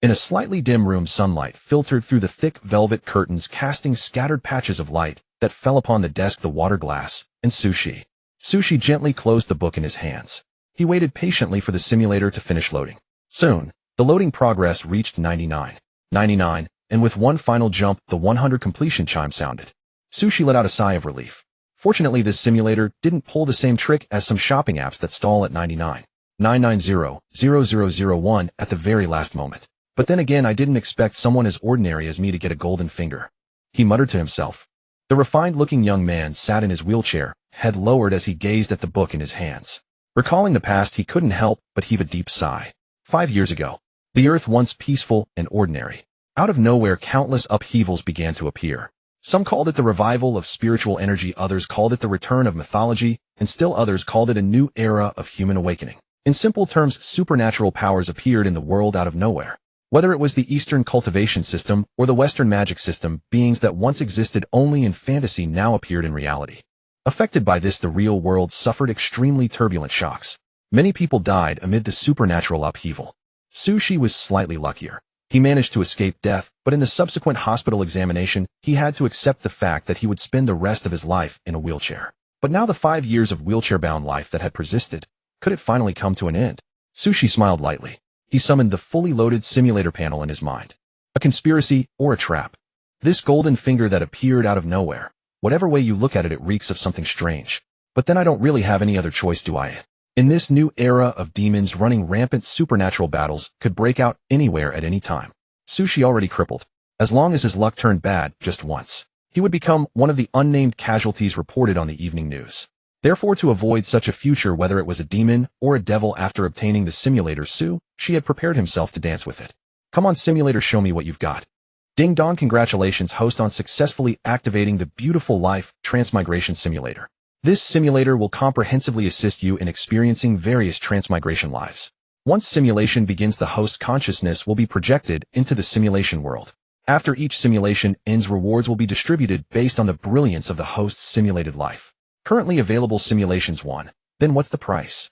In a slightly dim room, sunlight filtered through the thick velvet curtains, casting scattered patches of light that fell upon the desk, the water glass, and Sushi. Sushi gently closed the book in his hands. He waited patiently for the simulator to finish loading. Soon, the loading progress reached 99, 99, and with one final jump, the 100 completion chime sounded. Sushi let out a sigh of relief. Fortunately, this simulator didn't pull the same trick as some shopping apps that stall at 99, 990, at the very last moment. But then again, I didn't expect someone as ordinary as me to get a golden finger. He muttered to himself. The refined-looking young man sat in his wheelchair, head lowered as he gazed at the book in his hands. Recalling the past, he couldn't help but heave a deep sigh. 5 years ago, the earth once peaceful and ordinary. Out of nowhere, countless upheavals began to appear. Some called it the revival of spiritual energy, others called it the return of mythology, and still others called it a new era of human awakening. In simple terms, supernatural powers appeared in the world out of nowhere. Whether it was the Eastern cultivation system or the Western magic system, beings that once existed only in fantasy now appeared in reality. Affected by this, the real world suffered extremely turbulent shocks. Many people died amid the supernatural upheaval. Sushi was slightly luckier. He managed to escape death, but in the subsequent hospital examination, he had to accept the fact that he would spend the rest of his life in a wheelchair. But now the 5 years of wheelchair-bound life that had persisted, could it finally come to an end? Sushi smiled lightly. He summoned the fully loaded simulator panel in his mind. A conspiracy or a trap? This golden finger that appeared out of nowhere. Whatever way you look at it, it reeks of something strange. But then I don't really have any other choice, do I? In this new era of demons running rampant, supernatural battles could break out anywhere at any time. Sushi already crippled. As long as his luck turned bad just once, he would become one of the unnamed casualties reported on the evening news. Therefore, to avoid such a future, whether it was a demon or a devil, after obtaining the simulator She had prepared himself to dance with it. Come on, simulator, show me what you've got. Ding dong, congratulations, host, on successfully activating the beautiful life transmigration simulator. This simulator will comprehensively assist you in experiencing various transmigration lives. Once simulation begins, the host's consciousness will be projected into the simulation world. After each simulation ends, rewards will be distributed based on the brilliance of the host's simulated life. Currently available simulations 1. Then what's the price?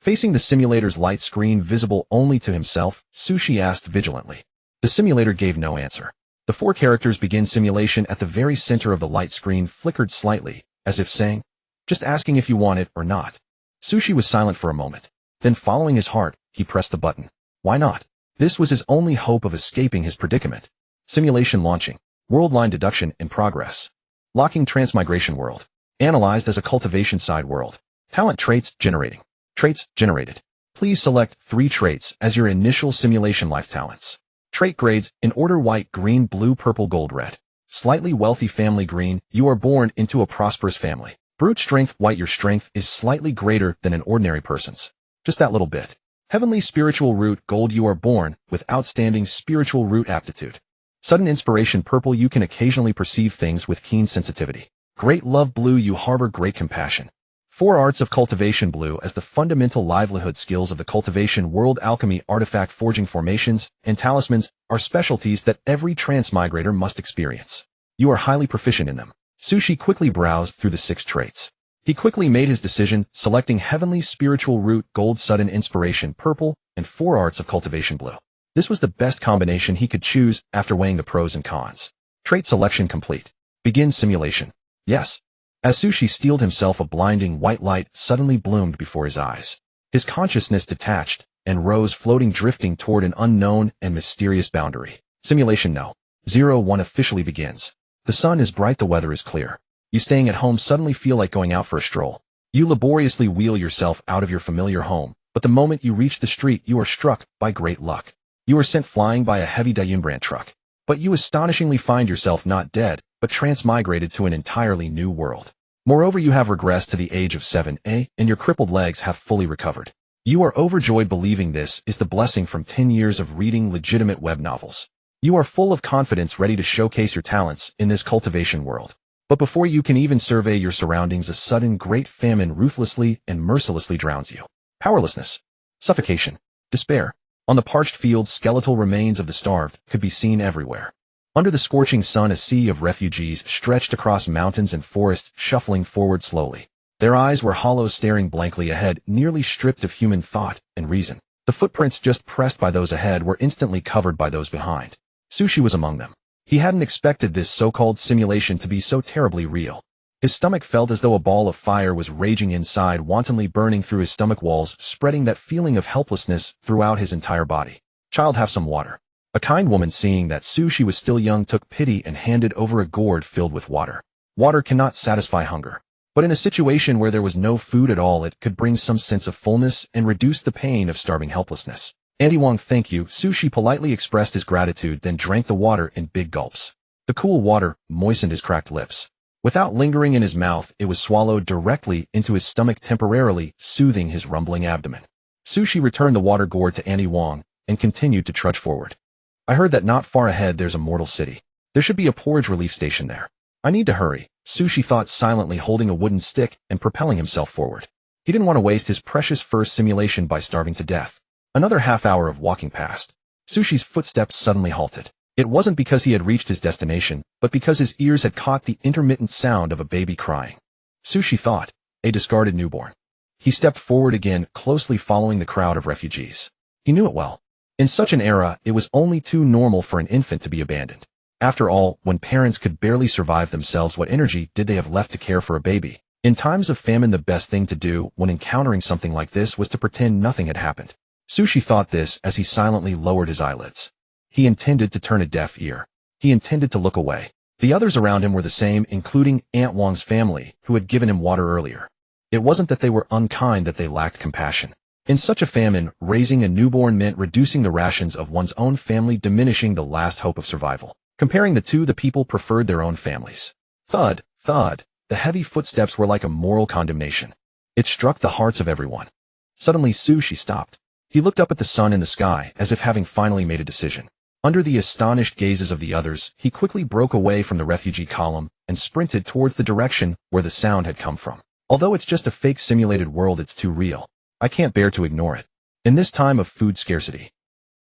Facing the simulator's light screen visible only to himself, Sushi asked vigilantly. The simulator gave no answer. The 4 characters begin simulation at the very center of the light screen flickered slightly, as if saying, just asking if you want it or not. Sushi was silent for a moment. Then, following his heart, he pressed the button. Why not? This was his only hope of escaping his predicament. Simulation launching. World line deduction in progress. Locking transmigration world. Analyzed as a cultivation side world. Talent traits generating. Traits generated. Please select 3 traits as your initial simulation life talents. Trait grades in order: white, green, blue, purple, gold, red. Slightly wealthy family: green, you are born into a prosperous family. Brute strength: white, your strength is slightly greater than an ordinary person's. Just that little bit. Heavenly spiritual root: gold, you are born with outstanding spiritual root aptitude. Sudden inspiration: purple, you can occasionally perceive things with keen sensitivity. Great love: blue, you harbor great compassion. 4 arts of cultivation: blue as the fundamental livelihood skills of the cultivation world. Alchemy, artifact forging, formations, and talismans are specialties that every transmigrator must experience. You are highly proficient in them. Sushi quickly browsed through the 6 traits. He quickly made his decision, selecting heavenly spiritual root gold, sudden inspiration purple, and 4 arts of cultivation blue. This was the best combination he could choose after weighing the pros and cons. Trait selection complete. Begin simulation. Yes. As Sushi steeled himself, a blinding white light suddenly bloomed before his eyes. His consciousness detached and rose, floating, drifting toward an unknown and mysterious boundary. Simulation No. 01 officially begins. The sun is bright, the weather is clear. You staying at home suddenly feel like going out for a stroll. You laboriously wheel yourself out of your familiar home, but the moment you reach the street, you are struck by great luck. You are sent flying by a heavy Dayunbrand truck. But you astonishingly find yourself not dead, but transmigrated to an entirely new world. Moreover, you have regressed to the age of 7A, and your crippled legs have fully recovered. You are overjoyed, believing this is the blessing from 10 years of reading legitimate web novels. You are full of confidence, ready to showcase your talents in this cultivation world. But before you can even survey your surroundings, a sudden great famine ruthlessly and mercilessly drowns you. Powerlessness, suffocation, despair. On the parched fields, skeletal remains of the starved could be seen everywhere. Under the scorching sun, a sea of refugees stretched across mountains and forests, shuffling forward slowly. Their eyes were hollow, staring blankly ahead, nearly stripped of human thought and reason. The footprints just pressed by those ahead were instantly covered by those behind. Sushi was among them. He hadn't expected this so-called simulation to be so terribly real. His stomach felt as though a ball of fire was raging inside, wantonly burning through his stomach walls, spreading that feeling of helplessness throughout his entire body. "Child, have some water." A kind woman, seeing that Sushi was still young, took pity and handed over a gourd filled with water. Water cannot satisfy hunger. But in a situation where there was no food at all, it could bring some sense of fullness and reduce the pain of starving helplessness. "Auntie Wong, thank you." Sushi politely expressed his gratitude, then drank the water in big gulps. The cool water moistened his cracked lips. Without lingering in his mouth, it was swallowed directly into his stomach, temporarily soothing his rumbling abdomen. Sushi returned the water gourd to Auntie Wong and continued to trudge forward. "I heard that not far ahead there's a mortal city. There should be a porridge relief station there. I need to hurry," Sushi thought silently, holding a wooden stick and propelling himself forward. He didn't want to waste his precious first simulation by starving to death. Another half hour of walking passed. Sushi's footsteps suddenly halted. It wasn't because he had reached his destination, but because his ears had caught the intermittent sound of a baby crying. Sushi thought, a discarded newborn. He stepped forward again, closely following the crowd of refugees. He knew it well. In such an era, it was only too normal for an infant to be abandoned. After all, when parents could barely survive themselves, what energy did they have left to care for a baby? In times of famine, the best thing to do when encountering something like this was to pretend nothing had happened. Sushi thought this as he silently lowered his eyelids. He intended to turn a deaf ear. He intended to look away. The others around him were the same, including Aunt Wong's family, who had given him water earlier. It wasn't that they were unkind, that they lacked compassion. In such a famine, raising a newborn meant reducing the rations of one's own family, diminishing the last hope of survival. Comparing the two, the people preferred their own families. Thud, thud, the heavy footsteps were like a moral condemnation. It struck the hearts of everyone. Suddenly, Sushi stopped. He looked up at the sun in the sky, as if having finally made a decision. Under the astonished gazes of the others, he quickly broke away from the refugee column and sprinted towards the direction where the sound had come from. Although it's just a fake simulated world, it's too real. I can't bear to ignore it. In this time of food scarcity.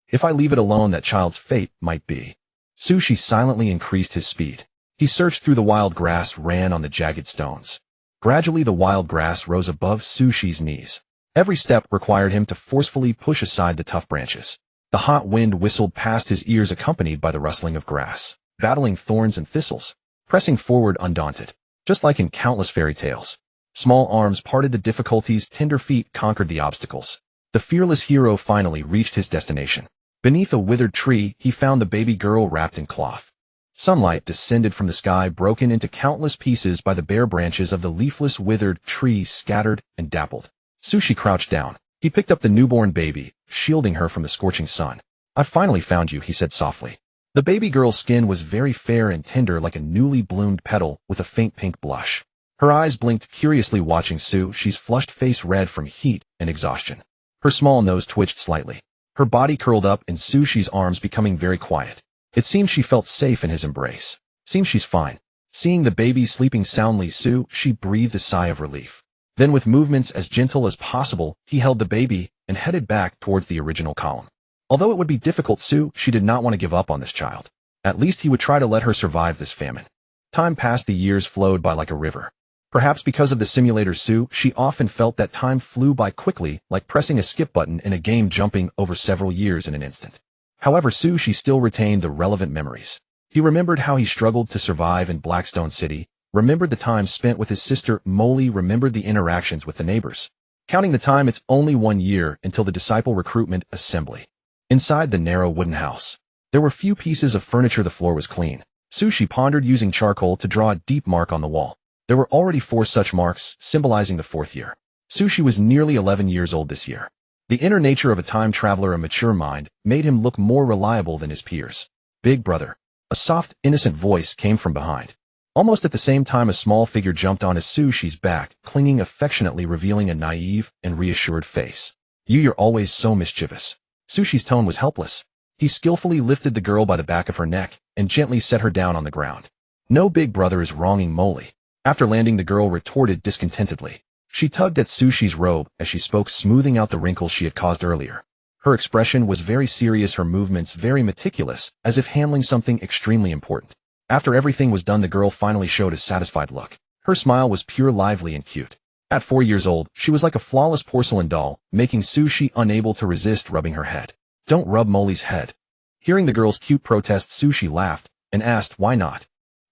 If I leave it alone, that child's fate might be. Sushi silently increased his speed. He searched through the wild grass, ran on the jagged stones. Gradually, the wild grass rose above Sushi's knees. Every step required him to forcefully push aside the tough branches. The hot wind whistled past his ears, accompanied by the rustling of grass, battling thorns and thistles, pressing forward undaunted, just like in countless fairy tales. Small arms parted the difficulties, tender feet conquered the obstacles. The fearless hero finally reached his destination. Beneath a withered tree, he found the baby girl wrapped in cloth. Sunlight descended from the sky, broken into countless pieces by the bare branches of the leafless, withered tree, scattered and dappled. Sushi crouched down. He picked up the newborn baby, shielding her from the scorching sun. "I finally found you," he said softly. The baby girl's skin was very fair and tender, like a newly bloomed petal with a faint pink blush. Her eyes blinked curiously, watching Sushi's flushed face, red from heat and exhaustion. Her small nose twitched slightly. Her body curled up in Sushi's arms, becoming very quiet. It seemed she felt safe in his embrace. "Seems she's fine." Seeing the baby sleeping soundly, she breathed a sigh of relief. Then, with movements as gentle as possible, he held the baby and headed back towards the original column. Although it would be difficult, she did not want to give up on this child. At least he would try to let her survive this famine. Time passed. The years flowed by like a river. Perhaps because of the simulator, she often felt that time flew by quickly, like pressing a skip button in a game, jumping over several years in an instant. However, Sushi still retained the relevant memories. He remembered how he struggled to survive in Blackstone City, remembered the time spent with his sister Molly, remembered the interactions with the neighbors. Counting the time, it's only 1 year until the disciple recruitment assembly. Inside the narrow wooden house, there were few pieces of furniture. The floor was clean. Sushi pondered, using charcoal to draw a deep mark on the wall. There were already 4 such marks, symbolizing the 4th year. Sushi was nearly 11 years old this year. The inner nature of a time traveler, a mature mind, made him look more reliable than his peers. "Big brother." A soft, innocent voice came from behind. Almost at the same time, a small figure jumped onto Sushi's back, clinging affectionately, revealing a naive and reassured face. "You're always so mischievous." Sushi's tone was helpless. He skillfully lifted the girl by the back of her neck and gently set her down on the ground. "No, big brother is wronging Molly." After landing, the girl retorted discontentedly. She tugged at Sushi's robe as she spoke, smoothing out the wrinkles she had caused earlier. Her expression was very serious, her movements very meticulous, as if handling something extremely important. After everything was done, the girl finally showed a satisfied look. Her smile was pure, lively, and cute. At 4 years old, she was like a flawless porcelain doll, making Sushi unable to resist rubbing her head. Don't rub Molly's head. Hearing the girl's cute protest, Sushi laughed and asked why not.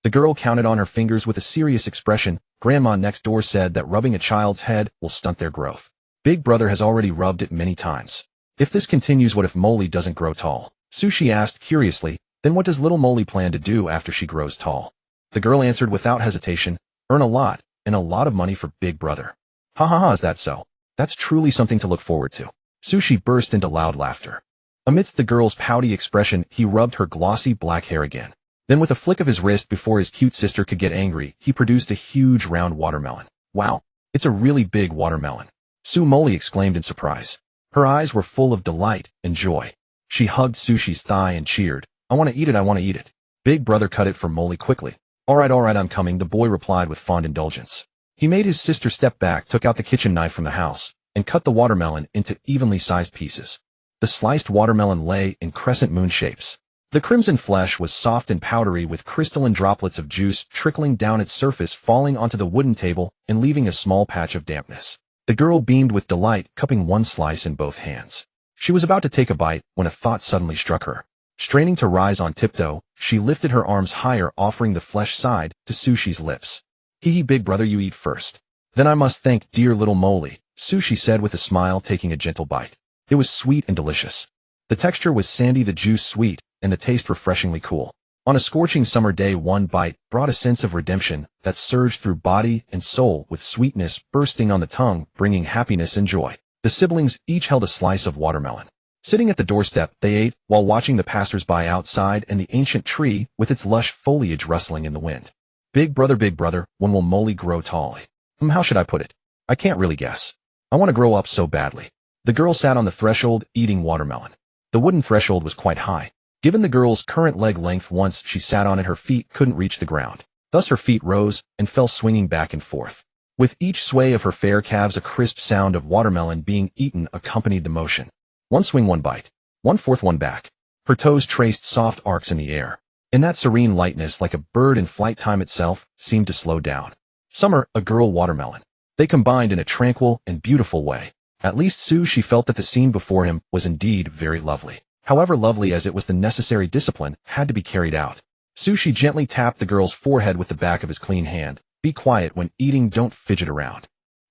The girl counted on her fingers with a serious expression. Grandma next door said that rubbing a child's head will stunt their growth. Big brother has already rubbed it many times. If this continues, what if Molly doesn't grow tall? Sushi asked curiously. Then what does little Molly plan to do after she grows tall? The girl answered without hesitation, earn a lot, and a lot of money for Big Brother. Ha ha ha, is that so? That's truly something to look forward to. Sushi burst into loud laughter. Amidst the girl's pouty expression, he rubbed her glossy black hair again. Then with a flick of his wrist before his cute sister could get angry, he produced a huge round watermelon. Wow, it's a really big watermelon. Molly exclaimed in surprise. Her eyes were full of delight and joy. She hugged Sushi's thigh and cheered, I want to eat it, I want to eat it. Big brother cut it for Molly quickly. All right, I'm coming, the boy replied with fond indulgence. He made his sister step back, took out the kitchen knife from the house, and cut the watermelon into evenly sized pieces. The sliced watermelon lay in crescent moon shapes. The crimson flesh was soft and powdery with crystalline droplets of juice trickling down its surface, falling onto the wooden table and leaving a small patch of dampness. The girl beamed with delight, cupping one slice in both hands. She was about to take a bite when a thought suddenly struck her. Straining to rise on tiptoe, she lifted her arms higher, offering the flesh side to Sushi's lips. Hee, Big Brother, you eat first. Then I must thank dear little Molly, Sushi said with a smile, taking a gentle bite. It was sweet and delicious. The texture was sandy, the juice sweet, and the taste refreshingly cool. On a scorching summer day, one bite brought a sense of redemption that surged through body and soul, with sweetness bursting on the tongue, bringing happiness and joy. The siblings each held a slice of watermelon. Sitting at the doorstep, they ate while watching the passers-by outside and the ancient tree with its lush foliage rustling in the wind. Big Brother, when will Molly grow tall? How should I put it? I can't really guess. I want to grow up so badly. The girl sat on the threshold, eating watermelon. The wooden threshold was quite high. Given the girl's current leg length, once she sat on it, her feet couldn't reach the ground. Thus her feet rose and fell, swinging back and forth. With each sway of her fair calves, a crisp sound of watermelon being eaten accompanied the motion. One swing, one bite. One forth, one back. Her toes traced soft arcs in the air. In that serene lightness, like a bird in flight, time itself seemed to slow down. Summer, a girl, watermelon. They combined in a tranquil and beautiful way. At least she felt that the scene before him was indeed very lovely. However lovely as it was, the necessary discipline had to be carried out. Sushi gently tapped the girl's forehead with the back of his clean hand. Be quiet when eating, don't fidget around.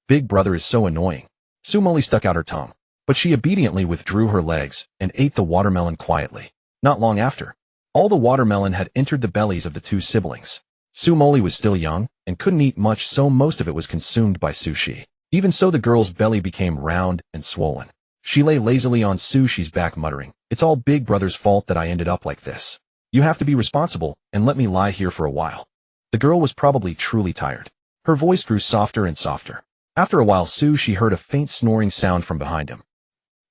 Big Brother is so annoying. Molly stuck out her tongue, but she obediently withdrew her legs and ate the watermelon quietly. Not long after, all the watermelon had entered the bellies of the two siblings. Molly was still young and couldn't eat much, so most of it was consumed by Sushi. Even so, the girl's belly became round and swollen. She lay lazily on Sushi's back, muttering, It's all Big Brother's fault that I ended up like this. You have to be responsible and let me lie here for a while. The girl was probably truly tired. Her voice grew softer and softer. After a while, Sushi heard a faint snoring sound from behind him.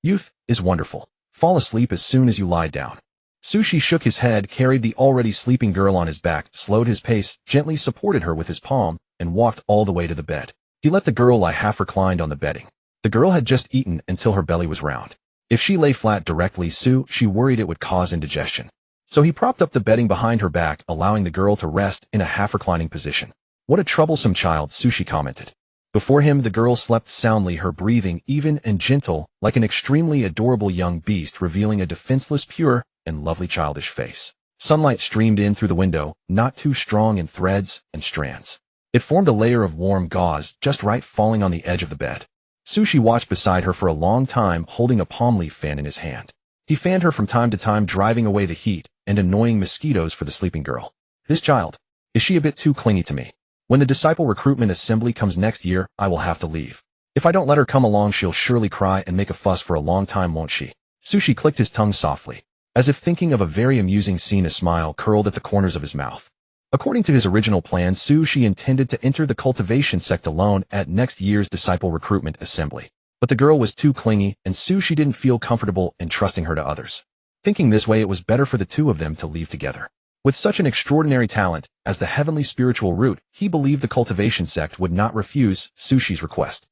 Youth is wonderful. Fall asleep as soon as you lie down. Sushi shook his head, carried the already sleeping girl on his back, slowed his pace, gently supported her with his palm, and walked all the way to the bed. He let the girl lie half reclined on the bedding. The girl had just eaten until her belly was round. If she lay flat directly, she worried it would cause indigestion. So he propped up the bedding behind her back, allowing the girl to rest in a half-reclining position. What a troublesome child, Sushi commented. Before him, the girl slept soundly, her breathing even and gentle, like an extremely adorable young beast, revealing a defenseless, pure, and lovely childish face. Sunlight streamed in through the window, not too strong in threads and strands. It formed a layer of warm gauze, just right, falling on the edge of the bed. Sushi watched beside her for a long time, holding a palm leaf fan in his hand. He fanned her from time to time, driving away the heat and annoying mosquitoes for the sleeping girl. This child, is she a bit too clingy to me? When the disciple recruitment assembly comes next year, I will have to leave. If I don't let her come along, she'll surely cry and make a fuss for a long time, won't she? Sushi clicked his tongue softly. As if thinking of a very amusing scene, a smile curled at the corners of his mouth. According to his original plan, Sushi intended to enter the cultivation sect alone at next year's disciple recruitment assembly. But the girl was too clingy, and Sushi didn't feel comfortable entrusting her to others. Thinking this way, it was better for the two of them to leave together. With such an extraordinary talent as the heavenly spiritual root, he believed the cultivation sect would not refuse Sushi's request.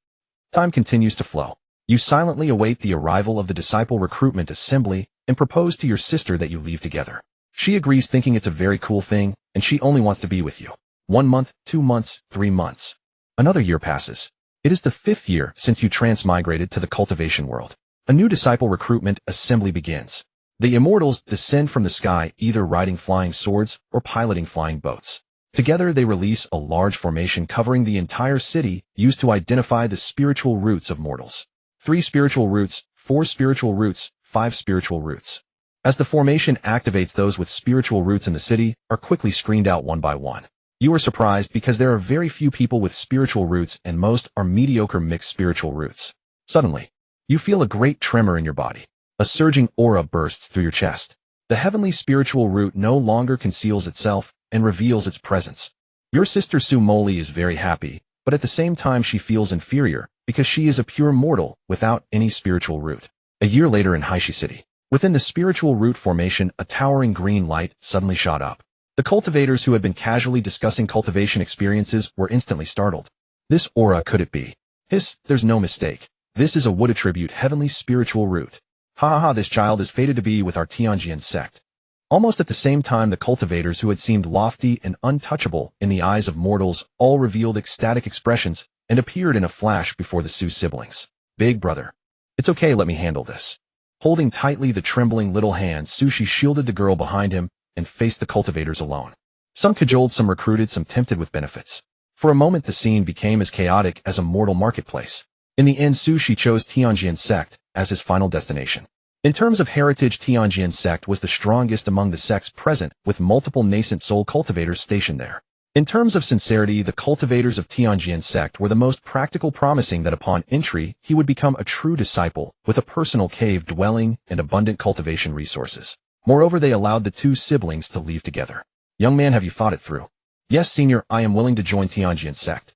Time continues to flow. You silently await the arrival of the disciple recruitment assembly and propose to your sister that you leave together. She agrees, thinking it's a very cool thing, and she only wants to be with you. 1 month, 2 months, 3 months. Another year passes. It is the 5th year since you transmigrated to the cultivation world. A new disciple recruitment assembly begins. The immortals descend from the sky either riding flying swords or piloting flying boats. Together they release a large formation covering the entire city used to identify the spiritual roots of mortals. 3 spiritual roots, 4 spiritual roots, 5 spiritual roots. As the formation activates, those with spiritual roots in the city are quickly screened out one by one. You are surprised because there are very few people with spiritual roots and most are mediocre mixed spiritual roots. Suddenly, you feel a great tremor in your body. A surging aura bursts through your chest. The heavenly spiritual root no longer conceals itself and reveals its presence. Your sister Sumoli is very happy, but at the same time she feels inferior because she is a pure mortal without any spiritual root. A year later in Haishi City, within the spiritual root formation, a towering green light suddenly shot up. The cultivators who had been casually discussing cultivation experiences were instantly startled. This aura, could it be? Hiss, there's no mistake. This is a wood attribute heavenly spiritual root. Ha ha ha, this child is fated to be with our Tianjian sect. Almost at the same time, the cultivators who had seemed lofty and untouchable in the eyes of mortals all revealed ecstatic expressions and appeared in a flash before the Su siblings. Big brother. It's okay, let me handle this. Holding tightly the trembling little hand, Sushi shielded the girl behind him and faced the cultivators alone. Some cajoled, some recruited, some tempted with benefits. For a moment the scene became as chaotic as a mortal marketplace. In the end, Sushi chose Tianjian sect as his final destination. In terms of heritage, Tianjian sect was the strongest among the sects present, with multiple nascent soul cultivators stationed there. In terms of sincerity, the cultivators of Tianjian sect were the most practical, promising that upon entry he would become a true disciple with a personal cave dwelling and abundant cultivation resources. Moreover, they allowed the 2 siblings to leave together. Young man, have you thought it through? Yes, senior, I am willing to join Tianjian sect.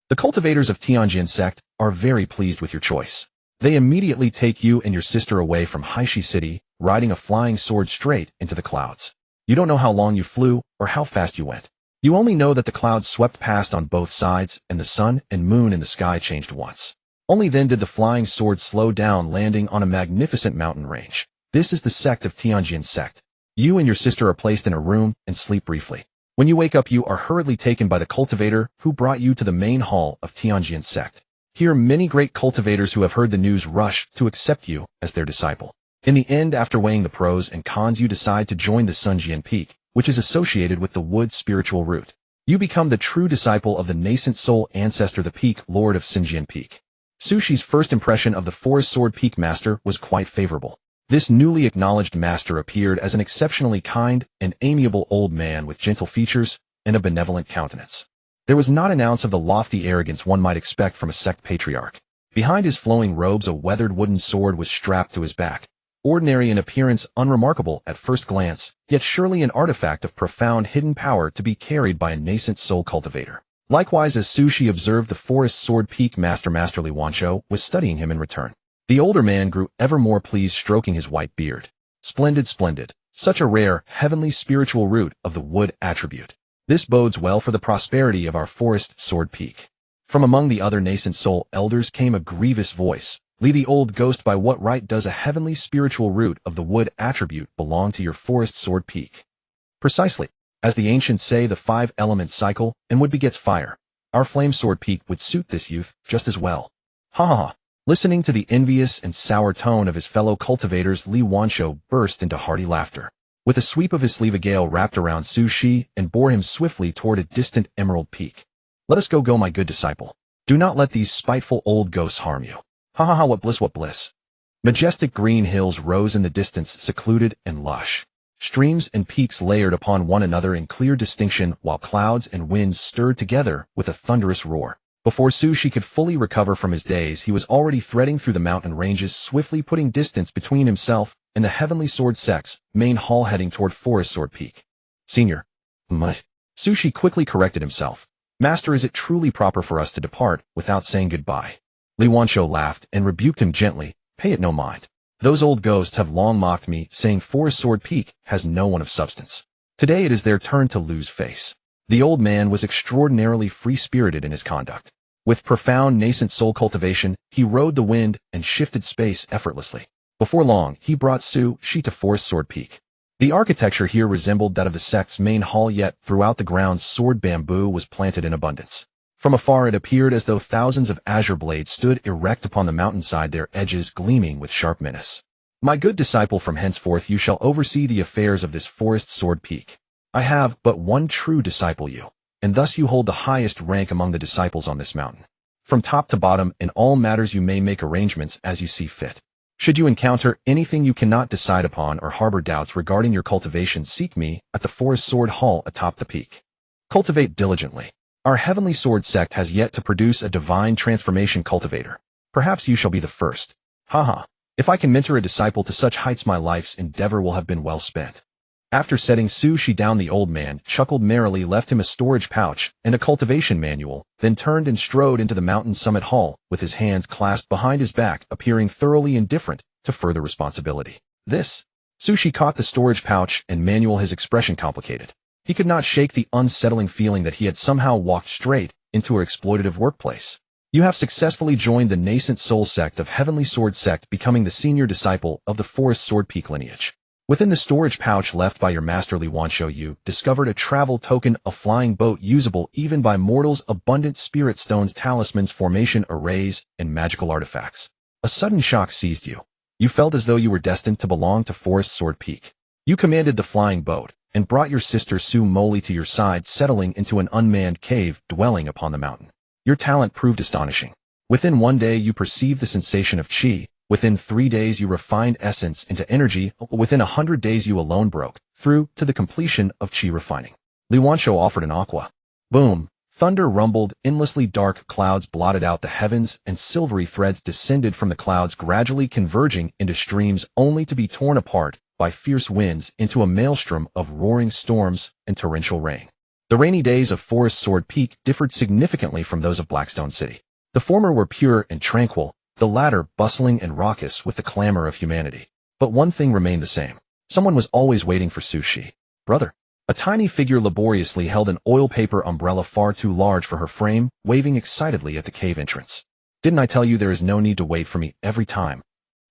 The cultivators of Tianjian sect are very pleased with your choice. They immediately take you and your sister away from Haishi City, riding a flying sword straight into the clouds. You don't know how long you flew or how fast you went. You only know that the clouds swept past on both sides and the sun and moon in the sky changed once. Only then did the flying sword slow down, landing on a magnificent mountain range. This is the sect of Tianjian sect. You and your sister are placed in a room and sleep briefly. When you wake up, you are hurriedly taken by the cultivator who brought you to the main hall of Tianjian sect. Here, many great cultivators who have heard the news rush to accept you as their disciple. In the end, after weighing the pros and cons, you decide to join the Sunjian Peak, which is associated with the wood spiritual root. You become the true disciple of the nascent soul ancestor, the Peak Lord of Sunjian Peak. Sushi's first impression of the Forest Sword Peak Master was quite favorable. This newly acknowledged master appeared as an exceptionally kind and amiable old man with gentle features and a benevolent countenance. There was not an ounce of the lofty arrogance one might expect from a sect patriarch. Behind his flowing robes, a weathered wooden sword was strapped to his back. Ordinary in appearance, unremarkable at first glance, yet surely an artifact of profound hidden power to be carried by a nascent soul cultivator. Likewise, as Sushi observed the Forest Sword Peak Master, Master Li Wanshou was studying him in return. The older man grew ever more pleased, stroking his white beard. Splendid, splendid. Such a rare, heavenly spiritual root of the wood attribute. This bodes well for the prosperity of our Forest Sword Peak. From among the other nascent soul elders came a grievous voice. Li, the old ghost, by what right does a heavenly spiritual root of the wood attribute belong to your Forest Sword Peak? Precisely. As the ancients say, the 5 elements cycle, and wood begets fire. Our Flame Sword Peak would suit this youth just as well. Ha ha ha. Listening to the envious and sour tone of his fellow cultivators, Li Wanshou burst into hearty laughter. With a sweep of his sleeve, a gale wrapped around Sushi and bore him swiftly toward a distant emerald peak. Let us go, my good disciple. Do not let these spiteful old ghosts harm you. Ha ha ha, what bliss, what bliss. Majestic green hills rose in the distance, secluded and lush. Streams and peaks layered upon one another in clear distinction, while clouds and winds stirred together with a thunderous roar. Before Sushi could fully recover from his daze, he was already threading through the mountain ranges, swiftly putting distance between himself and the Heavenly Sword Sect's main hall, heading toward Forest Sword Peak. Senior. Sushi quickly corrected himself. Master, is it truly proper for us to depart without saying goodbye? Li Wanshou laughed and rebuked him gently. Pay it no mind. Those old ghosts have long mocked me, saying Forest Sword Peak has no one of substance. Today it is their turn to lose face. The old man was extraordinarily free-spirited in his conduct. With profound nascent soul cultivation, he rode the wind and shifted space effortlessly. Before long, he brought Sushi to Forest Sword Peak. The architecture here resembled that of the sect's main hall, yet throughout the grounds sword bamboo was planted in abundance. From afar it appeared as though thousands of azure blades stood erect upon the mountainside, their edges gleaming with sharp menace. My good disciple, from henceforth you shall oversee the affairs of this forest sword peak. I have but one true disciple, you, and thus you hold the highest rank among the disciples on this mountain. From top to bottom, in all matters you may make arrangements as you see fit. Should you encounter anything you cannot decide upon or harbor doubts regarding your cultivation, seek me at the Forest Sword Hall atop the peak. Cultivate diligently. Our heavenly sword sect has yet to produce a divine transformation cultivator. Perhaps you shall be the first. Haha. If I can mentor a disciple to such heights, my life's endeavor will have been well spent. After setting sushi down, the old man chuckled merrily, left him a storage pouch and a cultivation manual, then turned and strode into the mountain summit hall, with his hands clasped behind his back, appearing thoroughly indifferent to further responsibility. Sushi caught the storage pouch and manual, his expression complicated. He could not shake the unsettling feeling that he had somehow walked straight into her exploitative workplace. You have successfully joined the nascent soul sect of Heavenly Sword Sect, becoming the senior disciple of the Forest Sword Peak lineage. Within the storage pouch left by your master Li Wansho, you discovered a travel token, a flying boat usable even by mortals, abundant spirit stones, talismans, formation arrays, and magical artifacts. A sudden shock seized you. You felt as though you were destined to belong to Forest Sword Peak. You commanded the flying boat and brought your sister Su Moli to your side, settling into an unmanned cave dwelling upon the mountain. Your talent proved astonishing. Within 1 day you perceived the sensation of qi. Within 3 days you refined essence into energy. Within 100 days you alone broke through to the completion of qi refining. Li Wansho offered an aqua. Boom! Thunder rumbled, endlessly dark clouds blotted out the heavens, and silvery threads descended from the clouds, gradually converging into streams only to be torn apart by fierce winds into a maelstrom of roaring storms and torrential rain. The rainy days of Forest Sword Peak differed significantly from those of Blackstone City. The former were pure and tranquil, the latter bustling and raucous with the clamor of humanity. But one thing remained the same. Someone was always waiting for Sushi. Brother. A tiny figure laboriously held an oil paper umbrella far too large for her frame, waving excitedly at the cave entrance. Didn't I tell you there is no need to wait for me every time?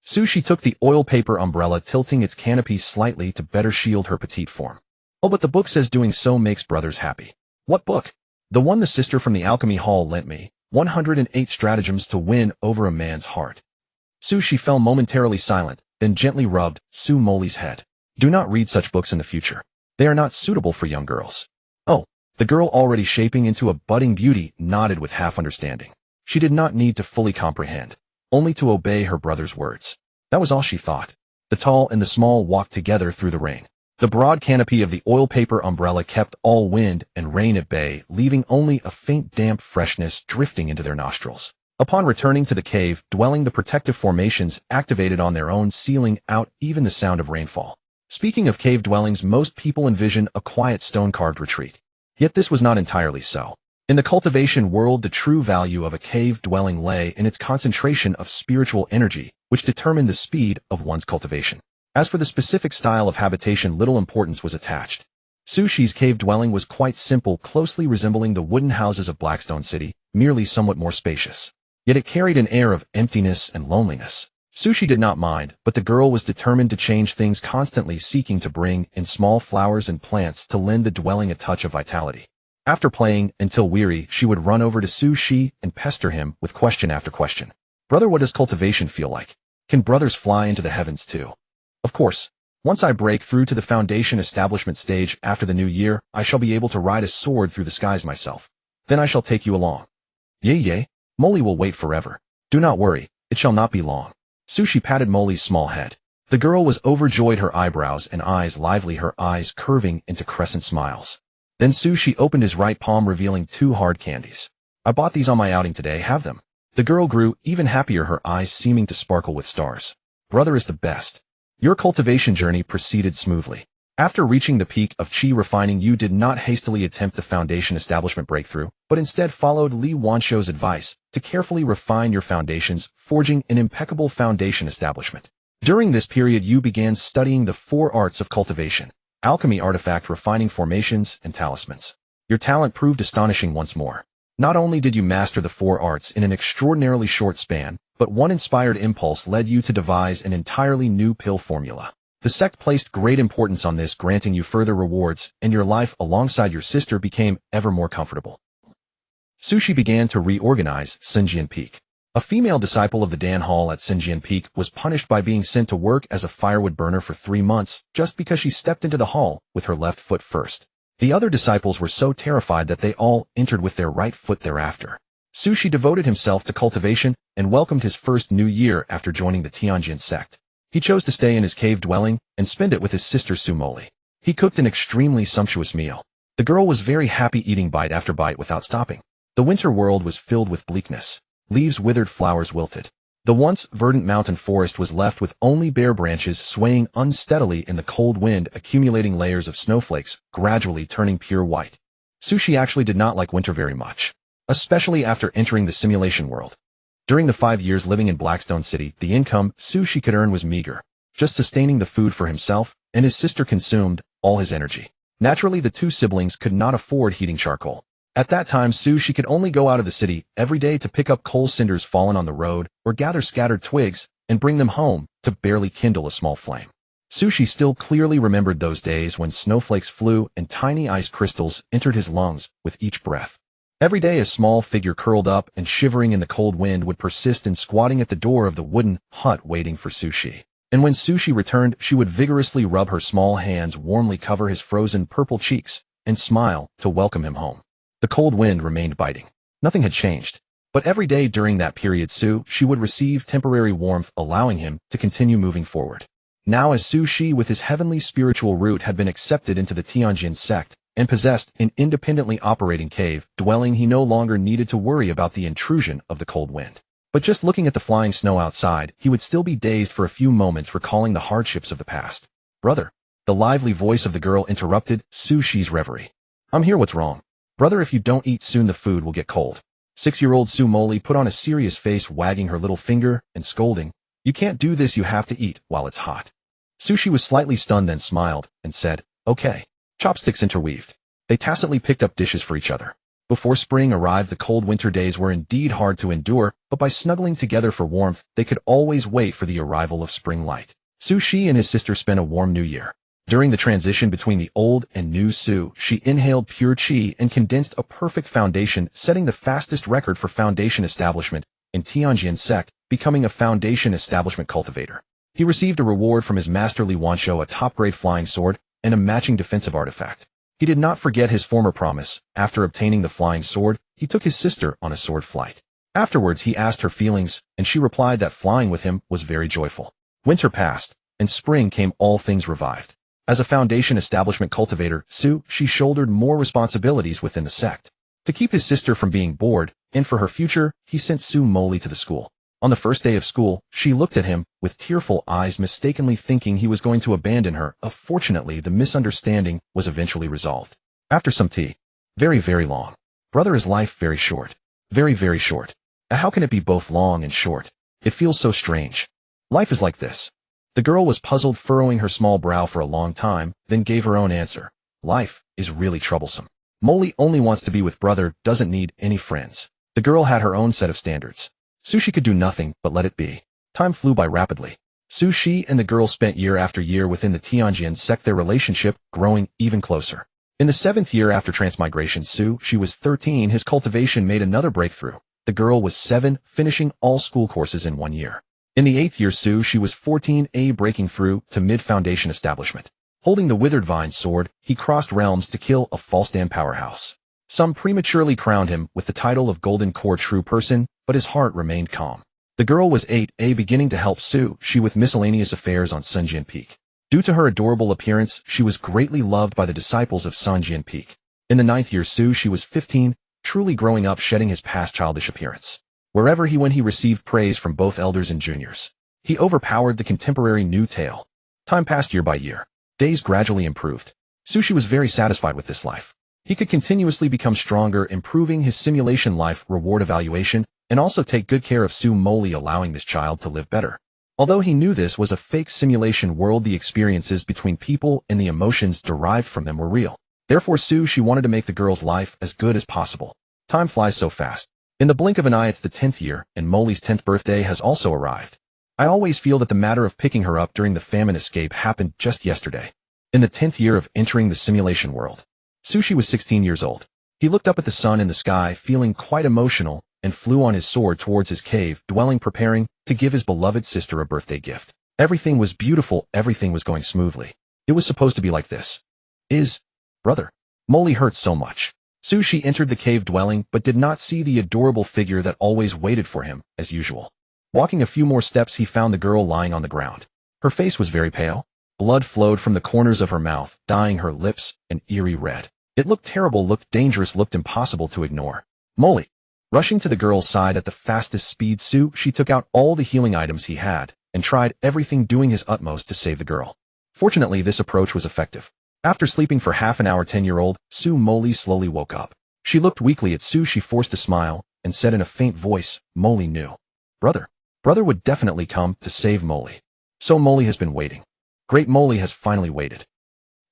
Sushi took the oil paper umbrella, tilting its canopy slightly to better shield her petite form. Oh, but the book says doing so makes brothers happy. What book? The one the sister from the alchemy hall lent me. 108 Stratagems to Win Over a Man's Heart. Sushi fell momentarily silent, then gently rubbed Su Moli's head. Do not read such books in the future. They are not suitable for young girls. Oh, the girl, already shaping into a budding beauty, nodded with half understanding. She did not need to fully comprehend, only to obey her brother's words. That was all she thought. The tall and the small walked together through the rain. The broad canopy of the oil paper umbrella kept all wind and rain at bay, leaving only a faint damp freshness drifting into their nostrils. Upon returning to the cave dwelling, the protective formations activated on their own, sealing out even the sound of rainfall. Speaking of cave dwellings, most people envision a quiet stone-carved retreat. Yet this was not entirely so. In the cultivation world, the true value of a cave dwelling lay in its concentration of spiritual energy, which determined the speed of one's cultivation. As for the specific style of habitation, little importance was attached. Sushi's cave dwelling was quite simple, closely resembling the wooden houses of Blackstone City, merely somewhat more spacious. Yet it carried an air of emptiness and loneliness. Sushi did not mind, but the girl was determined to change things, constantly seeking to bring in small flowers and plants to lend the dwelling a touch of vitality. After playing until weary, she would run over to Sushi and pester him with question after question. Brother, what does cultivation feel like? Can brothers fly into the heavens too? Of course. Once I break through to the foundation establishment stage after the new year, I shall be able to ride a sword through the skies myself. Then I shall take you along. Yay. Molly will wait forever. Do not worry, it shall not be long. Sushi patted Molly's small head. The girl was overjoyed, her eyebrows and eyes lively, her eyes curving into crescent smiles. Then Sushi opened his right palm, revealing 2 hard candies. I bought these on my outing today, have them. The girl grew even happier, her eyes seeming to sparkle with stars. Brother is the best. Your cultivation journey proceeded smoothly. After reaching the peak of qi refining, you did not hastily attempt the foundation establishment breakthrough, but instead followed Li Wansho's advice to carefully refine your foundations, forging an impeccable foundation establishment. During this period, you began studying the 4 arts of cultivation: alchemy, artifact refining, formations, and talismans. Your talent proved astonishing once more. Not only did you master the 4 arts in an extraordinarily short span, but one inspired impulse led you to devise an entirely new pill formula. The sect placed great importance on this, granting you further rewards, and your life alongside your sister became ever more comfortable. Sushi began to reorganize Sinjian Peak. A female disciple of the Dan Hall at Sinjian Peak was punished by being sent to work as a firewood burner for 3 months just because she stepped into the hall with her left foot first. The other disciples were so terrified that they all entered with their right foot thereafter. Sushi devoted himself to cultivation and welcomed his first new year after joining the Tianjin sect. He chose to stay in his cave dwelling and spend it with his sister Sumoli. He cooked an extremely sumptuous meal. The girl was very happy eating bite after bite without stopping. The winter world was filled with bleakness. Leaves withered, flowers wilted. The once verdant mountain forest was left with only bare branches swaying unsteadily in the cold wind, accumulating layers of snowflakes, gradually turning pure white. Sushi actually did not like winter very much, especially after entering the simulation world. During the 5 years living in Blackstone City, the income Sushi could earn was meager, just sustaining the food for himself, and his sister consumed all his energy. Naturally, the two siblings could not afford heating charcoal. At that time, Sushi could only go out of the city every day to pick up coal cinders fallen on the road or gather scattered twigs and bring them home to barely kindle a small flame. Sushi still clearly remembered those days when snowflakes flew and tiny ice crystals entered his lungs with each breath. Every day a small figure curled up and shivering in the cold wind would persist in squatting at the door of the wooden hut waiting for Sushi. And when Sushi returned, she would vigorously rub her small hands, warmly cover his frozen purple cheeks, and smile to welcome him home. The cold wind remained biting. Nothing had changed. But every day during that period she would receive temporary warmth, allowing him to continue moving forward. Now as Sushi with his heavenly spiritual root had been accepted into the Tianjin sect and possessed an independently operating cave dwelling, he no longer needed to worry about the intrusion of the cold wind. But just looking at the flying snow outside, he would still be dazed for a few moments, recalling the hardships of the past. "Brother," the lively voice of the girl interrupted Sushi's reverie. "I'm here, what's wrong?" "Brother, if you don't eat soon the food will get cold." 6-year-old Sumoli put on a serious face, wagging her little finger and scolding, "You can't do this, you have to eat while it's hot." Sushi was slightly stunned, then smiled and said, "Okay." Chopsticks interweaved. They tacitly picked up dishes for each other. Before spring arrived, the cold winter days were indeed hard to endure, but by snuggling together for warmth, they could always wait for the arrival of spring light. Sushi and his sister spent a warm new year. During the transition between the old and new she inhaled pure qi and condensed a perfect foundation, setting the fastest record for foundation establishment in Tianjin sect, becoming a foundation establishment cultivator. He received a reward from his master Li Wanshou, a top-grade flying sword, and a matching defensive artifact. He did not forget his former promise. After obtaining the flying sword, he took his sister on a sword flight. Afterwards, he asked her feelings, and she replied that flying with him was very joyful. Winter passed, and spring came, all things revived. As a foundation establishment cultivator, she shouldered more responsibilities within the sect. To keep his sister from being bored, and for her future, he sent Sumoli to the school. On the first day of school, she looked at him with tearful eyes, mistakenly thinking he was going to abandon her. Fortunately, the misunderstanding was eventually resolved. After some tea. "Very, very long. Brother, is life very short?" "Very, very short." "How can it be both long and short? It feels so strange." "Life is like this." The girl was puzzled, furrowing her small brow for a long time, then gave her own answer. "Life is really troublesome. Molly only wants to be with brother, doesn't need any friends." The girl had her own set of standards. Sushi could do nothing but let it be. Time flew by rapidly. Sushi and the girl spent year after year within the Tianjin sect, their relationship growing even closer. In the 7th year after transmigration, she was 13, his cultivation made another breakthrough. The girl was 7, finishing all school courses in 1 year. In the 8th year, she was 14, breaking through to mid-foundation establishment. Holding the withered vine sword, he crossed realms to kill a false Dan powerhouse. Some prematurely crowned him with the title of Golden Core True Person, but his heart remained calm. The girl was 8, beginning to help she with miscellaneous affairs on Sunjian Peak. Due to her adorable appearance, she was greatly loved by the disciples of Sunjian Peak. In the 9th year, she was 15, truly growing up, shedding his past childish appearance. Wherever he went, he received praise from both elders and juniors. He overpowered the contemporary new tale. Time passed year by year. Days gradually improved. Sushi was very satisfied with this life. He could continuously become stronger, improving his simulation life reward evaluation, and also take good care of Sumoli, allowing this child to live better. Although he knew this was a fake simulation world, the experiences between people and the emotions derived from them were real. Therefore, she wanted to make the girl's life as good as possible. Time flies so fast. In the blink of an eye, it's the 10th year, and Molly's 10th birthday has also arrived. I always feel that the matter of picking her up during the famine escape happened just yesterday. In the 10th year of entering the simulation world, Sushi was 16 years old. He looked up at the sun in the sky, feeling quite emotional, and flew on his sword towards his cave dwelling, preparing to give his beloved sister a birthday gift. Everything was beautiful, everything was going smoothly. It was supposed to be like this. Brother. Molly hurt so much. Sushi entered the cave dwelling but did not see the adorable figure that always waited for him, as usual. Walking a few more steps, he found the girl lying on the ground. Her face was very pale. Blood flowed from the corners of her mouth, dyeing her lips an eerie red. It looked terrible, looked dangerous, looked impossible to ignore. Molly. Rushing to the girl's side at the fastest speed, she took out all the healing items he had and tried everything, doing his utmost to save the girl. Fortunately, this approach was effective. After sleeping for half an hour, 10-year-old Molly slowly woke up. She looked weakly at Sue. She forced a smile and said in a faint voice, Molly knew. Brother would definitely come to save Molly. So Molly has been waiting. Great, Molly has finally waited.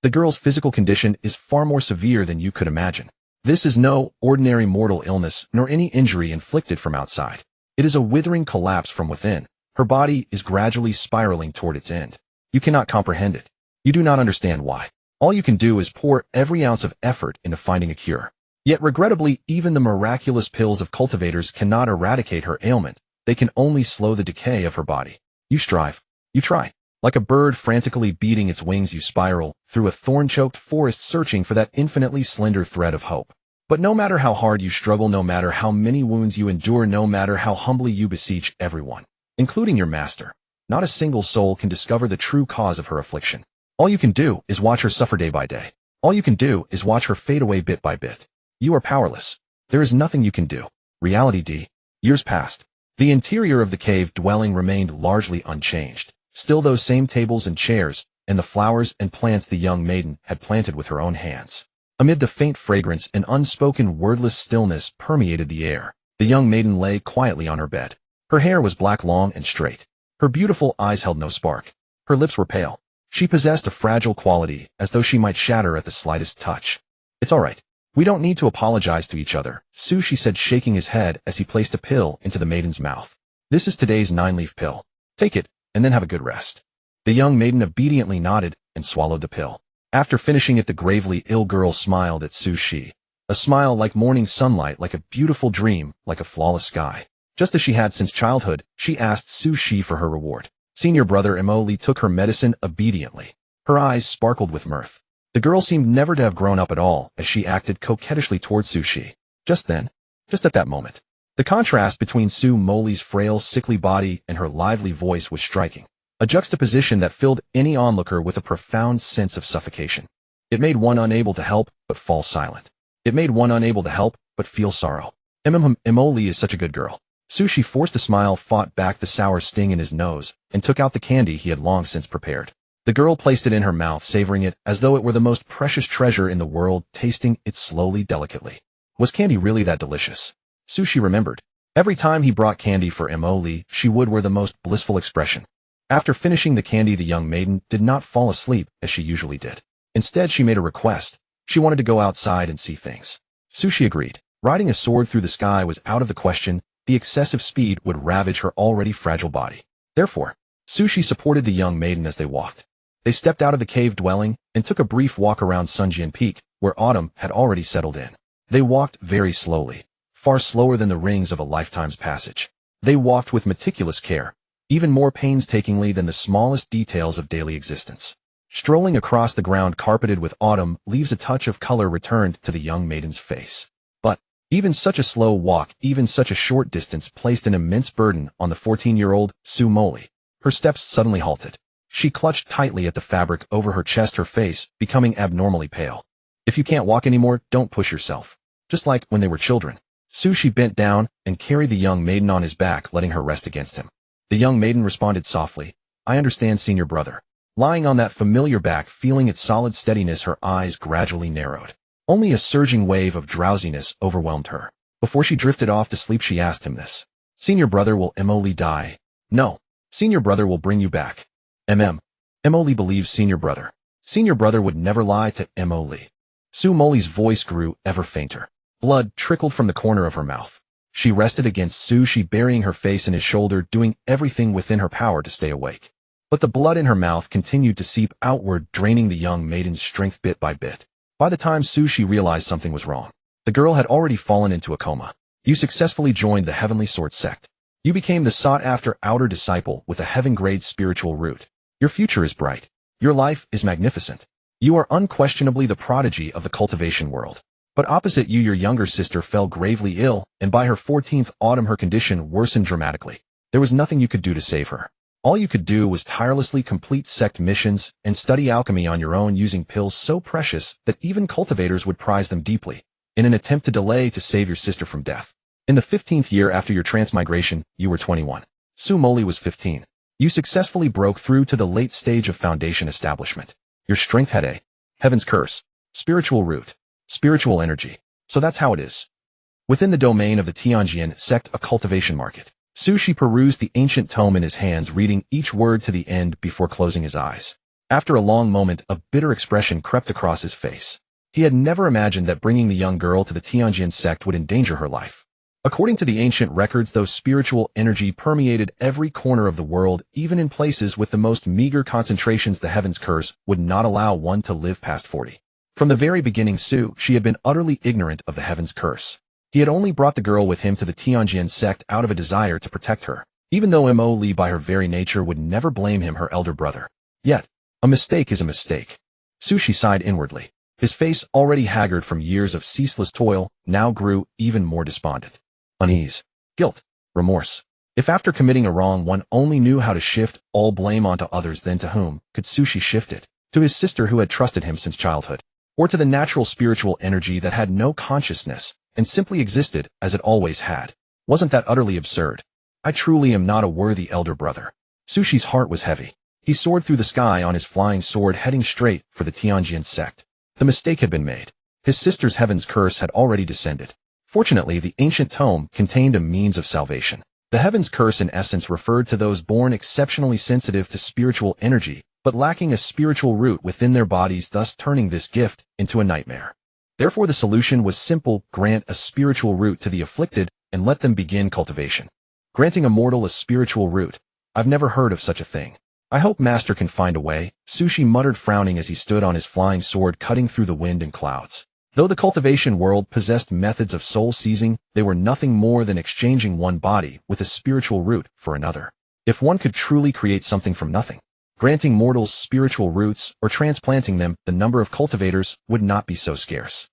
The girl's physical condition is far more severe than you could imagine. This is no ordinary mortal illness nor any injury inflicted from outside. It is a withering collapse from within. Her body is gradually spiraling toward its end. You cannot comprehend it. You do not understand why. All you can do is pour every ounce of effort into finding a cure. Yet regrettably, even the miraculous pills of cultivators cannot eradicate her ailment. They can only slow the decay of her body. You strive. You try. Like a bird frantically beating its wings, you spiral through a thorn-choked forest searching for that infinitely slender thread of hope. But no matter how hard you struggle, no matter how many wounds you endure, no matter how humbly you beseech everyone, including your master, not a single soul can discover the true cause of her affliction. All you can do is watch her suffer day by day. All you can do is watch her fade away bit by bit. You are powerless. There is nothing you can do. Reality. Years passed. The interior of the cave dwelling remained largely unchanged. Still those same tables and chairs, and the flowers and plants the young maiden had planted with her own hands. Amid the faint fragrance, an unspoken wordless stillness permeated the air. The young maiden lay quietly on her bed. Her hair was black, long and straight. Her beautiful eyes held no spark. Her lips were pale. She possessed a fragile quality, as though she might shatter at the slightest touch. It's all right. We don't need to apologize to each other, Sushi said, shaking his head as he placed a pill into the maiden's mouth. This is today's 9-leaf pill. Take it, and then have a good rest. The young maiden obediently nodded and swallowed the pill. After finishing it, the gravely ill girl smiled at Sushi. A smile like morning sunlight, like a beautiful dream, like a flawless sky. Just as she had since childhood, she asked Sushi for her reward. Senior brother Emily took her medicine obediently. Her eyes sparkled with mirth. The girl seemed never to have grown up at all as she acted coquettishly towards Sushi. Just at that moment, the contrast between Molly's frail, sickly body and her lively voice was striking. A juxtaposition that filled any onlooker with a profound sense of suffocation. It made one unable to help but fall silent. It made one unable to help but feel sorrow. Emily is such a good girl. Sushi forced a smile, fought back the sour sting in his nose, and took out the candy he had long since prepared. The girl placed it in her mouth, savoring it as though it were the most precious treasure in the world, tasting it slowly, delicately. Was candy really that delicious? Sushi remembered. Every time he brought candy for Emily, she would wear the most blissful expression. After finishing the candy, the young maiden did not fall asleep as she usually did. Instead, she made a request. She wanted to go outside and see things. Sushi agreed. Riding a sword through the sky was out of the question. The excessive speed would ravage her already fragile body. Therefore, Sushi supported the young maiden as they walked. They stepped out of the cave dwelling and took a brief walk around Sunjian Peak, where autumn had already settled in. They walked very slowly, far slower than the rings of a lifetime's passage. They walked with meticulous care, even more painstakingly than the smallest details of daily existence. Strolling across the ground carpeted with autumn leaves, a touch of color returned to the young maiden's face. But even such a slow walk, even such a short distance, placed an immense burden on the 14-year-old Molly. Her steps suddenly halted. She clutched tightly at the fabric over her chest, her face becoming abnormally pale. If you can't walk anymore, don't push yourself. Just like when they were children. Sushi bent down and carried the young maiden on his back, letting her rest against him. The young maiden responded softly, I understand, senior brother. Lying on that familiar back, feeling its solid steadiness, her eyes gradually narrowed. Only a surging wave of drowsiness overwhelmed her. Before she drifted off to sleep, she asked him this. Senior brother, will Emily die? No. Senior brother will bring you back. Emily believes senior brother. Senior brother would never lie to Emily. Molly's voice grew ever fainter. Blood trickled from the corner of her mouth. She rested against Sushi, burying her face in his shoulder, doing everything within her power to stay awake. But the blood in her mouth continued to seep outward, draining the young maiden's strength bit by bit. By the time Sushi realized something was wrong, The girl had already fallen into a coma. You successfully joined the Heavenly Sword sect. You became the sought-after outer disciple with a heaven-grade spiritual root. Your future is bright. Your life is magnificent. You are unquestionably the prodigy of the cultivation world. But opposite you, your younger sister fell gravely ill, and by her 14th autumn her condition worsened dramatically. There was nothing you could do to save her. All you could do was tirelessly complete sect missions and study alchemy on your own using pills so precious that even cultivators would prize them deeply, in an attempt to save your sister from death. In the 15th year after your transmigration, you were 21. Su Moli was 15. You successfully broke through to the late stage of foundation establishment. Your strength had a heaven's curse, spiritual root, spiritual energy. So that's how it is. Within the domain of the Tianjian sect, a cultivation market, Sushi perused the ancient tome in his hands, reading each word to the end before closing his eyes. After a long moment, a bitter expression crept across his face. He had never imagined that bringing the young girl to the Tianjian sect would endanger her life. According to the ancient records, though spiritual energy permeated every corner of the world, even in places with the most meager concentrations, the heaven's curse would not allow one to live past 40. From the very beginning, she had been utterly ignorant of the heaven's curse. He had only brought the girl with him to the Tianjian sect out of a desire to protect her, even though Mo Li by her very nature would never blame him, her elder brother. Yet, a mistake is a mistake. Sushi sighed inwardly. His face, already haggard from years of ceaseless toil, now grew even more despondent. Unease, guilt, remorse. If after committing a wrong one only knew how to shift all blame onto others, then to whom could Sushi shift it? To his sister who had trusted him since childhood? Or to the natural spiritual energy that had no consciousness and simply existed as it always had? Wasn't that utterly absurd? I truly am not a worthy elder brother. Sushi's heart was heavy. He soared through the sky on his flying sword, heading straight for the Tianjian sect. The mistake had been made. His sister's heaven's curse had already descended. Fortunately, the ancient tome contained a means of salvation. The heaven's curse in essence referred to those born exceptionally sensitive to spiritual energy, but lacking a spiritual root within their bodies, thus turning this gift into a nightmare. Therefore, the solution was simple: grant a spiritual root to the afflicted and let them begin cultivation. Granting a mortal a spiritual root? I've never heard of such a thing. I hope Master can find a way, Sushi muttered, frowning as he stood on his flying sword, cutting through the wind and clouds. Though the cultivation world possessed methods of soul seizing, they were nothing more than exchanging one body with a spiritual root for another. If one could truly create something from nothing, granting mortals spiritual roots or transplanting them, the number of cultivators would not be so scarce.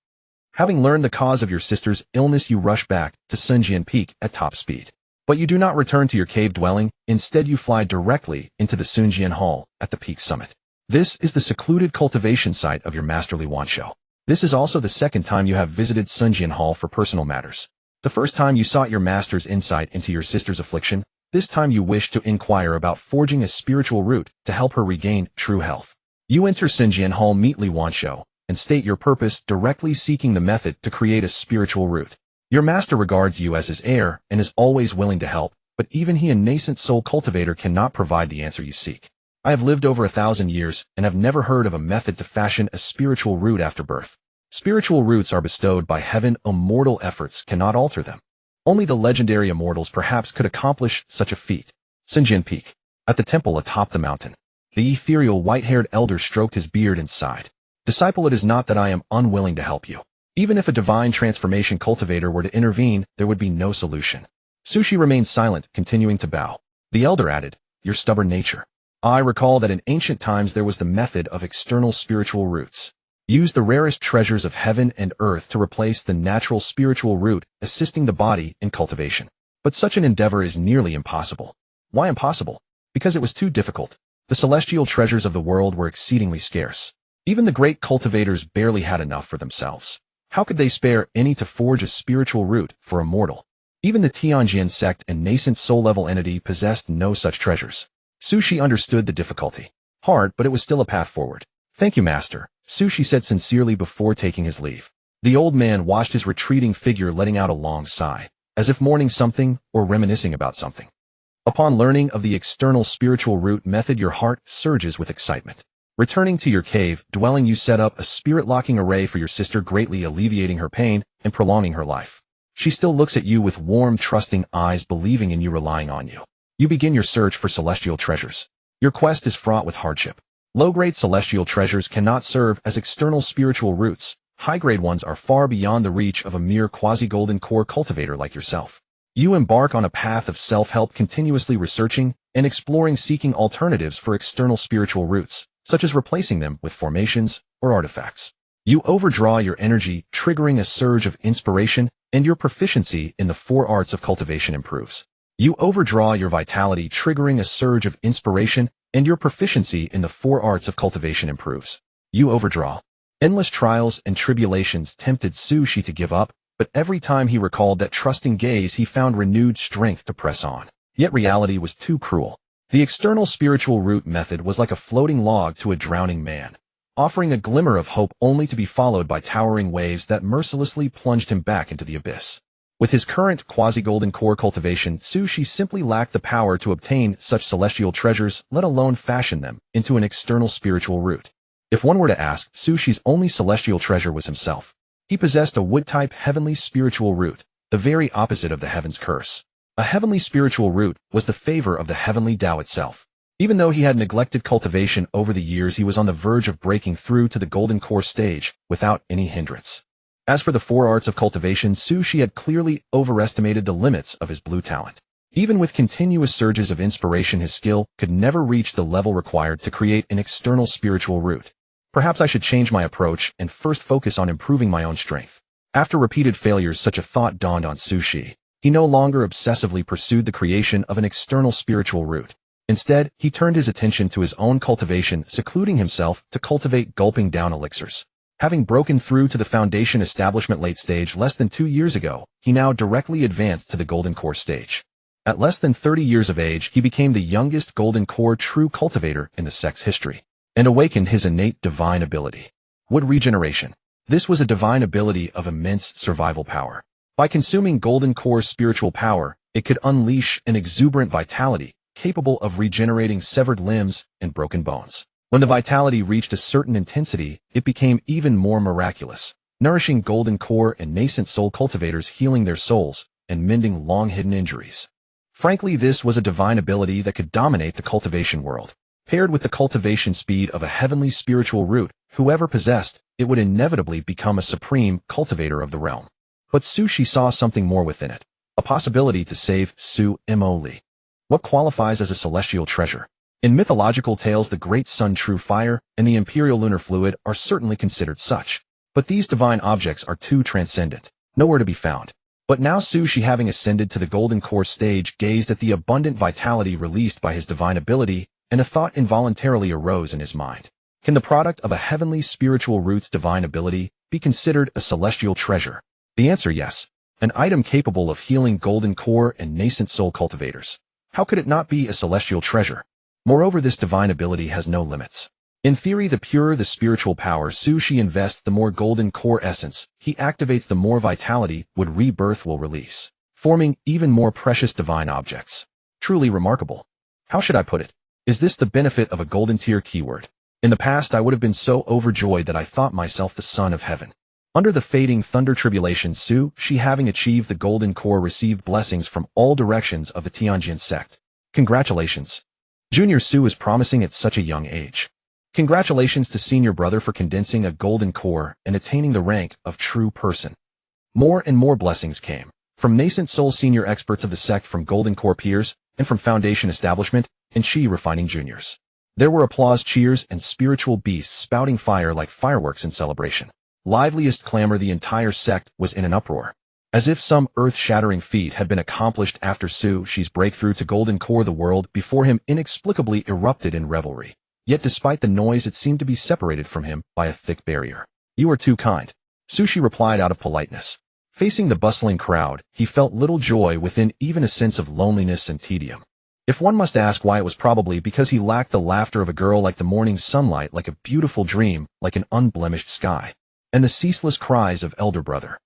Having learned the cause of your sister's illness, you rush back to Sunjian Peak at top speed. But you do not return to your cave dwelling. Instead, you fly directly into the Sunjian Hall at the peak summit. This is the secluded cultivation site of your masterly Wanshou. This is also the second time you have visited Sunjian Hall for personal matters. The first time you sought your master's insight into your sister's affliction. This time you wished to inquire about forging a spiritual root to help her regain true health. You enter Sunjian Hall meetly Wanshou and state your purpose, directly seeking the method to create a spiritual root. Your master regards you as his heir and is always willing to help, but even he, a nascent soul cultivator, cannot provide the answer you seek. I have lived over 1,000 years and have never heard of a method to fashion a spiritual root after birth. Spiritual roots are bestowed by heaven. Mortal efforts cannot alter them. Only the legendary immortals perhaps could accomplish such a feat. Sunjian Peak. At the temple atop the mountain, the ethereal white-haired elder stroked his beard and sighed. Disciple, it is not that I am unwilling to help you. Even if a divine transformation cultivator were to intervene, there would be no solution. Sushi remained silent, continuing to bow. The elder added, your stubborn nature. I recall that in ancient times there was the method of external spiritual roots. Use the rarest treasures of heaven and earth to replace the natural spiritual root, assisting the body in cultivation. But such an endeavor is nearly impossible. Why impossible? Because it was too difficult. The celestial treasures of the world were exceedingly scarce. Even the great cultivators barely had enough for themselves. How could they spare any to forge a spiritual root for a mortal? Even the Tianjian sect and nascent soul-level entity possessed no such treasures. Sushi understood the difficulty. Hard, but it was still a path forward. Thank you, Master, Sushi said sincerely before taking his leave. The old man watched his retreating figure, letting out a long sigh, as if mourning something or reminiscing about something. Upon learning of the external spiritual root method, your heart surges with excitement. Returning to your cave dwelling, you set up a spirit-locking array for your sister, greatly alleviating her pain and prolonging her life. She still looks at you with warm, trusting eyes, believing in you, relying on you. You begin your search for celestial treasures. Your quest is fraught with hardship. Low-grade celestial treasures cannot serve as external spiritual roots. high-grade ones are far beyond the reach of a mere quasi-golden core cultivator like yourself. You embark on a path of self-help, continuously researching and exploring, seeking alternatives for external spiritual roots, such as replacing them with formations or artifacts. You overdraw your energy, triggering a surge of inspiration, and your proficiency in the 4 arts of cultivation improves. You overdraw your vitality, triggering a surge of inspiration, and your proficiency in the 4 arts of cultivation improves. You overdraw. Endless trials and tribulations tempted Sushi to give up, but every time he recalled that trusting gaze, he found renewed strength to press on. Yet reality was too cruel. The external spiritual root method was like a floating log to a drowning man, offering a glimmer of hope only to be followed by towering waves that mercilessly plunged him back into the abyss. With his current quasi-golden core cultivation, Sushi simply lacked the power to obtain such celestial treasures, let alone fashion them into an external spiritual root. If one were to ask, Sushi's only celestial treasure was himself. He possessed a wood-type heavenly spiritual root, the very opposite of the heaven's curse. A heavenly spiritual root was the favor of the heavenly Tao itself. Even though he had neglected cultivation over the years, he was on the verge of breaking through to the golden core stage without any hindrance. As for the 4 arts of cultivation, Sushi had clearly overestimated the limits of his blue talent. Even with continuous surges of inspiration, his skill could never reach the level required to create an external spiritual root. Perhaps I should change my approach and first focus on improving my own strength. After repeated failures, such a thought dawned on Sushi. He no longer obsessively pursued the creation of an external spiritual root. Instead, he turned his attention to his own cultivation, secluding himself to cultivate gulping down elixirs. Having broken through to the foundation establishment late stage less than 2 years ago, he now directly advanced to the golden core stage. At less than 30 years of age, he became the youngest golden core true cultivator in the sect's history, and awakened his innate divine ability. Wood regeneration. This was a divine ability of immense survival power. By consuming golden core spiritual power, it could unleash an exuberant vitality, capable of regenerating severed limbs and broken bones. When the vitality reached a certain intensity, it became even more miraculous, nourishing golden core and nascent soul cultivators, healing their souls and mending long-hidden injuries. Frankly, this was a divine ability that could dominate the cultivation world. Paired with the cultivation speed of a heavenly spiritual root, whoever possessed it would inevitably become a supreme cultivator of the realm. But Sushi saw something more within it, a possibility to save Su-Mo-Li. What qualifies as a celestial treasure? In mythological tales, the great sun true fire and the imperial lunar fluid are certainly considered such. But these divine objects are too transcendent, nowhere to be found. But now Sushi, having ascended to the golden core stage, gazed at the abundant vitality released by his divine ability, and a thought involuntarily arose in his mind. Can the product of a heavenly spiritual root's divine ability be considered a celestial treasure? The answer: yes. An item capable of healing golden core and nascent soul cultivators. How could it not be a celestial treasure? Moreover, this divine ability has no limits. In theory, the purer the spiritual power Sushi invests, the more golden core essence he activates, the more vitality Wood rebirth will release, forming even more precious divine objects. Truly remarkable. How should I put it? Is this the benefit of a golden tier keyword? In the past, I would have been so overjoyed that I thought myself the son of heaven. Under the fading thunder tribulation, Sushi, having achieved the golden core, received blessings from all directions of the Tianjin sect. Congratulations. Junior Su is promising at such a young age. Congratulations to senior brother for condensing a golden core and attaining the rank of true person. More and more blessings came from nascent soul senior experts of the sect, from golden core peers, and from foundation establishment and chi refining juniors. There were applause, cheers, and spiritual beasts spouting fire like fireworks in celebration. Liveliest clamor, the entire sect was in an uproar. As if some earth-shattering feat had been accomplished after Sushi's breakthrough to golden core, the world before him inexplicably erupted in revelry. Yet despite the noise, it seemed to be separated from him by a thick barrier. You are too kind, Sushi replied out of politeness. Facing the bustling crowd, he felt little joy within, even a sense of loneliness and tedium. If one must ask why, it was probably because he lacked the laughter of a girl, like the morning sunlight, like a beautiful dream, like an unblemished sky, and the ceaseless cries of elder brother.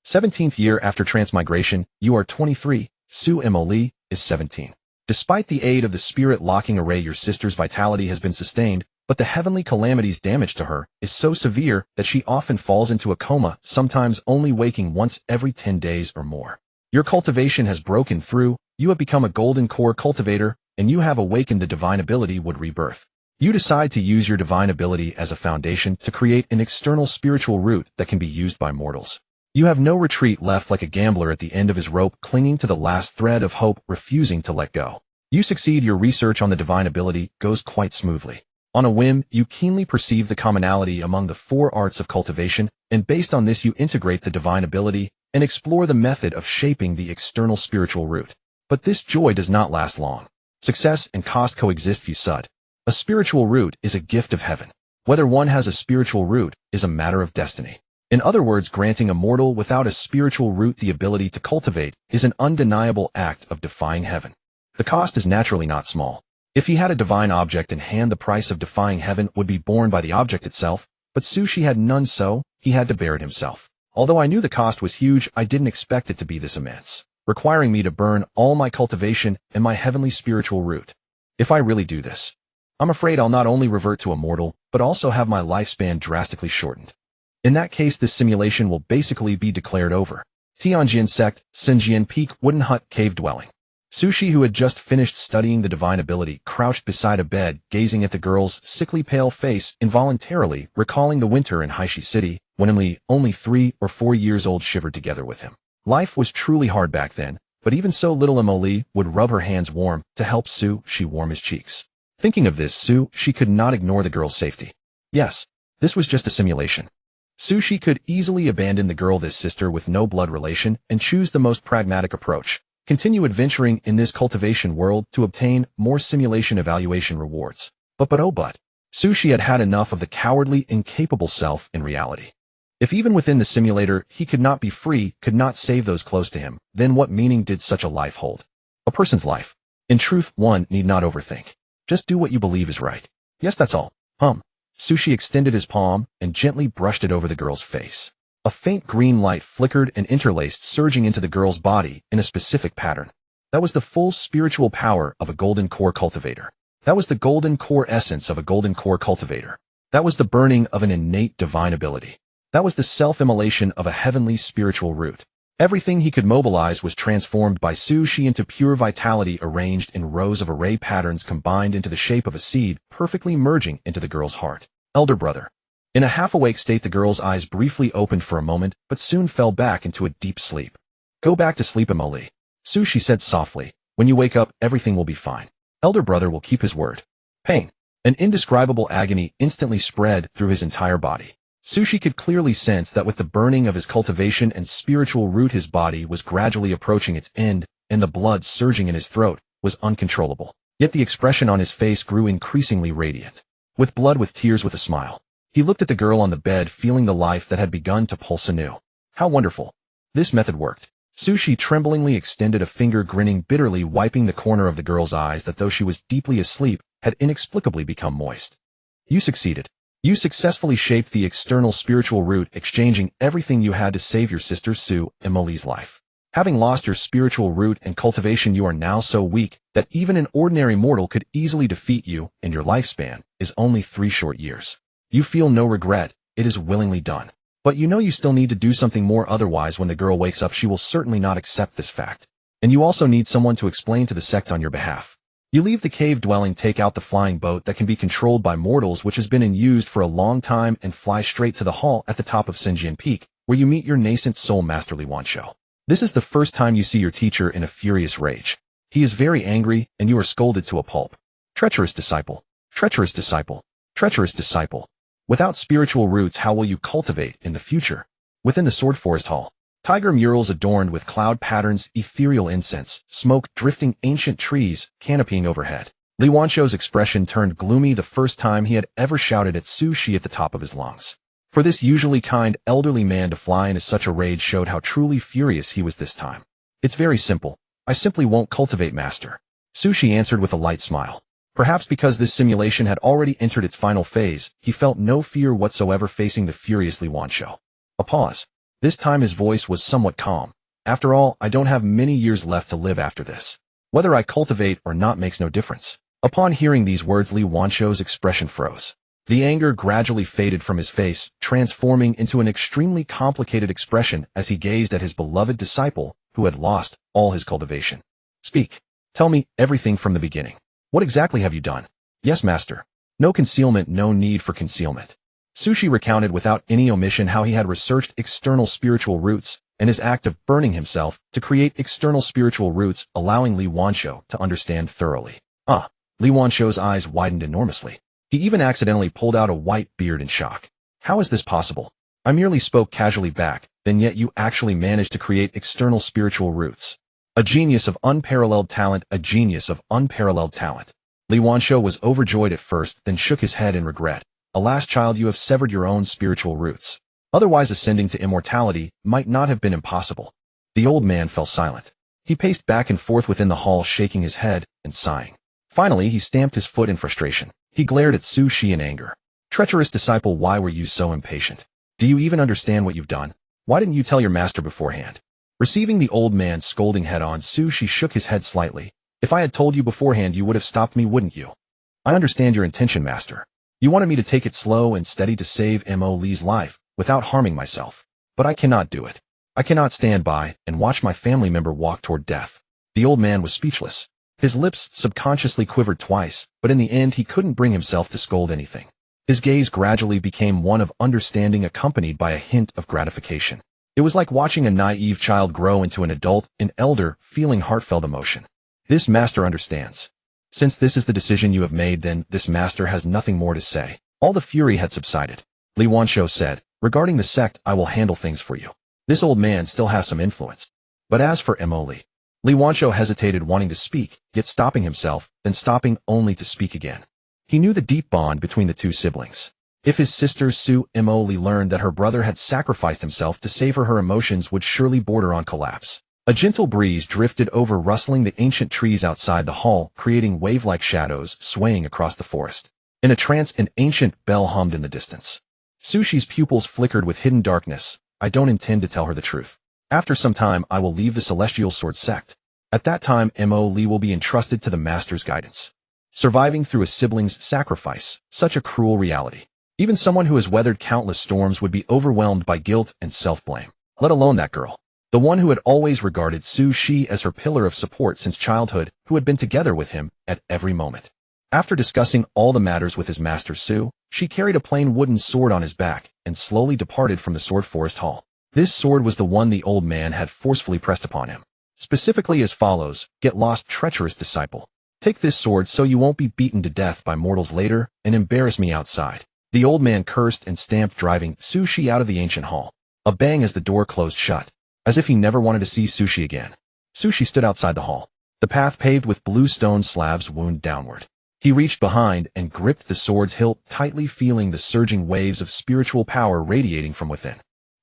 17th year after transmigration, you are 23, Su-Mo-Li is 17. Despite the aid of the spirit locking array, your sister's vitality has been sustained, but the heavenly calamity's damage to her is so severe that she often falls into a coma, sometimes only waking once every 10 days or more. Your cultivation has broken through, you have become a golden core cultivator, and you have awakened the divine ability Wood rebirth. You decide to use your divine ability as a foundation to create an external spiritual root that can be used by mortals. You have no retreat left, like a gambler at the end of his rope, clinging to the last thread of hope, refusing to let go. You succeed. Your research on the divine ability goes quite smoothly. On a whim, you keenly perceive the commonality among the 4 arts of cultivation, and based on this you integrate the divine ability and explore the method of shaping the external spiritual root. But this joy does not last long. Success and cost coexist. Fusud. A spiritual root is a gift of heaven. Whether one has a spiritual root is a matter of destiny. In other words, granting a mortal without a spiritual root the ability to cultivate is an undeniable act of defying heaven. The cost is naturally not small. If he had a divine object in hand, the price of defying heaven would be borne by the object itself, but Sushi had none, so he had to bear it himself. Although I knew the cost was huge, I didn't expect it to be this immense, requiring me to burn all my cultivation and my heavenly spiritual root. If I really do this, I'm afraid I'll not only revert to a mortal, but also have my lifespan drastically shortened. In that case, this simulation will basically be declared over. Tianjin Sect, Xinjian Peak, Wooden Hut, Cave Dwelling. Sushi, who had just finished studying the divine ability, crouched beside a bed, gazing at the girl's sickly pale face, involuntarily recalling the winter in Haishi City, when Emily, only 3 or 4 years old, shivered together with him. Life was truly hard back then, but even so, little Emily would rub her hands warm to help Sushi warm his cheeks. Thinking of this, she could not ignore the girl's safety. Yes, this was just a simulation. Sushi could easily abandon the girl, this sister with no blood relation, and choose the most pragmatic approach. Continue adventuring in this cultivation world to obtain more simulation evaluation rewards. But Sushi had had enough of the cowardly, incapable self in reality. If even within the simulator he could not be free, could not save those close to him, then what meaning did such a life hold? A person's life. In truth, one need not overthink. Just do what you believe is right. Yes, that's all. Sushi extended his palm and gently brushed it over the girl's face. A faint green light flickered and interlaced, surging into the girl's body in a specific pattern. That was the full spiritual power of a golden core cultivator. That was the golden core essence of a golden core cultivator. That was the burning of an innate divine ability. That was the self-immolation of a heavenly spiritual root. Everything he could mobilize was transformed by Sushi into pure vitality, arranged in rows of array patterns combined into the shape of a seed, perfectly merging into the girl's heart. Elder brother. In a half-awake state, the girl's eyes briefly opened for a moment, but soon fell back into a deep sleep. Go back to sleep, Emily. Sushi said softly. When you wake up, everything will be fine. Elder brother will keep his word. Pain. An indescribable agony instantly spread through his entire body. Sushi could clearly sense that with the burning of his cultivation and spiritual root, his body was gradually approaching its end, and the blood surging in his throat was uncontrollable. Yet the expression on his face grew increasingly radiant. With blood, with tears, with a smile. He looked at the girl on the bed, feeling the life that had begun to pulse anew. How wonderful. This method worked. Sushi tremblingly extended a finger, grinning bitterly, wiping the corner of the girl's eyes that, though she was deeply asleep, had inexplicably become moist. You succeeded. You successfully shaped the external spiritual root, exchanging everything you had to save your sister Emily's life. Having lost your spiritual root and cultivation, you are now so weak that even an ordinary mortal could easily defeat you, and your lifespan is only 3 short years. You feel no regret, it is willingly done. But you know you still need to do something more, otherwise when the girl wakes up she will certainly not accept this fact. And you also need someone to explain to the sect on your behalf. You leave the cave dwelling, take out the flying boat that can be controlled by mortals, which has been in use for a long time, and fly straight to the hall at the top of Xinjian Peak, where you meet your nascent soul master Li Wanshou. This is the first time you see your teacher in a furious rage. He is very angry, and you are scolded to a pulp. Treacherous disciple. Treacherous disciple. Treacherous disciple. Without spiritual roots, how will you cultivate in the future? Within the Sword Forest Hall, tiger murals adorned with cloud patterns, ethereal incense, smoke drifting, ancient trees canopying overhead. Li Wanshou's expression turned gloomy the first time he had ever shouted at Sushi at the top of his lungs. For this usually kind, elderly man to fly into such a rage showed how truly furious he was this time. It's very simple. I simply won't cultivate, master. Sushi answered with a light smile. Perhaps because this simulation had already entered its final phase, he felt no fear whatsoever facing the furious Li Wanshou. A pause. This time his voice was somewhat calm. After all, I don't have many years left to live after this. Whether I cultivate or not makes no difference. Upon hearing these words, Li Wanshou's expression froze. The anger gradually faded from his face, transforming into an extremely complicated expression as he gazed at his beloved disciple, who had lost all his cultivation. Speak. Tell me everything from the beginning. What exactly have you done? Yes, master. No concealment, no need for concealment. Sushi recounted without any omission how he had researched external spiritual roots and his act of burning himself to create external spiritual roots, allowing Li Wanshou to understand thoroughly. Li Wanshou's eyes widened enormously. He even accidentally pulled out a white beard in shock. How is this possible? I merely spoke casually back, then yet you actually managed to create external spiritual roots. A genius of unparalleled talent, a genius of unparalleled talent. Li Wanshou was overjoyed at first, then shook his head in regret. Alas, child, you have severed your own spiritual roots. Otherwise, ascending to immortality might not have been impossible. The old man fell silent. He paced back and forth within the hall, shaking his head and sighing. Finally, he stamped his foot in frustration. He glared at Su Shi in anger. Treacherous disciple, why were you so impatient? Do you even understand what you've done? Why didn't you tell your master beforehand? Receiving the old man's scolding head-on, Su Shi shook his head slightly. If I had told you beforehand, you would have stopped me, wouldn't you? I understand your intention, master. You wanted me to take it slow and steady to save Mo Li's life, without harming myself. But I cannot do it. I cannot stand by and watch my family member walk toward death. The old man was speechless. His lips subconsciously quivered twice, but in the end he couldn't bring himself to scold anything. His gaze gradually became one of understanding accompanied by a hint of gratification. It was like watching a naive child grow into an adult, an elder, feeling heartfelt emotion. This master understands. Since this is the decision you have made, then this master has nothing more to say. All the fury had subsided. Li Wanshou said, regarding the sect, I will handle things for you. This old man still has some influence. But as for Mo Li, Li Wanshou hesitated, wanting to speak, yet stopping himself, then stopping only to speak again. He knew the deep bond between the two siblings. If his sister Su Mo Li learned that her brother had sacrificed himself to save her, her emotions would surely border on collapse. A gentle breeze drifted over, rustling the ancient trees outside the hall, creating wave-like shadows swaying across the forest. In a trance, an ancient bell hummed in the distance. Sushi's pupils flickered with hidden darkness. I don't intend to tell her the truth. After some time, I will leave the Celestial Sword sect. At that time, Mo Li will be entrusted to the master's guidance. Surviving through a sibling's sacrifice, such a cruel reality. Even someone who has weathered countless storms would be overwhelmed by guilt and self-blame. Let alone that girl. The one who had always regarded Su Shi as her pillar of support since childhood, who had been together with him at every moment. After discussing all the matters with his master Su, she carried a plain wooden sword on his back and slowly departed from the Sword Forest Hall. This sword was the one the old man had forcefully pressed upon him. Specifically as follows, get lost, treacherous disciple. Take this sword so you won't be beaten to death by mortals later and embarrass me outside. The old man cursed and stamped, driving Su Shi out of the ancient hall. A bang as the door closed shut. As if he never wanted to see Su Shi again. Su Shi stood outside the hall. The path paved with blue stone slabs wound downward. He reached behind and gripped the sword's hilt tightly, feeling the surging waves of spiritual power radiating from within.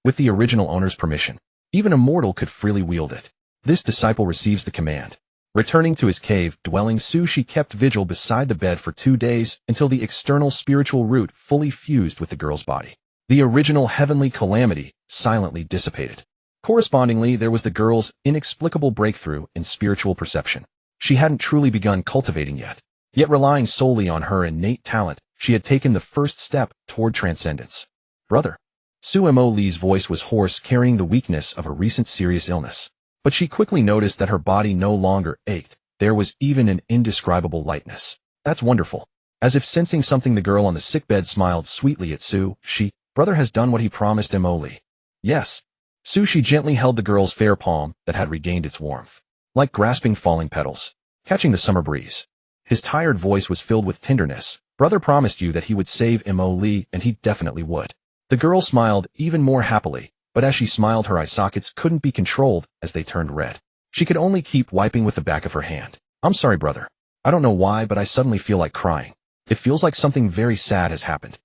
With the original owner's permission, even a mortal could freely wield it. This disciple receives the command. Returning to his cave dwelling, Su Shi kept vigil beside the bed for 2 days until the external spiritual root fully fused with the girl's body. The original heavenly calamity silently dissipated. Correspondingly, there was the girl's inexplicable breakthrough in spiritual perception. She hadn't truly begun cultivating yet. Yet relying solely on her innate talent, she had taken the first step toward transcendence. Brother. Su Mo Li's voice was hoarse, carrying the weakness of a recent serious illness. But she quickly noticed that her body no longer ached. There was even an indescribable lightness. That's wonderful. As if sensing something, the girl on the sickbed smiled sweetly at Su Shi. Brother has done what he promised Mo Li. Yes. Su Shi gently held the girl's fair palm that had regained its warmth. Like grasping falling petals, catching the summer breeze. His tired voice was filled with tenderness. Brother promised you that he would save Mo Li, and he definitely would. The girl smiled even more happily, but as she smiled, her eye sockets couldn't be controlled as they turned red. She could only keep wiping with the back of her hand. I'm sorry, brother. I don't know why, but I suddenly feel like crying. It feels like something very sad has happened.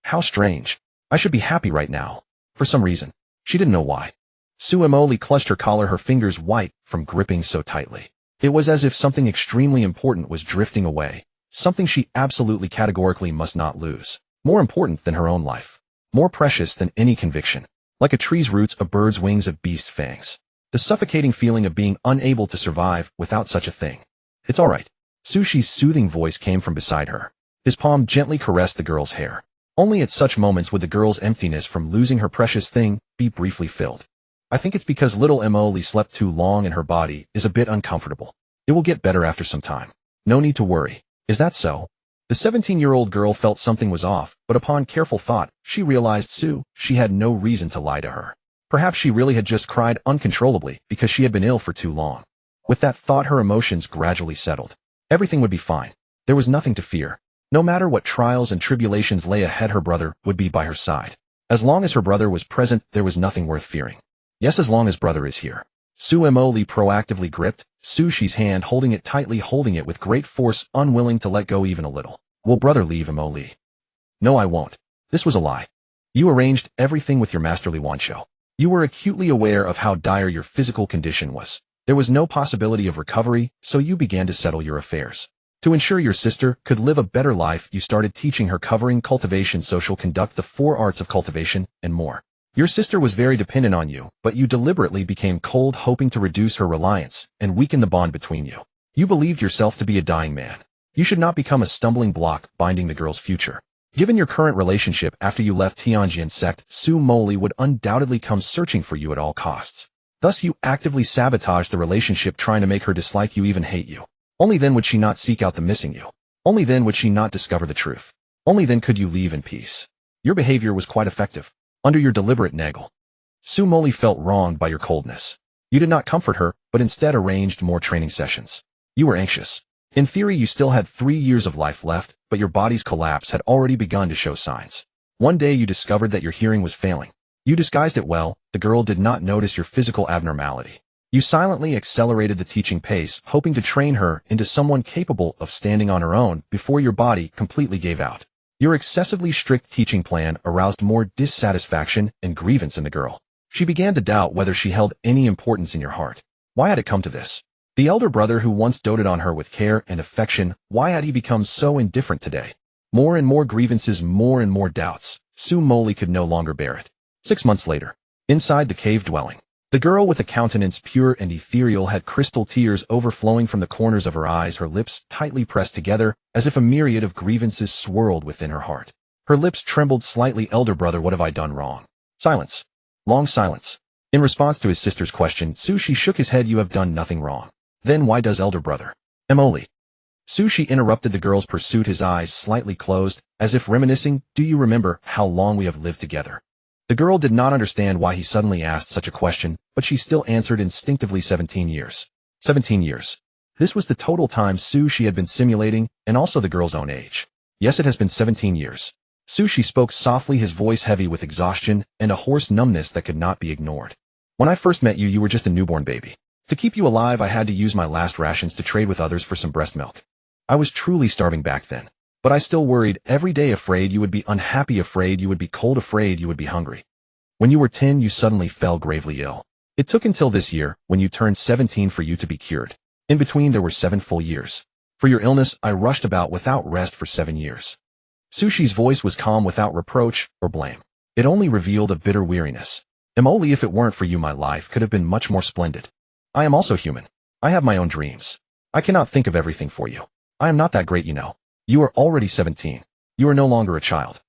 How strange. I should be happy right now. For some reason. She didn't know why. Su Mo Li clutched her collar, her fingers white from gripping so tightly. It was as if something extremely important was drifting away, something she absolutely categorically must not lose. More important than her own life. More precious than any conviction. Like a tree's roots, a bird's wings, a beast's fangs. The suffocating feeling of being unable to survive without such a thing. It's all right. Su Shi's soothing voice came from beside her. His palm gently caressed the girl's hair. Only at such moments would the girl's emptiness from losing her precious thing be briefly filled. I think it's because little Mo Li slept too long and her body is a bit uncomfortable. It will get better after some time. No need to worry. Is that so? The 17-year-old girl felt something was off, but upon careful thought, she realized she had no reason to lie to her. Perhaps she really had just cried uncontrollably because she had been ill for too long. With that thought, her emotions gradually settled. Everything would be fine. There was nothing to fear. No matter what trials and tribulations lay ahead, her brother would be by her side. As long as her brother was present, there was nothing worth fearing. Yes, as long as brother is here. Emily proactively gripped Sushi's hand, holding it with great force, unwilling to let go even a little. Will brother leave Emily? No, I won't. This was a lie. You arranged everything with your masterly Wancho. You were acutely aware of how dire your physical condition was. There was no possibility of recovery, so you began to settle your affairs. To ensure your sister could live a better life, you started teaching her covering, cultivation, social conduct, the 4 arts of cultivation, and more. Your sister was very dependent on you, but you deliberately became cold, hoping to reduce her reliance and weaken the bond between you. You believed yourself to be a dying man. You should not become a stumbling block binding the girl's future. Given your current relationship after you left Tianjin sect, Su Moli would undoubtedly come searching for you at all costs. Thus you actively sabotaged the relationship, trying to make her dislike you, even hate you. Only then would she not seek out the missing you. Only then would she not discover the truth. Only then could you leave in peace. Your behavior was quite effective. Under your deliberate naggle, Su Moli felt wronged by your coldness. You did not comfort her, but instead arranged more training sessions. You were anxious. In theory, you still had 3 years of life left, but your body's collapse had already begun to show signs. One day you discovered that your hearing was failing. You disguised it well. The girl did not notice your physical abnormality. You silently accelerated the teaching pace, hoping to train her into someone capable of standing on her own before your body completely gave out. Your excessively strict teaching plan aroused more dissatisfaction and grievance in the girl. She began to doubt whether she held any importance in your heart. Why had it come to this? The elder brother who once doted on her with care and affection, why had he become so indifferent today? More and more grievances, more and more doubts. Su Moli could no longer bear it. 6 months later, inside the cave dwelling, the girl with a countenance pure and ethereal had crystal tears overflowing from the corners of her eyes, her lips tightly pressed together, as if a myriad of grievances swirled within her heart. Her lips trembled slightly. Elder brother, what have I done wrong? Silence. Long silence. In response to his sister's question, Sushi shook his head. You have done nothing wrong. Then why does elder brother? Emily. Sushi interrupted the girl's pursuit, his eyes slightly closed, as if reminiscing. Do you remember how long we have lived together? The girl did not understand why he suddenly asked such a question, but she still answered instinctively. 17 years. 17 years. This was the total time Sushi had been simulating, and also the girl's own age. Yes, it has been 17 years. Sushi spoke softly, his voice heavy with exhaustion and a hoarse numbness that could not be ignored. When I first met you, you were just a newborn baby. To keep you alive, I had to use my last rations to trade with others for some breast milk. I was truly starving back then. But I still worried every day, afraid you would be unhappy, afraid you would be cold, afraid you would be hungry. When you were 10, you suddenly fell gravely ill. It took until this year, when you turned 17, for you to be cured. In between, there were 7 full years. For your illness, I rushed about without rest for 7 years. Sushi's voice was calm, without reproach or blame. It only revealed a bitter weariness. Emily, if it weren't for you, my life could have been much more splendid. I am also human. I have my own dreams. I cannot think of everything for you. I am not that great, you know. You are already 17. You are no longer a child.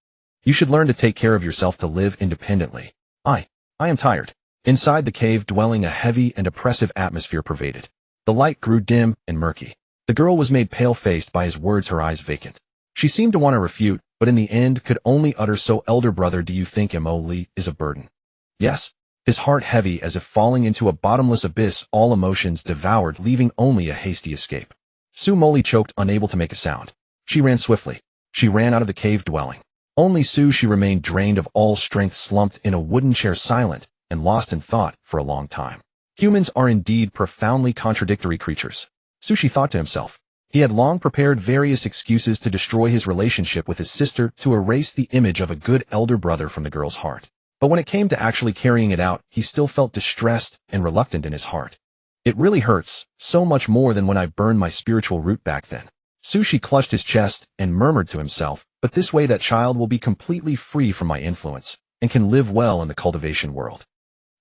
You should learn to take care of yourself, to live independently. I am tired. Inside the cave dwelling, a heavy and oppressive atmosphere pervaded. The light grew dim and murky. The girl was made pale-faced by his words, her eyes vacant. She seemed to want to refute, but in the end could only utter, so elder brother, do you think Emily is a burden? Yes. His heart heavy, as if falling into a bottomless abyss, all emotions devoured, leaving only a hasty escape. Su Moli choked, unable to make a sound. She ran swiftly. She ran out of the cave dwelling. Only she remained drained of all strength, slumped in a wooden chair, silent and lost in thought for a long time. Humans are indeed profoundly contradictory creatures. Sushi thought to himself. He had long prepared various excuses to destroy his relationship with his sister, to erase the image of a good elder brother from the girl's heart. But when it came to actually carrying it out, he still felt distressed and reluctant in his heart. It really hurts, so much more than when I burned my spiritual root back then. Sushi clutched his chest and murmured to himself, but this way that child will be completely free from my influence, and can live well in the cultivation world.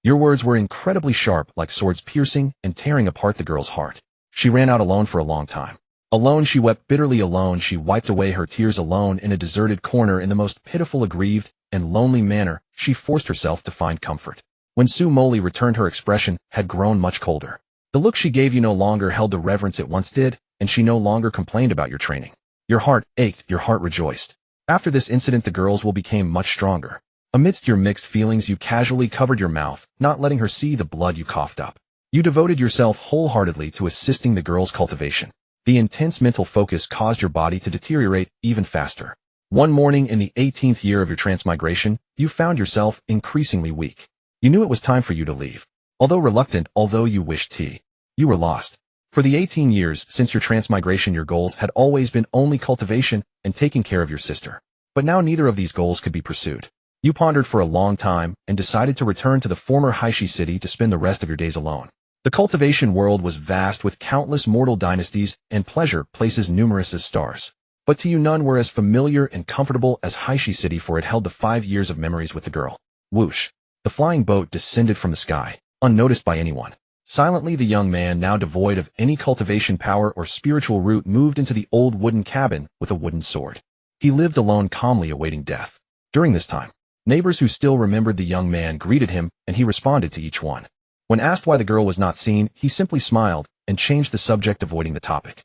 Your words were incredibly sharp, like swords, piercing and tearing apart the girl's heart. She ran out alone for a long time. Alone she wept bitterly, alone she wiped away her tears, alone in a deserted corner, in the most pitiful, aggrieved, and lonely manner, she forced herself to find comfort. When Su Moli returned, her expression had grown much colder. The look she gave you no longer held the reverence it once did, and she no longer complained about your training. Your heart ached, your heart rejoiced. After this incident, the girls will become much stronger. Amidst your mixed feelings, you casually covered your mouth, not letting her see the blood you coughed up. You devoted yourself wholeheartedly to assisting the girls' cultivation. The intense mental focus caused your body to deteriorate even faster. One morning in the 18th year of your transmigration, you found yourself increasingly weak. You knew it was time for you to leave. Although reluctant, although you wished to, you were lost. For the 18 years since your transmigration, your goals had always been only cultivation and taking care of your sister. But now neither of these goals could be pursued. You pondered for a long time and decided to return to the former Haishi city to spend the rest of your days alone. The cultivation world was vast with countless mortal dynasties and pleasure places numerous as stars. But to you none were as familiar and comfortable as Haishi city, for it held the 5 years of memories with the girl. Whoosh! The flying boat descended from the sky, unnoticed by anyone. Silently, the young man, now devoid of any cultivation power or spiritual root, moved into the old wooden cabin with a wooden sword. He lived alone, calmly awaiting death. During this time, neighbors who still remembered the young man greeted him, and he responded to each one. When asked why the girl was not seen, he simply smiled and changed the subject, avoiding the topic.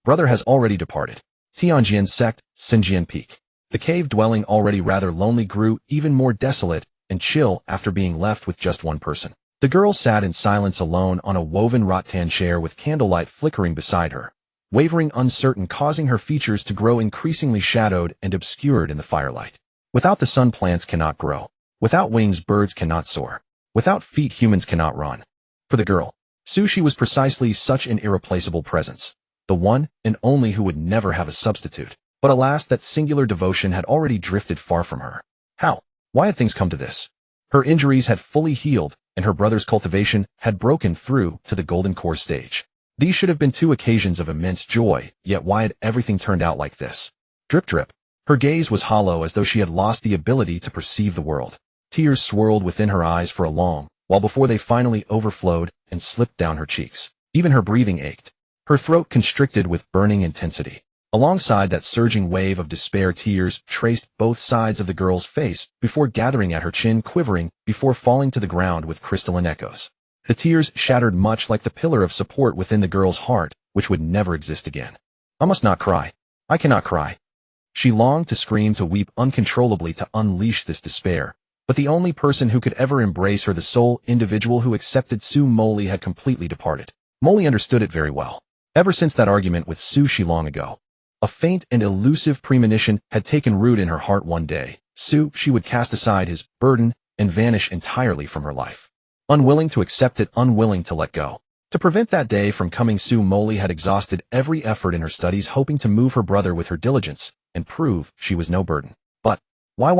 Brother has already departed. Tianjian sect, Xinjian Peak. The cave dwelling, already rather lonely, grew even more desolate and chill after being left with just one person. The girl sat in silence alone on a woven rattan chair with candlelight flickering beside her, wavering, uncertain, causing her features to grow increasingly shadowed and obscured in the firelight. Without the sun, plants cannot grow. Without wings, birds cannot soar. Without feet, humans cannot run. For the girl, Sushi was precisely such an irreplaceable presence, the one and only who would never have a substitute. But alas, that singular devotion had already drifted far from her. How? Why had things come to this? Her injuries had fully healed, and her brother's cultivation had broken through to the golden core stage. These should have been 2 occasions of immense joy, yet why had everything turned out like this? Drip drip. Her gaze was hollow, as though she had lost the ability to perceive the world. Tears swirled within her eyes for a long while before they finally overflowed and slipped down her cheeks. Even her breathing ached. Her throat constricted with burning intensity. Alongside that surging wave of despair, tears traced both sides of the girl's face before gathering at her chin, quivering before falling to the ground with crystalline echoes. The tears shattered much like the pillar of support within the girl's heart, which would never exist again. I must not cry. I cannot cry. She longed to scream, to weep uncontrollably, to unleash this despair. But the only person who could ever embrace her, the sole individual who accepted Su Moli, had completely departed. Moli understood it very well. Ever since that argument with Sushi long ago, a faint and elusive premonition had taken root in her heart. One day, she would cast aside his burden and vanish entirely from her life. Unwilling to accept it, unwilling to let go. To prevent that day from coming, Su Moli had exhausted every effort in her studies, hoping to move her brother with her diligence and prove she was no burden. But why?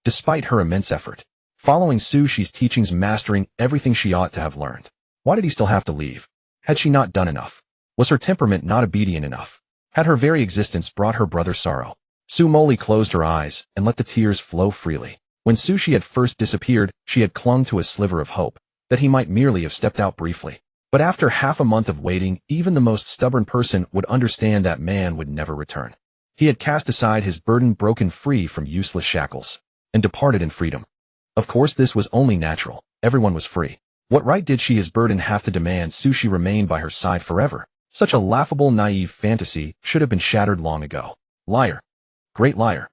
Despite her immense effort, following Sushi's teachings, mastering everything she ought to have learned, why did he still have to leave? Had she not done enough? Was her temperament not obedient enough? Had her very existence brought her brother sorrow? Su Moli closed her eyes and let the tears flow freely. When Sushi had first disappeared, she had clung to a sliver of hope that he might merely have stepped out briefly. But after half a month of waiting, even the most stubborn person would understand that man would never return. He had cast aside his burden, broken free from useless shackles, and departed in freedom. Of course, this was only natural. Everyone was free. What right did she, his burden, have to demand Sushi remain by her side forever? Such a laughable, naive fantasy should have been shattered long ago. Liar. Great liar.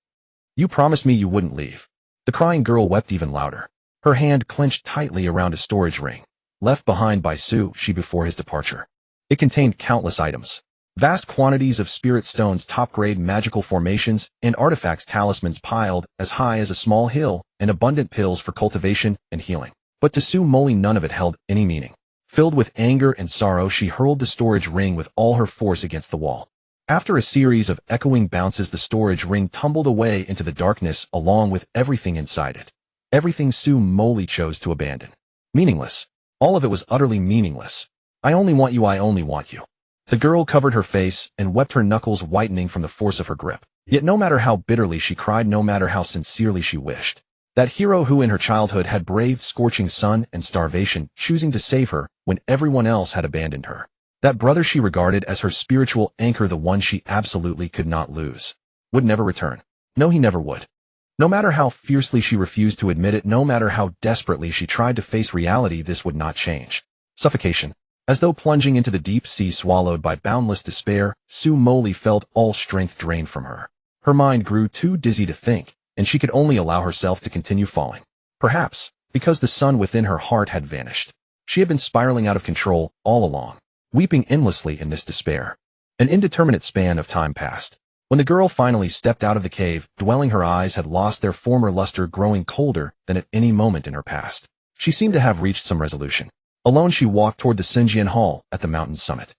You promised me you wouldn't leave. The crying girl wept even louder. Her hand clenched tightly around a storage ring, left behind by Sushi before his departure. It contained countless items. Vast quantities of spirit stones, top-grade magical formations, and artifacts, talismans piled as high as a small hill, and abundant pills for cultivation and healing. But to Su Moli none of it held any meaning. Filled with anger and sorrow, she hurled the storage ring with all her force against the wall. After a series of echoing bounces, the storage ring tumbled away into the darkness along with everything inside it. Everything Su Moli chose to abandon. Meaningless. All of it was utterly meaningless. I only want you, I only want you. The girl covered her face and wept, her knuckles whitening from the force of her grip. Yet no matter how bitterly she cried, no matter how sincerely she wished, that hero who in her childhood had braved scorching sun and starvation, choosing to save her when everyone else had abandoned her, that brother she regarded as her spiritual anchor, the one she absolutely could not lose, would never return. No, he never would. No matter how fiercely she refused to admit it, no matter how desperately she tried to face reality, this would not change. Suffocation. As though plunging into the deep sea swallowed by boundless despair, Su Moli felt all strength drained from her. Her mind grew too dizzy to think, and she could only allow herself to continue falling. Perhaps, because the sun within her heart had vanished. She had been spiraling out of control all along, weeping endlessly in this despair. An indeterminate span of time passed. When the girl finally stepped out of the cave, dwelling, her eyes had lost their former luster, growing colder than at any moment in her past. She seemed to have reached some resolution. Alone she walked toward the Xinjian Hall at the mountain's summit.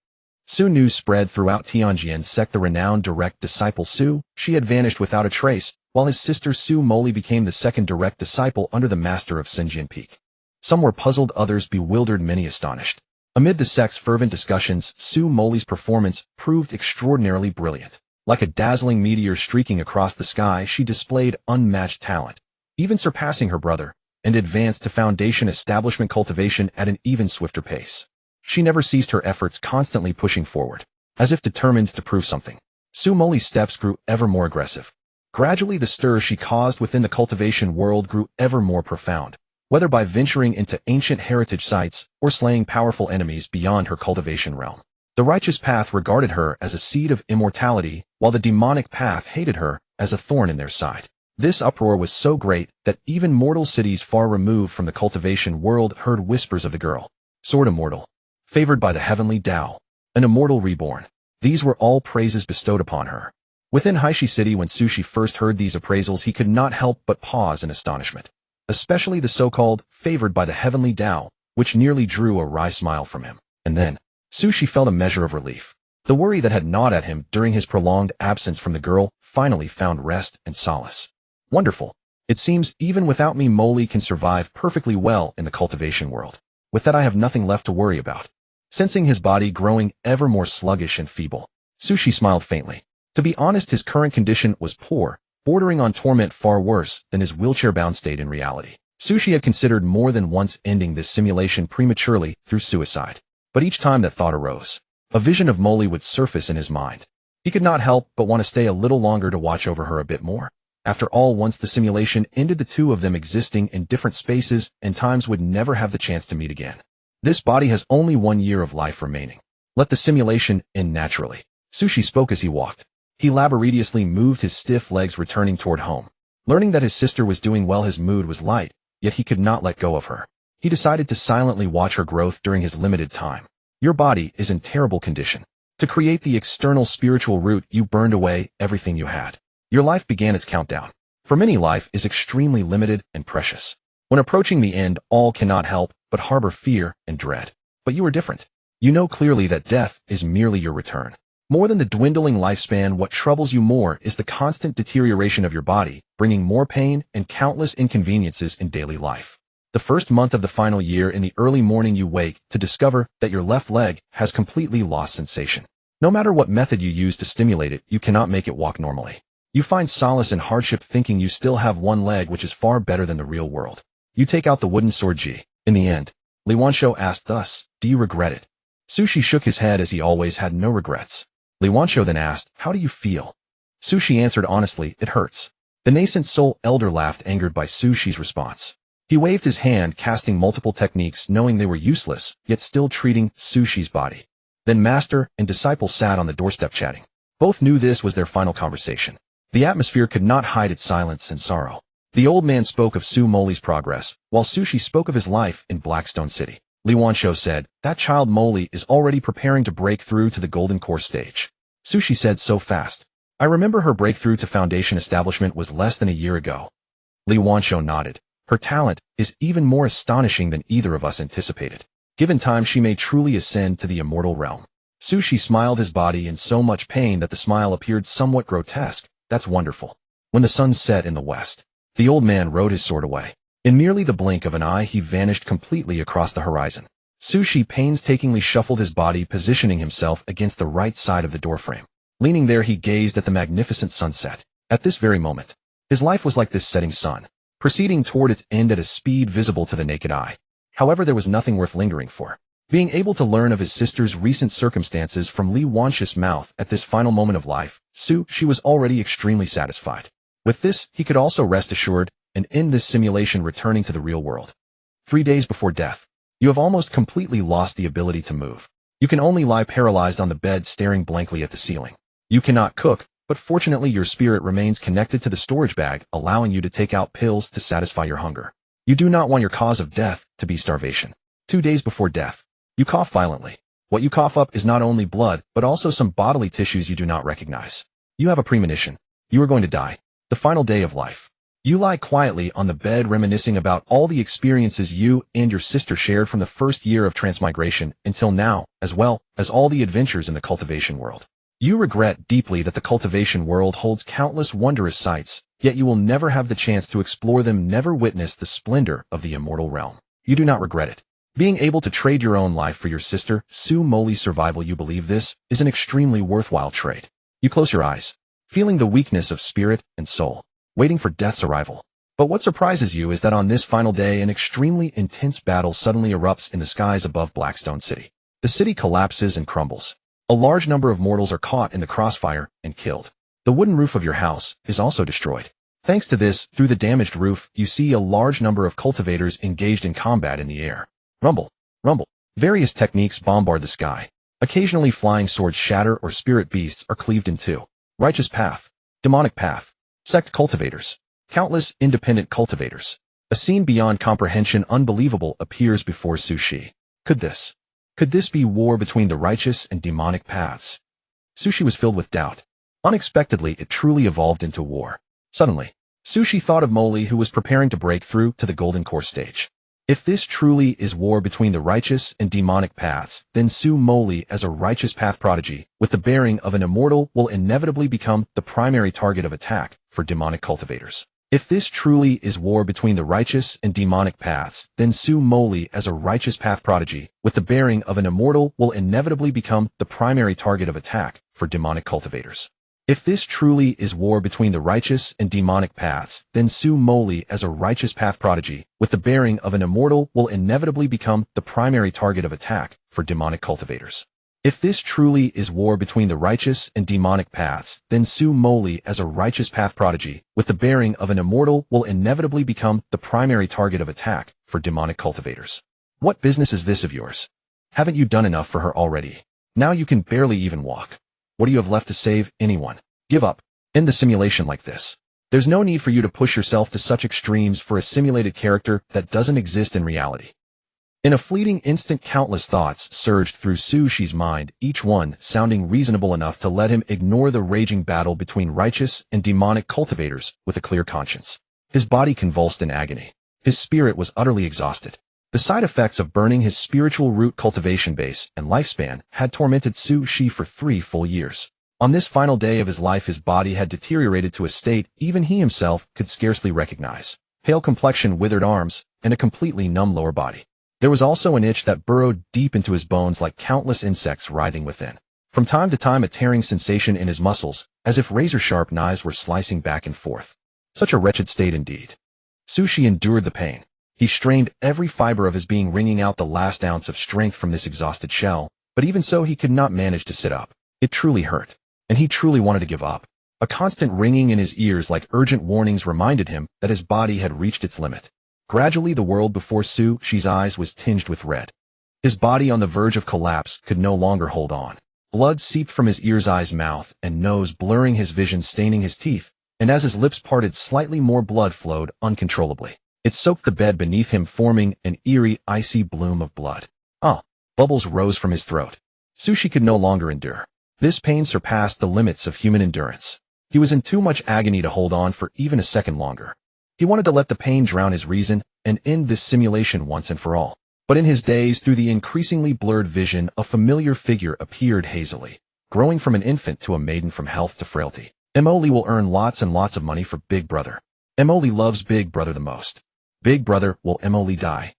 Soon news spread throughout Tianjin sect the renowned direct disciple Su. She had vanished without a trace, while his sister Su Moli became the second direct disciple under the master of Xinjian Peak. Some were puzzled, others bewildered, many astonished. Amid the sect's fervent discussions, Su Moli's performance proved extraordinarily brilliant. Like a dazzling meteor streaking across the sky, she displayed unmatched talent, even surpassing her brother, and advanced to foundation establishment cultivation at an even swifter pace. She never ceased her efforts, constantly pushing forward, as if determined to prove something. Su Moli's steps grew ever more aggressive. Gradually the stir she caused within the cultivation world grew ever more profound, whether by venturing into ancient heritage sites or slaying powerful enemies beyond her cultivation realm. The righteous path regarded her as a seed of immortality, while the demonic path hated her as a thorn in their side. This uproar was so great that even mortal cities far removed from the cultivation world heard whispers of the girl. Sword immortal, favored by the heavenly Tao, an immortal reborn. These were all praises bestowed upon her. Within Haishi City, when Sushi first heard these appraisals, he could not help but pause in astonishment. Especially the so-called favored by the heavenly Tao, which nearly drew a wry smile from him. And then, Sushi felt a measure of relief. The worry that had gnawed at him during his prolonged absence from the girl finally found rest and solace. Wonderful. It seems even without me, Moli can survive perfectly well in the cultivation world. With that, I have nothing left to worry about. Sensing his body growing ever more sluggish and feeble, Sushi smiled faintly. To be honest, his current condition was poor, bordering on torment, far worse than his wheelchair-bound state in reality. Sushi had considered more than once ending this simulation prematurely through suicide. But each time that thought arose, a vision of Moli would surface in his mind. He could not help but want to stay a little longer to watch over her a bit more. After all, once the simulation ended, the two of them existing in different spaces and times would never have the chance to meet again. This body has only 1 year of life remaining. Let the simulation end naturally. Sushi spoke as he walked. He laboriously moved his stiff legs, returning toward home. Learning that his sister was doing well, his mood was light, yet he could not let go of her. He decided to silently watch her growth during his limited time. Your body is in terrible condition. To create the external spiritual root, you burned away everything you had. Your life began its countdown. For many, life is extremely limited and precious. When approaching the end, all cannot help but harbor fear and dread. But you are different. You know clearly that death is merely your return. More than the dwindling lifespan, what troubles you more is the constant deterioration of your body, bringing more pain and countless inconveniences in daily life. The first month of the final year, in the early morning you wake to discover that your left leg has completely lost sensation. No matter what method you use to stimulate it, you cannot make it walk normally. You find solace in hardship, thinking you still have one leg, which is far better than the real world. You take out the wooden sword Ji. In the end, Li Wanshou asked thus, "Do you regret it?" Sushi shook his head, as he always had no regrets. Li Wanshou then asked, "How do you feel?" Sushi answered honestly, "It hurts." The nascent soul elder laughed, angered by Sushi's response. He waved his hand, casting multiple techniques, knowing they were useless, yet still treating Sushi's body. Then master and disciple sat on the doorstep chatting. Both knew this was their final conversation. The atmosphere could not hide its silence and sorrow. The old man spoke of Su Moli's progress, while Sushi spoke of his life in Blackstone City. Li Wanshou said, "That child Moli is already preparing to break through to the golden core stage." Sushi said, "So fast. I remember her breakthrough to foundation establishment was less than a year ago." Li Wanshou nodded. "Her talent is even more astonishing than either of us anticipated. Given time, she may truly ascend to the immortal realm." Sushi smiled, his body in so much pain that the smile appeared somewhat grotesque. "That's wonderful." When the sun set in the west, the old man rode his sword away. In merely the blink of an eye, he vanished completely across the horizon. Sushi painstakingly shuffled his body, positioning himself against the right side of the doorframe. Leaning there, he gazed at the magnificent sunset. At this very moment, his life was like this setting sun, proceeding toward its end at a speed visible to the naked eye. However, there was nothing worth lingering for. Being able to learn of his sister's recent circumstances from Li Wanshou's mouth at this final moment of life, she was already extremely satisfied. With this, he could also rest assured and end this simulation, returning to the real world. 3 days before death, You have almost completely lost the ability to move. You can only lie paralyzed on the bed staring blankly at the ceiling. You cannot cook, but fortunately your spirit remains connected to the storage bag, allowing you to take out pills to satisfy your hunger. You do not want your cause of death to be starvation. 2 days before death, you cough violently. What you cough up is not only blood, but also some bodily tissues you do not recognize. You have a premonition. You are going to die. The final day of life. You lie quietly on the bed reminiscing about all the experiences you and your sister shared from the first year of transmigration until now, as well as all the adventures in the cultivation world. You regret deeply that the cultivation world holds countless wondrous sights, yet you will never have the chance to explore them, never witness the splendor of the immortal realm. You do not regret it. Being able to trade your own life for your sister, Sue Molly's survival, you believe this is an extremely worthwhile trade. You close your eyes, feeling the weakness of spirit and soul, waiting for death's arrival. But what surprises you is that on this final day, an extremely intense battle suddenly erupts in the skies above Blackstone City. The city collapses and crumbles. A large number of mortals are caught in the crossfire and killed. The wooden roof of your house is also destroyed. Thanks to this, through the damaged roof, you see a large number of cultivators engaged in combat in the air. Rumble, rumble. Various techniques bombard the sky. Occasionally flying swords shatter or spirit beasts are cleaved in two. Righteous path, demonic path, sect cultivators, countless independent cultivators. A scene beyond comprehension, unbelievable, appears before Sushi. Could this be war between the righteous and demonic paths? Sushi was filled with doubt. Unexpectedly, it truly evolved into war. Suddenly, Sushi thought of Molly, who was preparing to break through to the Golden Core stage. If this truly is war between the righteous and demonic paths, then Sue Molly, as a righteous path prodigy, with the bearing of an immortal, will inevitably become the primary target of attack for demonic cultivators. If this truly is war between the righteous and demonic paths, then Sue Molly, as a righteous path prodigy, with the bearing of an immortal, will inevitably become the primary target of attack for demonic cultivators. If this truly is war between the righteous and demonic paths, then Sue Molly, as a righteous path prodigy, with the bearing of an immortal, will inevitably become the primary target of attack for demonic cultivators. If this truly is war between the righteous and demonic paths, then Sue Molly, as a righteous path prodigy, with the bearing of an immortal, will inevitably become the primary target of attack for demonic cultivators. What business is this of yours? Haven't you done enough for her already? Now you can barely even walk. What do you have left to save anyone? Give up. End the simulation like this. There's no need for you to push yourself to such extremes for a simulated character that doesn't exist in reality. In a fleeting instant, countless thoughts surged through Sushi's mind, each one sounding reasonable enough to let him ignore the raging battle between righteous and demonic cultivators with a clear conscience. His body convulsed in agony. His spirit was utterly exhausted. The side effects of burning his spiritual root cultivation base and lifespan had tormented Sushi for 3 full years. On this final day of his life, his body had deteriorated to a state even he himself could scarcely recognize. Pale complexion, withered arms, and a completely numb lower body. There was also an itch that burrowed deep into his bones like countless insects writhing within. From time to time, a tearing sensation in his muscles, as if razor-sharp knives were slicing back and forth. Such a wretched state indeed. Sushi endured the pain. He strained every fiber of his being, wringing out the last ounce of strength from this exhausted shell, but even so he could not manage to sit up. It truly hurt, and he truly wanted to give up. A constant ringing in his ears like urgent warnings reminded him that his body had reached its limit. Gradually the world before Sushi's eyes was tinged with red. His body, on the verge of collapse, could no longer hold on. Blood seeped from his ears, eyes, mouth, and nose, blurring his vision, staining his teeth, and as his lips parted, slightly more blood flowed uncontrollably. It soaked the bed beneath him, forming an eerie, icy bloom of blood. Bubbles rose from his throat. Sushi could no longer endure. This pain surpassed the limits of human endurance. He was in too much agony to hold on for even a second longer. He wanted to let the pain drown his reason and end this simulation once and for all. But in his daze, through the increasingly blurred vision, a familiar figure appeared hazily, growing from an infant to a maiden, from health to frailty. Emily will earn lots and lots of money for Big Brother. Emily loves Big Brother the most. Big Brother, will Emily die?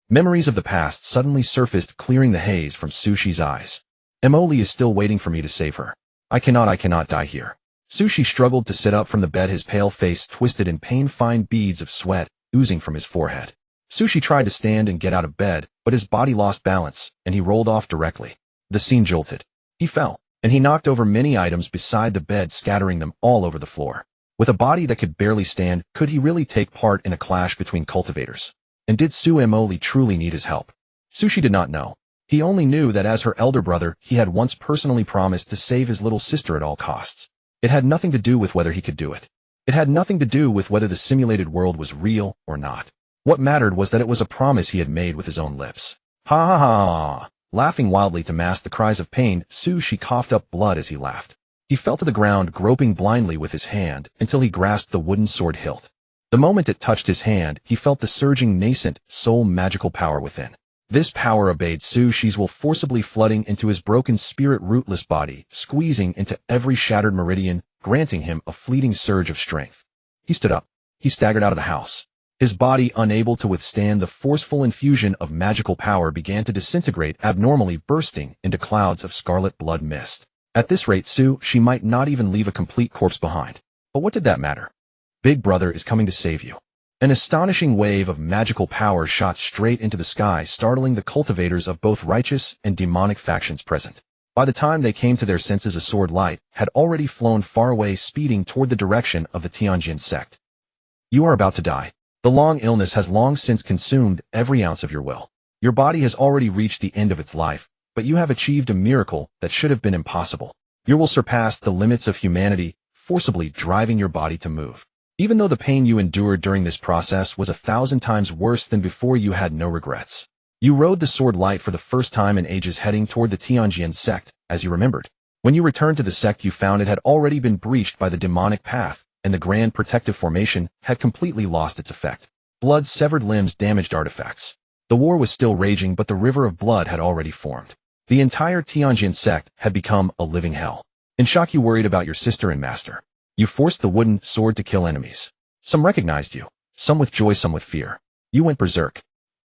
Memories of the past suddenly surfaced, clearing the haze from Sushi's eyes. Emily is still waiting for me to save her. I cannot die here. Sushi struggled to sit up from the bed, his pale face twisted in pain, fine beads of sweat oozing from his forehead. Sushi tried to stand and get out of bed, but his body lost balance, and he rolled off directly. The scene jolted. He fell, and he knocked over many items beside the bed, scattering them all over the floor. With a body that could barely stand, could he really take part in a clash between cultivators? And did Sue Emoli truly need his help? Sushi did not know. He only knew that as her elder brother, he had once personally promised to save his little sister at all costs. It had nothing to do with whether he could do it. It had nothing to do with whether the simulated world was real or not. What mattered was that it was a promise he had made with his own lips. Ha ha ha ha. Laughing wildly to mask the cries of pain, Sushi coughed up blood as he laughed. He fell to the ground, groping blindly with his hand until he grasped the wooden sword hilt. The moment it touched his hand, he felt the surging nascent soul magical power within. This power obeyed Sushi's will, forcibly flooding into his broken spirit rootless body, squeezing into every shattered meridian, granting him a fleeting surge of strength. He stood up. He staggered out of the house. His body, unable to withstand the forceful infusion of magical power, began to disintegrate abnormally, bursting into clouds of scarlet blood mist. At this rate, she might not even leave a complete corpse behind. But what did that matter? Big Brother is coming to save you. An astonishing wave of magical power shot straight into the sky, startling the cultivators of both righteous and demonic factions present. By the time they came to their senses, a sword light had already flown far away, speeding toward the direction of the Tianjin sect. You are about to die. The long illness has long since consumed every ounce of your will. Your body has already reached the end of its life, but you have achieved a miracle that should have been impossible. Your will surpassed the limits of humanity, forcibly driving your body to move. Even though the pain you endured during this process was 1,000 times worse than before, you had no regrets. You rode the sword light for the first time in ages, heading toward the Tianjin sect, as you remembered. When you returned to the sect, you found it had already been breached by the demonic path, and the grand protective formation had completely lost its effect. Blood, severed limbs, damaged artifacts. The war was still raging, but the river of blood had already formed. The entire Tianjin sect had become a living hell. In shock, you worried about your sister and master. You forced the wooden sword to kill enemies. Some recognized you, some with joy, some with fear. You went berserk.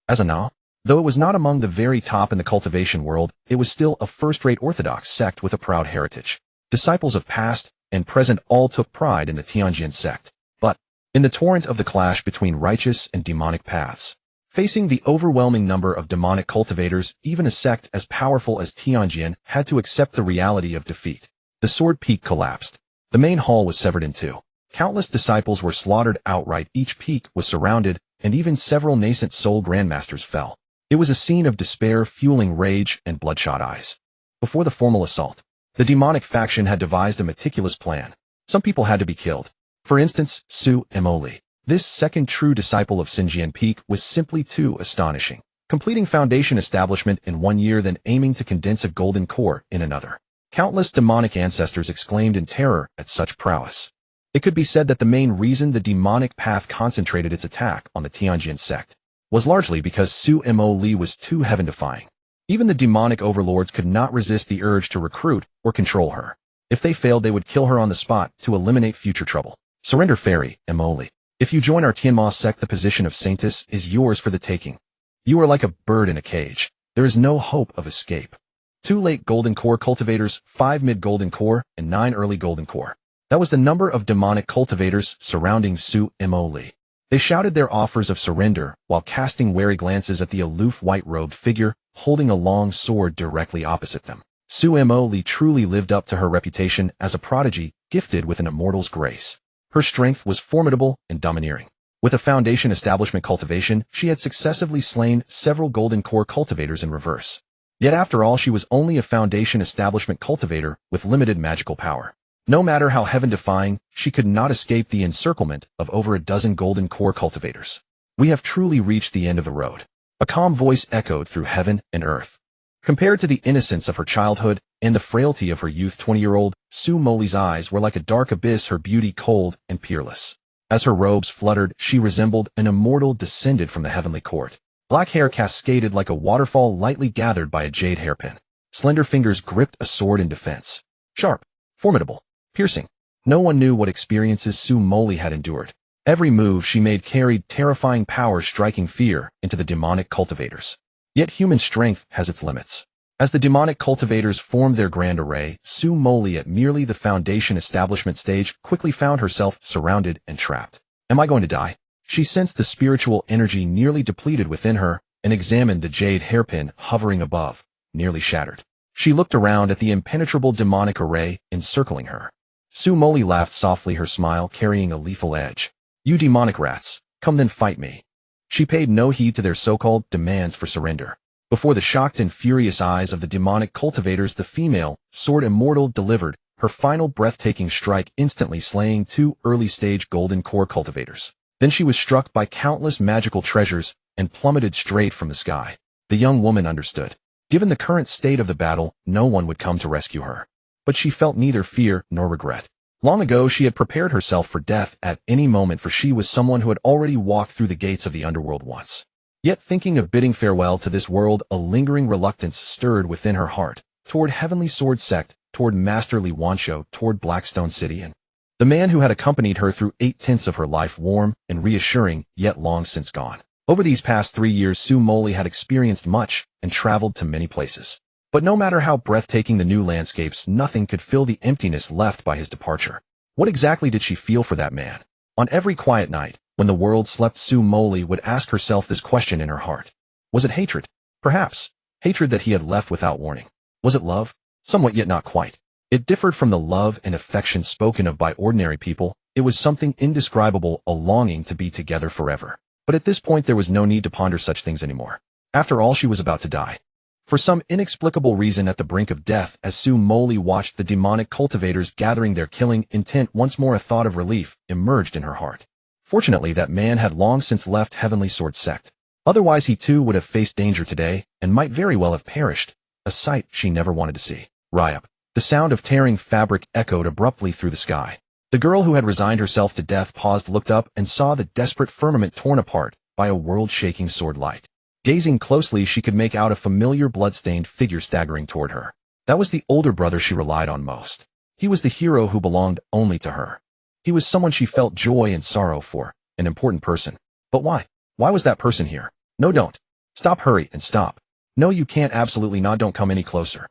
As a Na, though it was not among the very top in the cultivation world, it was still a first-rate orthodox sect with a proud heritage. Disciples of past and present all took pride in the Tianjin sect. But, in the torrent of the clash between righteous and demonic paths, facing the overwhelming number of demonic cultivators, even a sect as powerful as Tianjin had to accept the reality of defeat. The sword peak collapsed. The main hall was severed in two. Countless disciples were slaughtered outright, each peak was surrounded, and even several nascent soul grandmasters fell. It was a scene of despair, fueling rage and bloodshot eyes. Before the formal assault, the demonic faction had devised a meticulous plan. Some people had to be killed. For instance, Su Emoli. This second true disciple of Xinjian Peak was simply too astonishing, completing foundation establishment in 1 year, then aiming to condense a golden core in another. Countless demonic ancestors exclaimed in terror at such prowess. It could be said that the main reason the demonic path concentrated its attack on the Tianjin sect was largely because Su Emoli was too heaven-defying. Even the demonic overlords could not resist the urge to recruit or control her. If they failed, they would kill her on the spot to eliminate future trouble. Surrender, Fairy Emoli. If you join our Tianma sect, the position of Saintess is yours for the taking. You are like a bird in a cage. There is no hope of escape. 2 late golden core cultivators, 5 mid-golden core, and 9 early golden core. That was the number of demonic cultivators surrounding Su Emoli. They shouted their offers of surrender while casting wary glances at the aloof white-robed figure holding a long sword directly opposite them. Su Emoli truly lived up to her reputation as a prodigy gifted with an immortal's grace. Her strength was formidable and domineering. With a foundation establishment cultivation, she had successively slain several golden core cultivators in reverse. Yet after all, she was only a foundation establishment cultivator with limited magical power. No matter how heaven-defying, she could not escape the encirclement of over a dozen golden core cultivators. We have truly reached the end of the road. A calm voice echoed through heaven and earth. Compared to the innocence of her childhood and the frailty of her youth, 20-year-old Su Emoli's eyes were like a dark abyss, her beauty cold and peerless. As her robes fluttered, she resembled an immortal descended from the heavenly court. Black hair cascaded like a waterfall lightly gathered by a jade hairpin. Slender fingers gripped a sword in defense. Sharp, formidable, piercing. No one knew what experiences Su Emoli had endured. Every move she made carried terrifying power, striking fear into the demonic cultivators. Yet human strength has its limits. As the demonic cultivators formed their grand array, Su Emoli, at merely the foundation establishment stage, quickly found herself surrounded and trapped. Am I going to die? She sensed the spiritual energy nearly depleted within her and examined the jade hairpin hovering above, nearly shattered. She looked around at the impenetrable demonic array encircling her. Su Emoli laughed softly, her smile carrying a lethal edge. You demonic rats, come then fight me. She paid no heed to their so-called demands for surrender. Before the shocked and furious eyes of the demonic cultivators, the female, sword immortal, delivered her final breathtaking strike, instantly slaying 2 early-stage golden core cultivators. Then she was struck by countless magical treasures and plummeted straight from the sky. The young woman understood. Given the current state of the battle, no one would come to rescue her. But she felt neither fear nor regret. Long ago she had prepared herself for death at any moment, for she was someone who had already walked through the gates of the underworld once. Yet thinking of bidding farewell to this world, a lingering reluctance stirred within her heart, toward Heavenly Sword Sect, toward Master Li Wansho, toward Blackstone City, and the man who had accompanied her through 8/10 of her life, warm and reassuring, yet long since gone. Over these past 3 years, Su Moli had experienced much and traveled to many places. But no matter how breathtaking the new landscapes, nothing could fill the emptiness left by his departure. What exactly did she feel for that man? On every quiet night, when the world slept, Su Moli would ask herself this question in her heart. Was it hatred? Perhaps. Hatred that he had left without warning. Was it love? Somewhat, yet not quite. It differed from the love and affection spoken of by ordinary people. It was something indescribable, a longing to be together forever. But at this point there was no need to ponder such things anymore. After all, she was about to die. For some inexplicable reason, at the brink of death, as Su Moli watched the demonic cultivators gathering their killing intent, once more a thought of relief emerged in her heart. Fortunately, that man had long since left Heavenly Sword Sect. Otherwise he too would have faced danger today, and might very well have perished, a sight she never wanted to see. Ryup. The sound of tearing fabric echoed abruptly through the sky. The girl who had resigned herself to death paused, looked up, and saw the desperate firmament torn apart by a world-shaking sword light. Gazing closely, she could make out a familiar blood-stained figure staggering toward her. That was the older brother she relied on most. He was the hero who belonged only to her. He was someone she felt joy and sorrow for, an important person. But why? Why was that person here? No, don't. Stop, hurry, and stop. No, you can't, absolutely not, don't come any closer.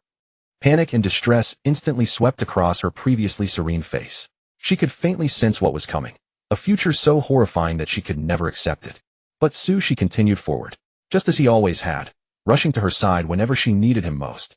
Panic and distress instantly swept across her previously serene face. She could faintly sense what was coming, a future so horrifying that she could never accept it. But she continued forward, just as he always had, rushing to her side whenever she needed him most.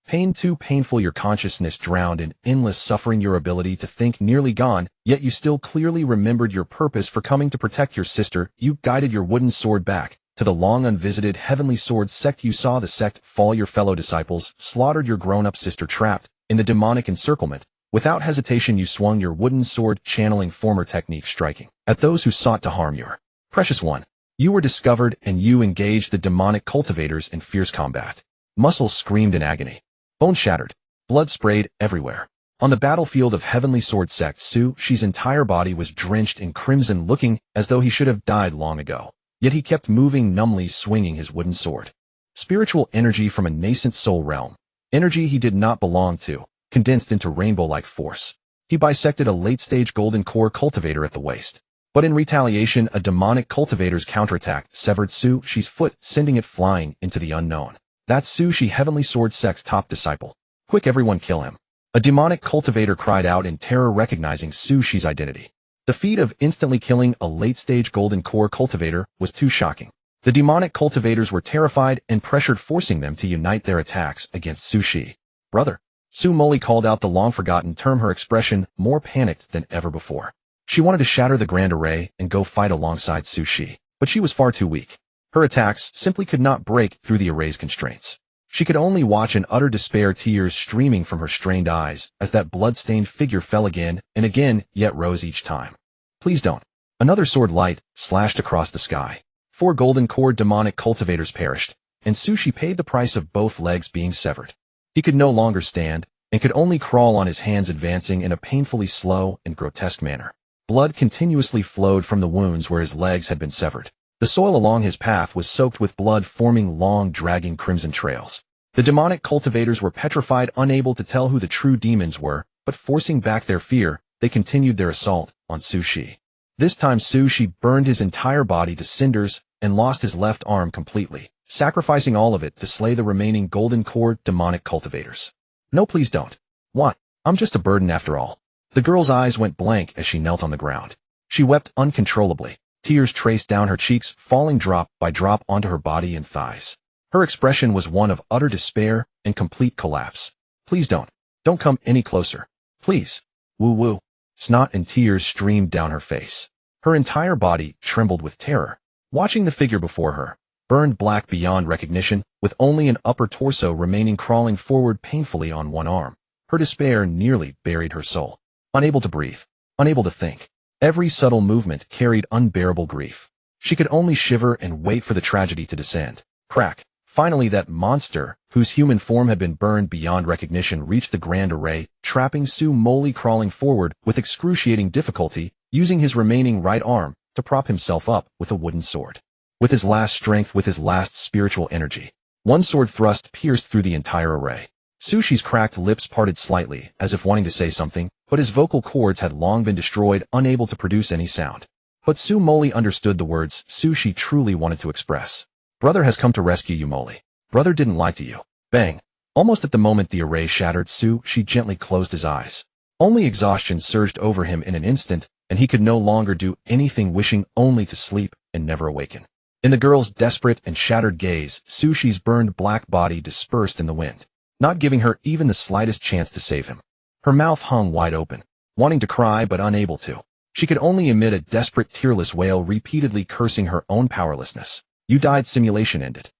Pain too painful, your consciousness drowned in endless suffering, your ability to think nearly gone, yet you still clearly remembered your purpose for coming to protect your sister. You guided your wooden sword back to the long unvisited Heavenly Sword Sect. You saw the sect fall, your fellow disciples slaughtered, your grown-up sister trapped in the demonic encirclement. Without hesitation you swung your wooden sword, channeling former techniques, striking at those who sought to harm your precious one. You were discovered, and you engaged the demonic cultivators in fierce combat. Muscles screamed in agony. Bones shattered. Blood sprayed everywhere. On the battlefield of Heavenly Sword Sect, She's entire body was drenched in crimson, looking as though he should have died long ago. Yet he kept moving, numbly swinging his wooden sword. Spiritual energy from a nascent soul realm. Energy he did not belong to, condensed into rainbow-like force. He bisected a late-stage golden core cultivator at the waist. But in retaliation, a demonic cultivator's counterattack severed She's foot, sending it flying into the unknown. That's She, Heavenly Sword Sect's top disciple. Quick, everyone, kill him. A demonic cultivator cried out in terror, recognizing She's identity. The feat of instantly killing a late-stage golden core cultivator was too shocking. The demonic cultivators were terrified and pressured, forcing them to unite their attacks against She. Brother. Su Moli called out the long-forgotten term, her expression more panicked than ever before. She wanted to shatter the grand array and go fight alongside She, but she was far too weak. Her attacks simply could not break through the array's constraints. She could only watch in utter despair, tears streaming from her strained eyes as that blood-stained figure fell again and again, yet rose each time. Please don't. Another sword light slashed across the sky. 4 golden core demonic cultivators perished, and She paid the price of both legs being severed. He could no longer stand and could only crawl on his hands, advancing in a painfully slow and grotesque manner. Blood continuously flowed from the wounds where his legs had been severed. The soil along his path was soaked with blood, forming long, dragging crimson trails. The demonic cultivators were petrified, unable to tell who the true demons were, but forcing back their fear, they continued their assault on She. This time She burned his entire body to cinders and lost his left arm completely, sacrificing all of it to slay the remaining golden core demonic cultivators. No, please don't. What? I'm just a burden after all. The girl's eyes went blank as she knelt on the ground. She wept uncontrollably. Tears traced down her cheeks, falling drop by drop onto her body and thighs. Her expression was one of utter despair and complete collapse. Please don't. Don't come any closer. Please. Woo-woo. Snot and tears streamed down her face. Her entire body trembled with terror. Watching the figure before her, burned black beyond recognition, with only an upper torso remaining crawling forward painfully on one arm. Her despair nearly buried her soul. Unable to breathe, unable to think. Every subtle movement carried unbearable grief. She could only shiver and wait for the tragedy to descend. Crack. Finally, that monster, whose human form had been burned beyond recognition, reached the grand array, trapping Su Moli crawling forward with excruciating difficulty, using his remaining right arm to prop himself up with a wooden sword. With his last strength, with his last spiritual energy, one sword thrust pierced through the entire array. Sushi's cracked lips parted slightly, as if wanting to say something, but his vocal cords had long been destroyed, unable to produce any sound. But Su Moli understood the words Sushi truly wanted to express. Brother has come to rescue you, Moli. Brother didn't lie to you. Bang. Almost at the moment the array shattered, She gently closed his eyes. Only exhaustion surged over him in an instant, and he could no longer do anything, wishing only to sleep and never awaken. In the girl's desperate and shattered gaze, Sushi's burned black body dispersed in the wind, not giving her even the slightest chance to save him. Her mouth hung wide open, wanting to cry but unable to. She could only emit a desperate, tearless wail, repeatedly cursing her own powerlessness. You died. Simulation ended.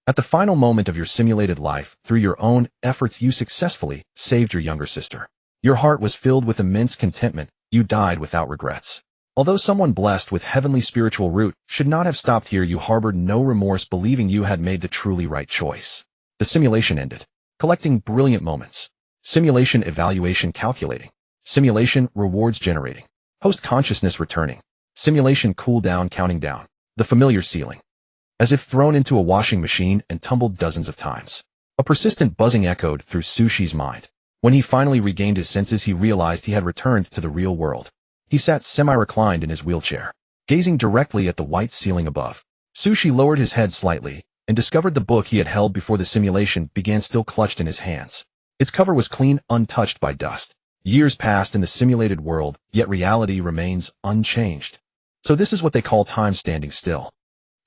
At the final moment of your simulated life, through your own efforts, you successfully saved your younger sister. Your heart was filled with immense contentment. You died without regrets. Although someone blessed with heavenly spiritual root should not have stopped here, you harbored no remorse, believing you had made the truly right choice. The simulation ended. Collecting brilliant moments. Simulation evaluation calculating. Simulation rewards generating. Post-consciousness returning. Simulation cool down counting down. The familiar ceiling. As if thrown into a washing machine and tumbled dozens of times. A persistent buzzing echoed through Sushi's mind. When he finally regained his senses, he realized he had returned to the real world. He sat semi-reclined in his wheelchair, gazing directly at the white ceiling above. Sushi lowered his head slightly and discovered the book he had held before the simulation began, still clutched in his hands. Its cover was clean, untouched by dust. Years passed in the simulated world, yet reality remains unchanged. So this is what they call time standing still.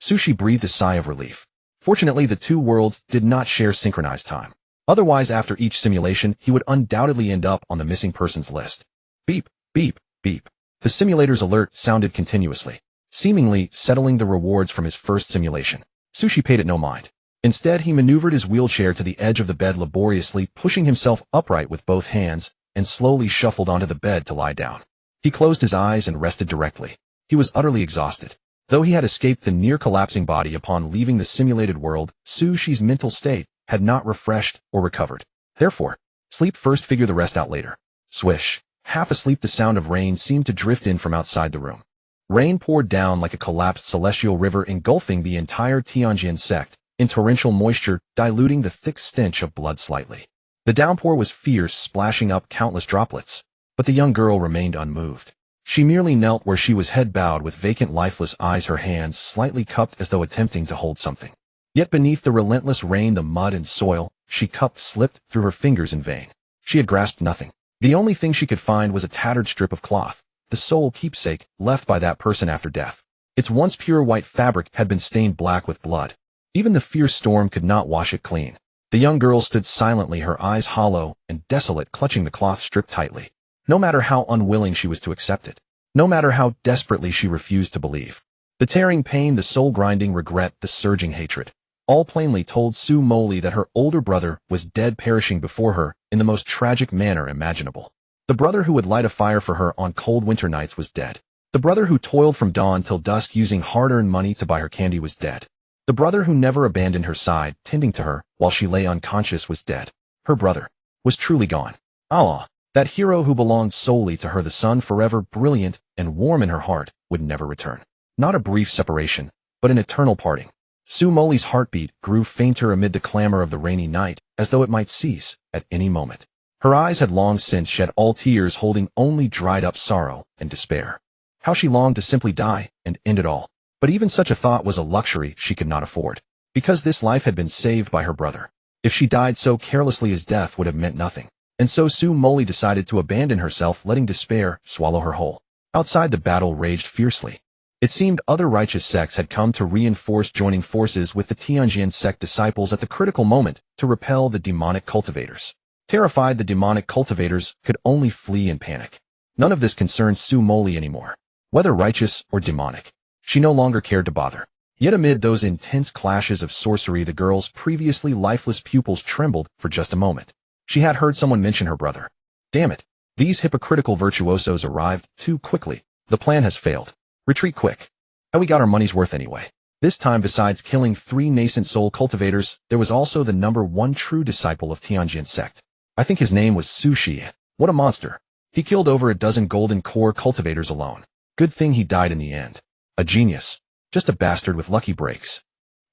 Sushi breathed a sigh of relief. Fortunately, the two worlds did not share synchronized time. Otherwise, after each simulation, he would undoubtedly end up on the missing persons list. Beep, beep, beep. The simulator's alert sounded continuously, seemingly settling the rewards from his first simulation. Sushi paid it no mind. Instead, he maneuvered his wheelchair to the edge of the bed, laboriously pushing himself upright with both hands, and slowly shuffled onto the bed to lie down. He closed his eyes and rested directly. He was utterly exhausted. Though he had escaped the near-collapsing body upon leaving the simulated world, Sushi's mental state had not refreshed or recovered. Therefore, sleep first, figure the rest out later. Swish. Half asleep, the sound of rain seemed to drift in from outside the room. Rain poured down like a collapsed celestial river, engulfing the entire Tianjin sect in torrential moisture, diluting the thick stench of blood slightly. The downpour was fierce, splashing up countless droplets, but the young girl remained unmoved. She merely knelt where she was, head bowed with vacant, lifeless eyes, her hands slightly cupped as though attempting to hold something. Yet beneath the relentless rain, the mud and soil she cupped slipped through her fingers in vain. She had grasped nothing. The only thing she could find was a tattered strip of cloth, the sole keepsake left by that person after death. Its once pure white fabric had been stained black with blood. Even the fierce storm could not wash it clean. The young girl stood silently, her eyes hollow and desolate, clutching the cloth strip tightly. No matter how unwilling she was to accept it, no matter how desperately she refused to believe. The tearing pain, the soul-grinding regret, the surging hatred, all plainly told Su Moli that her older brother was dead, perishing before her in the most tragic manner imaginable. The brother who would light a fire for her on cold winter nights was dead. The brother who toiled from dawn till dusk using hard-earned money to buy her candy was dead. The brother who never abandoned her side, tending to her while she lay unconscious, was dead. Her brother was truly gone. Allah, that hero who belonged solely to her, the sun forever brilliant and warm in her heart, would never return. Not a brief separation, but an eternal parting. Su Moli's heartbeat grew fainter amid the clamor of the rainy night, as though it might cease at any moment. Her eyes had long since shed all tears, holding only dried-up sorrow and despair. How she longed to simply die and end it all. But even such a thought was a luxury she could not afford, because this life had been saved by her brother. If she died so carelessly, his death would have meant nothing. And so Su Moli decided to abandon herself, letting despair swallow her whole. Outside, the battle raged fiercely. It seemed other righteous sects had come to reinforce, joining forces with the Tianjin sect disciples at the critical moment to repel the demonic cultivators. Terrified, the demonic cultivators could only flee in panic. None of this concerned Su Moli anymore. Whether righteous or demonic, she no longer cared to bother. Yet amid those intense clashes of sorcery, the girl's previously lifeless pupils trembled for just a moment. She had heard someone mention her brother. Damn it. These hypocritical virtuosos arrived too quickly. The plan has failed. Retreat quick. And we got our money's worth anyway. This time, besides killing 3 nascent soul cultivators, there was also the #1 true disciple of Tianjin sect. I think his name was Su Shi. What a monster. He killed over a dozen golden core cultivators alone. Good thing he died in the end. A genius. Just a bastard with lucky breaks.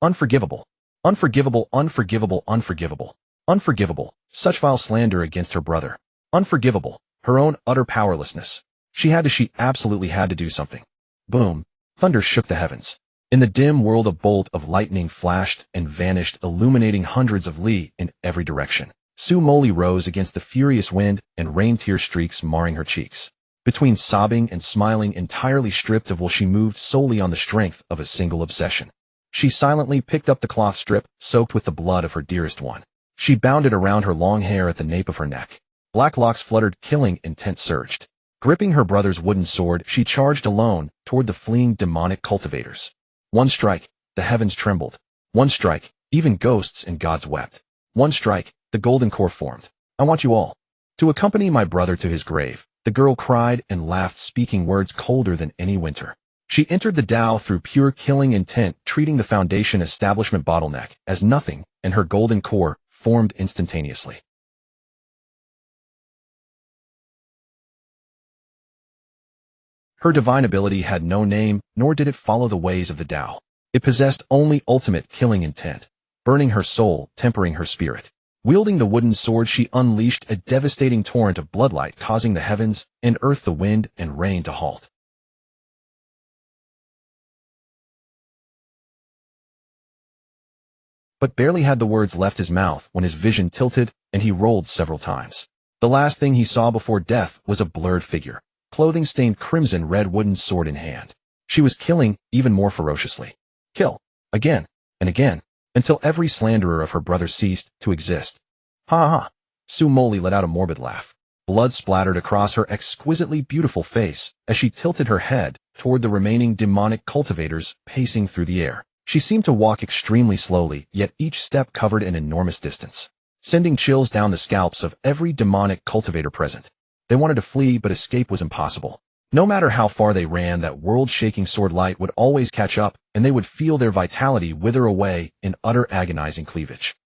Unforgivable. Unforgivable, unforgivable, unforgivable. Unforgivable. Such vile slander against her brother. Unforgivable. Her own utter powerlessness. She absolutely had to do something. Boom. Thunder shook the heavens. In the dim world, a bolt of lightning flashed and vanished, illuminating hundreds of li in every direction. Su Moli rose against the furious wind and rained tear streaks marring her cheeks. Between sobbing and smiling, entirely stripped of will, she moved solely on the strength of a single obsession. She silently picked up the cloth strip, soaked with the blood of her dearest one. She bound it around her long hair at the nape of her neck. Black locks fluttered, killing intent surged. Gripping her brother's wooden sword, she charged alone toward the fleeing demonic cultivators. One strike, the heavens trembled. One strike, even ghosts and gods wept. One strike, the golden core formed. I want you all to accompany my brother to his grave. The girl cried and laughed, speaking words colder than any winter. She entered the Tao through pure killing intent, treating the Foundation establishment bottleneck as nothing, and her golden core formed instantaneously. Her divine ability had no name, nor did it follow the ways of the Tao. It possessed only ultimate killing intent, burning her soul, tempering her spirit. Wielding the wooden sword, she unleashed a devastating torrent of bloodlight, causing the heavens and earth, the wind and rain to halt. But barely had the words left his mouth when his vision tilted and he rolled several times. The last thing he saw before death was a blurred figure, clothing stained crimson red, wooden sword in hand. She was killing even more ferociously. Kill. Again. And again. Until every slanderer of her brother ceased to exist. Ha ha. Su Moli let out a morbid laugh. Blood splattered across her exquisitely beautiful face as she tilted her head toward the remaining demonic cultivators pacing through the air. She seemed to walk extremely slowly, yet each step covered an enormous distance, sending chills down the scalps of every demonic cultivator present. They wanted to flee, but escape was impossible. No matter how far they ran, that world-shaking sword light would always catch up, and they would feel their vitality wither away in utter agonizing cleavage.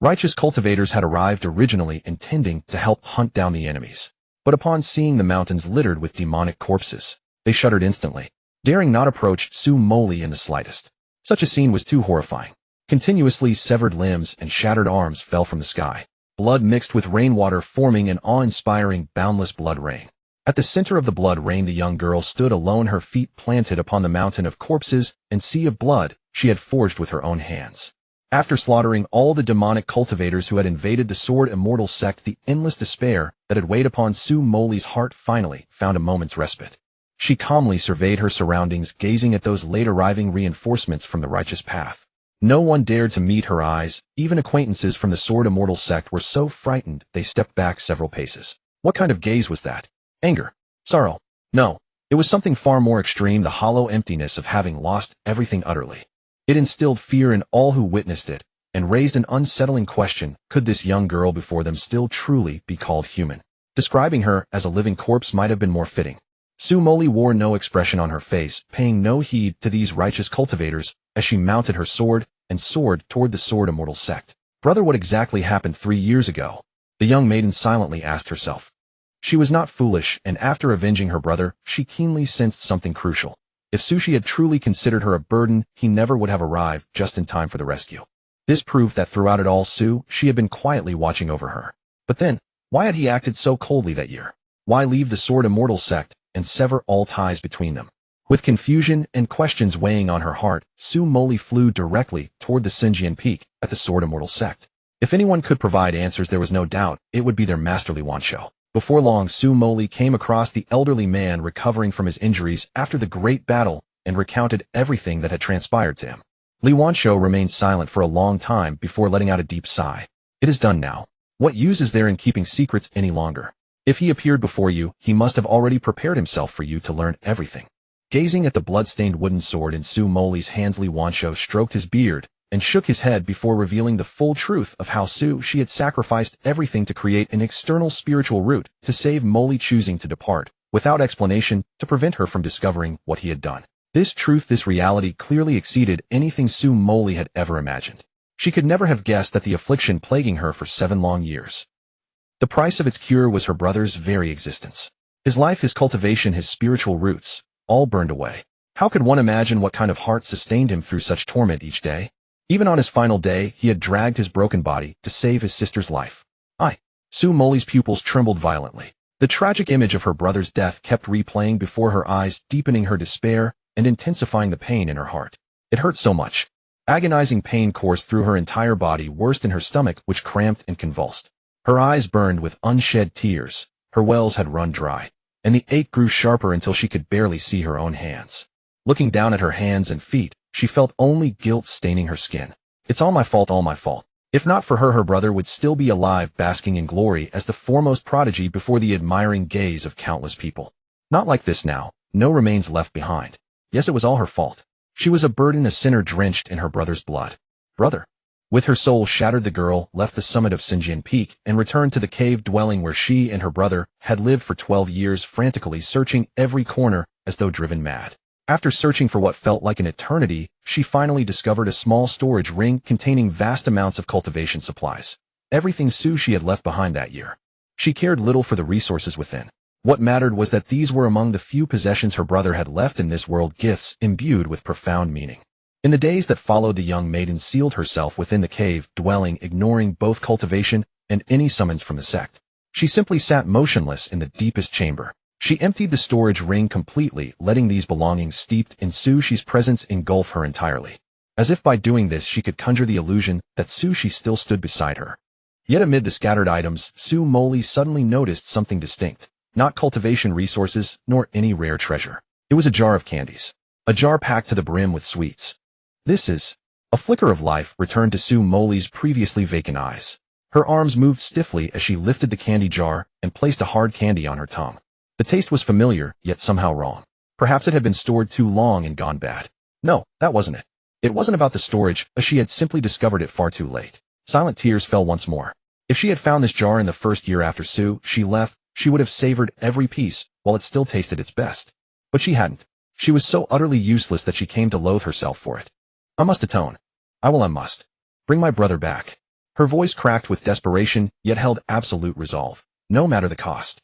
Righteous cultivators had arrived originally intending to help hunt down the enemies. But upon seeing the mountains littered with demonic corpses, they shuddered instantly, daring not approach Su Moli in the slightest. Such a scene was too horrifying. Continuously severed limbs and shattered arms fell from the sky. Blood mixed with rainwater, forming an awe-inspiring, boundless blood rain. At the center of the blood rain, the young girl stood alone, her feet planted upon the mountain of corpses and sea of blood she had forged with her own hands. After slaughtering all the demonic cultivators who had invaded the Sword Immortal sect, the endless despair that had weighed upon Su Moli's heart finally found a moment's respite. She calmly surveyed her surroundings, gazing at those late-arriving reinforcements from the righteous path. No one dared to meet her eyes. Even acquaintances from the Sword Immortal sect were so frightened they stepped back several paces. What kind of gaze was that? Anger? Sorrow? No. It was something far more extreme, the hollow emptiness of having lost everything utterly. It instilled fear in all who witnessed it, and raised an unsettling question: could this young girl before them still truly be called human? Describing her as a living corpse might have been more fitting. Su Moli wore no expression on her face, paying no heed to these righteous cultivators as she mounted her sword and soared toward the Sword Immortal sect. Brother, what exactly happened 3 years ago? The young maiden silently asked herself. She was not foolish, and after avenging her brother, she keenly sensed something crucial. If Sushi had truly considered her a burden, he never would have arrived just in time for the rescue. This proved that throughout it all, she had been quietly watching over her. But then, why had he acted so coldly that year? Why leave the Sword Immortal sect and sever all ties between them? With confusion and questions weighing on her heart, Su Moli flew directly toward the Xinjian Peak at the Sword Immortal sect. If anyone could provide answers, there was no doubt it would be their master Li Wanshou. Before long, Su Moli came across the elderly man recovering from his injuries after the great battle and recounted everything that had transpired to him. Li Wanshou remained silent for a long time before letting out a deep sigh. It is done now. What use is there in keeping secrets any longer? If he appeared before you, he must have already prepared himself for you to learn everything. Gazing at the blood-stained wooden sword in Su Moli's hands, Li Wanshou stroked his beard and shook his head before revealing the full truth of how she had sacrificed everything to create an external spiritual route to save Moli, choosing to depart without explanation to prevent her from discovering what he had done. This truth, this reality, clearly exceeded anything Su Moli had ever imagined. She could never have guessed that the affliction plaguing her for 7 long years, the price of its cure, was her brother's very existence. His life, his cultivation, his spiritual roots, all burned away. How could one imagine what kind of heart sustained him through such torment each day? Even on his final day, he had dragged his broken body to save his sister's life. Su Moli's pupils trembled violently. The tragic image of her brother's death kept replaying before her eyes, deepening her despair and intensifying the pain in her heart. It hurt so much. Agonizing pain coursed through her entire body, worst in her stomach, which cramped and convulsed. Her eyes burned with unshed tears, her wells had run dry, and the ache grew sharper until she could barely see her own hands. Looking down at her hands and feet, she felt only guilt staining her skin. It's all my fault, all my fault. If not for her, her brother would still be alive, basking in glory as the foremost prodigy before the admiring gaze of countless people. Not like this now, no remains left behind. Yes, it was all her fault. She was a burden, a sinner drenched in her brother's blood. Brother. With her soul shattered, the girl left the summit of Xinjian Peak and returned to the cave dwelling where she and her brother had lived for 12 years, frantically searching every corner as though driven mad. After searching for what felt like an eternity, she finally discovered a small storage ring containing vast amounts of cultivation supplies. Everything she had left behind that year. She cared little for the resources within. What mattered was that these were among the few possessions her brother had left in this world, gifts imbued with profound meaning. In the days that followed, the young maiden sealed herself within the cave dwelling, ignoring both cultivation and any summons from the sect. She simply sat motionless in the deepest chamber. She emptied the storage ring completely, letting these belongings steeped in Sushi's presence engulf her entirely. As if by doing this she could conjure the illusion that Sushi still stood beside her. Yet amid the scattered items, Su Moli suddenly noticed something distinct. Not cultivation resources, nor any rare treasure. It was a jar of candies. A jar packed to the brim with sweets. This is... A flicker of life returned to Su Moli's previously vacant eyes. Her arms moved stiffly as she lifted the candy jar and placed a hard candy on her tongue. The taste was familiar, yet somehow wrong. Perhaps it had been stored too long and gone bad. No, that wasn't it. It wasn't about the storage, as she had simply discovered it far too late. Silent tears fell once more. If she had found this jar in the first year after she left, she would have savored every piece, while it still tasted its best. But she hadn't. She was so utterly useless that she came to loathe herself for it. I must atone. I must. Bring my brother back. Her voice cracked with desperation, yet held absolute resolve, no matter the cost.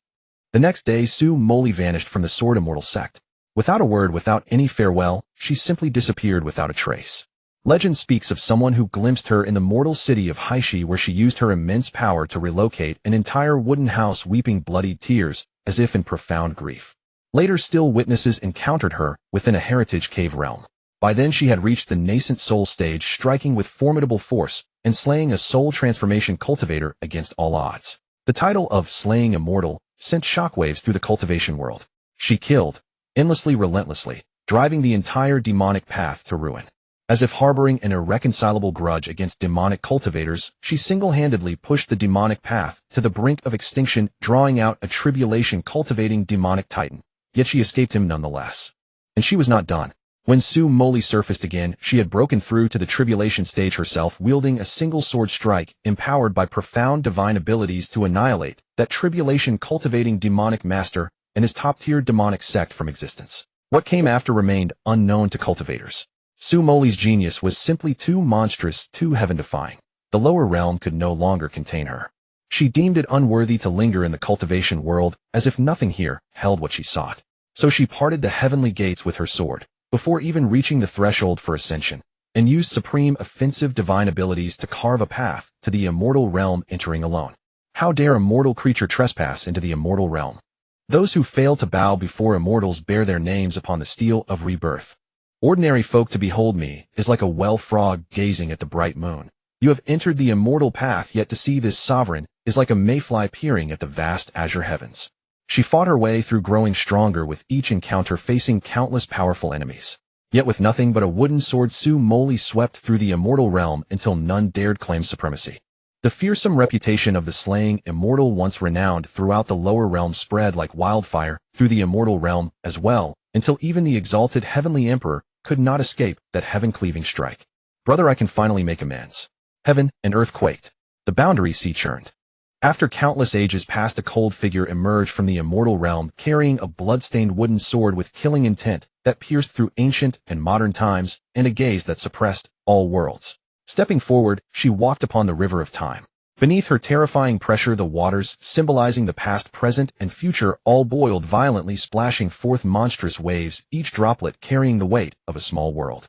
The next day, Su Moli vanished from the Sword Immortal sect. Without a word, without any farewell, she simply disappeared without a trace. Legend speaks of someone who glimpsed her in the mortal city of Haishi, where she used her immense power to relocate an entire wooden house, weeping bloodied tears, as if in profound grief. Later, still witnesses encountered her within a heritage cave realm. By then she had reached the nascent soul stage, striking with formidable force and slaying a soul transformation cultivator against all odds. The title of Slaying Immortal sent shockwaves through the cultivation world. She killed, endlessly, relentlessly, driving the entire demonic path to ruin. As if harboring an irreconcilable grudge against demonic cultivators, she single-handedly pushed the demonic path to the brink of extinction, drawing out a tribulation-cultivating demonic titan. Yet she escaped him nonetheless. And she was not done. When Su Moli surfaced again, she had broken through to the tribulation stage herself, wielding a single sword strike, empowered by profound divine abilities to annihilate that tribulation-cultivating demonic master and his top-tier demonic sect from existence. What came after remained unknown to cultivators. Su Moli's genius was simply too monstrous, too heaven-defying. The lower realm could no longer contain her. She deemed it unworthy to linger in the cultivation world, as if nothing here held what she sought. So she parted the heavenly gates with her sword, before even reaching the threshold for ascension, and used supreme offensive divine abilities to carve a path to the immortal realm, entering alone. How dare a mortal creature trespass into the immortal realm? Those who fail to bow before immortals bear their names upon the steel of rebirth. Ordinary folk, to behold me is like a well frog gazing at the bright moon. You have entered the immortal path, yet to see this sovereign is like a mayfly peering at the vast azure heavens. She fought her way through, growing stronger with each encounter, facing countless powerful enemies. Yet with nothing but a wooden sword, Su Moli swept through the immortal realm until none dared claim supremacy. The fearsome reputation of the slaying immortal, once renowned throughout the lower realm, spread like wildfire through the immortal realm as well, until even the exalted heavenly emperor could not escape that heaven-cleaving strike. Brother, I can finally make amends. Heaven and earth quaked. The boundary sea churned. After countless ages passed, a cold figure emerged from the immortal realm carrying a blood-stained wooden sword with killing intent that pierced through ancient and modern times and a gaze that suppressed all worlds. Stepping forward, she walked upon the river of time. Beneath her terrifying pressure, the waters, symbolizing the past, present, and future, all boiled violently, splashing forth monstrous waves, each droplet carrying the weight of a small world.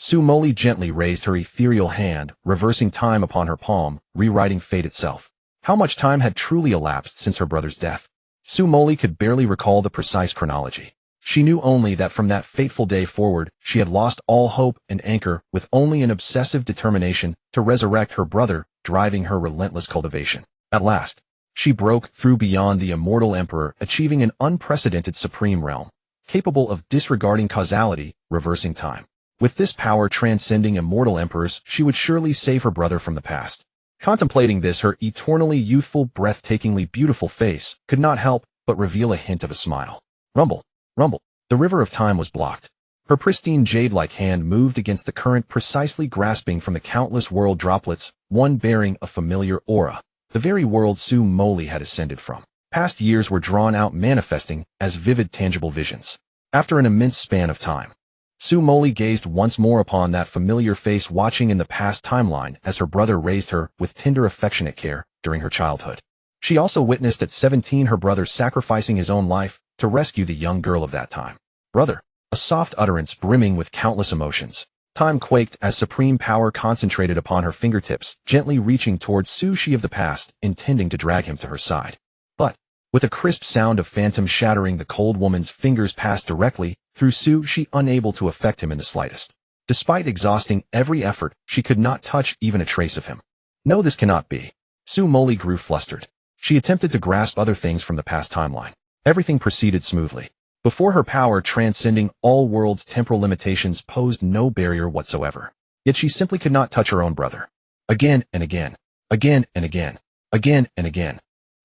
Su Moli gently raised her ethereal hand, reversing time upon her palm, rewriting fate itself. How much time had truly elapsed since her brother's death? Su Moli could barely recall the precise chronology. She knew only that from that fateful day forward, she had lost all hope and anchor, with only an obsessive determination to resurrect her brother driving her relentless cultivation. At last, she broke through beyond the immortal emperor, achieving an unprecedented supreme realm, capable of disregarding causality, reversing time. With this power transcending immortal emperors, she would surely save her brother from the past. Contemplating this, her eternally youthful, breathtakingly beautiful face could not help but reveal a hint of a smile. Rumble, rumble. The river of time was blocked. Her pristine jade-like hand moved against the current, precisely grasping from the countless world droplets, one bearing a familiar aura, the very world Su Moli had ascended from. Past years were drawn out, manifesting as vivid, tangible visions. After an immense span of time, Su Moli gazed once more upon that familiar face, watching in the past timeline as her brother raised her with tender, affectionate care during her childhood. She also witnessed at 17 her brother sacrificing his own life to rescue the young girl of that time. Brother, a soft utterance brimming with countless emotions. Time quaked as supreme power concentrated upon her fingertips, gently reaching towards Su, she of the past, intending to drag him to her side. But, with a crisp sound of phantom shattering, the cold woman's fingers passed directly through Su, she unable to affect him in the slightest. Despite exhausting every effort, she could not touch even a trace of him. No, this cannot be. Su Moli grew flustered. She attempted to grasp other things from the past timeline. Everything proceeded smoothly. Before her, power transcending all worlds, temporal limitations posed no barrier whatsoever. Yet she simply could not touch her own brother. Again and again. Again and again. Again and again.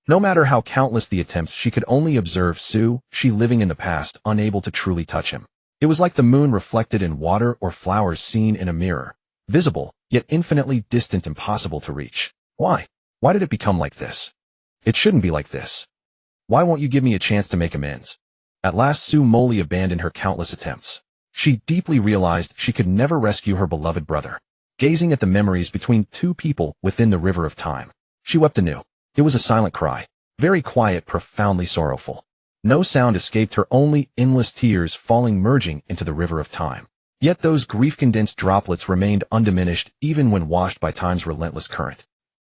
No matter how countless the attempts, she could only observe Su, she living in the past, unable to truly touch him. It was like the moon reflected in water or flowers seen in a mirror. Visible, yet infinitely distant, impossible to reach. Why? Why did it become like this? It shouldn't be like this. Why won't you give me a chance to make amends? At last Su Moli abandoned her countless attempts. She deeply realized she could never rescue her beloved brother. Gazing at the memories between two people within the river of time, she wept anew. It was a silent cry, very quiet, profoundly sorrowful. No sound escaped her, only endless tears falling, merging into the river of time. Yet those grief-condensed droplets remained undiminished even when washed by time's relentless current.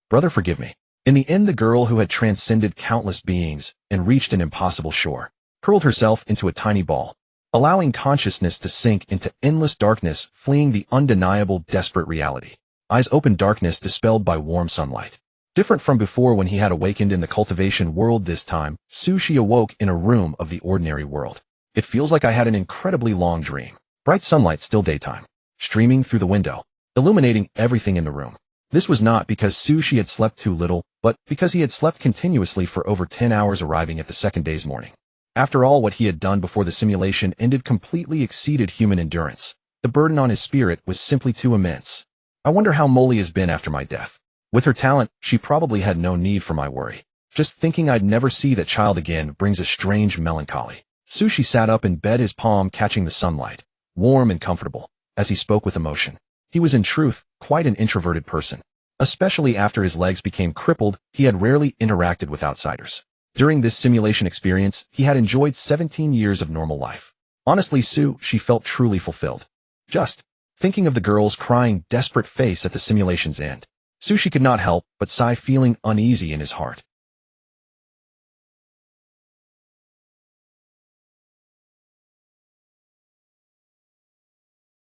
Brother, forgive me. In the end, the girl who had transcended countless beings and reached an impossible shore, curled herself into a tiny ball, allowing consciousness to sink into endless darkness, fleeing the undeniable, desperate reality. Eyes open, darkness dispelled by warm sunlight. Different from before when he had awakened in the cultivation world, this time, Su awoke in a room of the ordinary world. It feels like I had an incredibly long dream. Bright sunlight, still daytime, streaming through the window, illuminating everything in the room. This was not because Su had slept too little, but because he had slept continuously for over 10 hours, arriving at the second day's morning. After all, what he had done before the simulation ended completely exceeded human endurance. The burden on his spirit was simply too immense. I wonder how Moli has been after my death. With her talent, she probably had no need for my worry. Just thinking I'd never see that child again brings a strange melancholy. Su sat up in bed, his palm catching the sunlight, warm and comfortable, as he spoke with emotion. He was in truth quite an introverted person. Especially after his legs became crippled, he had rarely interacted with outsiders. During this simulation experience, he had enjoyed 17 years of normal life. Honestly, she felt truly fulfilled. Just thinking of the girl's crying, desperate face at the simulation's end, Su could not help but sigh, feeling uneasy in his heart.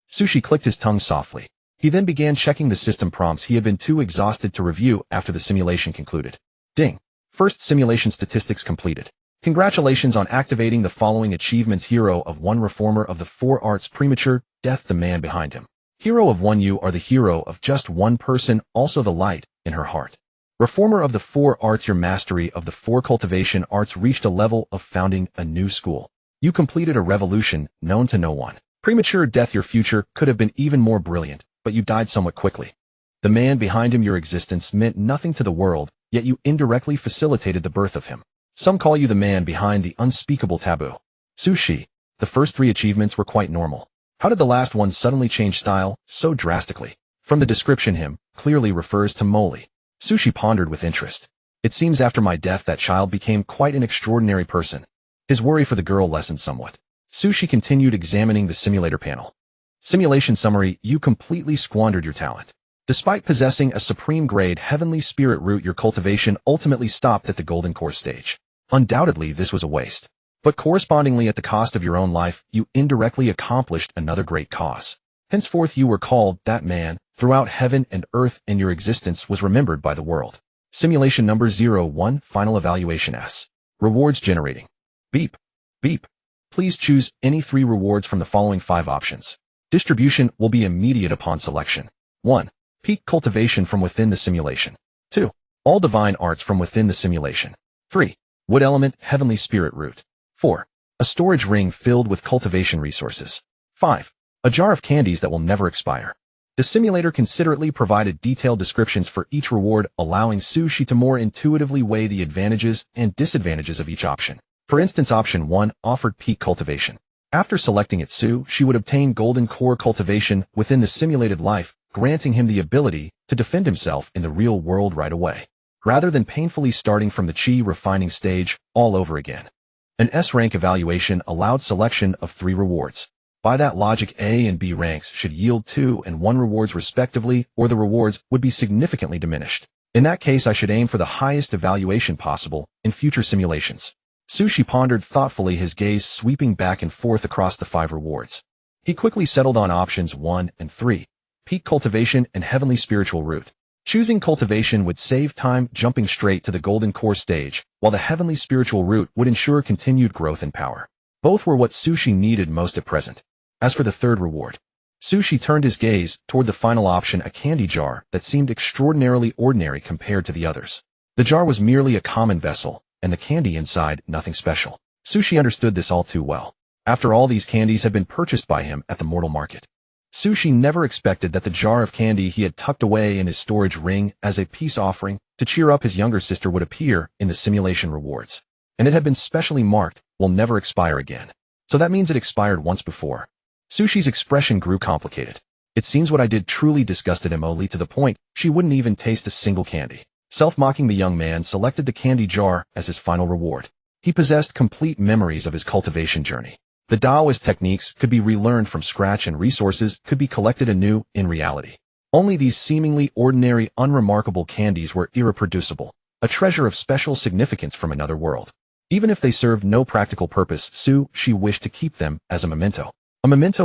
Su clicked his tongue softly. He then began checking the system prompts he had been too exhausted to review after the simulation concluded. Ding. First simulation statistics completed. Congratulations on activating the following achievements: Hero of 1, Reformer of the 4 Arts, Premature Death, the man behind him. Hero of 1, you are the hero of just one person, also the light in her heart. Reformer of the 4 Arts, your mastery of the 4 cultivation arts reached a level of founding a new school. You completed a revolution known to no one. Premature death. Your future could have been even more brilliant, but you died somewhat quickly. The man behind him, your existence meant nothing to the world, yet you indirectly facilitated the birth of him. Some call you the man behind the unspeakable taboo. Sushi. The first 3 achievements were quite normal. How did the last one suddenly change style so drastically? From the description, him clearly refers to Moli. Sushi pondered with interest. It seems after my death that child became quite an extraordinary person. His worry for the girl lessened somewhat. Sushi continued examining the simulator panel. Simulation summary. You completely squandered your talent. Despite possessing a supreme grade heavenly spirit root, your cultivation ultimately stopped at the golden core stage. Undoubtedly, this was a waste. But correspondingly, at the cost of your own life, you indirectly accomplished another great cause. Henceforth you were called that man throughout heaven and earth, and your existence was remembered by the world. Simulation number 01, final evaluation S. Rewards generating. Beep. Beep. Please choose any 3 rewards from the following 5 options. Distribution will be immediate upon selection. 1. Peak cultivation from within the simulation. 2. All divine arts from within the simulation. 3. Wood element heavenly spirit root. 4. A storage ring filled with cultivation resources. 5. A jar of candies that will never expire. The simulator considerately provided detailed descriptions for each reward, allowing Sushi to more intuitively weigh the advantages and disadvantages of each option. For instance, option 1 offered peak cultivation. After selecting it, she would obtain golden core cultivation within the simulated life, granting him the ability to defend himself in the real world right away, rather than painfully starting from the chi refining stage all over again. An S-rank evaluation allowed selection of 3 rewards. By that logic, A and B ranks should yield 2 and 1 rewards respectively, or the rewards would be significantly diminished. In that case, I should aim for the highest evaluation possible in future simulations. Sushi pondered thoughtfully, his gaze sweeping back and forth across the 5 rewards. He quickly settled on options 1 and 3. Peak cultivation and heavenly spiritual root. Choosing cultivation would save time jumping straight to the golden core stage, while the heavenly spiritual root would ensure continued growth and power. Both were what Sushi needed most at present. As for the 3rd reward, Sushi turned his gaze toward the final option, a candy jar that seemed extraordinarily ordinary compared to the others. The jar was merely a common vessel, and the candy inside nothing special. Sushi understood this all too well. After all, these candies had been purchased by him at the mortal market. Sushi never expected that the jar of candy he had tucked away in his storage ring as a peace offering to cheer up his younger sister would appear in the simulation rewards. And it had been specially marked, will never expire again. So that means it expired once before. Sushi's expression grew complicated. It seems what I did truly disgusted Emily to the point she wouldn't even taste a single candy. Self-mocking, the young man selected the candy jar as his final reward. He possessed complete memories of his cultivation journey. The Taoist techniques could be relearned from scratch and resources could be collected anew in reality. Only these seemingly ordinary, unremarkable candies were irreproducible, a treasure of special significance from another world. Even if they served no practical purpose, she wished to keep them as a memento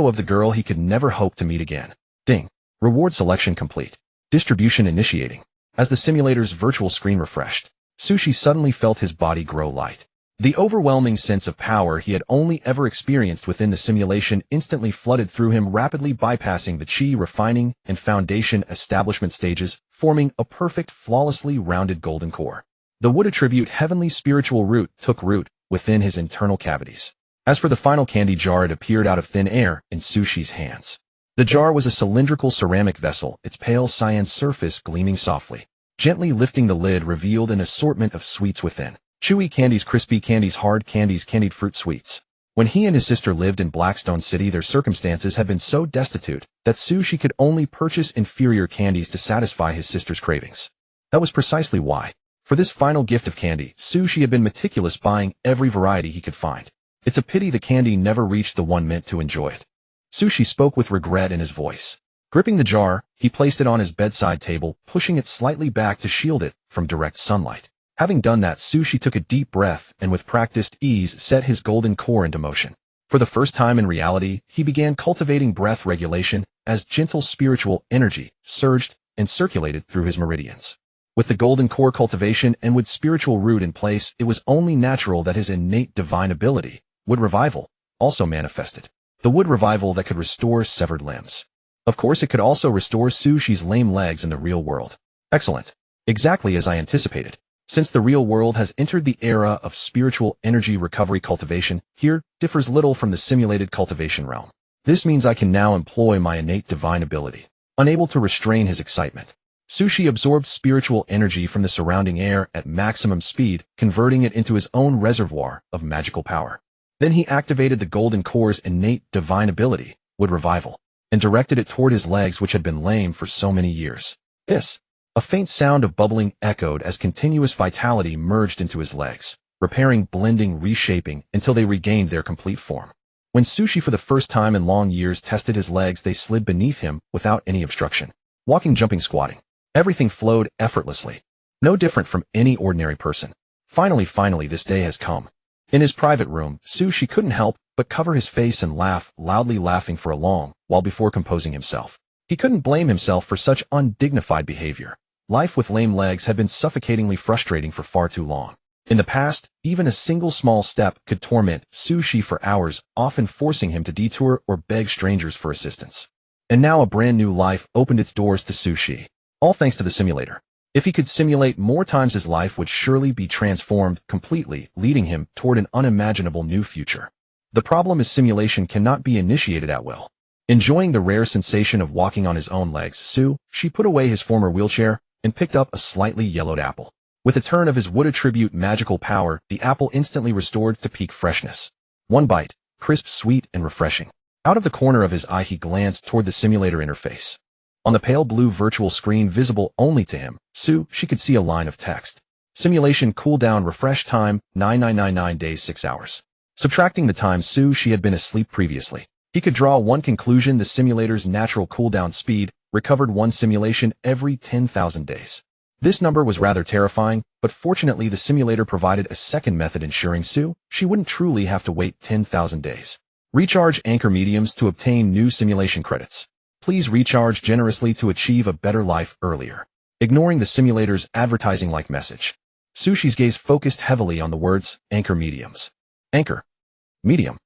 of the girl he could never hope to meet again. Ding. Reward selection complete. Distribution initiating. As the simulator's virtual screen refreshed, Sushi suddenly felt his body grow light. The overwhelming sense of power he had only ever experienced within the simulation instantly flooded through him, rapidly bypassing the chi refining and foundation establishment stages, forming a perfect, flawlessly rounded golden core. The wood attribute heavenly spiritual root took root within his internal cavities. As for the final candy jar, it appeared out of thin air in Sushi's hands. The jar was a cylindrical ceramic vessel, its pale cyan surface gleaming softly. Gently lifting the lid revealed an assortment of sweets within. Chewy candies, crispy candies, hard candies, candied fruit sweets. When he and his sister lived in Blackstone City, their circumstances had been so destitute that Sushi could only purchase inferior candies to satisfy his sister's cravings. That was precisely why, for this final gift of candy, Sushi had been meticulous, buying every variety he could find. It's a pity the candy never reached the one meant to enjoy it. Sushi spoke with regret in his voice. Gripping the jar, he placed it on his bedside table, pushing it slightly back to shield it from direct sunlight. Having done that, Sushi took a deep breath and with practiced ease set his golden core into motion. For the first time in reality, he began cultivating breath regulation as gentle spiritual energy surged and circulated through his meridians. With the golden core cultivation and with spiritual root in place, it was only natural that his innate divine ability, wood revival, also manifested. The wood revival that could restore severed limbs. Of course, it could also restore Sushi's lame legs in the real world. Excellent. Exactly as I anticipated. Since the real world has entered the era of spiritual energy recovery cultivation, here differs little from the simulated cultivation realm. This means I can now employ my innate divine ability. Unable to restrain his excitement, Sushi absorbed spiritual energy from the surrounding air at maximum speed, converting it into his own reservoir of magical power. Then he activated the golden core's innate divine ability, wood revival, and directed it toward his legs which had been lame for so many years. A faint sound of bubbling echoed as continuous vitality merged into his legs, repairing, blending, reshaping until they regained their complete form. When Sushi for the first time in long years tested his legs, they slid beneath him without any obstruction. Walking, jumping, squatting. Everything flowed effortlessly. No different from any ordinary person. Finally, this day has come. In his private room, Sushi couldn't help but cover his face and laugh, loudly laughing for a long while before composing himself. He couldn't blame himself for such undignified behavior. Life with lame legs had been suffocatingly frustrating for far too long. In the past, even a single small step could torment Sushi for hours, often forcing him to detour or beg strangers for assistance. And now a brand new life opened its doors to Sushi. All thanks to the simulator. If he could simulate more times, his life would surely be transformed completely, leading him toward an unimaginable new future. The problem is simulation cannot be initiated at will. Enjoying the rare sensation of walking on his own legs, Sushi put away his former wheelchair and picked up a slightly yellowed apple. With a turn of his wood attribute magical power, the apple instantly restored to peak freshness. One bite, crisp, sweet, and refreshing. Out of the corner of his eye he glanced toward the simulator interface. On the pale blue virtual screen visible only to him, she could see a line of text. Simulation cooldown refresh time, 9999 days 6 hours. Subtracting the time she had been asleep previously, he could draw one conclusion: the simulator's natural cooldown speed recovered one simulation every 10,000 days. This number was rather terrifying, but fortunately the simulator provided a second method ensuring she wouldn't truly have to wait 10,000 days. Recharge anchor mediums to obtain new simulation credits. Please recharge generously to achieve a better life earlier. Ignoring the simulator's advertising-like message, Sushi's gaze focused heavily on the words, anchor mediums. Anchor. Medium.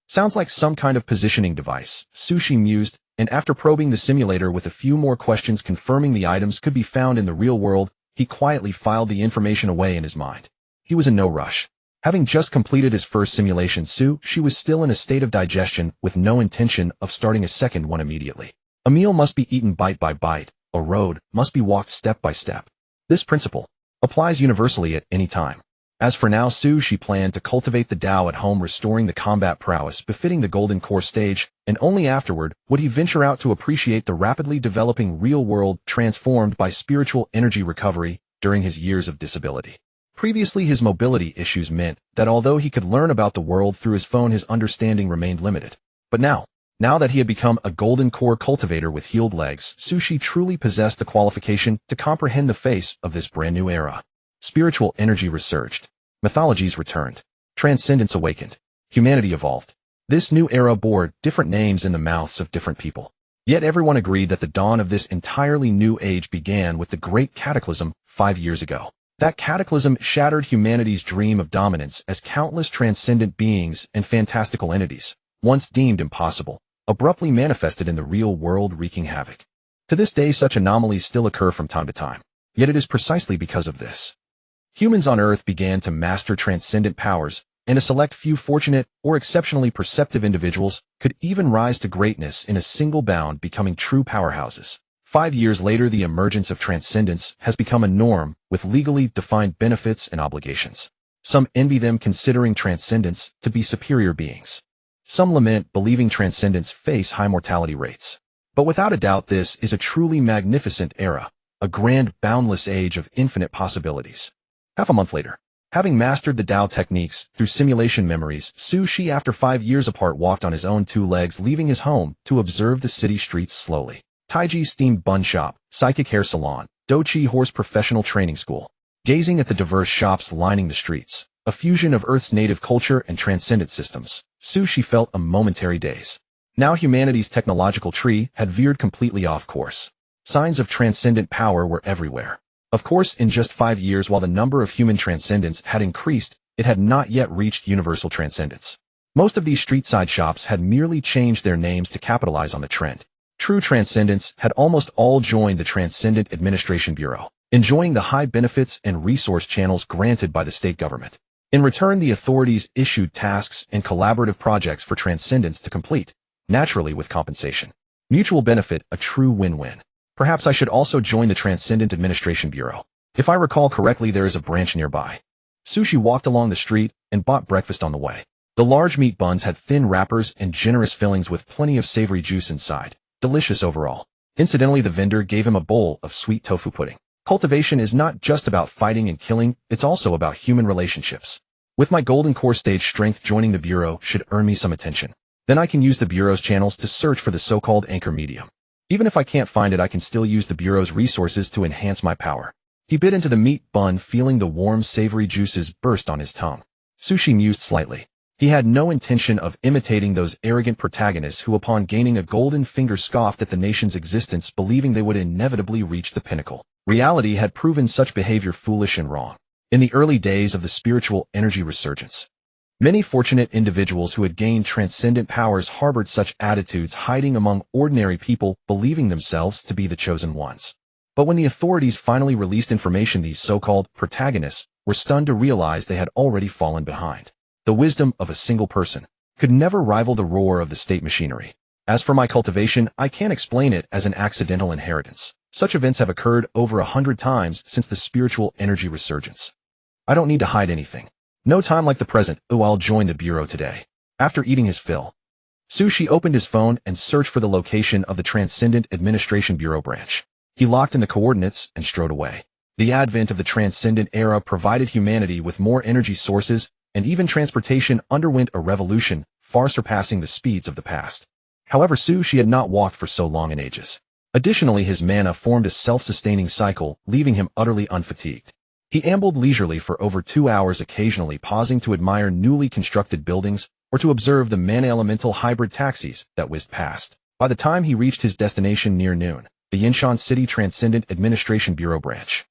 Sounds like some kind of positioning device, Sushi mused, and after probing the simulator with a few more questions confirming the items could be found in the real world, he quietly filed the information away in his mind. He was in no rush. Having just completed his first simulation, she was still in a state of digestion with no intention of starting a second one immediately. A meal must be eaten bite by bite, a road must be walked step by step. This principle applies universally at any time. As for now, she planned to cultivate the Tao at home, restoring the combat prowess befitting the Golden Core stage, and only afterward would he venture out to appreciate the rapidly developing real world transformed by spiritual energy recovery during his years of disability. Previously, his mobility issues meant that although he could learn about the world through his phone, his understanding remained limited. But now that he had become a Golden Core cultivator with healed legs, Sushi truly possessed the qualification to comprehend the face of this brand new era. Spiritual energy resurged. Mythologies returned. Transcendence awakened. Humanity evolved. This new era bore different names in the mouths of different people. Yet everyone agreed that the dawn of this entirely new age began with the Great Cataclysm 5 years ago. That cataclysm shattered humanity's dream of dominance as countless transcendent beings and fantastical entities, once deemed impossible, abruptly manifested in the real world, wreaking havoc. To this day, such anomalies still occur from time to time. Yet it is precisely because of this humans on Earth began to master transcendent powers, and a select few fortunate or exceptionally perceptive individuals could even rise to greatness in a single bound, becoming true powerhouses. 5 years later, the emergence of transcendence has become a norm, with legally defined benefits and obligations. Some envy them, considering transcendence to be superior beings. Some lament, believing transcendents face high mortality rates. But without a doubt, this is a truly magnificent era, a grand, boundless age of infinite possibilities. Half a month later, having mastered the Tao techniques through simulation memories, Sushi, after 5 years apart, walked on his own 2 legs, leaving his home to observe the city streets slowly. Taiji steamed bun shop, psychic hair salon, Dochi horse professional training school. Gazing at the diverse shops lining the streets, a fusion of Earth's native culture and transcendent systems, Sushi felt a momentary daze. Now humanity's technological tree had veered completely off course. Signs of transcendent power were everywhere. Of course, in just 5 years, while the number of human transcendents had increased, it had not yet reached universal transcendence. Most of these street-side shops had merely changed their names to capitalize on the trend. True transcendents had almost all joined the Transcendent Administration Bureau, enjoying the high benefits and resource channels granted by the state government. In return, the authorities issued tasks and collaborative projects for Transcendence to complete, naturally with compensation. Mutual benefit, a true win-win. Perhaps I should also join the Transcendent Administration Bureau. If I recall correctly, there is a branch nearby. Sushi walked along the street and bought breakfast on the way. The large meat buns had thin wrappers and generous fillings with plenty of savory juice inside. Delicious overall. Incidentally, the vendor gave him a bowl of sweet tofu pudding. Cultivation is not just about fighting and killing, it's also about human relationships. With my golden core stage strength, joining the Bureau should earn me some attention. Then I can use the Bureau's channels to search for the so-called anchor medium. Even if I can't find it, I can still use the Bureau's resources to enhance my power. He bit into the meat bun, feeling the warm, savory juices burst on his tongue. Sushi mused slightly. He had no intention of imitating those arrogant protagonists who, upon gaining a golden finger, scoffed at the nation's existence, believing they would inevitably reach the pinnacle. Reality had proven such behavior foolish and wrong. In the early days of the spiritual energy resurgence, many fortunate individuals who had gained transcendent powers harbored such attitudes, hiding among ordinary people, believing themselves to be the chosen ones. But when the authorities finally released information, these so-called protagonists were stunned to realize they had already fallen behind. The wisdom of a single person could never rival the roar of the state machinery. As for my cultivation, I can't explain it as an accidental inheritance. Such events have occurred over 100 times since the spiritual energy resurgence. I don't need to hide anything. No time like the present. I'll join the Bureau today. After eating his fill, Sushi opened his phone and searched for the location of the Transcendent Administration Bureau branch. He locked in the coordinates and strode away. The advent of the Transcendent era provided humanity with more energy sources, and even transportation underwent a revolution, far surpassing the speeds of the past. However, Sushi had not walked for so long in ages. Additionally, his mana formed a self-sustaining cycle, leaving him utterly unfatigued. He ambled leisurely for over 2 hours, occasionally pausing to admire newly constructed buildings or to observe the mana elemental hybrid taxis that whizzed past. By the time he reached his destination near noon, the Yinshan City Transcendent Administration Bureau branch,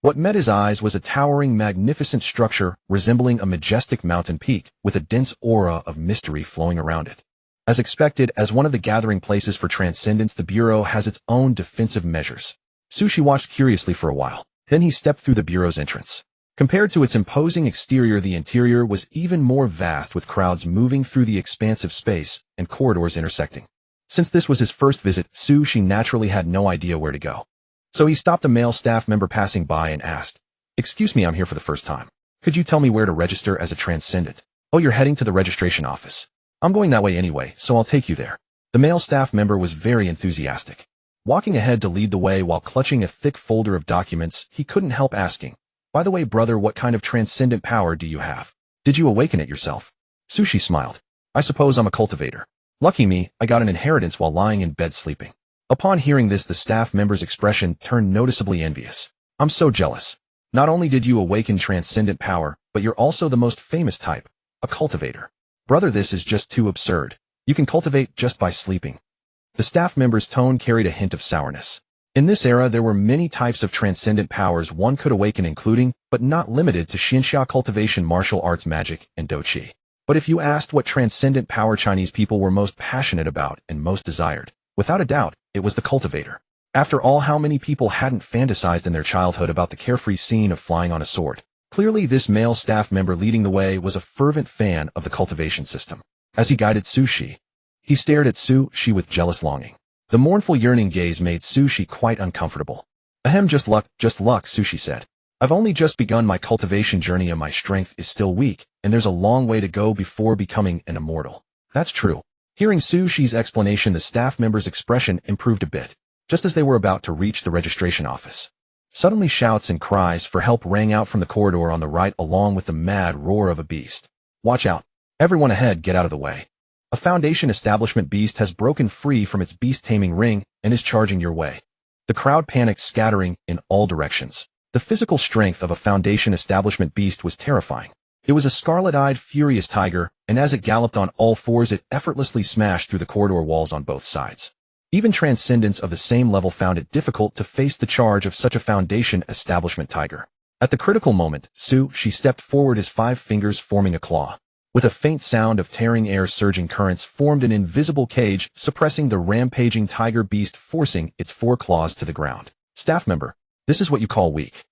what met his eyes was a towering, magnificent structure resembling a majestic mountain peak with a dense aura of mystery flowing around it. As expected, as one of the gathering places for Transcendence, the Bureau has its own defensive measures. Sushi watched curiously for a while. Then he stepped through the Bureau's entrance. Compared to its imposing exterior, the interior was even more vast, with crowds moving through the expansive space and corridors intersecting. Since this was his first visit, Sushi naturally had no idea where to go. So he stopped a male staff member passing by and asked, "Excuse me, I'm here for the first time. Could you tell me where to register as a Transcendent?" "Oh, you're heading to the registration office. I'm going that way anyway, so I'll take you there." The male staff member was very enthusiastic. Walking ahead to lead the way while clutching a thick folder of documents, he couldn't help asking, "By the way, brother, what kind of transcendent power do you have? Did you awaken it yourself?" Sushi smiled. "I suppose I'm a cultivator. Lucky me, I got an inheritance while lying in bed sleeping." Upon hearing this, the staff member's expression turned noticeably envious. "I'm so jealous. Not only did you awaken transcendent power, but you're also the most famous type, a cultivator. Brother, this is just too absurd. You can cultivate just by sleeping." The staff member's tone carried a hint of sourness. In this era, there were many types of transcendent powers one could awaken, including, but not limited to, Xinxia cultivation, martial arts, magic, and Doqi. But if you asked what transcendent power Chinese people were most passionate about and most desired, without a doubt, it was the cultivator. After all, how many people hadn't fantasized in their childhood about the carefree scene of flying on a sword? Clearly, this male staff member leading the way was a fervent fan of the cultivation system. As he guided Sushi, he stared at Sushi with jealous longing. The mournful, yearning gaze made Sushi quite uncomfortable. "Ahem, just luck, Sushi said. "I've only just begun my cultivation journey and my strength is still weak, and there's a long way to go before becoming an immortal." "That's true." Hearing Sushi's explanation, the staff member's expression improved a bit. Just as they were about to reach the registration office, suddenly shouts and cries for help rang out from the corridor on the right, along with the mad roar of a beast. "Watch out. Everyone ahead, get out of the way. A Foundation establishment beast has broken free from its beast-taming ring and is charging your way." The crowd panicked, scattering in all directions. The physical strength of a Foundation establishment beast was terrifying. It was a scarlet-eyed, furious tiger, and as it galloped on all fours, it effortlessly smashed through the corridor walls on both sides. Even transcendents of the same level found it difficult to face the charge of such a Foundation establishment tiger. At the critical moment, she stepped forward, his 5 fingers forming a claw. With a faint sound of tearing air, surging currents formed an invisible cage, suppressing the rampaging tiger beast, forcing its 4 claws to the ground. "Staff member, This is what you call weak.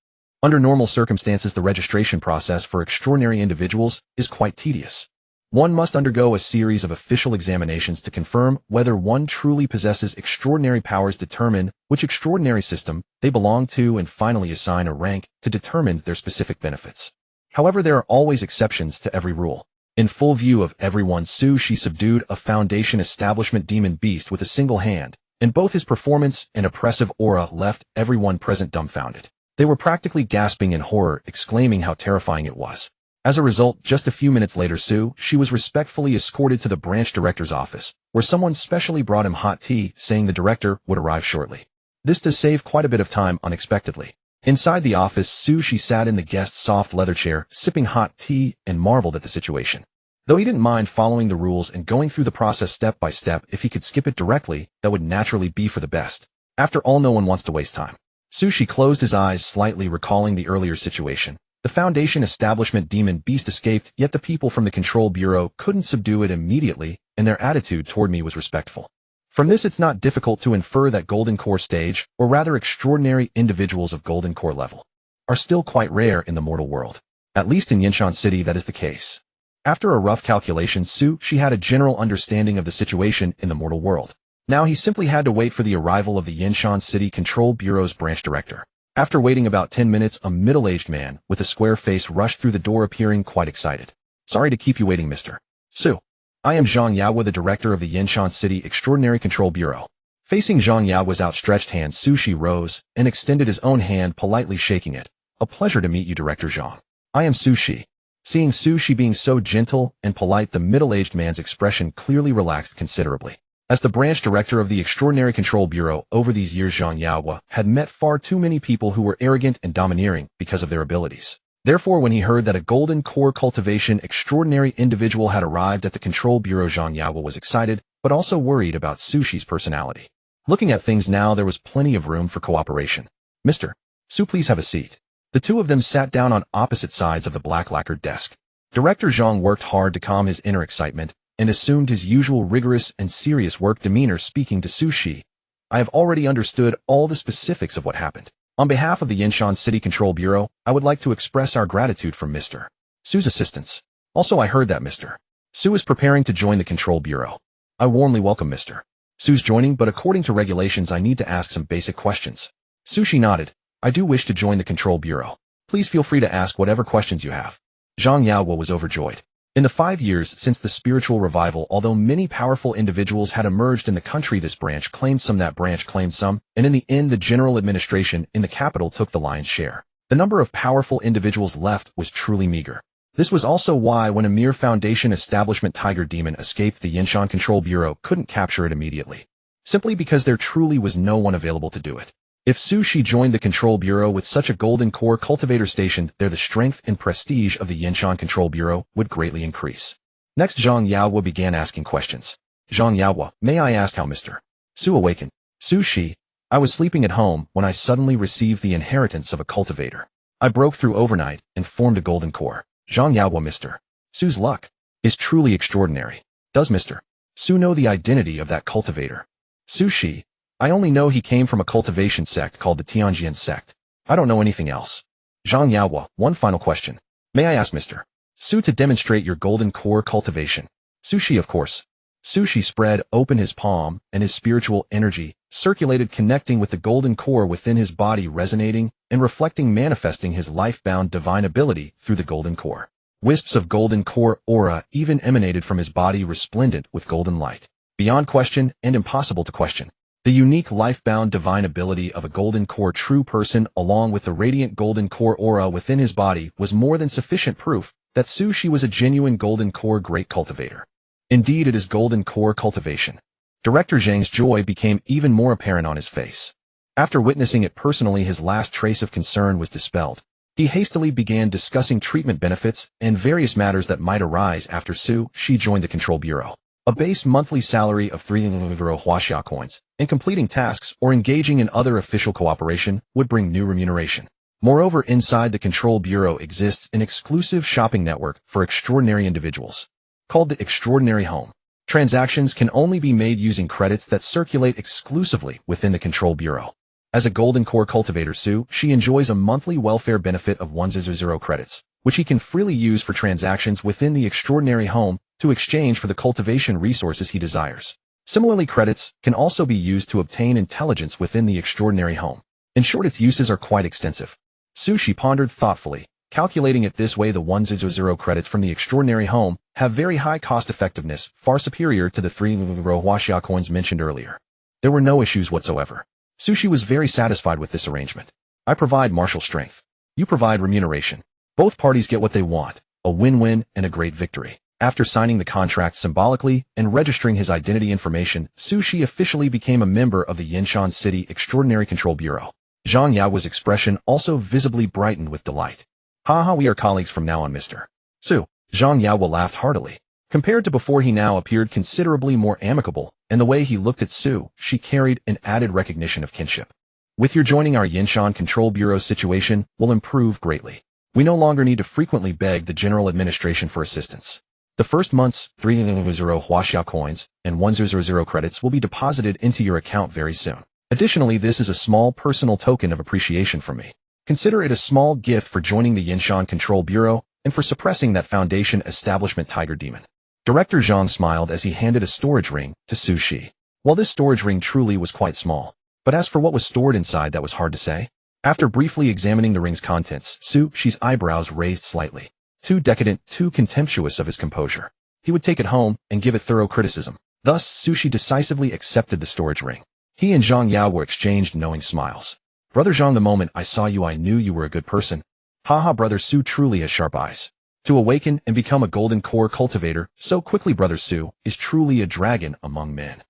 Under normal circumstances, the registration process for extraordinary individuals is quite tedious. One must undergo a series of official examinations to confirm whether one truly possesses extraordinary powers, determine which extraordinary system they belong to, and finally assign a rank to determine their specific benefits. However, there are always exceptions to every rule. In full view of everyone, She subdued a Foundation establishment demon beast with a single hand, and both his performance and oppressive aura left everyone present dumbfounded. They were practically gasping in horror, exclaiming how terrifying it was. As a result, just a few minutes later, She was respectfully escorted to the branch director's office, where someone specially brought him hot tea, saying the director would arrive shortly. This to save quite a bit of time unexpectedly. Inside the office, She sat in the guest's soft leather chair, sipping hot tea, and marveled at the situation. Though he didn't mind following the rules and going through the process step by step, if he could skip it directly, that would naturally be for the best. After all, no one wants to waste time. She closed his eyes slightly, recalling the earlier situation. The Foundation establishment demon beast escaped, yet the people from the Control Bureau couldn't subdue it immediately, and their attitude toward me was respectful. From this, it's not difficult to infer that Golden Core stage, or rather extraordinary individuals of Golden Core level, are still quite rare in the mortal world. At least in Yinshan City, that is the case. After a rough calculation, She had a general understanding of the situation in the mortal world. Now he simply had to wait for the arrival of the Yinshan City Control Bureau's branch director. After waiting about 10 minutes, a middle-aged man with a square face rushed through the door, appearing quite excited. "Sorry to keep you waiting, Mr. Su. I am Zhang Yaowa, the director of the Yinshan City Extraordinary Control Bureau." Facing Zhang Yaowa's outstretched hand, She rose and extended his own hand, politely shaking it. "A pleasure to meet you, Director Zhang. I am Shi." Seeing Shi being so gentle and polite, the middle-aged man's expression clearly relaxed considerably. As the branch director of the Extraordinary Control Bureau, over these years Zhang Yaowa had met far too many people who were arrogant and domineering because of their abilities. Therefore, when he heard that a Golden Core cultivation extraordinary individual had arrived at the Control Bureau, Zhang Yaowa was excited, but also worried about Shi's personality. Looking at things now, there was plenty of room for cooperation. "Mr. Su, please have a seat." The two of them sat down on opposite sides of the black lacquered desk. Director Zhang worked hard to calm his inner excitement and assumed his usual rigorous and serious work demeanor, speaking to Shi. "I have already understood all the specifics of what happened. On behalf of the Yinshan City Control Bureau, I would like to express our gratitude for Mr. Su's assistance. Also, I heard that Mr. Su is preparing to join the Control Bureau. I warmly welcome Mr. Su's joining, but according to regulations, I need to ask some basic questions." Shi nodded. "I do wish to join the Control Bureau. Please feel free to ask whatever questions you have." Zhang Yaowa was overjoyed. In the 5 years since the spiritual revival, although many powerful individuals had emerged in the country, this branch claimed some, that branch claimed some, and in the end the general administration in the capital took the lion's share. The number of powerful individuals left was truly meager. This was also why when a mere Foundation establishment tiger demon escaped, the Yinshan Control Bureau couldn't capture it immediately. Simply because there truly was no one available to do it. If Shi joined the Control Bureau with such a Golden Core cultivator stationed there, the strength and prestige of the Yinshan Control Bureau would greatly increase. Next, Zhang Yaowa began asking questions. "Zhang Yaowa, may I ask how Mr. Su awakened?" Shi, "I was sleeping at home when I suddenly received the inheritance of a cultivator. I broke through overnight and formed a Golden Core." Zhang Yaowa, "Mr. Su's luck is truly extraordinary. Does Mr. Su know the identity of that cultivator?" Shi, "I only know he came from a cultivation sect called the Tianjian sect. I don't know anything else." Zhang Yaowa, "One final question. May I ask Mr. Su to demonstrate your Golden Core cultivation?" Shi, "Of course." Shi spread open his palm, and his spiritual energy circulated, connecting with the Golden Core within his body, resonating and reflecting, manifesting his life-bound divine ability through the Golden Core. Wisps of Golden Core aura even emanated from his body, resplendent with golden light. Beyond question and impossible to question. The unique life-bound divine ability of a Golden Core true person, along with the radiant Golden Core aura within his body, was more than sufficient proof that Shi was a genuine Golden Core great cultivator. Indeed, it is Golden Core cultivation. Director Zhang's joy became even more apparent on his face. After witnessing it personally, his last trace of concern was dispelled. He hastily began discussing treatment benefits and various matters that might arise after Shi joined the Control Bureau. A base monthly salary of 3 Huaxia coins, and completing tasks or engaging in other official cooperation would bring new remuneration. Moreover, inside the Control Bureau exists an exclusive shopping network for extraordinary individuals, called the Extraordinary Home. Transactions can only be made using credits that circulate exclusively within the Control Bureau. As a golden core cultivator Su, she enjoys a monthly welfare benefit of 100 credits, which he can freely use for transactions within the extraordinary home to exchange for the cultivation resources he desires. Similarly, credits can also be used to obtain intelligence within the extraordinary home. In short, its uses are quite extensive. She pondered thoughtfully, calculating it this way: the 100 credits from the extraordinary home have very high cost effectiveness, far superior to the 3 Huaxia coins mentioned earlier. There were no issues whatsoever. She was very satisfied with this arrangement. I provide martial strength. You provide remuneration. Both parties get what they want, a win-win and a great victory. After signing the contract symbolically and registering his identity information, Shi officially became a member of the Yinshan City Extraordinary Control Bureau. Zhang Yao's expression also visibly brightened with delight. Haha, we are colleagues from now on, Mr. Su. Zhang Yao laughed heartily. Compared to before, he now appeared considerably more amicable, and the way he looked at Su, she carried an added recognition of kinship. With your joining, our Yinshan Control Bureau situation will improve greatly. We no longer need to frequently beg the General Administration for assistance. The first month's 300 Huaxia coins and 100 credits will be deposited into your account very soon. Additionally, this is a small personal token of appreciation from me. Consider it a small gift for joining the Yinshan Control Bureau and for suppressing that Foundation establishment Tiger Demon. Director Zhang smiled as he handed a storage ring to Su Shi. While this storage ring truly was quite small, but as for what was stored inside, that was hard to say. After briefly examining the ring's contents, Su Shi's eyebrows raised slightly. Too decadent, too contemptuous of his composure. He would take it home and give it thorough criticism. Thus, Su Shi decisively accepted the storage ring. He and Zhang Yao exchanged knowing smiles. Brother Zhang, the moment I saw you I knew you were a good person. Haha, brother Su truly has sharp eyes. To awaken and become a golden core cultivator so quickly, brother Su is truly a dragon among men.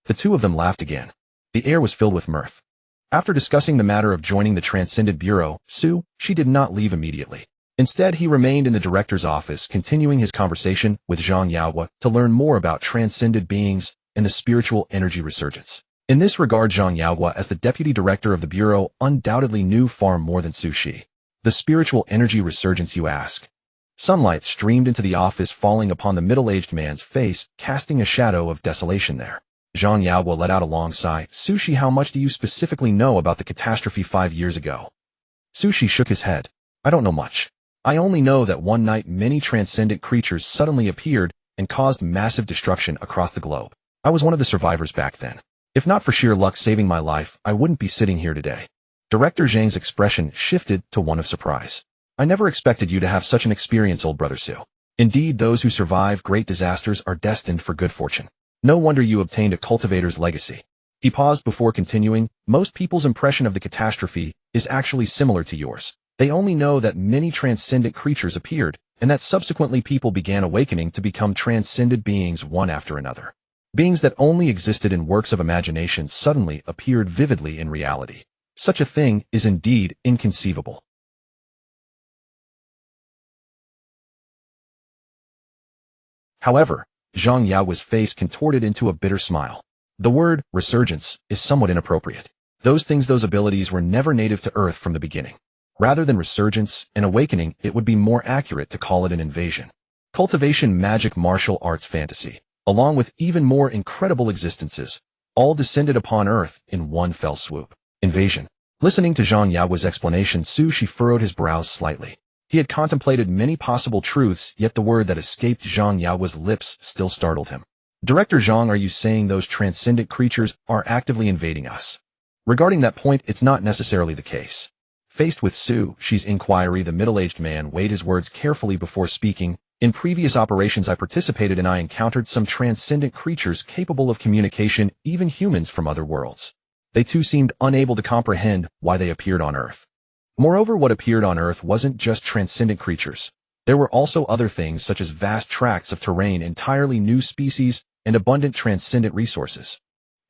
The two of them laughed again. The air was filled with mirth. After discussing the matter of joining the Transcendent Bureau, she did not leave immediately. Instead, he remained in the director's office, continuing his conversation with Zhang Yao to learn more about transcended beings and the spiritual energy resurgence. In this regard, Zhang Yao, as the deputy director of the Bureau, undoubtedly knew far more than Su Shi. The spiritual energy resurgence, you ask? Sunlight streamed into the office, falling upon the middle-aged man's face, casting a shadow of desolation there. Zhang Yao let out a long sigh. Su Shi, how much do you specifically know about the catastrophe 5 years ago? Su Shi shook his head. I don't know much. I only know that one night many transcendent creatures suddenly appeared and caused massive destruction across the globe. I was one of the survivors back then. If not for sheer luck saving my life, I wouldn't be sitting here today. Director Zhang's expression shifted to one of surprise. I never expected you to have such an experience, old brother Su. Indeed, those who survive great disasters are destined for good fortune. No wonder you obtained a cultivator's legacy. He paused before continuing. Most people's impression of the catastrophe is actually similar to yours. They only know that many transcendent creatures appeared, and that subsequently people began awakening to become transcended beings one after another. Beings that only existed in works of imagination suddenly appeared vividly in reality. Such a thing is indeed inconceivable. However, Zhang Yao's face contorted into a bitter smile. The word resurgence is somewhat inappropriate. Those abilities were never native to Earth from the beginning. Rather than resurgence and awakening, it would be more accurate to call it an invasion. Cultivation, magic, martial arts, fantasy, along with even more incredible existences, all descended upon Earth in one fell swoop. Invasion. Listening to Zhang Yao's explanation, Su Shi furrowed his brows slightly. He had contemplated many possible truths, yet the word that escaped Zhang Yao's lips still startled him. Director Zhang, are you saying those transcendent creatures are actively invading us? Regarding that point, it's not necessarily the case. Faced with Su Shi's inquiry, the middle-aged man weighed his words carefully before speaking. In previous operations I participated in, I encountered some transcendent creatures capable of communication, even humans from other worlds. They too seemed unable to comprehend why they appeared on Earth. Moreover, what appeared on Earth wasn't just transcendent creatures. There were also other things such as vast tracts of terrain, entirely new species, and abundant transcendent resources.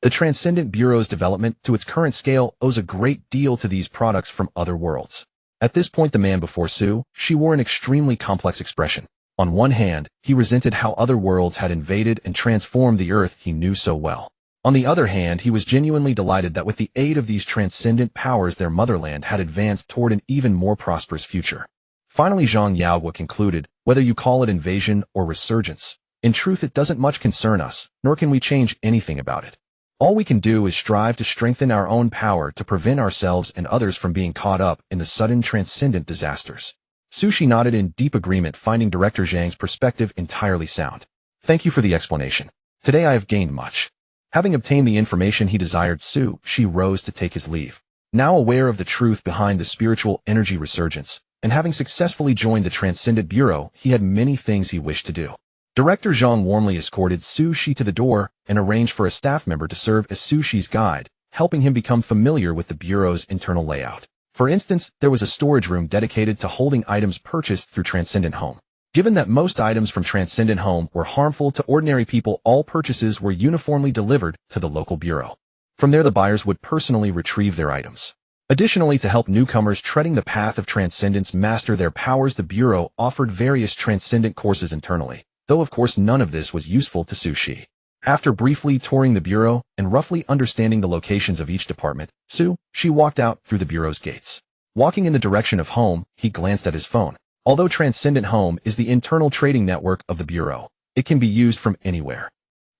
The Transcendent Bureau's development to its current scale owes a great deal to these products from other worlds. At this point, the man before Su Shi wore an extremely complex expression. On one hand, he resented how other worlds had invaded and transformed the Earth he knew so well. On the other hand, he was genuinely delighted that with the aid of these transcendent powers, their motherland had advanced toward an even more prosperous future. Finally, Zhang Yao concluded, whether you call it invasion or resurgence, in truth it doesn't much concern us, nor can we change anything about it. All we can do is strive to strengthen our own power to prevent ourselves and others from being caught up in the sudden transcendent disasters. Sushi nodded in deep agreement, finding Director Zhang's perspective entirely sound. Thank you for the explanation. Today I have gained much. Having obtained the information he desired, Sushi rose to take his leave. Now aware of the truth behind the spiritual energy resurgence, and having successfully joined the Transcendent Bureau, he had many things he wished to do. Director Zhang warmly escorted Sushi to the door and arranged for a staff member to serve as Sushi's guide, helping him become familiar with the Bureau's internal layout. For instance, there was a storage room dedicated to holding items purchased through Transcendent Home. Given that most items from Transcendent Home were harmful to ordinary people, all purchases were uniformly delivered to the local bureau. From there, the buyers would personally retrieve their items. Additionally, to help newcomers treading the path of transcendence master their powers, the Bureau offered various transcendent courses internally, though of course none of this was useful to Sushi. After briefly touring the Bureau and roughly understanding the locations of each department, Sushi walked out through the Bureau's gates. Walking in the direction of home, he glanced at his phone. Although Transcendent Home is the internal trading network of the Bureau, it can be used from anywhere.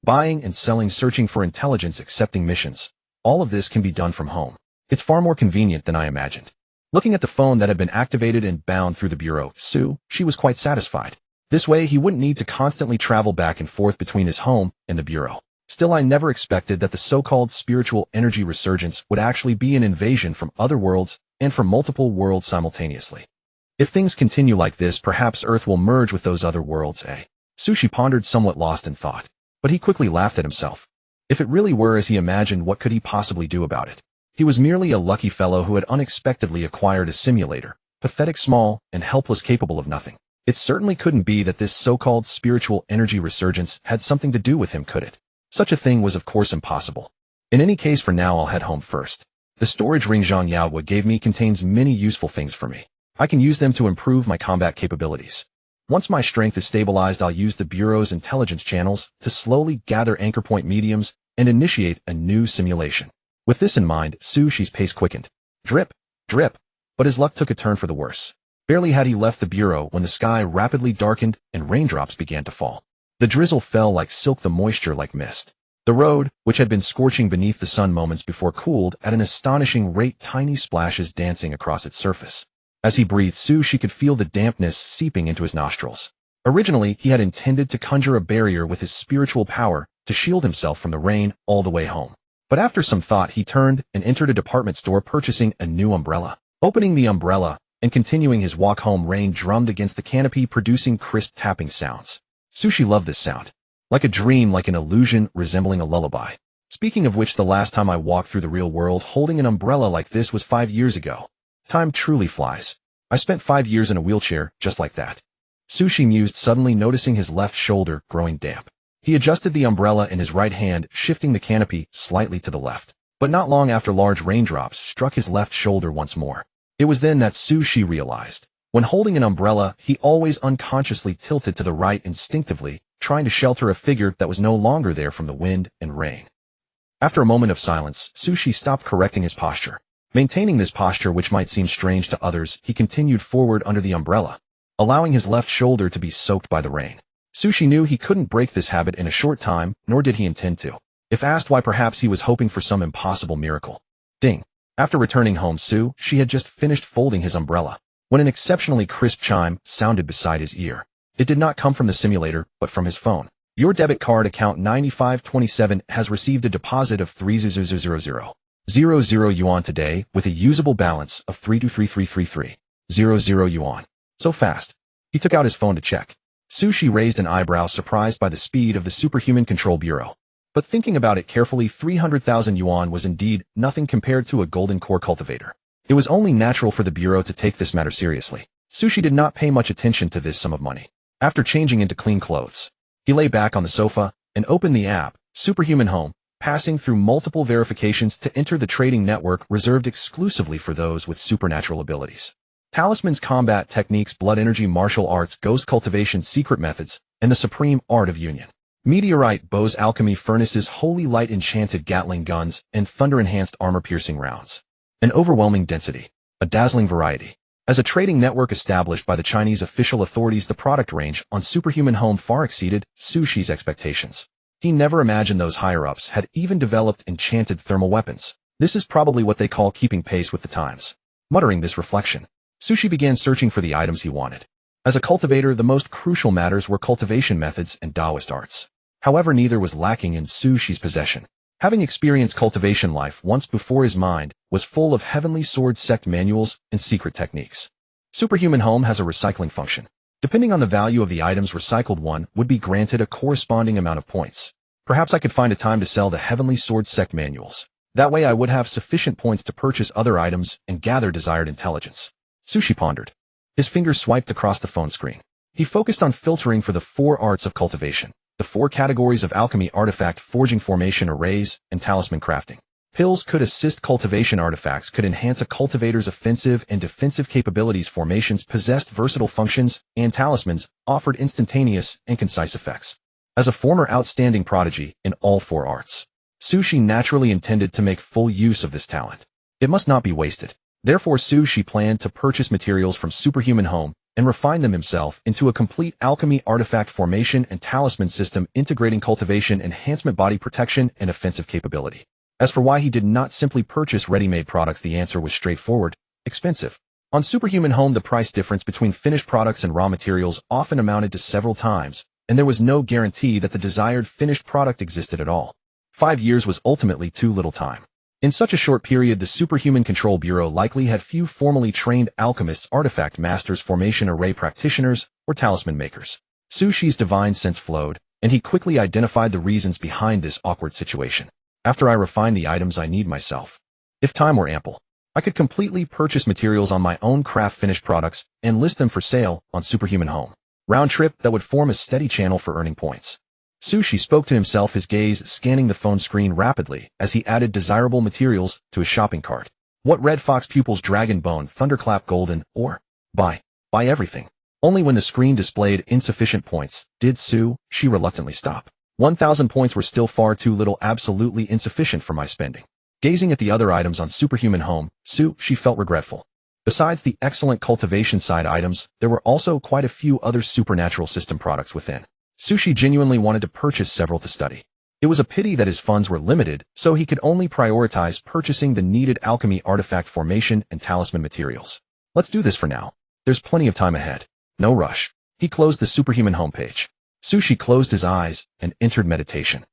Buying and selling, searching for intelligence, accepting missions, all of this can be done from home. It's far more convenient than I imagined. Looking at the phone that had been activated and bound through the Bureau, she was quite satisfied. This way, he wouldn't need to constantly travel back and forth between his home and the Bureau. Still, I never expected that the so-called spiritual energy resurgence would actually be an invasion from other worlds and from multiple worlds simultaneously. If things continue like this, perhaps Earth will merge with those other worlds, eh? Sushi pondered, somewhat lost in thought. But he quickly laughed at himself. If it really were as he imagined, what could he possibly do about it? He was merely a lucky fellow who had unexpectedly acquired a simulator, pathetic, small, and helpless, capable of nothing. It certainly couldn't be that this so-called spiritual energy resurgence had something to do with him, could it? Such a thing was of course impossible. In any case, for now I'll head home first. The storage ring Zhang Yaowa gave me contains many useful things for me. I can use them to improve my combat capabilities. Once my strength is stabilized, I'll use the Bureau's intelligence channels to slowly gather anchor point mediums and initiate a new simulation. With this in mind, Sushi's pace quickened. Drip, drip, but his luck took a turn for the worse. Barely had he left the Bureau when the sky rapidly darkened and raindrops began to fall. The drizzle fell like silk, the moisture like mist. The road, which had been scorching beneath the sun moments before, cooled at an astonishing rate, tiny splashes dancing across its surface. As he breathed, Sushi could feel the dampness seeping into his nostrils. Originally, he had intended to conjure a barrier with his spiritual power to shield himself from the rain all the way home. But after some thought, he turned and entered a department store, purchasing a new umbrella. Opening the umbrella and continuing his walk home, rain drummed against the canopy, producing crisp tapping sounds. Sushi loved this sound. Like a dream, like an illusion, resembling a lullaby. Speaking of which, the last time I walked through the real world holding an umbrella like this was 5 years ago. Time truly flies. I spent 5 years in a wheelchair, just like that. Sushi mused, suddenly noticing his left shoulder growing damp. He adjusted the umbrella in his right hand, shifting the canopy slightly to the left. But not long after, large raindrops struck his left shoulder once more. It was then that Sushi realized. When holding an umbrella, he always unconsciously tilted to the right instinctively, trying to shelter a figure that was no longer there from the wind and rain. After a moment of silence, Sushi stopped correcting his posture. Maintaining this posture, which might seem strange to others, he continued forward under the umbrella, allowing his left shoulder to be soaked by the rain. Sushi knew he couldn't break this habit in a short time, nor did he intend to. If asked why, perhaps he was hoping for some impossible miracle. Ding. After returning home, Sushi had just finished folding his umbrella when an exceptionally crisp chime sounded beside his ear. It did not come from the simulator, but from his phone. Your debit card account 9527 has received a deposit of 3,000,000 yuan today, with a usable balance of 323333.00 yuan. So fast. He took out his phone to check. Sushi raised an eyebrow, surprised by the speed of the Superhuman Control Bureau. But thinking about it carefully, 300,000 yuan was indeed nothing compared to a golden core cultivator. It was only natural for the Bureau to take this matter seriously. Sushi did not pay much attention to this sum of money. After changing into clean clothes, he lay back on the sofa and opened the app, Superhuman Home, passing through multiple verifications to enter the trading network reserved exclusively for those with supernatural abilities. Talismans, combat techniques, blood energy, martial arts, ghost cultivation, secret methods, and the supreme art of union. Meteorite bows, alchemy, furnaces, holy light, enchanted Gatling guns, and thunder-enhanced armor-piercing rounds. An overwhelming density, a dazzling variety. As a trading network established by the Chinese official authorities, the product range on Superhuman Home far exceeded Sushi's expectations. He never imagined those higher-ups had even developed enchanted thermal weapons. This is probably what they call keeping pace with the times. Muttering this reflection, Sushi began searching for the items he wanted. As a cultivator, the most crucial matters were cultivation methods and Taoist arts. However, neither was lacking in Sushi's possession. Having experienced cultivation life once before, his mind was full of heavenly sword sect manuals and secret techniques. Superhuman Home has a recycling function. Depending on the value of the items recycled, one would be granted a corresponding amount of points. Perhaps I could find a time to sell the heavenly sword sect manuals. That way I would have sufficient points to purchase other items and gather desired intelligence. Sushi pondered. His fingers swiped across the phone screen. He focused on filtering for the 4 arts of cultivation, the 4 categories of alchemy: artifact forging, formation arrays, and talisman crafting. Pills could assist cultivation, artifacts could enhance a cultivator's offensive and defensive capabilities, formations possessed versatile functions, and talismans offered instantaneous and concise effects. As a former outstanding prodigy in all 4 arts, Sushi naturally intended to make full use of this talent. It must not be wasted. Therefore, Sushi planned to purchase materials from Superhuman Home and refine them himself into a complete alchemy artifact formation and talisman system integrating cultivation, enhancement, body protection, and offensive capability. As for why he did not simply purchase ready-made products, the answer was straightforward: expensive. On Superhuman Home, the price difference between finished products and raw materials often amounted to several times, and there was no guarantee that the desired finished product existed at all. 5 years was ultimately too little time. In such a short period, the Superhuman Control Bureau likely had few formally trained alchemists, artifact masters, formation array practitioners, or talisman makers. Sushi's divine sense flowed, and he quickly identified the reasons behind this awkward situation. After I refine the items I need myself, if time were ample, I could completely purchase materials on my own, craft finished products, and list them for sale on Superhuman Home. Round trip that would form a steady channel for earning points. Sushi spoke to himself, his gaze scanning the phone screen rapidly as he added desirable materials to his shopping cart. What red fox pupils, dragon bone, thunderclap, golden, or buy everything. Only when the screen displayed insufficient points did Sushi reluctantly stop. 1,000 points were still far too little, absolutely insufficient for my spending. Gazing at the other items on Superhuman Home, Sushi felt regretful. Besides the excellent cultivation side items, there were also quite a few other supernatural system products within. Sushi genuinely wanted to purchase several to study. It was a pity that his funds were limited, so he could only prioritize purchasing the needed alchemy artifact formation and talisman materials. Let's do this for now. There's plenty of time ahead. No rush. He closed the Superhuman homepage. Sushi closed his eyes and entered meditation.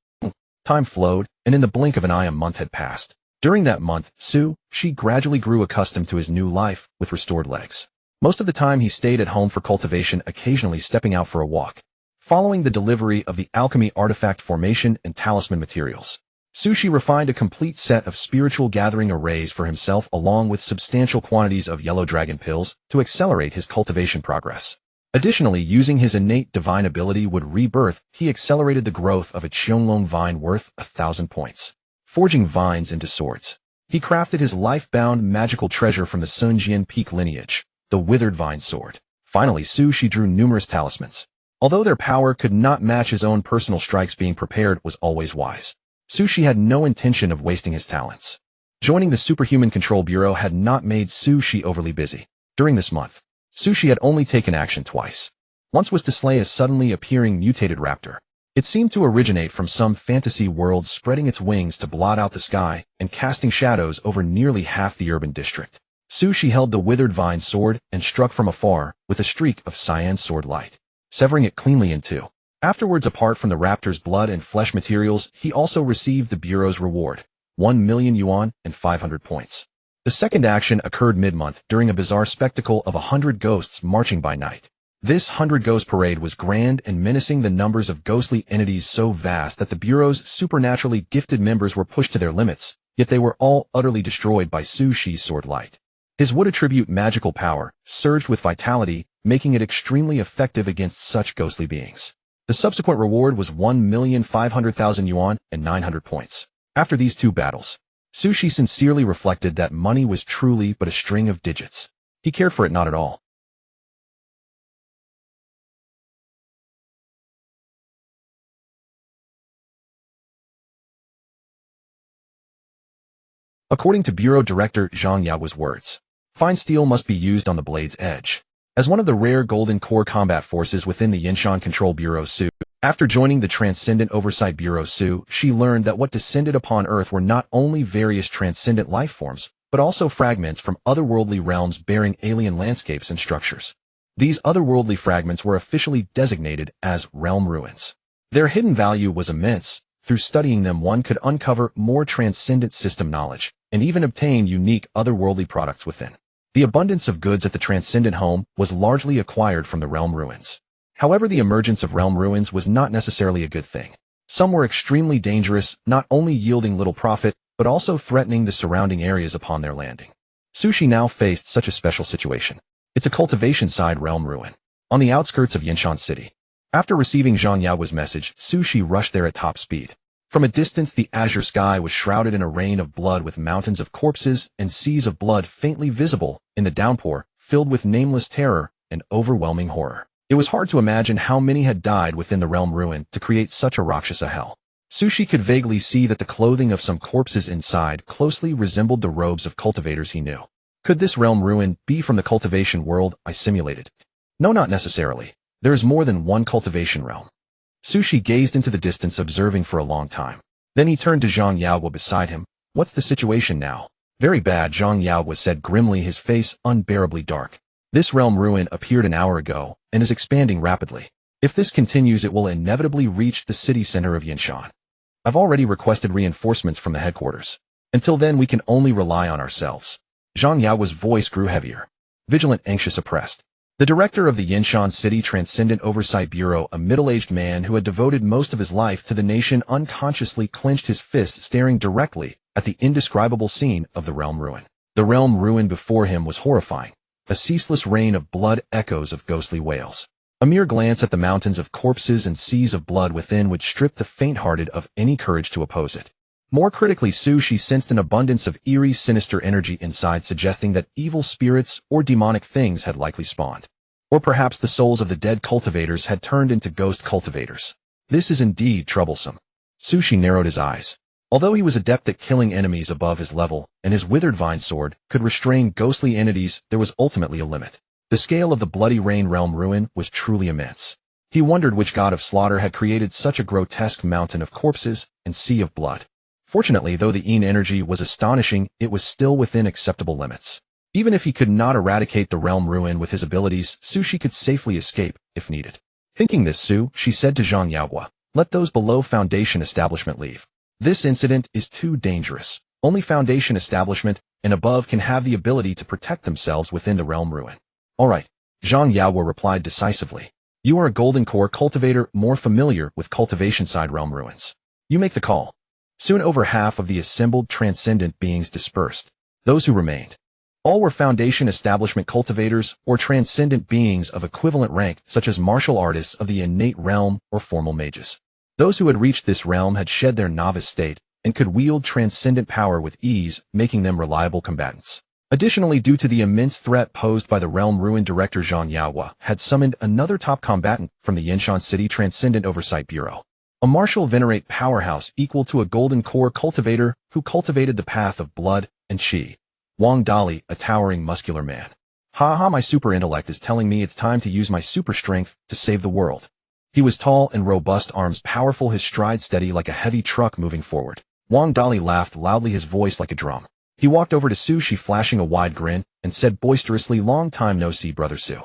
Time flowed, and in the blink of an eye a month had passed. During that month, Sushi gradually grew accustomed to his new life with restored legs. Most of the time he stayed at home for cultivation, occasionally stepping out for a walk. Following the delivery of the alchemy artifact formation and talisman materials, Sushi refined a complete set of spiritual gathering arrays for himself along with substantial quantities of yellow dragon pills to accelerate his cultivation progress. Additionally, using his innate divine ability would rebirth, he accelerated the growth of a Qianglong vine worth 1,000 points. Forging vines into swords. He crafted his life-bound magical treasure from the Sunjian Peak lineage, the withered vine sword. Finally, Sushi drew numerous talismans. Although their power could not match his own personal strikes, being prepared was always wise. Sushi had no intention of wasting his talents. Joining the Superhuman Control Bureau had not made Sushi overly busy. During this month, Sushi had only taken action twice. Once was to slay a suddenly appearing mutated raptor. It seemed to originate from some fantasy world, spreading its wings to blot out the sky and casting shadows over nearly half the urban district. Sushi held the withered vine sword and struck from afar with a streak of cyan sword light, severing it cleanly in two. Afterwards, apart from the raptor's blood and flesh materials, he also received the Bureau's reward, 1 million yuan and 500 points. The second action occurred mid-month during a bizarre spectacle of 100 ghosts marching by night. This 100-ghost parade was grand and menacing, the numbers of ghostly entities so vast that the Bureau's supernaturally gifted members were pushed to their limits, yet they were all utterly destroyed by Sushi's sword light. His would attribute magical power surged with vitality, making it extremely effective against such ghostly beings. The subsequent reward was 1,500,000 yuan and 900 points. After these two battles, Sushi sincerely reflected that money was truly but a string of digits. He cared for it not at all. According to Bureau Director Zhang Yao's words, fine steel must be used on the blade's edge. As one of the rare golden core combat forces within the Yinshan Control Bureau, Su After joining the Transcendent Oversight Bureau Sue, she learned that what descended upon Earth were not only various transcendent life forms, but also fragments from otherworldly realms bearing alien landscapes and structures. These otherworldly fragments were officially designated as realm ruins. Their hidden value was immense. Through studying them, one could uncover more transcendent system knowledge, and even obtain unique otherworldly products within. The abundance of goods at the Transcendent Home was largely acquired from the realm ruins. However, the emergence of realm ruins was not necessarily a good thing. Some were extremely dangerous, not only yielding little profit, but also threatening the surrounding areas upon their landing. Sushi now faced such a special situation. It's a cultivation-side realm ruin, on the outskirts of Yinshan City. After receiving Zhang Yao's message, Sushi rushed there at top speed. From a distance, the azure sky was shrouded in a rain of blood with mountains of corpses and seas of blood faintly visible in the downpour, filled with nameless terror and overwhelming horror. It was hard to imagine how many had died within the realm ruin to create such a Rakshasa hell. Sushi could vaguely see that the clothing of some corpses inside closely resembled the robes of cultivators he knew. Could this realm ruin be from the cultivation world I simulated? No, not necessarily. There is more than one cultivation realm. Sushi gazed into the distance, observing for a long time. Then he turned to Zhang Yao beside him. What's the situation now? Very bad, Zhang Yao said grimly, his face unbearably dark. This realm ruin appeared an hour ago and is expanding rapidly. If this continues, it will inevitably reach the city center of Yinshan. I've already requested reinforcements from the headquarters. Until then, we can only rely on ourselves. Zhang Yao's voice grew heavier. Vigilant, anxious, oppressed. The director of the Yinshan City Transcendent Oversight Bureau, a middle-aged man who had devoted most of his life to the nation, unconsciously clenched his fist, staring directly at the indescribable scene of the realm ruin. The realm ruin before him was horrifying. A ceaseless rain of blood, echoes of ghostly wails. A mere glance at the mountains of corpses and seas of blood within would strip the faint-hearted of any courage to oppose it. More critically, Sushi sensed an abundance of eerie, sinister energy inside, suggesting that evil spirits or demonic things had likely spawned. Or perhaps the souls of the dead cultivators had turned into ghost cultivators. This is indeed troublesome. Sushi narrowed his eyes. Although he was adept at killing enemies above his level, and his withered vine sword could restrain ghostly entities, there was ultimately a limit. The scale of the Bloody Rain realm ruin was truly immense. He wondered which god of slaughter had created such a grotesque mountain of corpses and sea of blood. Fortunately, though the energy was astonishing, it was still within acceptable limits. Even if he could not eradicate the realm ruin with his abilities, Sushi could safely escape, if needed. Thinking this, she said to Zhang Yao, let those below Foundation Establishment leave. This incident is too dangerous. Only Foundation Establishment and above can have the ability to protect themselves within the realm ruin. All right, Zhang Yao replied decisively. You are a golden core cultivator more familiar with cultivation-side realm ruins. You make the call. Soon over half of the assembled transcendent beings dispersed. Those who remained. All were Foundation Establishment cultivators or transcendent beings of equivalent rank, such as martial artists of the innate realm or formal mages. Those who had reached this realm had shed their novice state and could wield transcendent power with ease, making them reliable combatants. Additionally, due to the immense threat posed by the realm ruin, Director Zhang Yao had summoned another top combatant from the Yinshan City Transcendent Oversight Bureau. A martial venerate powerhouse equal to a golden core cultivator who cultivated the path of blood and qi. Wang Dali, a towering muscular man. My super intellect is telling me it's time to use my super strength to save the world. He was tall and robust, arms powerful, his stride steady like a heavy truck moving forward. Wang Dali laughed loudly, his voice like a drum. He walked over to Sushi, flashing a wide grin, and said boisterously, long time no see, brother Su.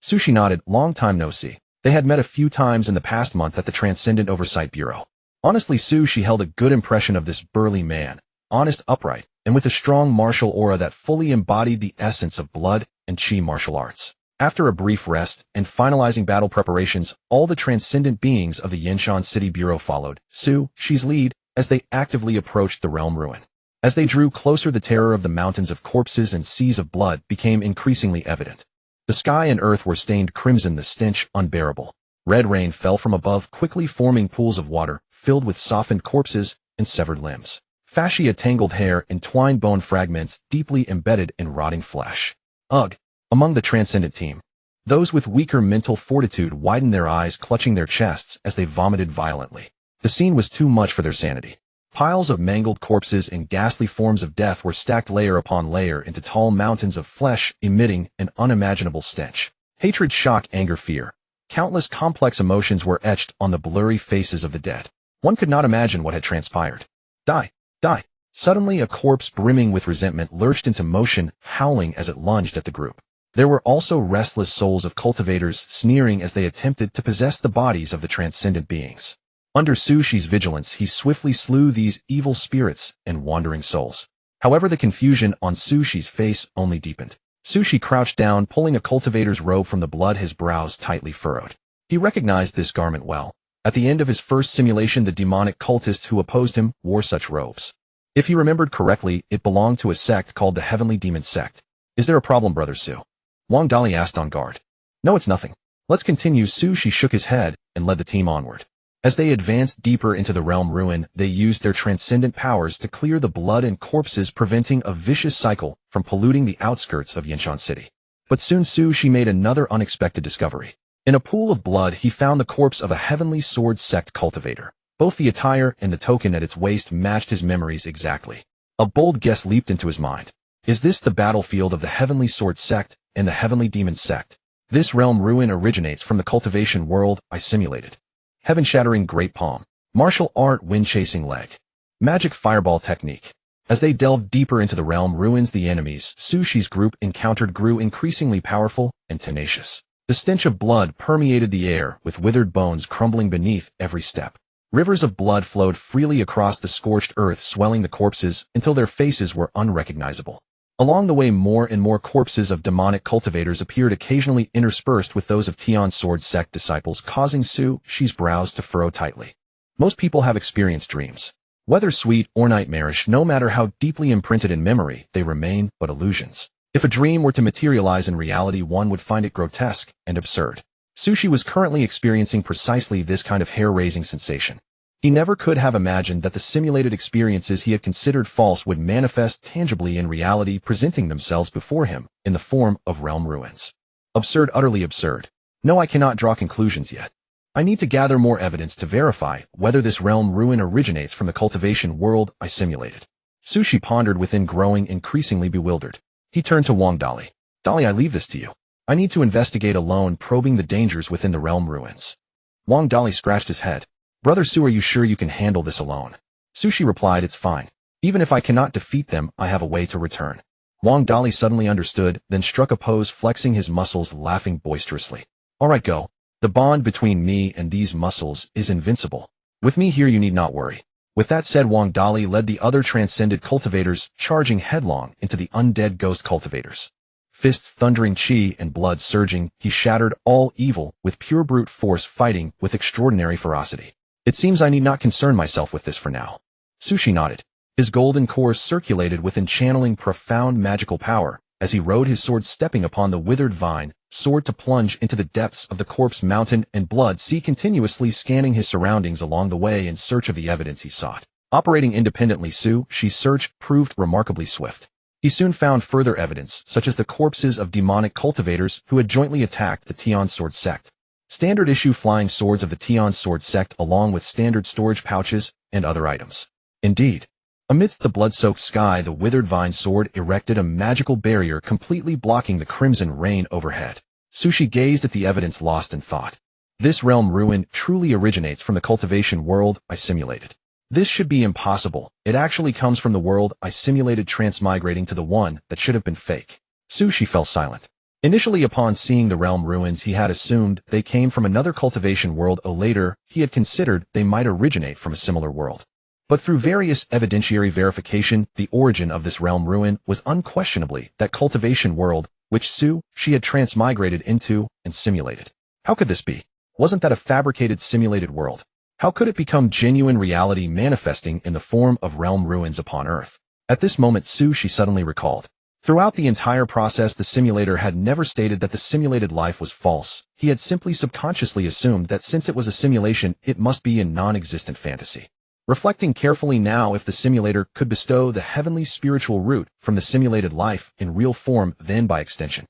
Sushi nodded, long time no see. They had met a few times in the past month at the Transcendent Oversight Bureau. Honestly, Sushi held a good impression of this burly man, honest, upright, and with a strong martial aura that fully embodied the essence of blood and qi martial arts. After a brief rest and finalizing battle preparations, all the transcendent beings of the Yinshan City Bureau followed Sushi's lead as they actively approached the realm ruin. As they drew closer, the terror of the mountains of corpses and seas of blood became increasingly evident. The sky and earth were stained crimson, the stench unbearable. Red rain fell from above, quickly forming pools of water filled with softened corpses and severed limbs. Fascia, tangled hair, entwined bone fragments deeply embedded in rotting flesh. Ugh! Among the transcendent team, those with weaker mental fortitude widened their eyes, clutching their chests as they vomited violently. The scene was too much for their sanity. Piles of mangled corpses and ghastly forms of death were stacked layer upon layer into tall mountains of flesh, emitting an unimaginable stench. Hatred, shock, anger, fear. Countless complex emotions were etched on the blurry faces of the dead. One could not imagine what had transpired. Die! Die! Suddenly a corpse brimming with resentment lurched into motion, howling as it lunged at the group. There were also restless souls of cultivators sneering as they attempted to possess the bodies of the transcendent beings. Under Sushi's vigilance, he swiftly slew these evil spirits and wandering souls. However, the confusion on Sushi's face only deepened. Sushi crouched down, pulling a cultivator's robe from the blood, his brows tightly furrowed. He recognized this garment well. At the end of his first simulation, the demonic cultists who opposed him wore such robes. If he remembered correctly, it belonged to a sect called the Heavenly Demon Sect. Is there a problem, Brother Su? Wang Dali asked on guard. No, it's nothing. Let's continue. Sushi shook his head and led the team onward. As they advanced deeper into the realm ruin, they used their transcendent powers to clear the blood and corpses, preventing a vicious cycle from polluting the outskirts of Yanshan City. But soon Sushi made another unexpected discovery. In a pool of blood, he found the corpse of a Heavenly Sword Sect cultivator. Both the attire and the token at its waist matched his memories exactly. A bold guess leaped into his mind. Is this the battlefield of the Heavenly Sword Sect and the Heavenly Demon Sect? This realm ruin originates from the cultivation world I simulated. Heaven-shattering great palm. Martial art wind-chasing leg. Magic fireball technique. As they delved deeper into the realm ruins, the enemies Sushi's group encountered grew increasingly powerful and tenacious. The stench of blood permeated the air, with withered bones crumbling beneath every step. Rivers of blood flowed freely across the scorched earth, swelling the corpses until their faces were unrecognizable. Along the way, more and more corpses of demonic cultivators appeared, occasionally interspersed with those of Tian Sword Sect disciples, causing Sushi's brows to furrow tightly. Most people have experienced dreams. Whether sweet or nightmarish, no matter how deeply imprinted in memory, they remain but illusions. If a dream were to materialize in reality, one would find it grotesque and absurd. Sushi was currently experiencing precisely this kind of hair-raising sensation. He never could have imagined that the simulated experiences he had considered false would manifest tangibly in reality, presenting themselves before him in the form of realm ruins. Absurd, utterly absurd. No, I cannot draw conclusions yet. I need to gather more evidence to verify whether this realm ruin originates from the cultivation world I simulated. Sushi pondered within, growing increasingly bewildered. He turned to Wang Dali. Dali, I leave this to you. I need to investigate alone, probing the dangers within the realm ruins. Wang Dali scratched his head. Brother Su, are you sure you can handle this alone? Sushi replied, it's fine. Even if I cannot defeat them, I have a way to return. Wang Dali suddenly understood, then struck a pose, flexing his muscles, laughing boisterously. All right, go. The bond between me and these muscles is invincible. With me here, you need not worry. With that said, Wang Dali led the other transcended cultivators, charging headlong into the undead ghost cultivators. Fists thundering, chi and blood surging, he shattered all evil with pure brute force, fighting with extraordinary ferocity. It seems I need not concern myself with this for now. Sushi nodded. His golden course circulated within, channeling profound magical power, as he rode his sword, stepping upon the withered vine, sword to plunge into the depths of the corpse mountain and blood sea, continuously scanning his surroundings along the way in search of the evidence he sought. Operating independently, Sushi's search proved remarkably swift. He soon found further evidence, such as the corpses of demonic cultivators who had jointly attacked the Tian Sword Sect. Standard issue flying swords of the Tian Sword Sect, along with standard storage pouches and other items. Indeed, amidst the blood-soaked sky, the withered vine sword erected a magical barrier, completely blocking the crimson rain overhead. Sushi gazed at the evidence, lost in thought. This realm ruin truly originates from the cultivation world I simulated. This should be impossible. It actually comes from the world I simulated, transmigrating to the one that should have been fake. Sushi fell silent. Initially, upon seeing the realm ruins, he had assumed they came from another cultivation world, or later, he had considered they might originate from a similar world. But through various evidentiary verification, the origin of this realm ruin was unquestionably that cultivation world, which she had transmigrated into and simulated. How could this be? Wasn't that a fabricated, simulated world? How could it become genuine reality, manifesting in the form of realm ruins upon Earth? At this moment, Sushi suddenly recalled. Throughout the entire process, the simulator had never stated that the simulated life was false. He had simply subconsciously assumed that since it was a simulation, it must be a non-existent fantasy. Reflecting carefully now, if the simulator could bestow the heavenly spiritual root from the simulated life in real form, then by extension,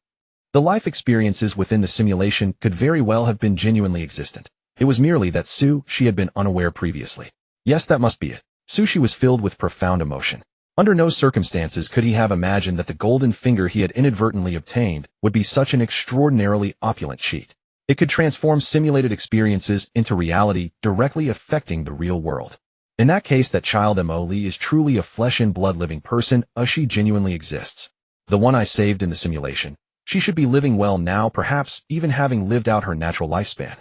the life experiences within the simulation could very well have been genuinely existent. It was merely that she had been unaware previously. Yes, that must be it. Sushi was filled with profound emotion. Under no circumstances could he have imagined that the golden finger he had inadvertently obtained would be such an extraordinarily opulent cheat. It could transform simulated experiences into reality, directly affecting the real world. In that case, that child Emily is truly a flesh-and-blood living person, as she genuinely exists. The one I saved in the simulation. She should be living well now, perhaps even having lived out her natural lifespan.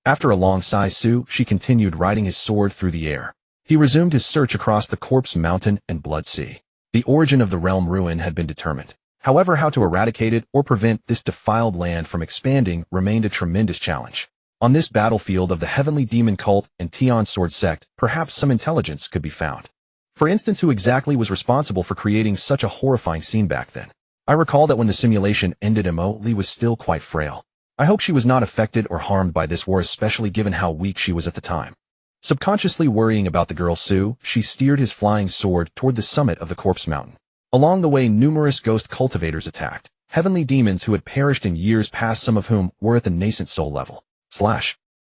After a long sigh, she continued riding his sword through the air. He resumed his search across the corpse mountain and blood sea. The origin of the realm ruin had been determined. However, how to eradicate it or prevent this defiled land from expanding remained a tremendous challenge. On this battlefield of the heavenly demon cult and Tian sword sect, perhaps some intelligence could be found. For instance, who exactly was responsible for creating such a horrifying scene back then? I recall that when the simulation ended, Emily was still quite frail. I hope she was not affected or harmed by this war, especially given how weak she was at the time. Subconsciously worrying about the girl she steered his flying sword toward the summit of the corpse mountain. Along the way, numerous ghost cultivators attacked, heavenly demons who had perished in years past, some of whom were at the nascent soul level.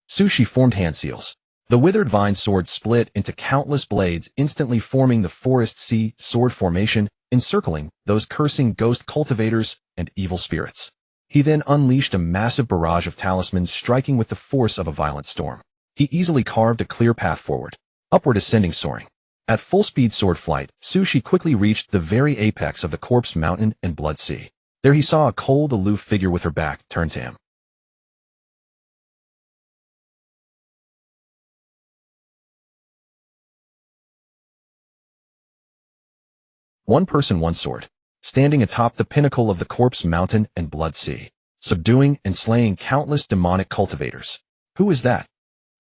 She formed hand seals. The withered vine sword split into countless blades, instantly forming the forest sea sword formation, encircling those cursing ghost cultivators and evil spirits. He then unleashed a massive barrage of talismans, striking with the force of a violent storm. He easily carved a clear path forward, upward ascending, soaring. At full speed sword flight, Sushi quickly reached the very apex of the corpse mountain and blood sea. There he saw a cold, aloof figure with her back turned to him. One person, one sword, standing atop the pinnacle of the corpse mountain and blood sea, subduing and slaying countless demonic cultivators. Who is that?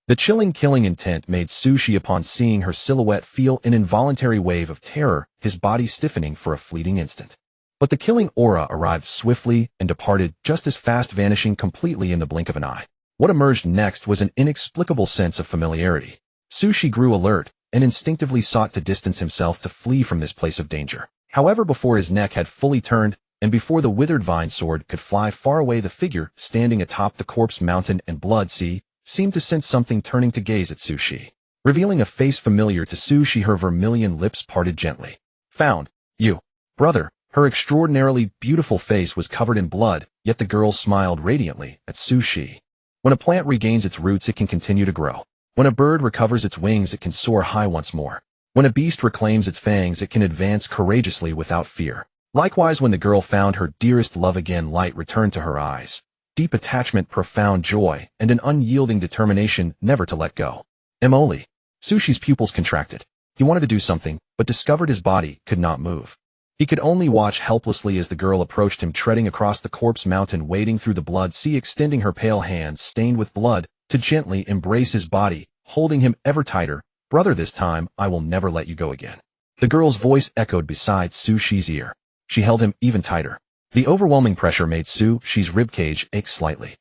The chilling killing intent made Sushi, upon seeing her silhouette, feel an involuntary wave of terror, his body stiffening for a fleeting instant. But the killing aura arrived swiftly and departed just as fast, vanishing completely in the blink of an eye. What emerged next was an inexplicable sense of familiarity. Sushi grew alert and instinctively sought to distance himself to flee from this place of danger. However, before his neck had fully turned, and before the withered vine sword could fly far away, the figure standing atop the corpse mountain and blood sea seemed to sense something, turning to gaze at Sushi. Revealing a face familiar to Sushi, her vermilion lips parted gently. "Found you, brother." Her extraordinarily beautiful face was covered in blood, yet the girl smiled radiantly at Sushi. When a plant regains its roots, it can continue to grow. When a bird recovers its wings, it can soar high once more. When a beast reclaims its fangs, it can advance courageously without fear. Likewise, when the girl found her dearest love again, light returned to her eyes. Deep attachment, profound joy, and an unyielding determination never to let go. Emily. Sushi's pupils contracted. He wanted to do something, but discovered his body could not move. He could only watch helplessly as the girl approached him, treading across the corpse mountain, wading through the blood sea, extending her pale hands stained with blood to gently embrace his body, holding him ever tighter. "Brother, this time I will never let you go again." The girl's voice echoed beside Sushi's ear. She held him even tighter. The overwhelming pressure made Sushi's ribcage ache slightly.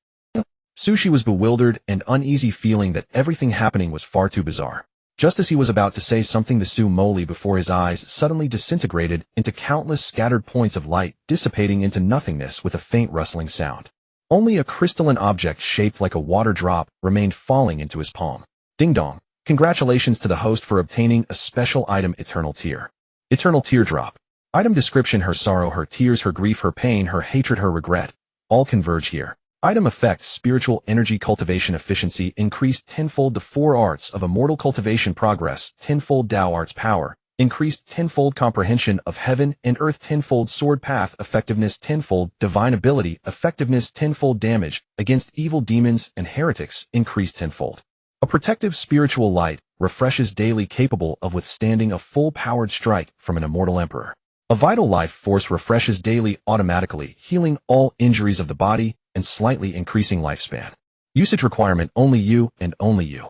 Sushi was bewildered and uneasy, feeling that everything happening was far too bizarre. Just as he was about to say something to Molly, before his eyes suddenly disintegrated into countless scattered points of light, dissipating into nothingness with a faint rustling sound. Only a crystalline object shaped like a water drop remained, falling into his palm. Ding dong. Congratulations to the host for obtaining a special item, Eternal Tear. Eternal Teardrop. Item description: her sorrow, her tears, her grief, her pain, her hatred, her regret, all converge here. Item effects: spiritual energy cultivation efficiency increased tenfold, the 4 arts of immortal cultivation progress tenfold, Tao arts power increased tenfold, comprehension of heaven and earth tenfold, sword path effectiveness tenfold, divine ability effectiveness tenfold, damage against evil demons and heretics increased tenfold. A protective spiritual light refreshes daily, capable of withstanding a full-powered strike from an immortal emperor. A vital life force refreshes daily, automatically healing all injuries of the body and slightly increasing lifespan. Usage requirement: only you and only you.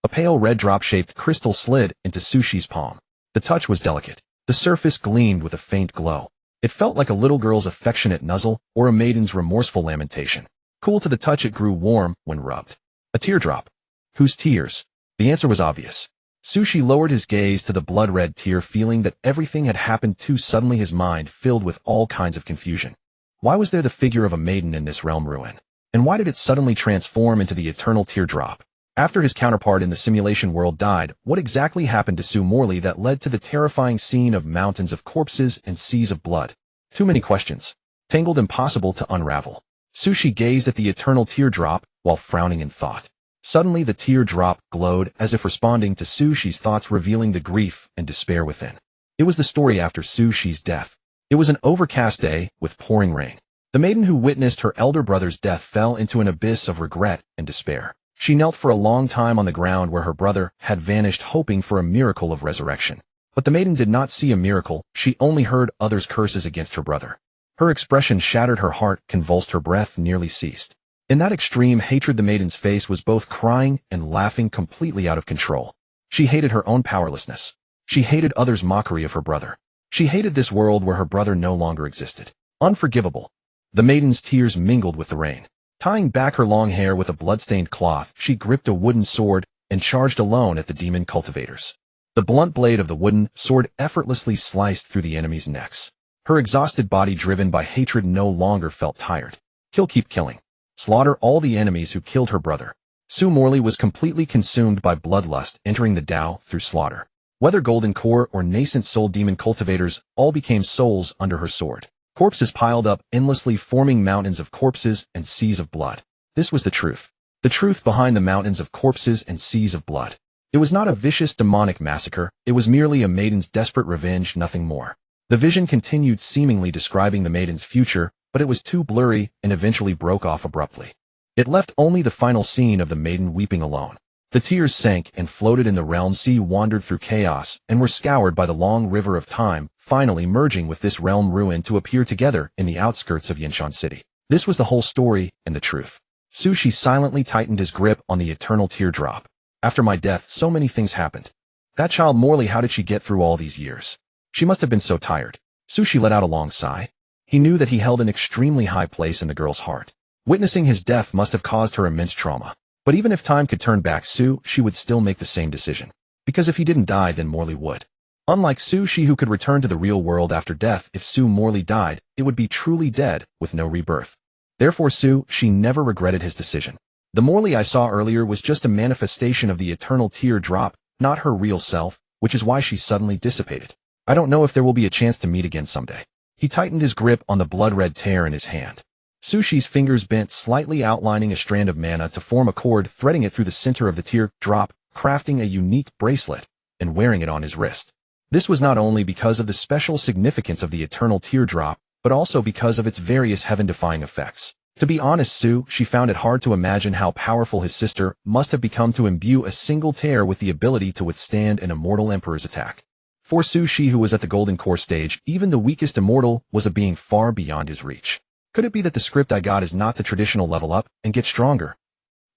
A pale red drop-shaped crystal slid into Sushi's palm. The touch was delicate. The surface gleamed with a faint glow. It felt like a little girl's affectionate nuzzle or a maiden's remorseful lamentation. Cool to the touch, it grew warm when rubbed. A teardrop. Whose tears? The answer was obvious. Sushi lowered his gaze to the blood-red tear, feeling that everything had happened too suddenly, his mind filled with all kinds of confusion. Why was there the figure of a maiden in this realm ruin? And why did it suddenly transform into the eternal teardrop? After his counterpart in the simulation world died, what exactly happened to Morley that led to the terrifying scene of mountains of corpses and seas of blood? Too many questions. Tangled, impossible to unravel. Sushi gazed at the eternal teardrop while frowning in thought. Suddenly the teardrop glowed as if responding to Sushi's thoughts, revealing the grief and despair within. It was the story after Sushi's death. It was an overcast day with pouring rain. The maiden who witnessed her elder brother's death fell into an abyss of regret and despair. She knelt for a long time on the ground where her brother had vanished, hoping for a miracle of resurrection. But the maiden did not see a miracle, she only heard others' curses against her brother. Her expression shattered her heart, convulsed, her breath nearly ceased. In that extreme hatred, the maiden's face was both crying and laughing, completely out of control. She hated her own powerlessness. She hated others' mockery of her brother. She hated this world where her brother no longer existed. Unforgivable. The maiden's tears mingled with the rain. Tying back her long hair with a blood-stained cloth, she gripped a wooden sword and charged alone at the demon cultivators. The blunt blade of the wooden sword effortlessly sliced through the enemies' necks. Her exhausted body, driven by hatred, no longer felt tired. Kill, keep killing. Slaughter all the enemies who killed her brother. Sue Morley was completely consumed by bloodlust, entering the Tao through slaughter. Whether golden core or nascent soul demon cultivators, all became souls under her sword. Corpses piled up endlessly, forming mountains of corpses and seas of blood. This was the truth. The truth behind the mountains of corpses and seas of blood. It was not a vicious demonic massacre, it was merely a maiden's desperate revenge, nothing more. The vision continued, seemingly describing the maiden's future, but it was too blurry and eventually broke off abruptly. It left only the final scene of the maiden weeping alone. The tears sank and floated in the realm sea, wandered through chaos, and were scoured by the long river of time, finally merging with this realm ruin to appear together in the outskirts of Yinshan City. This was the whole story and the truth. Sushi silently tightened his grip on the eternal teardrop. After my death, so many things happened. That child Morley, how did she get through all these years? She must have been so tired. Sushi let out a long sigh. He knew that he held an extremely high place in the girl's heart. Witnessing his death must have caused her immense trauma. But even if time could turn back Sue, she would still make the same decision. Because if he didn't die, then Morley would. Unlike Sue, she who could return to the real world after death, if Sue Morley died, it would be truly dead, with no rebirth. Therefore Sue, she never regretted his decision. The Morley I saw earlier was just a manifestation of the eternal teardrop, not her real self, which is why she suddenly dissipated. I don't know if there will be a chance to meet again someday. He tightened his grip on the blood-red tear in his hand. Sushi's fingers bent slightly, outlining a strand of mana to form a cord, threading it through the center of the teardrop, crafting a unique bracelet, and wearing it on his wrist. This was not only because of the special significance of the eternal teardrop, but also because of its various heaven-defying effects. To be honest, Sue, she found it hard to imagine how powerful his sister must have become to imbue a single tear with the ability to withstand an immortal emperor's attack. For Sue, she who was at the golden core stage, even the weakest immortal was a being far beyond his reach. Could it be that the script I got is not the traditional level up and get stronger,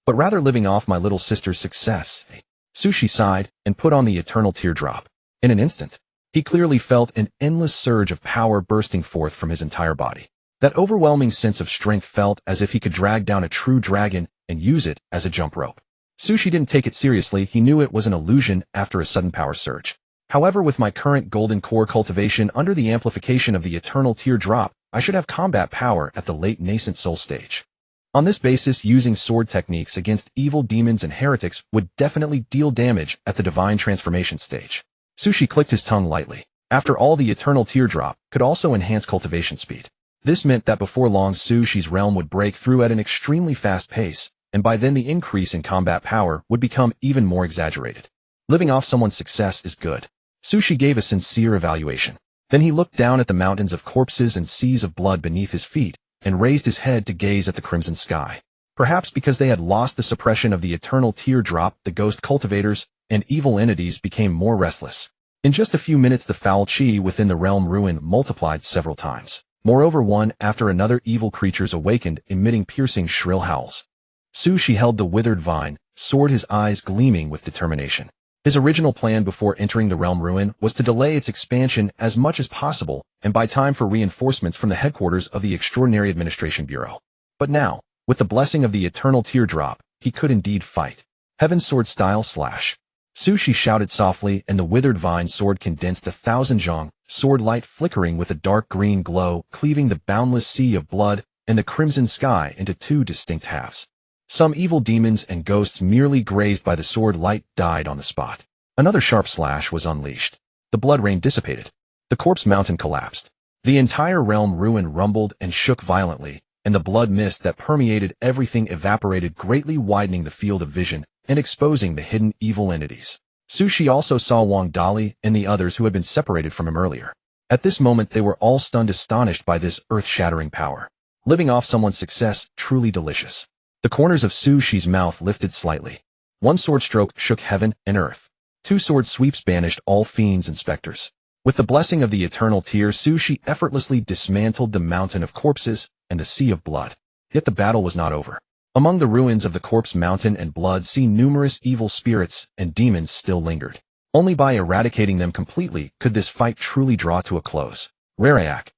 but rather living off my little sister's success? Sushi sighed and put on the eternal teardrop. In an instant, he clearly felt an endless surge of power bursting forth from his entire body. That overwhelming sense of strength felt as if he could drag down a true dragon and use it as a jump rope. Sushi didn't take it seriously, he knew it was an illusion after a sudden power surge. However, with my current golden core cultivation under the amplification of the eternal teardrop, I should have combat power at the late nascent soul stage. On this basis, using sword techniques against evil demons and heretics would definitely deal damage at the divine transformation stage. Sushi clicked his tongue lightly. After all, the eternal teardrop could also enhance cultivation speed. This meant that before long, Sushi's realm would break through at an extremely fast pace, and by then the increase in combat power would become even more exaggerated. Living off someone's success is good. Sushi gave a sincere evaluation. Then he looked down at the mountains of corpses and seas of blood beneath his feet, and raised his head to gaze at the crimson sky. Perhaps because they had lost the suppression of the eternal teardrop, the ghost cultivators and evil entities became more restless. In just a few minutes, the foul chi within the realm ruin multiplied several times. Moreover, one after another evil creatures awakened, emitting piercing shrill howls. Sushi held the withered vine, sword, his eyes gleaming with determination. His original plan before entering the realm ruin was to delay its expansion as much as possible and buy time for reinforcements from the headquarters of the Extraordinary Administration Bureau. But now, with the blessing of the eternal teardrop, he could indeed fight. Heaven's sword style slash. Sushi shouted softly, and the withered vine sword condensed 1,000 zhong, sword light flickering with a dark green glow, cleaving the boundless sea of blood and the crimson sky into two distinct halves. Some evil demons and ghosts merely grazed by the sword light died on the spot. Another sharp slash was unleashed. The blood rain dissipated. The corpse mountain collapsed. The entire realm ruin rumbled and shook violently, and the blood mist that permeated everything evaporated, greatly widening the field of vision and exposing the hidden evil entities. Sushi also saw Wang Dali and the others who had been separated from him earlier. At this moment, they were all stunned, astonished by this earth-shattering power. Living off someone's success, truly delicious. The corners of Sushi's mouth lifted slightly. One sword stroke shook heaven and earth. Two sword sweeps banished all fiends and specters. With the blessing of the eternal tear, Sushi effortlessly dismantled the mountain of corpses and the sea of blood. Yet the battle was not over. Among the ruins of the corpse mountain and blood sea, numerous evil spirits and demons still lingered. Only by eradicating them completely could this fight truly draw to a close. Rarayak.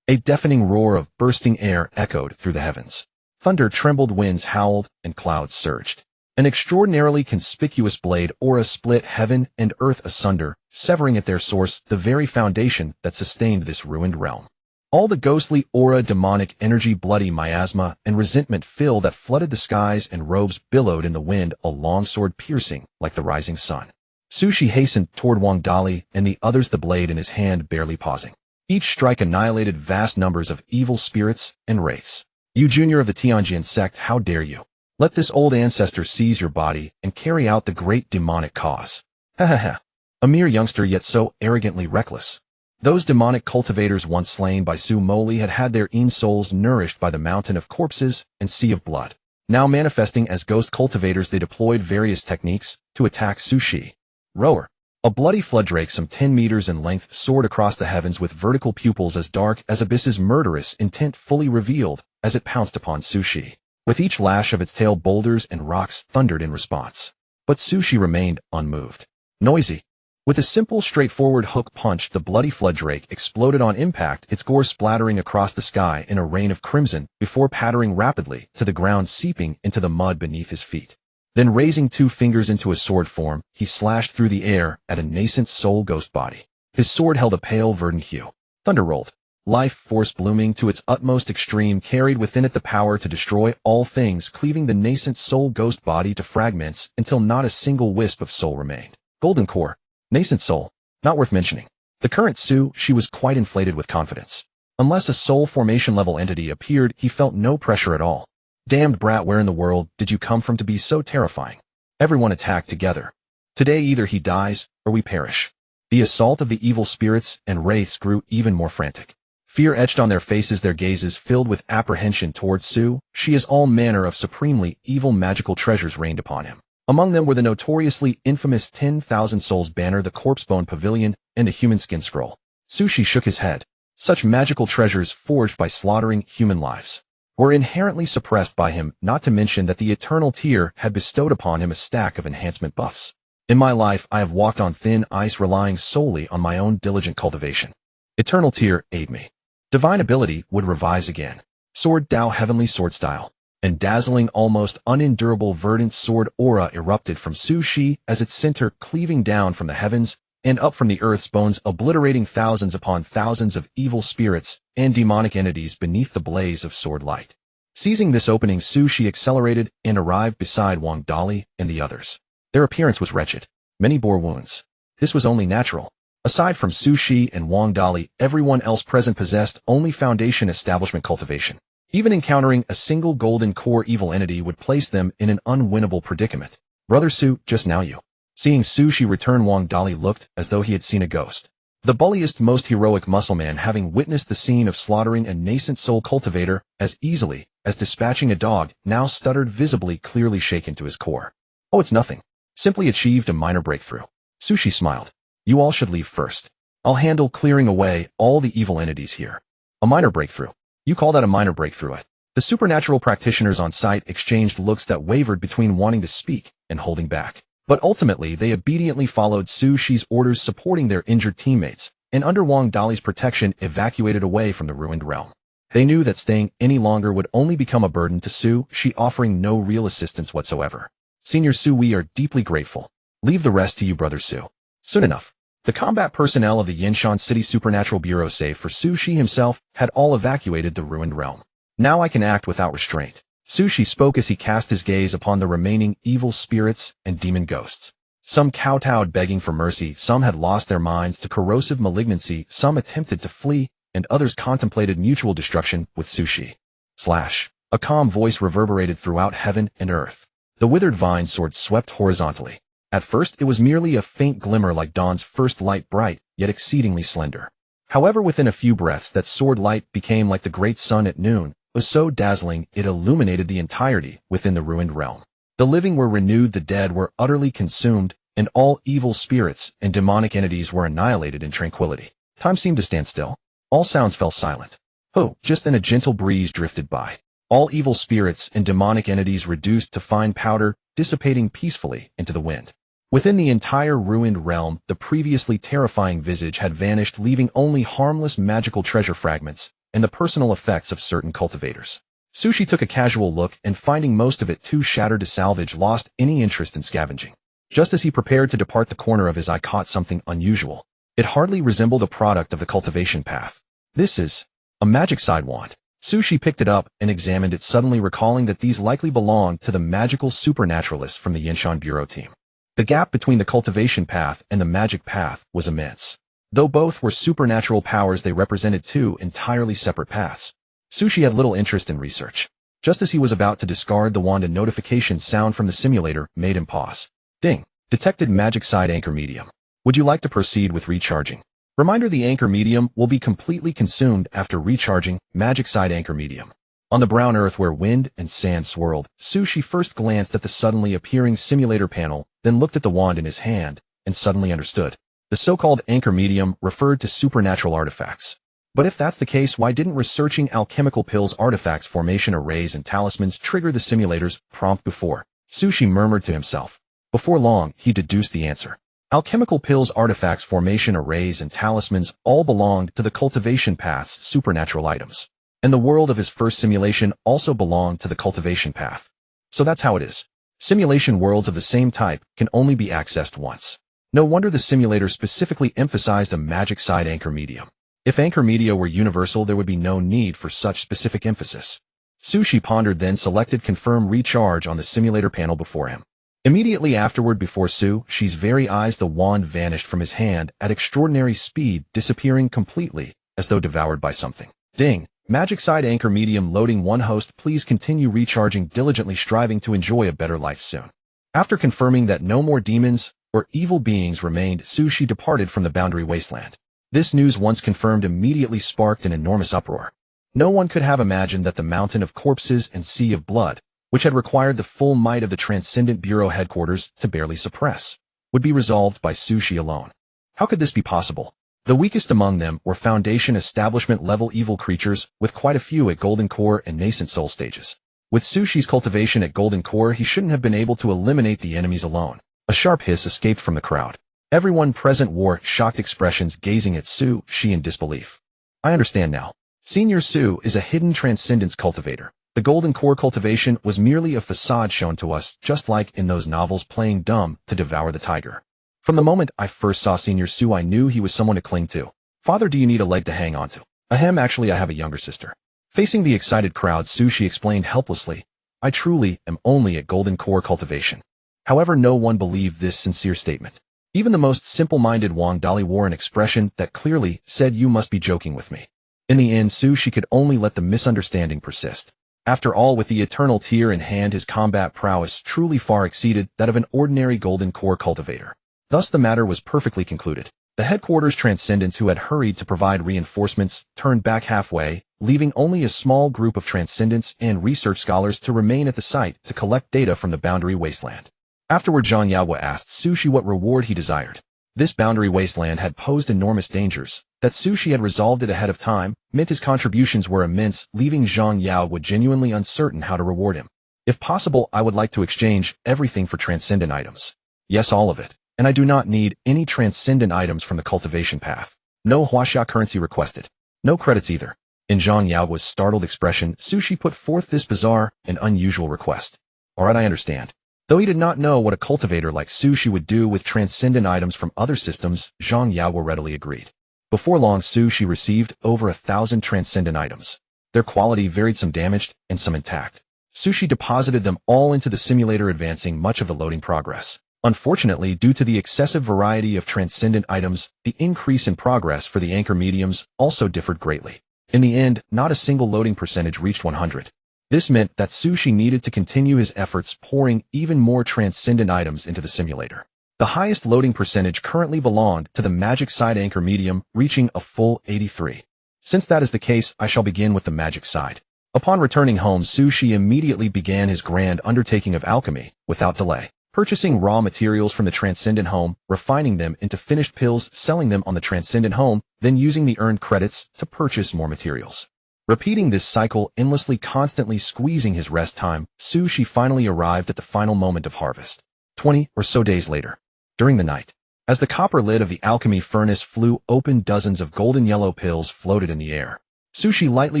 A deafening roar of bursting air echoed through the heavens. Thunder trembled, winds howled, and clouds surged. An extraordinarily conspicuous blade aura split heaven and earth asunder, severing at their source the very foundation that sustained this ruined realm. All the ghostly aura, demonic energy, bloody miasma, and resentment that flooded the skies and robes billowed in the wind, a long sword piercing like the rising sun. Sushi hastened toward Wang Dali and the others, the blade in his hand barely pausing. Each strike annihilated vast numbers of evil spirits and wraiths. You junior of the Tianjin sect, how dare you? Let this old ancestor seize your body and carry out the great demonic cause. Ha ha ha. A mere youngster, yet so arrogantly reckless. Those demonic cultivators once slain by Su Moli had had their souls nourished by the mountain of corpses and sea of blood. Now manifesting as ghost cultivators, they deployed various techniques to attack Sushi. Rower. A bloody flooddrake some 10 meters in length soared across the heavens with vertical pupils as dark as abysses, murderous intent fully revealed as it pounced upon Sushi. With each lash of its tail, boulders and rocks thundered in response. But Sushi remained unmoved. Noisy. With a simple, straightforward hook punch, the bloody flooddrake exploded on impact, its gore splattering across the sky in a rain of crimson before pattering rapidly to the ground, seeping into the mud beneath his feet. Then, raising two fingers into a sword form, he slashed through the air at a nascent soul ghost body. His sword held a pale verdant hue. Thunder rolled. Life force blooming to its utmost extreme carried within it the power to destroy all things, cleaving the nascent soul ghost body to fragments until not a single wisp of soul remained. Golden core. Nascent soul. Not worth mentioning. The current Su, she was quite inflated with confidence. Unless a soul formation level entity appeared, he felt no pressure at all. Damned brat, where in the world did you come from to be so terrifying? Everyone attacked together. Today either he dies, or we perish. The assault of the evil spirits and wraiths grew even more frantic. Fear etched on their faces, their gazes filled with apprehension towards Su. She, as all manner of supremely evil magical treasures rained upon him. Among them were the notoriously infamous 10,000 Souls banner, the corpse bone pavilion, and the human skin scroll. Sushi shook his head. Such magical treasures, forged by slaughtering human lives, were inherently suppressed by him, not to mention that the eternal tear had bestowed upon him a stack of enhancement buffs. In my life, I have walked on thin ice, relying solely on my own diligent cultivation. Eternal tear, aid me. Divine ability would revise again. Sword Dao, heavenly sword style. And dazzling, almost unendurable verdant sword aura erupted from Sushi as its center, cleaving down from the heavens and up from the earth's bones, obliterating thousands upon thousands of evil spirits and demonic entities beneath the blaze of sword light. Seizing this opening, Sushi accelerated and arrived beside Wang Dali and the others. Their appearance was wretched. Many bore wounds. This was only natural. Aside from Sushi and Wang Dali, everyone else present possessed only foundation establishment cultivation. Even encountering a single golden core evil entity would place them in an unwinnable predicament. Brother Su, just now you. Seeing Sushi return, Wang Dali looked as though he had seen a ghost. The bulliest, most heroic muscle man, having witnessed the scene of slaughtering a nascent soul cultivator as easily as dispatching a dog, now stuttered, visibly clearly shaken to his core. Oh, it's nothing. Simply achieved a minor breakthrough. Sushi smiled. You all should leave first. I'll handle clearing away all the evil entities here. A minor breakthrough. You call that a minor breakthrough? The supernatural practitioners on site exchanged looks that wavered between wanting to speak and holding back. But ultimately, they obediently followed Sushi's orders, supporting their injured teammates, and under Wang Dali's protection, evacuated away from the ruined realm. They knew that staying any longer would only become a burden to Su, she offering no real assistance whatsoever. Senior Su, we are deeply grateful. Leave the rest to you, Brother Su. Soon enough. The combat personnel of the Yinshan City Supernatural Bureau, save for Sushi himself, had all evacuated the ruined realm. Now I can act without restraint. Sushi spoke as he cast his gaze upon the remaining evil spirits and demon ghosts. Some kowtowed, begging for mercy, some had lost their minds to corrosive malignancy, some attempted to flee, and others contemplated mutual destruction with Sushi. Slash. A calm voice reverberated throughout heaven and earth. The withered vine sword swept horizontally. At first, it was merely a faint glimmer like dawn's first light, bright, yet exceedingly slender. However, within a few breaths, that sword light became like the great sun at noon. It was so dazzling, it illuminated the entirety within the ruined realm. The living were renewed, the dead were utterly consumed, and all evil spirits and demonic entities were annihilated in tranquility. Time seemed to stand still. All sounds fell silent. Oh, just then a gentle breeze drifted by. All evil spirits and demonic entities reduced to fine powder, dissipating peacefully into the wind. Within the entire ruined realm, the previously terrifying visage had vanished, leaving only harmless magical treasure fragments and the personal effects of certain cultivators. Sushi took a casual look and, finding most of it too shattered to salvage, lost any interest in scavenging. Just as he prepared to depart, the corner of his eye caught something unusual. It hardly resembled a product of the cultivation path. This is a magic side wand. Sushi picked it up and examined it, suddenly recalling that these likely belonged to the magical supernaturalists from the Yinshan Bureau team. The gap between the cultivation path and the magic path was immense. Though both were supernatural powers, they represented two entirely separate paths. Sushi had little interest in research. Just as he was about to discard the wand, a notification sound from the simulator made him pause. Ding. Detected magic side anchor medium. Would you like to proceed with recharging? Reminder: the anchor medium will be completely consumed after recharging. Magic side anchor medium. On the brown earth where wind and sand swirled, Sushi first glanced at the suddenly appearing simulator panel, then looked at the wand in his hand, and suddenly understood. The so-called anchor medium referred to supernatural artifacts. But if that's the case, why didn't researching alchemical pills, artifacts, formation arrays, and talismans trigger the simulator's prompt before? Sushi murmured to himself. Before long, he deduced the answer. Alchemical pills, artifacts, formation arrays, and talismans all belonged to the cultivation path's supernatural items. And the world of his first simulation also belonged to the cultivation path. So that's how it is. Simulation worlds of the same type can only be accessed once. No wonder the simulator specifically emphasized a magic side anchor medium. If anchor media were universal, there would be no need for such specific emphasis. Sushi pondered, then selected confirm recharge on the simulator panel before him. Immediately afterward, before Sushi's very eyes, the wand vanished from his hand at extraordinary speed, disappearing completely, as though devoured by something. Ding. Magic side anchor medium loading. One host, please continue recharging, diligently striving to enjoy a better life soon. After confirming that no more demons or evil beings remained, Sushi departed from the Boundary Wasteland. This news, once confirmed, immediately sparked an enormous uproar. No one could have imagined that the mountain of corpses and sea of blood, which had required the full might of the Transcendent Bureau headquarters to barely suppress, would be resolved by Sushi alone. How could this be possible? The weakest among them were Foundation establishment-level evil creatures, with quite a few at Golden Core and nascent soul stages. With Sushi's cultivation at Golden Core, he shouldn't have been able to eliminate the enemies alone. A sharp hiss escaped from the crowd. Everyone present wore shocked expressions, gazing at Sushi in disbelief. I understand now. Senior Su is a hidden transcendence cultivator. The Golden Core cultivation was merely a facade shown to us, just like in those novels, playing dumb to devour the tiger. From the moment I first saw Senior Su, I knew he was someone to cling to. Father, do you need a leg to hang on to? Ahem, actually I have a younger sister. Facing the excited crowd, Sushi explained helplessly, I truly am only at Golden Core cultivation. However, no one believed this sincere statement. Even the most simple-minded Wang Dali wore an expression that clearly said, you must be joking with me. In the end, Sushi could only let the misunderstanding persist. After all, with the eternal tear in hand, his combat prowess truly far exceeded that of an ordinary Golden Core cultivator. Thus the matter was perfectly concluded. The headquarters Transcendents, who had hurried to provide reinforcements, turned back halfway, leaving only a small group of Transcendents and research scholars to remain at the site to collect data from the Boundary Wasteland. Afterward, Zhang Yaowa asked Sushi what reward he desired. This Boundary Wasteland had posed enormous dangers. That Sushi had resolved it ahead of time meant his contributions were immense, leaving Zhang Yaowa genuinely uncertain how to reward him. If possible, I would like to exchange everything for transcendent items. Yes, all of it. And I do not need any transcendent items from the cultivation path. No Huaxia currency requested. No credits either. In Zhang Yaowa's startled expression, Sushi put forth this bizarre and unusual request. Alright, I understand. Though he did not know what a cultivator like Sushi would do with transcendent items from other systems, Zhang Yaowa readily agreed. Before long, Sushi received over 1,000 transcendent items. Their quality varied, some damaged and some intact. Sushi deposited them all into the simulator, advancing much of the loading progress. Unfortunately, due to the excessive variety of transcendent items, the increase in progress for the anchor mediums also differed greatly. In the end, not a single loading percentage reached 100. This meant that Sushi needed to continue his efforts pouring even more transcendent items into the simulator. The highest loading percentage currently belonged to the magic side anchor medium, reaching a full 83. Since that is the case, I shall begin with the magic side. Upon returning home, Sushi immediately began his grand undertaking of alchemy, without delay. Purchasing raw materials from the Transcendent Home, refining them into finished pills, selling them on the Transcendent Home, then using the earned credits to purchase more materials. Repeating this cycle, endlessly constantly squeezing his rest time, Sushi finally arrived at the final moment of harvest. 20 or so days later. During the night, as the copper lid of the alchemy furnace flew open, dozens of golden yellow pills floated in the air. Sushi lightly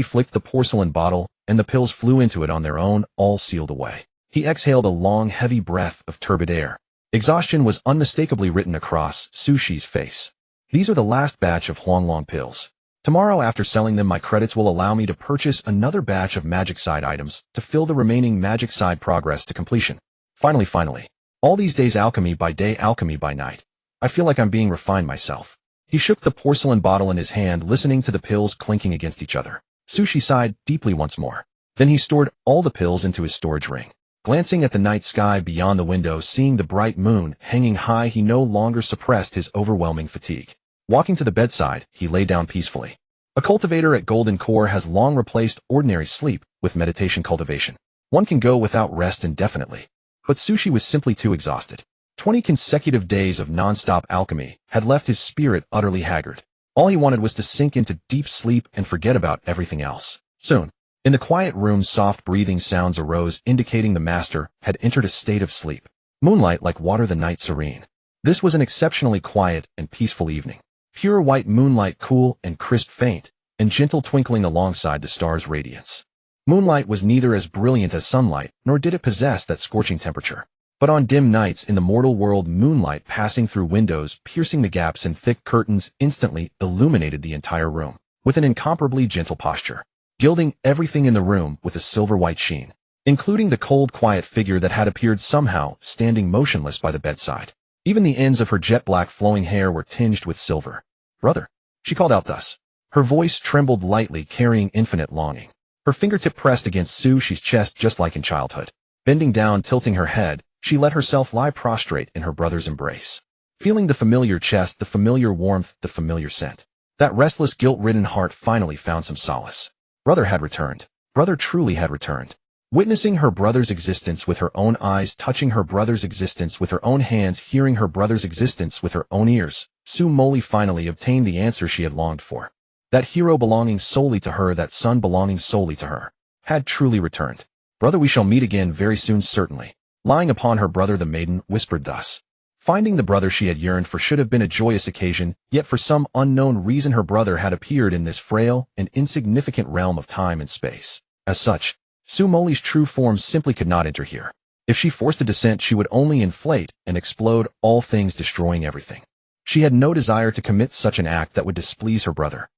flicked the porcelain bottle, and the pills flew into it on their own, all sealed away. He exhaled a long, heavy breath of turbid air. Exhaustion was unmistakably written across Sushi's face. These are the last batch of Huanglong pills. Tomorrow, after selling them, my credits will allow me to purchase another batch of magic side items to fill the remaining magic side progress to completion. Finally. All these days, alchemy by day, alchemy by night. I feel like I'm being refined myself. He shook the porcelain bottle in his hand, listening to the pills clinking against each other. Sushi sighed deeply once more. Then he stored all the pills into his storage ring. Glancing at the night sky beyond the window, seeing the bright moon hanging high, he no longer suppressed his overwhelming fatigue. Walking to the bedside, he lay down peacefully. A cultivator at Golden Core has long replaced ordinary sleep with meditation cultivation. One can go without rest indefinitely. But Sushi was simply too exhausted. 20 consecutive days of non-stop alchemy had left his spirit utterly haggard. All he wanted was to sink into deep sleep and forget about everything else. Soon, in the quiet room, soft breathing sounds arose, indicating the master had entered a state of sleep. Moonlight like water, the night serene. This was an exceptionally quiet and peaceful evening. Pure white moonlight, cool and crisp, faint and gentle, twinkling alongside the stars' radiance. Moonlight was neither as brilliant as sunlight, nor did it possess that scorching temperature. But on dim nights in the mortal world, moonlight passing through windows, piercing the gaps in thick curtains, instantly illuminated the entire room with an incomparably gentle posture, gilding everything in the room with a silver-white sheen, including the cold, quiet figure that had appeared somehow standing motionless by the bedside. Even the ends of her jet-black flowing hair were tinged with silver. "Brother," she called out thus. Her voice trembled lightly, carrying infinite longing. Her fingertip pressed against Sushi's chest just like in childhood. Bending down, tilting her head, she let herself lie prostrate in her brother's embrace. Feeling the familiar chest, the familiar warmth, the familiar scent. That restless, guilt-ridden heart finally found some solace. Brother had returned. Brother truly had returned. Witnessing her brother's existence with her own eyes, touching her brother's existence with her own hands, hearing her brother's existence with her own ears, Su Moli finally obtained the answer she had longed for. That hero belonging solely to her, that son belonging solely to her, had truly returned. "Brother, we shall meet again very soon, certainly." Lying upon her brother, the maiden whispered thus. Finding the brother she had yearned for should have been a joyous occasion, yet for some unknown reason her brother had appeared in this frail and insignificant realm of time and space. As such, Su Moli's true form simply could not enter here. If she forced a descent, she would only inflate and explode, all things destroying everything. She had no desire to commit such an act that would displease her brother.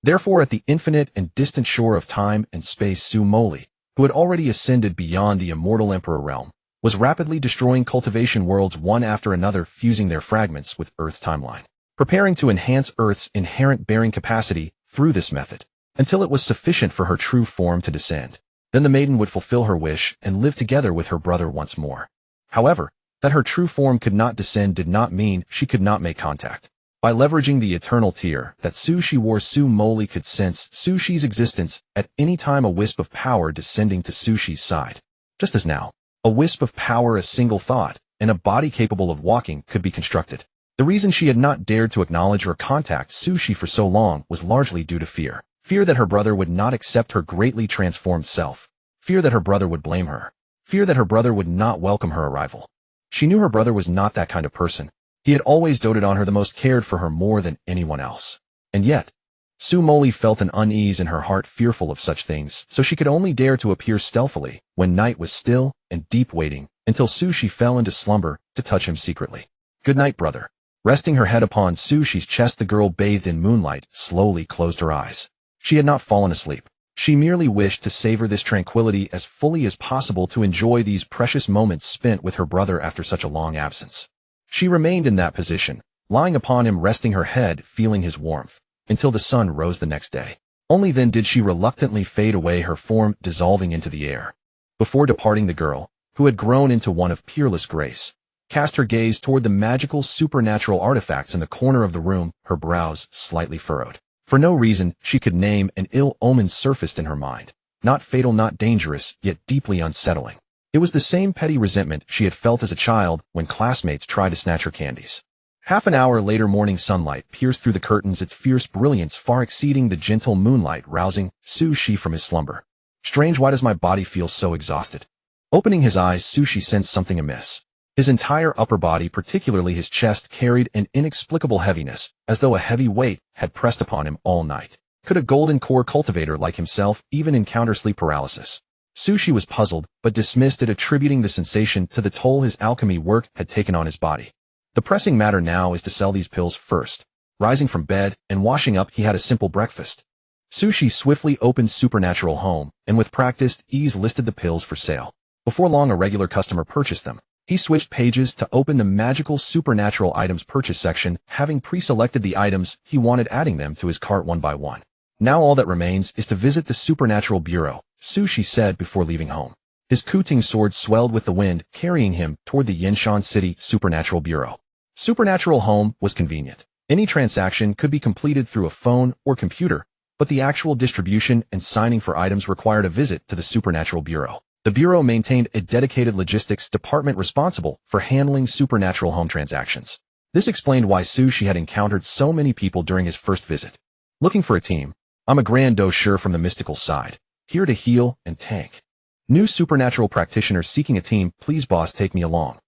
Therefore, at the infinite and distant shore of time and space, Su Moli, who had already ascended beyond the immortal emperor realm, was rapidly destroying cultivation worlds one after another, fusing their fragments with Earth's timeline, preparing to enhance Earth's inherent bearing capacity through this method, until it was sufficient for her true form to descend. Then the maiden would fulfill her wish and live together with her brother once more. However, that her true form could not descend did not mean she could not make contact. By leveraging the eternal tear that Sushi wore, Su Moli could sense Sushi's existence at any time, a wisp of power descending to Sushi's side. Just as now, a wisp of power, a single thought, and a body capable of walking could be constructed. The reason she had not dared to acknowledge or contact Sushi for so long was largely due to fear. Fear that her brother would not accept her greatly transformed self. Fear that her brother would blame her. Fear that her brother would not welcome her arrival. She knew her brother was not that kind of person. He had always doted on her, the most cared for her more than anyone else. And yet, Su Moli felt an unease in her heart, fearful of such things, so she could only dare to appear stealthily when night was still and deep, waiting until Sushi fell into slumber to touch him secretly. "Good night, brother." Resting her head upon Sushi's chest, the girl, bathed in moonlight, slowly closed her eyes. She had not fallen asleep. She merely wished to savor this tranquility as fully as possible, to enjoy these precious moments spent with her brother after such a long absence. She remained in that position, lying upon him, resting her head, feeling his warmth, until the sun rose the next day. Only then did she reluctantly fade away, her form dissolving into the air. Before departing, the girl, who had grown into one of peerless grace, cast her gaze toward the magical supernatural artifacts in the corner of the room, her brows slightly furrowed. For no reason she could name, an ill omen surfaced in her mind. Not fatal, not dangerous, yet deeply unsettling. It was the same petty resentment she had felt as a child when classmates tried to snatch her candies. Half an hour later, morning sunlight pierced through the curtains, its fierce brilliance far exceeding the gentle moonlight, rousing Sushi from his slumber. Strange, why does my body feel so exhausted? Opening his eyes, Sushi sensed something amiss. His entire upper body, particularly his chest, carried an inexplicable heaviness, as though a heavy weight had pressed upon him all night. Could a golden core cultivator like himself even encounter sleep paralysis? Sushi was puzzled, but dismissed it, attributing the sensation to the toll his alchemy work had taken on his body. The pressing matter now is to sell these pills first. Rising from bed and washing up, he had a simple breakfast. Sushi swiftly opened Supernatural Home, and with practiced ease listed the pills for sale. Before long, a regular customer purchased them. He switched pages to open the magical supernatural items purchase section, having pre-selected the items he wanted, adding them to his cart one by one. Now all that remains is to visit the Supernatural Bureau, Sushi said before leaving home. His Kuting sword swelled with the wind, carrying him toward the Yenshan City Supernatural Bureau. Supernatural Home was convenient. Any transaction could be completed through a phone or computer, but the actual distribution and signing for items required a visit to the Supernatural Bureau. The Bureau maintained a dedicated logistics department responsible for handling Supernatural Home transactions. This explained why Sushi had encountered so many people during his first visit. Looking for a team? I'm a grand dosher from the mystical side, here to heal and tank. New supernatural practitioner seeking a team, please boss, take me along.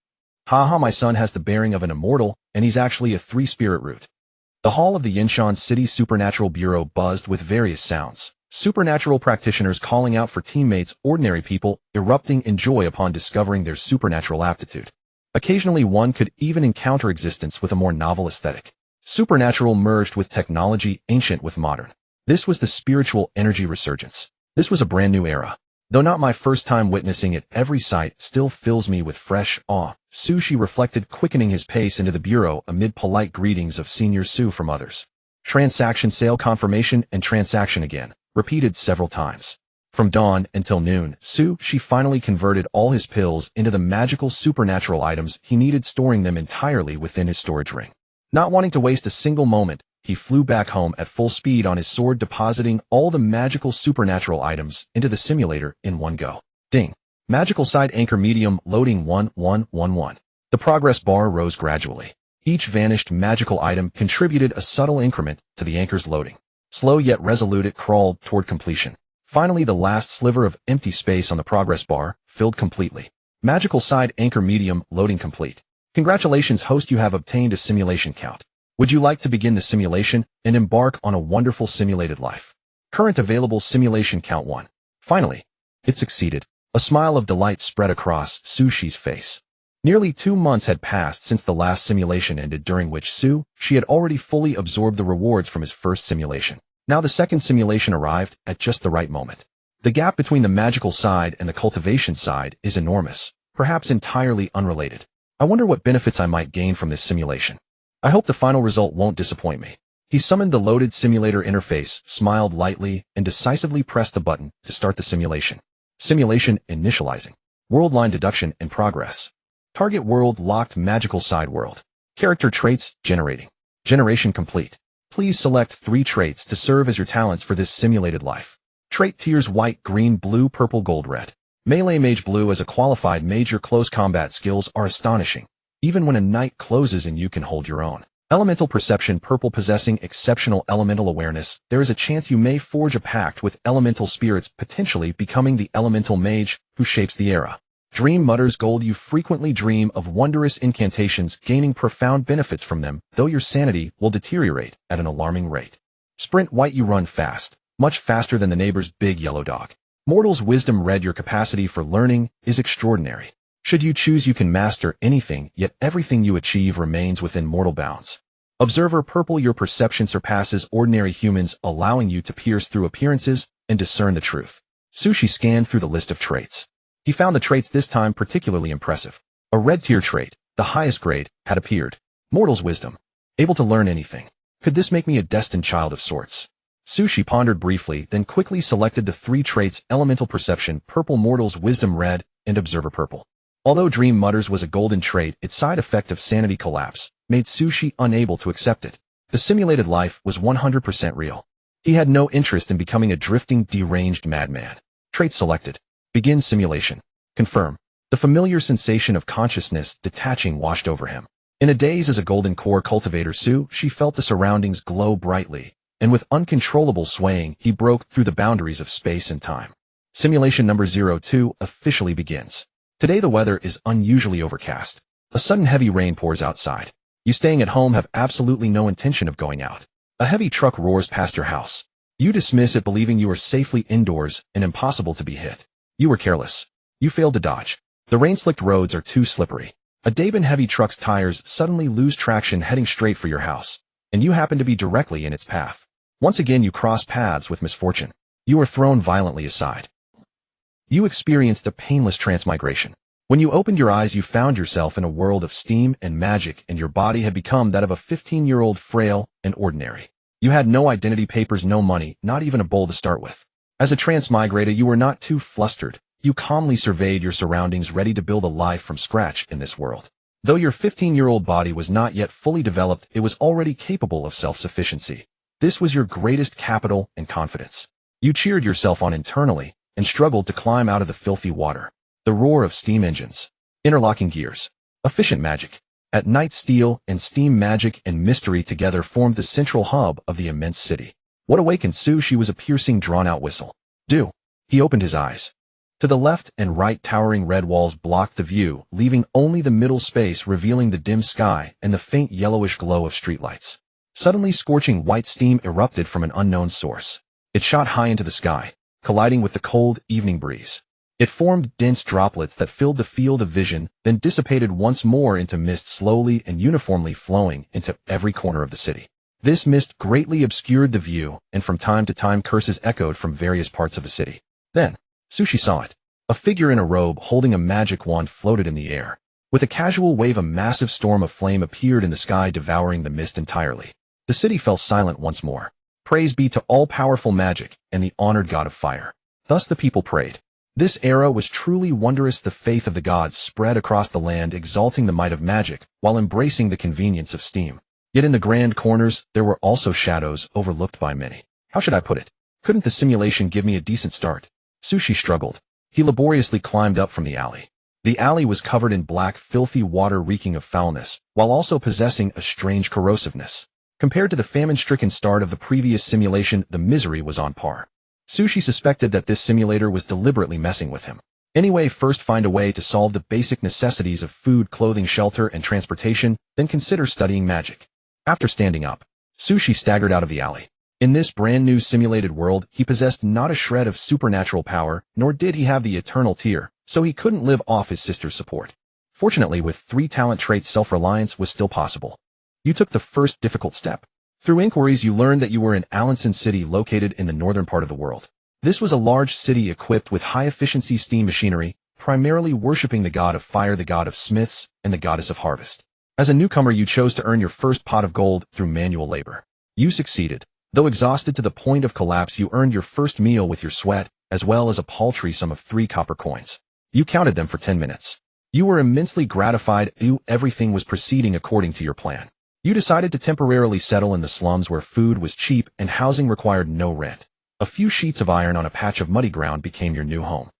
Haha, my son has the bearing of an immortal, and he's actually a 3-spirit root. The hall of the Yenshan City Supernatural Bureau buzzed with various sounds. Supernatural practitioners calling out for teammates, ordinary people erupting in joy upon discovering their supernatural aptitude. Occasionally one could even encounter existence with a more novel aesthetic. Supernatural merged with technology, ancient with modern. This was the spiritual energy resurgence. This was a brand new era. Though not my first time witnessing it, every sight still fills me with fresh awe. Sushi reflected, quickening his pace into the bureau amid polite greetings of Senior Su from others. Transaction, sale confirmation, and transaction again, repeated several times. From dawn until noon, Sushi finally converted all his pills into the magical supernatural items he needed, storing them entirely within his storage ring. Not wanting to waste a single moment, he flew back home at full speed on his sword, depositing all the magical supernatural items into the simulator in one go. Ding. Magical side anchor medium loading 1111. The progress bar rose gradually. Each vanished magical item contributed a subtle increment to the anchor's loading. Slow yet resolute, it crawled toward completion. Finally, the last sliver of empty space on the progress bar filled completely. Magical side anchor medium loading complete. Congratulations, host, you have obtained a simulation count. Would you like to begin the simulation and embark on a wonderful simulated life? Current available simulation count 1. Finally, it succeeded. A smile of delight spread across Sushi's face. Nearly 2 months had passed since the last simulation ended, during which she had already fully absorbed the rewards from his first simulation. Now the second simulation arrived at just the right moment. The gap between the magical side and the cultivation side is enormous, perhaps entirely unrelated. I wonder what benefits I might gain from this simulation. I hope the final result won't disappoint me. He summoned the loaded simulator interface, smiled lightly, and decisively pressed the button to start the simulation. Simulation initializing. World line deduction in progress. Target world locked, magical side world. Character traits generating. Generation complete. Please select 3 traits to serve as your talents for this simulated life. Trait tiers: white, green, blue, purple, gold, red. Melee mage blue. As a qualified mage, your close combat skills are astonishing, even when a night closes and you can hold your own. Elemental perception purple. Possessing exceptional elemental awareness, there is a chance you may forge a pact with elemental spirits, potentially becoming the elemental mage who shapes the era. Dream mutters gold. You frequently dream of wondrous incantations, gaining profound benefits from them, though your sanity will deteriorate at an alarming rate. Sprint white. You run fast, much faster than the neighbor's big yellow dog. Mortal's wisdom red. Your capacity for learning is extraordinary. Should you choose, you can master anything, yet everything you achieve remains within mortal bounds. Observer purple. Your perception surpasses ordinary humans, allowing you to pierce through appearances and discern the truth. Sushi scanned through the list of traits. He found the traits this time particularly impressive. A red tier trait, the highest grade, had appeared. Mortal's wisdom. Able to learn anything. Could this make me a destined child of sorts? Sushi pondered briefly, then quickly selected the 3 traits: elemental perception, purple mortal's wisdom red, and observer purple. Although Dream Mutters was a golden trait, its side effect of sanity collapse made Sushi unable to accept it. The simulated life was 100% real. He had no interest in becoming a drifting, deranged madman. Trait selected. Begin simulation. Confirm. The familiar sensation of consciousness detaching washed over him. In a daze as a golden core cultivator she felt the surroundings glow brightly, and with uncontrollable swaying, he broke through the boundaries of space and time. Simulation number 02 officially begins. Today the weather is unusually overcast. A sudden heavy rain pours outside. You staying at home have absolutely no intention of going out. A heavy truck roars past your house. You dismiss it, believing you are safely indoors and impossible to be hit. You were careless. You failed to dodge. The rain-slicked roads are too slippery. A Deben heavy truck's tires suddenly lose traction heading straight for your house, and you happen to be directly in its path. Once again you cross paths with misfortune. You are thrown violently aside. You experienced a painless transmigration. When you opened your eyes you found yourself in a world of steam and magic, and your body had become that of a 15-year-old, frail and ordinary. You had no identity papers, no money, not even a bowl to start with. As a transmigrator you were not too flustered. You calmly surveyed your surroundings, ready to build a life from scratch in this world. Though your 15-year-old body was not yet fully developed, it was already capable of self-sufficiency. This was your greatest capital and confidence. You cheered yourself on internally and struggled to climb out of the filthy water. The roar of steam engines, interlocking gears, efficient magic. At night steel and steam magic and mystery together formed the central hub of the immense city. What awakened Sushi was a piercing, drawn-out whistle. Do. He opened his eyes. To the left and right, towering red walls blocked the view, leaving only the middle space revealing the dim sky and the faint yellowish glow of streetlights. Suddenly scorching white steam erupted from an unknown source. It shot high into the sky, colliding with the cold evening breeze. It formed dense droplets that filled the field of vision, then dissipated once more into mist, slowly and uniformly flowing into every corner of the city. This mist greatly obscured the view, and from time to time curses echoed from various parts of the city. Then, Sushi saw it. A figure in a robe holding a magic wand floated in the air. With a casual wave, a massive storm of flame appeared in the sky, devouring the mist entirely. The city fell silent once more. Praise be to all-powerful magic and the honored god of fire. Thus the people prayed. This era was truly wondrous. The faith of the gods spread across the land, exalting the might of magic while embracing the convenience of steam. Yet in the grand corners, there were also shadows overlooked by many. How should I put it? Couldn't the simulation give me a decent start? Sushi struggled. He laboriously climbed up from the alley. The alley was covered in black, filthy water reeking of foulness, while also possessing a strange corrosiveness. Compared to the famine-stricken start of the previous simulation, the misery was on par. Sushi suspected that this simulator was deliberately messing with him. Anyway, first find a way to solve the basic necessities of food, clothing, shelter, and transportation, then consider studying magic. After standing up, Sushi staggered out of the alley. In this brand-new simulated world, he possessed not a shred of supernatural power, nor did he have the eternal tear, so he couldn't live off his sister's support. Fortunately, with 3 talent traits, self-reliance was still possible. You took the first difficult step. Through inquiries, you learned that you were in Alanson City, located in the northern part of the world. This was a large city equipped with high-efficiency steam machinery, primarily worshipping the god of fire, the god of smiths, and the goddess of harvest. As a newcomer, you chose to earn your first pot of gold through manual labor. You succeeded. Though exhausted to the point of collapse, you earned your first meal with your sweat, as well as a paltry sum of 3 copper coins. You counted them for 10 minutes. You were immensely gratified. Everything was proceeding according to your plan. You decided to temporarily settle in the slums where food was cheap and housing required no rent. A few sheets of iron on a patch of muddy ground became your new home.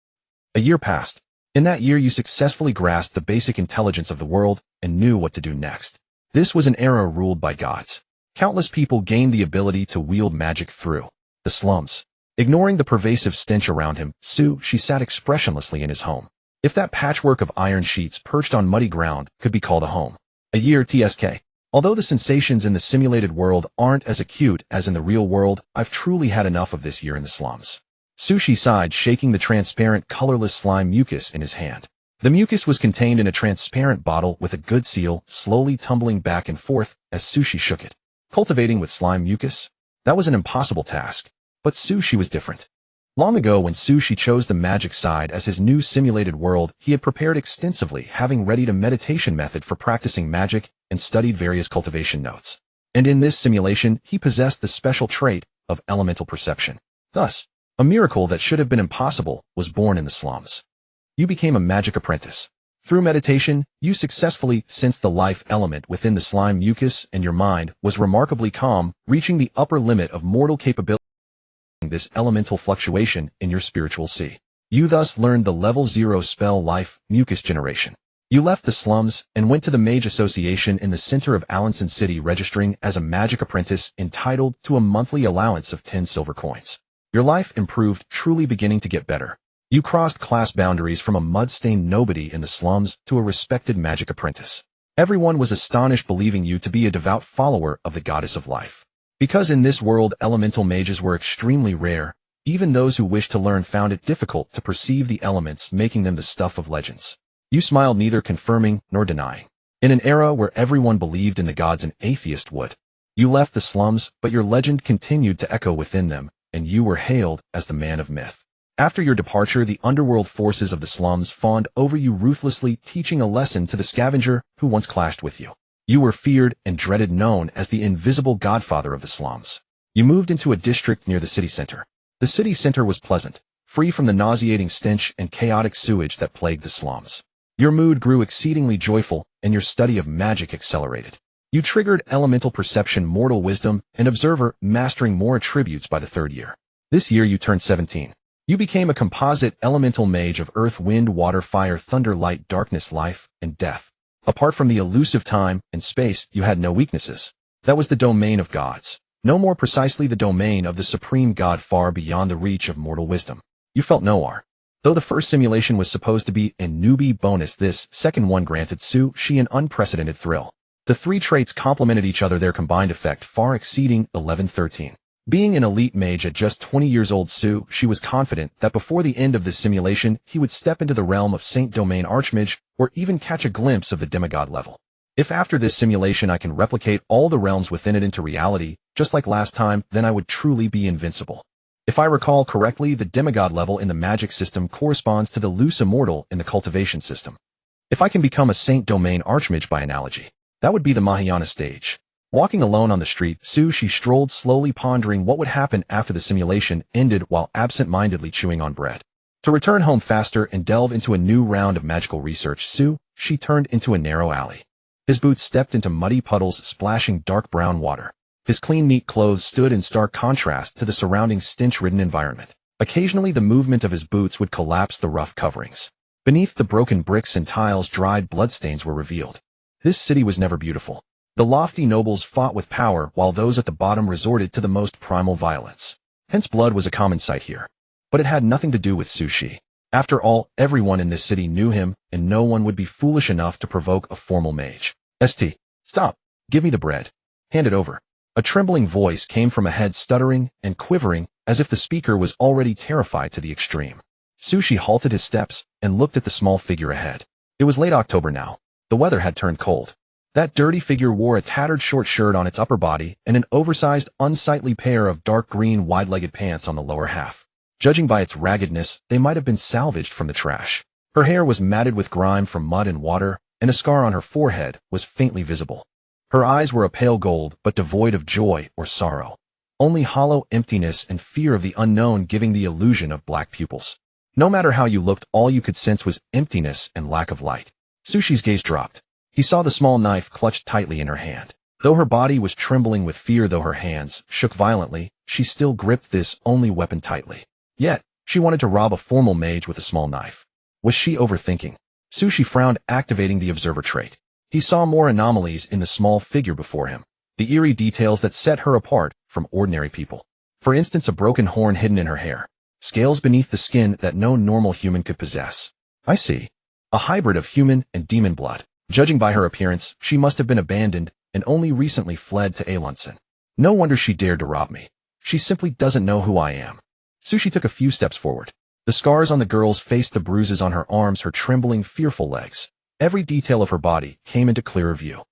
A year passed. In that year, you successfully grasped the basic intelligence of the world and knew what to do next. This was an era ruled by gods. Countless people gained the ability to wield magic through the slums. Ignoring the pervasive stench around him, she sat expressionlessly in his home. If that patchwork of iron sheets perched on muddy ground could be called a home. A year TSK. Although the sensations in the simulated world aren't as acute as in the real world, I've truly had enough of this year in the slums. Sushi sighed, shaking the transparent, colorless slime mucus in his hand. The mucus was contained in a transparent bottle with a good seal, slowly tumbling back and forth as Sushi shook it. Cultivating with slime mucus? That was an impossible task. But Sushi was different. Long ago, when Sushi chose the magic side as his new simulated world, he had prepared extensively, having readied a meditation method for practicing magic and studied various cultivation notes. And in this simulation, he possessed the special trait of elemental perception. Thus, a miracle that should have been impossible was born in the slums. You became a magic apprentice. Through meditation, you successfully sensed the life element within the slime mucus, and your mind was remarkably calm, reaching the upper limit of mortal capability. This elemental fluctuation in your spiritual sea. You thus learned the level 0 spell life mucus generation. You left the slums and went to the Mage Association in the center of Allenson City, registering as a magic apprentice entitled to a monthly allowance of 10 silver coins. Your life improved, truly beginning to get better. You crossed class boundaries from a mud-stained nobody in the slums to a respected magic apprentice. Everyone was astonished, believing you to be a devout follower of the goddess of life. Because in this world elemental mages were extremely rare, even those who wished to learn found it difficult to perceive the elements, making them the stuff of legends. You smiled, neither confirming nor denying. In an era where everyone believed in the gods an atheist would. You left the slums, but your legend continued to echo within them, and you were hailed as the man of myth. After your departure, the underworld forces of the slums fawned over you ruthlessly, teaching a lesson to the scavenger who once clashed with you. You were feared and dreaded, known as the invisible godfather of the slums. You moved into a district near the city center. The city center was pleasant, free from the nauseating stench and chaotic sewage that plagued the slums. Your mood grew exceedingly joyful, and your study of magic accelerated. You triggered elemental perception, mortal wisdom, and observer, mastering more attributes by the 3rd year. This year you turned 17. You became a composite elemental mage of earth, wind, water, fire, thunder, light, darkness, life, and death. Apart from the elusive time and space, you had no weaknesses. That was the domain of gods. No more precisely, the domain of the supreme god, far beyond the reach of mortal wisdom. You felt no R. Though the first simulation was supposed to be a newbie bonus, this second one granted Su-Shi an unprecedented thrill. The 3 traits complemented each other, their combined effect far exceeding 11-13. Being an elite mage at just 20 years old, Su-Shi was confident that before the end of this simulation, he would step into the realm of Saint Domain Archmage, or even catch a glimpse of the demigod level. If after this simulation I can replicate all the realms within it into reality, just like last time, then I would truly be invincible. If I recall correctly, the demigod level in the magic system corresponds to the loose immortal in the cultivation system. If I can become a Saint Domain Archmage by analogy, that would be the Mahayana stage. Walking alone on the street, Su-Shi strolled slowly, pondering what would happen after the simulation ended while absent-mindedly chewing on bread. To return home faster and delve into a new round of magical research, Su-Shi turned into a narrow alley. His boots stepped into muddy puddles, splashing dark brown water. His clean, neat clothes stood in stark contrast to the surrounding stench-ridden environment. Occasionally the movement of his boots would collapse the rough coverings. Beneath the broken bricks and tiles, dried bloodstains were revealed. This city was never beautiful. The lofty nobles fought with power, while those at the bottom resorted to the most primal violence. Hence blood was a common sight here. But it had nothing to do with Su-Shi. After all, everyone in this city knew him, and no one would be foolish enough to provoke a formal mage. Stop. Give me the bread. Hand it over. A trembling voice came from ahead, stuttering and quivering, as if the speaker was already terrified to the extreme. Su-Shi halted his steps and looked at the small figure ahead. It was late October now. The weather had turned cold. That dirty figure wore a tattered short shirt on its upper body and an oversized, unsightly pair of dark green wide-legged pants on the lower half. Judging by its raggedness, they might have been salvaged from the trash. Her hair was matted with grime from mud and water, and a scar on her forehead was faintly visible. Her eyes were a pale gold, but devoid of joy or sorrow. Only hollow emptiness and fear of the unknown, giving the illusion of black pupils. No matter how you looked, all you could sense was emptiness and lack of light. Su-Shi's gaze dropped. He saw the small knife clutched tightly in her hand. Though her body was trembling with fear, though her hands shook violently, she still gripped this only weapon tightly. Yet, she wanted to rob a formal mage with a small knife. Was she overthinking? Su-Shi frowned, activating the observer trait. He saw more anomalies in the small figure before him, the eerie details that set her apart from ordinary people. For instance, a broken horn hidden in her hair, scales beneath the skin that no normal human could possess. I see. A hybrid of human and demon blood. Judging by her appearance, she must have been abandoned and only recently fled to Alunson. No wonder she dared to rob me. She simply doesn't know who I am. Su-Shi took a few steps forward. The scars on the girl's face, the bruises on her arms, her trembling, fearful legs. Every detail of her body came into clearer view.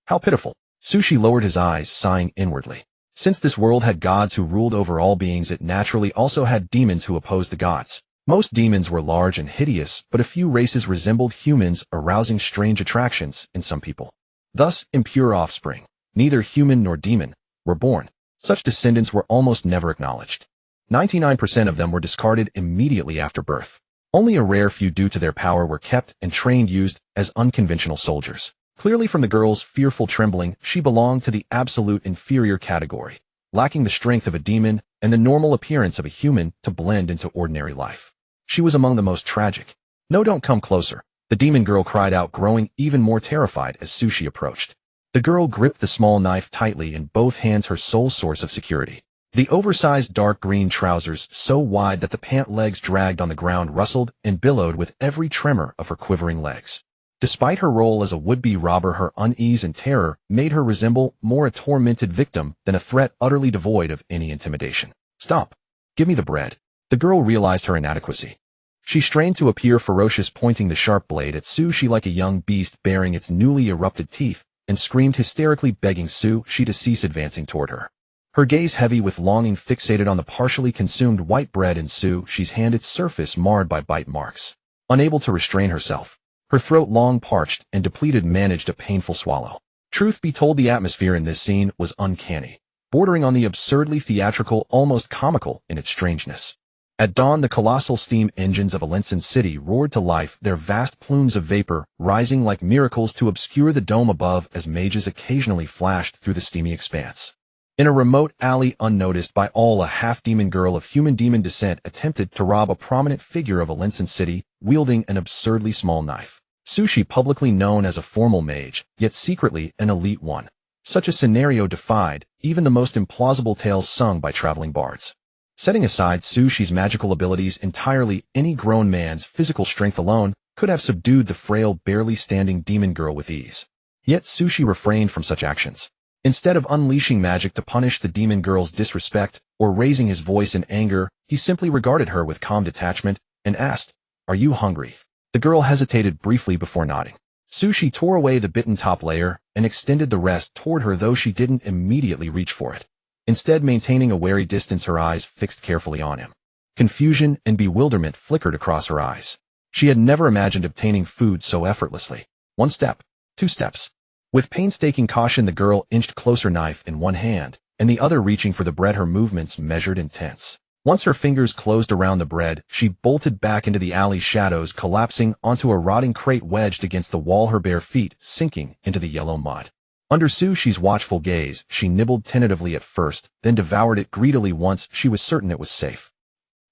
How pitiful. Su-Shi lowered his eyes, sighing inwardly. Since this world had gods who ruled over all beings, it naturally also had demons who opposed the gods. Most demons were large and hideous, but a few races resembled humans, arousing strange attractions in some people. Thus, impure offspring, neither human nor demon, were born. Such descendants were almost never acknowledged. 99% of them were discarded immediately after birth. Only a rare few due to their power were kept and trained used as unconventional soldiers. Clearly from the girl's fearful trembling, she belonged to the absolute inferior category, lacking the strength of a demon and the normal appearance of a human to blend into ordinary life. She was among the most tragic. "No, don't come closer," the demon girl cried out, growing even more terrified as Sushi approached. The girl gripped the small knife tightly in both hands, her sole source of security. The oversized dark green trousers, so wide that the pant legs dragged on the ground, rustled and billowed with every tremor of her quivering legs. Despite her role as a would-be robber, her unease and terror made her resemble more a tormented victim than a threat utterly devoid of any intimidation. "Stop! Give me the bread." The girl realized her inadequacy. She strained to appear ferocious, pointing the sharp blade at Sushi like a young beast baring its newly erupted teeth, and screamed hysterically, begging Sushi to cease advancing toward her. Her gaze heavy with longing fixated on the partially consumed white bread in Sushi's hand, its surface marred by bite marks. Unable to restrain herself, her throat long parched and depleted, managed a painful swallow. Truth be told, the atmosphere in this scene was uncanny, bordering on the absurdly theatrical, almost comical in its strangeness. At dawn, the colossal steam engines of Alenson City roared to life, their vast plumes of vapor rising like miracles to obscure the dome above as mages occasionally flashed through the steamy expanse. In a remote alley, unnoticed by all, a half-demon girl of human-demon descent attempted to rob a prominent figure of Alenson City, wielding an absurdly small knife. Sushi, publicly known as a formal mage, yet secretly an elite one. Such a scenario defied even the most implausible tales sung by traveling bards. Setting aside Sushi's magical abilities entirely, any grown man's physical strength alone could have subdued the frail, barely standing demon girl with ease. Yet Sushi refrained from such actions. Instead of unleashing magic to punish the demon girl's disrespect or raising his voice in anger, he simply regarded her with calm detachment and asked, "Are you hungry?" The girl hesitated briefly before nodding. Sushi tore away the bitten top layer and extended the rest toward her, though she didn't immediately reach for it. Instead, maintaining a wary distance, her eyes fixed carefully on him. Confusion and bewilderment flickered across her eyes. She had never imagined obtaining food so effortlessly. 1 step, 2 steps. With painstaking caution, the girl inched closer, knife in one hand, and the other reaching for the bread, her movements measured and tense. Once her fingers closed around the bread, she bolted back into the alley's shadows, collapsing onto a rotting crate wedged against the wall, her bare feet sinking into the yellow mud. Under Sushi's watchful gaze, she nibbled tentatively at first, then devoured it greedily once she was certain it was safe.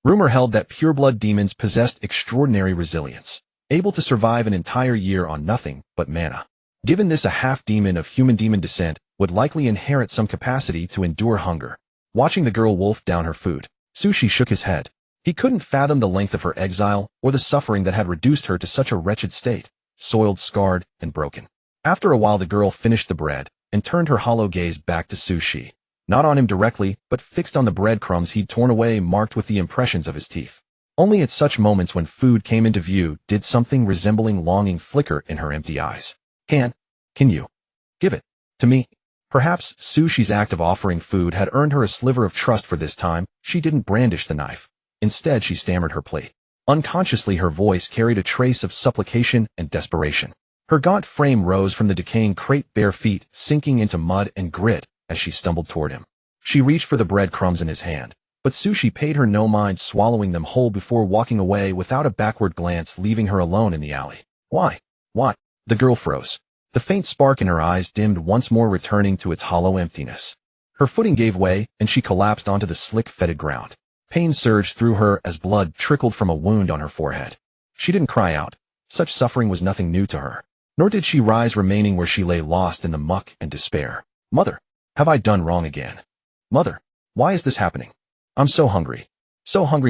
Rumor held that pureblood demons possessed extraordinary resilience, able to survive an entire year on nothing but mana. Given this, a half-demon of human-demon descent would likely inherit some capacity to endure hunger. Watching the girl wolf down her food, Sushi shook his head. He couldn't fathom the length of her exile or the suffering that had reduced her to such a wretched state, soiled, scarred, and broken. After a while, the girl finished the bread and turned her hollow gaze back to Sushi, not on him directly, but fixed on the breadcrumbs he'd torn away, marked with the impressions of his teeth. Only at such moments, when food came into view, did something resembling longing flicker in her empty eyes. Can you give it to me?" Perhaps Sushi's act of offering food had earned her a sliver of trust, for this time she didn't brandish the knife. Instead, she stammered her plea. Unconsciously, her voice carried a trace of supplication and desperation. Her gaunt frame rose from the decaying crate, bare feet sinking into mud and grit as she stumbled toward him. She reached for the breadcrumbs in his hand, but Sushi paid her no mind, swallowing them whole before walking away without a backward glance, leaving her alone in the alley. Why? The girl froze. The faint spark in her eyes dimmed once more, returning to its hollow emptiness. Her footing gave way, and she collapsed onto the slick, fetid ground. Pain surged through her as blood trickled from a wound on her forehead. She didn't cry out. Such suffering was nothing new to her. Nor did she rise, remaining where she lay, lost in the muck and despair. "Mother, have I done wrong again? Mother, why is this happening? I'm so hungry,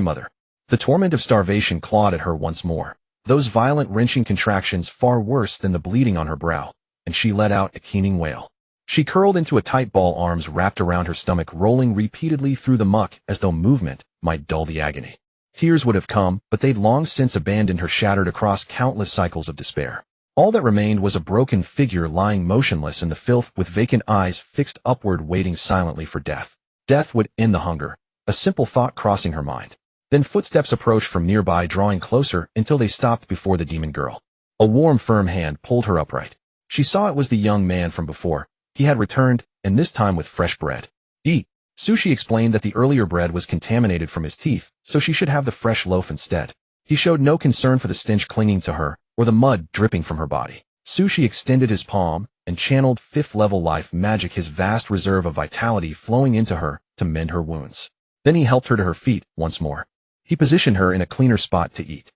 mother." The torment of starvation clawed at her once more. Those violent, wrenching contractions far worse than the bleeding on her brow, and she let out a keening wail. She curled into a tight ball, arms wrapped around her stomach, rolling repeatedly through the muck as though movement might dull the agony. Tears would have come, but they'd long since abandoned her, shattered across countless cycles of despair. All that remained was a broken figure lying motionless in the filth, with vacant eyes fixed upward, waiting silently for death. Death would end the hunger, a simple thought crossing her mind. Then footsteps approached from nearby, drawing closer until they stopped before the demon girl. A warm, firm hand pulled her upright. She saw it was the young man from before. He had returned, and this time with fresh bread. "Eat." Sushi explained that the earlier bread was contaminated from his teeth, so she should have the fresh loaf instead. He showed no concern for the stench clinging to her, or the mud dripping from her body. Sushi extended his palm and channeled fifth-level life magic, his vast reserve of vitality flowing into her to mend her wounds. Then he helped her to her feet once more. He positioned her in a cleaner spot to eat.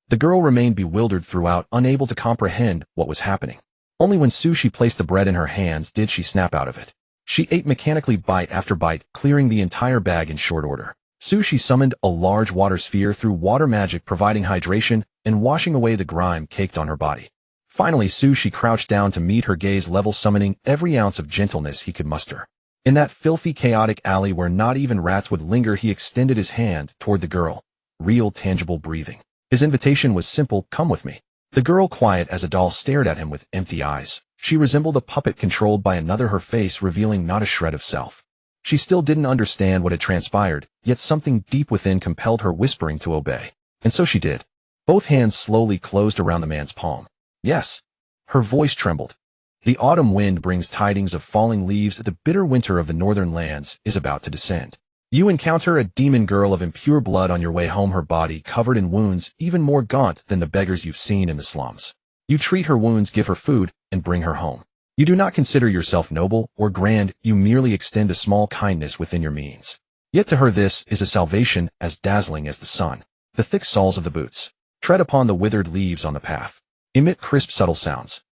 The girl remained bewildered throughout, unable to comprehend what was happening. Only when Sushi placed the bread in her hands did she snap out of it. She ate mechanically, bite after bite, clearing the entire bag in short order. Sushi summoned a large water sphere through water magic, providing hydration and washing away the grime caked on her body. Finally, Sushi crouched down to meet her gaze level, summoning every ounce of gentleness he could muster. In that filthy, chaotic alley where not even rats would linger, he extended his hand toward the girl. Real, tangible breathing. His invitation was simple: come with me. The girl, quiet as a doll, stared at him with empty eyes. She resembled a puppet controlled by another, her face revealing not a shred of self. She still didn't understand what had transpired, yet something deep within compelled her, whispering, to obey. And so she did. Both hands slowly closed around the man's palm. Yes. Her voice trembled. The autumn wind brings tidings of falling leaves. The bitter winter of the northern lands is about to descend. You encounter a demon girl of impure blood on your way home, her body covered in wounds, even more gaunt than the beggars you've seen in the slums. You treat her wounds, give her food, and bring her home. You do not consider yourself noble or grand, you merely extend a small kindness within your means. Yet to her this is a salvation as dazzling as the sun. The thick soles of the boots. Tread upon the withered leaves on the path. Emit crisp, subtle sounds.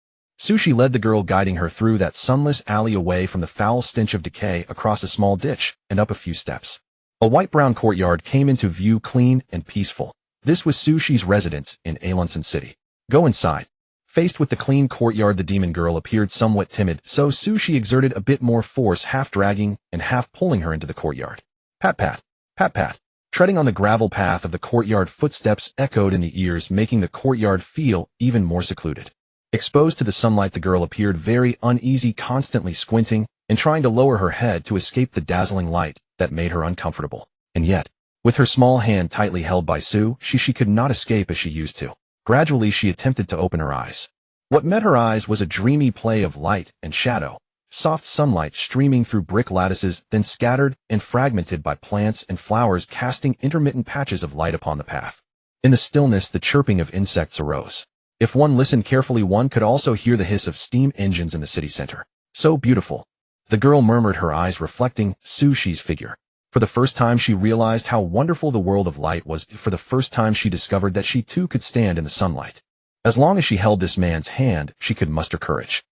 Sushi led the girl, guiding her through that sunless alley, away from the foul stench of decay, across a small ditch, and up a few steps. A white-brown courtyard came into view, clean and peaceful. This was Sushi's residence in Alunson City. Go inside. Faced with the clean courtyard, the demon girl appeared somewhat timid, so Sushi exerted a bit more force, half dragging and half pulling her into the courtyard. Pat pat, pat pat. Treading on the gravel path of the courtyard, footsteps echoed in the ears, making the courtyard feel even more secluded. Exposed to the sunlight, the girl appeared very uneasy, constantly squinting and trying to lower her head to escape the dazzling light that made her uncomfortable. And yet, with her small hand tightly held by Sue, she could not escape as she used to. Gradually, she attempted to open her eyes. What met her eyes was a dreamy play of light and shadow, soft sunlight streaming through brick lattices, then scattered and fragmented by plants and flowers, casting intermittent patches of light upon the path. In the stillness, the chirping of insects arose. If one listened carefully, one could also hear the hiss of steam engines in the city center. So beautiful. The girl murmured, her eyes reflecting Sushi's figure. For the first time, she realized how wonderful the world of light was. For the first time, she discovered that she too could stand in the sunlight. As long as she held this man's hand, she could muster courage.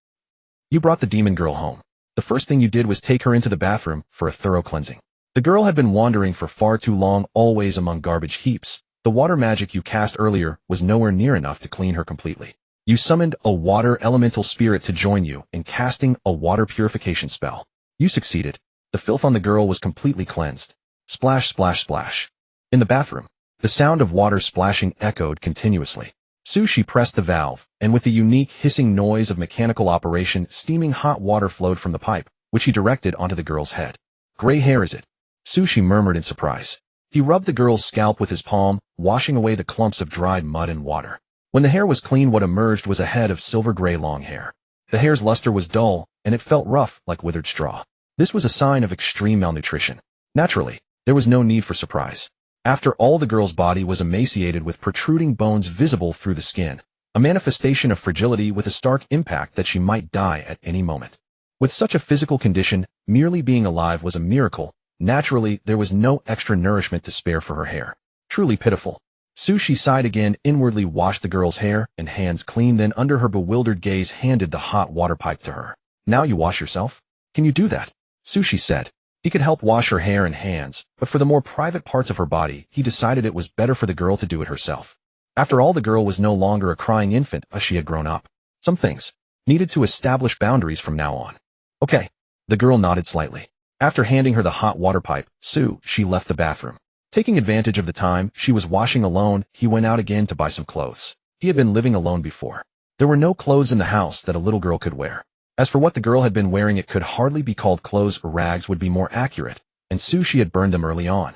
You brought the demon girl home. The first thing you did was take her into the bathroom for a thorough cleansing. The girl had been wandering for far too long, always among garbage heaps. The water magic you cast earlier was nowhere near enough to clean her completely. You summoned a water elemental spirit to join you in casting a water purification spell. You succeeded. The filth on the girl was completely cleansed. Splash, splash, splash. In the bathroom, the sound of water splashing echoed continuously. Sushi pressed the valve, and with the unique hissing noise of mechanical operation, steaming hot water flowed from the pipe, which he directed onto the girl's head. Gray hair, is it? Sushi murmured in surprise. He rubbed the girl's scalp with his palm, washing away the clumps of dried mud and water. When the hair was clean, what emerged was a head of silver-gray long hair. The hair's luster was dull, and it felt rough like withered straw. This was a sign of extreme malnutrition. Naturally, there was no need for surprise. After all, the girl's body was emaciated with protruding bones visible through the skin, a manifestation of fragility with a stark impact that she might die at any moment. With such a physical condition, merely being alive was a miracle. Naturally, there was no extra nourishment to spare for her hair. Truly pitiful. Sushi sighed again, inwardly washed the girl's hair and hands clean, then under her bewildered gaze handed the hot water pipe to her. Now you wash yourself? Can you do that? Sushi said. He could help wash her hair and hands, but for the more private parts of her body, he decided it was better for the girl to do it herself. After all, the girl was no longer a crying infant as she had grown up. Some things needed to establish boundaries from now on. Okay. The girl nodded slightly. After handing her the hot water pipe, she left the bathroom. Taking advantage of the time she was washing alone, he went out again to buy some clothes. He had been living alone before. There were no clothes in the house that a little girl could wear. As for what the girl had been wearing, it could hardly be called clothes, or rags would be more accurate, and Sushi had burned them early on.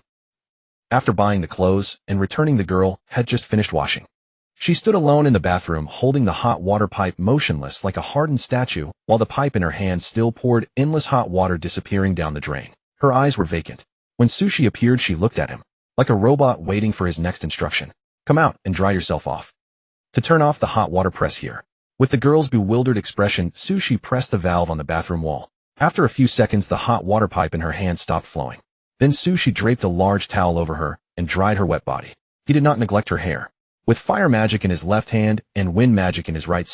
After buying the clothes and returning, the girl had just finished washing. She stood alone in the bathroom, holding the hot water pipe, motionless like a hardened statue, while the pipe in her hand still poured endless hot water, disappearing down the drain. Her eyes were vacant. When Sushi appeared, she looked at him, like a robot waiting for his next instruction. Come out and dry yourself off. To turn off the hot water, press here. With the girl's bewildered expression, Sushi pressed the valve on the bathroom wall. After a few seconds, the hot water pipe in her hand stopped flowing. Then Sushi draped a large towel over her and dried her wet body. He did not neglect her hair. With fire magic in his left hand and wind magic in his right,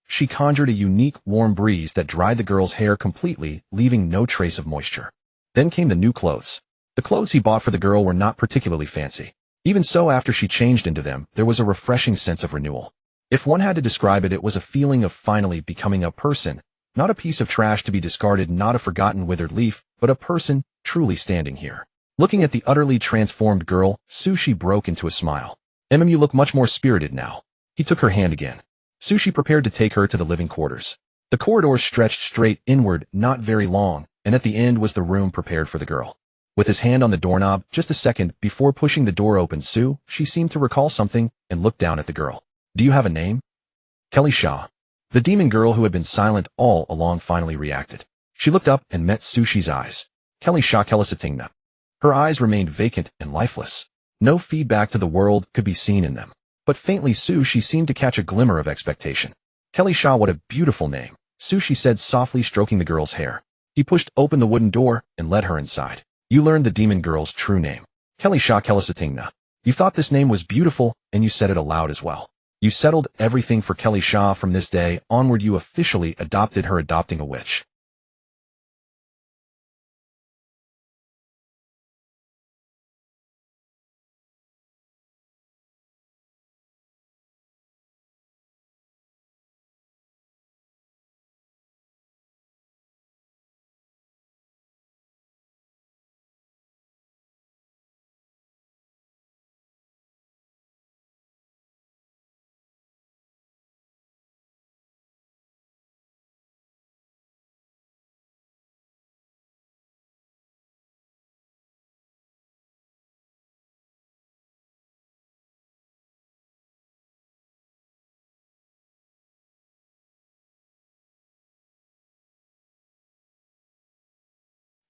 she conjured a unique warm breeze that dried the girl's hair completely, leaving no trace of moisture. Then came the new clothes. The clothes he bought for the girl were not particularly fancy. Even so, after she changed into them, there was a refreshing sense of renewal. If one had to describe it, it was a feeling of finally becoming a person, not a piece of trash to be discarded, not a forgotten withered leaf, but a person truly standing here. Looking at the utterly transformed girl, Sushi broke into a smile. You look much more spirited now. He took her hand again. Sushi prepared to take her to the living quarters. The corridor stretched straight inward, not very long, and at the end was the room prepared for the girl. With his hand on the doorknob, just a second before pushing the door open, she seemed to recall something and looked down at the girl. Do you have a name? Kelly Shaw. The demon girl, who had been silent all along, finally reacted. She looked up and met Sushi's eyes. Kelly Shaw Kelisitingna. Her eyes remained vacant and lifeless. No feedback to the world could be seen in them. But faintly, Sushi seemed to catch a glimmer of expectation. Kelly Shaw, what a beautiful name, Sushi said softly, stroking the girl's hair. He pushed open the wooden door and led her inside. You learned the demon girl's true name. Kelly Shaw Kelisitingna. You thought this name was beautiful, and you said it aloud as well. You settled everything for Kelly Shaw. From this day onward, you officially adopted her, adopting a witch.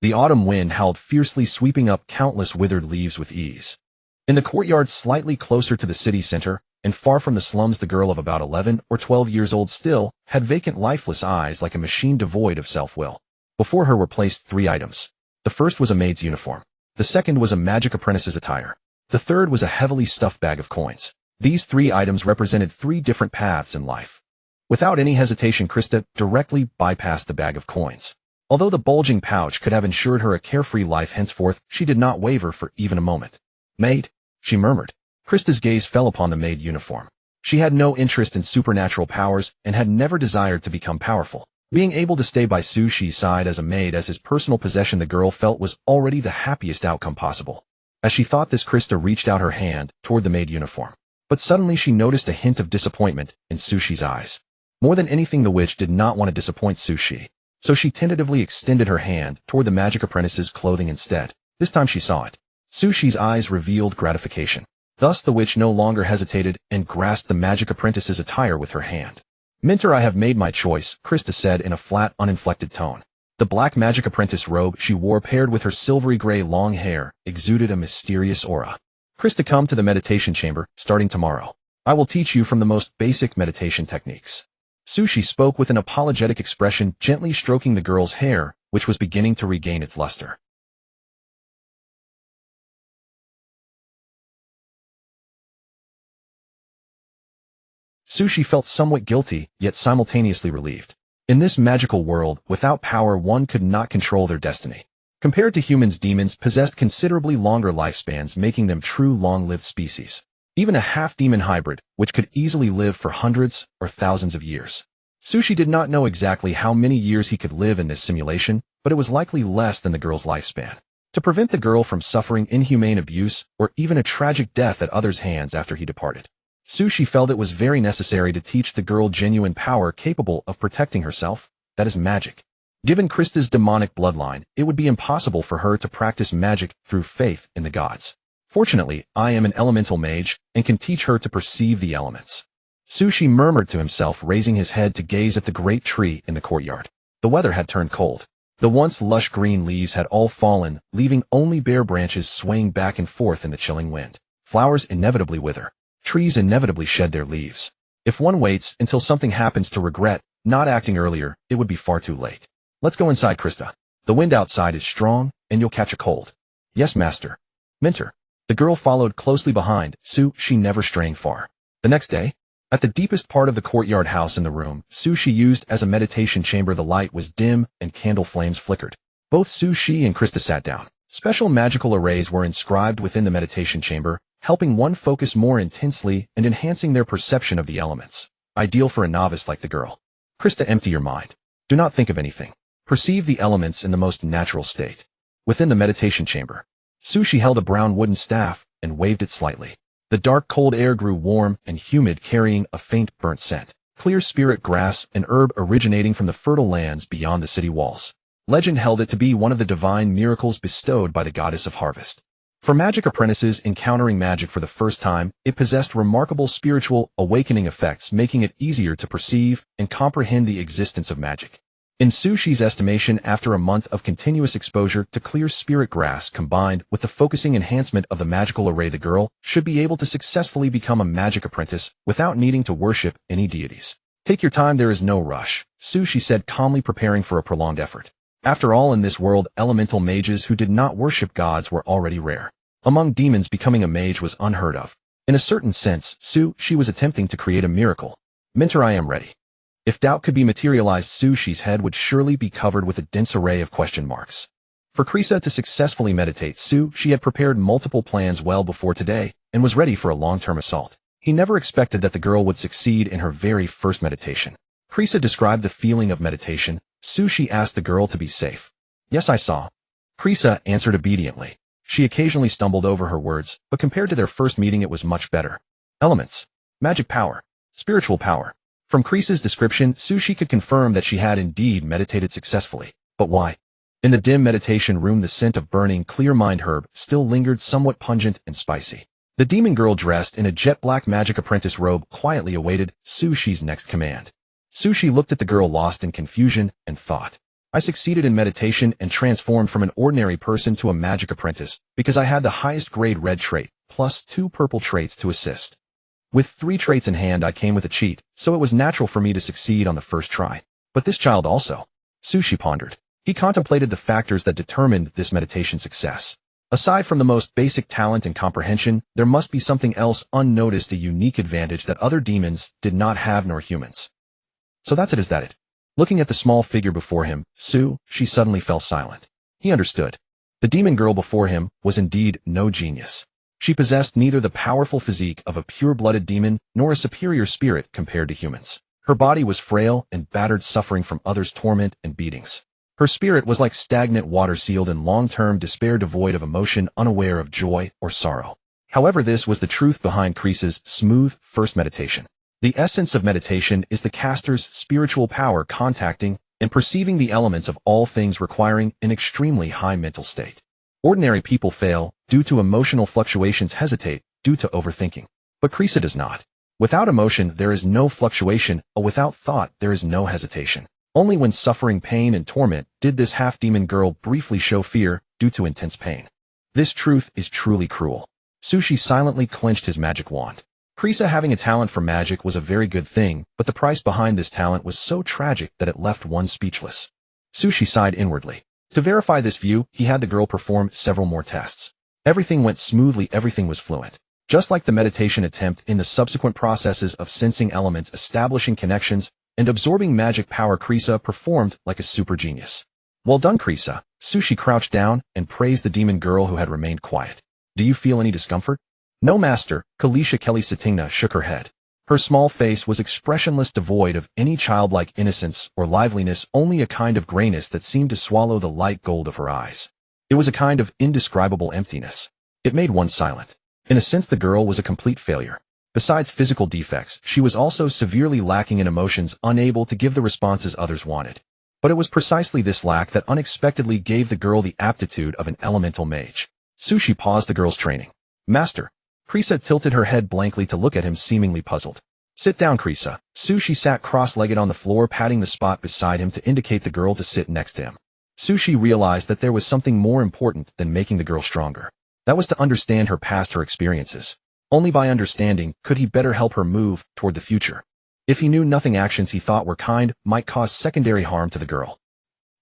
The autumn wind howled fiercely, sweeping up countless withered leaves with ease. In the courtyard slightly closer to the city center, and far from the slums, the girl of about 11 or 12 years old still had vacant, lifeless eyes like a machine devoid of self-will. Before her were placed 3 items. The first was a maid's uniform. The second was a magic apprentice's attire. The third was a heavily stuffed bag of coins. These 3 items represented 3 different paths in life. Without any hesitation, Krista directly bypassed the bag of coins. Although the bulging pouch could have ensured her a carefree life henceforth, she did not waver for even a moment. Maid, she murmured. Krista's gaze fell upon the maid uniform. She had no interest in supernatural powers and had never desired to become powerful. Being able to stay by Sushi's side as a maid, as his personal possession, the girl felt was already the happiest outcome possible. As she thought this, Krista reached out her hand toward the maid uniform. But suddenly she noticed a hint of disappointment in Sushi's eyes. More than anything, the witch did not want to disappoint Sushi. So she tentatively extended her hand toward the magic apprentice's clothing instead. This time she saw it. Sushi's eyes revealed gratification. Thus the witch no longer hesitated and grasped the magic apprentice's attire with her hand. Minter, I have made my choice, Krista said in a flat, uninflected tone. The black magic apprentice robe she wore, paired with her silvery gray long hair, exuded a mysterious aura. Krista, come to the meditation chamber, starting tomorrow. I will teach you from the most basic meditation techniques. Sushi spoke with an apologetic expression, gently stroking the girl's hair, which was beginning to regain its luster. Sushi felt somewhat guilty, yet simultaneously relieved. In this magical world, without power, one could not control their destiny. Compared to humans, demons possessed considerably longer lifespans, making them true long-lived species. Even a half-demon hybrid, which could easily live for hundreds or thousands of years. Sushi did not know exactly how many years he could live in this simulation, but it was likely less than the girl's lifespan. To prevent the girl from suffering inhumane abuse or even a tragic death at others' hands after he departed, Sushi felt it was very necessary to teach the girl genuine power capable of protecting herself, that is magic. Given Krista's demonic bloodline, it would be impossible for her to practice magic through faith in the gods. Fortunately, I am an elemental mage and can teach her to perceive the elements. Sushi murmured to himself, raising his head to gaze at the great tree in the courtyard. The weather had turned cold. The once lush green leaves had all fallen, leaving only bare branches swaying back and forth in the chilling wind. Flowers inevitably wither. Trees inevitably shed their leaves. If one waits until something happens to regret not acting earlier, it would be far too late. Let's go inside, Krista. The wind outside is strong, and you'll catch a cold. Yes, master. Minter. The girl followed closely behind, she never straying far. The next day, at the deepest part of the courtyard house in the room she used as a meditation chamber, the light was dim and candle flames flickered. Both she and Krista sat down. Special magical arrays were inscribed within the meditation chamber, helping one focus more intensely and enhancing their perception of the elements. Ideal for a novice like the girl. Krista, empty your mind. Do not think of anything. Perceive the elements in the most natural state. Within the meditation chamber, she held a brown wooden staff and waved it slightly. The dark cold air grew warm and humid, carrying a faint burnt scent. Clear spirit grass and herb originating from the fertile lands beyond the city walls. Legend held it to be one of the divine miracles bestowed by the goddess of harvest. For magic apprentices encountering magic for the first time, it possessed remarkable spiritual awakening effects, making it easier to perceive and comprehend the existence of magic. In Sushi's estimation, after a month of continuous exposure to clear spirit grass combined with the focusing enhancement of the magical array, the girl should be able to successfully become a magic apprentice without needing to worship any deities. Take your time, there is no rush, Sushi said calmly, preparing for a prolonged effort. After all, in this world, elemental mages who did not worship gods were already rare. Among demons, becoming a mage was unheard of. In a certain sense, she was attempting to create a miracle. Minter, I am ready. If doubt could be materialized, Sushi's head would surely be covered with a dense array of question marks. For Krisa to successfully meditate, she had prepared multiple plans well before today and was ready for a long-term assault. He never expected that the girl would succeed in her very first meditation. Krisa described the feeling of meditation. Sushi asked the girl to be safe. Yes, I saw. Krisa answered obediently. She occasionally stumbled over her words, but compared to their first meeting it was much better. Elements. Magic power. Spiritual power. From Krisa's description, Sushi could confirm that she had indeed meditated successfully. But why? In the dim meditation room, the scent of burning clear mind herb still lingered, somewhat pungent and spicy. The demon girl, dressed in a jet-black magic apprentice robe, quietly awaited Sushi's next command. Sushi looked at the girl, lost in confusion and thought. I succeeded in meditation and transformed from an ordinary person to a magic apprentice because I had the highest grade red trait, plus 2 purple traits to assist. With 3 traits in hand, I came with a cheat, so it was natural for me to succeed on the first try. But this child also. Sushi pondered. He contemplated the factors that determined this meditation success. Aside from the most basic talent and comprehension, there must be something else unnoticed, a unique advantage that other demons did not have, nor humans. So that's it, is that it? Looking at the small figure before him, she suddenly fell silent. He understood. The demon girl before him was indeed no genius. She possessed neither the powerful physique of a pure-blooded demon nor a superior spirit compared to humans. Her body was frail and battered, suffering from others' torment and beatings. Her spirit was like stagnant water, sealed in long-term despair, devoid of emotion, unaware of joy or sorrow. However, this was the truth behind Krisa's smooth first meditation. The essence of meditation is the caster's spiritual power contacting and perceiving the elements of all things, requiring an extremely high mental state. Ordinary people fail due to emotional fluctuations, hesitate due to overthinking. But Krisa does not. Without emotion, there is no fluctuation, without thought, there is no hesitation. Only when suffering pain and torment did this half-demon girl briefly show fear due to intense pain. This truth is truly cruel. Sushi silently clenched his magic wand. Krisa having a talent for magic was a very good thing, but the price behind this talent was so tragic that it left one speechless. Sushi sighed inwardly. To verify this view, he had the girl perform several more tests. Everything went smoothly, everything was fluent. Just like the meditation attempt, in the subsequent processes of sensing elements, establishing connections, and absorbing magic power, Krisa performed like a super genius. Well done, Krisa. Sushi crouched down and praised the demon girl, who had remained quiet. Do you feel any discomfort? No, master. Kalisha Kelly Satingna shook her head. Her small face was expressionless, devoid of any childlike innocence or liveliness, only a kind of grayness that seemed to swallow the light gold of her eyes. It was a kind of indescribable emptiness. It made one silent. In a sense, the girl was a complete failure. Besides physical defects, she was also severely lacking in emotions, unable to give the responses others wanted. But it was precisely this lack that unexpectedly gave the girl the aptitude of an elemental mage. Sushi paused the girl's training. Master. Krisa tilted her head blankly to look at him, seemingly puzzled. Sit down, Krisa. Sushi sat cross-legged on the floor, patting the spot beside him to indicate the girl to sit next to him. Sushi realized that there was something more important than making the girl stronger. That was to understand her past, her experiences. Only by understanding could he better help her move toward the future. If he knew nothing, actions he thought were kind might cause secondary harm to the girl.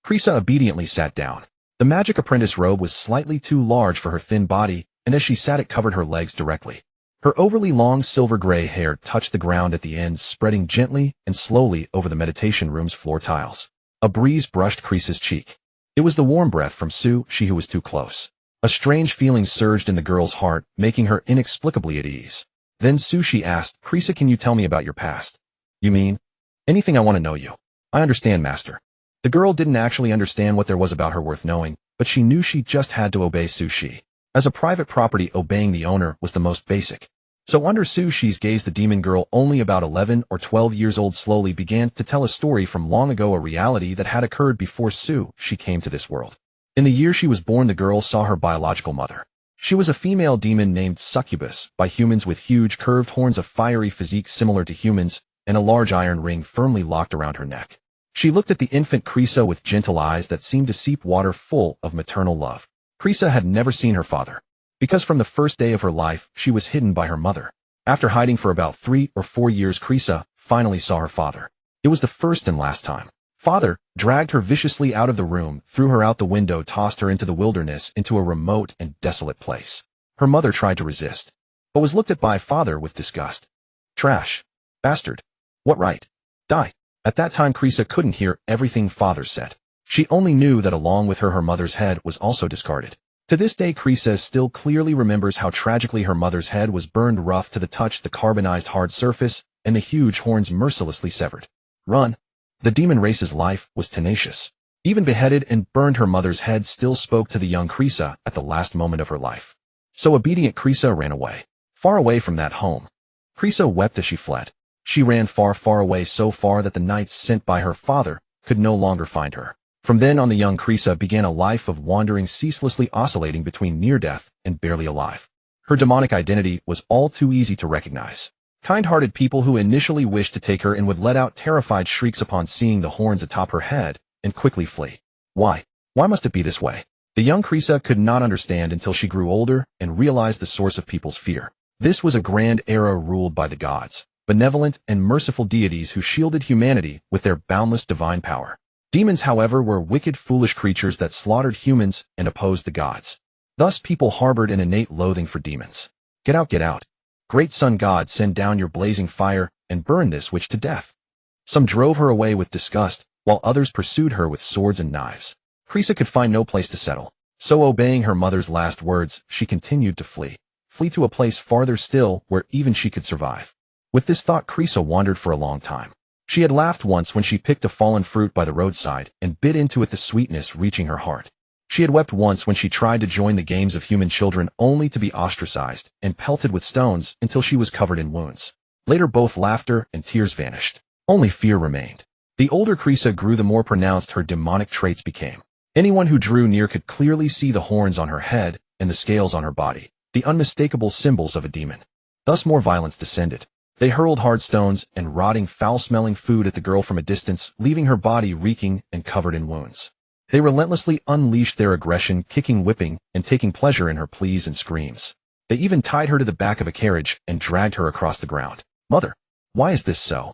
Krisa obediently sat down. The magic apprentice robe was slightly too large for her thin body, and as she sat it covered her legs directly. Her overly long silver-gray hair touched the ground at the ends, spreading gently and slowly over the meditation room's floor tiles. A breeze brushed Krisa's cheek. It was the warm breath from Su, she who was too close. A strange feeling surged in the girl's heart, making her inexplicably at ease. Then Sushi asked, Krisa, can you tell me about your past? You mean? Anything. I want to know you. I understand, master. The girl didn't actually understand what there was about her worth knowing, but she knew she just had to obey Sushi. As a private property, obeying the owner was the most basic. So under Sushi's gaze, the demon girl, only about 11 or 12 years old, slowly began to tell a story from long ago, a reality that had occurred before she came to this world. In the year she was born, the girl saw her biological mother. She was a female demon named Succubus, by humans, with huge curved horns, a fiery physique similar to humans, and a large iron ring firmly locked around her neck. She looked at the infant Krisa with gentle eyes that seemed to seep water, full of maternal love. Krisa had never seen her father, because from the first day of her life, she was hidden by her mother. After hiding for about 3 or 4 years, Krisa finally saw her father. It was the first and last time. Father dragged her viciously out of the room, threw her out the window, tossed her into the wilderness, into a remote and desolate place. Her mother tried to resist, but was looked at by father with disgust. Trash. Bastard. What right? Die. At that time, Krisa couldn't hear everything father said. She only knew that along with her, her mother's head was also discarded. To this day, Krisa still clearly remembers how tragically her mother's head was burned rough to the touch, the carbonized hard surface, and the huge horns mercilessly severed. Run. The demon race's life was tenacious. Even beheaded and burned, her mother's head still spoke to the young Krisa at the last moment of her life. So obedient, Krisa ran away. Far away from that home. Krisa wept as she fled. She ran far, far away, so far that the knights sent by her father could no longer find her. From then on, the young Krisa began a life of wandering, ceaselessly oscillating between near death and barely alive. Her demonic identity was all too easy to recognize. Kind-hearted people who initially wished to take her in would let out terrified shrieks upon seeing the horns atop her head and quickly flee. Why? Why must it be this way? The young Krisa could not understand until she grew older and realized the source of people's fear. This was a grand era ruled by the gods, benevolent and merciful deities who shielded humanity with their boundless divine power. Demons, however, were wicked, foolish creatures that slaughtered humans and opposed the gods. Thus people harbored an innate loathing for demons. Get out, get out. Great sun god, send down your blazing fire and burn this witch to death. Some drove her away with disgust, while others pursued her with swords and knives. Krisa could find no place to settle, so obeying her mother's last words, she continued to flee. Flee to a place farther still where even she could survive. With this thought, Krisa wandered for a long time. She had laughed once when she picked a fallen fruit by the roadside and bit into it, the sweetness reaching her heart. She had wept once when she tried to join the games of human children, only to be ostracized and pelted with stones until she was covered in wounds. Later, both laughter and tears vanished. Only fear remained. The older Krisa grew, the more pronounced her demonic traits became. Anyone who drew near could clearly see the horns on her head and the scales on her body, the unmistakable symbols of a demon. Thus more violence descended. They hurled hard stones and rotting, foul-smelling food at the girl from a distance, leaving her body reeking and covered in wounds. They relentlessly unleashed their aggression, kicking, whipping, and taking pleasure in her pleas and screams. They even tied her to the back of a carriage and dragged her across the ground. Mother, why is this so?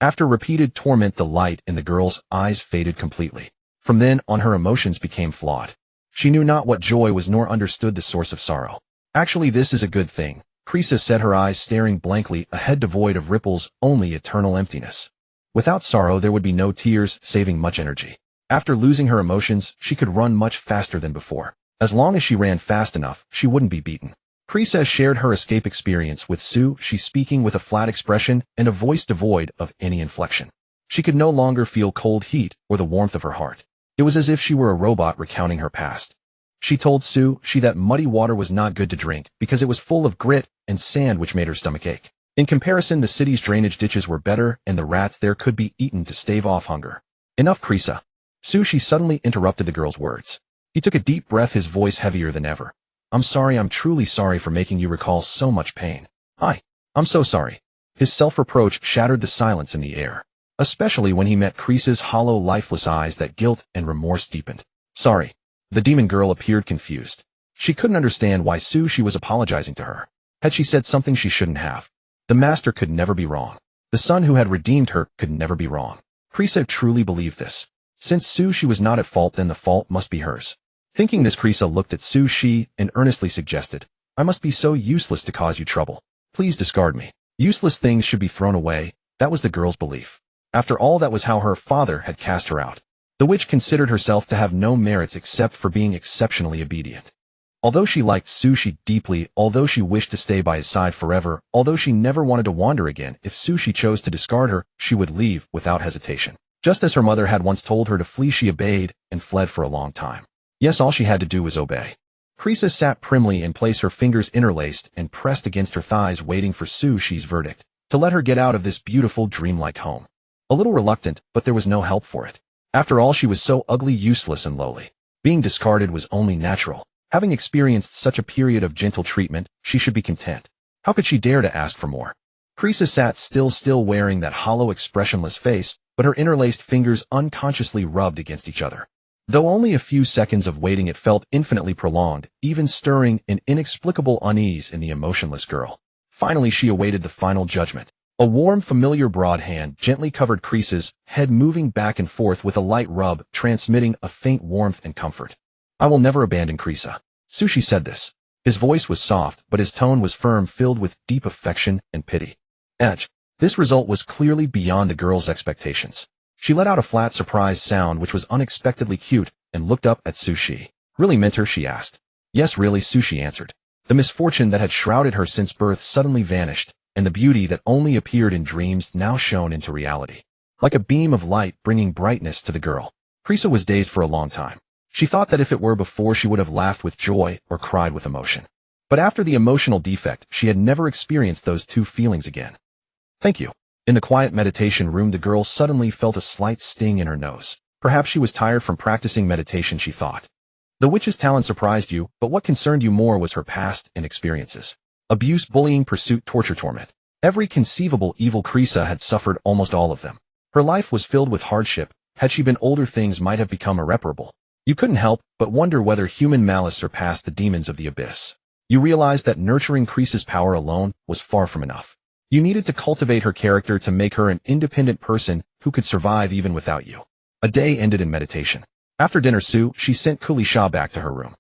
After repeated torment, the light in the girl's eyes faded completely. From then on, her emotions became flawed. She knew not what joy was nor understood the source of sorrow. Actually, this is a good thing. Krisa said, her eyes staring blankly, a head devoid of ripples, only eternal emptiness. Without sorrow, there would be no tears, saving much energy. After losing her emotions, she could run much faster than before. As long as she ran fast enough, she wouldn't be beaten. Krisa shared her escape experience with Su, she speaking with a flat expression and a voice devoid of any inflection. She could no longer feel cold heat or the warmth of her heart. It was as if she were a robot recounting her past. She told Su that muddy water was not good to drink because it was full of grit and sand, which made her stomach ache. In comparison, the city's drainage ditches were better and the rats there could be eaten to stave off hunger. Enough, Krisa. Su suddenly interrupted the girl's words. He took a deep breath, his voice heavier than ever. I'm sorry, I'm truly sorry for making you recall so much pain. I'm so sorry. His self-reproach shattered the silence in the air. especially when he met Kreesa's hollow, lifeless eyes that guilt and remorse deepened. Sorry. The demon girl appeared confused. She couldn't understand why Sushi was apologizing to her. Had she said something she shouldn't have? The master could never be wrong. The son who had redeemed her could never be wrong. Kreesa truly believed this. Since Sushi was not at fault, then the fault must be hers. Thinking this, Kreesa looked at Sushi and earnestly suggested, I must be so useless to cause you trouble. Please discard me. Useless things should be thrown away. That was the girl's belief. After all, that was how her father had cast her out. The witch considered herself to have no merits except for being exceptionally obedient. Although she liked Sushi deeply, although she wished to stay by his side forever, although she never wanted to wander again, if Sushi chose to discard her, she would leave without hesitation. Just as her mother had once told her to flee, she obeyed and fled for a long time. Yes, all she had to do was obey. Kreesa sat primly in place, her fingers interlaced and pressed against her thighs, waiting for Sushi's verdict, to let her get out of this beautiful, dreamlike home. A little reluctant, but there was no help for it. After all, she was so ugly, useless, and lowly. Being discarded was only natural. Having experienced such a period of gentle treatment, she should be content. How could she dare to ask for more? Kreesa sat still wearing that hollow, expressionless face, but her interlaced fingers unconsciously rubbed against each other. Though only a few seconds of waiting, it felt infinitely prolonged, even stirring an inexplicable unease in the emotionless girl. Finally, she awaited the final judgment. A warm, familiar broad hand gently covered Kreesa's head, moving back and forth with a light rub, transmitting a faint warmth and comfort. I will never abandon Kreesa. Sushi said this. His voice was soft, but his tone was firm, filled with deep affection and pity. This result was clearly beyond the girl's expectations. She let out a flat, surprised sound which was unexpectedly cute, and looked up at Sushi. Really, Mentor? She asked. Yes, really, Sushi answered. The misfortune that had shrouded her since birth suddenly vanished, and the beauty that only appeared in dreams now shone into reality. Like a beam of light bringing brightness to the girl. Kreesa was dazed for a long time. She thought that if it were before, she would have laughed with joy or cried with emotion. But after the emotional defect, she had never experienced those two feelings again. Thank you. In the quiet meditation room, the girl suddenly felt a slight sting in her nose. Perhaps she was tired from practicing meditation, she thought. The witch's talent surprised you, but what concerned you more was her past and experiences. Abuse, bullying, pursuit, torture, torment. Every conceivable evil, Kreesa had suffered almost all of them. Her life was filled with hardship. Had she been older, things might have become irreparable. You couldn't help but wonder whether human malice surpassed the demons of the abyss. You realized that nurturing Kreesa's power alone was far from enough. You needed to cultivate her character to make her an independent person who could survive even without you. A day ended in meditation. After dinner, she sent Kulisha back to her room.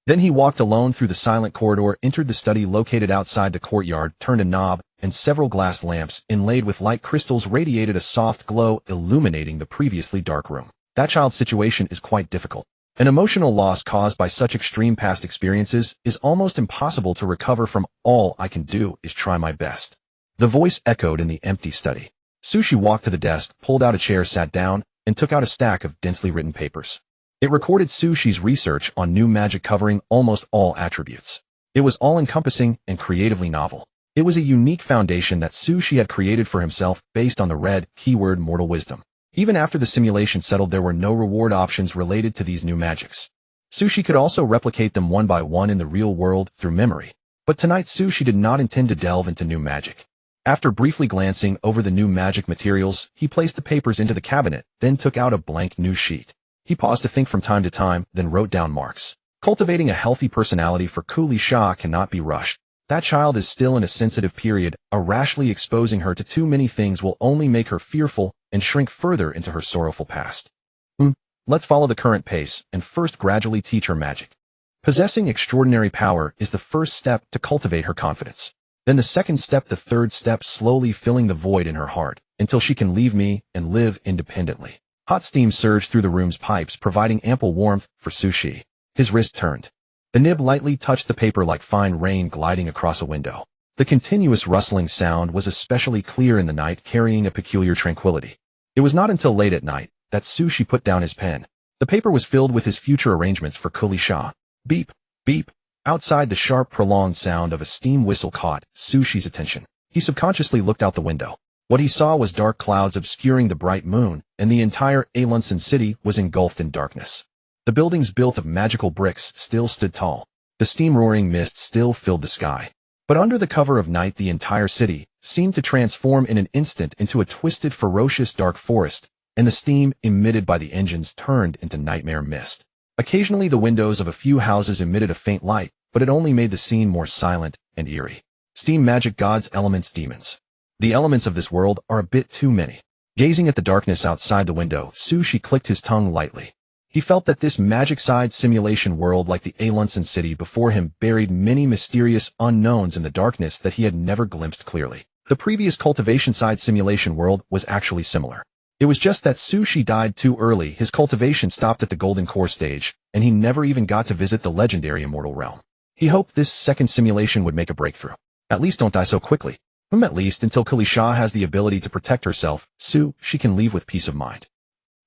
Then he walked alone through the silent corridor, entered the study located outside the courtyard, turned a knob, and several glass lamps inlaid with light crystals radiated a soft glow, illuminating the previously dark room. That child's situation is quite difficult. An emotional loss caused by such extreme past experiences is almost impossible to recover from. All I can do is try my best. The voice echoed in the empty study. Sushi walked to the desk, pulled out a chair, sat down, and took out a stack of densely written papers. It recorded Sushi's research on new magic covering almost all attributes. It was all-encompassing and creatively novel. It was a unique foundation that Sushi had created for himself based on the red keyword mortal wisdom. Even after the simulation settled, there were no reward options related to these new magics. Sushi could also replicate them one by one in the real world through memory. But tonight Sushi did not intend to delve into new magic. After briefly glancing over the new magic materials, he placed the papers into the cabinet, then took out a blank new sheet. He paused to think from time to time, then wrote down marks. Cultivating a healthy personality for Kulisha cannot be rushed. That child is still in a sensitive period. Rashly exposing her to too many things will only make her fearful and shrink further into her sorrowful past. Let's follow the current pace and first gradually teach her magic. Possessing extraordinary power is the first step to cultivate her confidence. Then the second step, the third step, slowly filling the void in her heart until she can leave me and live independently. Hot steam surged through the room's pipes, providing ample warmth for Sushi. His wrist turned. The nib lightly touched the paper like fine rain gliding across a window. The continuous rustling sound was especially clear in the night, carrying a peculiar tranquility. It was not until late at night that Sushi put down his pen. The paper was filled with his future arrangements for Kulisha. Beep, beep. Outside, the sharp, prolonged sound of a steam whistle caught Sushi's attention. He subconsciously looked out the window. What he saw was dark clouds obscuring the bright moon, and the entire Alunson city was engulfed in darkness. The buildings built of magical bricks still stood tall. The steam-roaring mist still filled the sky. But under the cover of night, the entire city seemed to transform in an instant into a twisted, ferocious dark forest, and the steam emitted by the engines turned into nightmare mist. Occasionally the windows of a few houses emitted a faint light, but it only made the scene more silent and eerie. Steam, magic, gods, elements, demons. The elements of this world are a bit too many. Gazing at the darkness outside the window, Sushi clicked his tongue lightly. He felt that this magic-side simulation world, like the Alunson city before him, buried many mysterious unknowns in the darkness that he had never glimpsed clearly. The previous cultivation-side simulation world was actually similar. It was just that Sushi died too early. His cultivation stopped at the Golden Core stage, and he never even got to visit the legendary Immortal Realm. He hoped this second simulation would make a breakthrough. At least don't die so quickly. At least until Kulisha has the ability to protect herself, she can leave with peace of mind.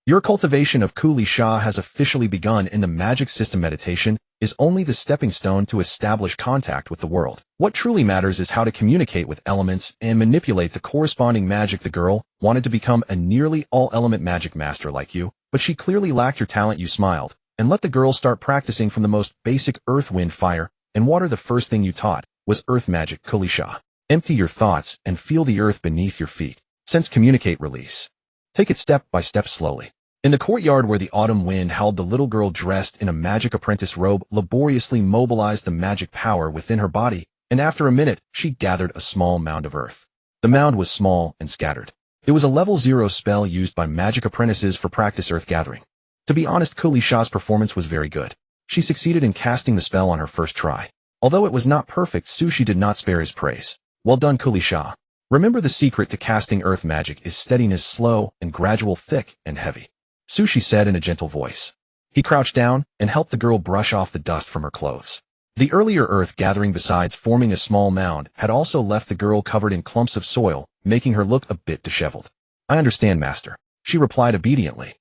Your cultivation of Kulisha has officially begun. In the magic system, meditation is only the stepping stone to establish contact with the world. What truly matters is how to communicate with elements and manipulate the corresponding magic. The girl wanted to become a nearly all-element magic master like you, but she clearly lacked your talent. You smiled and let the girl start practicing from the most basic earth, wind, fire, and water. The first thing you taught was earth magic, Kulisha. Empty your thoughts and feel the earth beneath your feet. Sense, communicate, release. Take it step by step slowly. In the courtyard where the autumn wind howled, the little girl dressed in a magic apprentice robe laboriously mobilized the magic power within her body, and after a minute, she gathered a small mound of earth. The mound was small and scattered. It was a level 0 spell used by magic apprentices for practice earth gathering. To be honest, Kulisha's performance was very good. She succeeded in casting the spell on her first try. Although it was not perfect, Sushi did not spare his praise. Well done, Kulisha. Remember, the secret to casting earth magic is steadiness, slow and gradual, thick and heavy. Sushi said in a gentle voice. He crouched down and helped the girl brush off the dust from her clothes. The earlier earth gathering, besides forming a small mound, had also left the girl covered in clumps of soil, making her look a bit disheveled. I understand, master, she replied obediently.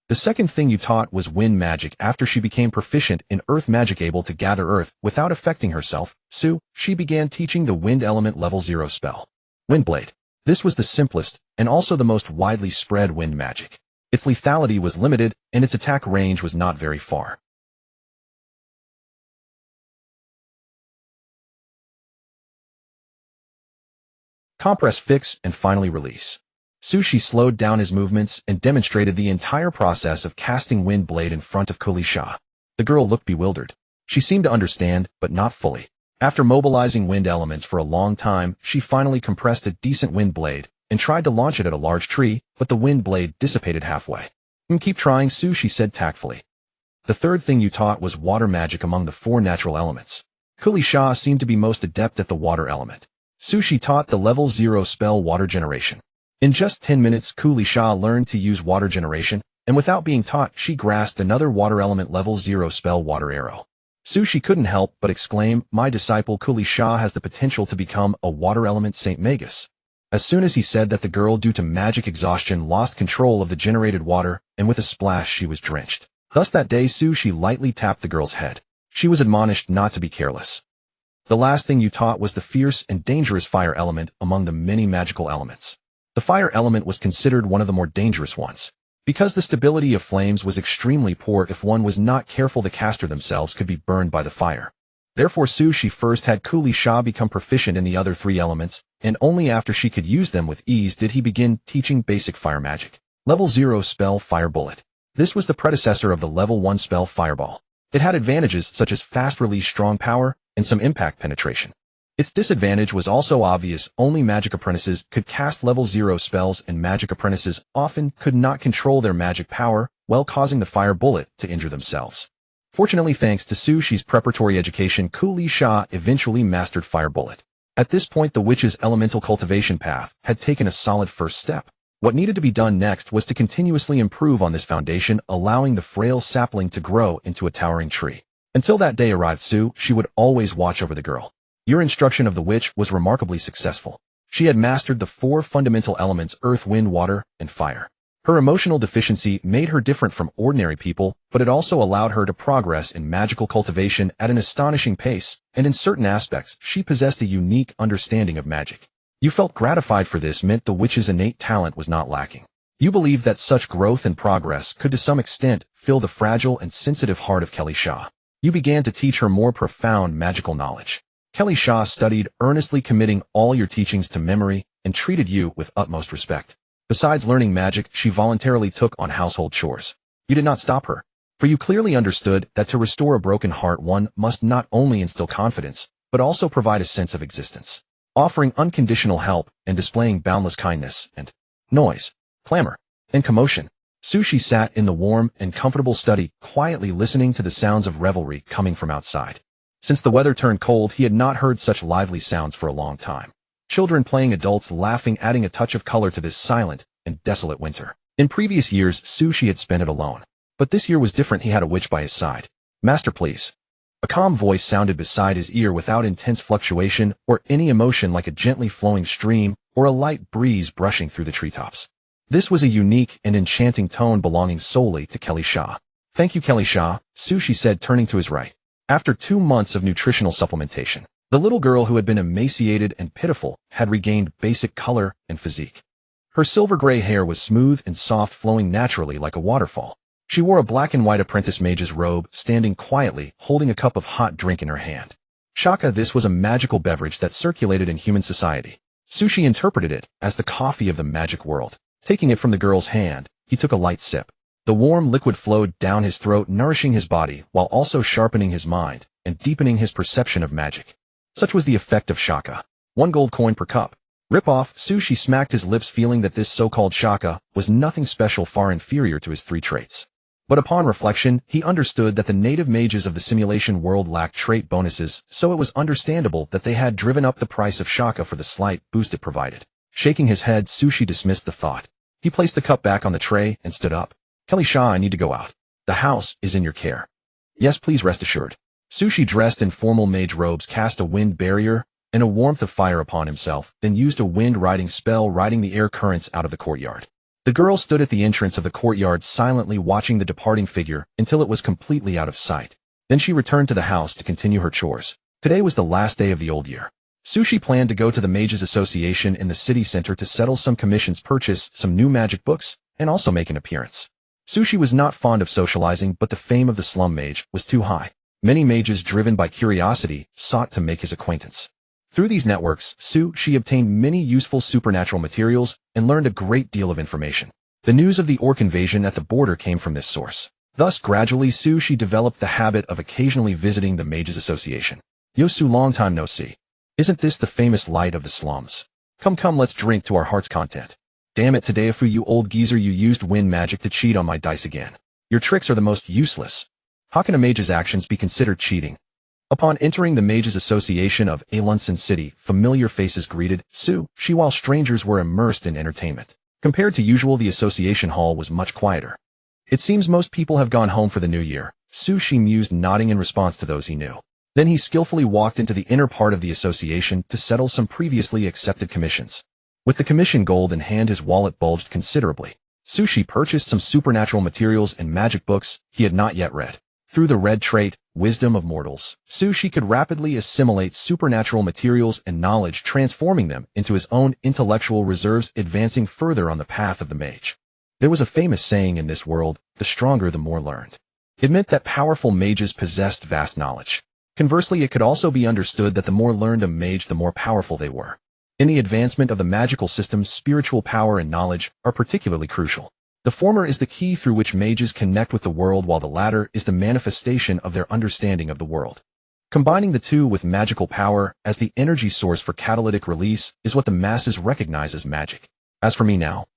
The second thing you taught was wind magic. After she became proficient in earth magic, able to gather earth without affecting herself, she began teaching the wind element level 0 spell. Windblade. This was the simplest and also the most widely spread wind magic. Its lethality was limited and its attack range was not very far. Compress, fix, and finally release. Sushi slowed down his movements and demonstrated the entire process of casting wind blade in front of Kulisha. The girl looked bewildered. She seemed to understand, but not fully. After mobilizing wind elements for a long time, she finally compressed a decent wind blade and tried to launch it at a large tree, but the wind blade dissipated halfway. Keep trying, Sushi said tactfully. The third thing you taught was water magic among the 4 natural elements. Kulisha seemed to be most adept at the water element. Sushi taught the level 0 spell, water generation. In just 10 minutes, Kulisha learned to use water generation, and without being taught, she grasped another water element level 0 spell, water arrow. Sushi couldn't help but exclaim, my disciple Kulisha has the potential to become a water element Saint Magus. As soon as he said that, the girl, due to magic exhaustion, lost control of the generated water, and with a splash she was drenched. Thus that day, Sushi lightly tapped the girl's head. She was admonished not to be careless. The last thing you taught was the fierce and dangerous fire element among the many magical elements. The fire element was considered one of the more dangerous ones. Because the stability of flames was extremely poor, if one was not careful, the caster themselves could be burned by the fire. Therefore, Sushi first had Kulisha become proficient in the other 3 elements, and only after she could use them with ease did he begin teaching basic fire magic. Level 0 spell, Fire Bullet. This was the predecessor of the level 1 spell, Fireball. It had advantages such as fast release, strong power, and some impact penetration. Its disadvantage was also obvious. Only magic apprentices could cast level 0 spells, and magic apprentices often could not control their magic power, while causing the fire bullet to injure themselves. Fortunately, thanks to Sushi's preparatory education, Kulisha eventually mastered Fire Bullet. At this point, the witch's elemental cultivation path had taken a solid first step. What needed to be done next was to continuously improve on this foundation, allowing the frail sapling to grow into a towering tree. Until that day arrived, she would always watch over the girl. Your instruction of the witch was remarkably successful. She had mastered the 4 fundamental elements: earth, wind, water, and fire. Her emotional deficiency made her different from ordinary people, but it also allowed her to progress in magical cultivation at an astonishing pace, and in certain aspects, she possessed a unique understanding of magic. You felt gratified for this. Meant the witch's innate talent was not lacking. You believed that such growth and progress could to some extent fill the fragile and sensitive heart of Kulisha. You began to teach her more profound magical knowledge. Kelly Shah studied, earnestly committing all your teachings to memory, and treated you with utmost respect. Besides learning magic, she voluntarily took on household chores. You did not stop her, for you clearly understood that to restore a broken heart one must not only instill confidence, but also provide a sense of existence, offering unconditional help and displaying boundless kindness and noise, clamor, and commotion. Sushi sat in the warm and comfortable study, quietly listening to the sounds of revelry coming from outside. Since the weather turned cold, he had not heard such lively sounds for a long time. Children playing, adults laughing, adding a touch of color to this silent and desolate winter. In previous years, Sushi had spent it alone. But this year was different. He had a witch by his side. Master, please. A calm voice sounded beside his ear without intense fluctuation or any emotion, like a gently flowing stream or a light breeze brushing through the treetops. This was a unique and enchanting tone belonging solely to Kelly Shah. Thank you, Kelly Shah, Sushi said, turning to his right. After 2 months of nutritional supplementation, the little girl who had been emaciated and pitiful had regained basic color and physique. Her silver-gray hair was smooth and soft, flowing naturally like a waterfall. She wore a black and white apprentice mage's robe, standing quietly, holding a cup of hot drink in her hand. Shaka, this was a magical beverage that circulated in human society. Sushi interpreted it as the coffee of the magic world. Taking it from the girl's hand, he took a light sip. The warm liquid flowed down his throat, nourishing his body, while also sharpening his mind and deepening his perception of magic. Such was the effect of Shaka. 1 gold coin per cup. Rip off. Sushi smacked his lips, feeling that this so-called Shaka was nothing special, far inferior to his 3 traits. But upon reflection, he understood that the native mages of the simulation world lacked trait bonuses, so it was understandable that they had driven up the price of Shaka for the slight boost it provided. Shaking his head, Sushi dismissed the thought. He placed the cup back on the tray and stood up. Kelly Shah, I need to go out. The house is in your care. Yes, please, rest assured. Sushi, dressed in formal mage robes, cast a wind barrier and a warmth of fire upon himself, then used a wind-riding spell, riding the air currents out of the courtyard. The girl stood at the entrance of the courtyard, silently watching the departing figure until it was completely out of sight. Then she returned to the house to continue her chores. Today was the last day of the old year. Sushi planned to go to the Mages Association in the city center to settle some commissions, purchase some new magic books, and also make an appearance. Sushi was not fond of socializing, but the fame of the slum mage was too high. Many mages, driven by curiosity, sought to make his acquaintance. Through these networks, Sushi obtained many useful supernatural materials and learned a great deal of information. The news of the orc invasion at the border came from this source. Thus, gradually, Sushi developed the habit of occasionally visiting the Mages Association. Yosu, long time no see. Isn't this the famous light of the slums? Come, let's drink to our heart's content. Damn it, Tadeafu, you old geezer, you used wind magic to cheat on my dice again. Your tricks are the most useless. How can a mage's actions be considered cheating? Upon entering the Mages Association of Alunson City, familiar faces greeted Sushi while strangers were immersed in entertainment. Compared to usual, the association hall was much quieter. It seems most people have gone home for the new year, Sushi mused, nodding in response to those he knew. Then he skillfully walked into the inner part of the association to settle some previously accepted commissions. With the commission gold in hand, his wallet bulged considerably. Sushi purchased some supernatural materials and magic books he had not yet read. Through the red trait, Wisdom of Mortals, Sushi could rapidly assimilate supernatural materials and knowledge, transforming them into his own intellectual reserves, advancing further on the path of the mage. There was a famous saying in this world, the stronger the more learned. It meant that powerful mages possessed vast knowledge. Conversely, it could also be understood that the more learned a mage, the more powerful they were. In the advancement of the magical system, spiritual power and knowledge are particularly crucial. The former is the key through which mages connect with the world, while the latter is the manifestation of their understanding of the world. Combining the two with magical power as the energy source for catalytic release is what the masses recognize as magic. As for me now,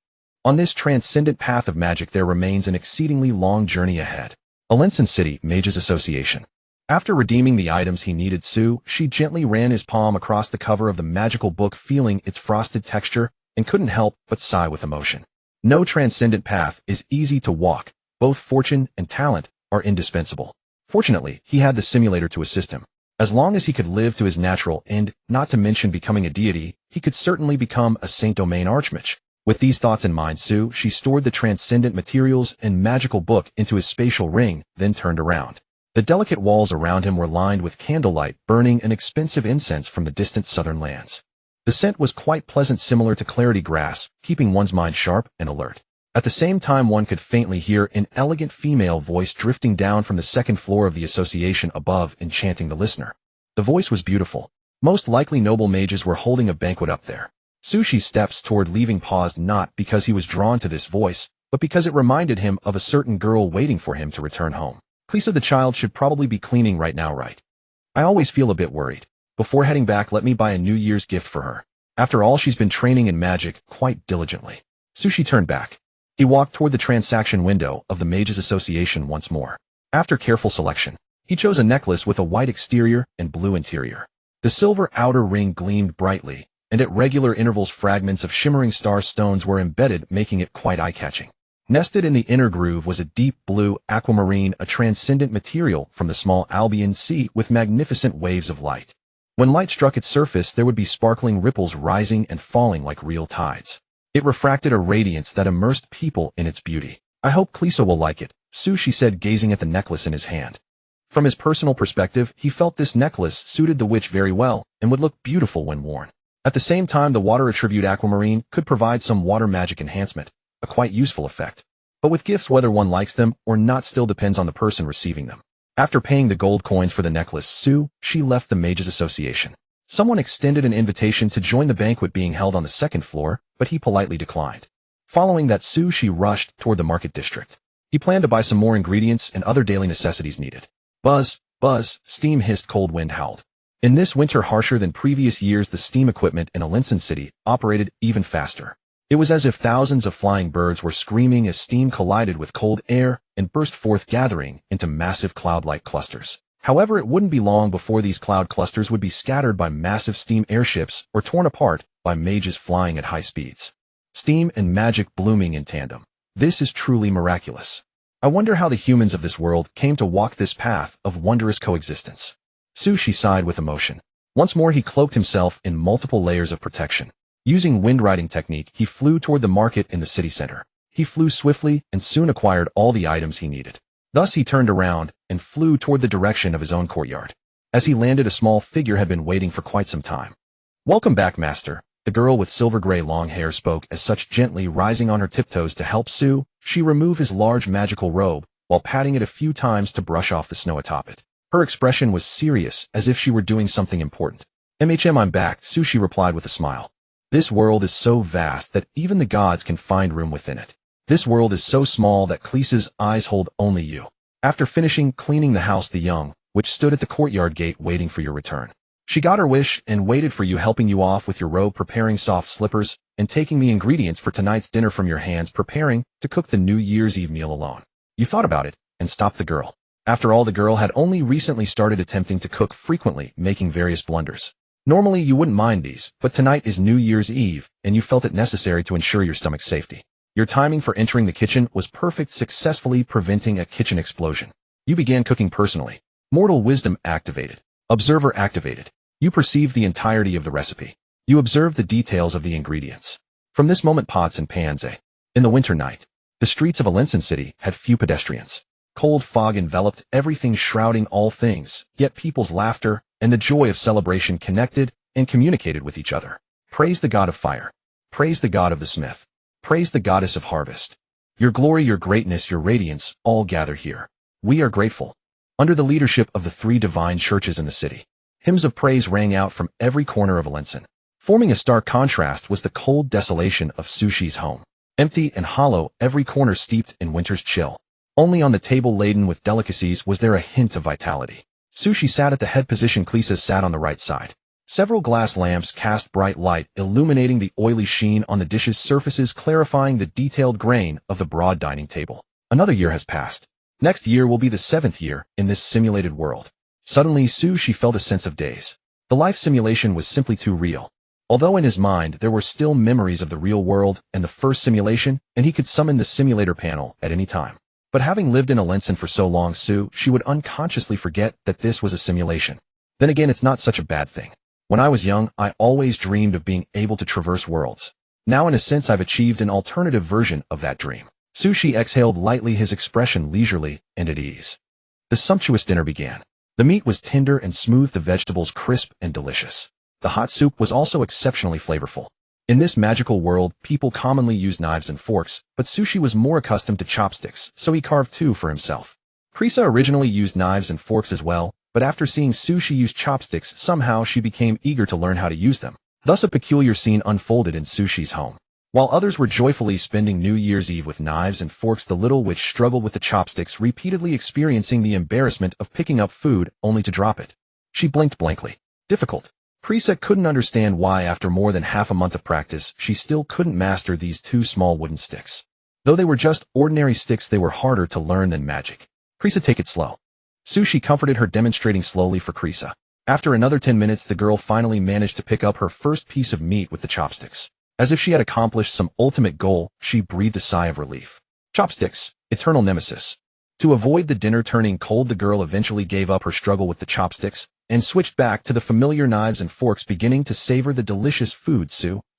on this transcendent path of magic, there remains an exceedingly long journey ahead. Alenson City Mages Association. After redeeming the items he needed, she gently ran his palm across the cover of the magical book, feeling its frosted texture, and couldn't help but sigh with emotion. No transcendent path is easy to walk. Both fortune and talent are indispensable. Fortunately, he had the simulator to assist him. As long as he could live to his natural end, not to mention becoming a deity, he could certainly become a Saint Domain Archmage. With these thoughts in mind, she stored the transcendent materials and magical book into his spatial ring, then turned around. The delicate walls around him were lined with candlelight, burning an expensive incense from the distant southern lands. The scent was quite pleasant, similar to clarity grass, keeping one's mind sharp and alert. At the same time, one could faintly hear an elegant female voice drifting down from the second floor of the association above, enchanting the listener. The voice was beautiful, Most likely noble mages were holding a banquet up there. Sushi's steps toward leaving paused not because he was drawn to this voice, but because it reminded him of a certain girl waiting for him to return home. Lisa the child should probably be cleaning right now, right? I always feel a bit worried. Before heading back, let me buy a New Year's gift for her. After all, she's been training in magic quite diligently. Sushi turned back. He walked toward the transaction window of the Mages Association once more. After careful selection, he chose a necklace with a white exterior and blue interior. The silver outer ring gleamed brightly, and at regular intervals fragments of shimmering star stones were embedded, making it quite eye-catching. Nested in the inner groove was a deep blue aquamarine, a transcendent material from the small Albion Sea with magnificent waves of light. When light struck its surface, there would be sparkling ripples rising and falling like real tides. It refracted a radiance that immersed people in its beauty. I hope Lisa will like it, Sushi said, gazing at the necklace in his hand. From his personal perspective, he felt this necklace suited the witch very well and would look beautiful when worn. At the same time, the water attribute aquamarine could provide some water magic enhancement, a quite useful effect. But with gifts, whether one likes them or not still depends on the person receiving them. After paying the gold coins for the necklace, she left the Mages Association. Someone extended an invitation to join the banquet being held on the second floor, but he politely declined. Following that, she rushed toward the market district. He planned to buy some more ingredients and other daily necessities needed. Buzz, buzz, steam hissed, cold wind howled. In this winter harsher than previous years, the steam equipment in Alinson City operated even faster. It was as if thousands of flying birds were screaming as steam collided with cold air and burst forth, gathering into massive cloud-like clusters. However, it wouldn't be long before these cloud clusters would be scattered by massive steam airships or torn apart by mages flying at high speeds. Steam and magic blooming in tandem. This is truly miraculous. I wonder how the humans of this world came to walk this path of wondrous coexistence. Sushi sighed with emotion. Once more he cloaked himself in multiple layers of protection. Using wind riding technique, he flew toward the market in the city center. He flew swiftly and soon acquired all the items he needed. Thus he turned around and flew toward the direction of his own courtyard. As he landed, a small figure had been waiting for quite some time. "Welcome back, master," the girl with silver-gray long hair spoke as such, gently rising on her tiptoes to help she remove his large magical robe while patting it a few times to brush off the snow atop it. Her expression was serious, as if she were doing something important. "I'm back," Sushi replied with a smile. "This world is so vast that even the gods can find room within it. This world is so small that Lisa's eyes hold only you." After finishing cleaning the house, the young witch stood at the courtyard gate waiting for your return. She got her wish and waited for you, helping you off with your robe, preparing soft slippers, and taking the ingredients for tonight's dinner from your hands, preparing to cook the New Year's Eve meal alone. You thought about it and stopped the girl. After all, the girl had only recently started attempting to cook, frequently making various blunders. Normally you wouldn't mind these, but tonight is New Year's Eve, and you felt it necessary to ensure your stomach's safety. Your timing for entering the kitchen was perfect, successfully preventing a kitchen explosion. You began cooking personally. Mortal wisdom activated. Observer activated. You perceived the entirety of the recipe. You observed the details of the ingredients. From this moment, pots and pans. In the winter night, the streets of Alinson City had few pedestrians. Cold fog enveloped everything, shrouding all things, yet people's laughter and the joy of celebration connected and communicated with each other. Praise the god of fire. Praise the god of the smith. Praise the goddess of harvest. Your glory, your greatness, your radiance, all gather here. We are grateful. Under the leadership of the 3 divine churches in the city, hymns of praise rang out from every corner of Alinson. Forming a stark contrast was the cold desolation of Sushi's home. Empty and hollow, every corner steeped in winter's chill. Only on the table laden with delicacies was there a hint of vitality. Sushi sat at the head position. Lisa sat on the right side. Several glass lamps cast bright light, illuminating the oily sheen on the dishes' surfaces, clarifying the detailed grain of the broad dining table. Another year has passed. Next year will be the 7th year in this simulated world. Suddenly, Sushi felt a sense of daze. The life simulation was simply too real. Although in his mind there were still memories of the real world and the first simulation, and he could summon the simulator panel at any time. But having lived in Alinson for so long, she would unconsciously forget that this was a simulation. Then again, it's not such a bad thing. When I was young, I always dreamed of being able to traverse worlds. Now in a sense I've achieved an alternative version of that dream. Sushi exhaled lightly, his expression leisurely and at ease. The sumptuous dinner began. The meat was tender and smooth, the vegetables crisp and delicious. The hot soup was also exceptionally flavorful. In this magical world, people commonly use knives and forks, but Sushi was more accustomed to chopsticks, so he carved 2 for himself. Krisa originally used knives and forks as well, but after seeing Sushi use chopsticks, somehow she became eager to learn how to use them. Thus a peculiar scene unfolded in Sushi's home. While others were joyfully spending New Year's Eve with knives and forks, the little witch struggled with the chopsticks, repeatedly experiencing the embarrassment of picking up food only to drop it. She blinked blankly. Difficult. Krisa couldn't understand why, after more than half a month of practice, she still couldn't master these two small wooden sticks. Though they were just ordinary sticks, they were harder to learn than magic. Krisa, take it slow. Sushi comforted her, demonstrating slowly for Krisa. After another 10 minutes, the girl finally managed to pick up her first piece of meat with the chopsticks. As if she had accomplished some ultimate goal, she breathed a sigh of relief. Chopsticks, eternal nemesis. To avoid the dinner turning cold, the girl eventually gave up her struggle with the chopsticks and switched back to the familiar knives and forks, beginning to savor the delicious food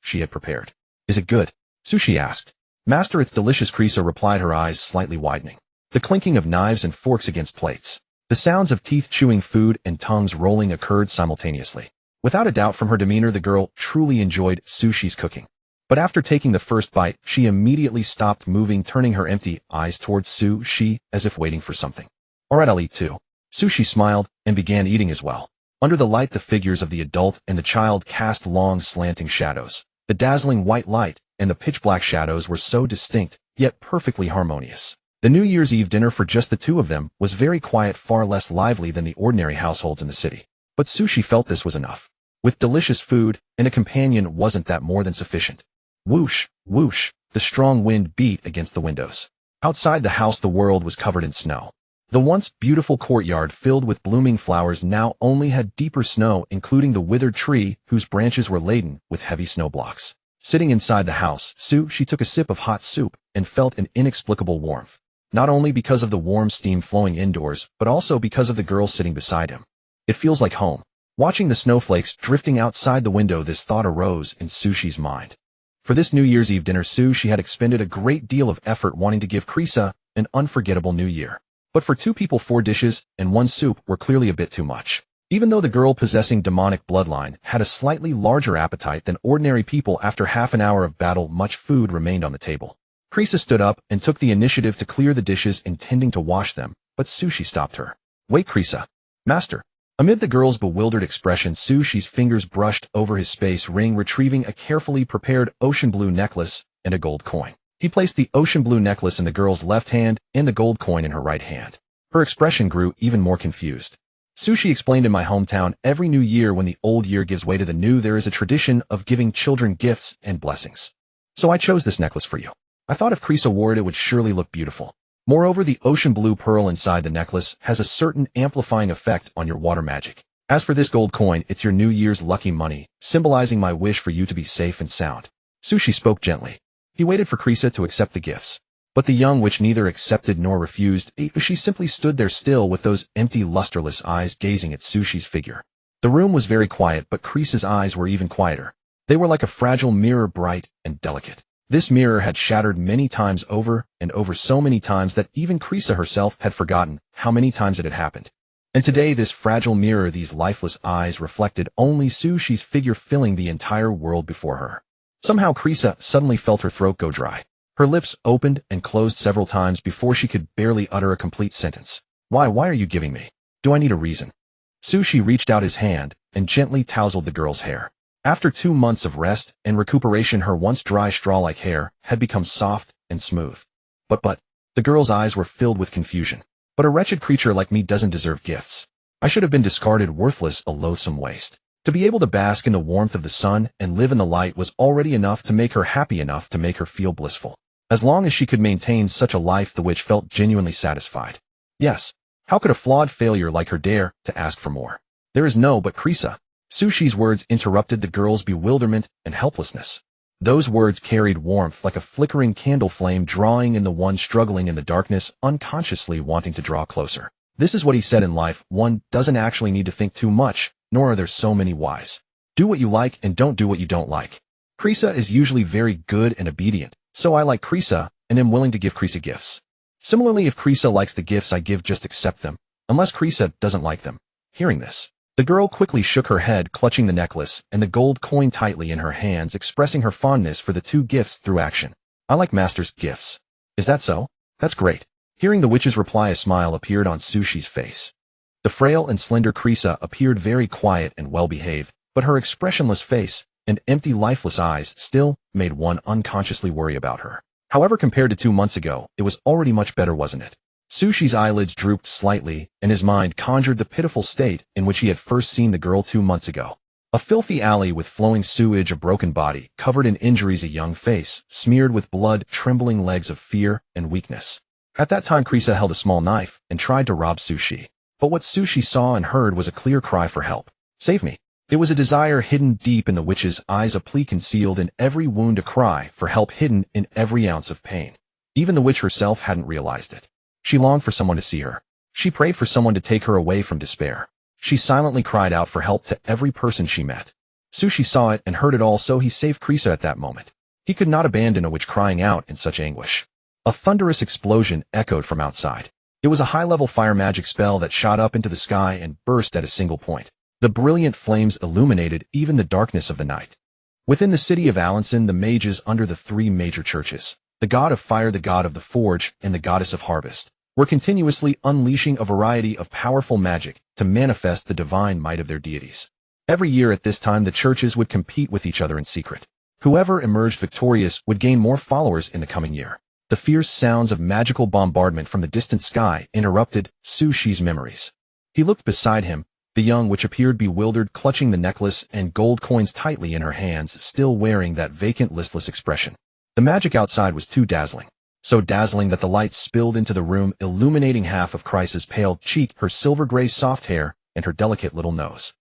she had prepared. Is it good? Sushi asked. Master, it's delicious, Krisa replied, her eyes slightly widening. The clinking of knives and forks against plates. The sounds of teeth chewing food and tongues rolling occurred simultaneously. Without a doubt, from her demeanor, the girl truly enjoyed Sushi's cooking. But after taking the first bite, she immediately stopped moving, turning her empty eyes towards Sushi as if waiting for something. Alright, I'll eat too. Sushi smiled and began eating as well. Under the light, the figures of the adult and the child cast long slanting shadows. The dazzling white light and the pitch-black shadows were so distinct, yet perfectly harmonious. The New Year's Eve dinner for just the two of them was very quiet, far less lively than the ordinary households in the city. But Sushi felt this was enough. With delicious food and a companion, wasn't that more than sufficient? Whoosh, whoosh, the strong wind beat against the windows. Outside the house, the world was covered in snow. The once beautiful courtyard filled with blooming flowers now only had deeper snow, including the withered tree whose branches were laden with heavy snow blocks. Sitting inside the house, she took a sip of hot soup and felt an inexplicable warmth. Not only because of the warm steam flowing indoors, but also because of the girl sitting beside him. It feels like home. Watching the snowflakes drifting outside the window, this thought arose in Sushi's mind. For this New Year's Eve dinner, she had expended a great deal of effort wanting to give Krisa an unforgettable new year. But for two people, 4 dishes and 1 soup were clearly a bit too much. Even though the girl possessing demonic bloodline had a slightly larger appetite than ordinary people, after half an hour of battle, much food remained on the table. Krisa stood up and took the initiative to clear the dishes, intending to wash them, but Sushi stopped her. Wait, Krisa. Master. Amid the girl's bewildered expression, Sushi's fingers brushed over his space ring, retrieving a carefully prepared ocean blue necklace and a gold coin. He placed the ocean blue necklace in the girl's left hand and the gold coin in her right hand. Her expression grew even more confused. Sushi explained, in my hometown, every new year when the old year gives way to the new, there is a tradition of giving children gifts and blessings. So I chose this necklace for you. I thought if Krisa wore it would surely look beautiful. Moreover, the ocean blue pearl inside the necklace has a certain amplifying effect on your water magic. As for this gold coin, it's your New Year's lucky money, symbolizing my wish for you to be safe and sound. Sushi spoke gently. He waited for Krisa to accept the gifts. But the young witch neither accepted nor refused. She simply stood there still with those empty, lusterless eyes gazing at Sushi's figure. The room was very quiet, but Krisa's eyes were even quieter. They were like a fragile mirror, bright and delicate. This mirror had shattered many times over and over, so many times that even Krisa herself had forgotten how many times it had happened. And today, this fragile mirror, these lifeless eyes, reflected only Sushi's figure, filling the entire world before her. Somehow Krisa suddenly felt her throat go dry. Her lips opened and closed several times before she could barely utter a complete sentence. Why are you giving me? Do I need a reason? Sushi reached out his hand and gently tousled the girl's hair. After 2 months of rest and recuperation, her once dry straw-like hair had become soft and smooth. But, the girl's eyes were filled with confusion. But a wretched creature like me doesn't deserve gifts. I should have been discarded, worthless, a loathsome waste. To be able to bask in the warmth of the sun and live in the light was already enough to make her happy, enough to make her feel blissful. As long as she could maintain such a life, the witch felt genuinely satisfied. Yes, how could a flawed failure like her dare to ask for more? There is no but, Krisa. Sushi's words interrupted the girl's bewilderment and helplessness. Those words carried warmth like a flickering candle flame, drawing in the one struggling in the darkness, unconsciously wanting to draw closer. This is what he said: in life, one doesn't actually need to think too much, nor are there so many whys. Do what you like and don't do what you don't like. Krisa is usually very good and obedient, so I like Krisa and am willing to give Krisa gifts. Similarly, if Krisa likes the gifts I give, just accept them, unless Krisa doesn't like them. Hearing this, the girl quickly shook her head, clutching the necklace and the gold coin tightly in her hands, expressing her fondness for the 2 gifts through action. I like Master's gifts. Is that so? That's great. Hearing the witch's reply, a smile appeared on Sushi's face. The frail and slender Krisa appeared very quiet and well-behaved, but her expressionless face and empty, lifeless eyes still made one unconsciously worry about her. However, compared to 2 months ago, it was already much better, wasn't it? Sushi's eyelids drooped slightly, and his mind conjured the pitiful state in which he had first seen the girl 2 months ago. A filthy alley with flowing sewage, a broken body, covered in injuries, a young face, smeared with blood, trembling legs of fear and weakness. At that time, Krisa held a small knife and tried to rob Sushi. But what Sushi saw and heard was a clear cry for help. Save me. It was a desire hidden deep in the witch's eyes, a plea concealed in every wound, a cry for help hidden in every ounce of pain. Even the witch herself hadn't realized it. She longed for someone to see her. She prayed for someone to take her away from despair. She silently cried out for help to every person she met. Sushi saw it and heard it all, so he saved Krisa at that moment. He could not abandon a witch crying out in such anguish. A thunderous explosion echoed from outside. It was a high-level fire magic spell that shot up into the sky and burst at a single point. The brilliant flames illuminated even the darkness of the night. Within the city of Alanson, the mages under the 3 major churches, the god of fire, the god of the forge, and the goddess of harvest, were continuously unleashing a variety of powerful magic to manifest the divine might of their deities. Every year at this time, the churches would compete with each other in secret. Whoever emerged victorious would gain more followers in the coming year. The fierce sounds of magical bombardment from the distant sky interrupted Sushi's memories. He looked beside him. The young witch appeared bewildered, clutching the necklace and gold coins tightly in her hands, still wearing that vacant, listless expression. The magic outside was too dazzling. So dazzling that the light spilled into the room, illuminating half of Krisa's pale cheek, her silver-gray soft hair, and her delicate little nose.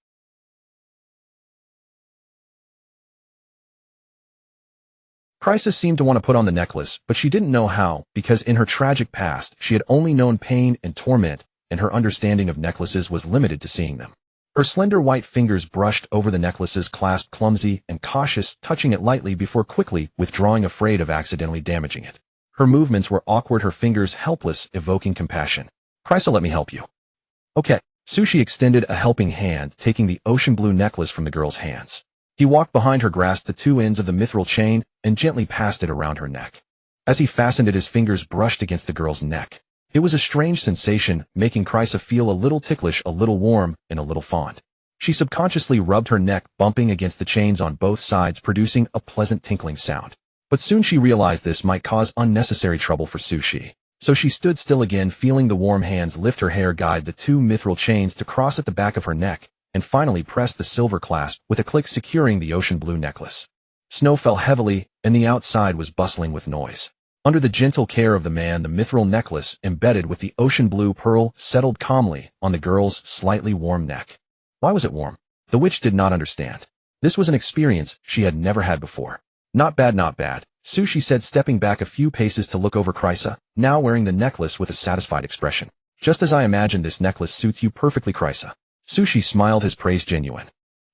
Krisa seemed to want to put on the necklace, but she didn't know how, because in her tragic past, she had only known pain and torment, and her understanding of necklaces was limited to seeing them. Her slender white fingers brushed over the necklace's clasp, clumsy and cautious, touching it lightly before quickly withdrawing, afraid of accidentally damaging it. Her movements were awkward, her fingers helpless, evoking compassion. Krisa, let me help you. Okay. Sushi extended a helping hand, taking the ocean blue necklace from the girl's hands. He walked behind her, grasped the 2 ends of the mithril chain, and gently passed it around her neck. As he fastened it, his fingers brushed against the girl's neck. It was a strange sensation, making Krisa feel a little ticklish, a little warm, and a little fond. She subconsciously rubbed her neck, bumping against the chains on both sides, producing a pleasant tinkling sound. But soon she realized this might cause unnecessary trouble for Sushi. So she stood still again, feeling the warm hands lift her hair, guide the 2 mithril chains to cross at the back of her neck, and finally pressed the silver clasp with a click, securing the ocean blue necklace. Snow fell heavily, and the outside was bustling with noise. Under the gentle care of the man, the mithril necklace, embedded with the ocean blue pearl, settled calmly on the girl's slightly warm neck. Why was it warm? The witch did not understand. This was an experience she had never had before. Not bad, not bad, Sushi said, stepping back a few paces to look over Krisa, now wearing the necklace with a satisfied expression. Just as I imagined, this necklace suits you perfectly, Krisa. Sushi smiled, his praise genuine.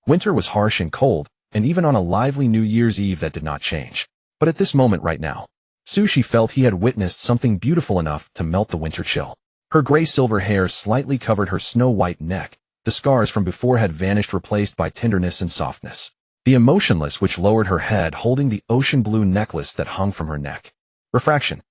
Winter was harsh and cold, and even on a lively New Year's Eve that did not change. But at this moment right now, Sushi felt he had witnessed something beautiful enough to melt the winter chill. Her gray-silver hair slightly covered her snow-white neck. The scars from before had vanished, replaced by tenderness and softness. The emotionless witch lowered her head, holding the ocean blue necklace that hung from her neck. Reflection.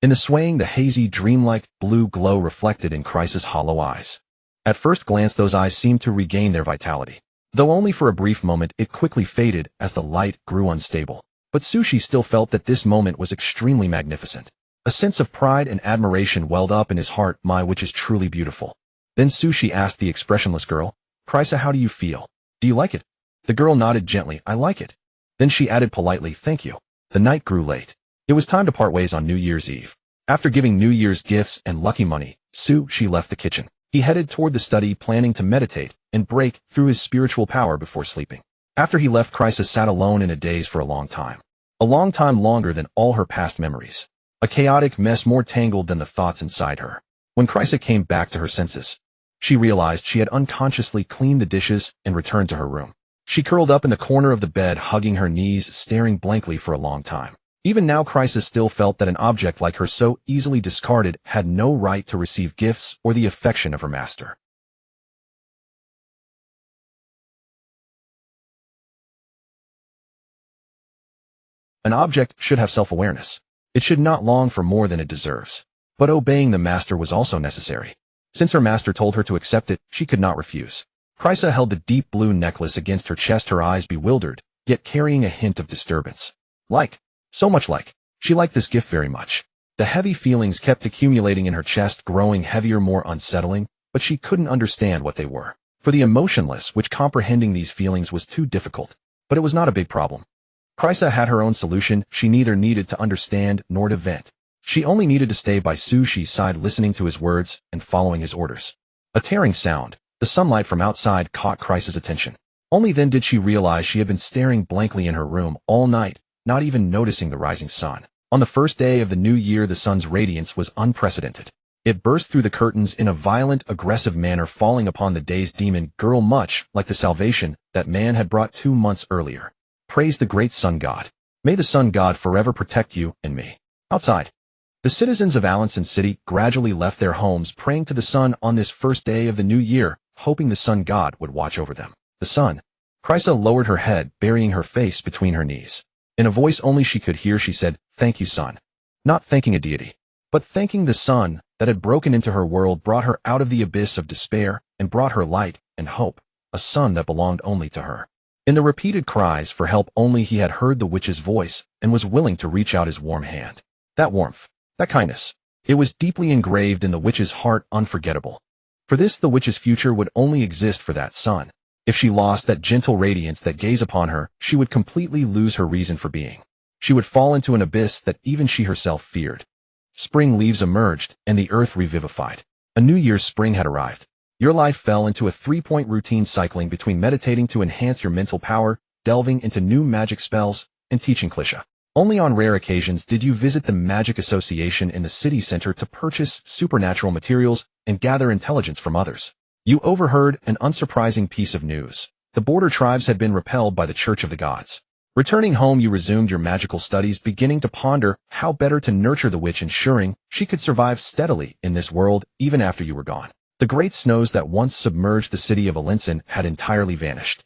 In the swaying, the hazy, dreamlike blue glow reflected in Krisa's hollow eyes. At first glance, those eyes seemed to regain their vitality. Though only for a brief moment, it quickly faded as the light grew unstable. But Sushi still felt that this moment was extremely magnificent. A sense of pride and admiration welled up in his heart. My witch is truly beautiful. Then Sushi asked the expressionless girl, Krisa, how do you feel? Do you like it? The girl nodded gently. I like it. Then she added politely, thank you. The night grew late. It was time to part ways on New Year's Eve. After giving New Year's gifts and lucky money, Sushi left the kitchen. He headed toward the study, planning to meditate and break through his spiritual power before sleeping. After he left, Krisa sat alone in a daze for a long time. A long time, longer than all her past memories. A chaotic mess more tangled than the thoughts inside her. When Krisa came back to her senses, she realized she had unconsciously cleaned the dishes and returned to her room. She curled up in the corner of the bed, hugging her knees, staring blankly for a long time. Even now, Krisa still felt that an object like her, so easily discarded, had no right to receive gifts or the affection of her master. An object should have self-awareness. It should not long for more than it deserves. But obeying the master was also necessary. Since her master told her to accept it, she could not refuse. Chrysa held the deep blue necklace against her chest, her eyes bewildered, yet carrying a hint of disturbance. So much like. She liked this gift very much. The heavy feelings kept accumulating in her chest, growing heavier, more unsettling, but she couldn't understand what they were. For the emotionless, which comprehending these feelings was too difficult. But it was not a big problem. Chrysa had her own solution. She neither needed to understand nor to vent. She only needed to stay by Su Shi's side, listening to his words and following his orders. A tearing sound. The sunlight from outside caught Chrysa's attention. Only then did she realize she had been staring blankly in her room all night, not even noticing the rising sun. On the first day of the new year, the sun's radiance was unprecedented. It burst through the curtains in a violent, aggressive manner, falling upon the dazed demon girl, much like the salvation that man had brought 2 months earlier. Praise the great sun god. May the sun god forever protect you and me. Outside, the citizens of Alanson City gradually left their homes, praying to the sun on this first day of the new year, hoping the sun god would watch over them. The sun. Chrysa lowered her head, burying her face between her knees. In a voice only she could hear, she said, "Thank you, sun." Not thanking a deity, but thanking the sun that had broken into her world, brought her out of the abyss of despair, and brought her light and hope, a sun that belonged only to her. In the repeated cries for help only he had heard the witch's voice, and was willing to reach out his warm hand. That warmth, that kindness, it was deeply engraved in the witch's heart, unforgettable. For this, the witch's future would only exist for that sun. If she lost that gentle radiance that gazed upon her, she would completely lose her reason for being. She would fall into an abyss that even she herself feared. Spring leaves emerged, and the earth revivified. A new year's spring had arrived. Your life fell into a 3-point routine, cycling between meditating to enhance your mental power, delving into new magic spells, and teaching Cliché. Only on rare occasions did you visit the Magic Association in the city center to purchase supernatural materials and gather intelligence from others. You overheard an unsurprising piece of news. The border tribes had been repelled by the Church of the Gods. Returning home, you resumed your magical studies, beginning to ponder how better to nurture the witch, ensuring she could survive steadily in this world even after you were gone. The great snows that once submerged the city of Alinson had entirely vanished.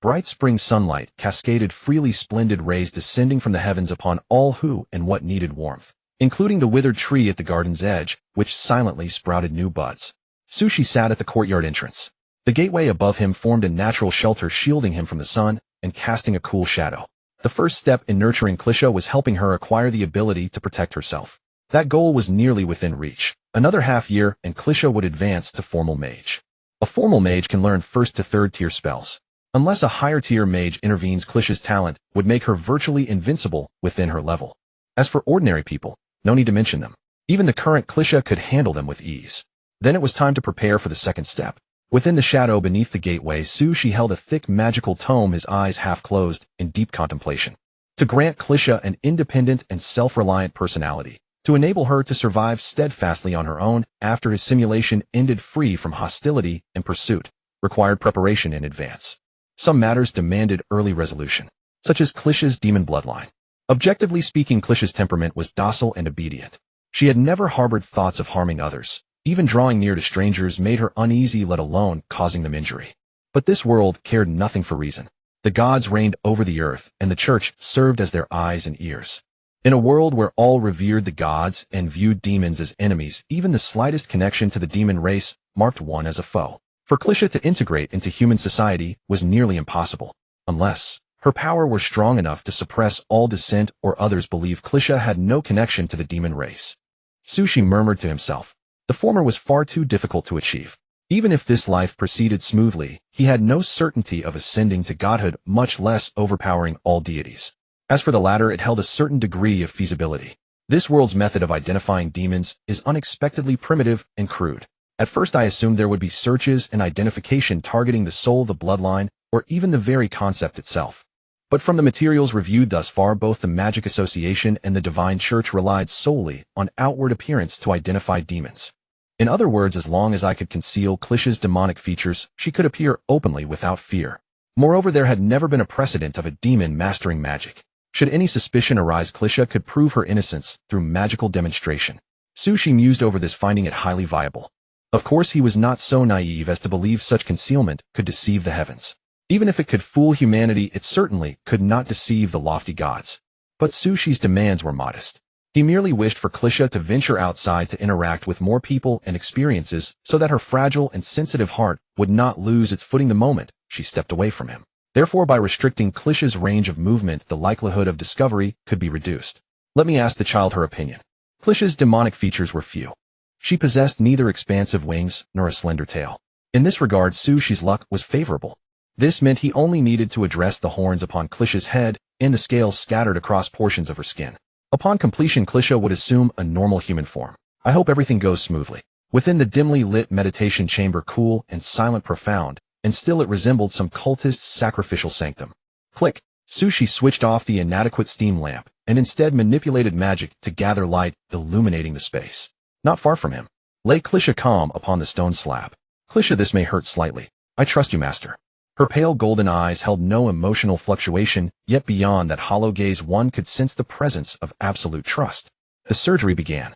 Bright spring sunlight cascaded freely, splendid rays descending from the heavens upon all who and what needed warmth, including the withered tree at the garden's edge, which silently sprouted new buds. Su Shi sat at the courtyard entrance. The gateway above him formed a natural shelter, shielding him from the sun and casting a cool shadow. The first step in nurturing Cliché was helping her acquire the ability to protect herself. That goal was nearly within reach. Another half year, and Cliché would advance to formal mage. A formal mage can learn 1st to 3rd tier spells. Unless a higher tier mage intervenes, Cliché's talent would make her virtually invincible within her level. As for ordinary people, no need to mention them. Even the current Cliché could handle them with ease. Then it was time to prepare for the second step. Within the shadow beneath the gateway, Su Shi held a thick magical tome, his eyes half closed in deep contemplation. To grant Cliché an independent and self-reliant personality, to enable her to survive steadfastly on her own after his simulation ended, free from hostility and pursuit, required preparation in advance. Some matters demanded early resolution, such as Cliché's demon bloodline. Objectively speaking, Cliché's temperament was docile and obedient. She had never harbored thoughts of harming others. Even drawing near to strangers made her uneasy, let alone causing them injury. But this world cared nothing for reason. The gods reigned over the earth, and the church served as their eyes and ears. In a world where all revered the gods and viewed demons as enemies, even the slightest connection to the demon race marked one as a foe. For Cliché to integrate into human society was nearly impossible, unless her power were strong enough to suppress all dissent, or others believed Cliché had no connection to the demon race. Su Shi murmured to himself. The former was far too difficult to achieve. Even if this life proceeded smoothly, he had no certainty of ascending to godhood, much less overpowering all deities. As for the latter, it held a certain degree of feasibility. This world's method of identifying demons is unexpectedly primitive and crude. At first I assumed there would be searches and identification targeting the soul, the bloodline, or even the very concept itself. But from the materials reviewed thus far, both the Magic Association and the Divine Church relied solely on outward appearance to identify demons. In other words, as long as I could conceal Cliché's demonic features, she could appear openly without fear. Moreover, there had never been a precedent of a demon mastering magic. Should any suspicion arise, Cliché could prove her innocence through magical demonstration. Su Shi mused over this, finding it highly viable. Of course, he was not so naive as to believe such concealment could deceive the heavens. Even if it could fool humanity, it certainly could not deceive the lofty gods. But Su Shi's demands were modest. He merely wished for Klisha to venture outside to interact with more people and experiences so that her fragile and sensitive heart would not lose its footing the moment she stepped away from him. Therefore, by restricting Klisha's range of movement, the likelihood of discovery could be reduced. Let me ask the child her opinion. Klisha's demonic features were few. She possessed neither expansive wings nor a slender tail. In this regard, Sushi's luck was favorable. This meant he only needed to address the horns upon Klisha's head and the scales scattered across portions of her skin. Upon completion, Klisha would assume a normal human form. I hope everything goes smoothly. Within the dimly lit meditation chamber, cool and silent, profound, and still it resembled some cultist's sacrificial sanctum. Click. Sushi switched off the inadequate steam lamp and instead manipulated magic to gather light, illuminating the space. Not far from him lay Klisha, calm upon the stone slab. Klisha, this may hurt slightly. I trust you, master. Her pale golden eyes held no emotional fluctuation, yet beyond that hollow gaze one could sense the presence of absolute trust. The surgery began.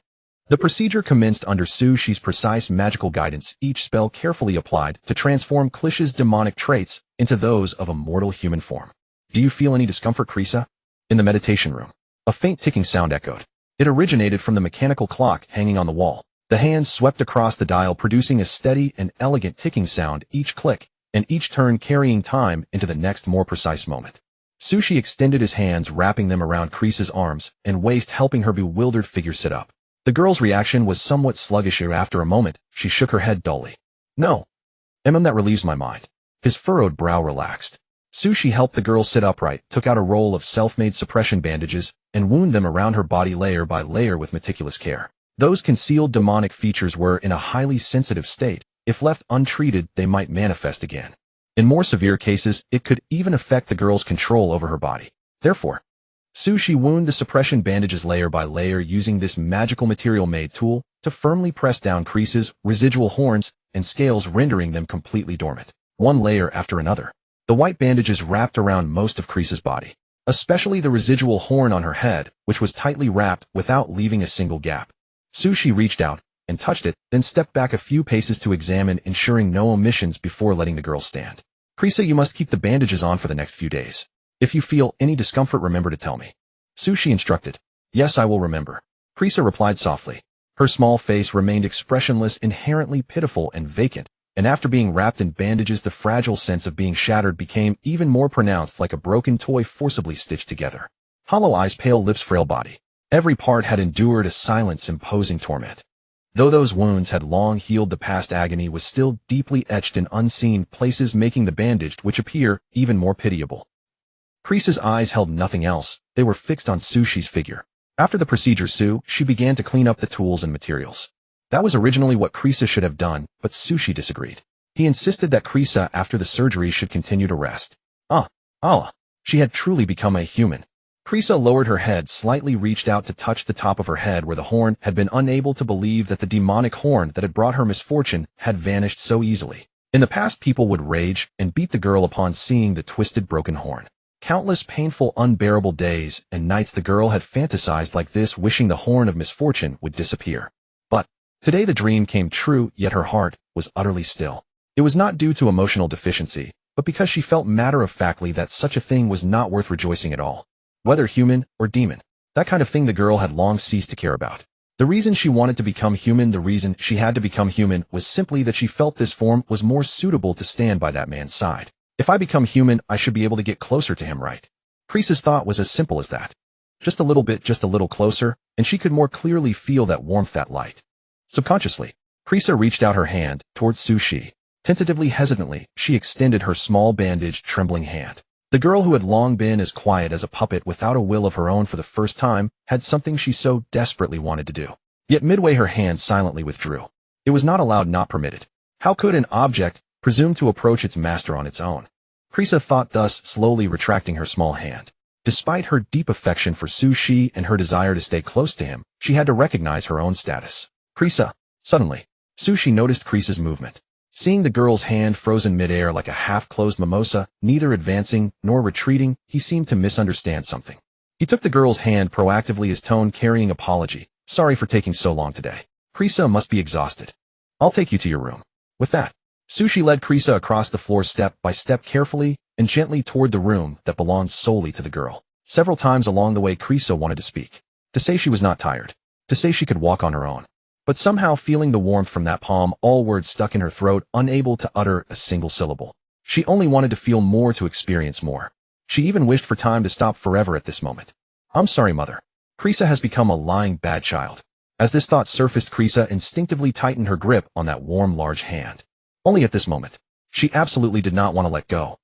The procedure commenced under Sushi's precise magical guidance, each spell carefully applied to transform Klisha's demonic traits into those of a mortal human form. Do you feel any discomfort, Krisa? In the meditation room, a faint ticking sound echoed. It originated from the mechanical clock hanging on the wall. The hands swept across the dial, producing a steady and elegant ticking sound, each click and each turn carrying time into the next more precise moment. Sushi extended his hands, wrapping them around Krisa's arms and waist, helping her bewildered figure sit up. The girl's reaction was somewhat sluggish. After a moment, she shook her head dully. No. That relieves my mind. His furrowed brow relaxed. Sushi helped the girl sit upright, took out a roll of self-made suppression bandages, and wound them around her body layer by layer with meticulous care. Those concealed demonic features were in a highly sensitive state. If left untreated, they might manifest again. In more severe cases, it could even affect the girl's control over her body. Therefore, Sushi wound the suppression bandages layer by layer, using this magical material-made tool to firmly press down Krisa's residual horns and scales, rendering them completely dormant. One layer after another, the white bandages wrapped around most of Krisa's body, especially the residual horn on her head, which was tightly wrapped without leaving a single gap. Sushi reached out and touched it, then stepped back a few paces to examine, ensuring no omissions before letting the girl stand. Krisa, you must keep the bandages on for the next few days. If you feel any discomfort, remember to tell me. Sushi instructed. Yes, I will remember. Krisa replied softly. Her small face remained expressionless, inherently pitiful and vacant, and after being wrapped in bandages, the fragile sense of being shattered became even more pronounced, like a broken toy forcibly stitched together. Hollow eyes, pale lips, frail body. Every part had endured a silence, imposing torment. Though those wounds had long healed, the past agony was still deeply etched in unseen places, making the bandaged which appear even more pitiable. Krisa's eyes held nothing else. They were fixed on Sushi's figure. After the procedure, she began to clean up the tools and materials. That was originally what Krisa should have done, but Sushi disagreed. He insisted that Krisa, after the surgery, should continue to rest. Allah. She had truly become a human. Krisa lowered her head, slightly reached out to touch the top of her head where the horn had been, unable to believe that the demonic horn that had brought her misfortune had vanished so easily. In the past, people would rage and beat the girl upon seeing the twisted, broken horn. Countless painful, unbearable days and nights the girl had fantasized like this, wishing the horn of misfortune would disappear. But today the dream came true, yet her heart was utterly still. It was not due to emotional deficiency, but because she felt matter-of-factly that such a thing was not worth rejoicing at all. Whether human or demon, that kind of thing the girl had long ceased to care about. The reason she wanted to become human, the reason she had to become human, was simply that she felt this form was more suitable to stand by that man's side. If I become human, I should be able to get closer to him, right? Krisa's thought was as simple as that. Just a little bit, just a little closer, and she could more clearly feel that warmth, that light. Subconsciously, Krisa reached out her hand towards Sushi. Tentatively, hesitantly, she extended her small bandaged, trembling hand. The girl, who had long been as quiet as a puppet without a will of her own, for the first time had something she so desperately wanted to do. Yet midway her hand silently withdrew. It was not allowed, not permitted. How could an object presume to approach its master on its own? Krisa thought, thus slowly retracting her small hand. Despite her deep affection for Sushi and her desire to stay close to him, she had to recognize her own status. Krisa. Suddenly, Sushi noticed Krisa's movement. Seeing the girl's hand frozen midair like a half-closed mimosa, neither advancing nor retreating, he seemed to misunderstand something. He took the girl's hand proactively, his tone carrying apology. Sorry for taking so long today. Krisa must be exhausted. I'll take you to your room. With that, Sushi led Krisa across the floor step by step, carefully and gently toward the room that belonged solely to the girl. Several times along the way, Krisa wanted to speak. to say she was not tired, to say she could walk on her own. But somehow feeling the warmth from that palm, all words stuck in her throat, unable to utter a single syllable. She only wanted to feel more, to experience more. She even wished for time to stop forever at this moment. I'm sorry, mother. Krisa has become a lying bad child. As this thought surfaced, Krisa instinctively tightened her grip on that warm, large hand. Only at this moment. She absolutely did not want to let go.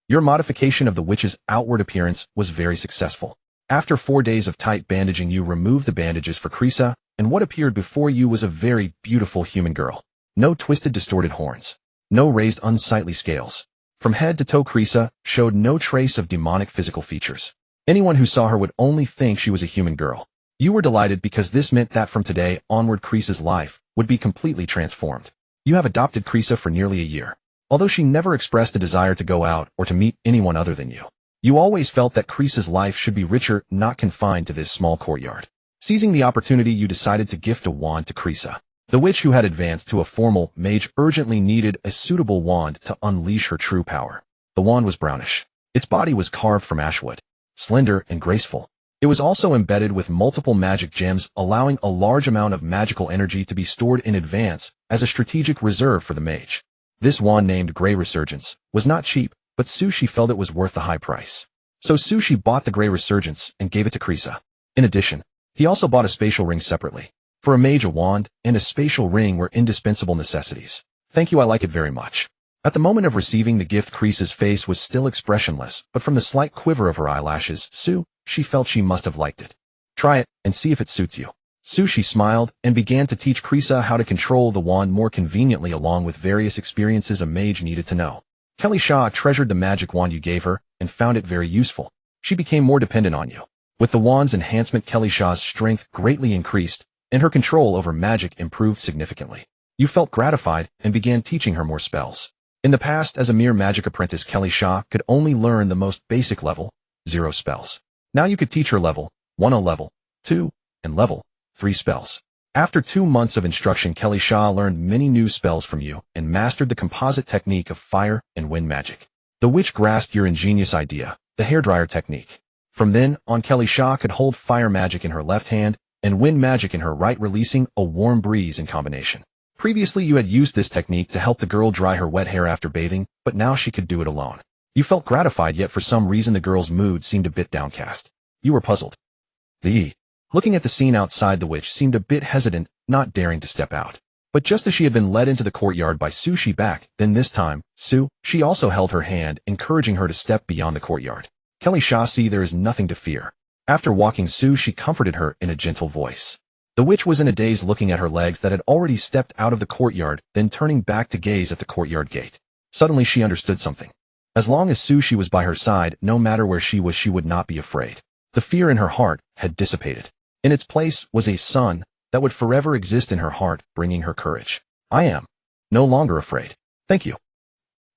Your modification of the witch's outward appearance was very successful. After 4 days of tight bandaging, you removed the bandages for Krisa, and what appeared before you was a very beautiful human girl. No twisted, distorted horns. No raised, unsightly scales. From head to toe, Krisa showed no trace of demonic physical features. Anyone who saw her would only think she was a human girl. You were delighted because this meant that from today onward Krisa's life would be completely transformed. You have adopted Krisa for nearly a year. Although she never expressed a desire to go out or to meet anyone other than you, you always felt that Krisa's life should be richer, not confined to this small courtyard. Seizing the opportunity, you decided to gift a wand to Krisa. The witch, who had advanced to a formal mage, urgently needed a suitable wand to unleash her true power. The wand was brownish. Its body was carved from ashwood, slender and graceful. It was also embedded with multiple magic gems, allowing a large amount of magical energy to be stored in advance as a strategic reserve for the mage. This wand, named Grey Resurgence, was not cheap, but Sushi felt it was worth the high price. So Sushi bought the Grey Resurgence and gave it to Krisa. In addition, he also bought a spatial ring separately. For a mage, a wand and a spatial ring were indispensable necessities. Thank you, I like it very much. At the moment of receiving the gift, Krisa's face was still expressionless, but from the slight quiver of her eyelashes, she felt she must have liked it. Try it and see if it suits you. Sushi smiled and began to teach Krisa how to control the wand more conveniently, along with various experiences a mage needed to know. Kelly Shaw treasured the magic wand you gave her and found it very useful. She became more dependent on you. With the wand's enhancement, Kelly Shaw's strength greatly increased, and her control over magic improved significantly. You felt gratified and began teaching her more spells. In the past, as a mere magic apprentice, Kelly Shaw could only learn the most basic level 0 spells. Now you could teach her level 1, level 2, and level 3 spells. After 2 months of instruction, Kelly Shaw learned many new spells from you and mastered the composite technique of fire and wind magic. The witch grasped your ingenious idea, the hairdryer technique. From then on, Kelly Shaw could hold fire magic in her left hand and wind magic in her right, releasing a warm breeze in combination. Previously, you had used this technique to help the girl dry her wet hair after bathing, but now she could do it alone. You felt gratified, yet for some reason the girl's mood seemed a bit downcast. You were puzzled. Looking at the scene outside, the witch seemed a bit hesitant, not daring to step out. But just as she had been led into the courtyard by Sushi back, then this time, she also held her hand, encouraging her to step beyond the courtyard. Kelly Shaw, see, there is nothing to fear. After walking she comforted her in a gentle voice. The witch was in a daze, looking at her legs that had already stepped out of the courtyard, then turning back to gaze at the courtyard gate. Suddenly she understood something. As long as Sushi was by her side, no matter where she was, she would not be afraid. The fear in her heart had dissipated. In its place was a sun that would forever exist in her heart, bringing her courage. I am no longer afraid. Thank you.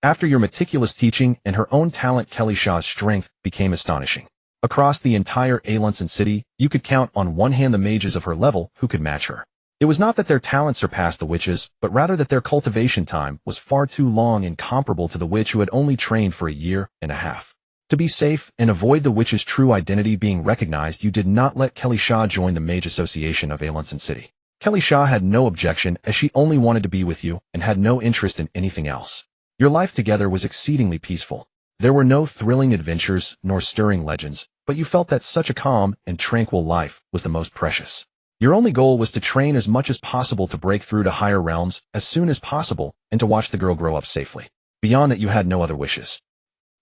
After your meticulous teaching and her own talent, Kelly Shaw's strength became astonishing. Across the entire Aelunson city, you could count on one hand the mages of her level who could match her. It was not that their talent surpassed the witches, but rather that their cultivation time was far too long and comparable to the witch who had only trained for a year and a half. To be safe and avoid the witch's true identity being recognized, you did not let Kelly Shaw join the Mage Association of Aelunson City. Kelly Shaw had no objection, as she only wanted to be with you and had no interest in anything else. Your life together was exceedingly peaceful. There were no thrilling adventures nor stirring legends, but you felt that such a calm and tranquil life was the most precious. Your only goal was to train as much as possible to break through to higher realms as soon as possible and to watch the girl grow up safely. Beyond that, you had no other wishes.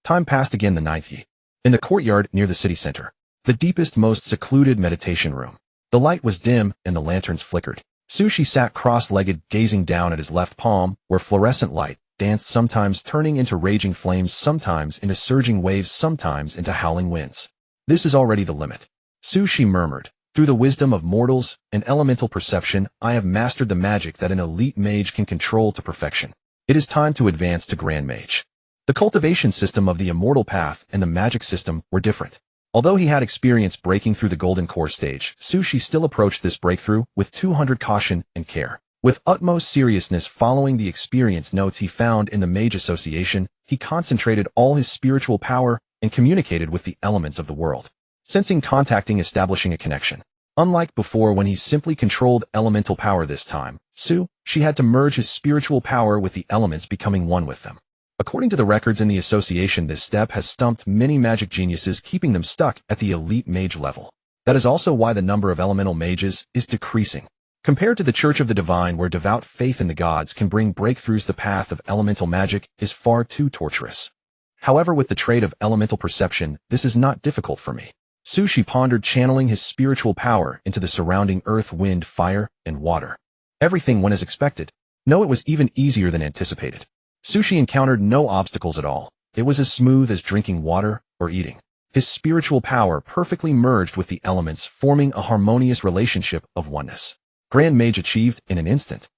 Time passed again, the ninth year. In the courtyard near the city center, the deepest, most secluded meditation room. The light was dim and the lanterns flickered. Sushi sat cross-legged, gazing down at his left palm, where fluorescent light danced, sometimes turning into raging flames, sometimes into surging waves, sometimes into howling winds. This is already the limit. Sushi murmured. Through the wisdom of mortals and elemental perception, I have mastered the magic that an elite mage can control to perfection. It is time to advance to Grand Mage. The cultivation system of the Immortal Path and the magic system were different. Although he had experience breaking through the Golden Core stage, Sushi still approached this breakthrough with 200 caution and care. With utmost seriousness, following the experience notes he found in the Mage Association, he concentrated all his spiritual power and communicated with the elements of the world. Sensing, contacting, establishing a connection. Unlike before when he simply controlled elemental power this time, she had to merge his spiritual power with the elements, becoming one with them. According to the records in the association, this step has stumped many magic geniuses, keeping them stuck at the elite mage level. That is also why the number of elemental mages is decreasing. Compared to the Church of the Divine, where devout faith in the gods can bring breakthroughs, the path of elemental magic is far too torturous. However, with the trait of elemental perception, this is not difficult for me. Sushi pondered channeling his spiritual power into the surrounding earth, wind, fire, and water. Everything went as expected. No, it was even easier than anticipated. Sushi encountered no obstacles at all. It was as smooth as drinking water or eating. His spiritual power perfectly merged with the elements, forming a harmonious relationship of oneness. Grand Mage achieved in an instant.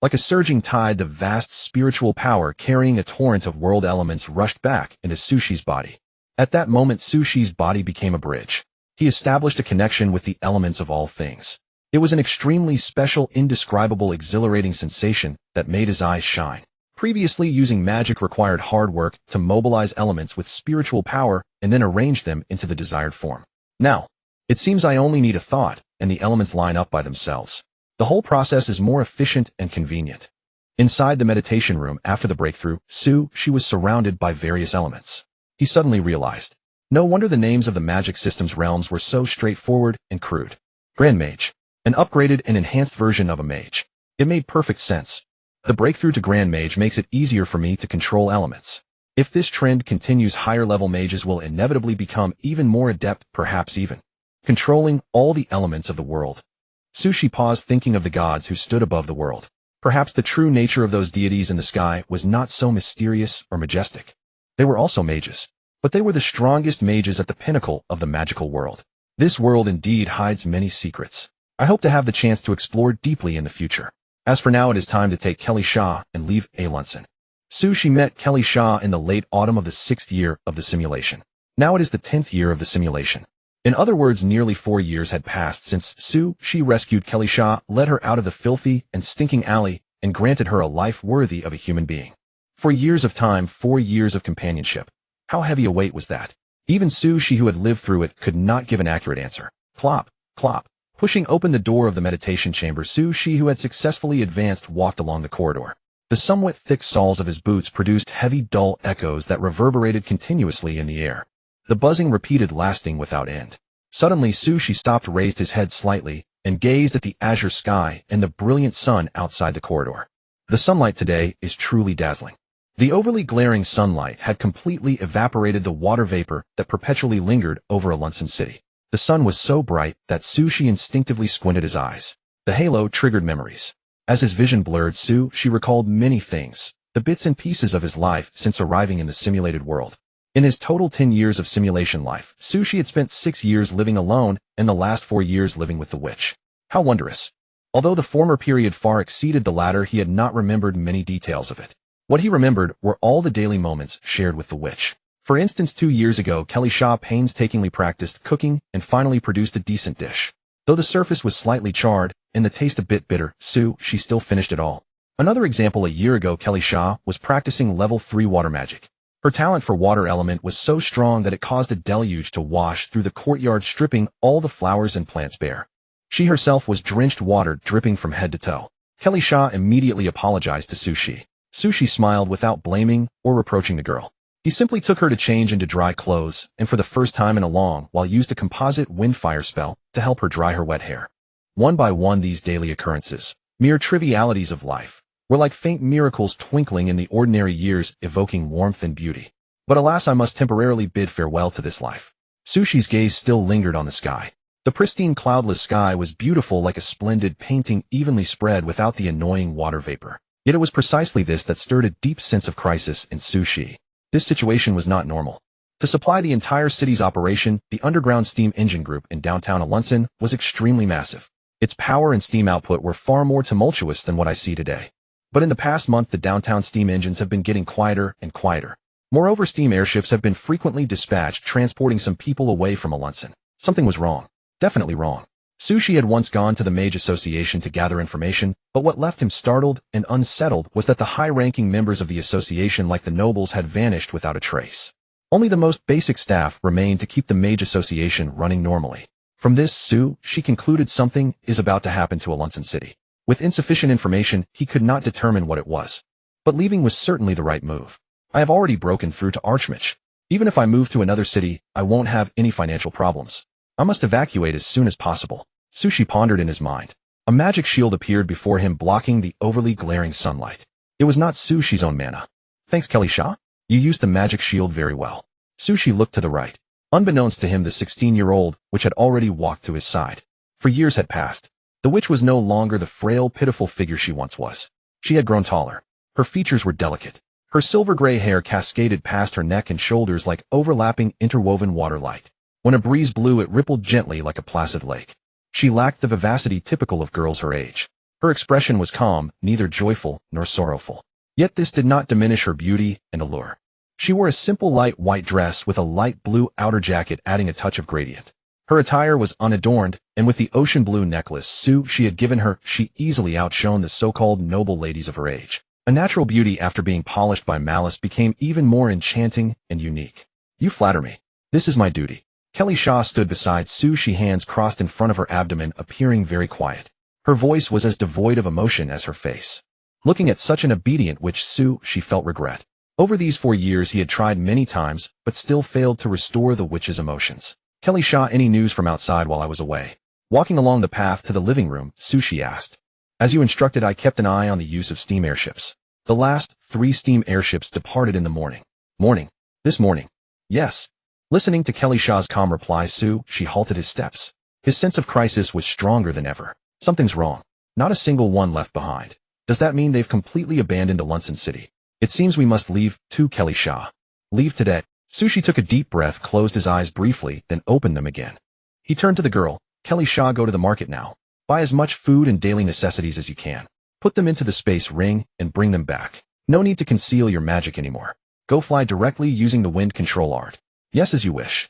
Like a surging tide, the vast spiritual power carrying a torrent of world elements rushed back into Sushi's body. At that moment, Sushi's body became a bridge. He established a connection with the elements of all things. It was an extremely special, indescribable, exhilarating sensation that made his eyes shine. Previously, using magic required hard work to mobilize elements with spiritual power and then arrange them into the desired form. Now, it seems I only need a thought, and the elements line up by themselves. The whole process is more efficient and convenient. Inside the meditation room after the breakthrough, she was surrounded by various elements. He suddenly realized. No wonder the names of the magic system's realms were so straightforward and crude. Grand Mage. An upgraded and enhanced version of a mage. It made perfect sense. The breakthrough to Grand Mage makes it easier for me to control elements. If this trend continues, higher-level mages will inevitably become even more adept, perhaps even controlling all the elements of the world. Sushi paused, thinking of the gods who stood above the world. Perhaps the true nature of those deities in the sky was not so mysterious or majestic. They were also mages, but they were the strongest mages at the pinnacle of the magical world. This world indeed hides many secrets. I hope to have the chance to explore deeply in the future. As for now, it is time to take Kelly Shah and leave Alunson. Sushi met Kelly Shah in the late autumn of the 6th year of the simulation. Now it is the 10th year of the simulation. In other words, nearly 4 years had passed since she rescued Kelly Shah, led her out of the filthy and stinking alley, and granted her a life worthy of a human being. 4 years of time, 4 years of companionship. How heavy a weight was that? Even Sushi, who had lived through it, could not give an accurate answer. Clop, clop. Pushing open the door of the meditation chamber, Sushi, who had successfully advanced, walked along the corridor. The somewhat thick soles of his boots produced heavy, dull echoes that reverberated continuously in the air. The buzzing repeated, lasting without end. Suddenly, Sushi stopped, raised his head slightly, and gazed at the azure sky and the brilliant sun outside the corridor. The sunlight today is truly dazzling. The overly glaring sunlight had completely evaporated the water vapor that perpetually lingered over Alunson City. The sun was so bright that Sushi instinctively squinted his eyes. The halo triggered memories. As his vision blurred, she recalled many things, the bits and pieces of his life since arriving in the simulated world. In his total 10 years of simulation life, Sushi had spent 6 years living alone and the last 4 years living with the witch. How wondrous. Although the former period far exceeded the latter, he had not remembered many details of it. What he remembered were all the daily moments shared with the witch. For instance, 2 years ago, Kelly Shah painstakingly practiced cooking and finally produced a decent dish. Though the surface was slightly charred and the taste a bit bitter, she still finished it all. Another example, a year ago, Kelly Shah was practicing level 3 water magic. Her talent for water element was so strong that it caused a deluge to wash through the courtyard, stripping all the flowers and plants bare. She herself was drenched, water dripping from head to toe. Kelly Shah immediately apologized to Sushi. Sushi smiled without blaming or reproaching the girl. He simply took her to change into dry clothes, and for the first time in a long while used a composite wind-fire spell to help her dry her wet hair. One by one, these daily occurrences, mere trivialities of life, were like faint miracles twinkling in the ordinary years, evoking warmth and beauty. But alas, I must temporarily bid farewell to this life. Sushi's gaze still lingered on the sky. The pristine cloudless sky was beautiful, like a splendid painting evenly spread without the annoying water vapor. Yet it was precisely this that stirred a deep sense of crisis in Sushi. This situation was not normal. To supply the entire city's operation, the underground steam engine group in downtown Alunson was extremely massive. Its power and steam output were far more tumultuous than what I see today. But in the past month, the downtown steam engines have been getting quieter and quieter. Moreover, steam airships have been frequently dispatched, transporting some people away from Alunson. Something was wrong. Definitely wrong. Sushi had once gone to the Mage Association to gather information, but what left him startled and unsettled was that the high-ranking members of the association, like the nobles, had vanished without a trace. Only the most basic staff remained to keep the Mage Association running normally. From this, she concluded something is about to happen to Alunsan City. With insufficient information, he could not determine what it was. But leaving was certainly the right move. I have already broken through to Archmage. Even if I move to another city, I won't have any financial problems. I must evacuate as soon as possible. Sushi pondered in his mind. A magic shield appeared before him, blocking the overly glaring sunlight. It was not Sushi's own mana. Thanks, Kelly Shah. You used the magic shield very well. Sushi looked to the right. Unbeknownst to him, the 16-year-old witch had already walked to his side. For years had passed. The witch was no longer the frail, pitiful figure she once was. She had grown taller. Her features were delicate. Her silver-gray hair cascaded past her neck and shoulders like overlapping, interwoven waterlight. When a breeze blew, it rippled gently like a placid lake. She lacked the vivacity typical of girls her age. Her expression was calm, neither joyful nor sorrowful. Yet this did not diminish her beauty and allure. She wore a simple light white dress with a light blue outer jacket, adding a touch of gradient. Her attire was unadorned, and with the ocean blue necklace she had given her, she easily outshone the so-called noble ladies of her age. A natural beauty, after being polished by malice, became even more enchanting and unique. You flatter me. This is my duty. Kelly Shah stood beside she, hands crossed in front of her abdomen, appearing very quiet. Her voice was as devoid of emotion as her face. Looking at such an obedient witch, she felt regret. Over these 4 years he had tried many times, but still failed to restore the witch's emotions. Kelly Shah, any news from outside while I was away? Walking along the path to the living room, she asked. As you instructed, I kept an eye on the use of steam airships. The last 3 steam airships departed in the morning. This morning. Yes. Listening to Kelly Shah's calm reply, she halted his steps. His sense of crisis was stronger than ever. Something's wrong. Not a single one left behind. Does that mean they've completely abandoned Alunsan City? It seems we must leave, too, Kelly Shah. Leave today. Sushi took a deep breath, closed his eyes briefly, then opened them again. He turned to the girl. Kelly Shah, go to the market now. Buy as much food and daily necessities as you can. Put them into the space ring and bring them back. No need to conceal your magic anymore. Go fly directly using the wind control art. Yes, as you wish.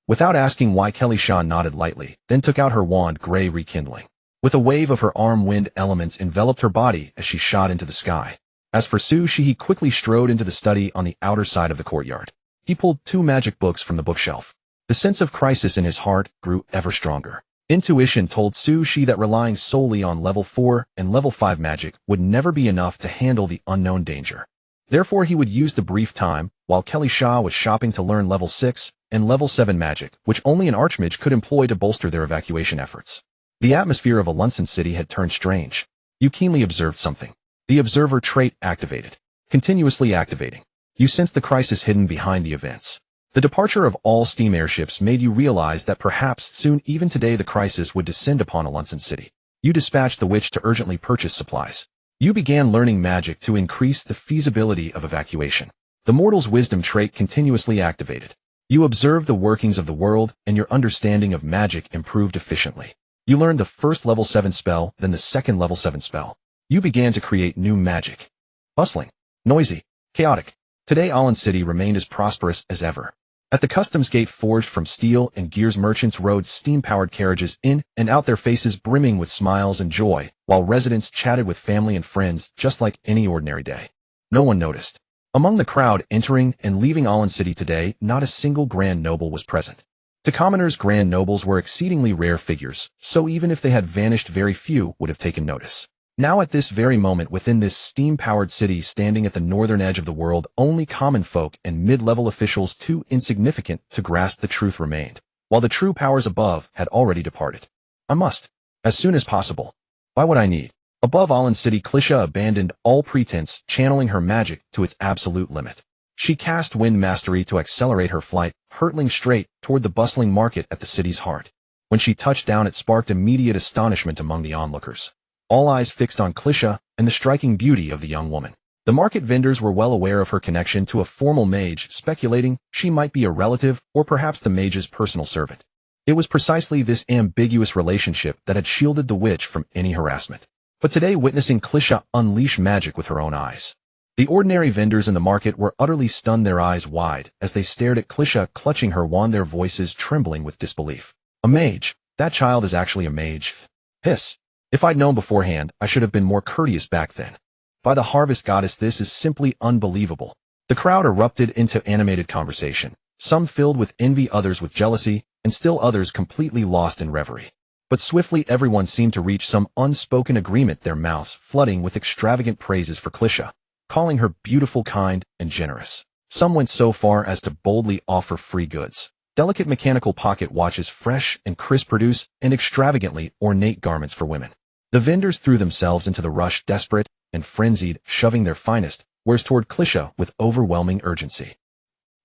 Without asking why, Kelly Shah nodded lightly, then took out her wand, gray rekindling. With a wave of her arm, wind elements enveloped her body as she shot into the sky. As for he quickly strode into the study on the outer side of the courtyard. He pulled 2 magic books from the bookshelf. The sense of crisis in his heart grew ever stronger. Intuition told she that relying solely on level 4 and level 5 magic would never be enough to handle the unknown danger. Therefore he would use the brief time, while Kelly Shah was shopping, to learn level 6 and level 7 magic, which only an archmage could employ to bolster their evacuation efforts. The atmosphere of Alunsan City had turned strange. You keenly observed something. The observer trait activated. Continuously activating. You sensed the crisis hidden behind the events. The departure of all steam airships made you realize that perhaps soon, even today, the crisis would descend upon Alunsan City. You dispatched the witch to urgently purchase supplies. You began learning magic to increase the feasibility of evacuation. The mortal's wisdom trait continuously activated. You observed the workings of the world, and your understanding of magic improved efficiently. You learned the first level 7 spell, then the second level 7 spell. You began to create new magic. Bustling, noisy, chaotic. Today Alun City remained as prosperous as ever. At the customs gate forged from steel and gears, merchants rode steam-powered carriages in and out, their faces brimming with smiles and joy, while residents chatted with family and friends just like any ordinary day. No one noticed. Among the crowd entering and leaving Alun City today, not a single grand noble was present. To commoners, grand nobles were exceedingly rare figures, so even if they had vanished, very few would have taken notice. Now at this very moment, within this steam-powered city standing at the northern edge of the world, only common folk and mid-level officials too insignificant to grasp the truth remained, while the true powers above had already departed. I must. As soon as possible. Buy what I need. Above Alun City, Klisha abandoned all pretense, channeling her magic to its absolute limit. She cast wind mastery to accelerate her flight, hurtling straight toward the bustling market at the city's heart. When she touched down, it sparked immediate astonishment among the onlookers. All eyes fixed on Klisha and the striking beauty of the young woman. The market vendors were well aware of her connection to a formal mage, speculating she might be a relative or perhaps the mage's personal servant. It was precisely this ambiguous relationship that had shielded the witch from any harassment. But today, witnessing Klisha unleash magic with her own eyes, the ordinary vendors in the market were utterly stunned, their eyes wide as they stared at Klisha clutching her wand, their voices trembling with disbelief. A mage? That child is actually a mage? Hiss. If I'd known beforehand, I should have been more courteous back then. By the harvest goddess, this is simply unbelievable. The crowd erupted into animated conversation, some filled with envy, others with jealousy, and still others completely lost in reverie. But swiftly everyone seemed to reach some unspoken agreement, their mouths flooding with extravagant praises for Clisha, calling her beautiful, kind, and generous. Some went so far as to boldly offer free goods. Delicate mechanical pocket watches, fresh and crisp produce, and extravagantly ornate garments for women. The vendors threw themselves into the rush, desperate and frenzied, shoving their finest wares toward Clisha with overwhelming urgency.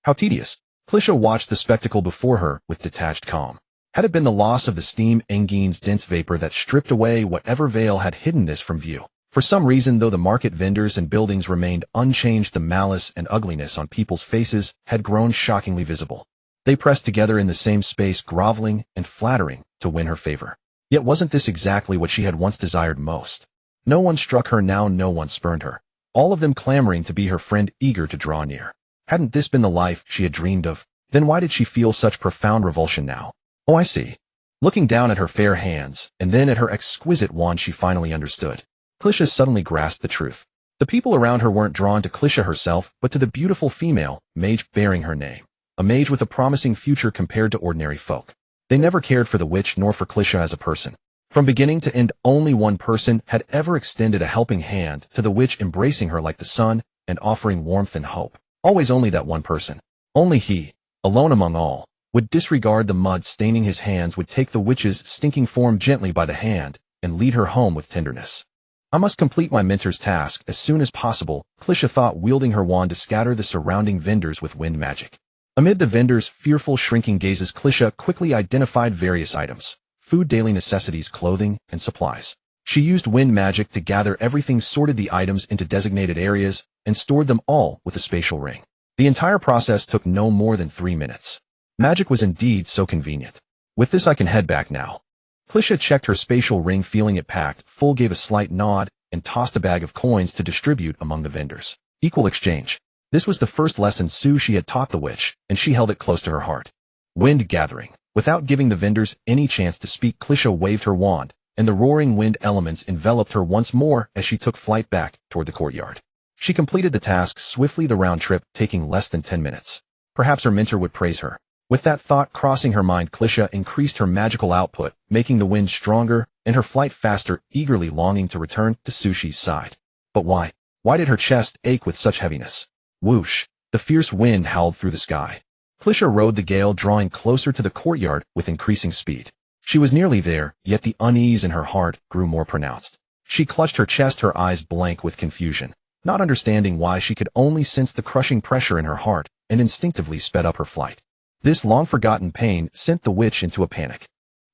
How tedious! Clisha watched the spectacle before her with detached calm. Had it been the loss of the steam engine's dense vapor that stripped away whatever veil had hidden this from view? For some reason, though the market vendors and buildings remained unchanged, the malice and ugliness on people's faces had grown shockingly visible. They pressed together in the same space, groveling and flattering to win her favor. Yet wasn't this exactly what she had once desired most? No one struck her now, no one spurned her. All of them clamoring to be her friend, eager to draw near. Hadn't this been the life she had dreamed of? Then why did she feel such profound revulsion now? Oh, I see. Looking down at her fair hands, and then at her exquisite wand, she finally understood. Clisha suddenly grasped the truth. The people around her weren't drawn to Clisha herself, but to the beautiful female mage bearing her name. A mage with a promising future compared to ordinary folk. They never cared for the witch nor for Clisha as a person. From beginning to end, only one person had ever extended a helping hand to the witch, embracing her like the sun and offering warmth and hope. Always only that one person. Only he, alone among all, would disregard the mud staining his hands, would take the witch's stinking form gently by the hand and lead her home with tenderness. I must complete my mentor's task as soon as possible, Clisha thought, wielding her wand to scatter the surrounding vendors with wind magic. Amid the vendors' fearful, shrinking gazes, Clisha quickly identified various items: food, daily necessities, clothing, and supplies. She used wind magic to gather everything, sorted the items into designated areas, and stored them all with a spatial ring. The entire process took no more than 3 minutes. Magic was indeed so convenient. With this I can head back now. Clisha checked her spatial ring, feeling it packed full, gave a slight nod, and tossed a bag of coins to distribute among the vendors. Equal exchange. This was the first lesson she had taught the witch, and she held it close to her heart. Wind gathering. Without giving the vendors any chance to speak, Clisha waved her wand, and the roaring wind elements enveloped her once more as she took flight back toward the courtyard. She completed the task swiftly, the round trip taking less than 10 minutes. Perhaps her mentor would praise her. With that thought crossing her mind, Clisha increased her magical output, making the wind stronger and her flight faster, eagerly longing to return to Sushi's side. But why? Why did her chest ache with such heaviness? Whoosh! The fierce wind howled through the sky. Clisha rode the gale, drawing closer to the courtyard with increasing speed. She was nearly there, yet the unease in her heart grew more pronounced. She clutched her chest, her eyes blank with confusion, not understanding why. She could only sense the crushing pressure in her heart and instinctively sped up her flight. This long-forgotten pain sent the witch into a panic.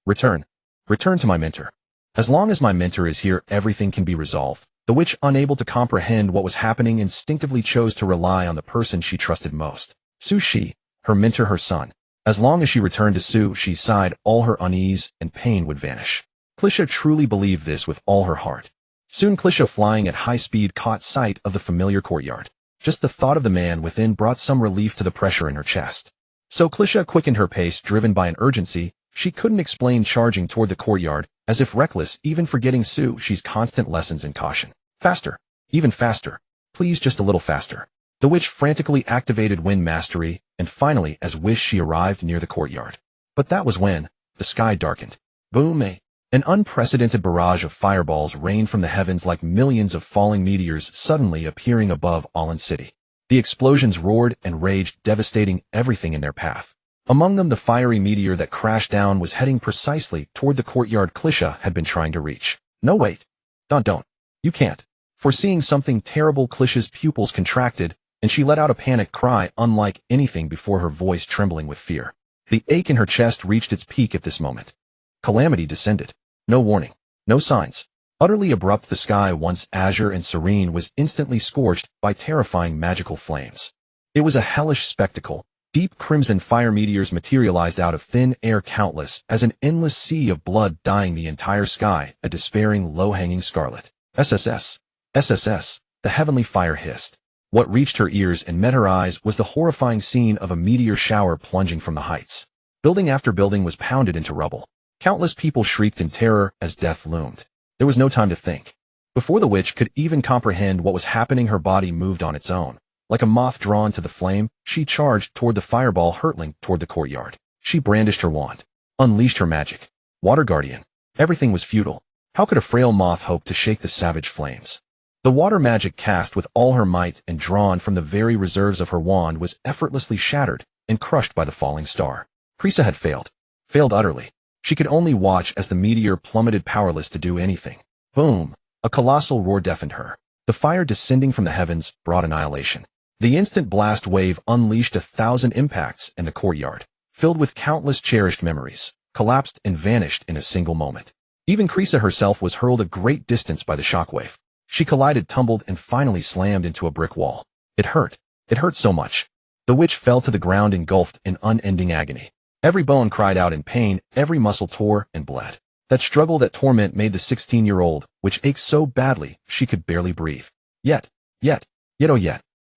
Return to my mentor. As long as my mentor is here, everything can be resolved. The witch, unable to comprehend what was happening, instinctively chose to rely on the person she trusted most. Sushi, her mentor, her son. As long as she returned to Sushi's side, all her unease and pain would vanish. Clisha truly believed this with all her heart. Soon Clisha, flying at high speed, caught sight of the familiar courtyard. Just the thought of the man within brought some relief to the pressure in her chest. So Clisha quickened her pace, driven by an urgency she couldn't explain, charging toward the courtyard, as if reckless, even forgetting Sushi's constant lessons and caution. Faster! Even faster! Please, just a little faster. The witch frantically activated wind mastery, and finally, as wished, she arrived near the courtyard. But that was when the sky darkened. Boom! An unprecedented barrage of fireballs rained from the heavens like millions of falling meteors, suddenly appearing above Allen City. The explosions roared and raged, devastating everything in their path. Among them, the fiery meteor that crashed down was heading precisely toward the courtyard Clisha had been trying to reach. No, wait. Don't. You can't. Foreseeing something terrible, Clisha's pupils contracted, and she let out a panic cry unlike anything before, her voice trembling with fear. The ache in her chest reached its peak at this moment. Calamity descended. No warning. No signs. Utterly abrupt, the sky, once azure and serene, was instantly scorched by terrifying magical flames. It was a hellish spectacle. Deep crimson fire meteors materialized out of thin air, countless as an endless sea of blood, dyeing the entire sky a despairing, low-hanging scarlet. SSS. The heavenly fire hissed. What reached her ears and met her eyes was the horrifying scene of a meteor shower plunging from the heights. Building after building was pounded into rubble. Countless people shrieked in terror as death loomed. There was no time to think. Before the witch could even comprehend what was happening, her body moved on its own. Like a moth drawn to the flame, she charged toward the fireball hurtling toward the courtyard. She brandished her wand, unleashed her magic. Water Guardian. Everything was futile. How could a frail moth hope to shake the savage flames? The water magic cast with all her might and drawn from the very reserves of her wand was effortlessly shattered and crushed by the falling star. Krisa had failed. Failed utterly. She could only watch as the meteor plummeted powerless to do anything. Boom! A colossal roar deafened her. The fire descending from the heavens brought annihilation. The instant blast wave unleashed 1,000 impacts, and the courtyard, filled with countless cherished memories, collapsed and vanished in a single moment. Even Krisa herself was hurled a great distance by the shockwave. She collided, tumbled, and finally slammed into a brick wall. It hurt. It hurt so much. The witch fell to the ground engulfed in unending agony. Every bone cried out in pain, every muscle tore and bled. That struggle, that torment made the 16-year-old, which ached so badly she could barely breathe. Yet,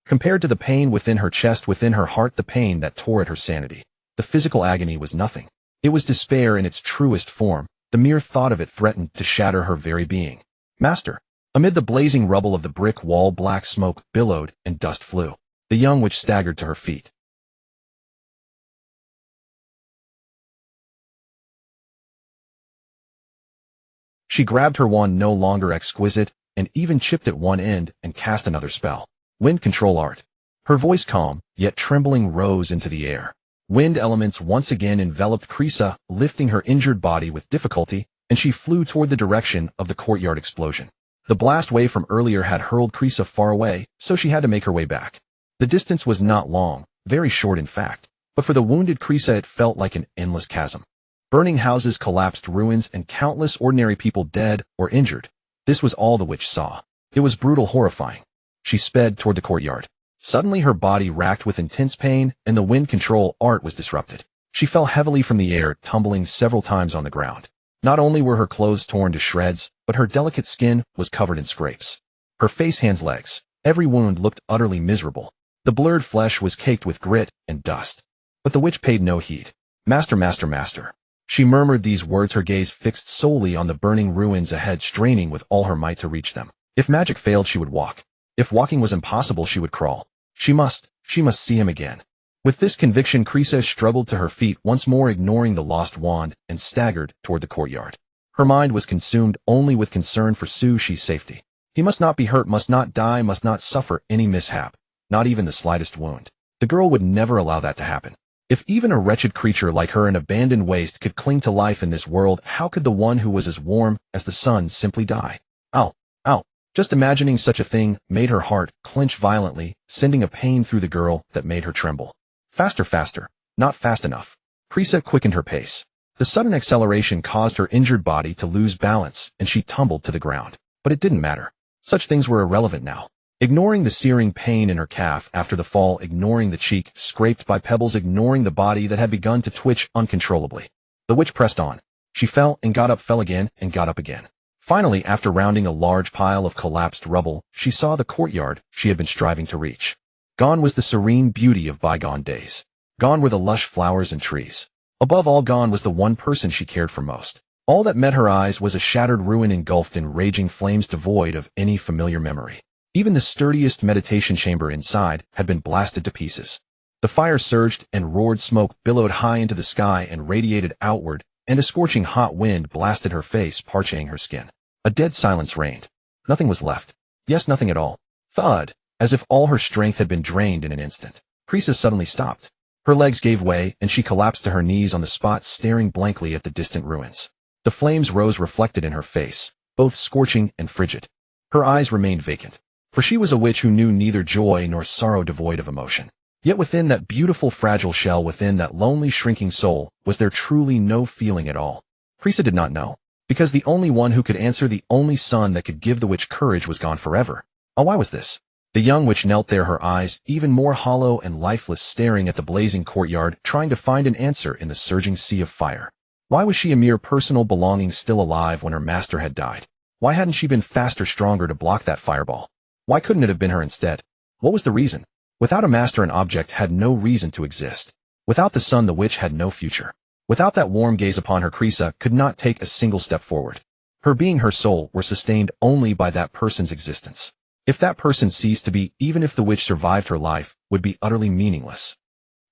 compared to the pain within her chest, within her heart, the pain that tore at her sanity, the physical agony was nothing. It was despair in its truest form. The mere thought of it threatened to shatter her very being. Master. Amid the blazing rubble of the brick wall, black smoke billowed and dust flew. The young witch staggered to her feet. She grabbed her wand, no longer exquisite, and even chipped at one end and cast another spell. Wind control art. Her voice, calm, yet trembling, rose into the air. Wind elements once again enveloped Krisa, lifting her injured body with difficulty, and she flew toward the direction of the courtyard explosion. The blast wave from earlier had hurled Krisa far away, so she had to make her way back. The distance was not long, very short in fact, but for the wounded Krisa it felt like an endless chasm. Burning houses, collapsed ruins, and countless ordinary people dead or injured. This was all the witch saw. It was brutal, horrifying. She sped toward the courtyard. Suddenly her body racked with intense pain, and the wind control art was disrupted. She fell heavily from the air, tumbling several times on the ground. Not only were her clothes torn to shreds, but her delicate skin was covered in scrapes. Her face, hands, legs, every wound looked utterly miserable. The blurred flesh was caked with grit and dust. But the witch paid no heed. Master, master, master. She murmured these words, her gaze fixed solely on the burning ruins ahead, straining with all her might to reach them. If magic failed, she would walk. If walking was impossible, she would crawl. She must see him again. With this conviction, Krisa struggled to her feet once more, ignoring the lost wand, and staggered toward the courtyard. Her mind was consumed only with concern for Sushi's safety. He must not be hurt, must not die, must not suffer any mishap, not even the slightest wound. The girl would never allow that to happen. If even a wretched creature like her, an abandoned waste, could cling to life in this world, how could the one who was as warm as the sun simply die? Ow, ow. Just imagining such a thing made her heart clench violently, sending a pain through the girl that made her tremble. Faster, faster. Not fast enough. Krisa quickened her pace. The sudden acceleration caused her injured body to lose balance, and she tumbled to the ground. But it didn't matter. Such things were irrelevant now. Ignoring the searing pain in her calf after the fall, ignoring the cheek scraped by pebbles, ignoring the body that had begun to twitch uncontrollably, the witch pressed on. She fell and got up, fell again and got up again. Finally, after rounding a large pile of collapsed rubble, she saw the courtyard she had been striving to reach. Gone was the serene beauty of bygone days. Gone were the lush flowers and trees. Above all, gone was the one person she cared for most. All that met her eyes was a shattered ruin engulfed in raging flames, devoid of any familiar memory. Even the sturdiest meditation chamber inside had been blasted to pieces. The fire surged and roared, smoke billowed high into the sky and radiated outward, and a scorching hot wind blasted her face, parching her skin. A dead silence reigned. Nothing was left. Yes, nothing at all. Thud, as if all her strength had been drained in an instant. Krisa suddenly stopped. Her legs gave way, and she collapsed to her knees on the spot, staring blankly at the distant ruins. The flames rose, reflected in her face, both scorching and frigid. Her eyes remained vacant. For she was a witch who knew neither joy nor sorrow, devoid of emotion. Yet within that beautiful fragile shell, within that lonely shrinking soul, was there truly no feeling at all? Krisa did not know, because the only one who could answer, the only son that could give the witch courage, was gone forever. Oh, why was this? The young witch knelt there, her eyes even more hollow and lifeless, staring at the blazing courtyard, trying to find an answer in the surging sea of fire. Why was she a mere personal belonging, still alive when her master had died? Why hadn't she been faster, stronger to block that fireball? Why couldn't it have been her instead? What was the reason? Without a master, an object had no reason to exist. Without the sun, the witch had no future. Without that warm gaze upon her, Krisa could not take a single step forward. Her being, her soul, were sustained only by that person's existence. If that person ceased to be, even if the witch survived, her life would be utterly meaningless.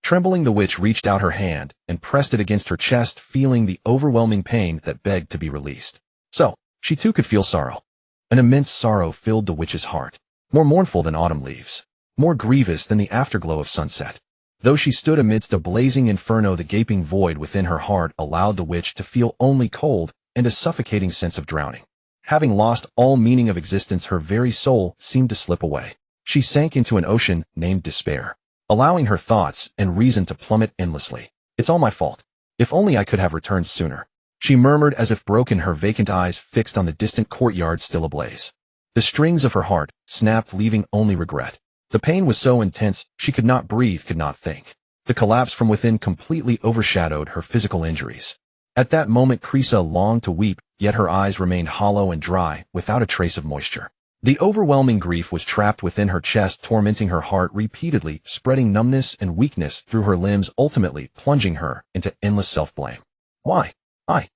Trembling, the witch reached out her hand and pressed it against her chest, feeling the overwhelming pain that begged to be released. So, she too could feel sorrow. An immense sorrow filled the witch's heart, more mournful than autumn leaves, more grievous than the afterglow of sunset. Though she stood amidst a blazing inferno, the gaping void within her heart allowed the witch to feel only cold and a suffocating sense of drowning. Having lost all meaning of existence, her very soul seemed to slip away. She sank into an ocean named despair, allowing her thoughts and reason to plummet endlessly. It's all my fault. If only I could have returned sooner, she murmured as if broken, her vacant eyes fixed on the distant courtyard still ablaze. The strings of her heart snapped, leaving only regret. The pain was so intense, she could not breathe, could not think. The collapse from within completely overshadowed her physical injuries. At that moment, Krisa longed to weep, yet her eyes remained hollow and dry, without a trace of moisture. The overwhelming grief was trapped within her chest, tormenting her heart repeatedly, spreading numbness and weakness through her limbs, ultimately plunging her into endless self-blame. Why? I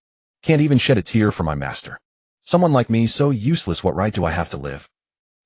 can't even shed a tear for my master. Someone like me, so useless, what right do I have to live?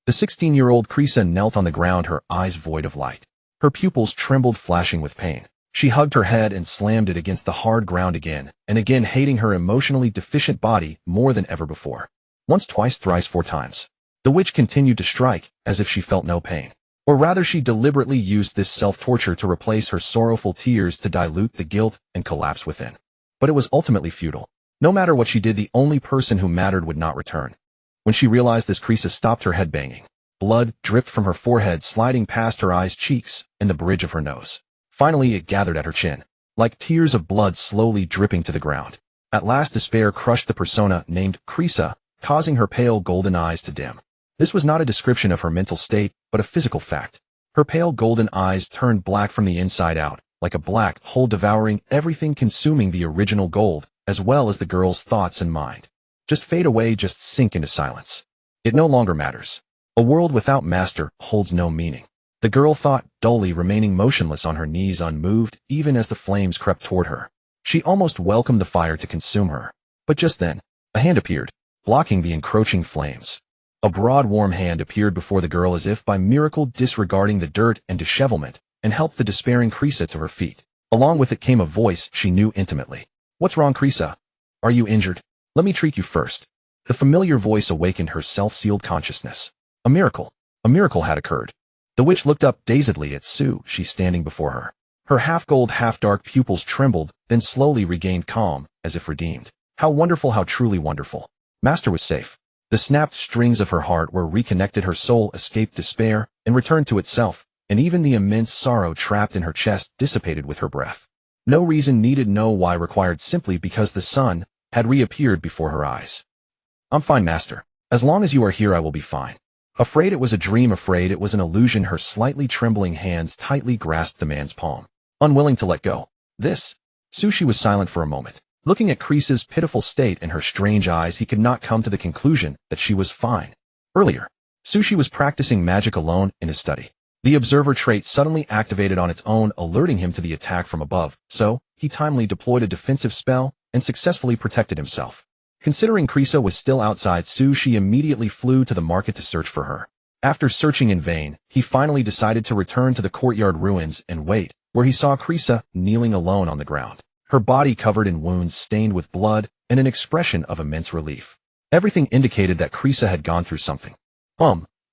The 16-year-old Krisa knelt on the ground, her eyes void of light. Her pupils trembled, flashing with pain. She hugged her head and slammed it against the hard ground again and again, hating her emotionally deficient body more than ever before. Once, twice, thrice, 4 times. The witch continued to strike, as if she felt no pain. Or rather, she deliberately used this self-torture to replace her sorrowful tears, to dilute the guilt and collapse within. But it was ultimately futile. No matter what she did, the only person who mattered would not return. When she realized this, Krisa stopped, her head banging. Blood dripped from her forehead, sliding past her eyes, cheeks, and the bridge of her nose. Finally, it gathered at her chin, like tears of blood slowly dripping to the ground. At last, despair crushed the persona named Krisa, causing her pale golden eyes to dim. This was not a description of her mental state, but a physical fact. Her pale golden eyes turned black from the inside out, like a black hole devouring everything, consuming the original gold, as well as the girl's thoughts and mind. Just fade away, just sink into silence. It no longer matters. A world without master holds no meaning. The girl thought dully, remaining motionless on her knees, unmoved, even as the flames crept toward her. She almost welcomed the fire to consume her. But just then, a hand appeared, blocking the encroaching flames. A broad, warm hand appeared before the girl, as if by miracle, disregarding the dirt and dishevelment, and helped the despairing Krisa to her feet. Along with it came a voice she knew intimately. "What's wrong, Krisa? Are you injured? Let me treat you first." The familiar voice awakened her self-sealed consciousness. A miracle had occurred. The witch looked up dazedly at Sue, she standing before her. Her half-gold, half-dark pupils trembled, then slowly regained calm, as if redeemed. How wonderful, how truly wonderful. Master was safe. The snapped strings of her heart were reconnected, her soul escaped despair and returned to itself, and even the immense sorrow trapped in her chest dissipated with her breath. No reason needed, no why required, simply because the sun had reappeared before her eyes. "I'm fine, master. As long as you are here, I will be fine." Afraid it was a dream, afraid it was an illusion, her slightly trembling hands tightly grasped the man's palm, unwilling to let go. Sushi was silent for a moment. Looking at Krisa's pitiful state and her strange eyes, he could not come to the conclusion that she was fine. Earlier, Sushi was practicing magic alone in his study. The observer trait suddenly activated on its own, alerting him to the attack from above, so he timely deployed a defensive spell and successfully protected himself. Considering Krisa was still outside, Sushi immediately flew to the market to search for her. After searching in vain, he finally decided to return to the courtyard ruins and wait, where he saw Krisa kneeling alone on the ground, her body covered in wounds stained with blood and an expression of immense relief. Everything indicated that Krisa had gone through something.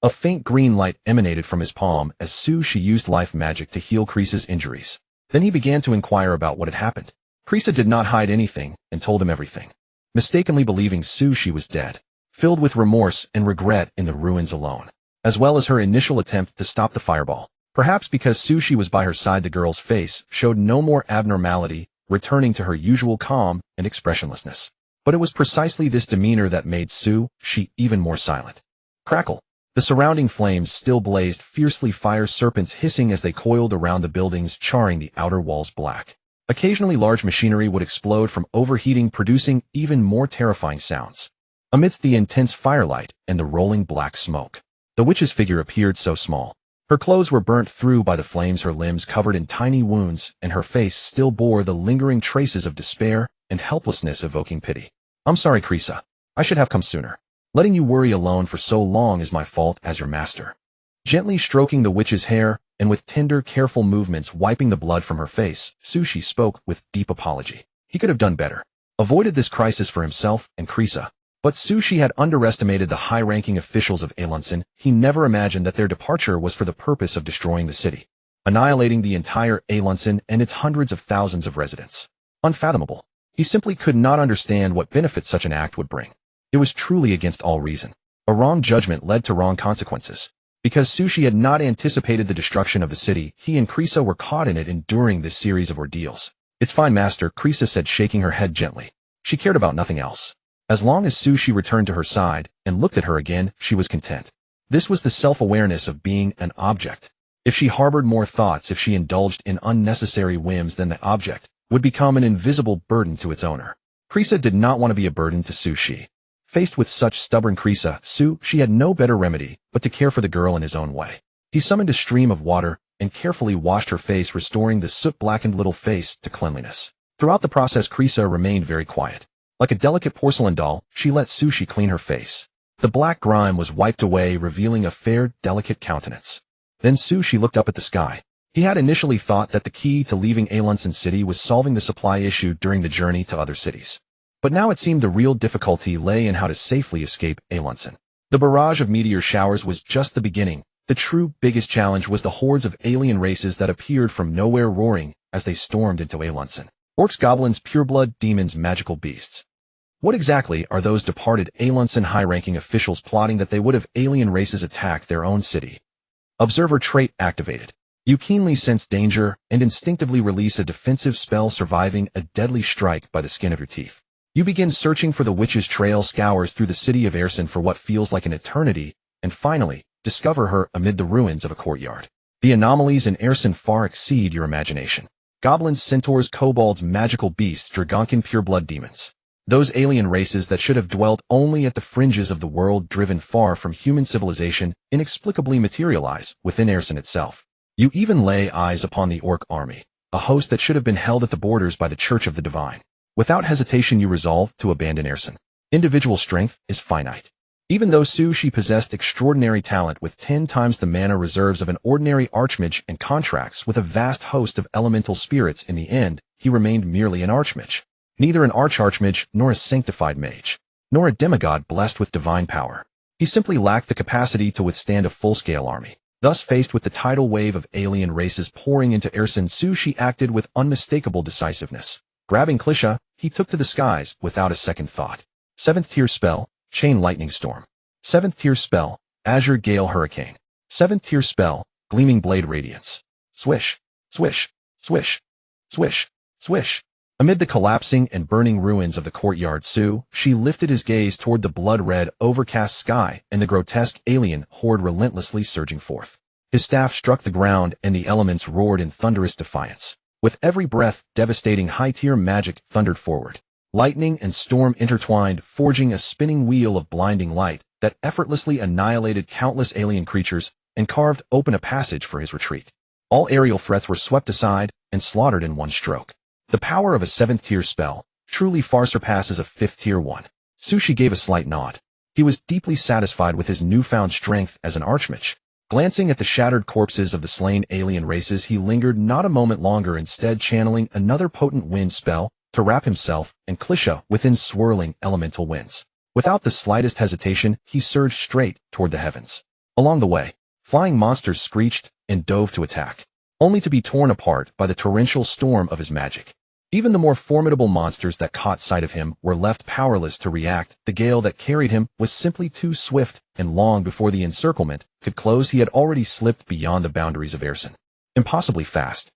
A faint green light emanated from his palm as Sushi used life magic to heal Krisa's injuries. Then he began to inquire about what had happened. Krisa did not hide anything and told him everything, mistakenly believing Sushi was dead, filled with remorse and regret in the ruins alone, as well as her initial attempt to stop the fireball. Perhaps because Sushi was by her side, the girl's face showed no more abnormality, returning to her usual calm and expressionlessness. But it was precisely this demeanor that made Sushi even more silent. Crackle. The surrounding flames still blazed fiercely, fire serpents hissing as they coiled around the buildings, charring the outer walls black. Occasionally, large machinery would explode from overheating, producing even more terrifying sounds. Amidst the intense firelight and the rolling black smoke, the witch's figure appeared so small. Her clothes were burnt through by the flames, her limbs covered in tiny wounds, and her face still bore the lingering traces of despair and helplessness, evoking pity. "I'm sorry, Krisa. I should have come sooner. Letting you worry alone for so long is my fault as your master." Gently stroking the witch's hair, and with tender, careful movements wiping the blood from her face, Sushi spoke with deep apology. He could have done better. Avoided this crisis for himself and Krisa. But Sushi had underestimated the high-ranking officials of Alunson. He never imagined that their departure was for the purpose of destroying the city, annihilating the entire Alunson and its hundreds of thousands of residents. Unfathomable. He simply could not understand what benefit such an act would bring. It was truly against all reason. A wrong judgment led to wrong consequences. Because Sushi had not anticipated the destruction of the city, he and Krisa were caught in it enduring this series of ordeals. "It's fine, master," Krisa said, shaking her head gently. She cared about nothing else. As long as Sushi returned to her side and looked at her again, she was content. This was the self-awareness of being an object. If she harbored more thoughts, if she indulged in unnecessary whims, then the object would become an invisible burden to its owner. Krisa did not want to be a burden to Sushi. Faced with such stubborn Krisa, she had no better remedy but to care for the girl in his own way. He summoned a stream of water and carefully washed her face, restoring the soot-blackened little face to cleanliness. Throughout the process, Krisa remained very quiet. Like a delicate porcelain doll, she let Sushi clean her face. The black grime was wiped away, revealing a fair, delicate countenance. Then Sushi looked up at the sky. He had initially thought that the key to leaving Alunson City was solving the supply issue during the journey to other cities. But now it seemed the real difficulty lay in how to safely escape Alunson. The barrage of meteor showers was just the beginning. The true biggest challenge was the hordes of alien races that appeared from nowhere, roaring as they stormed into Alunson. Orcs, goblins, pureblood, demons, magical beasts. What exactly are those departed Alunson high-ranking officials plotting that they would have alien races attack their own city? Observer trait activated. You keenly sense danger and instinctively release a defensive spell, surviving a deadly strike by the skin of your teeth. You begin searching for the witch's trail, scours through the city of Ersin for what feels like an eternity, and finally, discover her amid the ruins of a courtyard. The anomalies in Ersin far exceed your imagination. Goblins, centaurs, kobolds, magical beasts, dragonkin, pureblood demons. Those alien races that should have dwelt only at the fringes of the world, driven far from human civilization, inexplicably materialize within Ersin itself. You even lay eyes upon the orc army, a host that should have been held at the borders by the Church of the Divine. Without hesitation, you resolve to abandon Ersin. Individual strength is finite. Even though Sushi possessed extraordinary talent with 10 times the mana reserves of an ordinary archmage and contracts with a vast host of elemental spirits, in the end, he remained merely an archmage. Neither an archmage nor a sanctified mage, nor a demigod blessed with divine power. He simply lacked the capacity to withstand a full-scale army. Thus, faced with the tidal wave of alien races pouring into Ersin, Sushi acted with unmistakable decisiveness. Grabbing Klisha, he took to the skies without a second thought. 7th tier spell, Chain Lightning Storm. 7th tier spell, Azure Gale Hurricane. 7th tier spell, Gleaming Blade Radiance. Swish, swish, swish, swish, swish. Amid the collapsing and burning ruins of the courtyard, she lifted his gaze toward the blood-red, overcast sky and the grotesque alien horde relentlessly surging forth. His staff struck the ground and the elements roared in thunderous defiance. With every breath, devastating high-tier magic thundered forward. Lightning and storm intertwined, forging a spinning wheel of blinding light that effortlessly annihilated countless alien creatures and carved open a passage for his retreat. All aerial threats were swept aside and slaughtered in one stroke. The power of a 7th tier spell truly far surpasses a 5th tier one. Sushi gave a slight nod. He was deeply satisfied with his newfound strength as an archmage. Glancing at the shattered corpses of the slain alien races, he lingered not a moment longer, instead channeling another potent wind spell to wrap himself and Klisha within swirling elemental winds. Without the slightest hesitation, he surged straight toward the heavens. Along the way, flying monsters screeched and dove to attack, only to be torn apart by the torrential storm of his magic. Even the more formidable monsters that caught sight of him were left powerless to react. The gale that carried him was simply too swift, and long before the encirclement could close, he had already slipped beyond the boundaries of Ersin. Impossibly fast.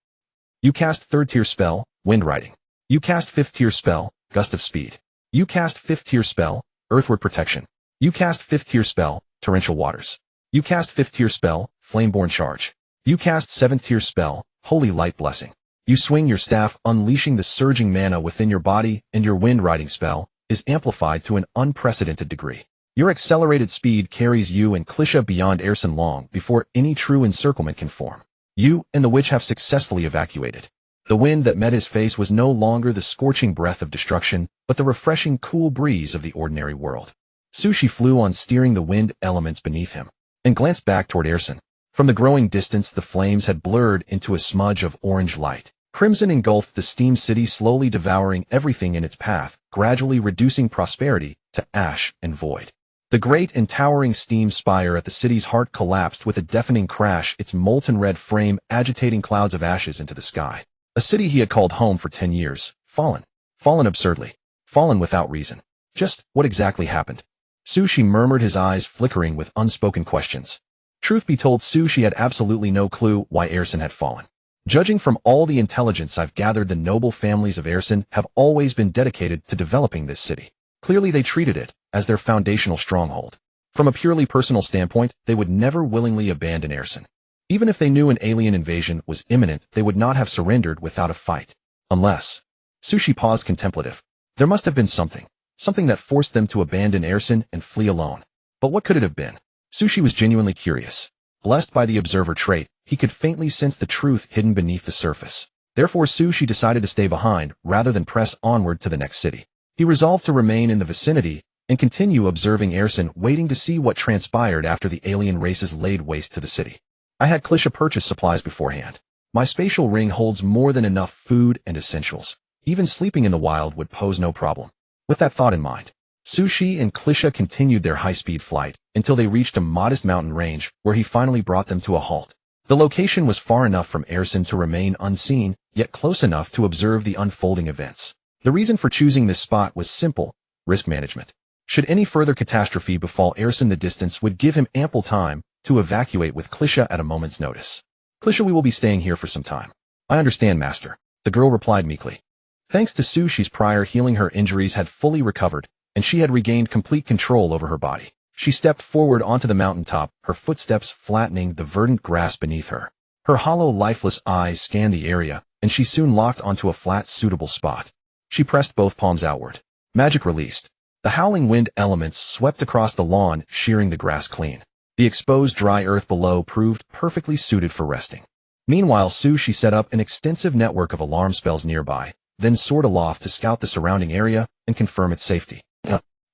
You cast 3rd tier spell, Wind Riding. You cast 5th tier spell, Gust of Speed. You cast 5th tier spell, Earthward Protection. You cast 5th tier spell, Torrential Waters. You cast 5th tier spell, Flameborn Charge. You cast 7th tier spell, Holy Light Blessing. You swing your staff, unleashing the surging mana within your body, and your wind riding spell is amplified to an unprecedented degree. Your accelerated speed carries you and Klisha beyond Ersin long before any true encirclement can form. You and the witch have successfully evacuated. The wind that met his face was no longer the scorching breath of destruction, but the refreshing cool breeze of the ordinary world. Sushi flew on, steering the wind elements beneath him, and glanced back toward Ersin. From the growing distance, the flames had blurred into a smudge of orange light. Crimson engulfed the steam city, slowly devouring everything in its path, gradually reducing prosperity to ash and void. The great and towering steam spire at the city's heart collapsed with a deafening crash, its molten red frame agitating clouds of ashes into the sky. A city he had called home for 10 years, fallen. Fallen absurdly. Fallen without reason. Just what exactly happened? Sushi murmured, his eyes flickering with unspoken questions. Truth be told, Sushi had absolutely no clue why Aerson had fallen. Judging from all the intelligence I've gathered, the noble families of Aerson have always been dedicated to developing this city. Clearly they treated it as their foundational stronghold. From a purely personal standpoint, they would never willingly abandon Aerson. Even if they knew an alien invasion was imminent, they would not have surrendered without a fight. Unless... Sushi paused, contemplative. There must have been something that forced them to abandon Aerson and flee alone. But what could it have been? Sushi was genuinely curious. Blessed by the observer trait, he could faintly sense the truth hidden beneath the surface. Therefore, Sushi decided to stay behind rather than press onward to the next city. He resolved to remain in the vicinity and continue observing Aerson, waiting to see what transpired after the alien races laid waste to the city. I had Klisha purchase supplies beforehand. My spatial ring holds more than enough food and essentials. Even sleeping in the wild would pose no problem. With that thought in mind, Sushi and Klisha continued their high-speed flight until they reached a modest mountain range where he finally brought them to a halt. The location was far enough from Aerson to remain unseen, yet close enough to observe the unfolding events. The reason for choosing this spot was simple: risk management. Should any further catastrophe befall Aerson, the distance would give him ample time to evacuate with Klisha at a moment's notice. Klisha, we will be staying here for some time. I understand, Master, the girl replied meekly. Thanks to Sushi's prior healing, her injuries had fully recovered, and she had regained complete control over her body. She stepped forward onto the mountaintop, her footsteps flattening the verdant grass beneath her. Her hollow, lifeless eyes scanned the area, and she soon locked onto a flat, suitable spot. She pressed both palms outward. Magic released. The howling wind elements swept across the lawn, shearing the grass clean. The exposed dry earth below proved perfectly suited for resting. Meanwhile, Sushi set up an extensive network of alarm spells nearby, then soared aloft to scout the surrounding area and confirm its safety.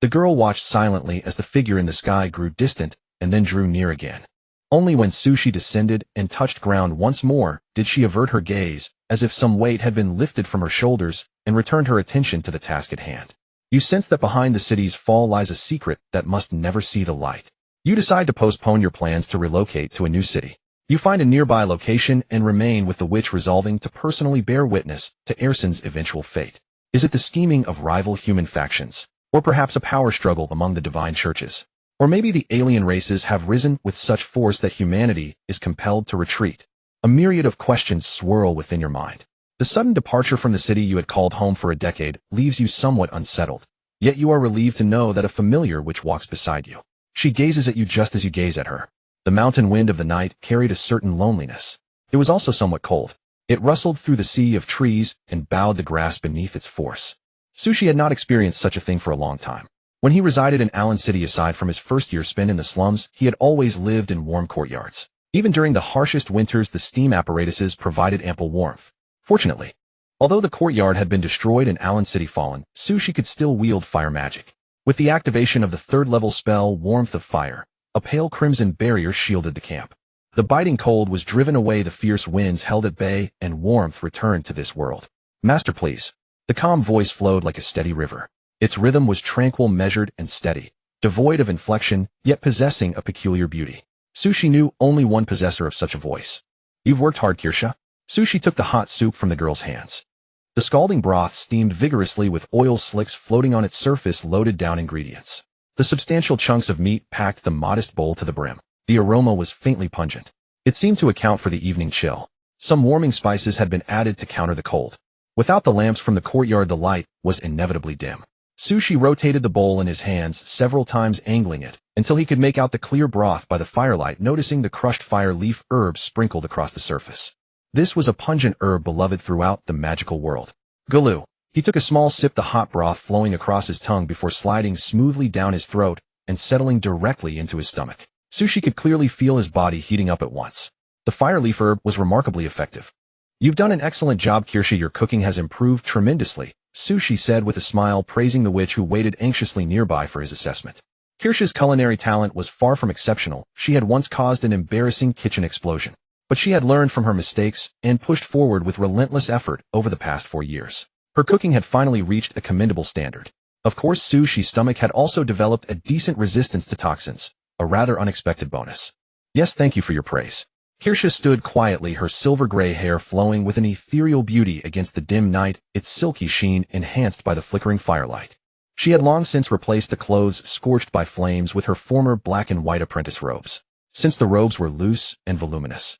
The girl watched silently as the figure in the sky grew distant and then drew near again. Only when Sushi descended and touched ground once more did she avert her gaze, as if some weight had been lifted from her shoulders, and returned her attention to the task at hand. You sense that behind the city's fall lies a secret that must never see the light. You decide to postpone your plans to relocate to a new city. You find a nearby location and remain with the witch, resolving to personally bear witness to Aerson's eventual fate. Is it the scheming of rival human factions? Or perhaps a power struggle among the divine churches? Or maybe the alien races have risen with such force that humanity is compelled to retreat? A myriad of questions swirl within your mind. The sudden departure from the city you had called home for a decade leaves you somewhat unsettled. Yet you are relieved to know that a familiar witch walks beside you. She gazes at you just as you gaze at her. The mountain wind of the night carried a certain loneliness. It was also somewhat cold. It rustled through the sea of trees and bowed the grass beneath its force. Sushi had not experienced such a thing for a long time. When he resided in Allen City, aside from his first year spent in the slums, he had always lived in warm courtyards. Even during the harshest winters, the steam apparatuses provided ample warmth. Fortunately, although the courtyard had been destroyed and Allen City fallen, Sushi could still wield fire magic. With the activation of the third-level spell, Warmth of Fire, a pale crimson barrier shielded the camp. The biting cold was driven away, the fierce winds held at bay, and warmth returned to this world. Master, please. The calm voice flowed like a steady river. Its rhythm was tranquil, measured, and steady, devoid of inflection, yet possessing a peculiar beauty. Sushi knew only one possessor of such a voice. You've worked hard, Kirsha. Sushi took the hot soup from the girl's hands. The scalding broth steamed vigorously with oil slicks floating on its surface, loaded down ingredients. The substantial chunks of meat packed the modest bowl to the brim. The aroma was faintly pungent. It seemed to account for the evening chill. Some warming spices had been added to counter the cold. Without the lamps from the courtyard, the light was inevitably dim. Sushi rotated the bowl in his hands several times, angling it until he could make out the clear broth by the firelight, noticing the crushed fire leaf herbs sprinkled across the surface. This was a pungent herb beloved throughout the magical world. Gulu. He took a small sip, the hot broth flowing across his tongue before sliding smoothly down his throat and settling directly into his stomach. Sushi could clearly feel his body heating up at once. The fire leaf herb was remarkably effective. You've done an excellent job, Kirsha. Your cooking has improved tremendously, Sushi said with a smile, praising the witch who waited anxiously nearby for his assessment. Kirsch's culinary talent was far from exceptional. She had once caused an embarrassing kitchen explosion. But she had learned from her mistakes and pushed forward with relentless effort over the past 4 years. Her cooking had finally reached a commendable standard. Of course, Sushi's stomach had also developed a decent resistance to toxins, a rather unexpected bonus. Yes, thank you for your praise. Kirsha stood quietly, her silver-gray hair flowing with an ethereal beauty against the dim night, its silky sheen enhanced by the flickering firelight. She had long since replaced the clothes scorched by flames with her former black and white apprentice robes, since the robes were loose and voluminous.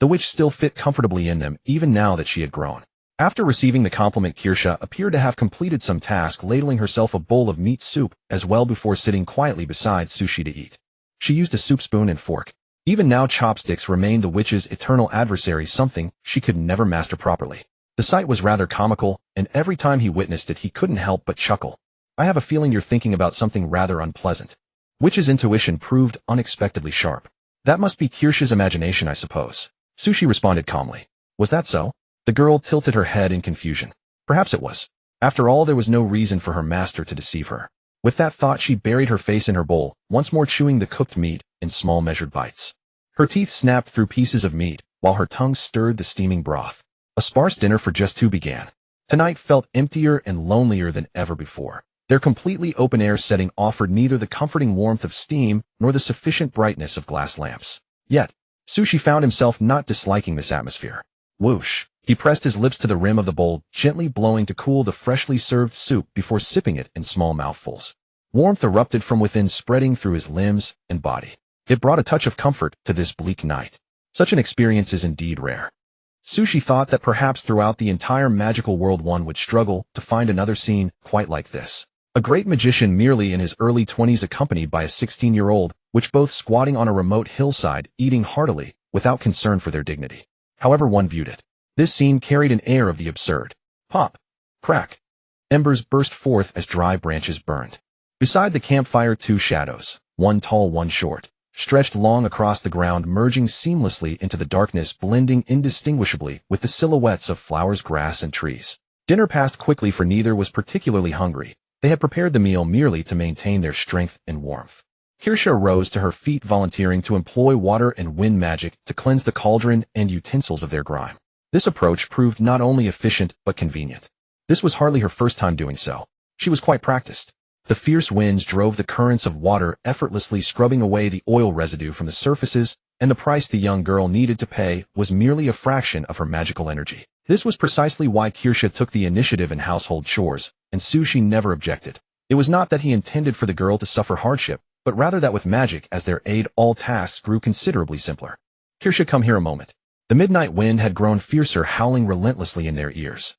The witch still fit comfortably in them, even now that she had grown. After receiving the compliment, Kirsha appeared to have completed some task, ladling herself a bowl of meat soup as well before sitting quietly beside Sushi to eat. She used a soup spoon and fork. Even now, chopsticks remained the witch's eternal adversary, something she could never master properly. The sight was rather comical, and every time he witnessed it he couldn't help but chuckle. I have a feeling you're thinking about something rather unpleasant. Witch's intuition proved unexpectedly sharp. That must be Kirsha's imagination, I suppose. Sushi responded calmly. Was that so? The girl tilted her head in confusion. Perhaps it was. After all, there was no reason for her master to deceive her. With that thought, she buried her face in her bowl, once more chewing the cooked meat in small measured bites. Her teeth snapped through pieces of meat, while her tongue stirred the steaming broth. A sparse dinner for just two began. Tonight felt emptier and lonelier than ever before. Their completely open-air setting offered neither the comforting warmth of steam nor the sufficient brightness of glass lamps. Yet, Sushi found himself not disliking this atmosphere. Whoosh! He pressed his lips to the rim of the bowl, gently blowing to cool the freshly served soup before sipping it in small mouthfuls. Warmth erupted from within, spreading through his limbs and body. It brought a touch of comfort to this bleak night. Such an experience is indeed rare. Sushi thought that perhaps throughout the entire magical world one would struggle to find another scene quite like this. A great magician merely in his early 20s accompanied by a 16-year-old, which both squatting on a remote hillside, eating heartily, without concern for their dignity. However one viewed it, this scene carried an air of the absurd. Pop! Crack! Embers burst forth as dry branches burned. Beside the campfire, two shadows, one tall, one short, stretched long across the ground, merging seamlessly into the darkness, blending indistinguishably with the silhouettes of flowers, grass, and trees. Dinner passed quickly, for neither was particularly hungry. They had prepared the meal merely to maintain their strength and warmth. Kirsha rose to her feet, volunteering to employ water and wind magic to cleanse the cauldron and utensils of their grime. This approach proved not only efficient but convenient. This was hardly her first time doing so. She was quite practiced. The fierce winds drove the currents of water, effortlessly scrubbing away the oil residue from the surfaces, and the price the young girl needed to pay was merely a fraction of her magical energy. This was precisely why Kirsha took the initiative in household chores, and Sushi never objected. It was not that he intended for the girl to suffer hardship, but rather that with magic as their aid all tasks grew considerably simpler. Kirsha, come here a moment. The midnight wind had grown fiercer, howling relentlessly in their ears.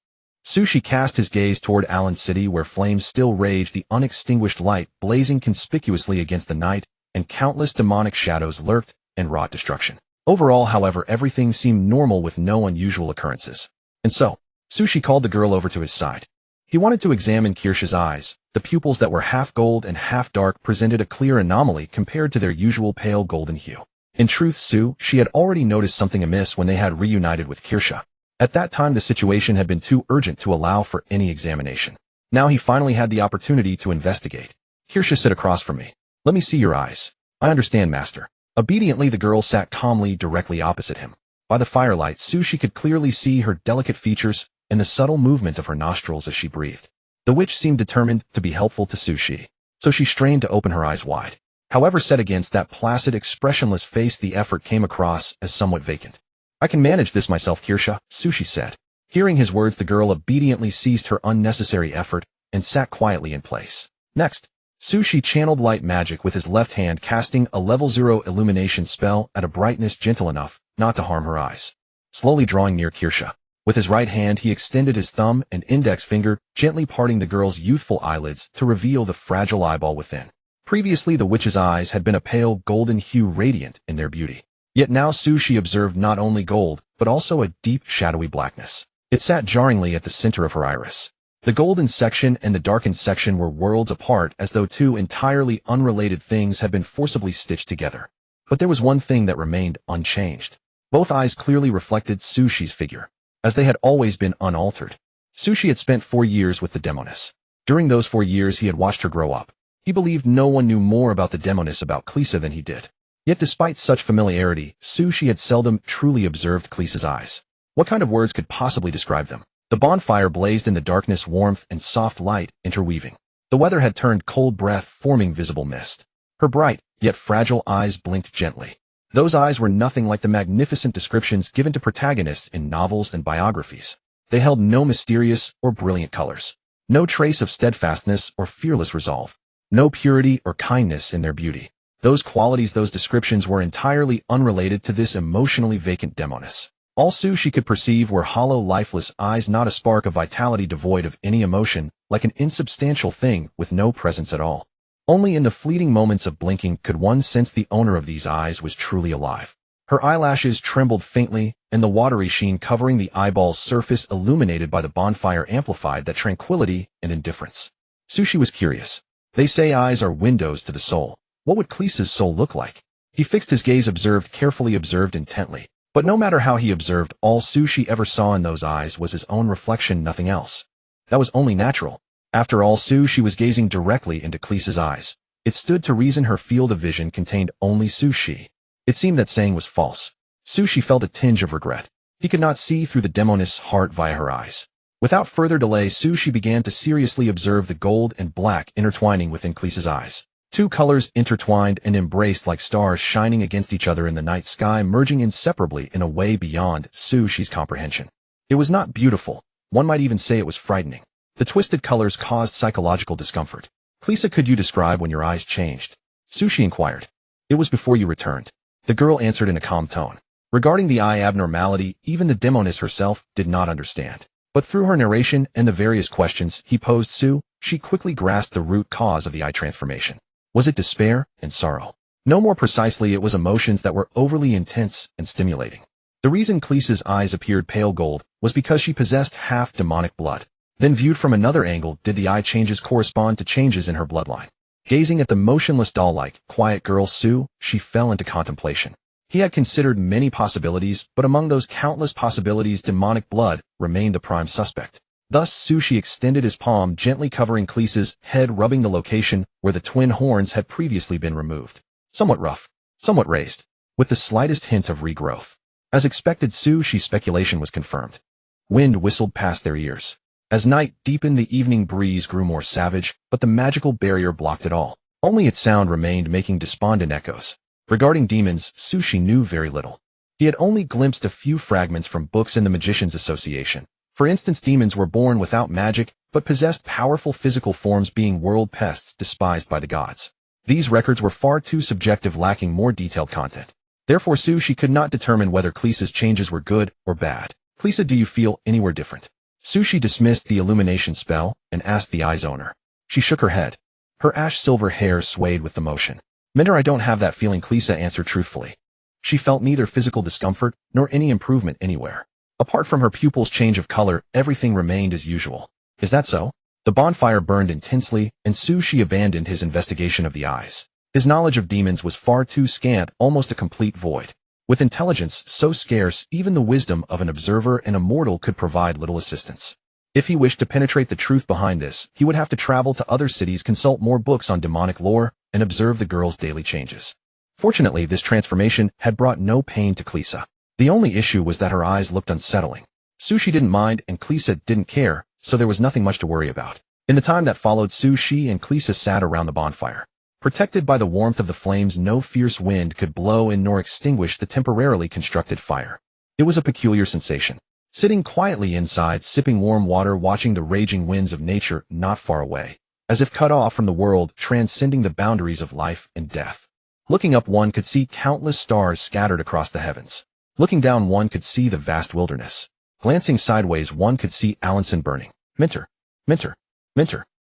Sushi cast his gaze toward Allen City, where flames still raged, the unextinguished light blazing conspicuously against the night, and countless demonic shadows lurked and wrought destruction. Overall, however, everything seemed normal with no unusual occurrences. And so, Sushi called the girl over to his side. He wanted to examine Kirsha's eyes. The pupils that were half gold and half dark presented a clear anomaly compared to their usual pale golden hue. In truth, she had already noticed something amiss when they had reunited with Kirsha. At that time, the situation had been too urgent to allow for any examination. Now he finally had the opportunity to investigate. Kirsha, sit across from me. Let me see your eyes. I understand, master. Obediently, the girl sat calmly directly opposite him. By the firelight, Sushi could clearly see her delicate features and the subtle movement of her nostrils as she breathed. The witch seemed determined to be helpful to Sushi, so she strained to open her eyes wide. However, set against that placid, expressionless face, the effort came across as somewhat vacant. I can manage this myself, Kirsha, Sushi said. Hearing his words, the girl obediently ceased her unnecessary effort and sat quietly in place. Next, Sushi channeled light magic with his left hand, casting a level 0 illumination spell at a brightness gentle enough not to harm her eyes. Slowly drawing near Kirsha, with his right hand he extended his thumb and index finger, gently parting the girl's youthful eyelids to reveal the fragile eyeball within. Previously, the witch's eyes had been a pale golden hue, radiant in their beauty. Yet now Sushi observed not only gold, but also a deep, shadowy blackness. It sat jarringly at the center of her iris. The golden section and the darkened section were worlds apart, as though two entirely unrelated things had been forcibly stitched together. But there was one thing that remained unchanged. Both eyes clearly reflected Sushi's figure, as they had always been unaltered. Sushi had spent 4 years with the Demoness. During those 4 years he had watched her grow up. He believed no one knew more about the demoness about Klisa than he did. Yet despite such familiarity, Sushi had seldom truly observed Klisa's eyes. What kind of words could possibly describe them? The bonfire blazed in the darkness, warmth and soft light interweaving. The weather had turned cold breath, forming visible mist. Her bright, yet fragile eyes blinked gently. Those eyes were nothing like the magnificent descriptions given to protagonists in novels and biographies. They held no mysterious or brilliant colors, no trace of steadfastness or fearless resolve, no purity or kindness in their beauty. Those qualities, those descriptions were entirely unrelated to this emotionally vacant demoness. All Sushi could perceive were hollow, lifeless eyes, not a spark of vitality, devoid of any emotion, like an insubstantial thing with no presence at all. Only in the fleeting moments of blinking could one sense the owner of these eyes was truly alive. Her eyelashes trembled faintly, and the watery sheen covering the eyeball's surface illuminated by the bonfire amplified that tranquility and indifference. Sushi was curious. They say eyes are windows to the soul. What would Klisa's soul look like? He fixed his gaze, carefully observed intently. But no matter how he observed, all Sushi ever saw in those eyes was his own reflection, nothing else. That was only natural. After all, Sushi was gazing directly into Klisa's eyes. It stood to reason her field of vision contained only Sushi. It seemed that saying was false. Sushi felt a tinge of regret. He could not see through the demoness' heart via her eyes. Without further delay, Sushi began to seriously observe the gold and black intertwining within Klisa's eyes. Two colors intertwined and embraced like stars shining against each other in the night sky, merging inseparably in a way beyond Sushi's comprehension. It was not beautiful. One might even say it was frightening. The twisted colors caused psychological discomfort. Klisa, could you describe when your eyes changed? Sushi inquired. It was before you returned. The girl answered in a calm tone. Regarding the eye abnormality, even the demoness herself did not understand. But through her narration and the various questions he posed she quickly grasped the root cause of the eye transformation. Was it despair and sorrow? No, more precisely, it was emotions that were overly intense and stimulating. The reason Klisa's eyes appeared pale gold was because she possessed half demonic blood. Then viewed from another angle, did the eye changes correspond to changes in her bloodline? Gazing at the motionless doll-like, quiet girl she fell into contemplation. He had considered many possibilities, but among those countless possibilities, demonic blood remained the prime suspect. Thus Sushi extended his palm, gently covering Klisa's head, rubbing the location where the twin horns had previously been removed. Somewhat rough, somewhat raised, with the slightest hint of regrowth. As expected, Sushi's speculation was confirmed. Wind whistled past their ears. As night deepened, the evening breeze grew more savage, but the magical barrier blocked it all. Only its sound remained, making despondent echoes. Regarding demons, Sushi knew very little. He had only glimpsed a few fragments from books in the Magicians' Association. For instance, demons were born without magic, but possessed powerful physical forms, being world pests despised by the gods. These records were far too subjective, lacking more detailed content. Therefore, Sushi could not determine whether Klisa's changes were good or bad. Klisa, do you feel anywhere different? Sushi dismissed the illumination spell and asked the eye's owner. She shook her head. Her ash-silver hair swayed with the motion. Mentor, I don't have that feeling, Klisa answered truthfully. She felt neither physical discomfort nor any improvement anywhere. Apart from her pupil's change of color, everything remained as usual. Is that so? The bonfire burned intensely, and Sushi abandoned his investigation of the eyes. His knowledge of demons was far too scant, almost a complete void. With intelligence so scarce, even the wisdom of an observer and a mortal could provide little assistance. If he wished to penetrate the truth behind this, he would have to travel to other cities, consult more books on demonic lore, and observe the girl's daily changes. Fortunately, this transformation had brought no pain to Klisa. The only issue was that her eyes looked unsettling. Sushi didn't mind, and Klisa didn't care, so there was nothing much to worry about. In the time that followed, Sushi and Klisa sat around the bonfire. Protected by the warmth of the flames, no fierce wind could blow in nor extinguish the temporarily constructed fire. It was a peculiar sensation. Sitting quietly inside, sipping warm water, watching the raging winds of nature not far away, as if cut off from the world, transcending the boundaries of life and death. Looking up, one could see countless stars scattered across the heavens. Looking down, one could see the vast wilderness. Glancing sideways, one could see Alanson burning. Minter.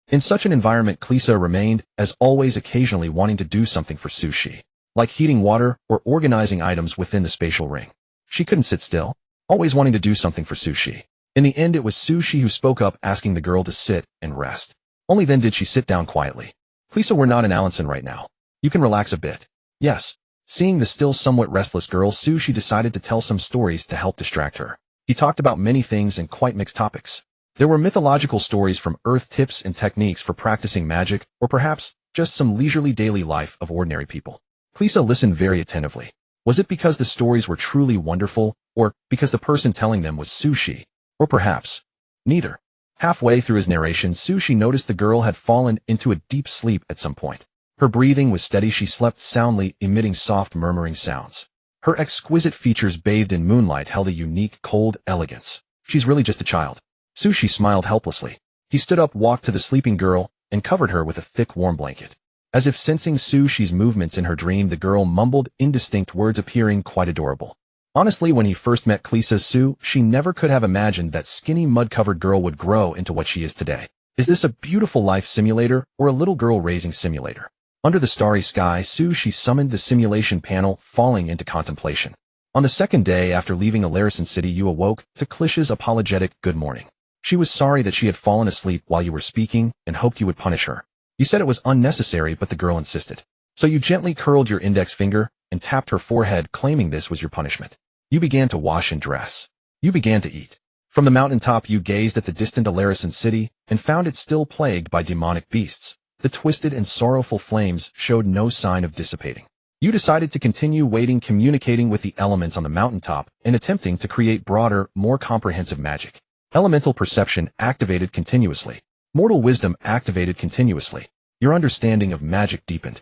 In such an environment, Klisa remained, as always, occasionally wanting to do something for Sushi, like heating water or organizing items within the spatial ring. She couldn't sit still, always wanting to do something for Sushi. In the end, it was Sushi who spoke up, asking the girl to sit and rest. Only then did she sit down quietly. Klisa, we're not in Alanson right now. You can relax a bit. Yes. Seeing the still somewhat restless girl, Sushi decided to tell some stories to help distract her. He talked about many things and quite mixed topics. There were mythological stories from Earth, tips and techniques for practicing magic, or perhaps just some leisurely daily life of ordinary people. Klisa listened very attentively. Was it because the stories were truly wonderful, or because the person telling them was Sushi? Or perhaps neither. Halfway through his narration, Sushi noticed the girl had fallen into a deep sleep at some point. Her breathing was steady, she slept soundly, emitting soft murmuring sounds. Her exquisite features bathed in moonlight held a unique, cold elegance. She's really just a child. Sushi smiled helplessly. He stood up, walked to the sleeping girl, and covered her with a thick, warm blanket. As if sensing Sushi's movements in her dream, the girl mumbled indistinct words appearing quite adorable. Honestly, when he first met Klisa, she never could have imagined that skinny, mud-covered girl would grow into what she is today. Is this a beautiful life simulator or a little girl raising simulator? Under the starry sky, she summoned the simulation panel, falling into contemplation. On the second day after leaving Alarison City, you awoke to Klisha's apologetic good morning. She was sorry that she had fallen asleep while you were speaking and hoped you would punish her. You said it was unnecessary, but the girl insisted. So you gently curled your index finger and tapped her forehead, claiming this was your punishment. You began to wash and dress. You began to eat. From the mountaintop, you gazed at the distant Alarison City and found it still plagued by demonic beasts. The twisted and sorrowful flames showed no sign of dissipating. You decided to continue waiting, communicating with the elements on the mountaintop and attempting to create broader, more comprehensive magic. Elemental perception activated continuously. Mortal wisdom activated continuously. Your understanding of magic deepened.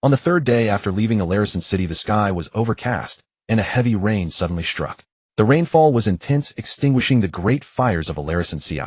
On the third day after leaving Alarison City, the sky was overcast, and a heavy rain suddenly struck. The rainfall was intense, extinguishing the great fires of Alarison City.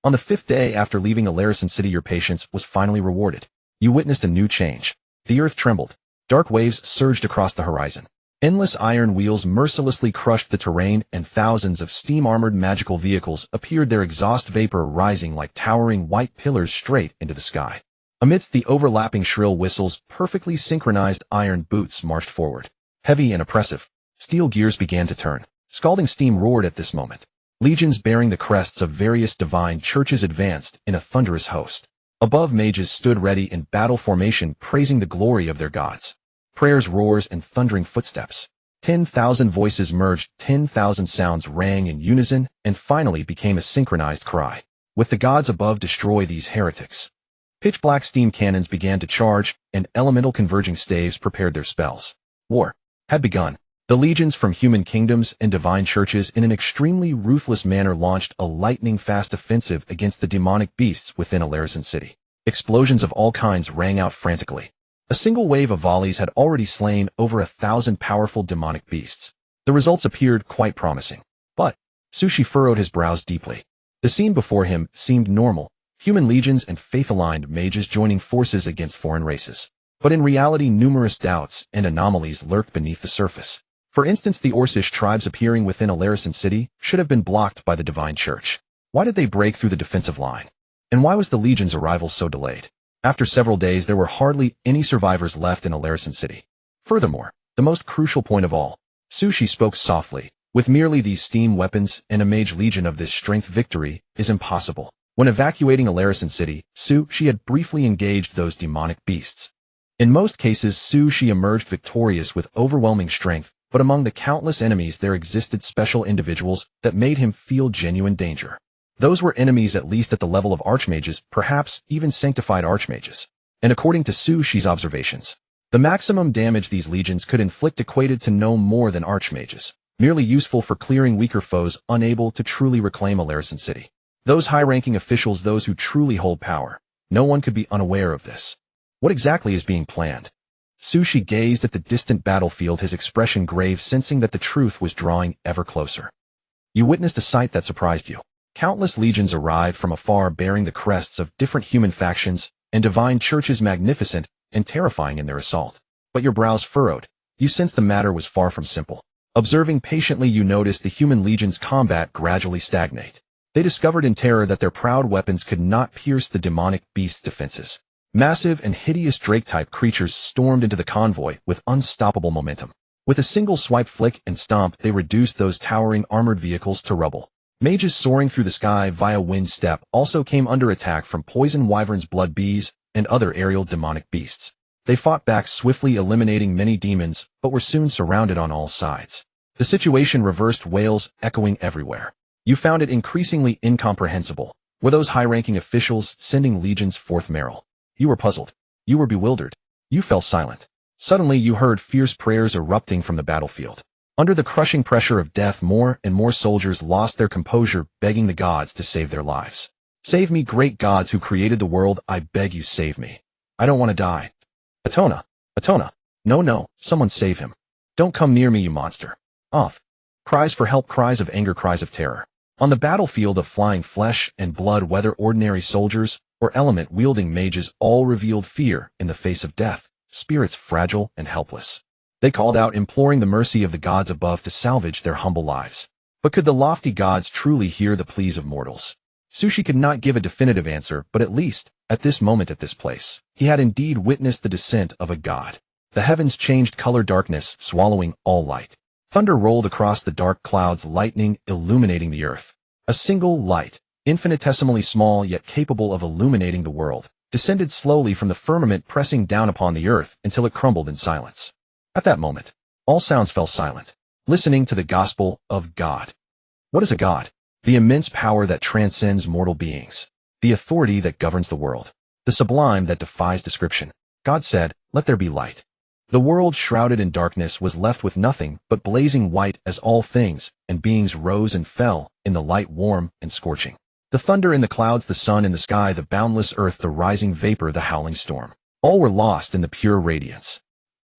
On the fifth day after leaving Alarison City, your patience was finally rewarded. You witnessed a new change. The earth trembled. Dark waves surged across the horizon. Endless iron wheels mercilessly crushed the terrain, and thousands of steam-armored magical vehicles appeared, their exhaust vapor rising like towering white pillars straight into the sky. Amidst the overlapping shrill whistles, perfectly synchronized iron boots marched forward. Heavy and oppressive, steel gears began to turn. Scalding steam roared at this moment. Legions bearing the crests of various divine churches advanced in a thunderous host. Above, mages stood ready in battle formation, praising the glory of their gods. Prayers, roars, and thundering footsteps. 10,000 voices merged, 10,000 sounds rang in unison, and finally became a synchronized cry. With the gods above, destroy these heretics. Pitch-black steam cannons began to charge, and elemental converging staves prepared their spells. War had begun. The legions from human kingdoms and divine churches in an extremely ruthless manner launched a lightning-fast offensive against the demonic beasts within Alarison City. Explosions of all kinds rang out frantically. A single wave of volleys had already slain over 1,000 powerful demonic beasts. The results appeared quite promising. But Sushi furrowed his brows deeply. The scene before him seemed normal, human legions and faith-aligned mages joining forces against foreign races. But in reality, numerous doubts and anomalies lurked beneath the surface. For instance, the Orcish tribes appearing within Alarison City should have been blocked by the Divine Church. Why did they break through the defensive line? And why was the Legion's arrival so delayed? After several days, there were hardly any survivors left in Alarison City. Furthermore, the most crucial point of all, Sushi spoke softly. With merely these steam weapons and a mage legion of this strength, victory is impossible. When evacuating Alarison City, she had briefly engaged those demonic beasts. In most cases, she emerged victorious with overwhelming strength, but among the countless enemies there existed special individuals that made him feel genuine danger. Those were enemies at least at the level of archmages, perhaps even sanctified archmages. And according to Sushi's observations, the maximum damage these legions could inflict equated to no more than archmages, merely useful for clearing weaker foes unable to truly reclaim Alarison City. Those high-ranking officials, those who truly hold power, no one could be unaware of this. What exactly is being planned? Sushi gazed at the distant battlefield, his expression grave, sensing that the truth was drawing ever closer. You witnessed a sight that surprised you. Countless legions arrived from afar bearing the crests of different human factions, and divine churches magnificent and terrifying in their assault. But your brows furrowed. You sensed the matter was far from simple. Observing patiently, you noticed the human legion's combat gradually stagnate. They discovered in terror that their proud weapons could not pierce the demonic beast's defenses. Massive and hideous Drake-type creatures stormed into the convoy with unstoppable momentum. With a single swipe, flick, and stomp, they reduced those towering armored vehicles to rubble. Mages soaring through the sky via wind step also came under attack from poison wyverns, blood bees, and other aerial demonic beasts. They fought back swiftly, eliminating many demons, but were soon surrounded on all sides. The situation reversed, wails echoing everywhere. You found it increasingly incomprehensible. Were those high-ranking officials sending legions forth? Meryl, you were puzzled. You were bewildered. You fell silent. Suddenly you heard fierce prayers erupting from the battlefield. Under the crushing pressure of death, more and more soldiers lost their composure, begging the gods to save their lives. Save me, great gods who created the world, I beg you, save me. I don't want to die. Atona! Atona! No, no, someone save him. Don't come near me, you monster. Off. Cries for help, cries of anger, cries of terror. On the battlefield of flying flesh and blood, whether ordinary soldiers or element-wielding mages, all revealed fear in the face of death, spirits fragile and helpless. They called out, imploring the mercy of the gods above to salvage their humble lives. But could the lofty gods truly hear the pleas of mortals? Sushi could not give a definitive answer, but at least, at this moment at this place, he had indeed witnessed the descent of a god. The heavens changed color, darkness swallowing all light. Thunder rolled across the dark clouds, lightning illuminating the earth. A single light, infinitesimally small yet capable of illuminating the world, descended slowly from the firmament, pressing down upon the earth until it crumbled in silence. At that moment, all sounds fell silent, listening to the gospel of God. What is a god? The immense power that transcends mortal beings. The authority that governs the world. The sublime that defies description. God said, "Let there be light." The world, shrouded in darkness, was left with nothing but blazing white as all things and beings rose and fell in the light, warm and scorching. The thunder in the clouds, the sun in the sky, the boundless earth, the rising vapor, the howling storm. All were lost in the pure radiance.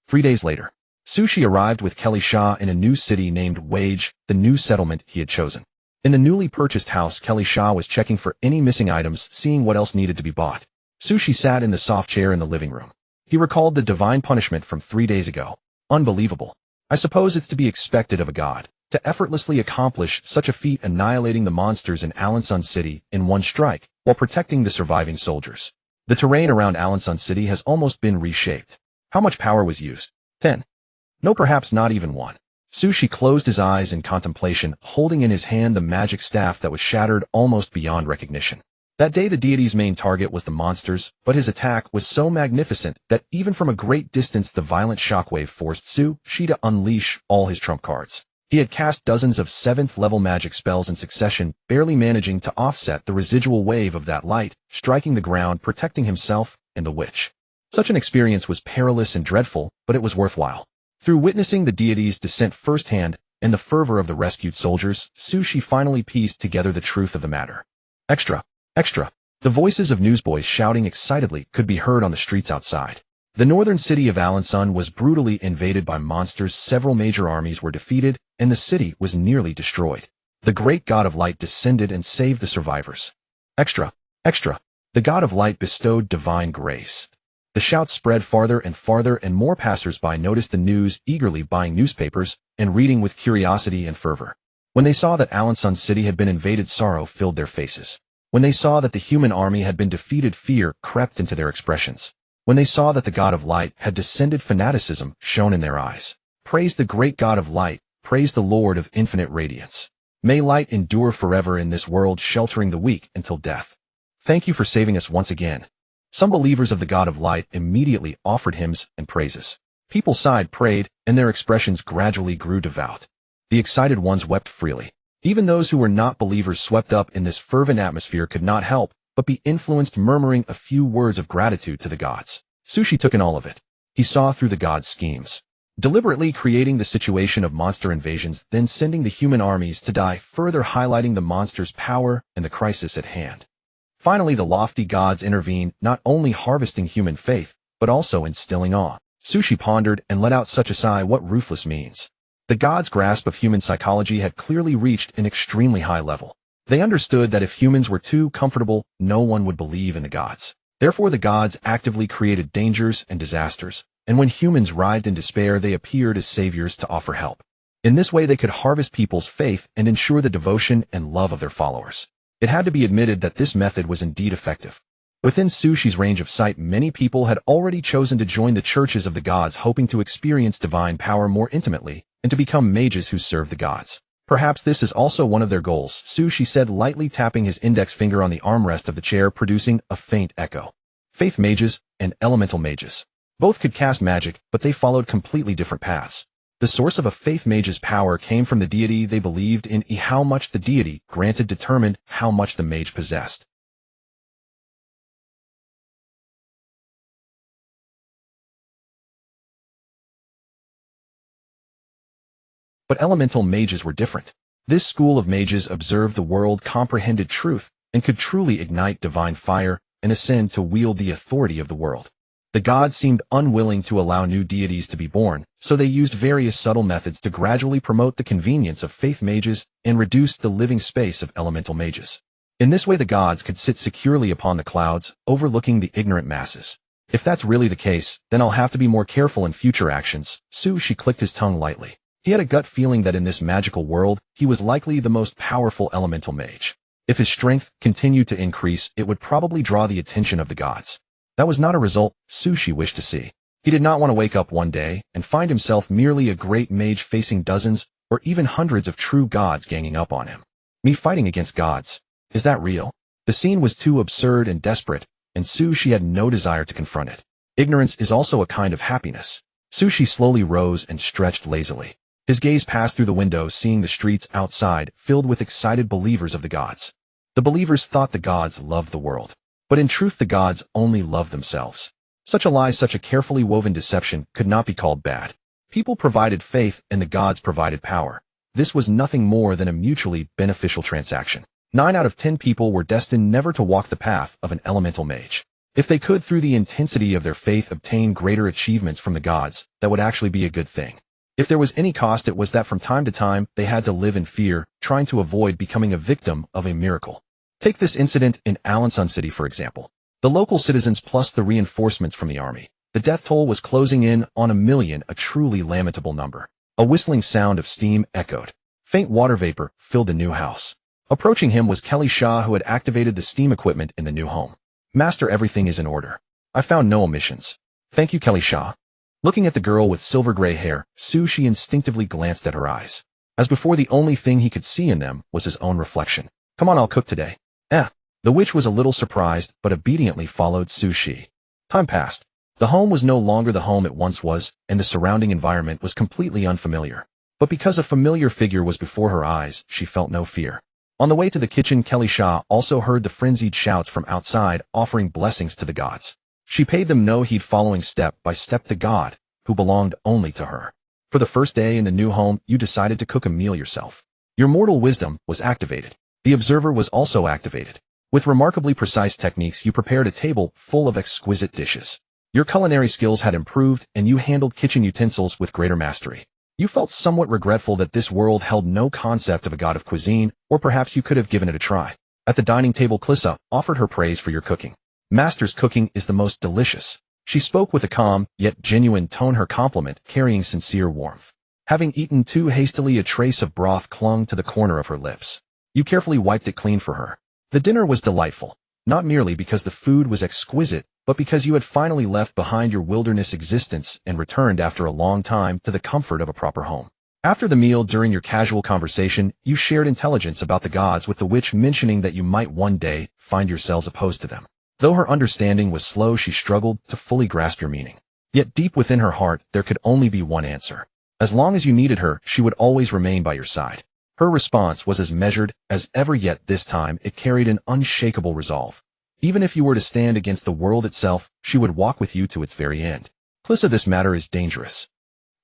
3 days later, Sushi arrived with Kelly Shah in a new city named Wage, the new settlement he had chosen. In the newly purchased house, Kelly Shah was checking for any missing items, seeing what else needed to be bought. Sushi sat in the soft chair in the living room. He recalled the divine punishment from 3 days ago. Unbelievable. I suppose it's to be expected of a god, to effortlessly accomplish such a feat, annihilating the monsters in Alanson City in one strike, while protecting the surviving soldiers. The terrain around Alanson City has almost been reshaped. How much power was used? 10. No, perhaps not even 1. Sushi closed his eyes in contemplation, holding in his hand the magic staff that was shattered almost beyond recognition. That day the deity's main target was the monsters, but his attack was so magnificent that even from a great distance the violent shockwave forced Sushi to unleash all his trump cards. He had cast dozens of 7th-level magic spells in succession, barely managing to offset the residual wave of that light, striking the ground, protecting himself and the witch. Such an experience was perilous and dreadful, but it was worthwhile. Through witnessing the deity's descent firsthand and the fervor of the rescued soldiers, Sushi finally pieced together the truth of the matter. Extra! Extra! The voices of newsboys shouting excitedly could be heard on the streets outside. The northern city of Alanson was brutally invaded by monsters, several major armies were defeated, and the city was nearly destroyed. The great god of light descended and saved the survivors. Extra! Extra! The god of light bestowed divine grace. The shouts spread farther and farther, and more passers-by noticed the news, eagerly buying newspapers and reading with curiosity and fervor. When they saw that Alanson City had been invaded, sorrow filled their faces. When they saw that the human army had been defeated, fear crept into their expressions. When they saw that the god of light had descended, fanaticism shone in their eyes. Praise the great god of light, praise the Lord of infinite radiance. May light endure forever in this world, sheltering the weak until death. Thank you for saving us once again. Some believers of the god of light immediately offered hymns and praises. People sighed, prayed, and their expressions gradually grew devout. The excited ones wept freely. Even those who were not believers, swept up in this fervent atmosphere, could not help but be influenced, murmuring a few words of gratitude to the gods. Sushi took in all of it. He saw through the gods' schemes, deliberately creating the situation of monster invasions, then sending the human armies to die, further highlighting the monsters' power and the crisis at hand. Finally, the lofty gods intervened, not only harvesting human faith, but also instilling awe. Sushi pondered and let out such a sigh. What ruthless means. The gods' grasp of human psychology had clearly reached an extremely high level. They understood that if humans were too comfortable, no one would believe in the gods. Therefore, the gods actively created dangers and disasters, and when humans writhed in despair, they appeared as saviors to offer help. In this way, they could harvest people's faith and ensure the devotion and love of their followers. It had to be admitted that this method was indeed effective. Within Sushi's range of sight, many people had already chosen to join the churches of the gods, hoping to experience divine power more intimately and to become mages who serve the gods. Perhaps this is also one of their goals, Sushi said, lightly tapping his index finger on the armrest of the chair, producing a faint echo. Faith mages and elemental mages. Both could cast magic, but they followed completely different paths. The source of a faith mage's power came from the deity they believed in. How much the deity granted determined how much the mage possessed. But elemental mages were different. This school of mages observed the world, comprehended truth, and could truly ignite divine fire and ascend to wield the authority of the world. The gods seemed unwilling to allow new deities to be born, so they used various subtle methods to gradually promote the convenience of faith mages and reduce the living space of elemental mages. In this way the gods could sit securely upon the clouds, overlooking the ignorant masses. If that's really the case, then I'll have to be more careful in future actions. She clicked his tongue lightly. He had a gut feeling that in this magical world, he was likely the most powerful elemental mage. If his strength continued to increase, it would probably draw the attention of the gods. That was not a result Sushi wished to see. He did not want to wake up one day and find himself merely a great mage facing dozens or even hundreds of true gods ganging up on him. Me fighting against gods. Is that real? The scene was too absurd and desperate, and Sushi had no desire to confront it. Ignorance is also a kind of happiness. Sushi slowly rose and stretched lazily. His gaze passed through the window, seeing the streets outside filled with excited believers of the gods. The believers thought the gods loved the world. But in truth the gods only love themselves. Such a lie, such a carefully woven deception could not be called bad. People provided faith and the gods provided power. This was nothing more than a mutually beneficial transaction. 9 out of 10 people were destined never to walk the path of an elemental mage. If they could, through the intensity of their faith, obtain greater achievements from the gods, that would actually be a good thing. If there was any cost, it was that from time to time they had to live in fear, trying to avoid becoming a victim of a miracle. Take this incident in Alanson City, for example. The local citizens plus the reinforcements from the army. The death toll was closing in on 1 million, a truly lamentable number. A whistling sound of steam echoed. Faint water vapor filled the new house. Approaching him was Kelly Shaw, who had activated the steam equipment in the new home. Master, everything is in order. I found no omissions. Thank you, Kelly Shaw. Looking at the girl with silver gray hair, Sushi instinctively glanced at her eyes. As before, the only thing he could see in them was his own reflection. Come on, I'll cook today. The witch was a little surprised, but obediently followed Sushi. Time passed. The home was no longer the home it once was, and the surrounding environment was completely unfamiliar. But because a familiar figure was before her eyes, she felt no fear. On the way to the kitchen, Kelly Shaw also heard the frenzied shouts from outside, offering blessings to the gods. She paid them no heed, following step by step the god, who belonged only to her. For the first day in the new home, you decided to cook a meal yourself. Your mortal wisdom was activated. The observer was also activated. With remarkably precise techniques, you prepared a table full of exquisite dishes. Your culinary skills had improved, and you handled kitchen utensils with greater mastery. You felt somewhat regretful that this world held no concept of a god of cuisine, or perhaps you could have given it a try. At the dining table, Clissa offered her praise for your cooking. Master's cooking is the most delicious. She spoke with a calm, yet genuine tone, her compliment carrying sincere warmth. Having eaten too hastily, a trace of broth clung to the corner of her lips. You carefully wiped it clean for her. The dinner was delightful, not merely because the food was exquisite, but because you had finally left behind your wilderness existence and returned after a long time to the comfort of a proper home. After the meal, during your casual conversation, you shared intelligence about the gods with the witch, mentioning that you might one day find yourselves opposed to them. Though her understanding was slow, she struggled to fully grasp your meaning. Yet deep within her heart, there could only be one answer. As long as you needed her, she would always remain by your side. Her response was as measured as ever, yet this time it carried an unshakable resolve. Even if you were to stand against the world itself, she would walk with you to its very end. Clissa, this matter is dangerous.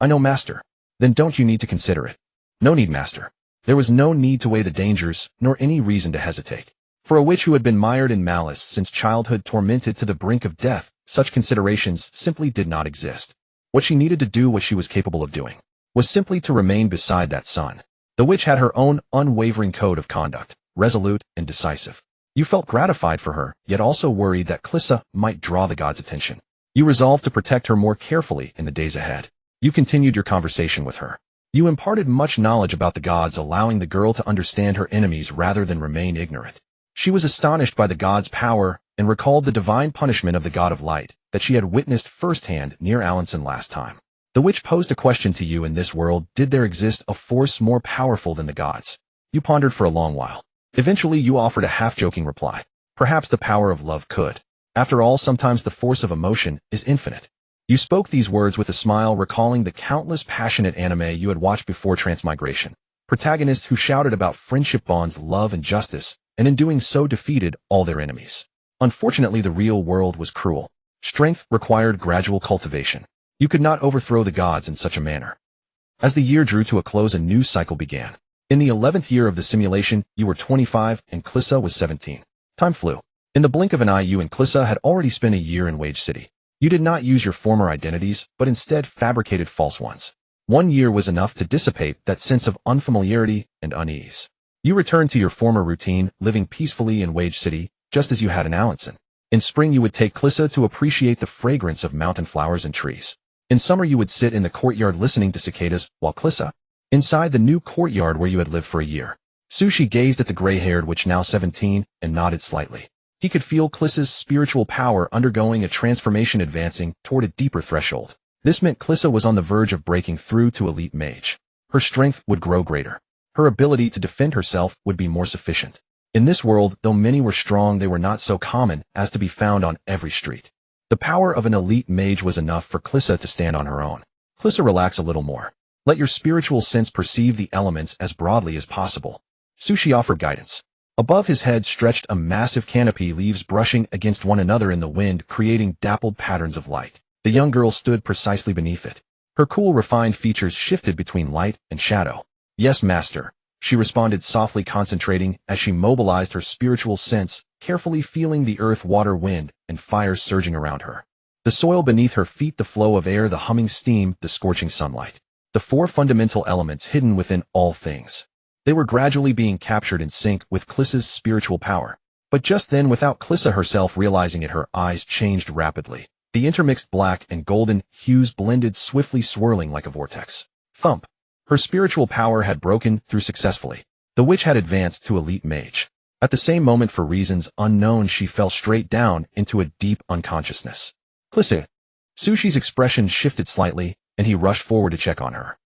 I know, Master. Then don't you need to consider it? No need, Master. There was no need to weigh the dangers, nor any reason to hesitate. For a witch who had been mired in malice since childhood, tormented to the brink of death, such considerations simply did not exist. What she needed to do, what she was capable of doing, was simply to remain beside that son. The witch had her own unwavering code of conduct, resolute and decisive. You felt gratified for her, yet also worried that Clissa might draw the gods' attention. You resolved to protect her more carefully in the days ahead. You continued your conversation with her. You imparted much knowledge about the gods, allowing the girl to understand her enemies rather than remain ignorant. She was astonished by the gods' power and recalled the divine punishment of the god of light that she had witnessed firsthand near Alanson last time. The witch posed a question to you: in this world, did there exist a force more powerful than the gods? You pondered for a long while. Eventually, you offered a half-joking reply. Perhaps the power of love could. After all, sometimes the force of emotion is infinite. You spoke these words with a smile, recalling the countless passionate anime you had watched before transmigration. Protagonists who shouted about friendship bonds, love, and justice, and in doing so defeated all their enemies. Unfortunately, the real world was cruel. Strength required gradual cultivation. You could not overthrow the gods in such a manner. As the year drew to a close, a new cycle began. In the 11th year of the simulation, you were 25 and Klissa was 17. Time flew. In the blink of an eye, you and Klissa had already spent a year in Wage City. You did not use your former identities, but instead fabricated false ones. 1 year was enough to dissipate that sense of unfamiliarity and unease. You returned to your former routine, living peacefully in Wage City, just as you had in Allenson. In spring, you would take Klissa to appreciate the fragrance of mountain flowers and trees. In summer, you would sit in the courtyard listening to cicadas, while Klissa, inside the new courtyard where you had lived for a year. Sushi gazed at the gray-haired witch, now 17, and nodded slightly. He could feel Klissa's spiritual power undergoing a transformation, advancing toward a deeper threshold. This meant Klissa was on the verge of breaking through to elite mage. Her strength would grow greater. Her ability to defend herself would be more sufficient. In this world, though many were strong, they were not so common as to be found on every street. The power of an elite mage was enough for Klissa to stand on her own. Klissa, relax a little more. Let your spiritual sense perceive the elements as broadly as possible. Sushi offered guidance. Above his head stretched a massive canopy, leaves brushing against one another in the wind, creating dappled patterns of light. The young girl stood precisely beneath it. Her cool, refined features shifted between light and shadow. Yes, master, she responded softly, concentrating as she mobilized her spiritual sense, carefully feeling the earth, water, wind, and fire surging around her. The soil beneath her feet, the flow of air, the humming steam, the scorching sunlight. The 4 fundamental elements hidden within all things. They were gradually being captured in sync with Klissa's spiritual power. But just then, without Klissa herself realizing it, her eyes changed rapidly. The intermixed black and golden hues blended swiftly, swirling like a vortex. Thump. Her spiritual power had broken through successfully. The witch had advanced to elite mage. At the same moment, for reasons unknown, she fell straight down into a deep unconsciousness. Klissa. Sushi's expression shifted slightly, and he rushed forward to check on her.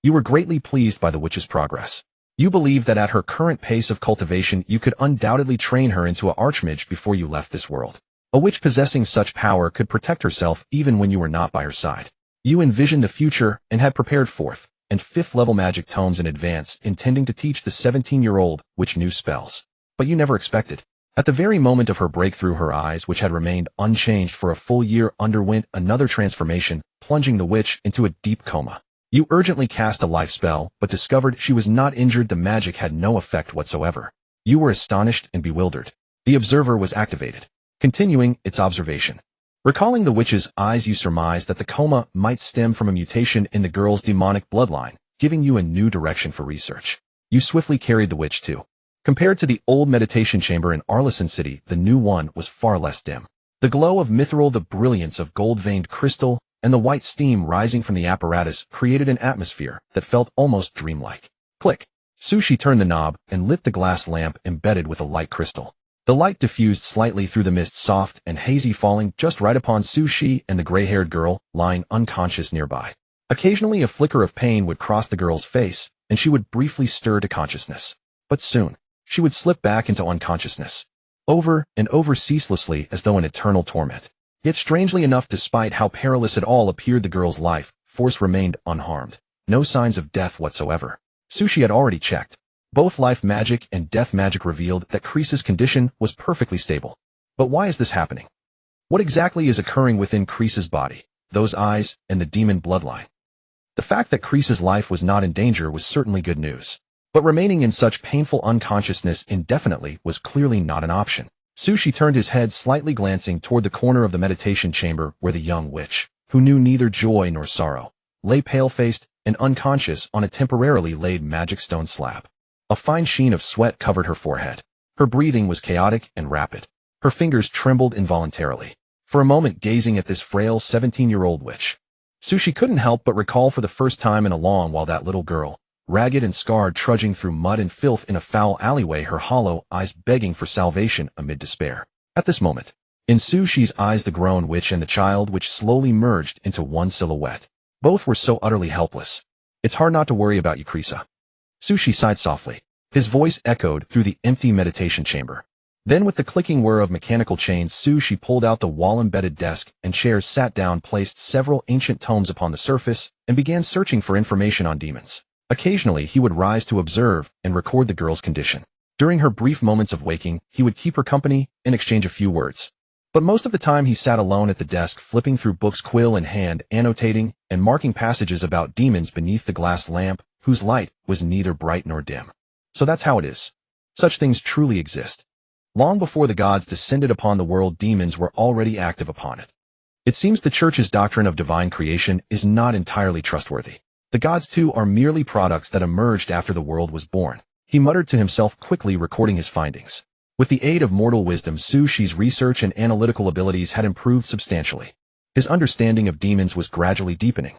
You were greatly pleased by the witch's progress. You believed that at her current pace of cultivation, you could undoubtedly train her into an archmage before you left this world. A witch possessing such power could protect herself even when you were not by her side. You envisioned the future and had prepared 4th and 5th level magic tomes in advance, intending to teach the 17-year-old witch new spells. But you never expected. At the very moment of her breakthrough, her eyes, which had remained unchanged for a full year, underwent another transformation, plunging the witch into a deep coma. You urgently cast a life spell, but discovered she was not injured. The magic had no effect whatsoever. You were astonished and bewildered. The observer was activated, continuing its observation. Recalling the witch's eyes, you surmised that the coma might stem from a mutation in the girl's demonic bloodline, giving you a new direction for research. You swiftly carried the witch to. Compared to the old meditation chamber in Arleson City, the new one was far less dim. The glow of mithril, the brilliance of gold-veined crystal, and the white steam rising from the apparatus created an atmosphere that felt almost dreamlike. Click. Sushi turned the knob and lit the glass lamp embedded with a light crystal. The light diffused slightly through the mist, soft and hazy, falling just right upon Sushi and the gray-haired girl lying unconscious nearby. Occasionally a flicker of pain would cross the girl's face, and she would briefly stir to consciousness. But soon, she would slip back into unconsciousness. Over and over, ceaselessly, as though in eternal torment. Yet strangely enough, despite how perilous it all appeared, the girl's life force remained unharmed. No signs of death whatsoever. Sushi had already checked. Both life magic and death magic revealed that Kreesa's condition was perfectly stable. But why is this happening? What exactly is occurring within Kreesa's body, those eyes, and the demon bloodline? The fact that Kreesa's life was not in danger was certainly good news. But remaining in such painful unconsciousness indefinitely was clearly not an option. Sushi turned his head slightly, glancing toward the corner of the meditation chamber where the young witch, who knew neither joy nor sorrow, lay pale-faced and unconscious on a temporarily laid magic stone slab. A fine sheen of sweat covered her forehead. Her breathing was chaotic and rapid. Her fingers trembled involuntarily. For a moment, gazing at this frail 17-year-old witch, Sushi couldn't help but recall for the first time in a long while that little girl, ragged and scarred, trudging through mud and filth in a foul alleyway, her hollow eyes begging for salvation amid despair. At this moment, in Sushi's eyes, the grown witch and the child witch slowly merged into one silhouette. Both were so utterly helpless. It's hard not to worry about you, Kreesa. Sushi sighed softly. His voice echoed through the empty meditation chamber. Then, with the clicking whir of mechanical chains, Sushi pulled out the wall-embedded desk and chairs, sat down, placed several ancient tomes upon the surface, and began searching for information on demons. Occasionally, he would rise to observe and record the girl's condition. During her brief moments of waking, he would keep her company and exchange a few words. But most of the time he sat alone at the desk flipping through books quill in hand, annotating and marking passages about demons beneath the glass lamp, whose light was neither bright nor dim. So that's how it is. Such things truly exist. Long before the gods descended upon the world, demons were already active upon it. It seems the Church's doctrine of divine creation is not entirely trustworthy. The gods too are merely products that emerged after the world was born. He muttered to himself, quickly recording his findings. With the aid of mortal wisdom, Su Shi's research and analytical abilities had improved substantially. His understanding of demons was gradually deepening.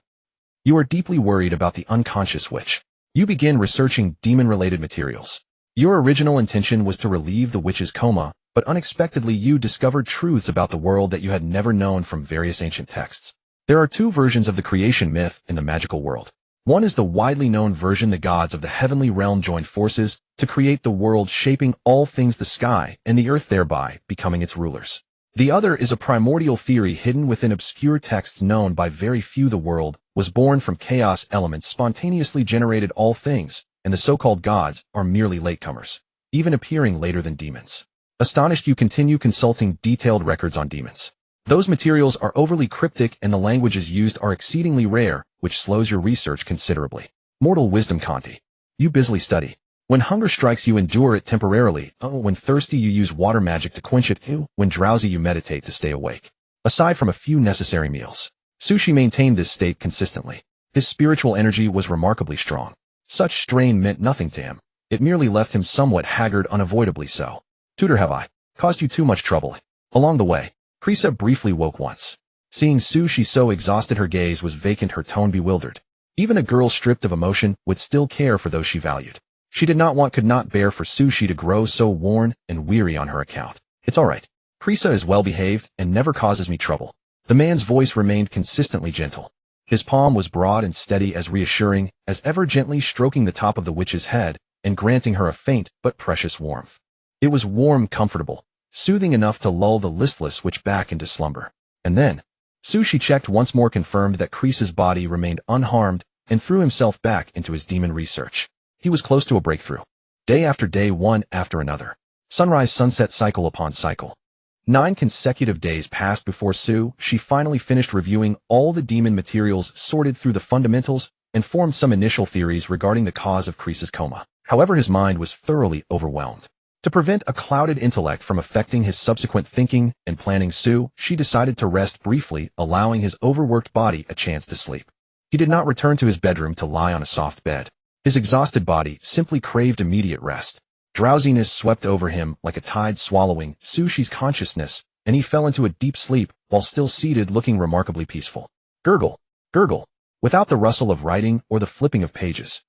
You are deeply worried about the unconscious witch. You begin researching demon-related materials. Your original intention was to relieve the witch's coma, but unexpectedly you discovered truths about the world that you had never known from various ancient texts. There are two versions of the creation myth in the magical world. One is the widely known version: the gods of the heavenly realm joined forces to create the world, shaping all things, the sky and the earth, thereby becoming its rulers. The other is a primordial theory hidden within obscure texts known by very few. The world was born from chaos, elements spontaneously generated all things, and the so-called gods are merely latecomers, even appearing later than demons. Astonished, you continue consulting detailed records on demons. Those materials are overly cryptic and the languages used are exceedingly rare, which slows your research considerably. Mortal wisdom, Conti. You busily study. When hunger strikes, you endure it temporarily. When thirsty, you use water magic to quench it. When drowsy, you meditate to stay awake. Aside from a few necessary meals, Su Shi maintained this state consistently. His spiritual energy was remarkably strong. Such strain meant nothing to him. It merely left him somewhat haggard, unavoidably so. Tutor, have I caused you too much trouble? Along the way, Krisa briefly woke once. Seeing Su Shi so exhausted, her gaze was vacant, her tone bewildered. Even a girl stripped of emotion would still care for those she valued. She could not bear for Su Shi to grow so worn and weary on her account. It's all right. Krisa is well behaved and never causes me trouble. The man's voice remained consistently gentle. His palm was broad and steady, as reassuring as ever, gently stroking the top of the witch's head and granting her a faint but precious warmth. It was warm, comfortable, soothing enough to lull the listless witch back into slumber. And then, Su Shi checked once more, confirmed that Krisa's body remained unharmed, and threw himself back into his demon research. He was close to a breakthrough. Day after day, one after another. Sunrise, sunset, cycle upon cycle. 9 consecutive days passed before Su Shi finally finished reviewing all the demon materials, sorted through the fundamentals, and formed some initial theories regarding the cause of Krisa's coma. However, his mind was thoroughly overwhelmed. To prevent a clouded intellect from affecting his subsequent thinking and planning, Su Shi decided to rest briefly, allowing his overworked body a chance to sleep. He did not return to his bedroom to lie on a soft bed. His exhausted body simply craved immediate rest. Drowsiness swept over him like a tide, swallowing Su Shi's consciousness, and he fell into a deep sleep while still seated, looking remarkably peaceful. Gurgle, gurgle, without the rustle of writing or the flipping of pages.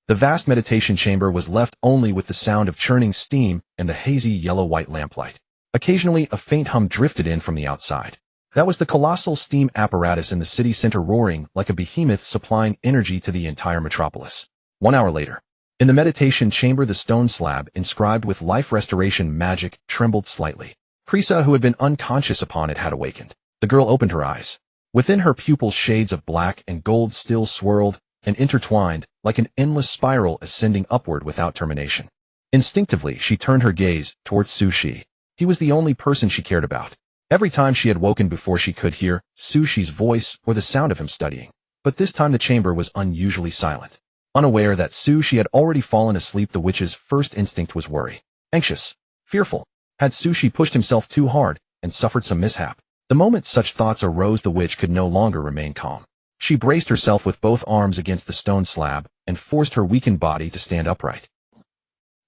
The vast meditation chamber was left only with the sound of churning steam and the hazy yellow-white lamplight. Occasionally, a faint hum drifted in from the outside. That was the colossal steam apparatus in the city center, roaring like a behemoth, supplying energy to the entire metropolis. 1 hour later, in the meditation chamber, the stone slab inscribed with life restoration magic trembled slightly. Krisa, who had been unconscious upon it, had awakened. The girl opened her eyes. Within her pupils, shades of black and gold still swirled and intertwined like an endless spiral ascending upward without termination. Instinctively, she turned her gaze towards Su Shi. He was the only person she cared about. Every time she had woken before, she could hear Su Shi's voice or the sound of him studying. But this time the chamber was unusually silent. Unaware that Su Shi had already fallen asleep, the witch's first instinct was worry. Anxious, fearful. Had Su Shi pushed himself too hard and suffered some mishap? The moment such thoughts arose, the witch could no longer remain calm. She braced herself with both arms against the stone slab and forced her weakened body to stand upright.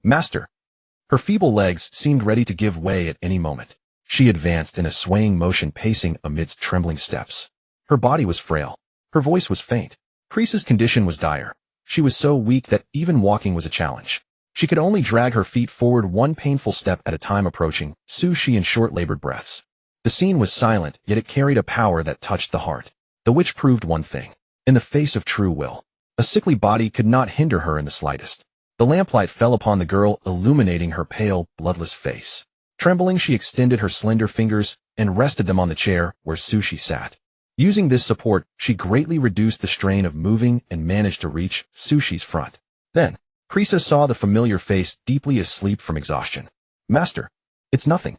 Master! Her feeble legs seemed ready to give way at any moment. She advanced in a swaying motion, pacing amidst trembling steps. Her body was frail. Her voice was faint. Krisa's condition was dire. She was so weak that even walking was a challenge. She could only drag her feet forward one painful step at a time, approaching Su Shi in short-labored breaths. The scene was silent, yet it carried a power that touched the heart. The witch proved one thing. In the face of true will, a sickly body could not hinder her in the slightest. The lamplight fell upon the girl, illuminating her pale, bloodless face. Trembling, she extended her slender fingers and rested them on the chair where Su Shi sat. Using this support, she greatly reduced the strain of moving and managed to reach Su Shi's front. Then, Krisa saw the familiar face, deeply asleep from exhaustion. Master, it's nothing.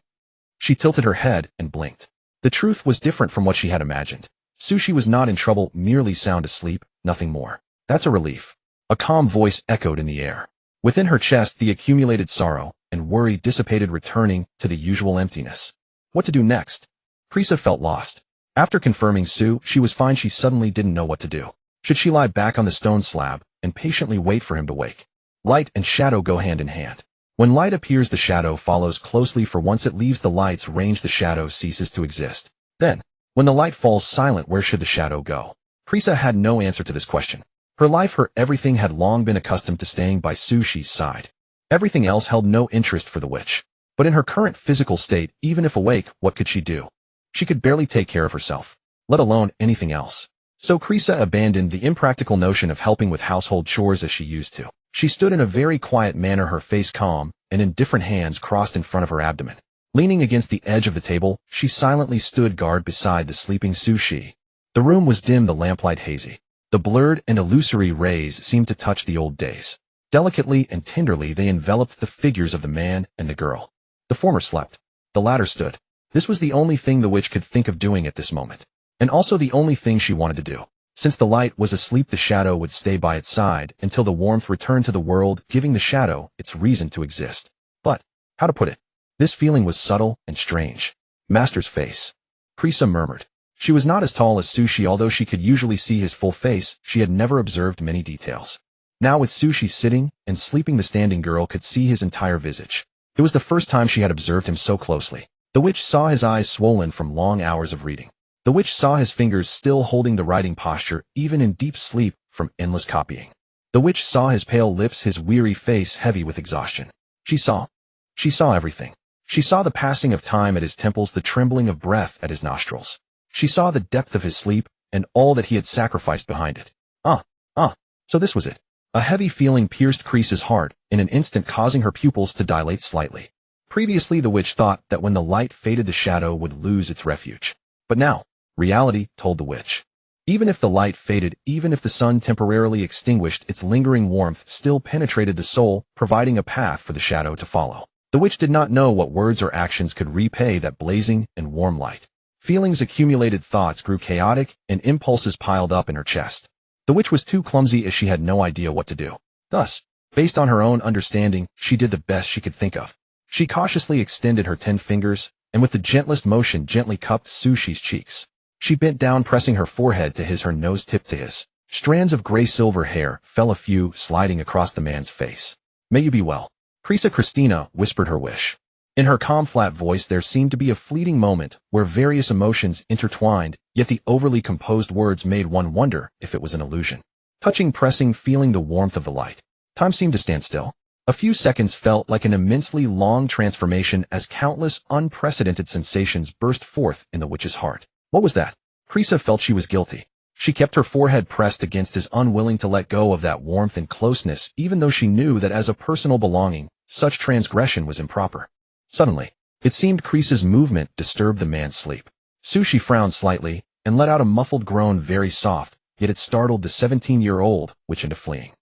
She tilted her head and blinked. The truth was different from what she had imagined. Sushi was not in trouble, merely sound asleep, nothing more. That's a relief. A calm voice echoed in the air. Within her chest, the accumulated sorrow and worry dissipated, returning to the usual emptiness. What to do next? Krisa felt lost. After confirming Sue, she was fine. She suddenly didn't know what to do. Should she lie back on the stone slab and patiently wait for him to wake? Light and shadow go hand in hand. When light appears, the shadow follows closely, for once it leaves the light's range, the shadow ceases to exist. Then, when the light falls silent, where should the shadow go? Krisa had no answer to this question. Her life, her everything, had long been accustomed to staying by Sushi's side. Everything else held no interest for the witch. But in her current physical state, even if awake, what could she do? She could barely take care of herself, let alone anything else. So Krisa abandoned the impractical notion of helping with household chores as she used to. She stood in a very quiet manner, her face calm, and indifferent, hands crossed in front of her abdomen. Leaning against the edge of the table, she silently stood guard beside the sleeping Sushi. The room was dim, the lamplight hazy. The blurred and illusory rays seemed to touch the old days. Delicately and tenderly they enveloped the figures of the man and the girl. The former slept. The latter stood. This was the only thing the witch could think of doing at this moment. And also the only thing she wanted to do. Since the light was asleep, the shadow would stay by its side until the warmth returned to the world, giving the shadow its reason to exist. But, how to put it? This feeling was subtle and strange. Master's face. Krisa murmured. She was not as tall as Sushi, although she could usually see his full face. She had never observed many details. Now with Sushi sitting and sleeping, the standing girl could see his entire visage. It was the first time she had observed him so closely. The witch saw his eyes swollen from long hours of reading. The witch saw his fingers still holding the writing posture, even in deep sleep from endless copying. The witch saw his pale lips, his weary face heavy with exhaustion. She saw everything. She saw the passing of time at his temples, the trembling of breath at his nostrils. She saw the depth of his sleep and all that he had sacrificed behind it. So this was it. A heavy feeling pierced Krisa's heart, in an instant causing her pupils to dilate slightly. Previously the witch thought that when the light faded, the shadow would lose its refuge. But now, reality told the witch. Even if the light faded, even if the sun temporarily extinguished, its lingering warmth still penetrated the soul, providing a path for the shadow to follow. The witch did not know what words or actions could repay that blazing and warm light. Feelings accumulated, thoughts grew chaotic, and impulses piled up in her chest. The witch was too clumsy, as she had no idea what to do. Thus, based on her own understanding, she did the best she could think of. She cautiously extended her 10 fingers, and with the gentlest motion gently cupped Sushi's cheeks. She bent down, pressing her forehead to his, her nose tipped to his. Strands of gray-silver hair fell, a few sliding across the man's face. "May you be well." Krisa Christina whispered her wish. In her calm, flat voice there seemed to be a fleeting moment where various emotions intertwined, yet the overly composed words made one wonder if it was an illusion. Touching, pressing, feeling the warmth of the light. Time seemed to stand still. A few seconds felt like an immensely long transformation as countless unprecedented sensations burst forth in the witch's heart. What was that? Krisa felt she was guilty. She kept her forehead pressed against his, unwilling to let go of that warmth and closeness, even though she knew that as a personal belonging, such transgression was improper. Suddenly, it seemed Krisa's movement disturbed the man's sleep. Sushi frowned slightly and let out a muffled groan, very soft, yet it startled the 17-year-old witch into fleeing.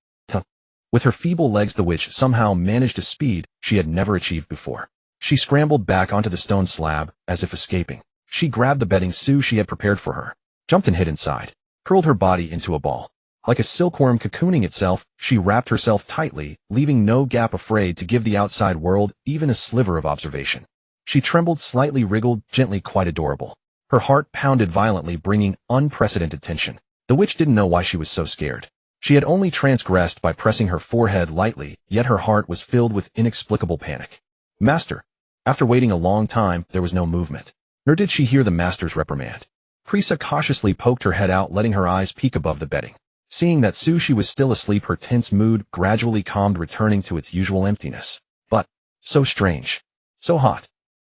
With her feeble legs, the witch somehow managed a speed she had never achieved before. She scrambled back onto the stone slab, as if escaping. She grabbed the bedding Sushi had prepared for her, jumped and hid inside, curled her body into a ball. Like a silkworm cocooning itself, she wrapped herself tightly, leaving no gap, afraid to give the outside world even a sliver of observation. She trembled slightly, wriggled gently, quite adorable. Her heart pounded violently, bringing unprecedented tension. The witch didn't know why she was so scared. She had only transgressed by pressing her forehead lightly, yet her heart was filled with inexplicable panic. "Master." After waiting a long time, there was no movement. Nor did she hear the master's reprimand. Krisa cautiously poked her head out, letting her eyes peek above the bedding. Seeing that Sushi was still asleep, her tense mood gradually calmed, returning to its usual emptiness. But, so strange. So hot.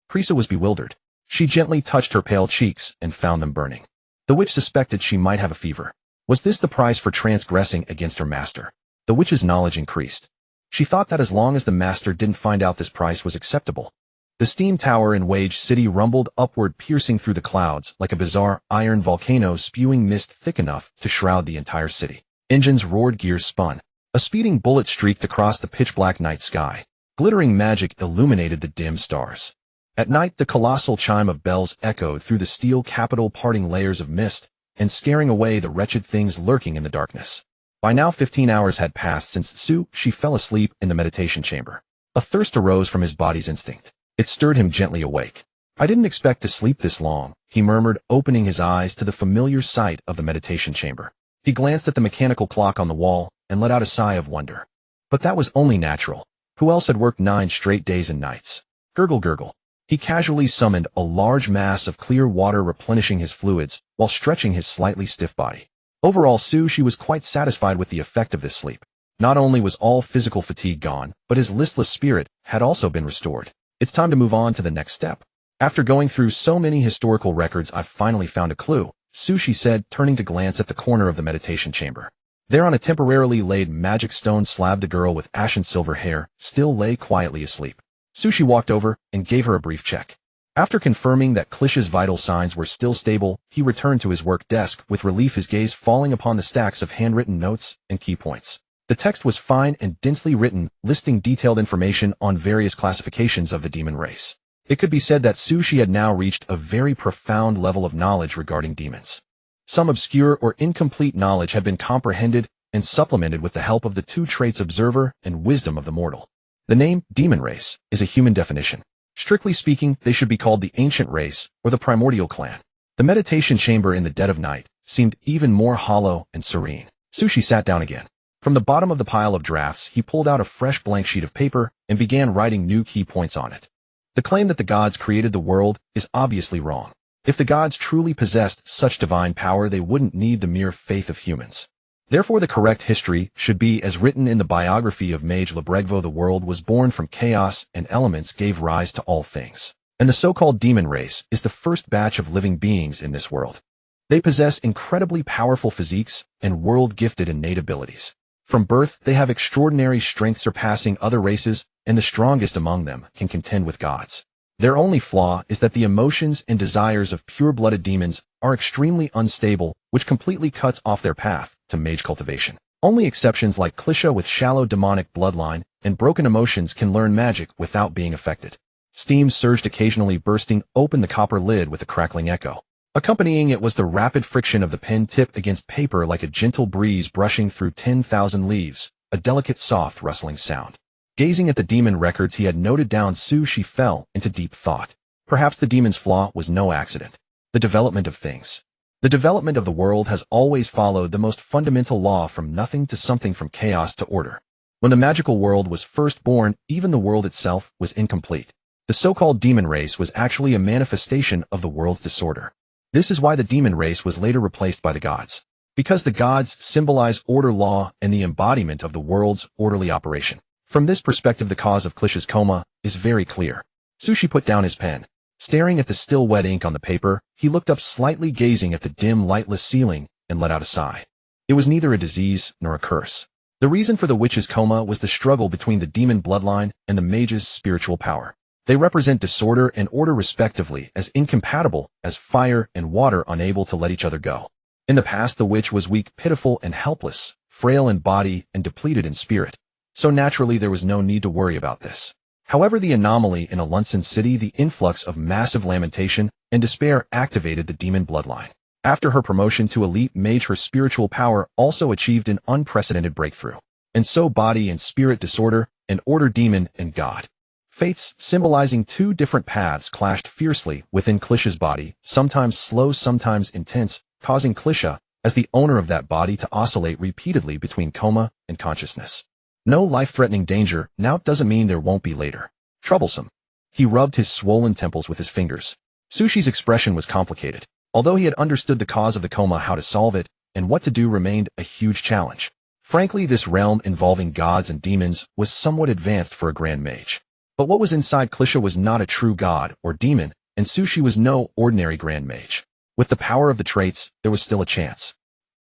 Krisa was bewildered. She gently touched her pale cheeks and found them burning. The witch suspected she might have a fever. Was this the price for transgressing against her master? The witch's knowledge increased. She thought that as long as the master didn't find out, this price was acceptable. The steam tower in Wage City rumbled upward, piercing through the clouds like a bizarre iron volcano, spewing mist thick enough to shroud the entire city. Engines roared, gears spun. A speeding bullet streaked across the pitch-black night sky. Glittering magic illuminated the dim stars. At night, the colossal chime of bells echoed through the steel capital, parting layers of mist and scaring away the wretched things lurking in the darkness. By now 15 hours had passed since she fell asleep in the meditation chamber. A thirst arose from his body's instinct. It stirred him gently awake. "I didn't expect to sleep this long," he murmured, opening his eyes to the familiar sight of the meditation chamber. He glanced at the mechanical clock on the wall and let out a sigh of wonder. But that was only natural. Who else had worked 9 straight days and nights? Gurgle, gurgle. He casually summoned a large mass of clear water, replenishing his fluids while stretching his slightly stiff body. Overall, she was quite satisfied with the effect of this sleep. Not only was all physical fatigue gone, but his listless spirit had also been restored. It's time to move on to the next step. "After going through so many historical records, I've finally found a clue," she said, turning to glance at the corner of the meditation chamber. There on a temporarily laid magic stone slab, the girl with ashen silver hair still lay quietly asleep. She walked over and gave her a brief check. After confirming that Klish's vital signs were still stable, he returned to his work desk, with relief, his gaze falling upon the stacks of handwritten notes and key points. The text was fine and densely written, listing detailed information on various classifications of the demon race. It could be said that she had now reached a very profound level of knowledge regarding demons. Some obscure or incomplete knowledge had been comprehended and supplemented with the help of the 2 traits observer and wisdom of the mortal. The name demon race is a human definition. Strictly speaking, they should be called the ancient race or the primordial clan. The meditation chamber in the dead of night seemed even more hollow and serene. She sat down again. From the bottom of the pile of drafts, he pulled out a fresh blank sheet of paper and began writing new key points on it. The claim that the gods created the world is obviously wrong. If the gods truly possessed such divine power, they wouldn't need the mere faith of humans. Therefore, the correct history should be as written in the biography of Mage Lebregvo: the world was born from chaos and elements gave rise to all things. And the so-called demon race is the first batch of living beings in this world. They possess incredibly powerful physiques and world-gifted innate abilities. From birth, they have extraordinary strength, surpassing other races, and the strongest among them can contend with gods. Their only flaw is that the emotions and desires of pure-blooded demons are extremely unstable, which completely cuts off their path to mage cultivation. Only exceptions like Klisha with shallow demonic bloodline and broken emotions can learn magic without being affected. Steam surged, occasionally bursting open the copper lid with a crackling echo. Accompanying it was the rapid friction of the pen tip against paper, like a gentle breeze brushing through 10,000 leaves, a delicate, soft, rustling sound. Gazing at the demon records he had noted down, she fell into deep thought. Perhaps the demon's flaw was no accident. The development of things. The development of the world has always followed the most fundamental law: from nothing to something, from chaos to order. When the magical world was first born, even the world itself was incomplete. The so-called demon race was actually a manifestation of the world's disorder. This is why the demon race was later replaced by the gods. Because the gods symbolize order, law, and the embodiment of the world's orderly operation. From this perspective, the cause of Klish's coma is very clear. Sushi put down his pen. Staring at the still wet ink on the paper, he looked up, slightly gazing at the dim, lightless ceiling, and let out a sigh. It was neither a disease nor a curse. The reason for the witch's coma was the struggle between the demon bloodline and the mage's spiritual power. They represent disorder and order respectively, as incompatible as fire and water, unable to let each other go. In the past, the witch was weak, pitiful, and helpless, frail in body and depleted in spirit. So naturally, there was no need to worry about this. However, the anomaly in a Lunson city, the influx of massive lamentation and despair, activated the demon bloodline. After her promotion to elite mage, her spiritual power also achieved an unprecedented breakthrough. And so body and spirit disorder, and order, demon and god. Fates, symbolizing 2 different paths, clashed fiercely within Klisha's body, sometimes slow, sometimes intense, causing Klisha, as the owner of that body, to oscillate repeatedly between coma and consciousness. No life-threatening danger now doesn't mean there won't be later. Troublesome. He rubbed his swollen temples with his fingers. Sushi's expression was complicated. Although he had understood the cause of the coma, how to solve it and what to do remained a huge challenge. Frankly, this realm involving gods and demons was somewhat advanced for a grand mage. But what was inside Klisha was not a true god or demon, and Sushi was no ordinary grand mage. With the power of the traits, there was still a chance.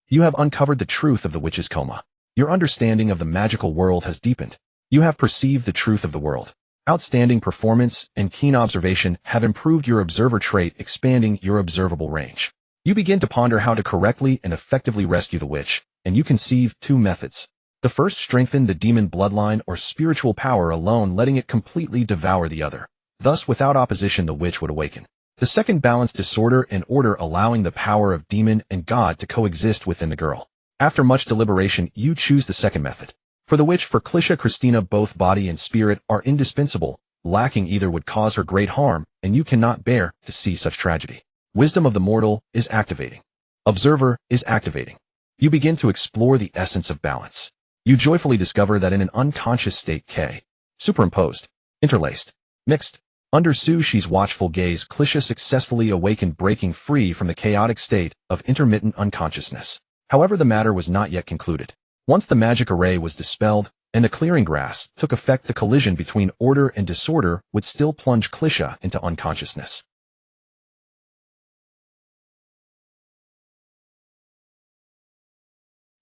You have uncovered the truth of the witch's coma. Your understanding of the magical world has deepened. You have perceived the truth of the world. Outstanding performance and keen observation have improved your observer trait, expanding your observable range. You begin to ponder how to correctly and effectively rescue the witch, and you conceive 2 methods. The first, strengthen the demon bloodline or spiritual power alone, letting it completely devour the other. Thus, without opposition, the witch would awaken. The second balanced disorder and order, allowing the power of demon and god to coexist within the girl. After much deliberation, you choose the second method. For the witch, for Clisha Christina, both body and spirit are indispensable. Lacking either would cause her great harm, and you cannot bear to see such tragedy. Wisdom of the mortal is activating. Observer is activating. You begin to explore the essence of balance. You joyfully discover that in an unconscious state K, superimposed, interlaced, mixed, under Su Shi's watchful gaze, Clisha successfully awakened, breaking free from the chaotic state of intermittent unconsciousness. However, the matter was not yet concluded. Once the magic array was dispelled and the clearing grass took effect, the collision between order and disorder would still plunge Clisha into unconsciousness.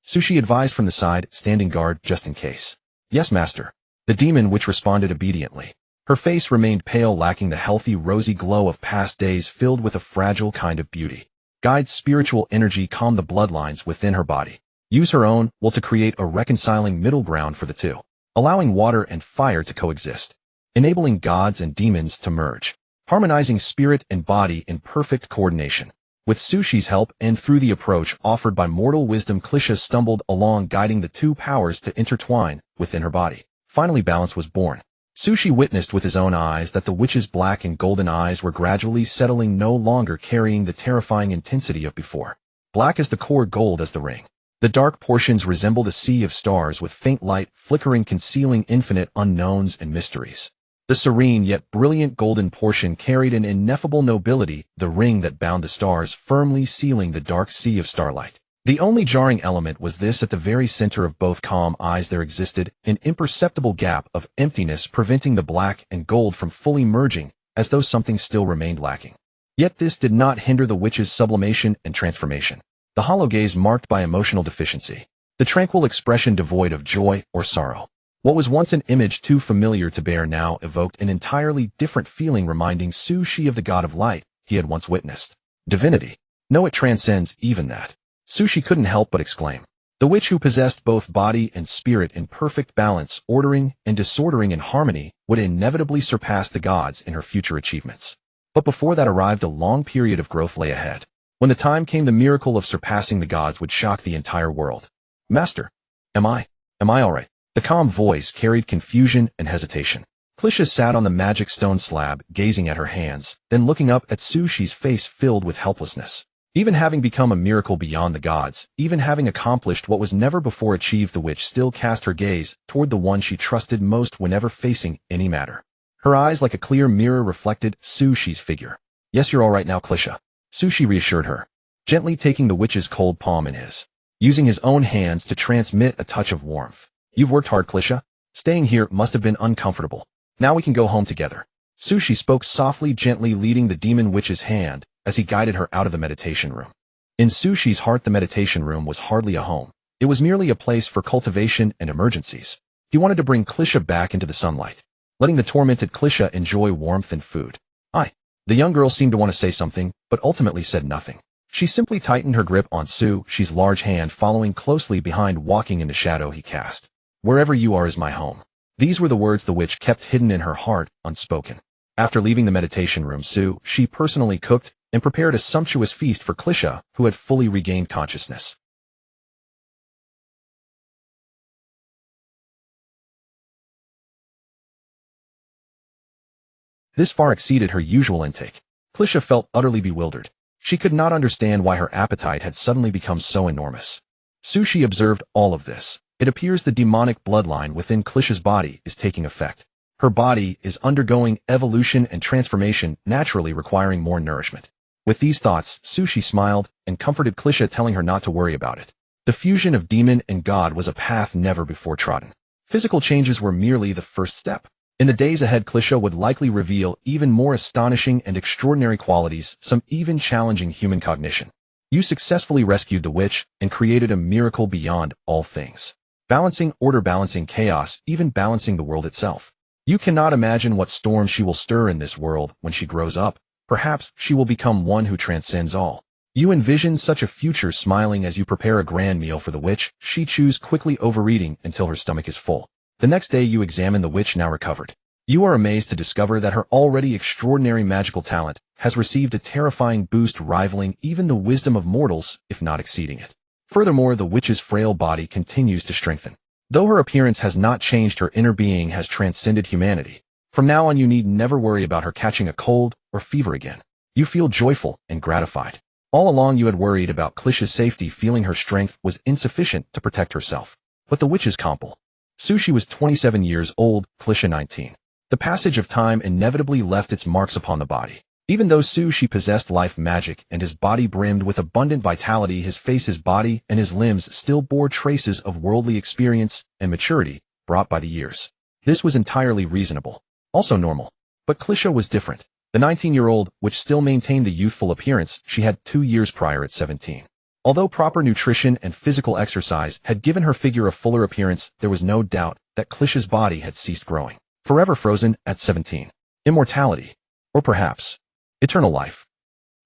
Su Shi advised from the side, standing guard just in case. Yes, master. The demon witch responded obediently. Her face remained pale, lacking the healthy, rosy glow of past days, filled with a fragile kind of beauty. Guide's spiritual energy calmed the bloodlines within her body. Use her own will to create a reconciling middle ground for the two, allowing water and fire to coexist, enabling gods and demons to merge, harmonizing spirit and body in perfect coordination. With Su Shi's help and through the approach offered by mortal wisdom, Clisha stumbled along, guiding the two powers to intertwine within her body. Finally, balance was born. Su Shi witnessed with his own eyes that the witch's black and golden eyes were gradually settling, no longer carrying the terrifying intensity of before. Black as the core, gold as the ring. The dark portions resembled a sea of stars with faint light flickering, concealing infinite unknowns and mysteries. The serene yet brilliant golden portion carried an ineffable nobility, the ring that bound the stars firmly sealing the dark sea of starlight. The only jarring element was this: at the very center of both calm eyes there existed an imperceptible gap of emptiness, preventing the black and gold from fully merging, as though something still remained lacking. Yet this did not hinder the witch's sublimation and transformation. The hollow gaze marked by emotional deficiency. The tranquil expression devoid of joy or sorrow. What was once an image too familiar to bear now evoked an entirely different feeling, reminding Su Shi of the god of light he had once witnessed. Divinity. No, it transcends even that. Su Shi couldn't help but exclaim. The witch, who possessed both body and spirit in perfect balance, ordering and disordering in harmony, would inevitably surpass the gods in her future achievements. But before that arrived, a long period of growth lay ahead. When the time came, the miracle of surpassing the gods would shock the entire world. Master, am I all right? The calm voice carried confusion and hesitation. Clisha sat on the magic stone slab, gazing at her hands, then looking up at Su Shi's face filled with helplessness. Even having become a miracle beyond the gods, even having accomplished what was never before achieved, the witch still cast her gaze toward the one she trusted most whenever facing any matter. Her eyes, like a clear mirror, reflected Su Shi's figure. Yes, you're all right now, Clisha. Su Shi reassured her, gently taking the witch's cold palm in his, using his own hands to transmit a touch of warmth. You've worked hard, Clisha. Staying here must have been uncomfortable. Now we can go home together. Su Shi spoke softly, gently leading the demon witch's hand as he guided her out of the meditation room. In Su Shi's heart, the meditation room was hardly a home. It was merely a place for cultivation and emergencies. He wanted to bring Clisha back into the sunlight, letting the tormented Clisha enjoy warmth and food. The young girl seemed to want to say something, but ultimately said nothing. She simply tightened her grip on Su Shi's large hand, following closely behind, walking in the shadow he cast. Wherever you are is my home. These were the words the witch kept hidden in her heart, unspoken. After leaving the meditation room, Su Shi personally cooked and prepared a sumptuous feast for Clisha, who had fully regained consciousness. This far exceeded her usual intake. Clisha felt utterly bewildered. She could not understand why her appetite had suddenly become so enormous. Su Shi observed all of this. It appears the demonic bloodline within Clisha's body is taking effect. Her body is undergoing evolution and transformation, naturally requiring more nourishment. With these thoughts, Su Shi smiled and comforted Clisha, telling her not to worry about it. The fusion of demon and god was a path never before trodden. Physical changes were merely the first step. In the days ahead, Clisha would likely reveal even more astonishing and extraordinary qualities, some even challenging human cognition. You successfully rescued the witch and created a miracle beyond all things. Balancing order, balancing chaos, even balancing the world itself. You cannot imagine what storms she will stir in this world when she grows up. Perhaps she will become one who transcends all. You envision such a future, smiling as you prepare a grand meal for the witch. She chews quickly, overeating until her stomach is full. The next day you examine the witch, now recovered. You are amazed to discover that her already extraordinary magical talent has received a terrifying boost rivaling even the wisdom of mortals, if not exceeding it. Furthermore, the witch's frail body continues to strengthen. Though her appearance has not changed, her inner being has transcended humanity. From now on, you need never worry about her catching a cold or fever again. You feel joyful and gratified. All along you had worried about Klisha's safety, feeling her strength was insufficient to protect herself. But the witch is compel. Sushi was 27 years old, Klisha 19. The passage of time inevitably left its marks upon the body. Even though Sushi possessed life magic and his body brimmed with abundant vitality, his face, his body, and his limbs still bore traces of worldly experience and maturity brought by the years. This was entirely reasonable, also normal. But Klisha was different. The 19-year-old, which still maintained the youthful appearance she had 2 years prior at 17. Although proper nutrition and physical exercise had given her figure a fuller appearance, there was no doubt that Klisha's body had ceased growing, forever frozen at 17. Immortality. Or perhaps eternal life.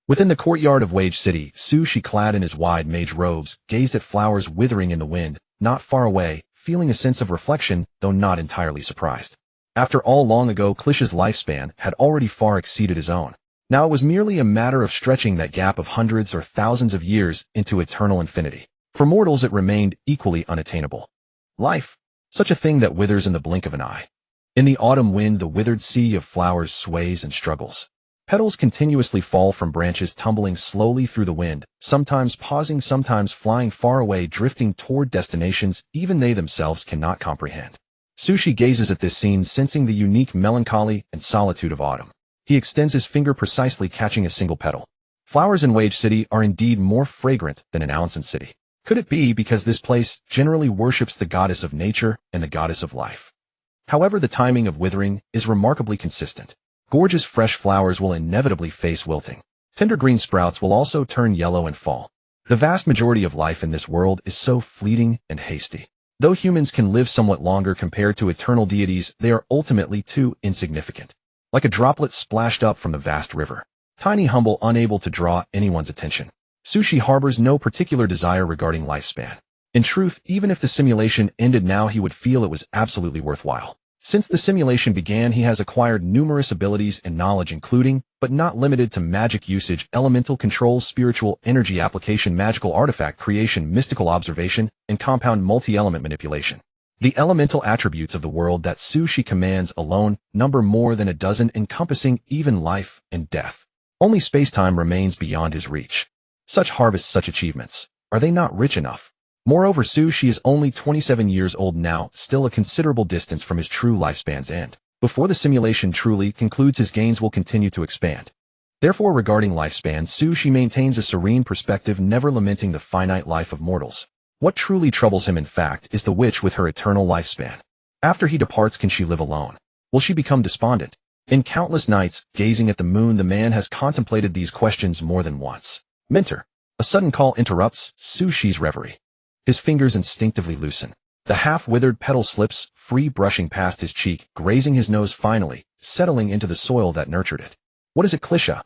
Within the courtyard of Wage City, Sushi, clad in his wide mage robes, gazed at flowers withering in the wind, not far away, feeling a sense of reflection, though not entirely surprised. After all, long ago, Klisha's lifespan had already far exceeded his own. Now it was merely a matter of stretching that gap of hundreds or thousands of years into eternal infinity. For mortals it remained equally unattainable. Life, such a thing that withers in the blink of an eye. In the autumn wind, the withered sea of flowers sways and struggles. Petals continuously fall from branches, tumbling slowly through the wind, sometimes pausing, sometimes flying far away, drifting toward destinations even they themselves cannot comprehend. Sushi gazes at this scene, sensing the unique melancholy and solitude of autumn. He extends his finger, precisely catching a single petal. Flowers in Wage City are indeed more fragrant than in Allenson City. Could it be because this place generally worships the goddess of nature and the goddess of life? However, the timing of withering is remarkably consistent. Gorgeous fresh flowers will inevitably face wilting. Tender green sprouts will also turn yellow and fall. The vast majority of life in this world is so fleeting and hasty. Though humans can live somewhat longer compared to eternal deities, they are ultimately too insignificant. Like a droplet splashed up from the vast river. Tiny, humble, unable to draw anyone's attention. Sushi harbors no particular desire regarding lifespan. In truth, even if the simulation ended now, he would feel it was absolutely worthwhile. Since the simulation began, he has acquired numerous abilities and knowledge, including, but not limited to, magic usage, elemental control, spiritual energy application, magical artifact creation, mystical observation, and compound multi-element manipulation. The elemental attributes of the world that Sushi commands alone number more than a dozen, encompassing even life and death. Only space-time remains beyond his reach. Such harvests, such achievements, are they not rich enough? Moreover, Sushi is only 27 years old now, still a considerable distance from his true lifespan's end. Before the simulation truly concludes, his gains will continue to expand. Therefore, regarding lifespan, Sushi maintains a serene perspective, never lamenting the finite life of mortals. What truly troubles him, in fact, is the witch with her eternal lifespan. After he departs, can she live alone? Will she become despondent? In countless nights, gazing at the moon, the man has contemplated these questions more than once. Mentor. A sudden call interrupts Sushi's reverie. His fingers instinctively loosen. The half-withered petal slips free, brushing past his cheek, grazing his nose, finally settling into the soil that nurtured it. What is it, Klisha?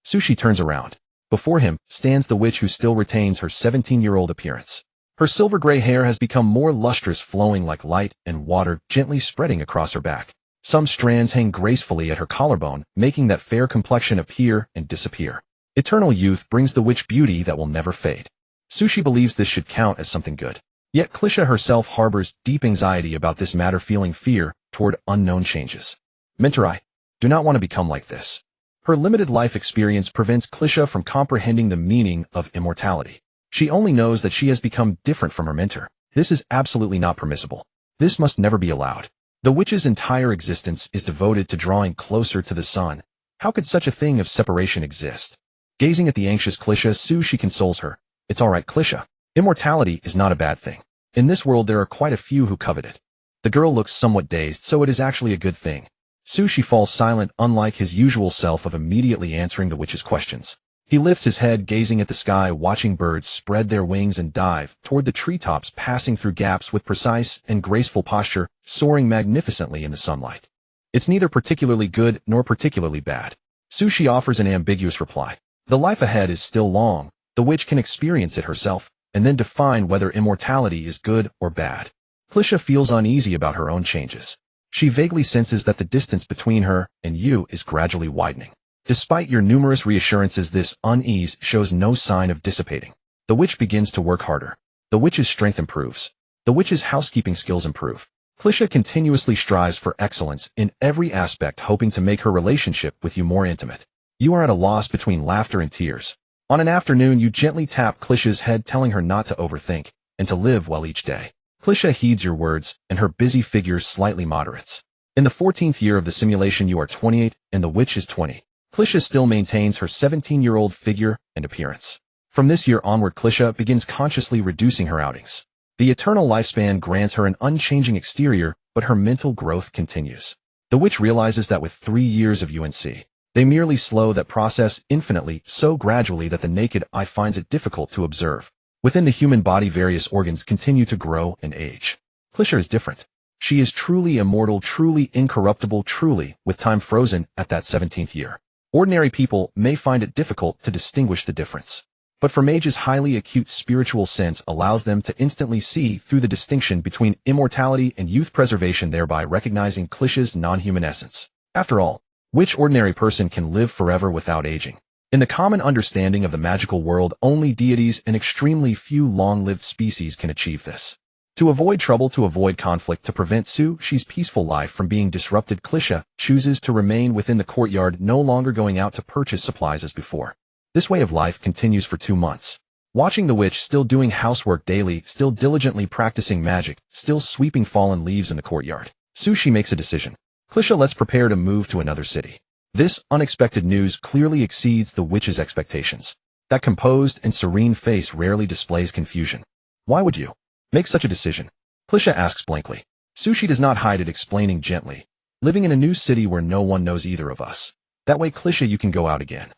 Sushi turns around. Before him stands the witch, who still retains her 17-year-old appearance. Her silver-gray hair has become more lustrous, flowing like light and water, gently spreading across her back. Some strands hang gracefully at her collarbone, making that fair complexion appear and disappear. Eternal youth brings the witch beauty that will never fade. Sushi believes this should count as something good. Yet Klisha herself harbors deep anxiety about this matter, feeling fear toward unknown changes. Mentor, I do not want to become like this. Her limited life experience prevents Klisha from comprehending the meaning of immortality. She only knows that she has become different from her mentor. This is absolutely not permissible. This must never be allowed. The witch's entire existence is devoted to drawing closer to the sun. How could such a thing of separation exist? Gazing at the anxious Klisha, Sushi consoles her. It's all right, Klisha. Immortality is not a bad thing. In this world there are quite a few who covet it. The girl looks somewhat dazed, so it is actually a good thing. Sushi falls silent, unlike his usual self of immediately answering the witch's questions. He lifts his head, gazing at the sky, watching birds spread their wings and dive toward the treetops, passing through gaps with precise and graceful posture, soaring magnificently in the sunlight. It's neither particularly good nor particularly bad. Sushi offers an ambiguous reply. The life ahead is still long. The witch can experience it herself, and then define whether immortality is good or bad. Klisha feels uneasy about her own changes. She vaguely senses that the distance between her and you is gradually widening. Despite your numerous reassurances, this unease shows no sign of dissipating. The witch begins to work harder. The witch's strength improves. The witch's housekeeping skills improve. Clisha continuously strives for excellence in every aspect, hoping to make her relationship with you more intimate. You are at a loss between laughter and tears. On an afternoon, you gently tap Clisha's head, telling her not to overthink and to live well each day. Clisha heeds your words, and her busy figure slightly moderates. In the 14th year of the simulation, you are 28 and the witch is 20. Clisha still maintains her 17-year-old figure and appearance. From this year onward, Clisha begins consciously reducing her outings. The eternal lifespan grants her an unchanging exterior, but her mental growth continues. The witch realizes that with 3 years of UNC, they merely slow that process infinitely, so gradually that the naked eye finds it difficult to observe. Within the human body, various organs continue to grow and age. Clisha is different. She is truly immortal, truly incorruptible, truly, with time frozen at that 17th year. Ordinary people may find it difficult to distinguish the difference. But for mages, highly acute spiritual sense allows them to instantly see through the distinction between immortality and youth preservation, thereby recognizing Clisha's non-human essence. After all, which ordinary person can live forever without aging? In the common understanding of the magical world, only deities and extremely few long-lived species can achieve this. To avoid trouble, to avoid conflict, to prevent Sushi's peaceful life from being disrupted, Clisha chooses to remain within the courtyard, no longer going out to purchase supplies as before. This way of life continues for 2 months. Watching the witch, still doing housework daily, still diligently practicing magic, still sweeping fallen leaves in the courtyard, Sushi makes a decision. Clisha, let's prepare to move to another city. This unexpected news clearly exceeds the witch's expectations. That composed and serene face rarely displays confusion. Why would you make such a decision? Clisha asks blankly. Sushi does not hide it, explaining gently. Living in a new city where no one knows either of us. That way, Clisha, you can go out again.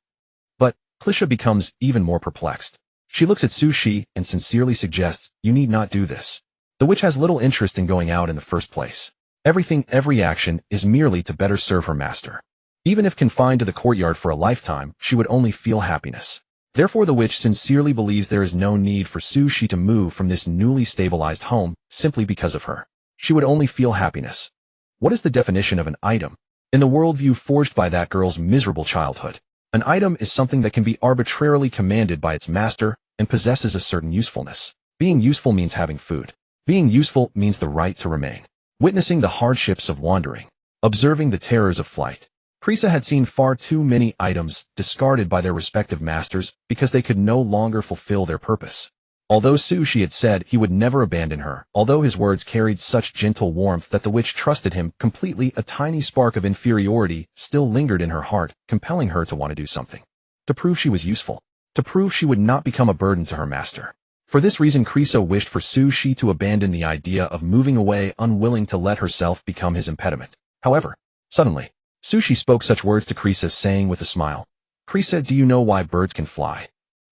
But Clisha becomes even more perplexed. She looks at Sushi and sincerely suggests, you need not do this. The witch has little interest in going out in the first place. Every action is merely to better serve her master. Even if confined to the courtyard for a lifetime, she would only feel happiness. Therefore, the witch sincerely believes there is no need for Sushi to move from this newly stabilized home simply because of her. She would only feel happiness. What is the definition of an item? In the worldview forged by that girl's miserable childhood, an item is something that can be arbitrarily commanded by its master and possesses a certain usefulness. Being useful means having food. Being useful means the right to remain. Witnessing the hardships of wandering. Observing the terrors of flight. Clisha had seen far too many items discarded by their respective masters because they could no longer fulfill their purpose. Although Sushi had said he would never abandon her, although his words carried such gentle warmth that the witch trusted him completely, a tiny spark of inferiority still lingered in her heart, compelling her to want to do something. To prove she was useful. To prove she would not become a burden to her master. For this reason, Clisha wished for Sushi to abandon the idea of moving away, unwilling to let herself become his impediment. However, suddenly, Sushi spoke such words to Clisha, saying with a smile, Clisha, do you know why birds can fly?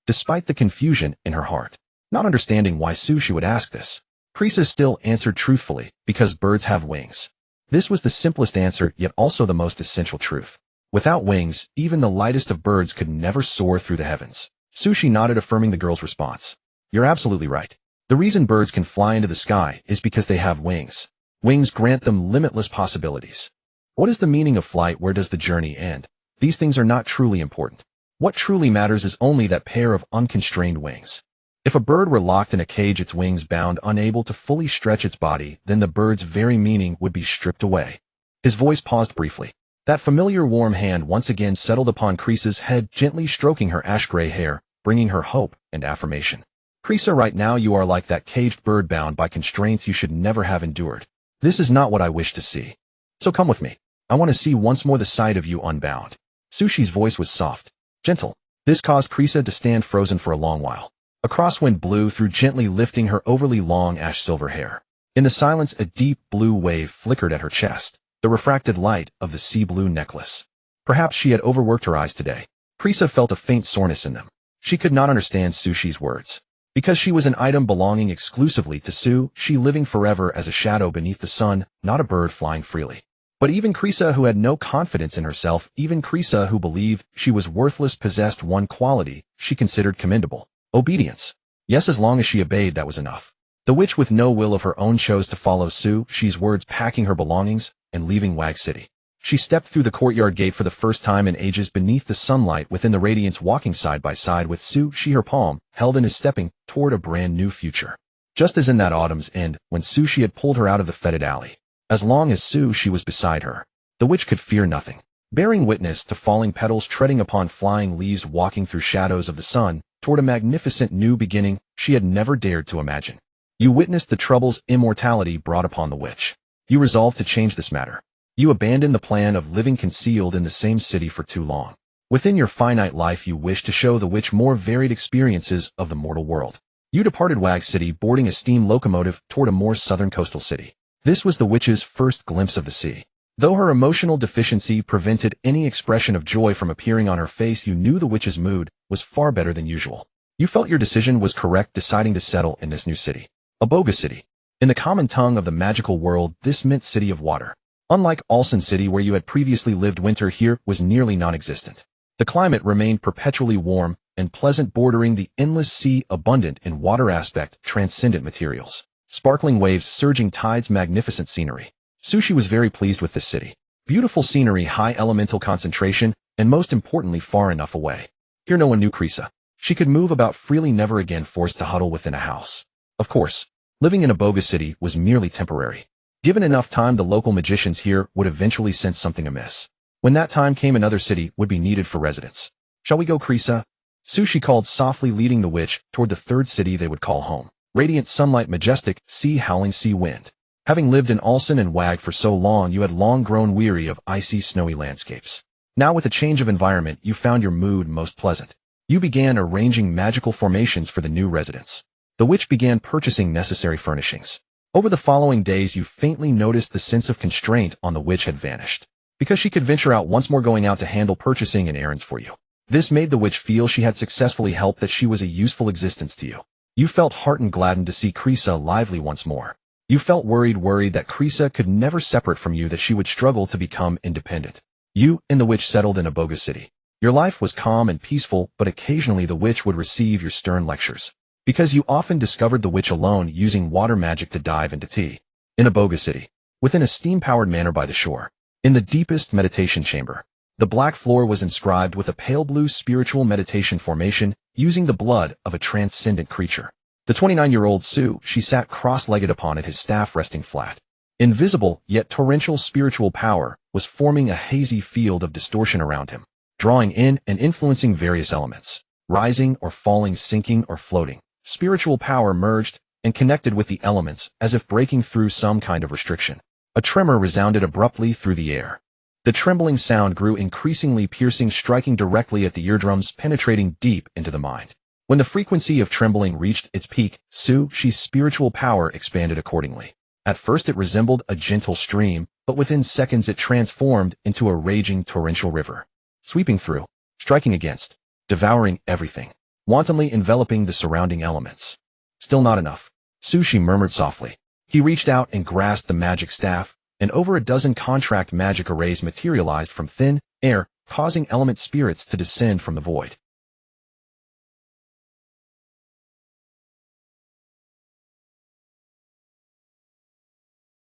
Despite the confusion in her heart, not understanding why Sushi would ask this, Clisha still answered truthfully, because birds have wings. This was the simplest answer, yet also the most essential truth. Without wings, even the lightest of birds could never soar through the heavens. Sushi nodded, affirming the girl's response. You're absolutely right. The reason birds can fly into the sky is because they have wings. Wings grant them limitless possibilities. What is the meaning of flight? Where does the journey end? These things are not truly important. What truly matters is only that pair of unconstrained wings. If a bird were locked in a cage, its wings bound, unable to fully stretch its body, then the bird's very meaning would be stripped away. His voice paused briefly. That familiar warm hand once again settled upon Clisha's head, gently stroking her ash-gray hair, bringing her hope and affirmation. Clisha, right now you are like that caged bird bound by constraints you should never have endured. This is not what I wish to see. So come with me. I want to see once more the sight of you unbound. Sushi's voice was soft, gentle. This caused Clisha to stand frozen for a long while. A crosswind blew through, gently lifting her overly long ash-silver hair. In the silence, a deep blue wave flickered at her chest, the refracted light of the sea-blue necklace. Perhaps she had overworked her eyes today. Clisha felt a faint soreness in them. She could not understand Sushi's words. Because she was an item belonging exclusively to Su, she living forever as a shadow beneath the sun, not a bird flying freely. But even Clisha, who had no confidence in herself, even Clisha, who believed she was worthless, possessed one quality she considered commendable. Obedience. Yes, as long as she obeyed, that was enough. The witch, with no will of her own, chose to follow Sushi's words, packing her belongings, and leaving Wag City. She stepped through the courtyard gate for the first time in ages beneath the sunlight within the radiance, walking side by side with Su Shi, her palm held in his, stepping toward a brand new future. Just as in that autumn's end, when Su Shi had pulled her out of the fetid alley. As long as Su Shi was beside her, the witch could fear nothing. Bearing witness to falling petals treading upon flying leaves, walking through shadows of the sun, toward a magnificent new beginning she had never dared to imagine. You witnessed the troubles immortality brought upon the witch. You resolved to change this matter. You abandoned the plan of living concealed in the same city for too long. Within your finite life you wished to show the witch more varied experiences of the mortal world. You departed Wag City boarding a steam locomotive toward a more southern coastal city. This was the witch's first glimpse of the sea. Though her emotional deficiency prevented any expression of joy from appearing on her face, you knew the witch's mood was far better than usual. You felt your decision was correct, deciding to settle in this new city. Aboga City. In the common tongue of the magical world, this meant city of water. Unlike Alson City where you had previously lived, winter here was nearly non-existent. The climate remained perpetually warm and pleasant, bordering the endless sea, abundant in water aspect, transcendent materials. Sparkling waves, surging tides, magnificent scenery. Su Shi was very pleased with this city. Beautiful scenery, high elemental concentration, and most importantly, far enough away. Here no one knew Krisa. She could move about freely, never again forced to huddle within a house. Of course, living in Aboga City was merely temporary. Given enough time, the local magicians here would eventually sense something amiss. When that time came, another city would be needed for residents. Shall we go, Krisa? Su Shi called softly, leading the witch toward the third city they would call home. Radiant sunlight, majestic sea, howling sea wind. Having lived in Alson and Wag for so long, you had long grown weary of icy, snowy landscapes. Now with a change of environment, you found your mood most pleasant. You began arranging magical formations for the new residents. The witch began purchasing necessary furnishings. Over the following days, you faintly noticed the sense of constraint on the witch had vanished, because she could venture out once more, going out to handle purchasing and errands for you. This made the witch feel she had successfully helped, that she was a useful existence to you. You felt heartened, gladdened to see Krisa lively once more. You felt worried that Krisa could never separate from you, that she would struggle to become independent. You and the witch settled in Aboga City. Your life was calm and peaceful, but occasionally the witch would receive your stern lectures, because you often discovered the witch alone using water magic to dive into tea. In Aboga City, within a steam-powered manor by the shore, in the deepest meditation chamber, the black floor was inscribed with a pale blue spiritual meditation formation using the blood of a transcendent creature. The 29-year-old Su, she sat cross-legged upon it, his staff resting flat. Invisible, yet torrential spiritual power was forming a hazy field of distortion around him, drawing in and influencing various elements, rising or falling, sinking or floating. Spiritual power merged and connected with the elements as if breaking through some kind of restriction. A tremor resounded abruptly through the air. The trembling sound grew increasingly piercing, striking directly at the eardrums, penetrating deep into the mind. When the frequency of trembling reached its peak, Su Shi's spiritual power expanded accordingly. At first it resembled a gentle stream, but within seconds it transformed into a raging torrential river, sweeping through, striking against, devouring everything, wantonly enveloping the surrounding elements. Still not enough. Su Shi murmured softly. He reached out and grasped the magic staff, and over a dozen contract magic arrays materialized from thin air, causing element spirits to descend from the void.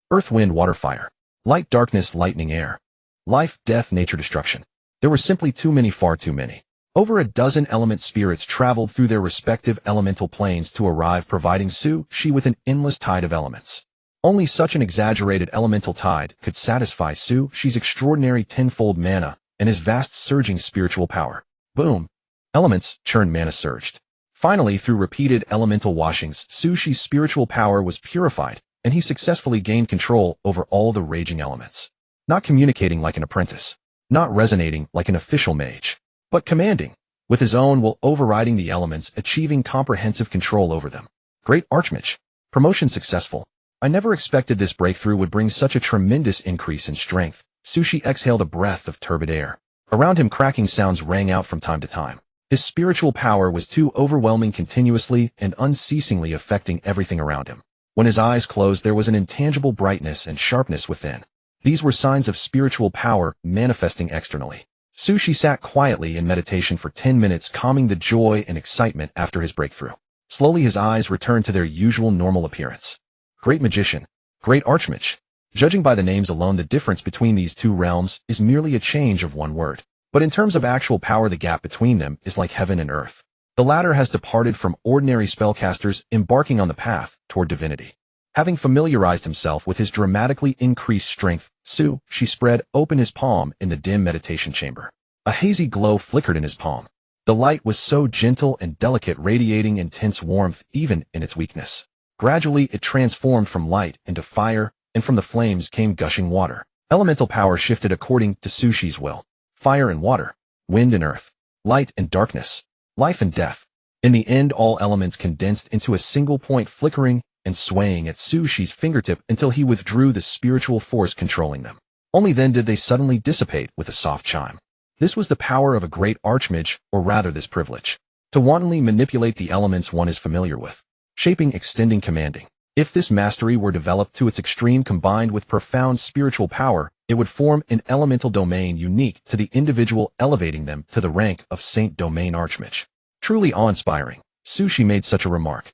Earth, wind, water, fire. Light, darkness, lightning, air. Life, death, nature, destruction. There were simply too many, far too many. Over a dozen element spirits traveled through their respective elemental planes to arrive, providing Su Shi with an endless tide of elements. Only such an exaggerated elemental tide could satisfy Su Shi's extraordinary tenfold mana and his vast surging spiritual power. Boom! Elements, churned mana surged. Finally, through repeated elemental washings, Su Shi's spiritual power was purified, and he successfully gained control over all the raging elements. Not communicating like an apprentice, not resonating like an official mage, but commanding, with his own will overriding the elements, achieving comprehensive control over them. Great Archmage. Promotion successful. I never expected this breakthrough would bring such a tremendous increase in strength. Su Shi exhaled a breath of turbid air. Around him cracking sounds rang out from time to time. His spiritual power was too overwhelming, continuously and unceasingly affecting everything around him. When his eyes closed, there was an intangible brightness and sharpness within. These were signs of spiritual power manifesting externally. Su Shi sat quietly in meditation for 10 minutes, calming the joy and excitement after his breakthrough. Slowly his eyes returned to their usual normal appearance. Great magician. Great Archmage. Judging by the names alone, the difference between these two realms is merely a change of one word. But in terms of actual power, the gap between them is like heaven and earth. The latter has departed from ordinary spellcasters embarking on the path toward divinity. Having familiarized himself with his dramatically increased strength, Shi spread open his palm in the dim meditation chamber. A hazy glow flickered in his palm. The light was so gentle and delicate, radiating intense warmth even in its weakness. Gradually, it transformed from light into fire, and from the flames came gushing water. Elemental power shifted according to Shi's will. Fire and water, wind and earth, light and darkness, life and death. In the end, all elements condensed into a single point, flickering and swaying at Shi's fingertip until he withdrew the spiritual force controlling them. Only then did they suddenly dissipate with a soft chime. This was the power of a great archmage, or rather this privilege. To wantonly manipulate the elements one is familiar with. Shaping, extending, commanding. If this mastery were developed to its extreme combined with profound spiritual power, it would form an elemental domain unique to the individual, elevating them to the rank of Saint Domain Archmage. Truly awe-inspiring. Shi made such a remark.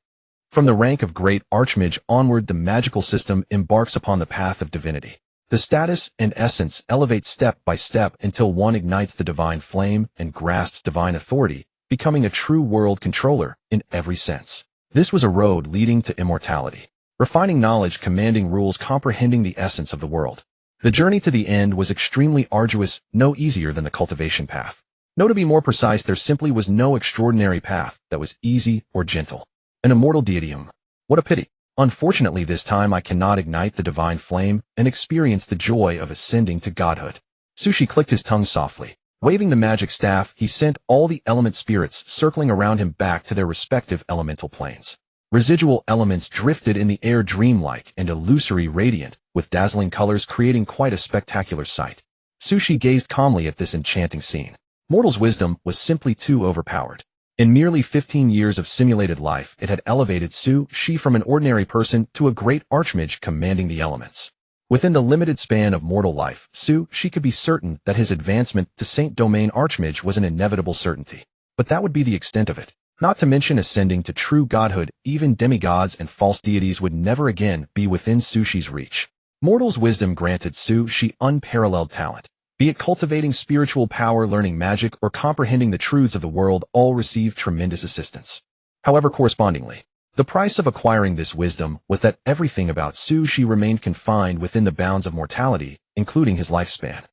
From the rank of Great Archmage onward, the magical system embarks upon the path of divinity. The status and essence elevate step by step until one ignites the divine flame and grasps divine authority, becoming a true world controller in every sense. This was a road leading to immortality. Refining knowledge, commanding rules, comprehending the essence of the world. The journey to the end was extremely arduous, no easier than the cultivation path. No, to be more precise, there simply was no extraordinary path that was easy or gentle. An immortal deityum. What a pity. Unfortunately, this time I cannot ignite the divine flame and experience the joy of ascending to godhood. Shi clicked his tongue softly. Waving the magic staff, he sent all the element spirits circling around him back to their respective elemental planes. Residual elements drifted in the air, dreamlike and illusory, radiant, with dazzling colors, creating quite a spectacular sight. Shi gazed calmly at this enchanting scene. Mortal's wisdom was simply too overpowered. In merely 15 years of simulated life, it had elevated Shi from an ordinary person to a great archmage commanding the elements. Within the limited span of mortal life, Shi could be certain that his advancement to Saint Domain Archmage was an inevitable certainty. But that would be the extent of it. Not to mention ascending to true godhood, even demigods and false deities would never again be within Shi's reach. Mortal's wisdom granted Shi unparalleled talent. Be it cultivating spiritual power, learning magic, or comprehending the truths of the world, all received tremendous assistance. However, correspondingly, the price of acquiring this wisdom was that everything about Shi remained confined within the bounds of mortality, including his lifespan.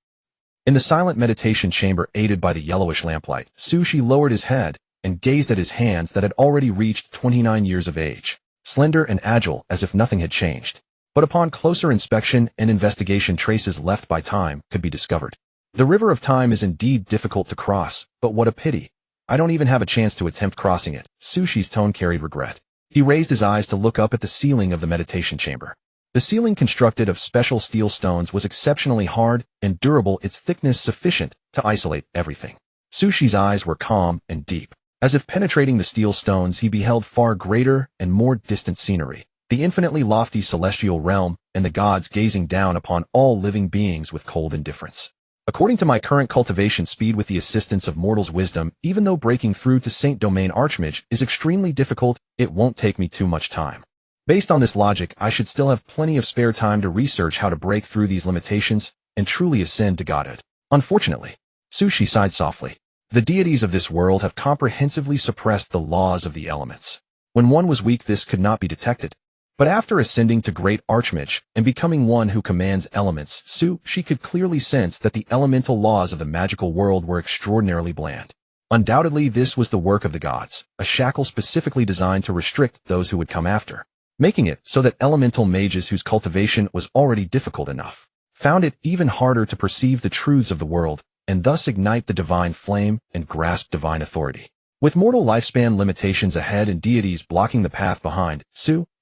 In the silent meditation chamber, aided by the yellowish lamplight, Shi lowered his head and gazed at his hands that had already reached 29 years of age, slender and agile as if nothing had changed. But upon closer inspection and investigation, traces left by time could be discovered. The river of time is indeed difficult to cross, but what a pity. I don't even have a chance to attempt crossing it. Shi's tone carried regret. He raised his eyes to look up at the ceiling of the meditation chamber. The ceiling, constructed of special steel stones, was exceptionally hard and durable, its thickness sufficient to isolate everything. Shi's eyes were calm and deep. As if penetrating the steel stones, he beheld far greater and more distant scenery, the infinitely lofty celestial realm, and the gods gazing down upon all living beings with cold indifference. According to my current cultivation speed, with the assistance of mortal's wisdom, even though breaking through to Saint Domain Archmage is extremely difficult, it won't take me too much time. Based on this logic, I should still have plenty of spare time to research how to break through these limitations and truly ascend to godhood. Unfortunately, Shi sighed softly. The deities of this world have comprehensively suppressed the laws of the elements. When one was weak, this could not be detected. But after ascending to Great Archmage and becoming one who commands elements, Shi could clearly sense that the elemental laws of the magical world were extraordinarily bland. Undoubtedly, this was the work of the gods, a shackle specifically designed to restrict those who would come after, making it so that elemental mages whose cultivation was already difficult enough found it even harder to perceive the truths of the world, and thus ignite the divine flame and grasp divine authority. With mortal lifespan limitations ahead and deities blocking the path behind,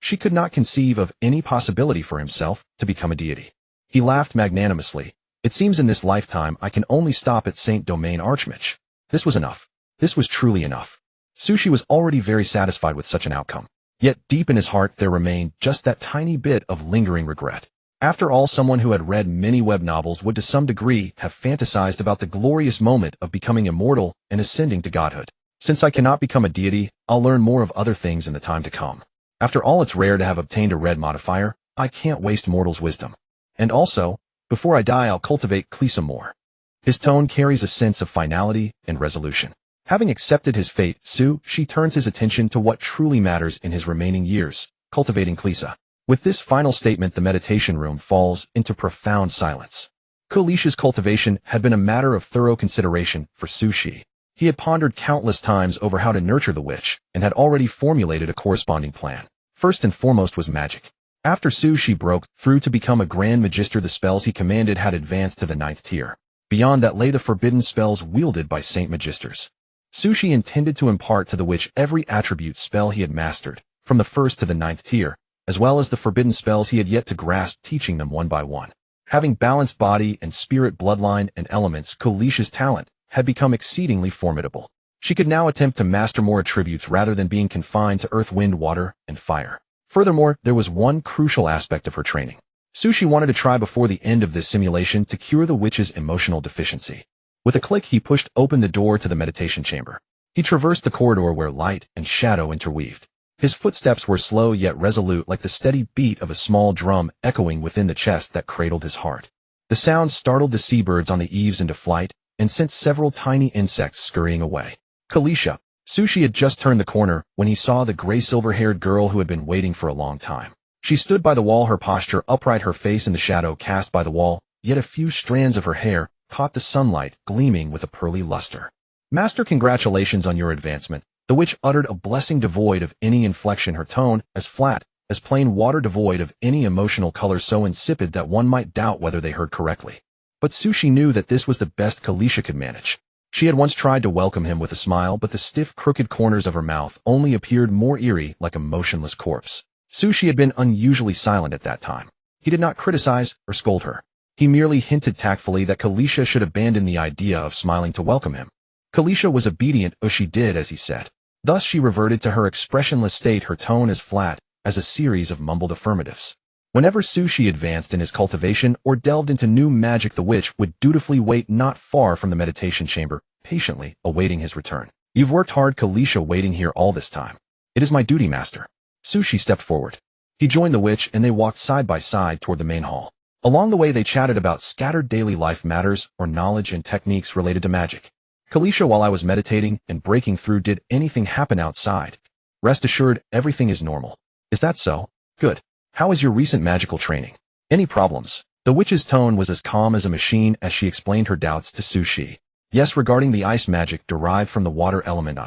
Shi could not conceive of any possibility for himself to become a deity. He laughed magnanimously. It seems in this lifetime I can only stop at Saint Domain Archmage. This was enough. This was truly enough. Shi was already very satisfied with such an outcome. Yet deep in his heart there remained just that tiny bit of lingering regret. After all, someone who had read many web novels would to some degree have fantasized about the glorious moment of becoming immortal and ascending to godhood. Since I cannot become a deity, I'll learn more of other things in the time to come. After all, it's rare to have obtained a red modifier. I can't waste mortal's wisdom. And also, before I die I'll cultivate Klisa more. His tone carries a sense of finality and resolution. Having accepted his fate, She turns his attention to what truly matters in his remaining years, cultivating Klisa. With this final statement, the meditation room falls into profound silence. Kalisha's cultivation had been a matter of thorough consideration for Shi. He had pondered countless times over how to nurture the witch, and had already formulated a corresponding plan. First and foremost was magic. After Shi broke through to become a Grand Magister, the spells he commanded had advanced to the 9th tier. Beyond that lay the forbidden spells wielded by Saint Magisters. Shi intended to impart to the witch every attribute spell he had mastered, from the 1st to the 9th tier, as well as the forbidden spells he had yet to grasp, teaching them one by one. Having balanced body and spirit, bloodline, and elements, Kalisha's talent had become exceedingly formidable. She could now attempt to master more attributes rather than being confined to earth, wind, water, and fire. Furthermore, there was one crucial aspect of her training. Shi wanted to try before the end of this simulation to cure the witch's emotional deficiency. With a click, he pushed open the door to the meditation chamber. He traversed the corridor where light and shadow interweaved. His footsteps were slow yet resolute, like the steady beat of a small drum echoing within the chest that cradled his heart. The sound startled the seabirds on the eaves into flight and sent several tiny insects scurrying away. Kalisha. Shi had just turned the corner when he saw the gray-silver-haired girl who had been waiting for a long time. She stood by the wall, her posture upright, her face in the shadow cast by the wall, yet a few strands of her hair caught the sunlight, gleaming with a pearly luster. Master, congratulations on your advancement. The witch uttered a blessing devoid of any inflection, her tone as flat as plain water, devoid of any emotional color, so insipid that one might doubt whether they heard correctly. But Shi knew that this was the best Kalisha could manage. She had once tried to welcome him with a smile, but the stiff, crooked corners of her mouth only appeared more eerie, like a motionless corpse. Shi had been unusually silent at that time. He did not criticize or scold her. He merely hinted tactfully that Kalisha should abandon the idea of smiling to welcome him. Kalisha was obedient, she did as he said. Thus she reverted to her expressionless state, her tone as flat as a series of mumbled affirmatives. Whenever Shi advanced in his cultivation or delved into new magic, the witch would dutifully wait not far from the meditation chamber, patiently awaiting his return. You've worked hard, Kalisha, waiting here all this time. It is my duty, master. Shi stepped forward. He joined the witch and they walked side by side toward the main hall. Along the way they chatted about scattered daily life matters or knowledge and techniques related to magic. Kalisha, while I was meditating and breaking through, did anything happen outside? Rest assured, everything is normal. Is that so? Good. How is your recent magical training? Any problems? The witch's tone was as calm as a machine as she explained her doubts to Shi. Yes, regarding the ice magic derived from the water element,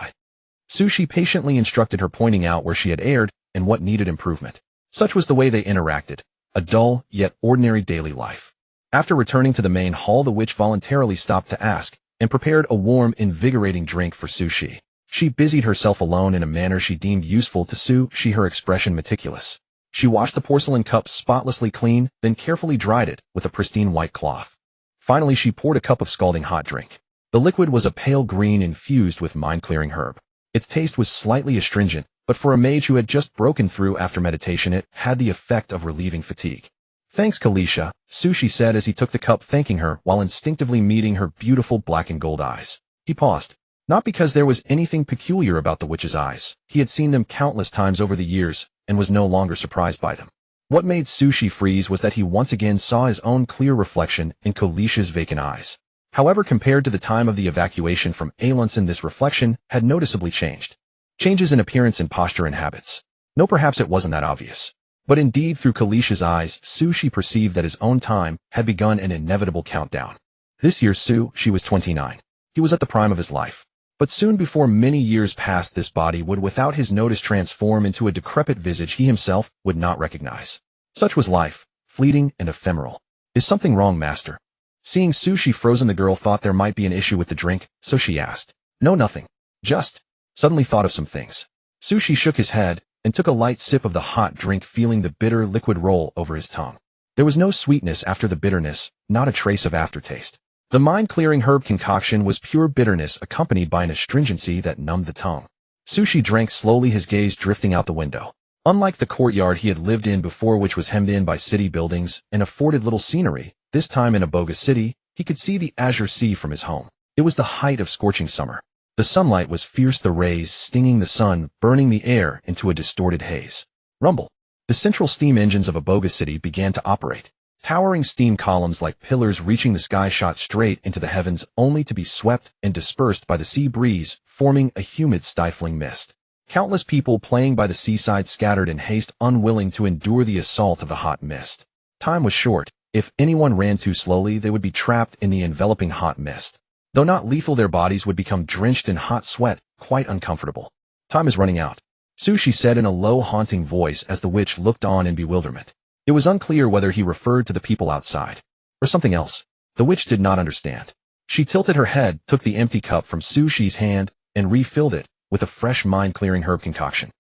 Shi patiently instructed her, pointing out where she had erred and what needed improvement. Such was the way they interacted. A dull, yet ordinary daily life. After returning to the main hall, the witch voluntarily stopped to ask, and prepared a warm, invigorating drink for Shi. She busied herself alone in a manner she deemed useful to Shi, her expression meticulous. She washed the porcelain cup spotlessly clean, then carefully dried it with a pristine white cloth. Finally, she poured a cup of scalding hot drink. The liquid was a pale green infused with mind-clearing herb. Its taste was slightly astringent, but for a mage who had just broken through after meditation, it had the effect of relieving fatigue. Thanks, Kalisha, Shi said as he took the cup, thanking her while instinctively meeting her beautiful black and gold eyes. He paused. Not because there was anything peculiar about the witch's eyes. He had seen them countless times over the years and was no longer surprised by them. What made Shi freeze was that he once again saw his own clear reflection in Kalisha's vacant eyes. However, compared to the time of the evacuation from Alunson, this reflection had noticeably changed. Changes in appearance and posture and habits. No, perhaps it wasn't that obvious. But indeed, through Kalisha's eyes, Shi perceived that his own time had begun an inevitable countdown. This year, Shi was 29. He was at the prime of his life. But soon before many years passed, this body would without his notice transform into a decrepit visage he himself would not recognize. Such was life, fleeting and ephemeral. Is something wrong, master? Seeing Shi frozen, the girl thought there might be an issue with the drink, so she asked. No, nothing. Just suddenly thought of some things. Shi shook his head and took a light sip of the hot drink, feeling the bitter liquid roll over his tongue. There was no sweetness after the bitterness, not a trace of aftertaste. The mind-clearing herb concoction was pure bitterness accompanied by an astringency that numbed the tongue. Shi drank slowly, his gaze drifting out the window. Unlike the courtyard he had lived in before, which was hemmed in by city buildings and afforded little scenery, this time in Aboga City, he could see the azure sea from his home. It was the height of scorching summer. The sunlight was fierce, the rays stinging the sun, burning the air into a distorted haze. Rumble. The central steam engines of Aboga City began to operate. Towering steam columns like pillars reaching the sky shot straight into the heavens only to be swept and dispersed by the sea breeze, forming a humid, stifling mist. Countless people playing by the seaside scattered in haste, unwilling to endure the assault of the hot mist. Time was short. If anyone ran too slowly, they would be trapped in the enveloping hot mist. Though not lethal, their bodies would become drenched in hot sweat, quite uncomfortable. Time is running out, Sushi said in a low, haunting voice as the witch looked on in bewilderment. It was unclear whether he referred to the people outside or something else. The witch did not understand. She tilted her head, took the empty cup from Sushi's hand, and refilled it with a fresh mind-clearing herb concoction.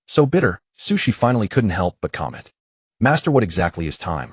So bitter, Sushi finally couldn't help but comment. Master, what exactly is time?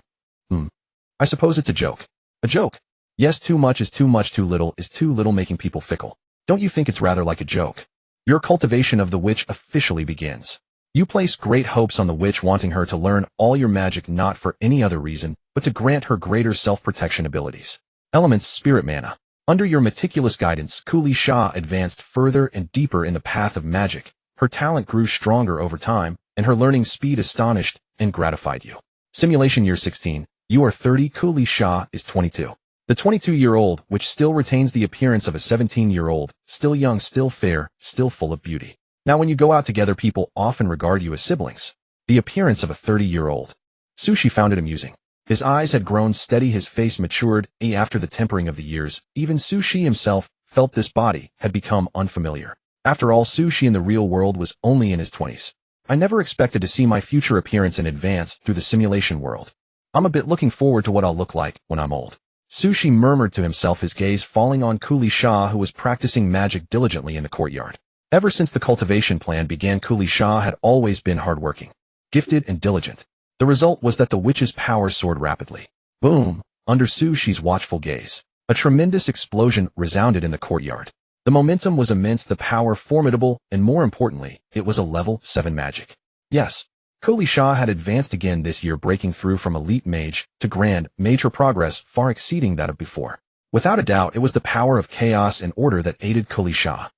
I suppose it's a joke. A joke? Yes, too much is too much, too little is too little, making people fickle. Don't you think it's rather like a joke? Your cultivation of the witch officially begins. You place great hopes on the witch, wanting her to learn all your magic not for any other reason, but to grant her greater self-protection abilities. Elements, spirit mana. Under your meticulous guidance, Kuli Shah advanced further and deeper in the path of magic. Her talent grew stronger over time, and her learning speed astonished and gratified you. Simulation year 16. You are 30, Kuli Shah is 22. The 22-year-old, which still retains the appearance of a 17-year-old, still young, still fair, still full of beauty. Now when you go out together, people often regard you as siblings. The appearance of a 30-year-old. Sushi found it amusing. His eyes had grown steady, his face matured, after the tempering of the years. Even Sushi himself felt this body had become unfamiliar. After all, Sushi in the real world was only in his 20s. I never expected to see my future appearance in advance through the simulation world. I'm a bit looking forward to what I'll look like when I'm old. Sushi murmured to himself, his gaze falling on Kuli Shah, who was practicing magic diligently in the courtyard. Ever since the cultivation plan began, Kuli Shah had always been hardworking, gifted, and diligent. The result was that the witch's power soared rapidly. Boom! Under Sushi's watchful gaze, a tremendous explosion resounded in the courtyard. The momentum was immense, the power formidable, and more importantly, it was a level 7 magic. Yes, Kuli Shah had advanced again this year, breaking through from elite mage to grand mage, progress far exceeding that of before. Without a doubt, it was the power of chaos and order that aided Kuli Shah.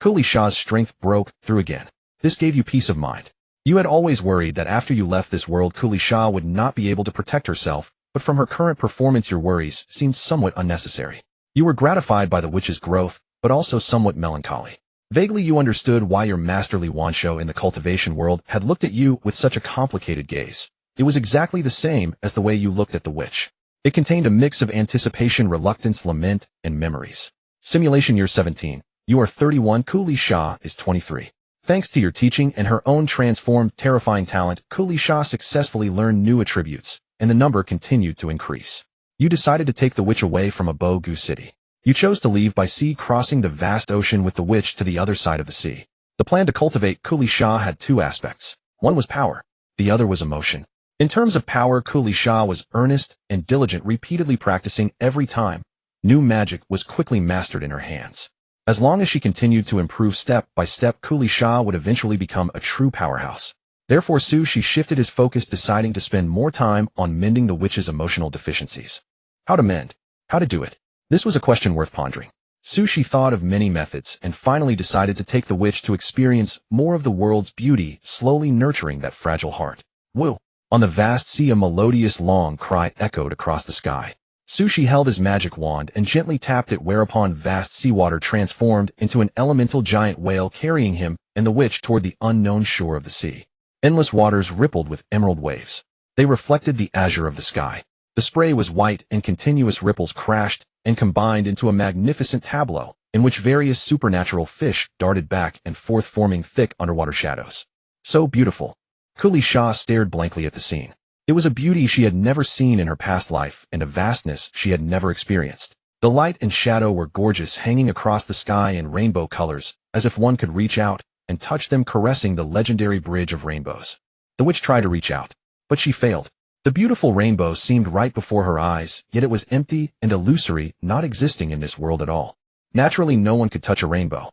Kuli Shah's strength broke through again. This gave you peace of mind. You had always worried that after you left this world, Kuli Shah would not be able to protect herself, but from her current performance, your worries seemed somewhat unnecessary. You were gratified by the witch's growth, but also somewhat melancholy. Vaguely you understood why your masterly Wansho in the cultivation world had looked at you with such a complicated gaze. It was exactly the same as the way you looked at the witch. It contained a mix of anticipation, reluctance, lament, and memories. Simulation year 17. You are 31, Kuli Shah is 23. Thanks to your teaching and her own transformed, terrifying talent, Kuli Shah successfully learned new attributes, and the number continued to increase. You decided to take the witch away from Abogu City. You chose to leave by sea, crossing the vast ocean with the witch to the other side of the sea. The plan to cultivate Kuli Shah had two aspects. One was power. The other was emotion. In terms of power, Kuli Shah was earnest and diligent, repeatedly practicing every time. New magic was quickly mastered in her hands. As long as she continued to improve step by step, Kuli Shah would eventually become a true powerhouse. Therefore, Sushi shifted his focus, deciding to spend more time on mending the witch's emotional deficiencies. How to mend? How to do it? This was a question worth pondering. Sushi thought of many methods and finally decided to take the witch to experience more of the world's beauty, slowly nurturing that fragile heart. Woo! On the vast sea, a melodious long cry echoed across the sky. Sushi held his magic wand and gently tapped it, whereupon vast seawater transformed into an elemental giant whale, carrying him and the witch toward the unknown shore of the sea. Endless waters rippled with emerald waves. They reflected the azure of the sky. The spray was white, and continuous ripples crashed and combined into a magnificent tableau, in which various supernatural fish darted back and forth, forming thick underwater shadows. So beautiful. Kuli Shah stared blankly at the scene. It was a beauty she had never seen in her past life, and a vastness she had never experienced. The light and shadow were gorgeous, hanging across the sky in rainbow colors, as if one could reach out and touch them, caressing the legendary bridge of rainbows. The witch tried to reach out, but she failed. The beautiful rainbow seemed right before her eyes, yet it was empty and illusory, not existing in this world at all. Naturally, no one could touch a rainbow.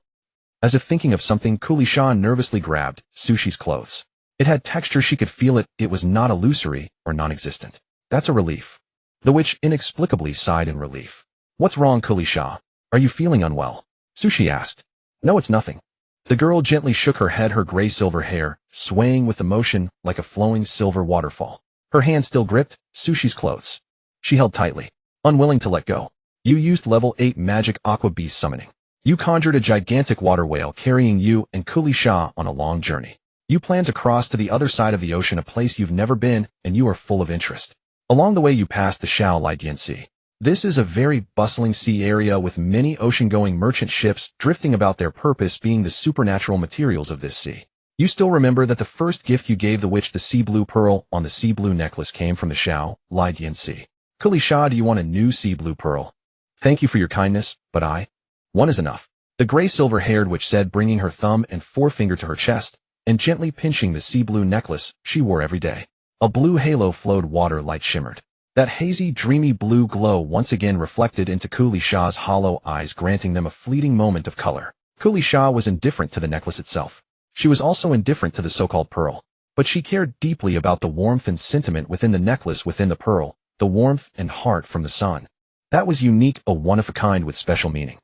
As if thinking of something, Kuli Shah nervously grabbed Sushi's clothes. It had texture, she could feel it. It was not illusory or non-existent. That's a relief. The witch inexplicably sighed in relief. What's wrong, Kuli Shah? Are you feeling unwell? Sushi asked. No, it's nothing. The girl gently shook her head, her gray-silver hair swaying with emotion like a flowing silver waterfall. Her hand still gripped Sushi's clothes. She held tightly, unwilling to let go. You used level 8 magic aqua beast summoning. You conjured a gigantic water whale carrying you and Kulisha on a long journey. You plan to cross to the other side of the ocean, a place you've never been, and you are full of interest. Along the way you pass the Shao Lidian Sea. This is a very bustling sea area with many ocean-going merchant ships drifting about, their purpose being the supernatural materials of this sea. You still remember that the first gift you gave the witch, the sea blue pearl on the sea blue necklace, came from the Shao Lidian Sea. Kulisha, do you want a new sea blue pearl? Thank you for your kindness, but one is enough. The gray silver-haired witch said, bringing her thumb and forefinger to her chest and gently pinching the sea blue necklace she wore every day. A blue halo flowed, water light shimmered. That hazy, dreamy blue glow once again reflected into Kulisha's hollow eyes, granting them a fleeting moment of color. Kulisha was indifferent to the necklace itself. She was also indifferent to the so-called pearl, but she cared deeply about the warmth and sentiment within the necklace, within the pearl, the warmth and heart from the sun. That was unique, a one-of-a-kind with special meaning.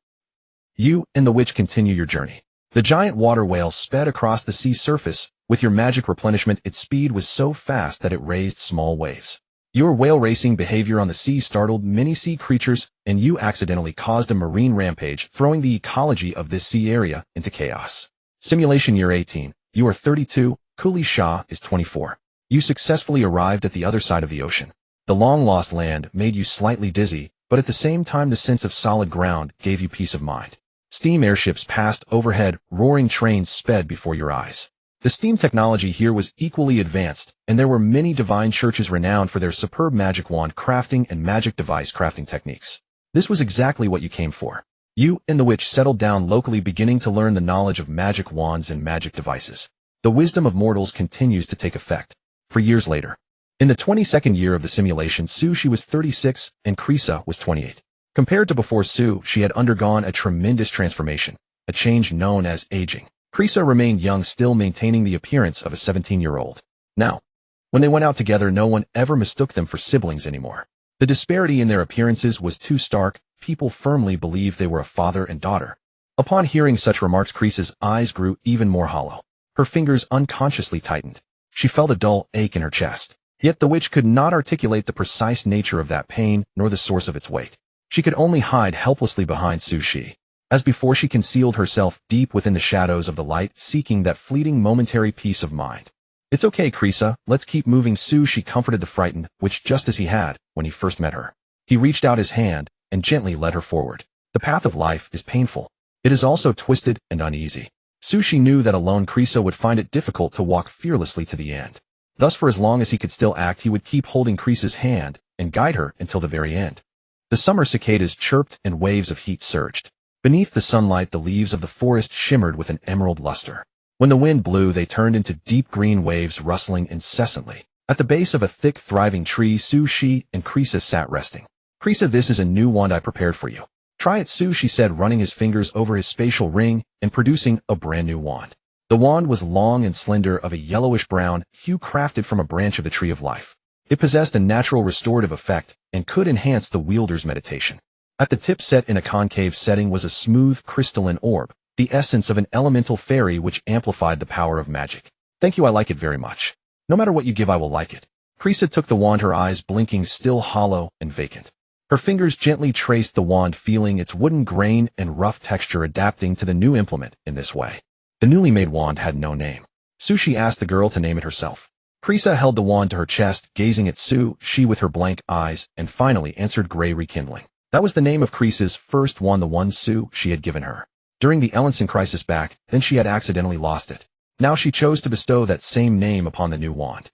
You and the witch continue your journey. The giant water whale sped across the sea surface. With your magic replenishment, its speed was so fast that it raised small waves. Your whale racing behavior on the sea startled many sea creatures, and you accidentally caused a marine rampage, throwing the ecology of this sea area into chaos. Simulation year 18. You are 32, Kulisha is 24. You successfully arrived at the other side of the ocean. The long-lost land made you slightly dizzy, but at the same time the sense of solid ground gave you peace of mind. Steam airships passed overhead, roaring trains sped before your eyes. The steam technology here was equally advanced, and there were many divine churches renowned for their superb magic wand crafting and magic device crafting techniques. This was exactly what you came for. You and the witch settled down locally, beginning to learn the knowledge of magic wands and magic devices. The wisdom of mortals continues to take effect. For years later. In the 22nd year of the simulation, Sushi was 36 and Krisa was 28. Compared to before Su, she had undergone a tremendous transformation, a change known as aging. Krisa remained young, still maintaining the appearance of a 17-year-old. Now, when they went out together, no one ever mistook them for siblings anymore. The disparity in their appearances was too stark. People firmly believed they were a father and daughter. Upon hearing such remarks, Krisa's eyes grew even more hollow. Her fingers unconsciously tightened. She felt a dull ache in her chest. Yet the witch could not articulate the precise nature of that pain, nor the source of its weight. She could only hide helplessly behind Sushi. As before, she concealed herself deep within the shadows of the light, seeking that fleeting momentary peace of mind. It's okay, Krisa, let's keep moving. Sushi comforted the frightened witch just as he had when he first met her. He reached out his hand and gently led her forward. The path of life is painful. It is also twisted and uneasy. Sushi knew that alone Krisa would find it difficult to walk fearlessly to the end. Thus, for as long as he could still act, he would keep holding Krisa's hand and guide her until the very end. The summer cicadas chirped and waves of heat surged. Beneath the sunlight, the leaves of the forest shimmered with an emerald luster. When the wind blew, they turned into deep green waves, rustling incessantly. At the base of a thick, thriving tree, Sushi and Krisa sat resting. Krisa, this is a new wand I prepared for you. Try it, Sushi said, running his fingers over his spatial ring and producing a brand new wand. The wand was long and slender, of a yellowish-brown hue, crafted from a branch of the tree of life. It possessed a natural restorative effect and could enhance the wielder's meditation. At the tip, set in a concave setting, was a smooth, crystalline orb, the essence of an elemental fairy, which amplified the power of magic. Thank you, I like it very much. No matter what you give, I will like it. Krisa took the wand, her eyes blinking, still hollow and vacant. Her fingers gently traced the wand, feeling its wooden grain and rough texture, adapting to the new implement in this way. The newly made wand had no name. Sushi asked the girl to name it herself. Krisa held the wand to her chest, gazing at She with her blank eyes, and finally answered, Gray Rekindling. That was the name of Krisa's first wand, the one she had given her. During the Ellenson crisis back then, she had accidentally lost it. Now she chose to bestow that same name upon the new wand.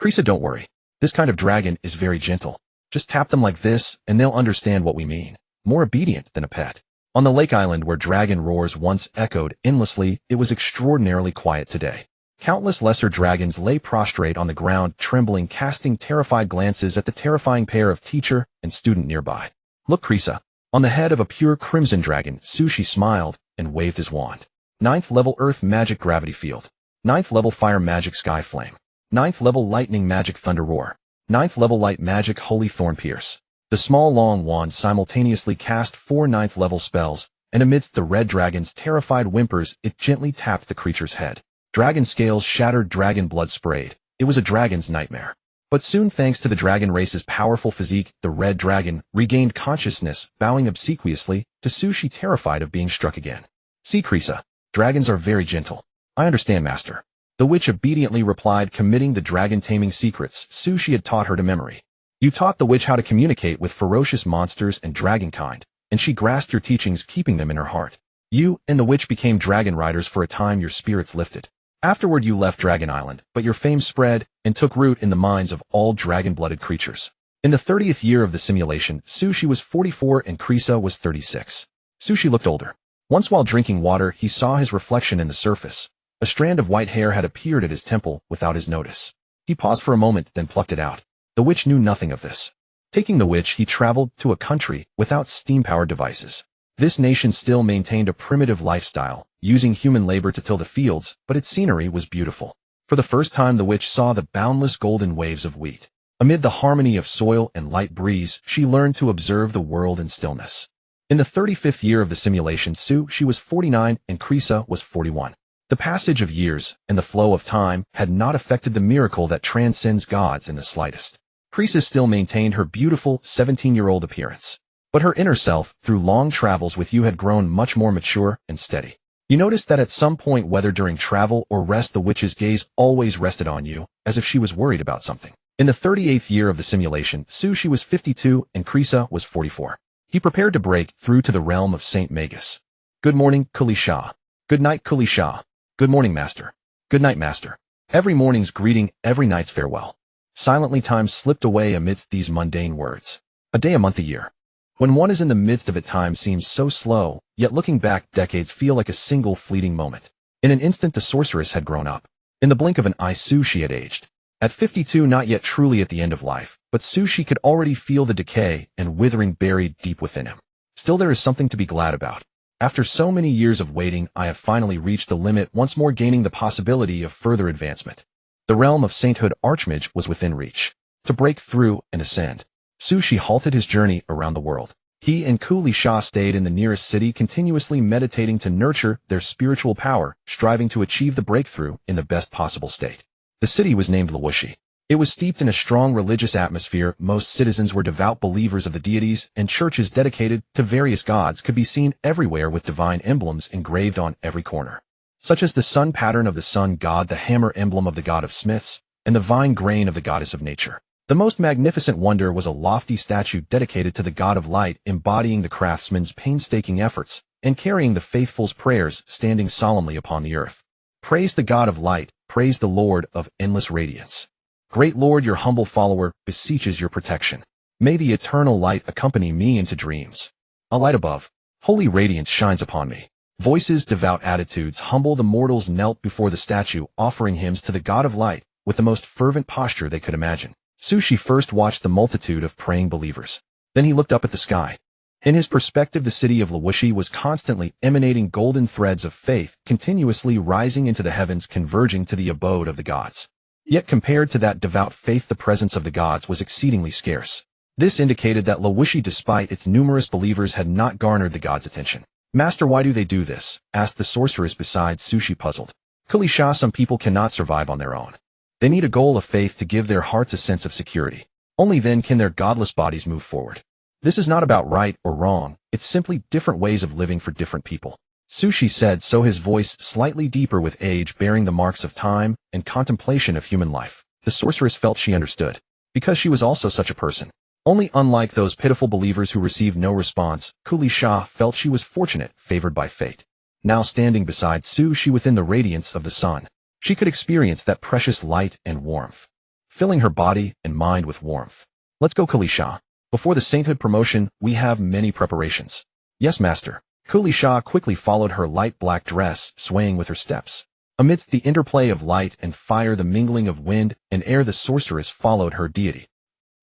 Krisa, don't worry. This kind of dragon is very gentle. Just tap them like this, and they'll understand what we mean. More obedient than a pet. On the lake island where dragon roars once echoed endlessly, it was extraordinarily quiet today. Countless lesser dragons lay prostrate on the ground, trembling, casting terrified glances at the terrifying pair of teacher and student nearby. Look, Krisa. On the head of a pure crimson dragon, Sushi smiled and waved his wand. 9th level Earth Magic Gravity Field. 9th level Fire Magic Sky Flame. 9th level Lightning Magic Thunder Roar. 9th level Light Magic Holy Thorn Pierce. The small long wand simultaneously cast 4 9th level spells and amidst the red dragon's terrified whimpers, it gently tapped the creature's head. Dragon scales shattered, dragon blood sprayed. It was a dragon's nightmare. But soon, thanks to the dragon race's powerful physique, the red dragon regained consciousness, bowing obsequiously to Sushi, terrified of being struck again. "See, Krisa, dragons are very gentle." "I understand, master." The witch obediently replied, committing the dragon-taming secrets Sushi had taught her to memory. "You taught the witch how to communicate with ferocious monsters and dragonkind, and she grasped your teachings, keeping them in her heart. You and the witch became dragon riders. For a time your spirits lifted. Afterward you left Dragon Island, but your fame spread and took root in the minds of all dragon-blooded creatures. In the 30th year of the simulation, Sushi was 44 and Krisa was 36. Sushi looked older. Once while drinking water, he saw his reflection in the surface. A strand of white hair had appeared at his temple without his notice. He paused for a moment, then plucked it out. The witch knew nothing of this. Taking the witch, he traveled to a country without steam-powered devices. This nation still maintained a primitive lifestyle, using human labor to till the fields, but its scenery was beautiful. For the first time the witch saw the boundless golden waves of wheat. Amid the harmony of soil and light breeze, she learned to observe the world in stillness. In the 35th year of the simulation, she was 49 and Krisa was 41. The passage of years and the flow of time had not affected the miracle that transcends gods in the slightest. Krisa still maintained her beautiful 17-year-old appearance. But her inner self, through long travels with you, had grown much more mature and steady. You noticed that at some point, whether during travel or rest, the witch's gaze always rested on you, as if she was worried about something. In the 38th year of the simulation, Sushi was 52 and Krisa was 44. He prepared to break through to the realm of Saint Magus. "Good morning, Kuli Shah." "Good night, Kuli Shah." "Good morning, master." "Good night, master." Every morning's greeting, every night's farewell. Silently time slipped away amidst these mundane words. A day, a month, a year. When one is in the midst of it, time seems so slow, yet looking back, decades feel like a single fleeting moment. In an instant, the sorceress had grown up. In the blink of an eye, Sushi had aged. At 52, not yet truly at the end of life, but Sushi could already feel the decay and withering buried deep within him. Still, there is something to be glad about. After so many years of waiting, I have finally reached the limit, once more gaining the possibility of further advancement. The realm of sainthood Archmage was within reach. To break through and ascend, Sushi halted his journey around the world. He and Kuli Shah stayed in the nearest city, continuously meditating to nurture their spiritual power, striving to achieve the breakthrough in the best possible state. The city was named Lawushi. It was steeped in a strong religious atmosphere. Most citizens were devout believers of the deities, and churches dedicated to various gods could be seen everywhere with divine emblems engraved on every corner, such as the sun pattern of the sun god, the hammer emblem of the god of smiths, and the vine grain of the goddess of nature. The most magnificent wonder was a lofty statue dedicated to the god of light, embodying the craftsman's painstaking efforts and carrying the faithful's prayers, standing solemnly upon the earth. "Praise the god of light, praise the Lord of endless radiance. Great Lord, your humble follower beseeches your protection. May the eternal light accompany me into dreams. A light above, holy radiance shines upon me." Voices, devout attitudes, humble the mortals knelt before the statue, offering hymns to the god of light with the most fervent posture they could imagine. Sushi first watched the multitude of praying believers. Then he looked up at the sky. In his perspective, the city of Lawushi was constantly emanating golden threads of faith, continuously rising into the heavens, converging to the abode of the gods. Yet compared to that devout faith, the presence of the gods was exceedingly scarce. This indicated that Lawushi, despite its numerous believers, had not garnered the gods' attention. "Master, why do they do this?" asked the sorceress beside Sushi, puzzled. "Kuli Shah, some people cannot survive on their own. They need a goal of faith to give their hearts a sense of security. Only then can their godless bodies move forward. This is not about right or wrong, it's simply different ways of living for different people," Sushi said, so his voice slightly deeper with age, bearing the marks of time and contemplation of human life. The sorceress felt she understood, because she was also such a person. Only unlike those pitiful believers who received no response, Kuli Shah felt she was fortunate, favored by fate. Now standing beside Sushi within the radiance of the sun, she could experience that precious light and warmth, filling her body and mind with warmth. "Let's go, Kuli Shah. Before the sainthood promotion, we have many preparations." "Yes, master." Kuli Shah quickly followed her light black dress, swaying with her steps. Amidst the interplay of light and fire, the mingling of wind and air, the sorceress followed her deity.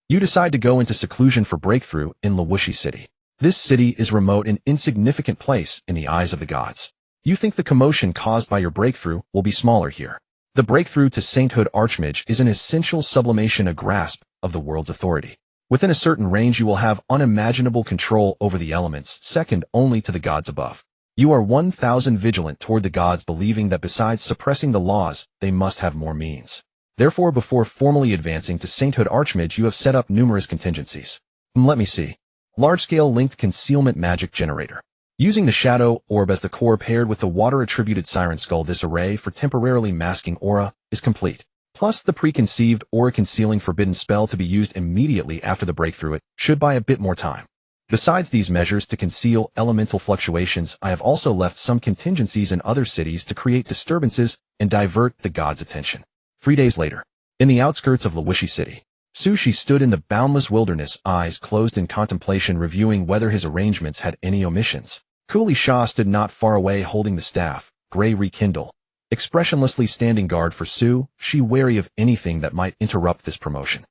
"You decide to go into seclusion for breakthrough in Lawushi City. This city is remote and insignificant place in the eyes of the gods. You think the commotion caused by your breakthrough will be smaller here. The breakthrough to sainthood Archmage is an essential sublimation, a grasp of the world's authority. Within a certain range you will have unimaginable control over the elements, second only to the gods above. You are 1,000 vigilant toward the gods, believing that besides suppressing the laws, they must have more means. Therefore, before formally advancing to sainthood Archmage, you have set up numerous contingencies. Let me see. Large-scale linked concealment magic generator. Using the shadow orb as the core paired with the water-attributed siren skull, this array for temporarily masking aura is complete. Plus the preconceived aura-concealing forbidden spell to be used immediately after the breakthrough. It should buy a bit more time. Besides these measures to conceal elemental fluctuations, I have also left some contingencies in other cities to create disturbances and divert the gods' attention. 3 days later, in the outskirts of Lawishi City, Sushi stood in the boundless wilderness, eyes closed in contemplation, reviewing whether his arrangements had any omissions. Kuli Shah stood not far away holding the staff, gray rekindle, expressionlessly standing guard for Su, she wary of anything that might interrupt this promotion.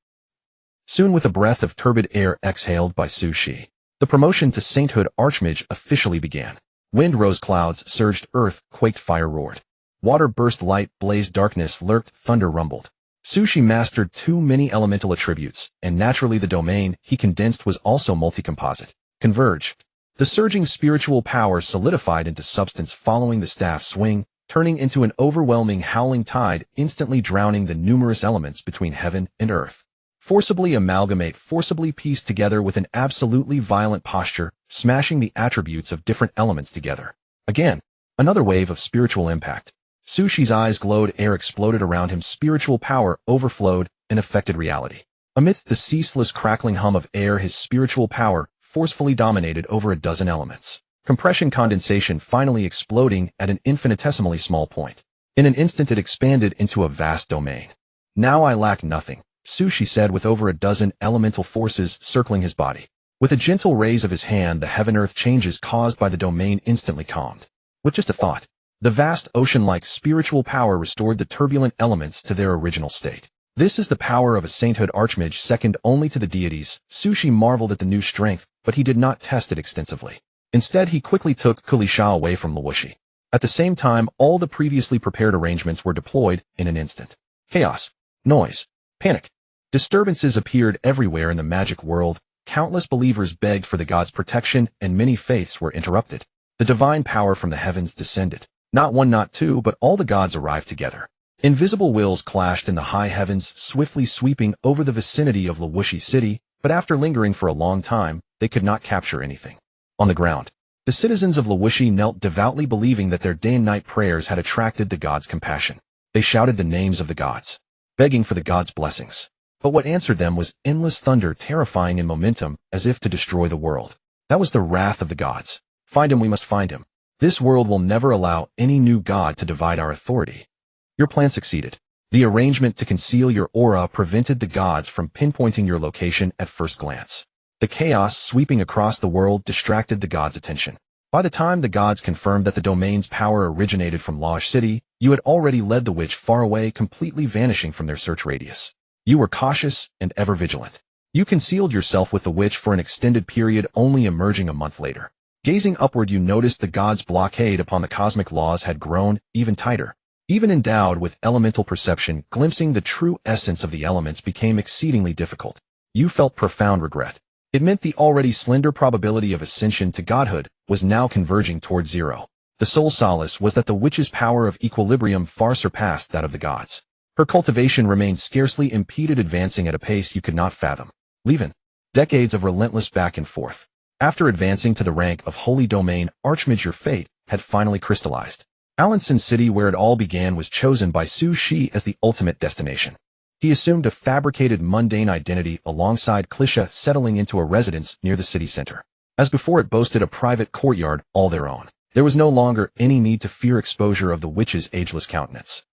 Soon, with a breath of turbid air exhaled by Su Shi, the promotion to sainthood Archmage officially began. Wind rose, clouds surged, earth quaked, fire roared. Water burst, light blazed, darkness lurked, thunder rumbled. Sushi mastered too many elemental attributes, and naturally the domain he condensed was also multi-composite. Converged. The surging spiritual power solidified into substance following the staff swing, turning into an overwhelming howling tide, instantly drowning the numerous elements between heaven and earth. Forcibly amalgamate, forcibly piece together with an absolutely violent posture, smashing the attributes of different elements together. Again, another wave of spiritual impact. Sushi's eyes glowed, air exploded around him, spiritual power overflowed and affected reality. Amidst the ceaseless crackling hum of air, his spiritual power forcefully dominated over a dozen elements. Compression, condensation, finally exploding at an infinitesimally small point. In an instant it expanded into a vast domain. Now I lack nothing, Sushi said, with over a dozen elemental forces circling his body. With a gentle raise of his hand, the heaven-earth changes caused by the domain instantly calmed. With just a thought, the vast ocean-like spiritual power restored the turbulent elements to their original state. This is the power of a sainthood Archmage, second only to the deities. Sushi marveled at the new strength, but he did not test it extensively. Instead, he quickly took Kulisha away from Lawishi. At the same time, all the previously prepared arrangements were deployed in an instant. Chaos, noise, panic, disturbances appeared everywhere in the magic world. Countless believers begged for the gods' protection, and many faiths were interrupted. The divine power from the heavens descended. Not one, not two, but all the gods arrived together. Invisible wills clashed in the high heavens, swiftly sweeping over the vicinity of Lawishi City, but after lingering for a long time, they could not capture anything. On the ground, the citizens of Lawishi knelt devoutly, believing that their day and night prayers had attracted the gods' compassion. They shouted the names of the gods, begging for the gods' blessings. But what answered them was endless thunder, terrifying in momentum, as if to destroy the world. That was the wrath of the gods. Find him, we must find him. This world will never allow any new god to divide our authority. Your plan succeeded. The arrangement to conceal your aura prevented the gods from pinpointing your location at first glance. The chaos sweeping across the world distracted the gods' attention. By the time the gods confirmed that the domain's power originated from Lodge City, you had already led the witch far away, completely vanishing from their search radius. You were cautious and ever vigilant. You concealed yourself with the witch for an extended period, only emerging a month later. Gazing upward, you noticed the gods' blockade upon the cosmic laws had grown even tighter. Even endowed with elemental perception, glimpsing the true essence of the elements became exceedingly difficult. You felt profound regret. It meant the already slender probability of ascension to godhood was now converging towards zero. The sole solace was that the witch's power of equilibrium far surpassed that of the gods. Her cultivation remained scarcely impeded, advancing at a pace you could not fathom. Leven. Decades of relentless back and forth. After advancing to the rank of Holy Domain Archmage, your fate had finally crystallized. Alanson City, where it all began, was chosen by Su Shi as the ultimate destination. He assumed a fabricated mundane identity alongside Klisha, settling into a residence near the city center. As before, it boasted a private courtyard all their own. There was no longer any need to fear exposure of the witch's ageless countenance.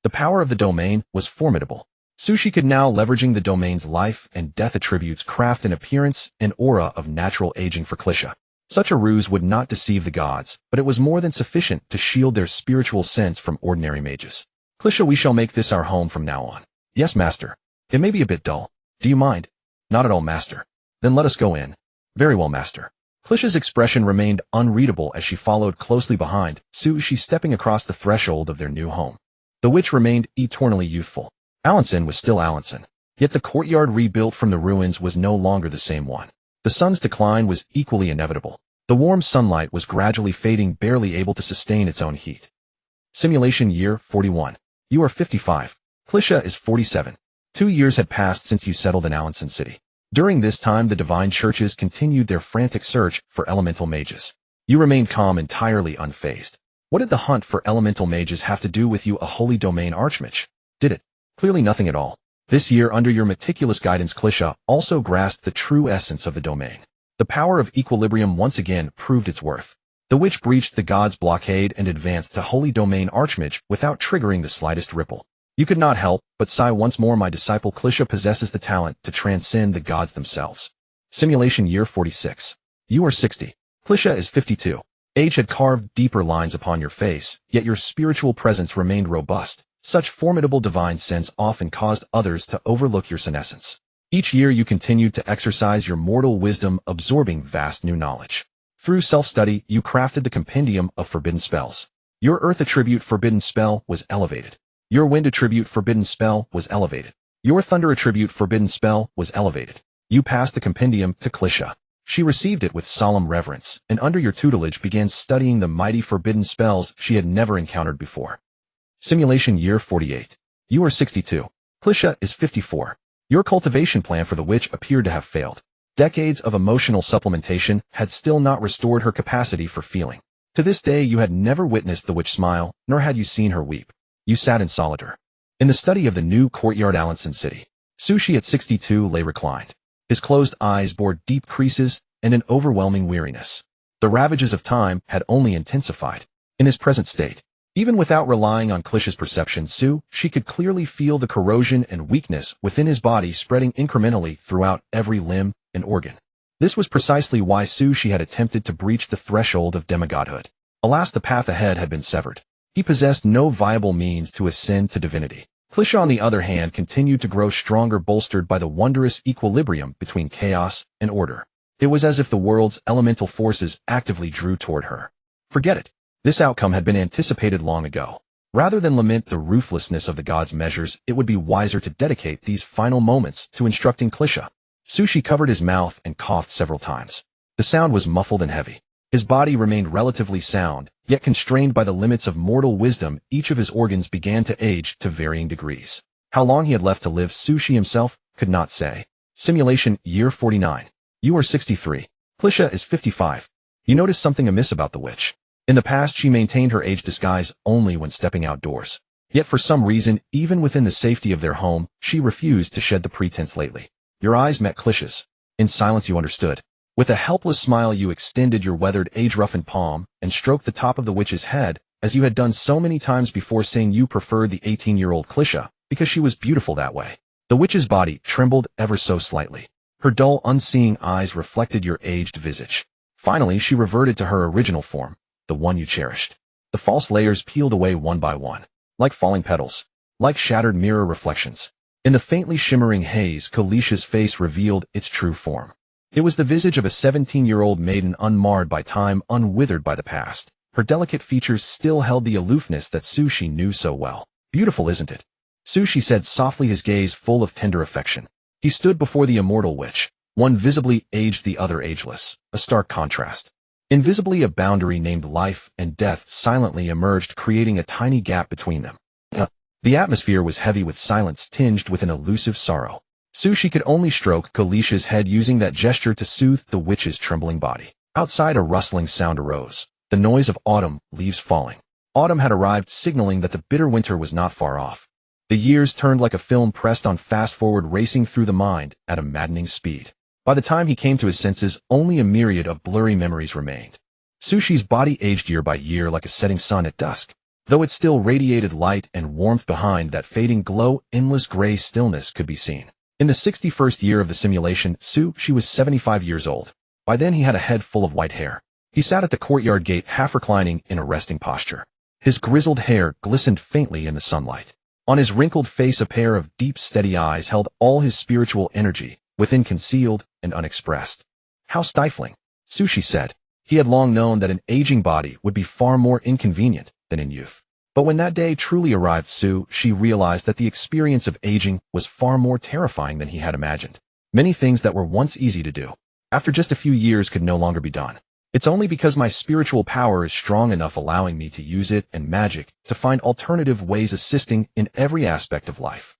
The power of the domain was formidable. Sushi could now, leveraging the domain's life and death attributes, craft an appearance and aura of natural aging for Klisha. Such a ruse would not deceive the gods, but it was more than sufficient to shield their spiritual sense from ordinary mages. Klisha, we shall make this our home from now on. Yes, master. It may be a bit dull. Do you mind? Not at all, master. Then let us go in. Very well, master. Klisha's expression remained unreadable as she followed closely behind Sushi, stepping across the threshold of their new home. The witch remained eternally youthful. Alanson was still Alanson. Yet the courtyard rebuilt from the ruins was no longer the same one. The sun's decline was equally inevitable. The warm sunlight was gradually fading, barely able to sustain its own heat. Simulation year 41. You are 55. Clisha is 47. 2 years had passed since you settled in Allenson City. During this time, the divine churches continued their frantic search for elemental mages. You remained calm, entirely unfazed. What did the hunt for elemental mages have to do with you, a holy domain archmage? Did it? Clearly nothing at all. This year, under your meticulous guidance, Clisha also grasped the true essence of the domain. The power of equilibrium once again proved its worth. The witch breached the god's blockade and advanced to holy domain archmage without triggering the slightest ripple. You could not help but sigh once more. My disciple Clisha possesses the talent to transcend the gods themselves. Simulation year 46. You are 60. Clisha is 52. Age had carved deeper lines upon your face, yet your spiritual presence remained robust. Such formidable divine sense often caused others to overlook your senescence. Each year you continued to exercise your mortal wisdom, absorbing vast new knowledge. Through self-study, you crafted the compendium of forbidden spells. Your earth attribute forbidden spell was elevated. Your wind attribute forbidden spell was elevated. Your thunder attribute forbidden spell was elevated. You passed the compendium to Clisha. She received it with solemn reverence, and under your tutelage began studying the mighty forbidden spells she had never encountered before. Simulation year 48. You are 62. Clisha is 54. Your cultivation plan for the witch appeared to have failed. Decades of emotional supplementation had still not restored her capacity for feeling. To this day you had never witnessed the witch smile, nor had you seen her weep. You sat in solitude. In the study of the new courtyard Allenson City, Sushi at 62 lay reclined. His closed eyes bore deep creases and an overwhelming weariness. The ravages of time had only intensified. In his present state, even without relying on Clisha's perception, she could clearly feel the corrosion and weakness within his body spreading incrementally throughout every limb and organ. This was precisely why she had attempted to breach the threshold of demigodhood. Alas, the path ahead had been severed. He possessed no viable means to ascend to divinity. Clisha, on the other hand, continued to grow stronger, bolstered by the wondrous equilibrium between chaos and order. It was as if the world's elemental forces actively drew toward her. Forget it. This outcome had been anticipated long ago. Rather than lament the ruthlessness of the gods' measures, it would be wiser to dedicate these final moments to instructing Clisha. Sushi covered his mouth and coughed several times. The sound was muffled and heavy. His body remained relatively sound, yet constrained by the limits of mortal wisdom. Each of his organs began to age to varying degrees. How long he had left to live, Sushi himself could not say. Simulation year 49. You are 63. Clisha is 55. You notice something amiss about the witch. In the past, she maintained her age disguise only when stepping outdoors. Yet for some reason, even within the safety of their home, she refused to shed the pretense lately. Your eyes met Clisha's. In silence you understood. With a helpless smile you extended your weathered, age-roughened palm and stroked the top of the witch's head, as you had done so many times before, saying you preferred the 18-year-old Clisha because she was beautiful that way. The witch's body trembled ever so slightly. Her dull, unseeing eyes reflected your aged visage. Finally, she reverted to her original form, the one you cherished. The false layers peeled away one by one, like falling petals, like shattered mirror reflections. In the faintly shimmering haze, Clisha's face revealed its true form. It was the visage of a 17-year-old maiden, unmarred by time, unwithered by the past. Her delicate features still held the aloofness that Sushi knew so well. Beautiful, isn't it? Sushi said softly, his gaze full of tender affection. He stood before the immortal witch, one visibly aged, the other ageless, a stark contrast. Invisibly, a boundary named life and death silently emerged, creating a tiny gap between them. The atmosphere was heavy with silence, tinged with an elusive sorrow. Sushi could only stroke Clisha's head, using that gesture to soothe the witch's trembling body. Outside, a rustling sound arose, the noise of autumn, leaves falling. Autumn had arrived, signaling that the bitter winter was not far off. The years turned like a film pressed on fast-forward, racing through the mind at a maddening speed. By the time he came to his senses, only a myriad of blurry memories remained. Sushi's body aged year by year like a setting sun at dusk. Though it still radiated light and warmth, behind that fading glow, endless gray stillness could be seen. In the 61st year of the simulation, she was 75 years old. By then he had a head full of white hair. He sat at the courtyard gate, half reclining in a resting posture. His grizzled hair glistened faintly in the sunlight. On his wrinkled face, a pair of deep, steady eyes held all his spiritual energy, within concealed and unexpressed. How stifling, Sushi said. He had long known that an aging body would be far more inconvenient than in youth. But when that day truly arrived, she realized that the experience of aging was far more terrifying than he had imagined. Many things that were once easy to do, after just a few years, could no longer be done. It's only because my spiritual power is strong enough, allowing me to use it and magic to find alternative ways, assisting in every aspect of life.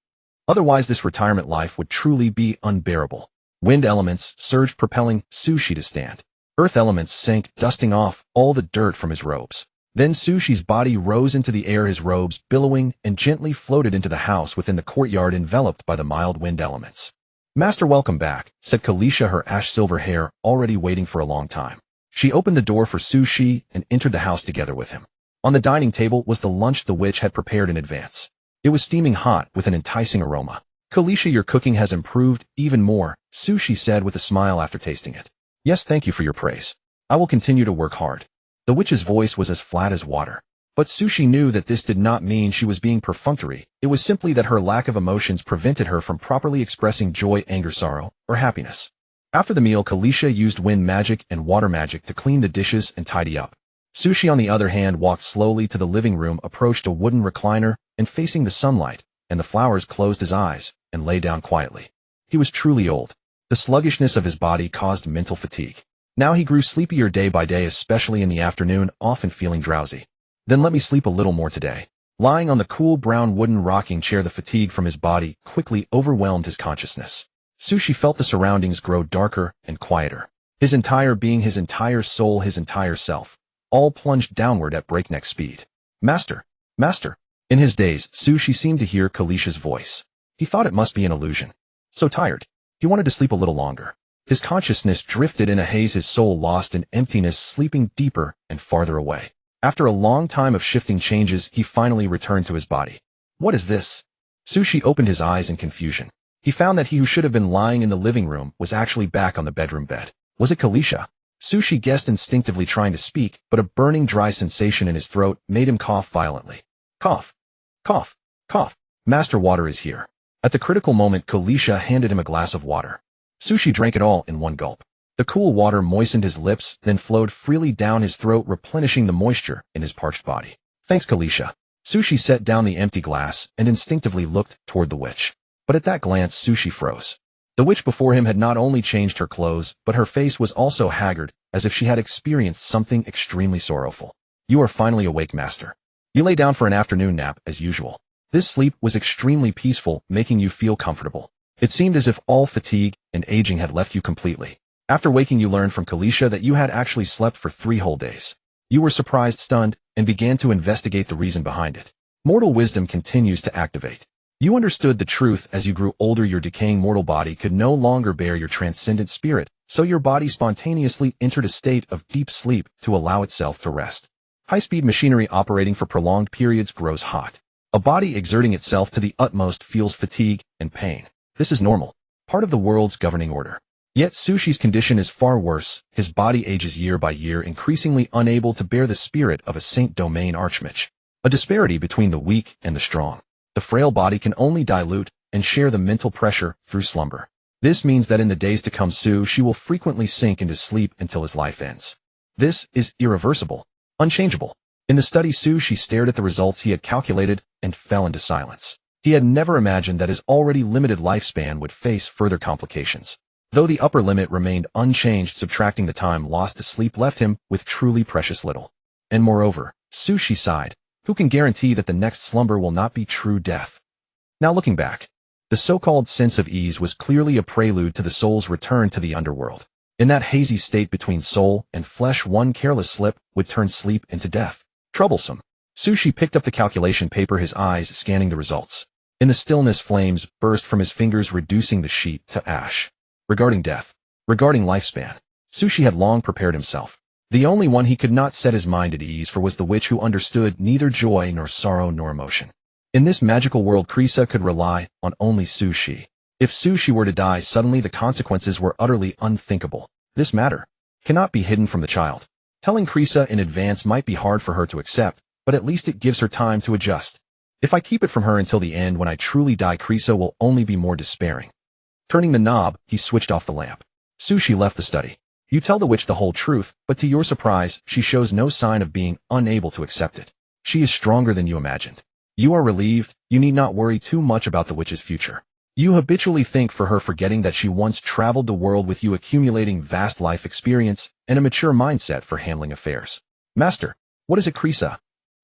Otherwise, this retirement life would truly be unbearable. Wind elements surged, propelling Sushi to stand. Earth elements sank, dusting off all the dirt from his robes. Then Sushi's body rose into the air, his robes billowing, and gently floated into the house within the courtyard, enveloped by the mild wind elements. "Master, welcome back," said Kalisha, her ash-silver hair already waiting for a long time. She opened the door for Sushi and entered the house together with him. On the dining table was the lunch the witch had prepared in advance. It was steaming hot with an enticing aroma. "Kalisha, your cooking has improved even more," Sushi said with a smile after tasting it. "Yes, thank you for your praise. I will continue to work hard." The witch's voice was as flat as water. But Sushi knew that this did not mean she was being perfunctory. It was simply that her lack of emotions prevented her from properly expressing joy, anger, sorrow, or happiness. After the meal, Kalisha used wind magic and water magic to clean the dishes and tidy up. Sushi, on the other hand, walked slowly to the living room, approached a wooden recliner, and facing the sunlight and the flowers, closed his eyes and lay down quietly. He was truly old. The sluggishness of his body caused mental fatigue. Now he grew sleepier day by day, especially in the afternoon, often feeling drowsy. "Then let me sleep a little more today." Lying on the cool brown wooden rocking chair, the fatigue from his body quickly overwhelmed his consciousness. Sushi felt the surroundings grow darker and quieter. His entire being, his entire soul, his entire self, all plunged downward at breakneck speed. "Master! Master!" In his daze, Sushi seemed to hear Kalisha's voice. He thought it must be an illusion. So tired, he wanted to sleep a little longer. His consciousness drifted in a haze, his soul lost in emptiness, sleeping deeper and farther away. After a long time of shifting changes, he finally returned to his body. "What is this?" Sushi opened his eyes in confusion. He found that he who should have been lying in the living room was actually back on the bedroom bed. Was it Kalisha? Sushi guessed, instinctively trying to speak, but a burning dry sensation in his throat made him cough violently. Cough. Cough. Cough. "Master, water is here." At the critical moment, Kalisha handed him a glass of water. Sushi drank it all in one gulp. The cool water moistened his lips, then flowed freely down his throat, replenishing the moisture in his parched body. "Thanks, Kalisha." Sushi set down the empty glass and instinctively looked toward the witch. But at that glance, Sushi froze. The witch before him had not only changed her clothes, but her face was also haggard, as if she had experienced something extremely sorrowful. "You are finally awake, Master." You lay down for an afternoon nap, as usual. This sleep was extremely peaceful, making you feel comfortable. It seemed as if all fatigue and aging had left you completely. After waking, you learned from Kalisha that you had actually slept for 3 whole days. You were surprised, stunned, and began to investigate the reason behind it. Mortal wisdom continues to activate. You understood the truth. As you grew older, your decaying mortal body could no longer bear your transcendent spirit, so your body spontaneously entered a state of deep sleep to allow itself to rest. High-speed machinery operating for prolonged periods grows hot. A body exerting itself to the utmost feels fatigue and pain. This is normal, part of the world's governing order. Yet Sushi's condition is far worse. His body ages year by year, increasingly unable to bear the spirit of a Saint Domain Archmage. A disparity between the weak and the strong. The frail body can only dilute and share the mental pressure through slumber. This means that in the days to come, Sushi will frequently sink into sleep until his life ends. This is irreversible, unchangeable. In the study, Sushi stared at the results he had calculated and fell into silence. He had never imagined that his already limited lifespan would face further complications. Though the upper limit remained unchanged, subtracting the time lost to sleep left him with truly precious little. And moreover, Sushi sighed, who can guarantee that the next slumber will not be true death? Now looking back, the so-called sense of ease was clearly a prelude to the soul's return to the underworld. In that hazy state between soul and flesh, one careless slip would turn sleep into death. Troublesome. Sushi picked up the calculation paper, his eyes scanning the results. In the stillness, flames burst from his fingers, reducing the sheet to ash. Regarding death, regarding lifespan, Sushi had long prepared himself. The only one he could not set his mind at ease for was the witch, who understood neither joy nor sorrow nor emotion. In this magical world, Krisa could rely on only Sushi. If Sushi were to die suddenly, the consequences were utterly unthinkable. This matter cannot be hidden from the child. Telling Krisa in advance might be hard for her to accept, but at least it gives her time to adjust. If I keep it from her until the end, when I truly die, Krisa will only be more despairing. Turning the knob, he switched off the lamp. Sushi left the study. You tell the witch the whole truth, but to your surprise, she shows no sign of being unable to accept it. She is stronger than you imagined. You are relieved. You need not worry too much about the witch's future. You habitually thank for her forgetting that she once traveled the world with you, accumulating vast life experience and a mature mindset for handling affairs. Master, what is it, Krisa?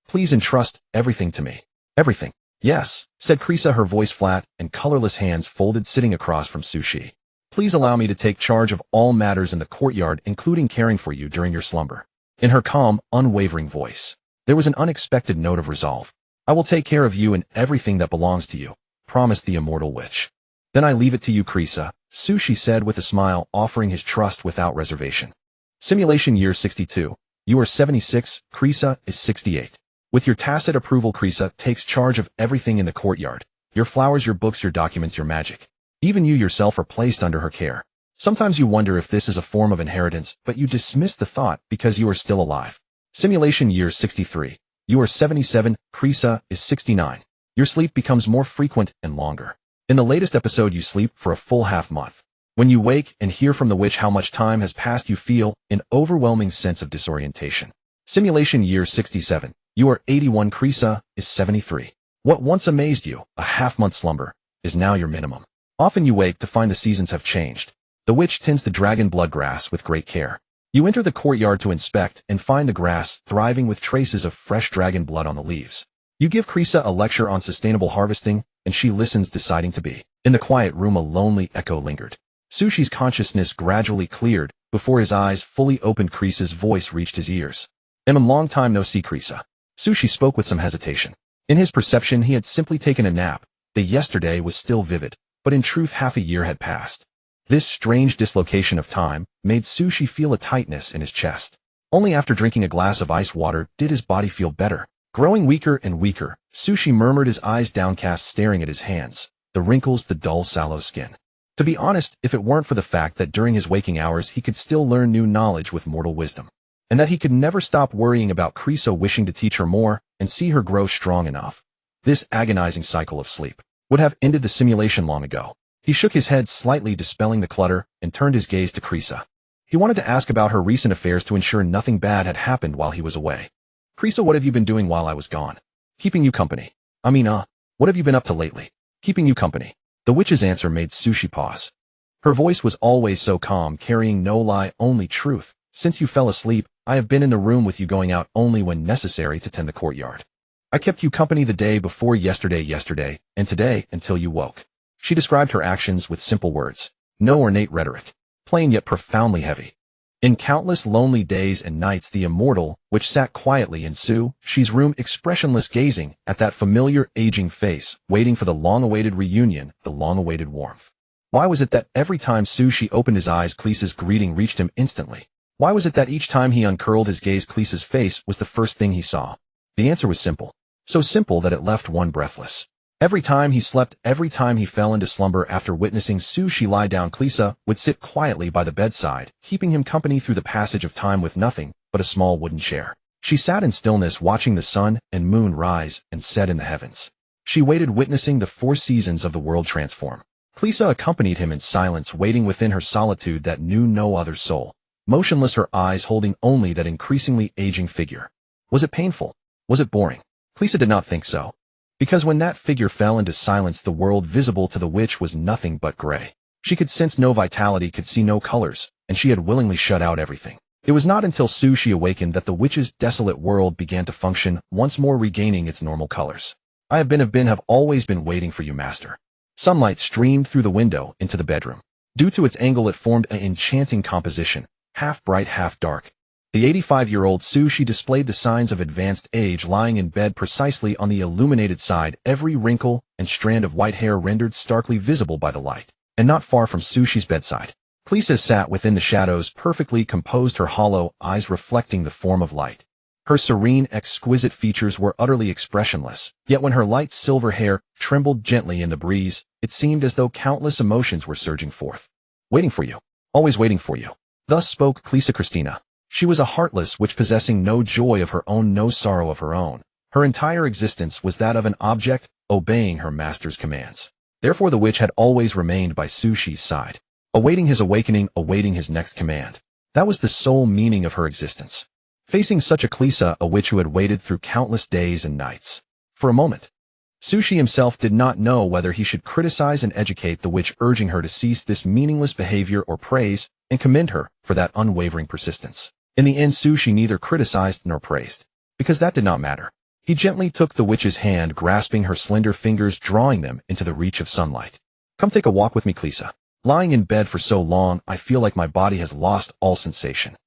Please entrust everything to me. Everything. Yes, said Krisa, her voice flat and colorless, hands folded, sitting across from Sushi. Please allow me to take charge of all matters in the courtyard, including caring for you during your slumber. In her calm, unwavering voice, there was an unexpected note of resolve. I will take care of you and everything that belongs to you, promised the immortal witch. Then I leave it to you, Krisa, Sushi said with a smile, offering his trust without reservation. Simulation year 62. You are 76, Krisa is 68. With your tacit approval, Krisa takes charge of everything in the courtyard. Your flowers, your books, your documents, your magic. Even you yourself are placed under her care. Sometimes you wonder if this is a form of inheritance, but you dismiss the thought because you are still alive. Simulation year 63. You are 77, Krisa is 69. Your sleep becomes more frequent and longer. In the latest episode, you sleep for a full half-month. When you wake and hear from the witch how much time has passed, you feel an overwhelming sense of disorientation. Simulation year 67. You are 81, Krisa is 73. What once amazed you, a half-month slumber, is now your minimum. Often you wake to find the seasons have changed. The witch tends the dragon blood grass with great care. You enter the courtyard to inspect and find the grass thriving with traces of fresh dragon blood on the leaves. You give Krisa a lecture on sustainable harvesting, and she listens, deciding to be. In the quiet room, a lonely echo lingered. Sushi's consciousness gradually cleared. Before his eyes fully opened, Krisa's voice reached his ears. Long time no see, Krisa. Sushi spoke with some hesitation. In his perception, he had simply taken a nap. The yesterday was still vivid, but in truth half a year had passed. This strange dislocation of time made Sushi feel a tightness in his chest. Only after drinking a glass of ice water did his body feel better. Growing weaker and weaker, Sushi murmured, his eyes downcast, staring at his hands, the wrinkles, the dull, sallow skin. To be honest, if it weren't for the fact that during his waking hours he could still learn new knowledge with mortal wisdom, and that he could never stop worrying about Krisa, wishing to teach her more and see her grow strong enough, this agonizing cycle of sleep would have ended the simulation long ago. He shook his head slightly, dispelling the clutter, and turned his gaze to Krisa. He wanted to ask about her recent affairs to ensure nothing bad had happened while he was away. Krisa, what have you been doing while I was gone? Keeping you company. What have you been up to lately? Keeping you company. The witch's answer made Sushi pause. Her voice was always so calm, carrying no lie, only truth. Since you fell asleep, I have been in the room with you, going out only when necessary to tend the courtyard. I kept you company the day before yesterday, and today until you woke. She described her actions with simple words. No ornate rhetoric. Plain yet profoundly heavy. In countless lonely days and nights, the immortal witch sat quietly in Sushi's room, expressionless, gazing at that familiar aging face, waiting for the long-awaited reunion, the long-awaited warmth. Why was it that every time Sushi opened his eyes, Krisa's greeting reached him instantly? Why was it that each time he uncurled his gaze, Krisa's face was the first thing he saw? The answer was simple. So simple that it left one breathless. Every time he slept, every time he fell into slumber after witnessing Sushi lie down, Krisa would sit quietly by the bedside, keeping him company through the passage of time with nothing but a small wooden chair. She sat in stillness, watching the sun and moon rise and set in the heavens. She waited, witnessing the 4 seasons of the world transform. Krisa accompanied him in silence, waiting within her solitude that knew no other soul. Motionless, her eyes holding only that increasingly aging figure. Was it painful? Was it boring? Krisa did not think so. Because when that figure fell into silence, the world visible to the witch was nothing but gray. She could sense no vitality, could see no colors, and she had willingly shut out everything. It was not until Sushi awakened that the witch's desolate world began to function, once more regaining its normal colors. I have always been waiting for you, master. Sunlight streamed through the window into the bedroom. Due to its angle, it formed an enchanting composition, half bright, half dark. The 85-year-old Sushi displayed the signs of advanced age, lying in bed precisely on the illuminated side, every wrinkle and strand of white hair rendered starkly visible by the light. And not far from Sushi's bedside, Krisa sat within the shadows, perfectly composed, her hollow eyes reflecting the form of light. Her serene, exquisite features were utterly expressionless, yet when her light silver hair trembled gently in the breeze, it seemed as though countless emotions were surging forth. Waiting for you. Always waiting for you. Thus spoke Krisa Christina. She was a heartless witch, possessing no joy of her own, no sorrow of her own. Her entire existence was that of an object, obeying her master's commands. Therefore the witch had always remained by Sushi's side, awaiting his awakening, awaiting his next command. That was the sole meaning of her existence. facing such a Klisa, a witch who had waited through countless days and nights. For a moment, Sushi himself did not know whether he should criticize and educate the witch, urging her to cease this meaningless behavior, or praise and commend her for that unwavering persistence. In the end, Sushi neither criticized nor praised, because that did not matter. He gently took the witch's hand, grasping her slender fingers, drawing them into the reach of sunlight. Come take a walk with me, Klisa. Lying in bed for so long, I feel like my body has lost all sensation.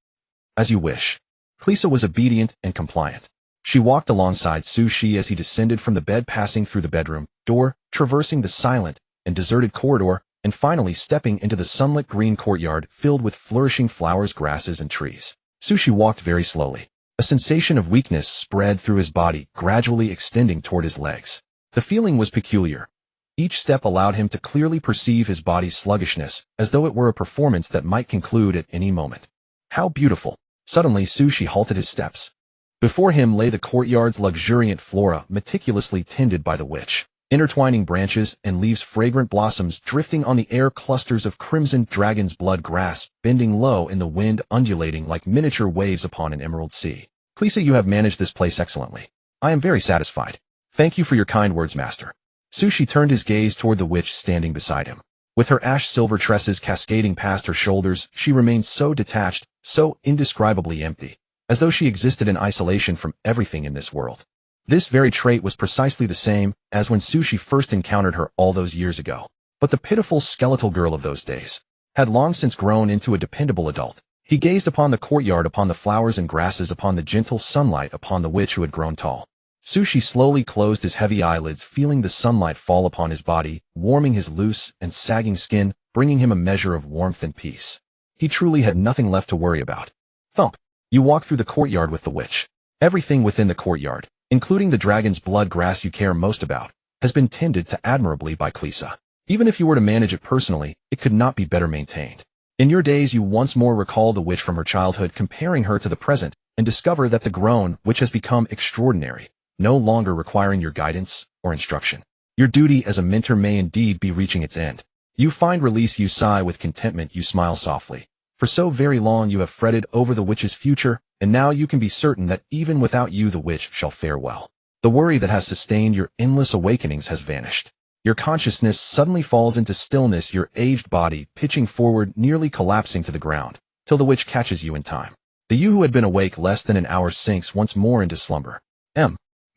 As you wish. Klisa was obedient and compliant. She walked alongside Sushi as he descended from the bed, passing through the bedroom door, traversing the silent and deserted corridor, and finally stepping into the sunlit green courtyard filled with flourishing flowers, grasses, and trees. Sushi walked very slowly. A sensation of weakness spread through his body, gradually extending toward his legs. The feeling was peculiar. Each step allowed him to clearly perceive his body's sluggishness, as though it were a performance that might conclude at any moment. How beautiful! Suddenly, Sushi halted his steps. Before him lay the courtyard's luxuriant flora, meticulously tended by the witch. Intertwining branches and leaves, fragrant blossoms drifting on the air, clusters of crimson dragon's blood grass bending low in the wind, undulating like miniature waves upon an emerald sea. Klisa, you have managed this place excellently. I am very satisfied. Thank you for your kind words, master. Sushi turned his gaze toward the witch standing beside him. With her ash-silver tresses cascading past her shoulders, she remained so detached, so indescribably empty, as though she existed in isolation from everything in this world. This very trait was precisely the same as when Sushi first encountered her all those years ago. But the pitiful skeletal girl of those days had long since grown into a dependable adult. He gazed upon the courtyard, upon the flowers and grasses, upon the gentle sunlight, upon the witch who had grown tall. Sushi slowly closed his heavy eyelids, feeling the sunlight fall upon his body, warming his loose and sagging skin, bringing him a measure of warmth and peace. He truly had nothing left to worry about. Thump. You walk through the courtyard with the witch. Everything within the courtyard, including the dragon's blood grass you care most about, has been tended to admirably by Klisa. Even if you were to manage it personally, it could not be better maintained. In your days, you once more recall the witch from her childhood, comparing her to the present, and discover that the grown witch has become extraordinary, no longer requiring your guidance or instruction. Your duty as a mentor may indeed be reaching its end. You find release, you sigh with contentment, you smile softly. For so very long you have fretted over the witch's future, and now you can be certain that even without you the witch shall fare well. The worry that has sustained your endless awakenings has vanished. Your consciousness suddenly falls into stillness, your aged body pitching forward, nearly collapsing to the ground, till the witch catches you in time. The you who had been awake less than an hour sinks once more into slumber.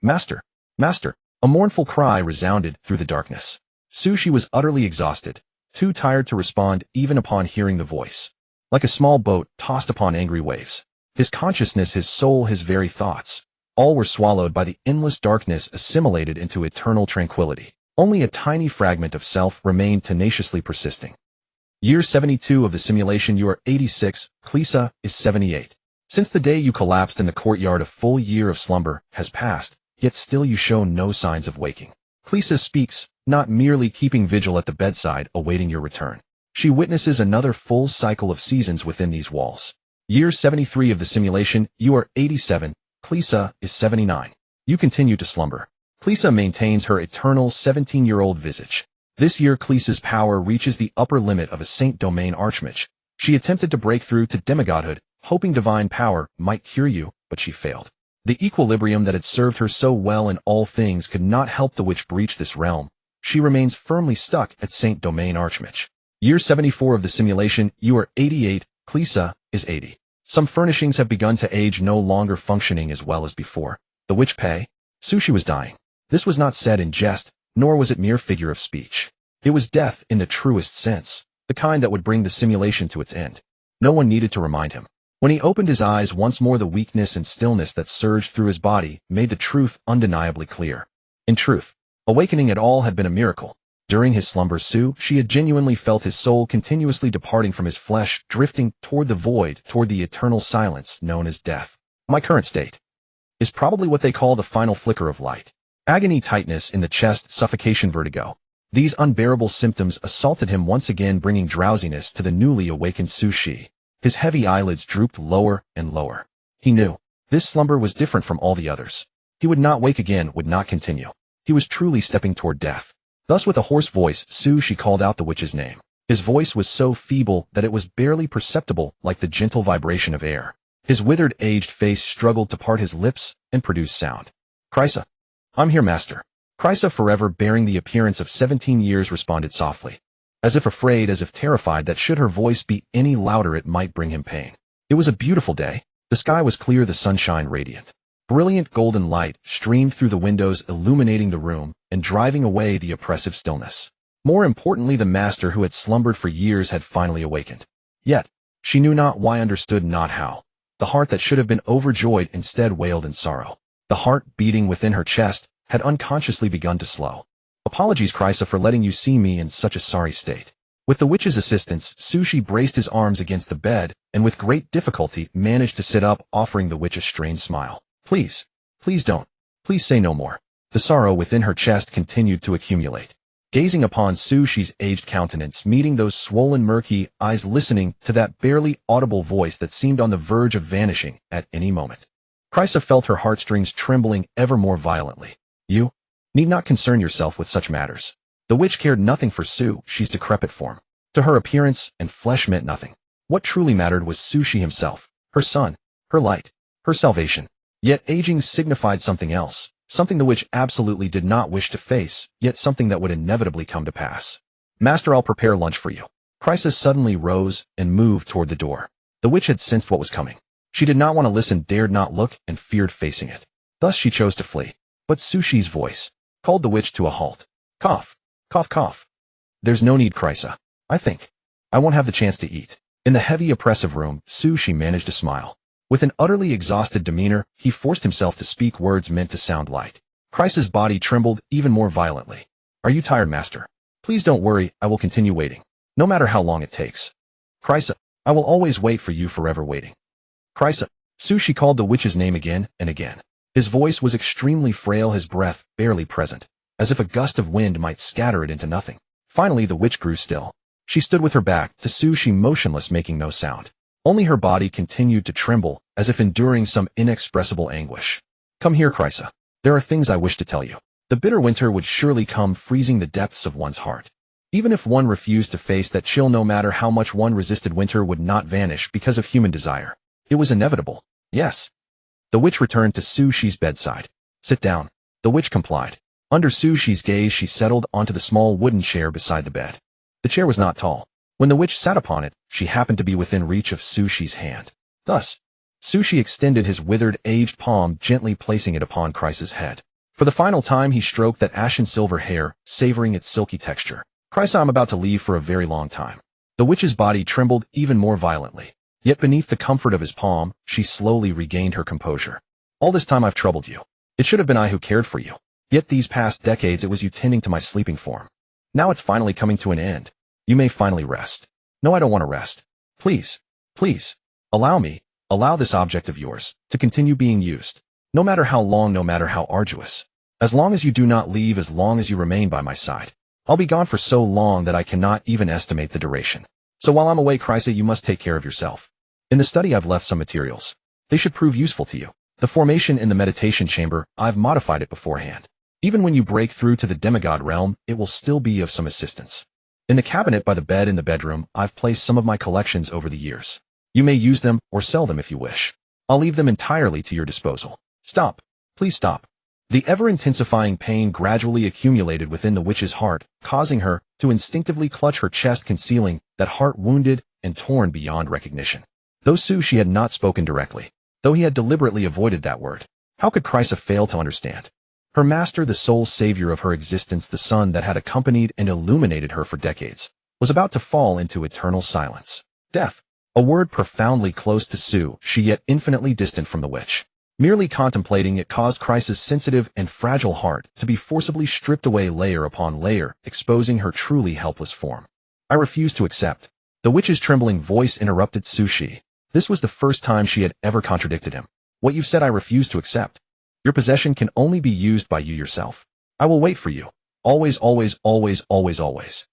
Master! Master! A mournful cry resounded through the darkness. Sushi was utterly exhausted, too tired to respond even upon hearing the voice. Like a small boat tossed upon angry waves, his consciousness, his soul, his very thoughts, all were swallowed by the endless darkness, assimilated into eternal tranquility. Only a tiny fragment of self remained tenaciously persisting. Year 72 of the simulation, you are 86, Klisa is 78. Since the day you collapsed in the courtyard, a full year of slumber has passed, yet still you show no signs of waking. Klisa speaks, not merely keeping vigil at the bedside, awaiting your return. She witnesses another full cycle of seasons within these walls. Year 73 of the simulation, you are 87, Klisa is 79. You continue to slumber. Klisa maintains her eternal 17-year-old visage. This year Klisa's power reaches the upper limit of a Saint Domain Archmage. She attempted to break through to demigodhood, hoping divine power might cure you, but she failed. The equilibrium that had served her so well in all things could not help the witch breach this realm. She remains firmly stuck at Saint Domain Archmage. Year 74 of the simulation, you are 88, Klisa is 80. Some furnishings have begun to age, no longer functioning as well as before. The witch pay? Sushi was dying. This was not said in jest, nor was it mere figure of speech. It was death in the truest sense, the kind that would bring the simulation to its end. No one needed to remind him. When he opened his eyes once more, the weakness and stillness that surged through his body made the truth undeniably clear. In truth, awakening at all had been a miracle. During his slumber, she had genuinely felt his soul continuously departing from his flesh, drifting toward the void, toward the eternal silence known as death. My current state is probably what they call the final flicker of light. Agony, tightness in the chest, suffocation, vertigo. These unbearable symptoms assaulted him once again, bringing drowsiness to the newly awakened Sushi. His heavy eyelids drooped lower and lower. He knew this slumber was different from all the others. He would not wake again, would not continue. He was truly stepping toward death. Thus, with a hoarse voice, Sushi called out the witch's name. His voice was so feeble that it was barely perceptible, like the gentle vibration of air. His withered, aged face struggled to part his lips and produce sound. Krysa. I'm here, master. Krysa, forever bearing the appearance of 17 years, responded softly, as if afraid, as if terrified that should her voice be any louder it might bring him pain. It was a beautiful day. The sky was clear, the sunshine radiant. Brilliant golden light streamed through the windows, illuminating the room and driving away the oppressive stillness. More importantly, the master who had slumbered for years had finally awakened. Yet, she knew not why, understood not how. The heart that should have been overjoyed instead wailed in sorrow. The heart beating within her chest had unconsciously begun to slow. Apologies, Krysa, for letting you see me in such a sorry state. With the witch's assistance, Sushi braced his arms against the bed and with great difficulty managed to sit up, offering the witch a strained smile. Please, please don't. Please say no more. The sorrow within her chest continued to accumulate. Gazing upon Sushi's aged countenance, meeting those swollen murky eyes, listening to that barely audible voice that seemed on the verge of vanishing at any moment, Krysa felt her heartstrings trembling ever more violently. You need not concern yourself with such matters. The witch cared nothing for Sushi's decrepit form. To her, appearance and flesh meant nothing. What truly mattered was Sushi himself, her son, her light, her salvation. Yet aging signified something else, something the witch absolutely did not wish to face, yet something that would inevitably come to pass. Master, I'll prepare lunch for you. Krysa suddenly rose and moved toward the door. The witch had sensed what was coming. She did not want to listen, dared not look, and feared facing it. Thus she chose to flee. But Sushi's voice called the witch to a halt. Cough, cough, cough. There's no need, Krysa. I think I won't have the chance to eat. In the heavy, oppressive room, Sushi managed to smile. With an utterly exhausted demeanor, he forced himself to speak words meant to sound light. Krysa's body trembled even more violently. Are you tired, master? Please don't worry, I will continue waiting, no matter how long it takes. Krysa, I will always wait for you, forever waiting. Krysa. Sushi called the witch's name again and again. His voice was extremely frail, his breath barely present, as if a gust of wind might scatter it into nothing. Finally, the witch grew still. She stood with her back to Sushi, motionless, making no sound. Only her body continued to tremble, as if enduring some inexpressible anguish. Come here, Krysa. There are things I wish to tell you. The bitter winter would surely come, freezing the depths of one's heart. Even if one refused to face that chill, no matter how much one resisted, winter would not vanish because of human desire. It was inevitable. Yes. The witch returned to Sushi's bedside. Sit down. The witch complied. Under Sushi's gaze, she settled onto the small wooden chair beside the bed. The chair was not tall. When the witch sat upon it, she happened to be within reach of Sushi's hand. Thus, Sushi extended his withered, aged palm, gently placing it upon Krysa's head. For the final time, he stroked that ashen silver hair, savoring its silky texture. Krysa, I'm about to leave for a very long time. The witch's body trembled even more violently. Yet beneath the comfort of his palm, she slowly regained her composure. All this time I've troubled you. It should have been I who cared for you. Yet these past decades it was you tending to my sleeping form. Now it's finally coming to an end. You may finally rest. No, I don't want to rest. Please, please, allow me, allow this object of yours to continue being used. No matter how long, no matter how arduous. As long as you do not leave, as long as you remain by my side. I'll be gone for so long that I cannot even estimate the duration. So while I'm away, Krysa, you must take care of yourself. In the study I've left some materials. They should prove useful to you. The formation in the meditation chamber, I've modified it beforehand. Even when you break through to the demigod realm, it will still be of some assistance. In the cabinet by the bed in the bedroom, I've placed some of my collections over the years. You may use them or sell them if you wish. I'll leave them entirely to your disposal. Stop. Please stop. The ever-intensifying pain gradually accumulated within the witch's heart, causing her to instinctively clutch her chest, concealing that heart wounded and torn beyond recognition. Though Sushi had not spoken directly, though he had deliberately avoided that word, how could Krysa fail to understand? Her master, the sole savior of her existence, the sun that had accompanied and illuminated her for decades, was about to fall into eternal silence. Death. A word profoundly close to Sushi, yet infinitely distant from the witch. Merely contemplating it caused Krysa's sensitive and fragile heart to be forcibly stripped away layer upon layer, exposing her truly helpless form. I refuse to accept. The witch's trembling voice interrupted Sushi. This was the first time she had ever contradicted him. What you've said I refuse to accept. Your possession can only be used by you yourself. I will wait for you. Always, always, always, always, always.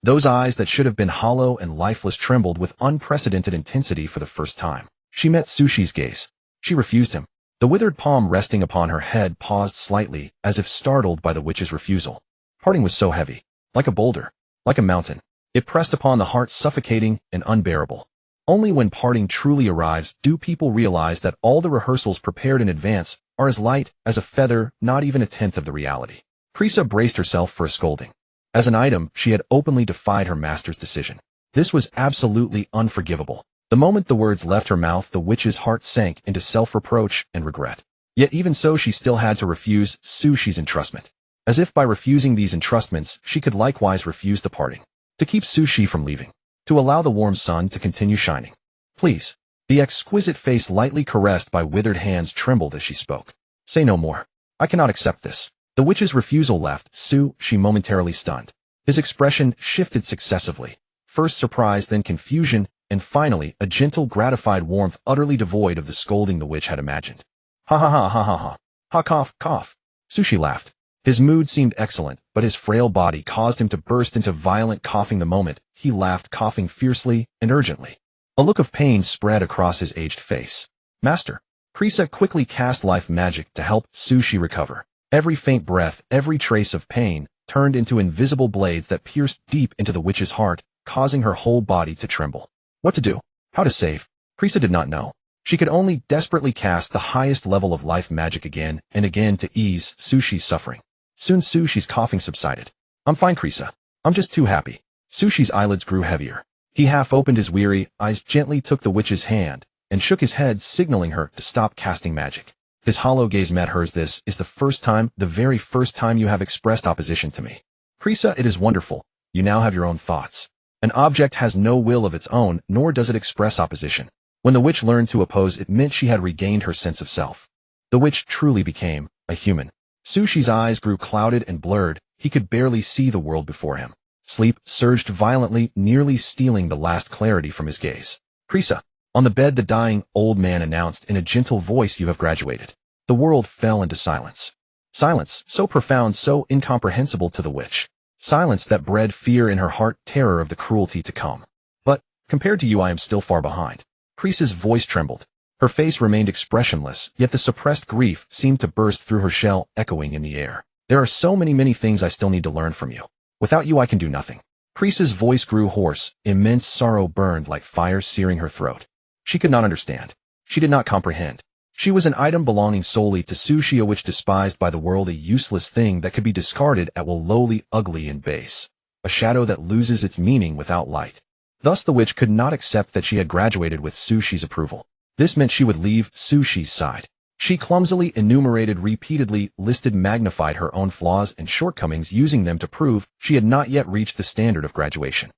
Those eyes that should have been hollow and lifeless trembled with unprecedented intensity for the first time. She met Sushi's gaze. She refused him. The withered palm resting upon her head paused slightly, as if startled by the witch's refusal. Parting was so heavy. Like a boulder. Like a mountain. It pressed upon the heart, suffocating and unbearable. Only when parting truly arrives do people realize that all the rehearsals prepared in advance are as light as a feather, not even a tenth of the reality. Krisa braced herself for a scolding. As an item, she had openly defied her master's decision. This was absolutely unforgivable. The moment the words left her mouth, the witch's heart sank into self-reproach and regret. Yet even so, she still had to refuse Sushi's entrustment. As if by refusing these entrustments, she could likewise refuse the parting. To keep Sushi from leaving. To allow the warm sun to continue shining. Please. The exquisite face lightly caressed by withered hands trembled as she spoke. Say no more. I cannot accept this. The witch's refusal left Sushi momentarily stunned. His expression shifted successively. First surprise, then confusion, and finally a gentle, gratified warmth utterly devoid of the scolding the witch had imagined. Ha ha ha ha ha ha. Ha cough, cough. Sushi laughed. His mood seemed excellent, but his frail body caused him to burst into violent coughing the moment he laughed, coughing fiercely and urgently. A look of pain spread across his aged face. Master. Krisa quickly cast life magic to help Sushi recover. Every faint breath, every trace of pain, turned into invisible blades that pierced deep into the witch's heart, causing her whole body to tremble. What to do? How to save? Krisa did not know. She could only desperately cast the highest level of life magic again and again to ease Sushi's suffering. Soon Sushi's coughing subsided. I'm fine, Krisa. I'm just too happy. Sushi's eyelids grew heavier. He half opened his weary eyes, gently took the witch's hand, and shook his head, signaling her to stop casting magic. His hollow gaze met hers. This is the first time, the very first time you have expressed opposition to me. Krisa, it is wonderful. You now have your own thoughts. An object has no will of its own, nor does it express opposition. When the witch learned to oppose, it meant she had regained her sense of self. The witch truly became a human. Sushi's eyes grew clouded and blurred. He could barely see the world before him. Sleep surged violently, nearly stealing the last clarity from his gaze. Krisa. On the bed, the dying old man announced in a gentle voice, you have graduated. The world fell into silence. Silence, so profound, so incomprehensible to the witch. Silence that bred fear in her heart, terror of the cruelty to come. But, compared to you, I am still far behind. Krisa's voice trembled. Her face remained expressionless, yet the suppressed grief seemed to burst through her shell, echoing in the air. There are so many things I still need to learn from you. Without you, I can do nothing. Krisa's voice grew hoarse. Immense sorrow burned like fire, searing her throat. She could not understand. She did not comprehend. She was an item belonging solely to Sushi, a witch despised by the world, a useless thing that could be discarded at will, lowly, ugly, and base. A shadow that loses its meaning without light. Thus the witch could not accept that she had graduated with Sushi's approval. This meant she would leave Sushi's side. She clumsily enumerated, repeatedly listed, magnified her own flaws and shortcomings, using them to prove she had not yet reached the standard of graduation.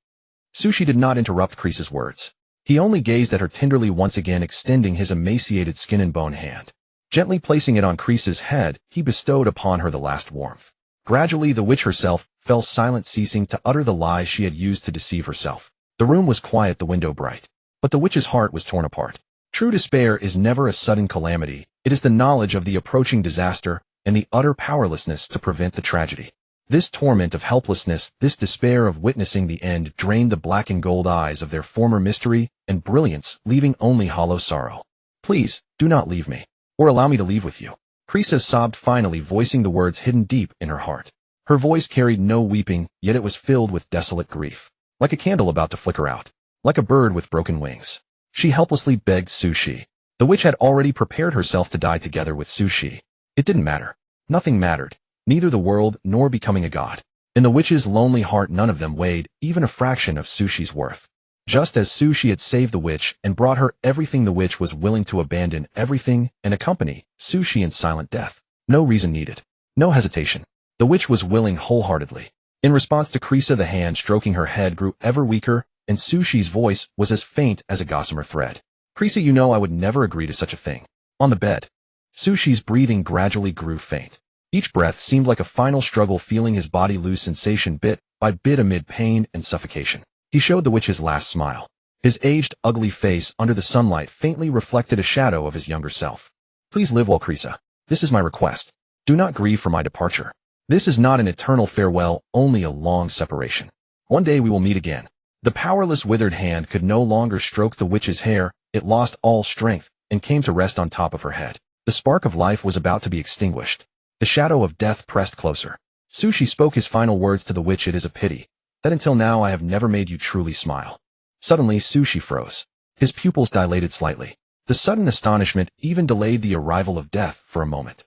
Sushi did not interrupt Krisa's words. He only gazed at her tenderly, once again extending his emaciated skin and bone hand. Gently placing it on Krisa's head, he bestowed upon her the last warmth. Gradually the witch herself fell silent, ceasing to utter the lies she had used to deceive herself. The room was quiet, the window bright. But the witch's heart was torn apart. True despair is never a sudden calamity. It is the knowledge of the approaching disaster and the utter powerlessness to prevent the tragedy. This torment of helplessness, this despair of witnessing the end, drained the black and gold eyes of their former mystery and brilliance, leaving only hollow sorrow. Please, do not leave me, or allow me to leave with you. Krisa sobbed, finally voicing the words hidden deep in her heart. Her voice carried no weeping, yet it was filled with desolate grief. Like a candle about to flicker out. Like a bird with broken wings. She helplessly begged Sushi. The witch had already prepared herself to die together with Sushi. It didn't matter. Nothing mattered. Neither the world nor becoming a god. In the witch's lonely heart, none of them weighed even a fraction of Sushi's worth. Just as Sushi had saved the witch and brought her everything, the witch was willing to abandon everything and accompany Sushi in silent death. No reason needed. No hesitation. The witch was willing wholeheartedly. In response to Krisa, the hand stroking her head grew ever weaker, and Sushi's voice was as faint as a gossamer thread. Krisa, you know I would never agree to such a thing. On the bed. Sushi's breathing gradually grew faint. Each breath seemed like a final struggle, feeling his body lose sensation bit by bit amid pain and suffocation. He showed the witch his last smile. His aged, ugly face under the sunlight faintly reflected a shadow of his younger self. Please live well, Krisa. This is my request. Do not grieve for my departure. This is not an eternal farewell, only a long separation. One day we will meet again. The powerless, withered hand could no longer stroke the witch's hair. It lost all strength and came to rest on top of her head. The spark of life was about to be extinguished. The shadow of death pressed closer. Sushi spoke his final words to the witch. It is a pity that until now I have never made you truly smile. Suddenly Sushi froze. His pupils dilated slightly. The sudden astonishment even delayed the arrival of death for a moment.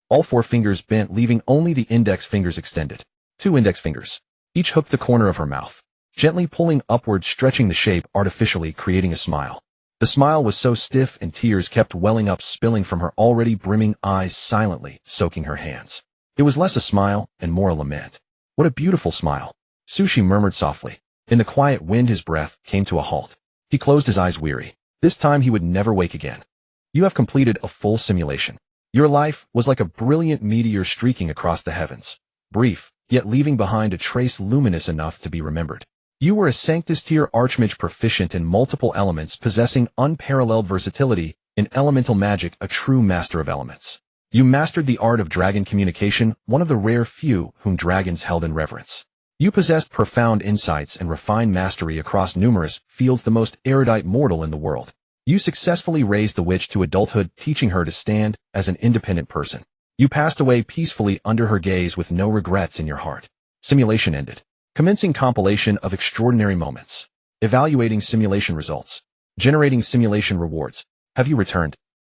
All four fingers bent, leaving only the index fingers extended. Two index fingers. Each hooked the corner of her mouth, gently pulling upward, stretching the shape artificially, creating a smile. The smile was so stiff and tears kept welling up, spilling from her already brimming eyes, silently soaking her hands. It was less a smile and more a lament. What a beautiful smile. Sushi murmured softly. In the quiet wind his breath came to a halt. He closed his eyes, weary. This time he would never wake again. You have completed a full simulation. Your life was like a brilliant meteor streaking across the heavens. Brief, yet leaving behind a trace luminous enough to be remembered. You were a Sanctus-tier archmage, proficient in multiple elements, possessing unparalleled versatility in elemental magic, a true master of elements. You mastered the art of dragon communication, one of the rare few whom dragons held in reverence. You possessed profound insights and refined mastery across numerous fields, the most erudite mortal in the world. You successfully raised the witch to adulthood, teaching her to stand as an independent person. You passed away peacefully under her gaze with no regrets in your heart. Simulation ended. Commencing compilation of extraordinary moments. Evaluating simulation results. Generating simulation rewards. Have you returned?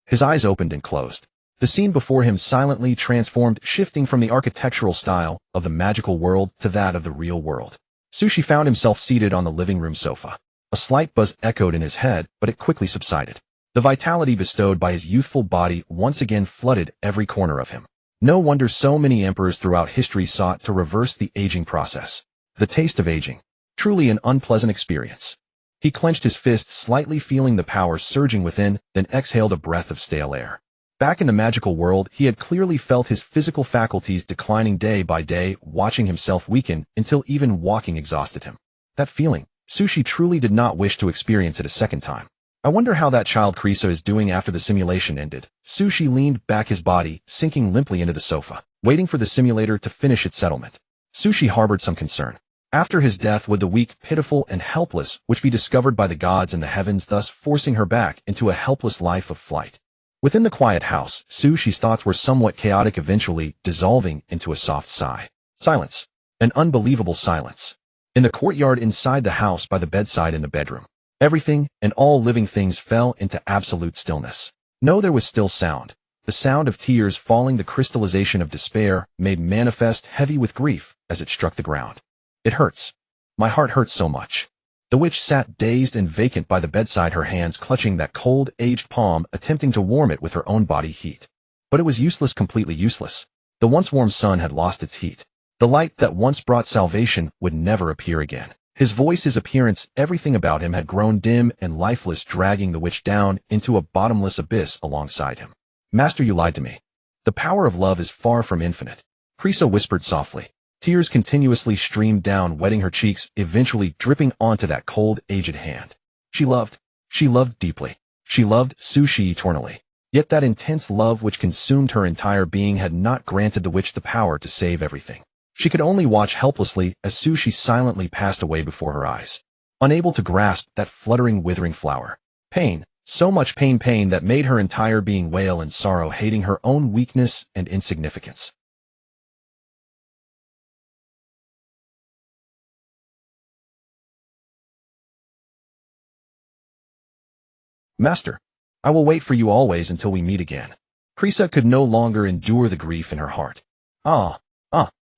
His eyes opened and closed. The scene before him silently transformed, shifting from the architectural style of the magical world to that of the real world. Sushi found himself seated on the living room sofa. A slight buzz echoed in his head, but it quickly subsided. The vitality bestowed by his youthful body once again flooded every corner of him. No wonder so many emperors throughout history sought to reverse the aging process. The taste of aging. Truly an unpleasant experience. He clenched his fist, slightly feeling the power surging within, then exhaled a breath of stale air. Back in the magical world, he had clearly felt his physical faculties declining day by day, watching himself weaken until even walking exhausted him. That feeling, Sushi truly did not wish to experience it a second time. I wonder how that child Krisa is doing after the simulation ended. Sushi leaned back, his body sinking limply into the sofa, waiting for the simulator to finish its settlement. Sushi harbored some concern. After his death, would the weak, pitiful, and helpless witch be discovered by the gods in the heavens, thus forcing her back into a helpless life of flight? Within the quiet house, Sushi's thoughts were somewhat chaotic, eventually dissolving into a soft sigh. Silence. An unbelievable silence. In the courtyard inside the house, by the bedside, in the bedroom, everything and all living things fell into absolute stillness. No, there was still sound. The sound of tears falling, the crystallization of despair, made manifest, heavy with grief, as it struck the ground. It hurts. My heart hurts so much. The witch sat dazed and vacant by the bedside, her hands clutching that cold, aged palm, attempting to warm it with her own body heat. But it was useless, completely useless. The once warm sun had lost its heat. The light that once brought salvation would never appear again. His voice, his appearance, everything about him had grown dim and lifeless, dragging the witch down into a bottomless abyss alongside him. Master, you lied to me. The power of love is far from infinite. Krisa whispered softly. Tears continuously streamed down, wetting her cheeks, eventually dripping onto that cold, aged hand. She loved deeply. She loved Sushi eternally. Yet that intense love which consumed her entire being had not granted the witch the power to save everything. She could only watch helplessly as Sushi silently passed away before her eyes, unable to grasp that fluttering, withering flower. Pain, so much pain that made her entire being wail in sorrow, hating her own weakness and insignificance. Master, I will wait for you always until we meet again. Krisa could no longer endure the grief in her heart. Ah.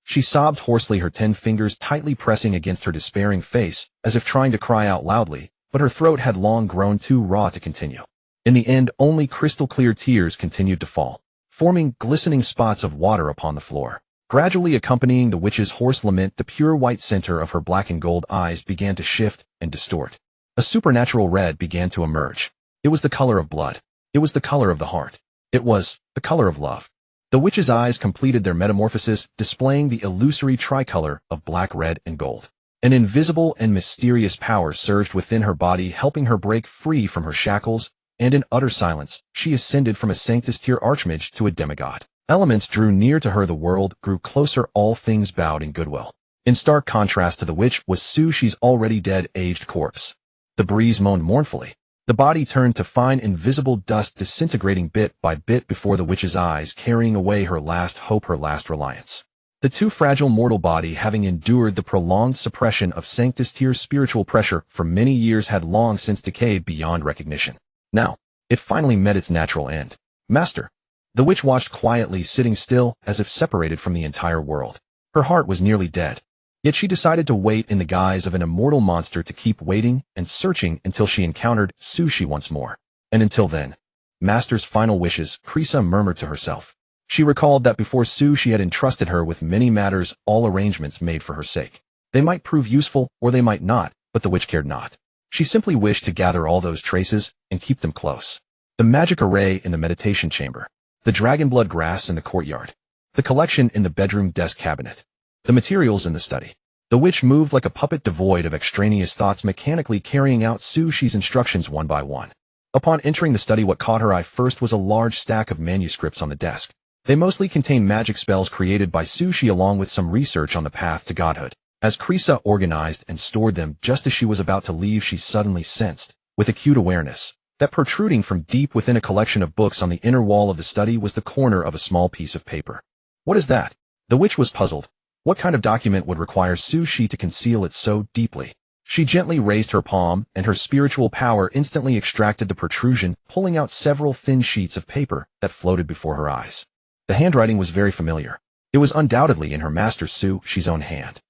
She sobbed hoarsely, her 10 fingers tightly pressing against her despairing face, as if trying to cry out loudly, but her throat had long grown too raw to continue. In the end, only crystal-clear tears continued to fall, forming glistening spots of water upon the floor. Gradually accompanying the witch's hoarse lament, the pure white center of her black and gold eyes began to shift and distort. A supernatural red began to emerge. It was the color of blood. It was the color of the heart. It was the color of love. The witch's eyes completed their metamorphosis, displaying the illusory tricolor of black, red, and gold. An invisible and mysterious power surged within her body, helping her break free from her shackles, and in utter silence, she ascended from a Sanctus-tier archmage to a demigod. Elements drew near to her, the world grew closer, all things bowed in goodwill. In stark contrast to the witch was Sushi's already dead, aged corpse. The breeze moaned mournfully. The body turned to fine invisible dust, disintegrating bit by bit before the witch's eyes, carrying away her last hope, her last reliance. The too fragile mortal body, having endured the prolonged suppression of Sanctus Tyr's spiritual pressure for many years, had long since decayed beyond recognition. Now, it finally met its natural end. Master. The witch watched quietly, sitting still, as if separated from the entire world. Her heart was nearly dead. Yet she decided to wait in the guise of an immortal monster, to keep waiting and searching until she encountered Sushi once more. And until then, Master's final wishes, Krisa murmured to herself. She recalled that before Sushi had entrusted her with many matters, all arrangements made for her sake. They might prove useful, or they might not, but the witch cared not. She simply wished to gather all those traces and keep them close. The magic array in the meditation chamber, the dragonblood grass in the courtyard, the collection in the bedroom desk cabinet, the materials in the study. The witch moved like a puppet, devoid of extraneous thoughts, mechanically carrying out Sushi's instructions one by one. Upon entering the study, what caught her eye first was a large stack of manuscripts on the desk. They mostly contained magic spells created by Sushi, along with some research on the path to godhood. As Krisa organized and stored them just as she was about to leave, she suddenly sensed, with acute awareness, that protruding from deep within a collection of books on the inner wall of the study was the corner of a small piece of paper. What is that? The witch was puzzled. What kind of document would require Sushi to conceal it so deeply? She gently raised her palm, and her spiritual power instantly extracted the protrusion, pulling out several thin sheets of paper that floated before her eyes. The handwriting was very familiar. It was undoubtedly in her master Sushi's own hand.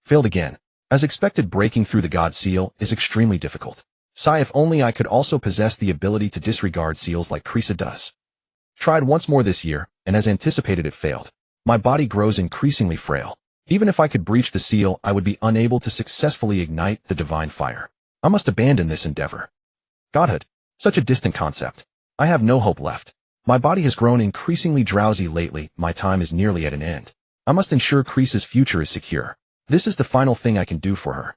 Failed again. As expected, breaking through the god seal is extremely difficult. Sigh, if only I could also possess the ability to disregard seals like Krisa does. Tried once more this year, and as anticipated, it failed. My body grows increasingly frail. Even if I could breach the seal, I would be unable to successfully ignite the divine fire. I must abandon this endeavor. Godhood. Such a distant concept. I have no hope left. My body has grown increasingly drowsy lately. My time is nearly at an end. I must ensure Krisa's future is secure. This is the final thing I can do for her.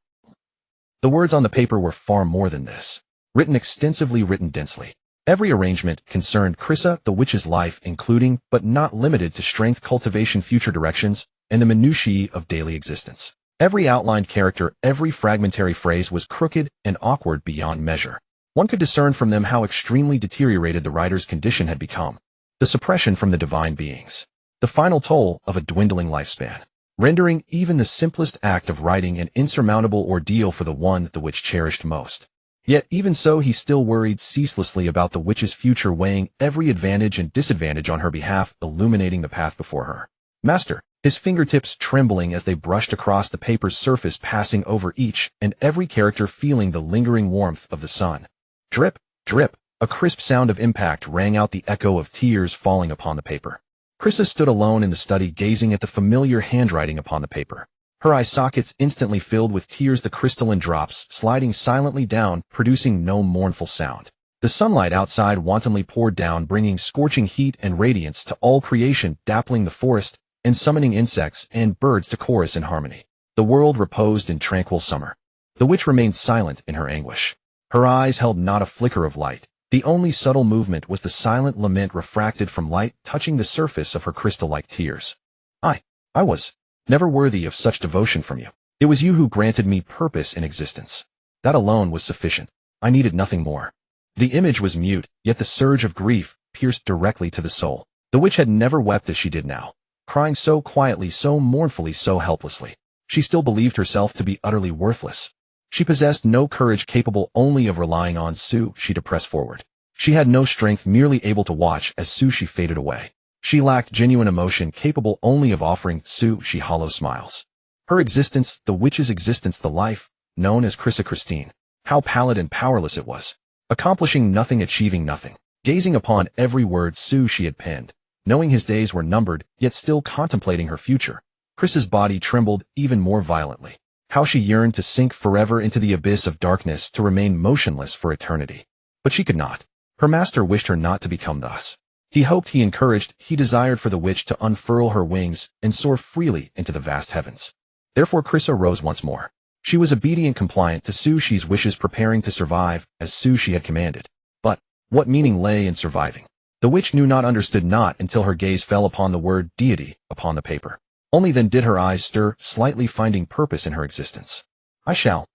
The words on the paper were far more than this. Written extensively, written densely. Every arrangement concerned Krisa, the witch's life, including, but not limited to, strength cultivation, future directions, and the minutiae of daily existence. Every outlined character, every fragmentary phrase was crooked and awkward beyond measure. One could discern from them how extremely deteriorated the writer's condition had become. The suppression from the divine beings. The final toll of a dwindling lifespan, rendering even the simplest act of writing an insurmountable ordeal for the one the witch cherished most. Yet even so, he still worried ceaselessly about the witch's future, weighing every advantage and disadvantage on her behalf, illuminating the path before her. Master, his fingertips trembling as they brushed across the paper's surface, passing over each and every character, feeling the lingering warmth of the sun. Drip, drip, a crisp sound of impact rang out, the echo of tears falling upon the paper. Krisa stood alone in the study, gazing at the familiar handwriting upon the paper. Her eye sockets instantly filled with tears, the crystalline drops sliding silently down, producing no mournful sound. The sunlight outside wantonly poured down, bringing scorching heat and radiance to all creation, dappling the forest and summoning insects and birds to chorus in harmony. The world reposed in tranquil summer. The witch remained silent in her anguish. Her eyes held not a flicker of light. The only subtle movement was the silent lament refracted from light, touching the surface of her crystal-like tears. I was never worthy of such devotion from you. It was you who granted me purpose in existence. That alone was sufficient. I needed nothing more. The image was mute, yet the surge of grief pierced directly to the soul. The witch had never wept as she did now, crying so quietly, so mournfully, so helplessly. She still believed herself to be utterly worthless. She possessed no courage, capable only of relying on Sushi to press forward. She had no strength, merely able to watch as Sushi faded away. She lacked genuine emotion, capable only of offering Sushi hollow smiles. Her existence, the witch's existence, the life known as Krisa Christine, how pallid and powerless it was. Accomplishing nothing, achieving nothing. Gazing upon every word Sushi had penned, knowing his days were numbered, yet still contemplating her future. Krisa's body trembled even more violently. How she yearned to sink forever into the abyss of darkness, to remain motionless for eternity. But she could not. Her master wished her not to become thus. He hoped, he encouraged, he desired for the witch to unfurl her wings and soar freely into the vast heavens. Therefore Krisa rose once more. She was obedient, compliant to Sushi's wishes, preparing to survive as Sushi had commanded. But what meaning lay in surviving? The witch knew not, understood not, until her gaze fell upon the word deity upon the paper. Only then did her eyes stir slightly, finding purpose in her existence. I shall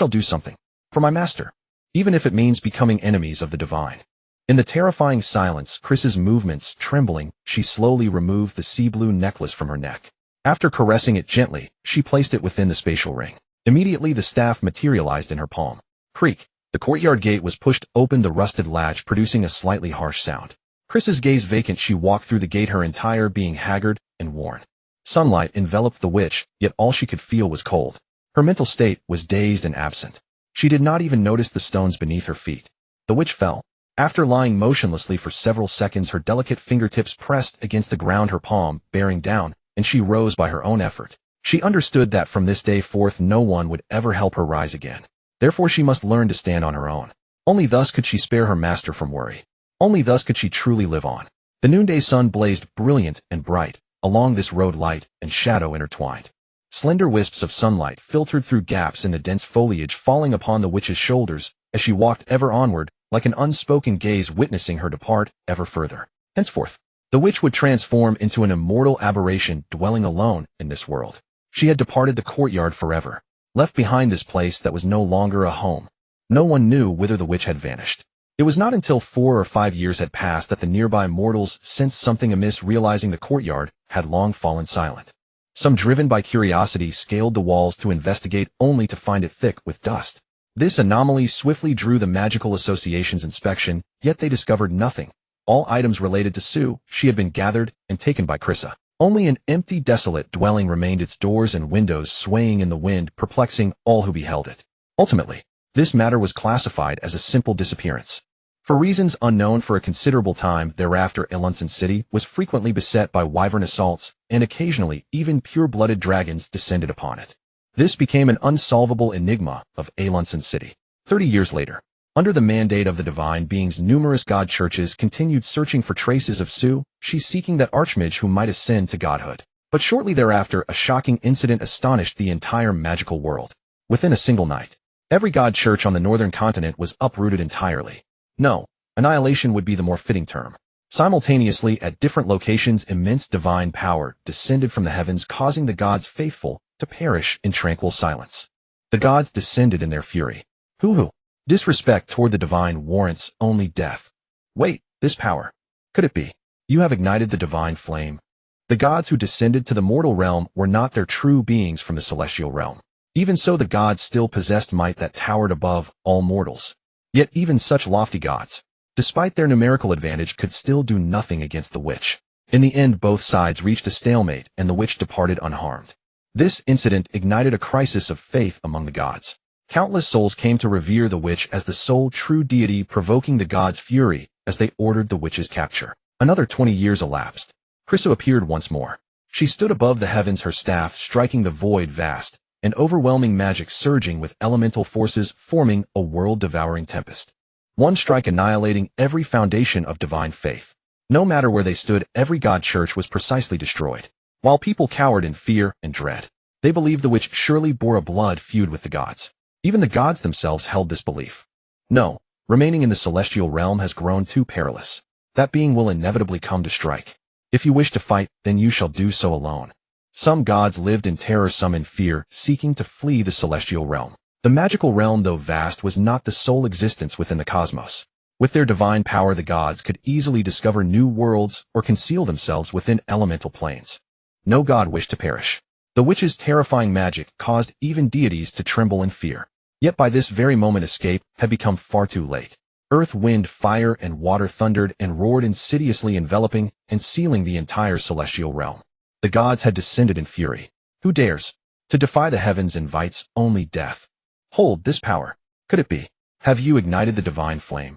do something. For my master. even if it means becoming enemies of the divine. In the terrifying silence, Chris's movements trembling, she slowly removed the sea blue necklace from her neck. After caressing it gently, she placed it within the spatial ring. Immediately the staff materialized in her palm. Creak. The courtyard gate was pushed open, the rusted latch producing a slightly harsh sound. Chris's gaze vacant, she walked through the gate, her entire being haggard and worn. Sunlight enveloped the witch, yet all she could feel was cold. Her mental state was dazed and absent. She did not even notice the stones beneath her feet. The witch fell. After lying motionlessly for several seconds, her delicate fingertips pressed against the ground, her palm bearing down, and she rose by her own effort. She understood that from this day forth no one would ever help her rise again. Therefore she must learn to stand on her own. Only thus could she spare her master from worry. Only thus could she truly live on. The noonday sun blazed brilliant and bright. Along this road light and shadow intertwined. Slender wisps of sunlight filtered through gaps in the dense foliage, falling upon the witch's shoulders as she walked ever onward, like an unspoken gaze witnessing her depart ever further. Henceforth, the witch would transform into an immortal aberration dwelling alone in this world. She had departed the courtyard forever, left behind this place that was no longer a home. No one knew whither the witch had vanished. It was not until 4 or 5 years had passed that the nearby mortals sensed something amiss, realizing the courtyard had long fallen silent. Some, driven by curiosity, scaled the walls to investigate, only to find it thick with dust. This anomaly swiftly drew the magical association's inspection, yet they discovered nothing. All items related to Sue, she had been gathered and taken by Krissa. Only an empty, desolate dwelling remained, its doors and windows swaying in the wind, perplexing all who beheld it. Ultimately, this matter was classified as a simple disappearance. For reasons unknown, for a considerable time thereafter, Elunson City was frequently beset by wyvern assaults, and occasionally even pure-blooded dragons descended upon it. This became an unsolvable enigma of Elunson City. 30 years later, under the mandate of the divine beings, numerous god churches continued searching for traces of Sue, she seeking that archmage who might ascend to godhood. But shortly thereafter, a shocking incident astonished the entire magical world. Within a single night, every god church on the northern continent was uprooted entirely. No, annihilation would be the more fitting term. Simultaneously, at different locations, immense divine power descended from the heavens, causing the gods faithful to perish in tranquil silence. The gods descended in their fury. Hoo-hoo. Disrespect toward the divine warrants only death. Wait, this power. Could it be? You have ignited the divine flame. The gods who descended to the mortal realm were not their true beings from the celestial realm. Even so, the gods still possessed might that towered above all mortals. Yet even such lofty gods, despite their numerical advantage, could still do nothing against the witch. In the end, both sides reached a stalemate, and the witch departed unharmed. This incident ignited a crisis of faith among the gods. Countless souls came to revere the witch as the sole true deity, provoking the gods' fury as they ordered the witch's capture. Another 20 years elapsed. Krissa appeared once more. She stood above the heavens, her staff striking the void vast, and overwhelming magic surging with elemental forces, forming a world-devouring tempest. One strike annihilating every foundation of divine faith. No matter where they stood, every god church was precisely destroyed. While people cowered in fear and dread, they believed the witch surely bore a blood feud with the gods. Even the gods themselves held this belief. No, remaining in the celestial realm has grown too perilous. That being will inevitably come to strike. If you wish to fight, then you shall do so alone. Some gods lived in terror, some in fear, seeking to flee the celestial realm. The magical realm, though vast, was not the sole existence within the cosmos. With their divine power, the gods could easily discover new worlds or conceal themselves within elemental planes. No god wished to perish. The witch's terrifying magic caused even deities to tremble in fear. Yet by this very moment, escape had become far too late. Earth, wind, fire, and water thundered and roared, insidiously enveloping and sealing the entire celestial realm. The gods had descended in fury. Who dares to defy the heavens invites only death. Hold this power. Could it be? Have you ignited the divine flame?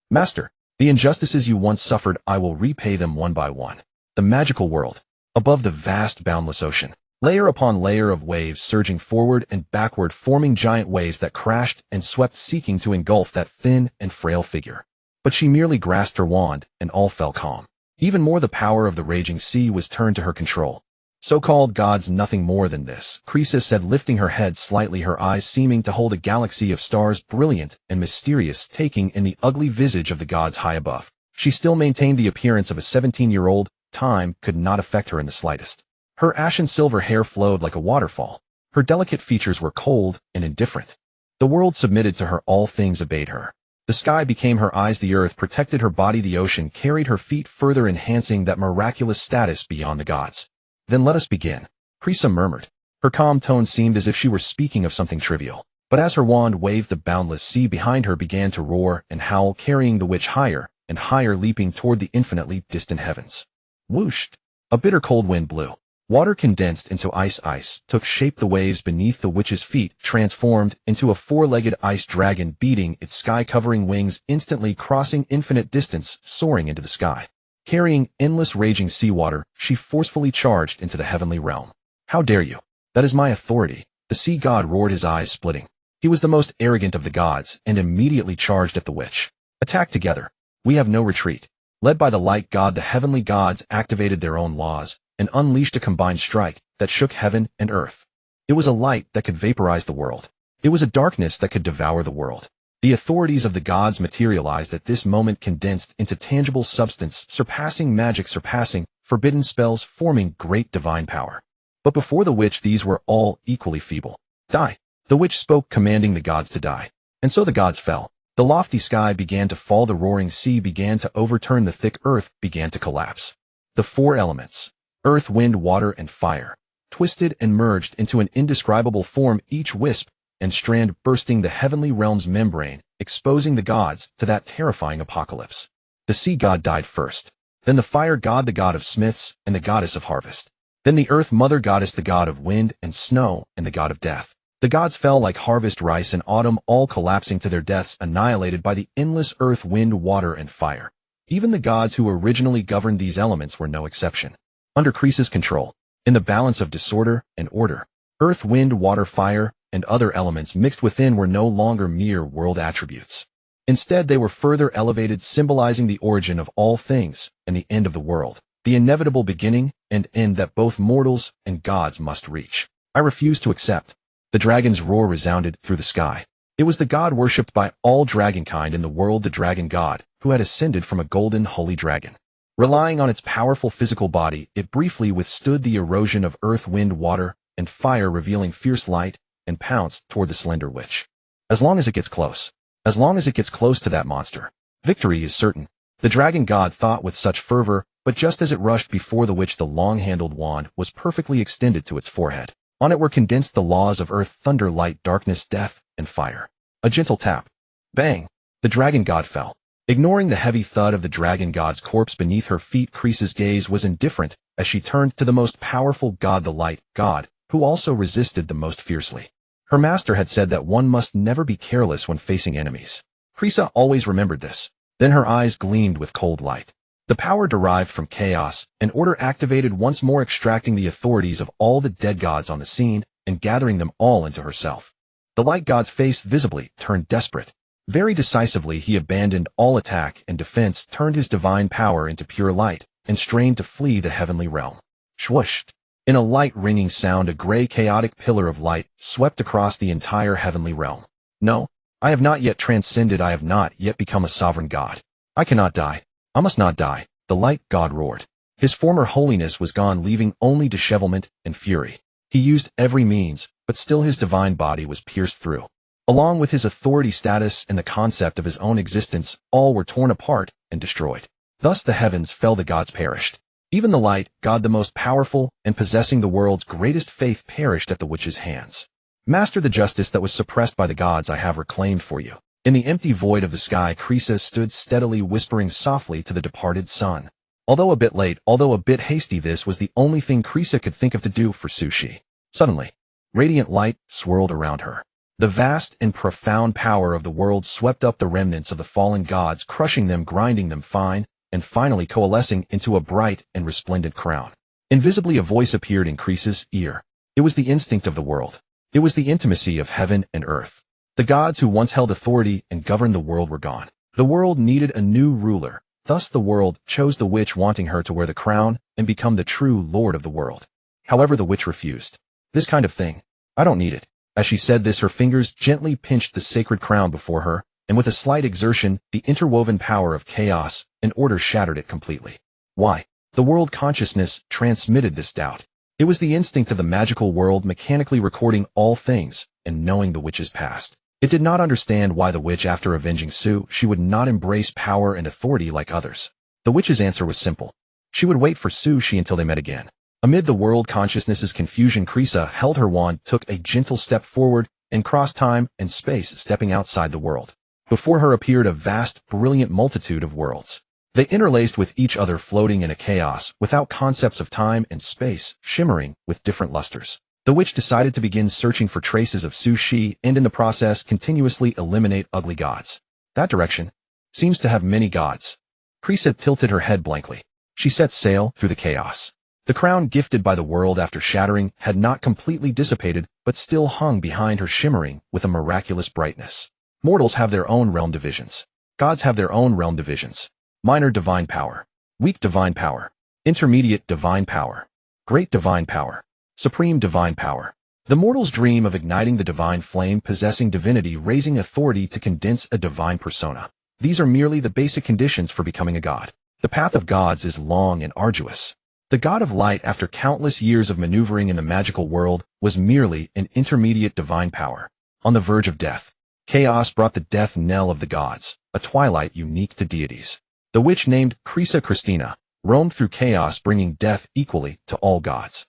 Master, the injustices you once suffered, I will repay them one by one. The magical world, above the vast boundless ocean, layer upon layer of waves surging forward and backward, forming giant waves that crashed and swept, seeking to engulf that thin and frail figure. But she merely grasped her wand, and all fell calm. Even more, the power of the raging sea was turned to her control. So-called gods, nothing more than this, Krissa said, lifting her head slightly, her eyes seeming to hold a galaxy of stars, brilliant and mysterious, taking in the ugly visage of the gods high above. She still maintained the appearance of a 17-year-old. Time could not affect her in the slightest. Her ashen silver hair flowed like a waterfall. Her delicate features were cold and indifferent. The world submitted to her, all things obeyed her. The sky became her eyes, the earth protected her body, the ocean carried her feet, further enhancing that miraculous status beyond the gods. Then let us begin, Krisa murmured. Her calm tone seemed as if she were speaking of something trivial. But as her wand waved, the boundless sea behind her began to roar and howl, carrying the witch higher and higher, leaping toward the infinitely distant heavens. Whooshed! A bitter cold wind blew. Water condensed into ice took shape, the waves beneath the witch's feet transformed into a four-legged ice dragon, beating its sky-covering wings, instantly crossing infinite distance, soaring into the sky. Carrying endless raging seawater, she forcefully charged into the heavenly realm. How dare you? That is my authority, the sea god roared, his eyes splitting. He was the most arrogant of the gods and immediately charged at the witch. Attack together. We have no retreat. Led by the light god, the heavenly gods activated their own laws and unleashed a combined strike that shook heaven and earth. It was a light that could vaporize the world. It was a darkness that could devour the world. The authorities of the gods materialized at this moment, condensed into tangible substance, surpassing magic, surpassing forbidden spells, forming great divine power. But before the witch, these were all equally feeble. Die! The witch spoke, commanding the gods to die. And so the gods fell. The lofty sky began to fall, the roaring sea began to overturn, the thick earth began to collapse. The four elements, earth, wind, water, and fire, twisted and merged into an indescribable form, each wisp and strand bursting the heavenly realm's membrane, exposing the gods to that terrifying apocalypse. The sea god died first, then the fire god, the god of smiths and the goddess of harvest, then the earth mother goddess, the god of wind and snow and the god of death. The gods fell like harvest rice in autumn, all collapsing to their deaths, annihilated by the endless earth, wind, water, and fire. Even the gods who originally governed these elements were no exception. Under Krisa's control, in the balance of disorder and order, earth, wind, water, fire, and other elements mixed within were no longer mere world attributes. Instead, they were further elevated, symbolizing the origin of all things and the end of the world, the inevitable beginning and end that both mortals and gods must reach. I refuse to accept. The dragon's roar resounded through the sky. It was the god worshipped by all dragonkind in the world, the dragon god, who had ascended from a golden holy dragon. Relying on its powerful physical body, it briefly withstood the erosion of earth, wind, water, and fire, revealing fierce light, and pounced toward the slender witch. As long as it gets close to that monster, victory is certain, the dragon god thought with such fervor, but just as it rushed before the witch, the long-handled wand was perfectly extended to its forehead. On it were condensed the laws of earth, thunder, light, darkness, death, and fire. A gentle tap. Bang! The dragon god fell. Ignoring the heavy thud of the dragon god's corpse beneath her feet, Krisa's gaze was indifferent as she turned to the most powerful god, the light god, who also resisted the most fiercely. Her master had said that one must never be careless when facing enemies. Krisa always remembered this. Then her eyes gleamed with cold light. The power derived from chaos, and order activated once more, extracting the authorities of all the dead gods on the scene and gathering them all into herself. The light god's face visibly turned desperate. Very decisively he abandoned all attack and defense, turned his divine power into pure light, and strained to flee the heavenly realm. Swooshed! In a light ringing sound, a gray chaotic pillar of light swept across the entire heavenly realm. No, I have not yet transcended, I have not yet become a sovereign god. I cannot die. I must not die, the light god roared. His former holiness was gone, leaving only dishevelment and fury. He used every means, but still his divine body was pierced through. Along with his authority status and the concept of his own existence, all were torn apart and destroyed. Thus the heavens fell, the gods perished. Even the light god, the most powerful and possessing the world's greatest faith, perished at the witch's hands. Master, the justice that was suppressed by the gods I have reclaimed for you. In the empty void of the sky, Krisa stood steadily, whispering softly to the departed sun. Although a bit late, although a bit hasty, this was the only thing Krisa could think of to do for Sushi. Suddenly, radiant light swirled around her. The vast and profound power of the world swept up the remnants of the fallen gods, crushing them, grinding them fine, and finally coalescing into a bright and resplendent crown. Invisibly a voice appeared in Krisa's ear. It was the instinct of the world. It was the intimacy of heaven and earth. The gods who once held authority and governed the world were gone. The world needed a new ruler. Thus the world chose the witch, wanting her to wear the crown and become the true lord of the world. However, the witch refused. This kind of thing, I don't need it. As she said this, her fingers gently pinched the sacred crown before her, and with a slight exertion, the interwoven power of chaos and order shattered it completely. Why? The world consciousness transmitted this doubt. It was the instinct of the magical world, mechanically recording all things and knowing the witch's past. It did not understand why the witch, after avenging Su, she would not embrace power and authority like others. The witch's answer was simple. She would wait for Su Shi until they met again. Amid the world consciousness's confusion, Krisa held her wand, took a gentle step forward, and crossed time and space, stepping outside the world. Before her appeared a vast, brilliant multitude of worlds. They interlaced with each other, floating in a chaos, without concepts of time and space, shimmering with different lusters. The witch decided to begin searching for traces of Su Shi and in the process continuously eliminate ugly gods. That direction seems to have many gods. Krisa tilted her head blankly. She set sail through the chaos. The crown gifted by the world after shattering had not completely dissipated, but still hung behind her, shimmering with a miraculous brightness. Mortals have their own realm divisions. Gods have their own realm divisions. Minor divine power, weak divine power, intermediate divine power, great divine power, supreme divine power. The mortals dream of igniting the divine flame, possessing divinity, raising authority to condense a divine persona. These are merely the basic conditions for becoming a god. The path of gods is long and arduous. The god of light, after countless years of maneuvering in the magical world, was merely an intermediate divine power. On the verge of death, chaos brought the death knell of the gods, a twilight unique to deities. The witch, named Krisa Christina, roamed through chaos, bringing death equally to all gods.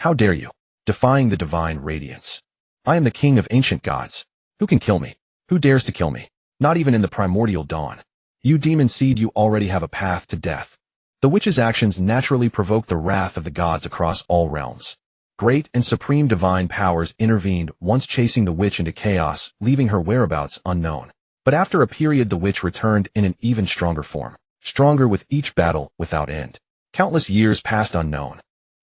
How dare you, defying the divine radiance? I am the king of ancient gods. Who can kill me? Who dares to kill me? Not even in the primordial dawn. You demon seed, you already have a path to death. The witch's actions naturally provoked the wrath of the gods across all realms. Great and supreme divine powers intervened, once chasing the witch into chaos, leaving her whereabouts unknown. But after a period, the witch returned in an even stronger form, stronger with each battle without end. Countless years passed unknown.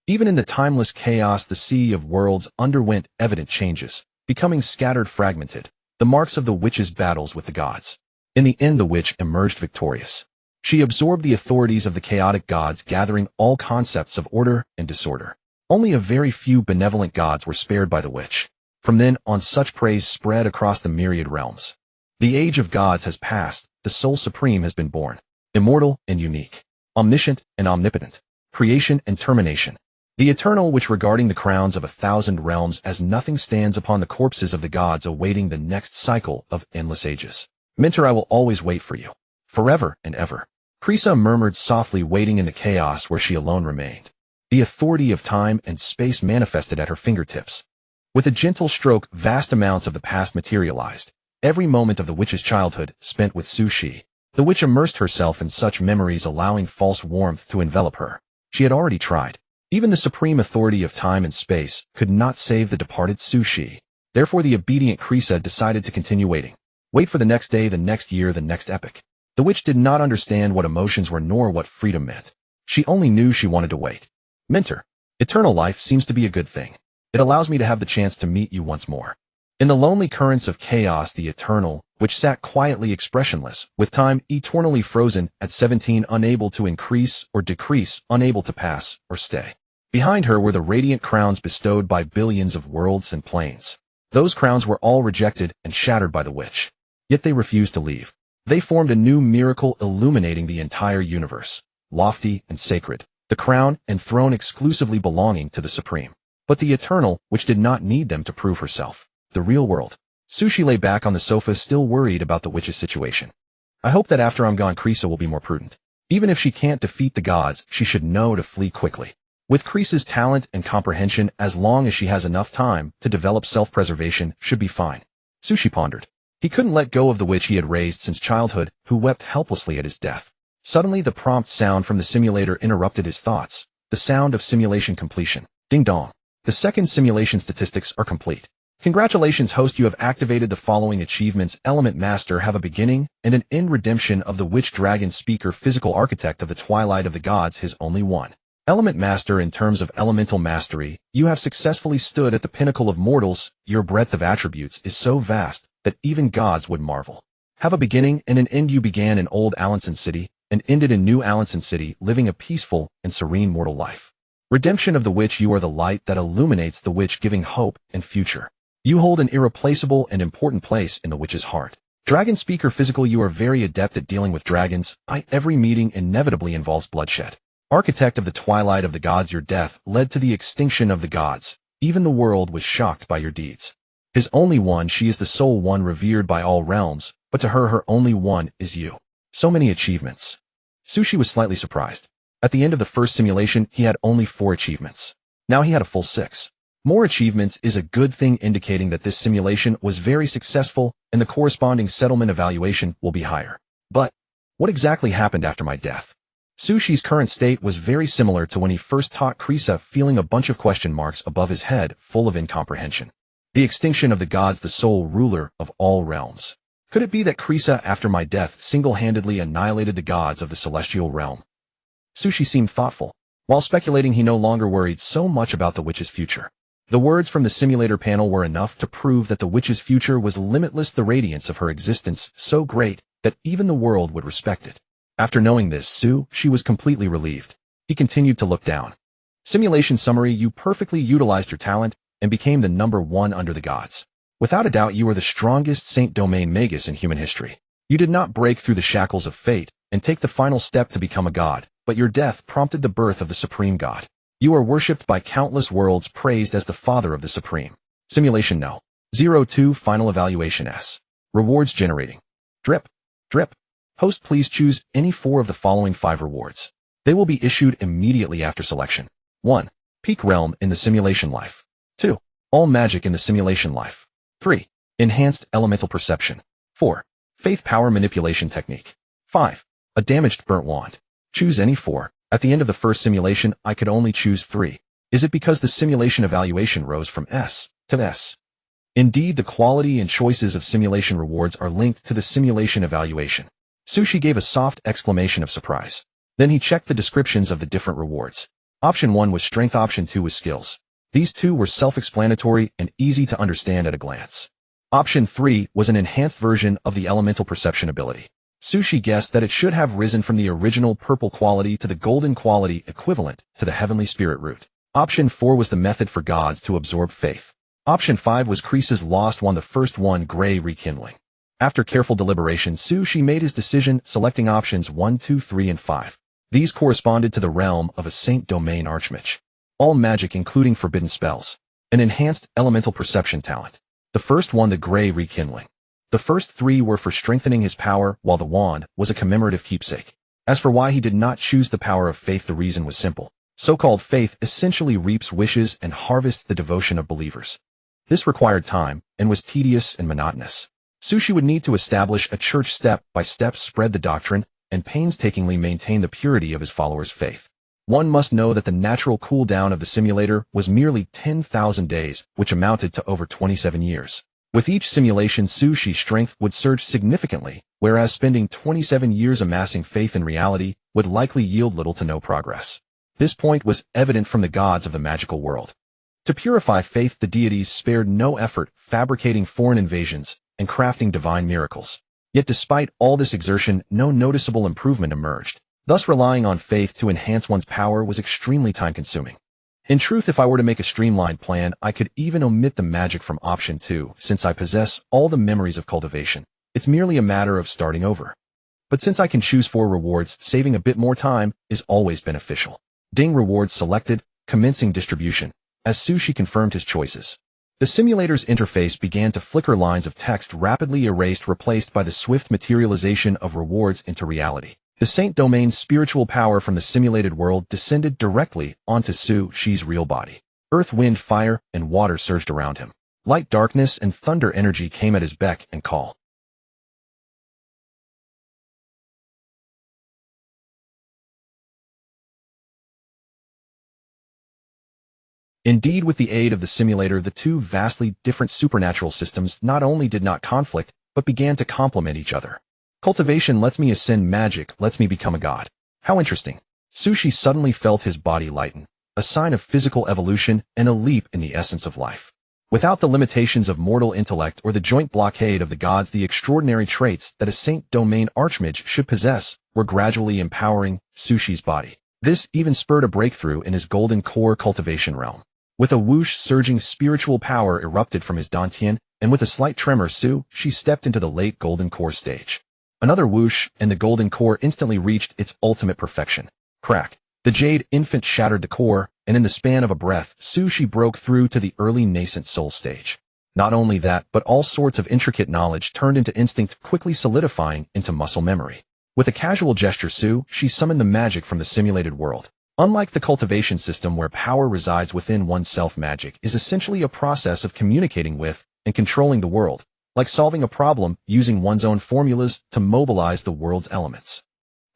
Even in the timeless chaos, the sea of worlds underwent evident changes, becoming scattered, fragmented, the marks of the witch's battles with the gods. In the end, the witch emerged victorious. She absorbed the authorities of the chaotic gods, gathering all concepts of order and disorder. Only a very few benevolent gods were spared by the witch. From then on, such praise spread across the myriad realms. The age of gods has passed, the soul supreme has been born, immortal and unique, omniscient and omnipotent, creation and termination. The eternal, which regarding the crowns of 1,000 realms as nothing, stands upon the corpses of the gods, awaiting the next cycle of endless ages. Mentor, I will always wait for you, forever and ever. Krisa murmured softly, waiting in the chaos where she alone remained. The authority of time and space manifested at her fingertips. With a gentle stroke, vast amounts of the past materialized. Every moment of the witch's childhood spent with Su Shi. The witch immersed herself in such memories, allowing false warmth to envelop her. She had already tried. Even the supreme authority of time and space could not save the departed Su Shi. Therefore, the obedient Krisa decided to continue waiting. Wait for the next day, the next year, the next epoch. The witch did not understand what emotions were nor what freedom meant. She only knew she wanted to wait. Mentor, eternal life seems to be a good thing. It allows me to have the chance to meet you once more. In the lonely currents of chaos, the eternal, which sat quietly expressionless, with time eternally frozen at 17, unable to increase or decrease, unable to pass or stay. Behind her were the radiant crowns bestowed by billions of worlds and planes. Those crowns were all rejected and shattered by the witch. Yet they refused to leave. They formed a new miracle, illuminating the entire universe, lofty and sacred, the crown and throne exclusively belonging to the Supreme. But the eternal, which did not need them to prove herself. The real world. Su Shi lay back on the sofa, still worried about the witch's situation. I hope that after I'm gone, Krisa will be more prudent. Even if she can't defeat the gods, she should know to flee quickly. With Krisa's talent and comprehension, as long as she has enough time to develop self-preservation, should be fine. Su Shi pondered. He couldn't let go of the witch he had raised since childhood, who wept helplessly at his death. Suddenly, the prompt sound from the simulator interrupted his thoughts. The sound of simulation completion. Ding dong. The second simulation statistics are complete. Congratulations, host. You have activated the following achievements. Element Master, have a beginning and an end. Redemption of the Witch Dragon Speaker. Physical Architect of the Twilight of the Gods. His only one. Element Master. In terms of elemental mastery, you have successfully stood at the pinnacle of mortals. Your breadth of attributes is so vast that even gods would marvel. Have a beginning and an end. You began in Old Alanson City and ended in New Alanson City, living a peaceful and serene mortal life. Redemption of the Witch. You are the light that illuminates the witch, giving hope and future. You hold an irreplaceable and important place in the witch's heart. Dragon Speaker Physical. You are very adept at dealing with dragons. Every meeting inevitably involves bloodshed. Architect of the twilight of the gods, your death led to the extinction of the gods. Even the world was shocked by your deeds. His only one, she is the sole one revered by all realms, but to her only one is you. So many achievements. Sushi was slightly surprised. At the end of the first simulation, he had only 4 achievements. Now he had a full 6. More achievements is a good thing, indicating that this simulation was very successful and the corresponding settlement evaluation will be higher. But what exactly happened after my death? Sushi's current state was very similar to when he first taught Krisa, feeling a bunch of question marks above his head, full of incomprehension. The extinction of the gods, the sole ruler of all realms. Could it be that Krisa, after my death, single-handedly annihilated the gods of the celestial realm? Sushi seemed thoughtful. While speculating, he no longer worried so much about the witch's future. The words from the simulator panel were enough to prove that the witch's future was limitless, the radiance of her existence so great that even the world would respect it. After knowing this, she was completely relieved. He continued to look down. Simulation summary: you perfectly utilized your talent and became the number 1 under the gods. Without a doubt, you are the strongest Saint Domain Magus in human history. You did not break through the shackles of fate and take the final step to become a god, but your death prompted the birth of the supreme god. You are worshipped by countless worlds, praised as the father of the supreme. Simulation No. 02 Final Evaluation S. Rewards generating. Drip. Drip. Host, please choose any 4 of the following 5 rewards. They will be issued immediately after selection. 1. Peak Realm in the simulation life. 2. All Magic in the simulation life. 3. Enhanced Elemental Perception. 4. Faith Power Manipulation Technique. 5. A Damaged Burnt Wand. Choose any 4. At the end of the first simulation, I could only choose 3. Is it because the simulation evaluation rose from S to S? Indeed, the quality and choices of simulation rewards are linked to the simulation evaluation. Sushi gave a soft exclamation of surprise. Then he checked the descriptions of the different rewards. Option 1 was Strength, Option 2 was Skills. These 2 were self-explanatory and easy to understand at a glance. Option 3 was an enhanced version of the Elemental Perception ability. Sushi guessed that it should have risen from the original purple quality to the golden quality, equivalent to the Heavenly Spirit root. Option 4 was the Method for Gods to absorb faith. Option 5 was Krisa's Lost One, the first one, Gray Rekindling. After careful deliberation, Sushi made his decision, selecting options 1, 2, 3, and 5. These corresponded to the realm of a Saint Domain Archmage. All magic, including forbidden spells. An enhanced elemental perception talent. The first one, the Gray Rekindling. The first 3 were for strengthening his power, while the wand was a commemorative keepsake. As for why he did not choose the power of faith, the reason was simple. So-called faith essentially reaps wishes and harvests the devotion of believers. This required time and was tedious and monotonous. Sushi would need to establish a church step by step, spread the doctrine, and painstakingly maintain the purity of his followers' faith. One must know that the natural cooldown of the simulator was merely 10,000 days, which amounted to over 27 years. With each simulation, Sushi's strength would surge significantly, whereas spending 27 years amassing faith in reality would likely yield little to no progress. This point was evident from the gods of the magical world. To purify faith, the deities spared no effort, fabricating foreign invasions and crafting divine miracles. Yet despite all this exertion, no noticeable improvement emerged. Thus, relying on faith to enhance one's power was extremely time-consuming. In truth, if I were to make a streamlined plan, I could even omit the magic from option 2, since I possess all the memories of cultivation. It's merely a matter of starting over. But since I can choose 4 rewards, saving a bit more time is always beneficial. Ding, rewards selected, commencing distribution. As Sushi confirmed his choices, the simulator's interface began to flicker, lines of text rapidly erased, replaced by the swift materialization of rewards into reality. The Saint Domain's spiritual power from the simulated world descended directly onto Sushi's real body. Earth, wind, fire, and water surged around him. Light, darkness, and thunder energy came at his beck and call. Indeed, with the aid of the simulator, the 2 vastly different supernatural systems not only did not conflict, but began to complement each other. Cultivation lets me ascend, magic lets me become a god. How interesting. Sushi suddenly felt his body lighten, a sign of physical evolution and a leap in the essence of life. Without the limitations of mortal intellect or the joint blockade of the gods, the extraordinary traits that a Saint Domain Archmage should possess were gradually empowering Sushi's body. This even spurred a breakthrough in his golden core cultivation realm. With a whoosh, surging spiritual power erupted from his dantian, and with a slight tremor, she stepped into the late golden core stage. Another whoosh, and the golden core instantly reached its ultimate perfection. Crack. The jade infant shattered the core, and in the span of a breath, she broke through to the early nascent soul stage. Not only that, but all sorts of intricate knowledge turned into instinct, quickly solidifying into muscle memory. With a casual gesture, she summoned the magic from the simulated world. Unlike the cultivation system where power resides within oneself, magic is essentially a process of communicating with and controlling the world, like solving a problem using one's own formulas to mobilize the world's elements.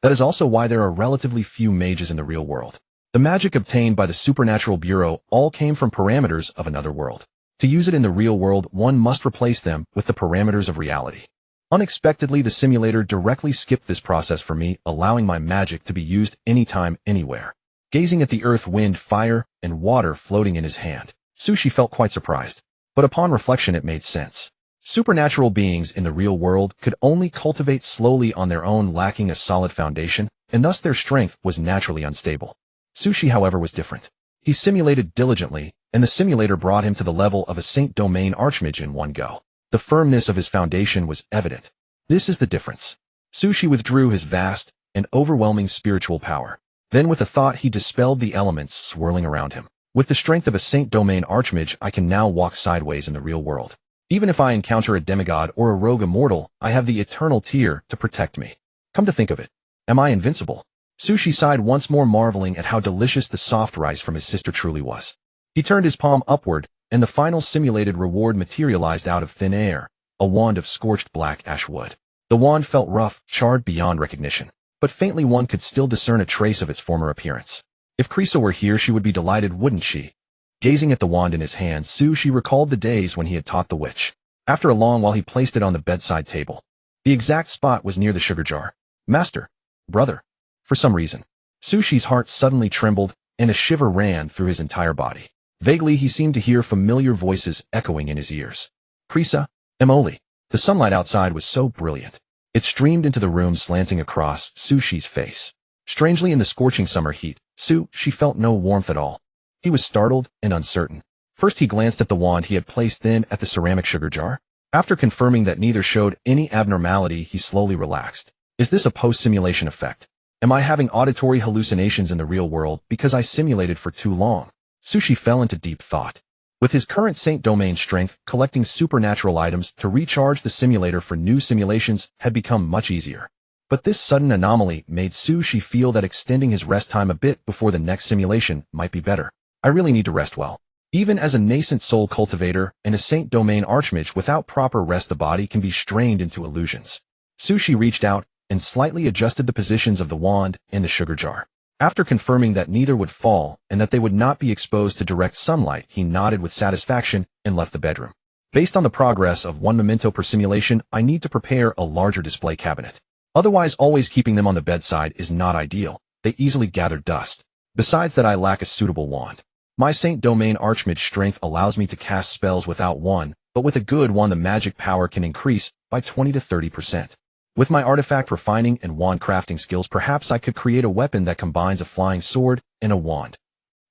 That is also why there are relatively few mages in the real world. The magic obtained by the Supernatural Bureau all came from parameters of another world. To use it in the real world, one must replace them with the parameters of reality. Unexpectedly, the simulator directly skipped this process for me, allowing my magic to be used anytime, anywhere. Gazing at the earth, wind, fire, and water floating in his hand, Sushi felt quite surprised. But upon reflection, it made sense. Supernatural beings in the real world could only cultivate slowly on their own, lacking a solid foundation, and thus their strength was naturally unstable. Sushi, however, was different. He simulated diligently, and the simulator brought him to the level of a Saint Domain Archmage in one go. The firmness of his foundation was evident. This is the difference. Sushi withdrew his vast and overwhelming spiritual power. Then with a thought, he dispelled the elements swirling around him. With the strength of a Saint Domain Archmage, I can now walk sideways in the real world. Even if I encounter a demigod or a rogue immortal, I have the eternal tear to protect me. Come to think of it, am I invincible? Sushi sighed once more, marveling at how delicious the soft rice from his sister truly was. He turned his palm upward, and the final simulated reward materialized out of thin air, a wand of scorched black ash wood. The wand felt rough, charred beyond recognition, but faintly one could still discern a trace of its former appearance. If Krisa were here, she would be delighted, wouldn't she? Gazing at the wand in his hand, she recalled the days when he had taught the witch. After a long while, he placed it on the bedside table. The exact spot was near the sugar jar. Master. Brother. For some reason, Sushi's heart suddenly trembled, and a shiver ran through his entire body. Vaguely, he seemed to hear familiar voices echoing in his ears. Krisa, Emoli. The sunlight outside was so brilliant. It streamed into the room, slanting across Sushi's face. Strangely, in the scorching summer heat, she felt no warmth at all. He was startled and uncertain. First, he glanced at the wand he had placed then at the ceramic sugar jar. After confirming that neither showed any abnormality, he slowly relaxed. Is this a post-simulation effect? Am I having auditory hallucinations in the real world because I simulated for too long? Sushi fell into deep thought. With his current Saint Domain strength, collecting supernatural items to recharge the simulator for new simulations had become much easier. But this sudden anomaly made Sushi feel that extending his rest time a bit before the next simulation might be better. I really need to rest well. Even as a nascent soul cultivator and a Saint Domain Archmage, without proper rest the body can be strained into illusions. Sushi reached out and slightly adjusted the positions of the wand and the sugar jar. After confirming that neither would fall and that they would not be exposed to direct sunlight, he nodded with satisfaction and left the bedroom. Based on the progress of one memento per simulation, I need to prepare a larger display cabinet. Otherwise, always keeping them on the bedside is not ideal. They easily gather dust. Besides that, I lack a suitable wand. My Saint Domain Archmage strength allows me to cast spells without one, but with a good wand the magic power can increase by 20 to 30%. With my artifact refining and wand crafting skills, perhaps I could create a weapon that combines a flying sword and a wand.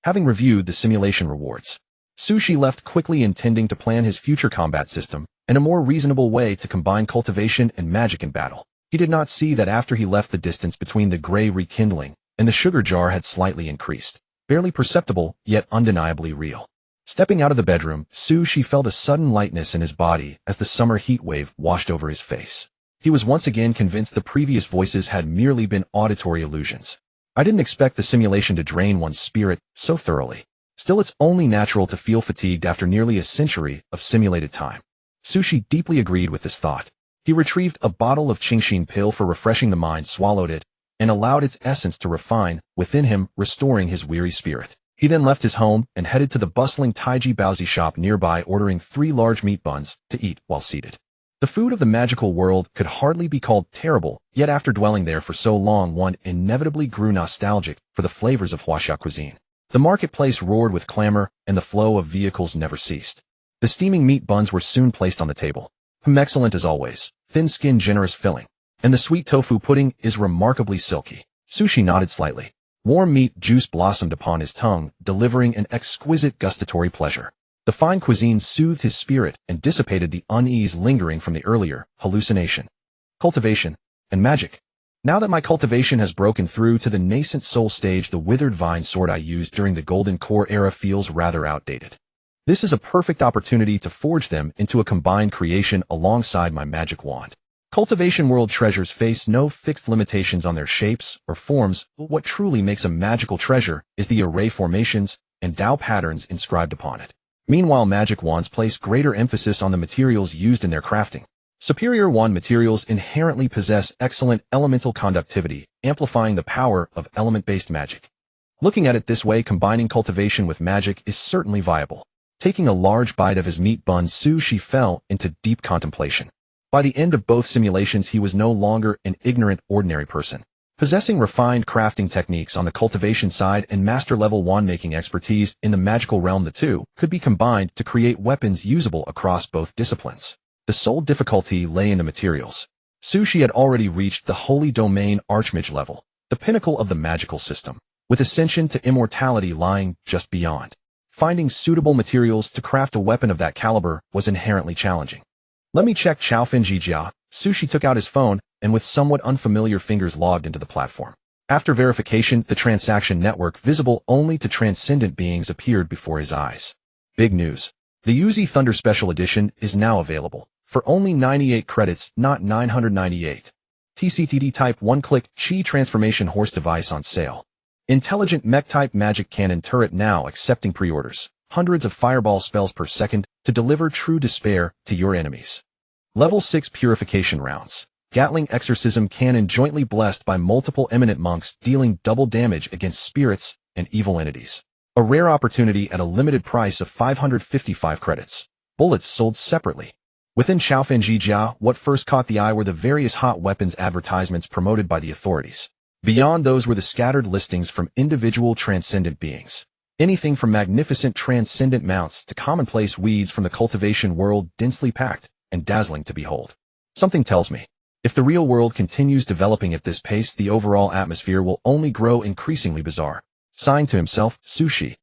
Having reviewed the simulation rewards, Sushi left quickly, intending to plan his future combat system and a more reasonable way to combine cultivation and magic in battle. He did not see that after he left, the distance between the gray rekindling and the sugar jar had slightly increased. Barely perceptible, yet undeniably real. Stepping out of the bedroom, Sushi felt a sudden lightness in his body as the summer heat wave washed over his face. He was once again convinced the previous voices had merely been auditory illusions. I didn't expect the simulation to drain one's spirit so thoroughly. Still, it's only natural to feel fatigued after nearly a century of simulated time. Sushi deeply agreed with this thought. He retrieved a bottle of Qingshin pill for refreshing the mind, swallowed it, and allowed its essence to refine within him, restoring his weary spirit. He then left his home and headed to the bustling Taiji Baozi shop nearby, ordering 3 large meat buns to eat while seated. The food of the magical world could hardly be called terrible, yet after dwelling there for so long, one inevitably grew nostalgic for the flavors of Huaxia cuisine. The marketplace roared with clamor, and the flow of vehicles never ceased. The steaming meat buns were soon placed on the table. Excellent as always, thin skin, generous filling. And the sweet tofu pudding is remarkably silky. Sushi nodded slightly. Warm meat juice blossomed upon his tongue, delivering an exquisite gustatory pleasure. The fine cuisine soothed his spirit and dissipated the unease lingering from the earlier hallucination. Cultivation and magic. Now that my cultivation has broken through to the nascent soul stage, the withered vine sword I used during the Golden Core era feels rather outdated. This is a perfect opportunity to forge them into a combined creation alongside my magic wand. Cultivation world treasures face no fixed limitations on their shapes or forms. What truly makes a magical treasure is the array formations and Tao patterns inscribed upon it. Meanwhile, magic wands place greater emphasis on the materials used in their crafting. Superior wand materials inherently possess excellent elemental conductivity, amplifying the power of element-based magic. Looking at it this way, combining cultivation with magic is certainly viable. Taking a large bite of his meat bun, Sushi fell into deep contemplation. By the end of both simulations, he was no longer an ignorant, ordinary person. Possessing refined crafting techniques on the cultivation side and master-level wand-making expertise in the magical realm, the two could be combined to create weapons usable across both disciplines. The sole difficulty lay in the materials. Sushi had already reached the Holy Domain Archmage level, the pinnacle of the magical system, with ascension to immortality lying just beyond. Finding suitable materials to craft a weapon of that caliber was inherently challenging. Let me check Xiaofin Jijia. Sushi took out his phone and with somewhat unfamiliar fingers logged into the platform. After verification, the transaction network visible only to transcendent beings appeared before his eyes. Big news. The Uzi Thunder Special Edition is now available for only 98 credits, not 998. TCTD Type 1-click Chi Transformation Horse Device on sale. Intelligent Mech-type Magic Cannon Turret now accepting pre-orders. Hundreds of fireball spells per second to deliver true despair to your enemies. Level 6 Purification Rounds. Gatling Exorcism Cannon jointly blessed by multiple eminent monks, dealing double damage against spirits and evil entities. A rare opportunity at a limited price of 555 credits. Bullets sold separately. Within Xiaofin Jijia, what first caught the eye were the various hot weapons advertisements promoted by the authorities. Beyond those were the scattered listings from individual transcendent beings. Anything from magnificent transcendent mounts to commonplace weeds from the cultivation world, densely packed and dazzling to behold. Something tells me, if the real world continues developing at this pace, the overall atmosphere will only grow increasingly bizarre. Sighing to himself, Sushi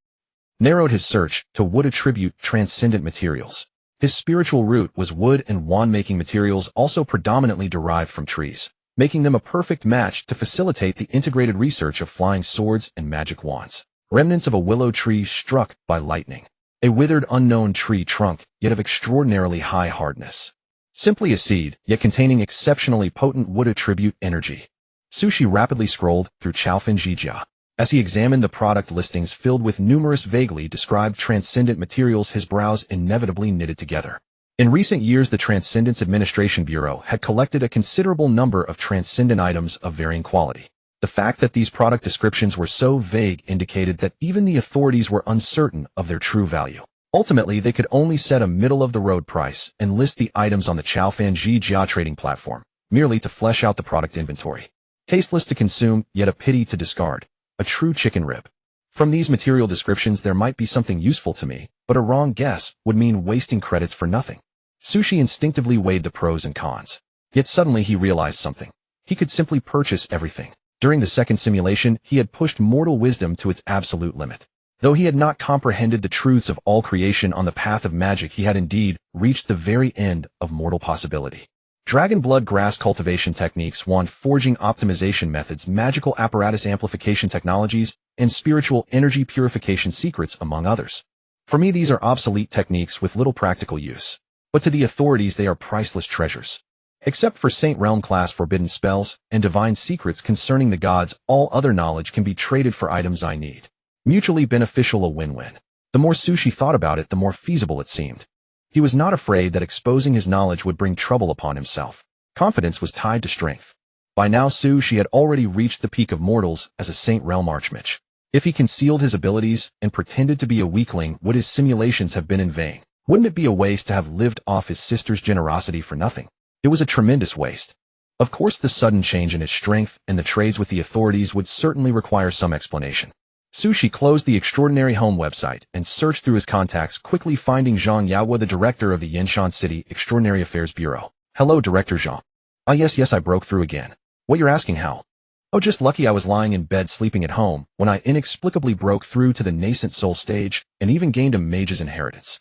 narrowed his search to wood attribute transcendent materials. His spiritual root was wood, and wand-making materials also predominantly derived from trees, making them a perfect match to facilitate the integrated research of flying swords and magic wands. Remnants of a willow tree struck by lightning. A withered unknown tree trunk, yet of extraordinarily high hardness. Simply a seed, yet containing exceptionally potent wood attribute energy. Sushi rapidly scrolled through Xiaofin Jijia. As he examined the product listings filled with numerous vaguely described transcendent materials, his brows inevitably knitted together. In recent years, the Transcendence Administration Bureau had collected a considerable number of transcendent items of varying quality. The fact that these product descriptions were so vague indicated that even the authorities were uncertain of their true value. Ultimately, they could only set a middle-of-the-road price and list the items on the Xiaofin Jijia trading platform, merely to flesh out the product inventory. Tasteless to consume, yet a pity to discard. A true chicken rib. From these material descriptions, there might be something useful to me, but a wrong guess would mean wasting credits for nothing. Sushi instinctively weighed the pros and cons. Yet suddenly he realized something. He could simply purchase everything. During the second simulation, he had pushed mortal wisdom to its absolute limit. Though he had not comprehended the truths of all creation on the path of magic, he had indeed reached the very end of mortal possibility. Dragon blood grass cultivation techniques, wand forging optimization methods, magical apparatus amplification technologies, and spiritual energy purification secrets, among others. For me, these are obsolete techniques with little practical use. But to the authorities, they are priceless treasures. Except for Saint Realm class forbidden spells and divine secrets concerning the gods, all other knowledge can be traded for items I need. Mutually beneficial, a win-win. The more Sushi thought about it, the more feasible it seemed. He was not afraid that exposing his knowledge would bring trouble upon himself. Confidence was tied to strength. By now, Sushi had already reached the peak of mortals as a Saint Realm Archmage. If he concealed his abilities and pretended to be a weakling, would his simulations have been in vain? Wouldn't it be a waste to have lived off his sister's generosity for nothing? It was a tremendous waste. Of course, the sudden change in his strength and the trades with the authorities would certainly require some explanation. Sushi closed the Extraordinary Home website and searched through his contacts, quickly finding Zhang Yaohua, the director of the Yanshan City Extraordinary Affairs Bureau. Hello, Director Zhang. Ah, yes, I broke through again. What, you're asking how? Oh, just lucky. I was lying in bed sleeping at home when I inexplicably broke through to the nascent soul stage and even gained a mage's inheritance.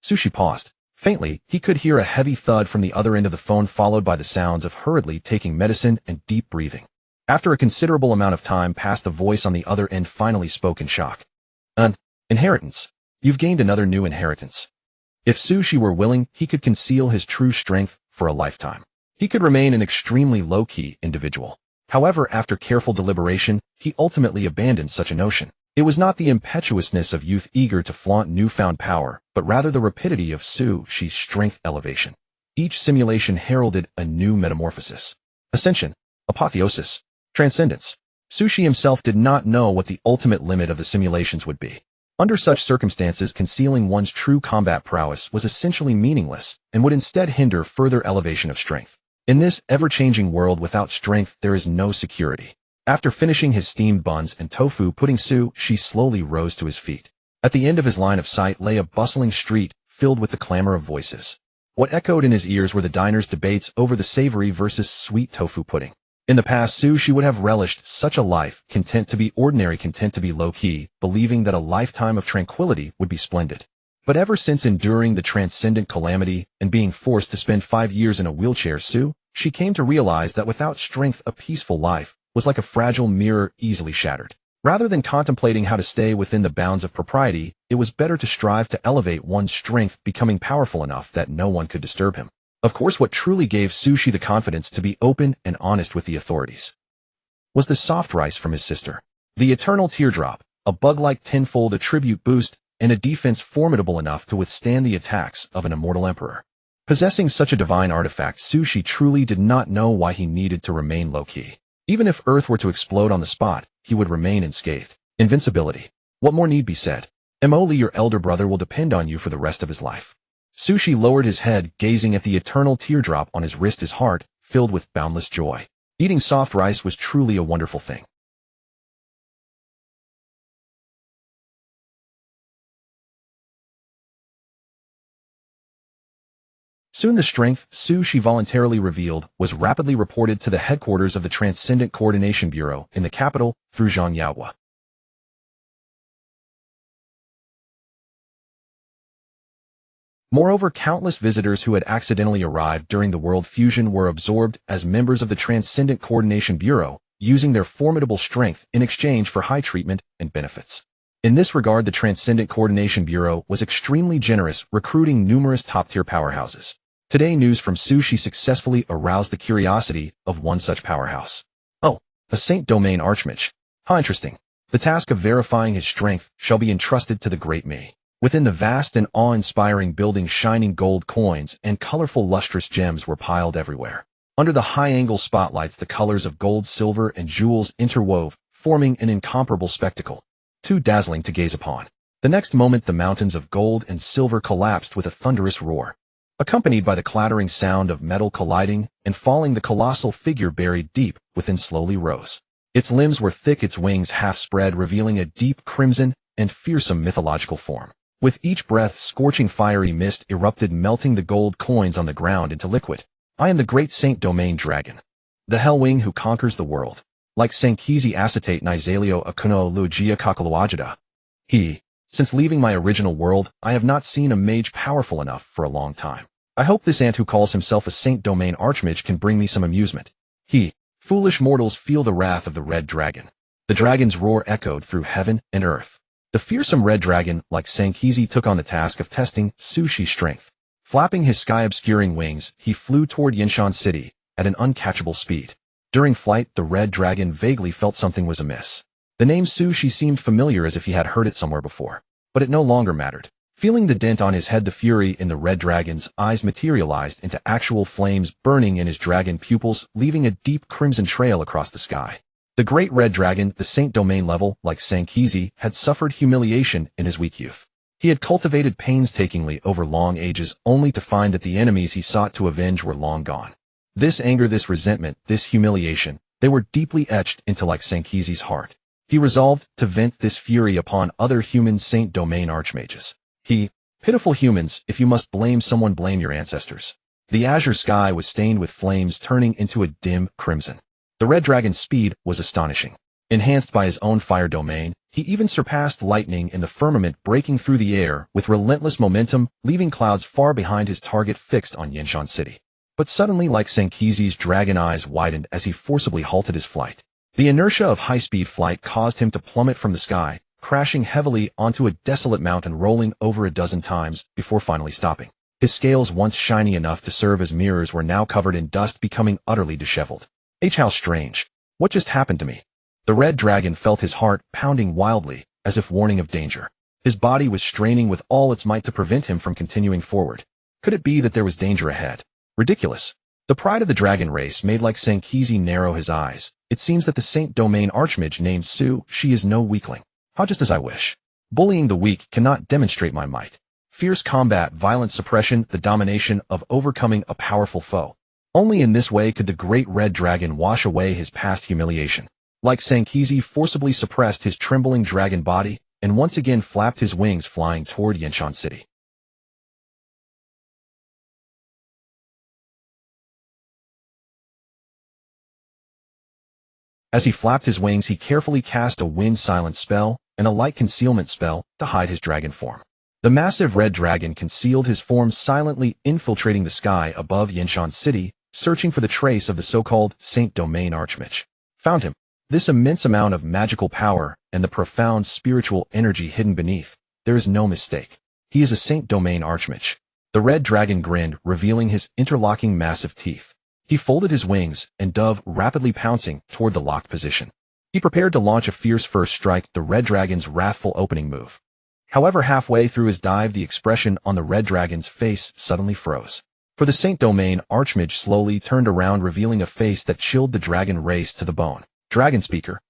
Sushi paused. Faintly, he could hear a heavy thud from the other end of the phone, followed by the sounds of hurriedly taking medicine and deep breathing. After a considerable amount of time passed, the voice on the other end finally spoke in shock. An inheritance. You've gained another new inheritance. If Sushi were willing, he could conceal his true strength for a lifetime. He could remain an extremely low-key individual. However, after careful deliberation, he ultimately abandoned such a notion. It was not the impetuousness of youth eager to flaunt newfound power, but rather the rapidity of Sushi's strength elevation. Each simulation heralded a new metamorphosis. Ascension, apotheosis, transcendence. Sushi himself did not know what the ultimate limit of the simulations would be. Under such circumstances, concealing one's true combat prowess was essentially meaningless and would instead hinder further elevation of strength. In this ever-changing world without strength, there is no security. After finishing his steamed buns and tofu pudding, Sushi slowly rose to his feet. At the end of his line of sight lay a bustling street filled with the clamor of voices. What echoed in his ears were the diners' debates over the savory versus sweet tofu pudding. In the past, Sushi would have relished such a life, content to be ordinary, content to be low-key, believing that a lifetime of tranquility would be splendid. But ever since enduring the transcendent calamity and being forced to spend 5 years in a wheelchair, she came to realize that without strength, a peaceful life was like a fragile mirror easily shattered. Rather than contemplating how to stay within the bounds of propriety, it was better to strive to elevate one's strength, becoming powerful enough that no one could disturb him. Of course, what truly gave Sushi the confidence to be open and honest with the authorities was the soft rice from his sister. The eternal teardrop, a bug-like tenfold attribute boost, and a defense formidable enough to withstand the attacks of an immortal emperor. Possessing such a divine artifact, Sushi truly did not know why he needed to remain low-key. Even if Earth were to explode on the spot, he would remain unscathed. Invincibility. What more need be said? Emoli, your elder brother, will depend on you for the rest of his life. Sushi lowered his head, gazing at the eternal teardrop on his wrist, his heart filled with boundless joy. Eating soft rice was truly a wonderful thing. Soon the strength Sushi voluntarily revealed was rapidly reported to the headquarters of the Transcendent Coordination Bureau in the capital through Zhang Yaohua. Moreover, countless visitors who had accidentally arrived during the world fusion were absorbed as members of the Transcendent Coordination Bureau, using their formidable strength in exchange for high treatment and benefits. In this regard, the Transcendent Coordination Bureau was extremely generous, recruiting numerous top-tier powerhouses. Today, news from Sushi successfully aroused the curiosity of one such powerhouse. Oh, a Saint Domain Archmage. How interesting. The task of verifying his strength shall be entrusted to the great me. Within the vast and awe-inspiring building, shining gold coins and colorful lustrous gems were piled everywhere. Under the high-angle spotlights, the colors of gold, silver, and jewels interwove, forming an incomparable spectacle, too dazzling to gaze upon. The next moment, the mountains of gold and silver collapsed with a thunderous roar. Accompanied by the clattering sound of metal colliding and falling, the colossal figure buried deep within slowly rose. Its limbs were thick, its wings half spread, revealing a deep crimson and fearsome mythological form. With each breath, scorching fiery mist erupted, melting the gold coins on the ground into liquid. I am the great Saint Domain Dragon, the Hellwing who conquers the world. Like Sankizi acetate Nizalio Akuno Lugia Kakaloajida. Since leaving my original world, I have not seen a mage powerful enough for a long time. I hope this ant who calls himself a Saint Domain Archmage can bring me some amusement. Foolish mortals, feel the wrath of the red dragon. The dragon's roar echoed through heaven and earth. The fearsome red dragon, like Sankizi, took on the task of testing Sushi's strength. Flapping his sky-obscuring wings, he flew toward Yinshan City at an uncatchable speed. During flight, the red dragon vaguely felt something was amiss. The name Sushi seemed familiar, as if he had heard it somewhere before. But it no longer mattered. Feeling the dent on his head, the fury in the red dragon's eyes materialized into actual flames burning in his dragon pupils, leaving a deep crimson trail across the sky. The great red dragon, the Saint Domain level, like Sankizi, had suffered humiliation in his weak youth. He had cultivated painstakingly over long ages, only to find that the enemies he sought to avenge were long gone. This anger, this resentment, this humiliation, they were deeply etched into like Sankizi's heart. He resolved to vent this fury upon other human Saint Domain Archmages. Pitiful humans, if you must blame someone, blame your ancestors. The azure sky was stained with flames, turning into a dim crimson. The red dragon's speed was astonishing. Enhanced by his own fire domain, he even surpassed lightning in the firmament, breaking through the air with relentless momentum, leaving clouds far behind his target fixed on Yinshan City. But suddenly, like Sankezi's dragon eyes widened as he forcibly halted his flight. The inertia of high-speed flight caused him to plummet from the sky, crashing heavily onto a desolate mountain, rolling over a dozen times before finally stopping. His scales, once shiny enough to serve as mirrors, were now covered in dust, becoming utterly disheveled. How strange. What just happened to me? The red dragon felt his heart pounding wildly, as if warning of danger. His body was straining with all its might to prevent him from continuing forward. Could it be that there was danger ahead? Ridiculous. The pride of the dragon race made like Sankezi narrow his eyes. It seems that the Saint Domain Archmage named Su, she is no weakling. How just as I wish. Bullying the weak cannot demonstrate my might. Fierce combat, violent suppression, the domination of overcoming a powerful foe. Only in this way could the great red dragon wash away his past humiliation. Like Sankezi forcibly suppressed his trembling dragon body, and once again flapped his wings, flying toward Yinshan City. As he flapped his wings, he carefully cast a wind silence spell and a light concealment spell to hide his dragon form. The massive red dragon concealed his form, silently infiltrating the sky above Yinshan City, searching for the trace of the so-called Saint Domain Archmage. Found him. This immense amount of magical power and the profound spiritual energy hidden beneath, there is no mistake. He is a Saint Domain Archmage. The red dragon grinned, revealing his interlocking massive teeth. He folded his wings and dove, rapidly pouncing toward the locked position. He prepared to launch a fierce first strike, the red dragon's wrathful opening move. However, halfway through his dive, the expression on the red dragon's face suddenly froze. For the Saint Domain Archmage slowly turned around, revealing a face that chilled the dragon race to the bone. Dragon Speaker.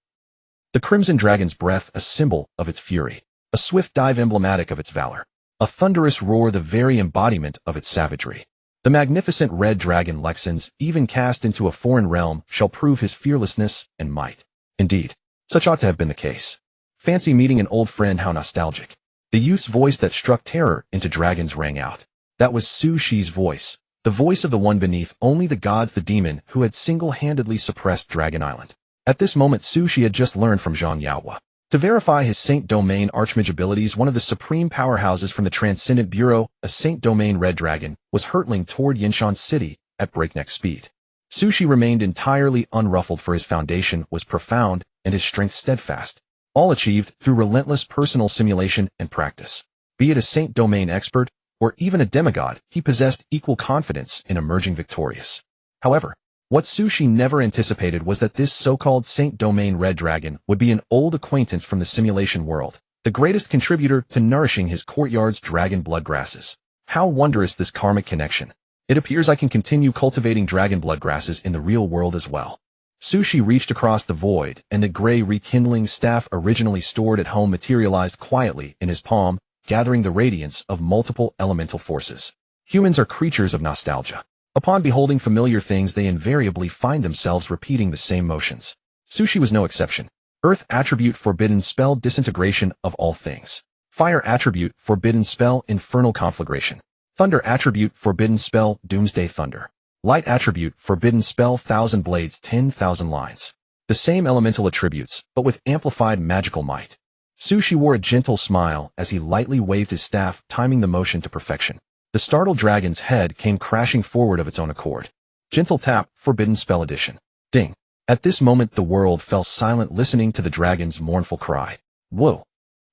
The crimson dragon's breath, a symbol of its fury. A swift dive, emblematic of its valor. A thunderous roar, the very embodiment of its savagery. The magnificent red dragon Lexans, even cast into a foreign realm, shall prove his fearlessness and might. Indeed, such ought to have been the case. Fancy meeting an old friend, how nostalgic. The youth's voice that struck terror into dragons rang out. That was Su Shi's voice, the voice of the one beneath only the gods, the demon who had single-handedly suppressed Dragon Island. At this moment, Su Shi had just learned from Zhang Yaohua to verify his Saint Domain Archmage abilities. One of the supreme powerhouses from the Transcendent Bureau, a Saint Domain Red Dragon, was hurtling toward Yinshan City at breakneck speed. Su Shi remained entirely unruffled, for his foundation was profound and his strength steadfast, all achieved through relentless personal simulation and practice. Be it a Saint Domain expert or even a demigod, he possessed equal confidence in emerging victorious. However, what Su Shi never anticipated was that this so-called Saint Domain Red Dragon would be an old acquaintance from the simulation world, the greatest contributor to nourishing his courtyard's dragon blood grasses. How wondrous this karmic connection. It appears I can continue cultivating dragon blood grasses in the real world as well. Su Shi reached across the void, and the gray rekindling staff originally stored at home materialized quietly in his palm, gathering the radiance of multiple elemental forces. Humans are creatures of nostalgia. Upon beholding familiar things, they invariably find themselves repeating the same motions. Su Shi was no exception. Earth attribute, forbidden spell, disintegration of all things. Fire attribute, forbidden spell, infernal conflagration. Thunder attribute, forbidden spell, doomsday thunder. Light attribute, forbidden spell, thousand blades, 10,000 lines. The same elemental attributes, but with amplified magical might. Su Shi wore a gentle smile as he lightly waved his staff, timing the motion to perfection. The startled dragon's head came crashing forward of its own accord. Gentle tap, forbidden spell edition. Ding. At this moment the world fell silent, listening to the dragon's mournful cry. Whoa.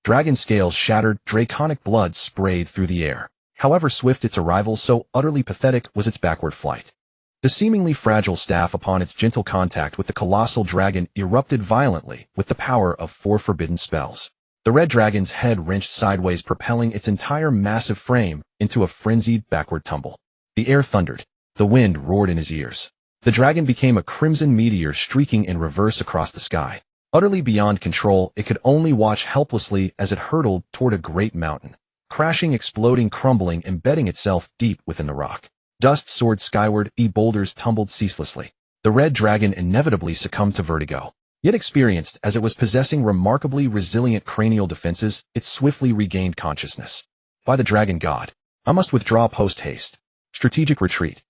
Dragon scales shattered, draconic blood sprayed through the air. However swift its arrival, so utterly pathetic was its backward flight. The seemingly fragile staff, upon its gentle contact with the colossal dragon, erupted violently with the power of 4 forbidden spells. The red dragon's head wrenched sideways, propelling its entire massive frame into a frenzied backward tumble. The air thundered. The wind roared in his ears. The dragon became a crimson meteor streaking in reverse across the sky. Utterly beyond control, it could only watch helplessly as it hurtled toward a great mountain. Crashing, exploding, crumbling, embedding itself deep within the rock. Dust soared skyward, boulders tumbled ceaselessly. The red dragon inevitably succumbed to vertigo. Yet experienced as it was, possessing remarkably resilient cranial defenses, it swiftly regained consciousness. By the dragon god, I must withdraw post-haste. Strategic retreat.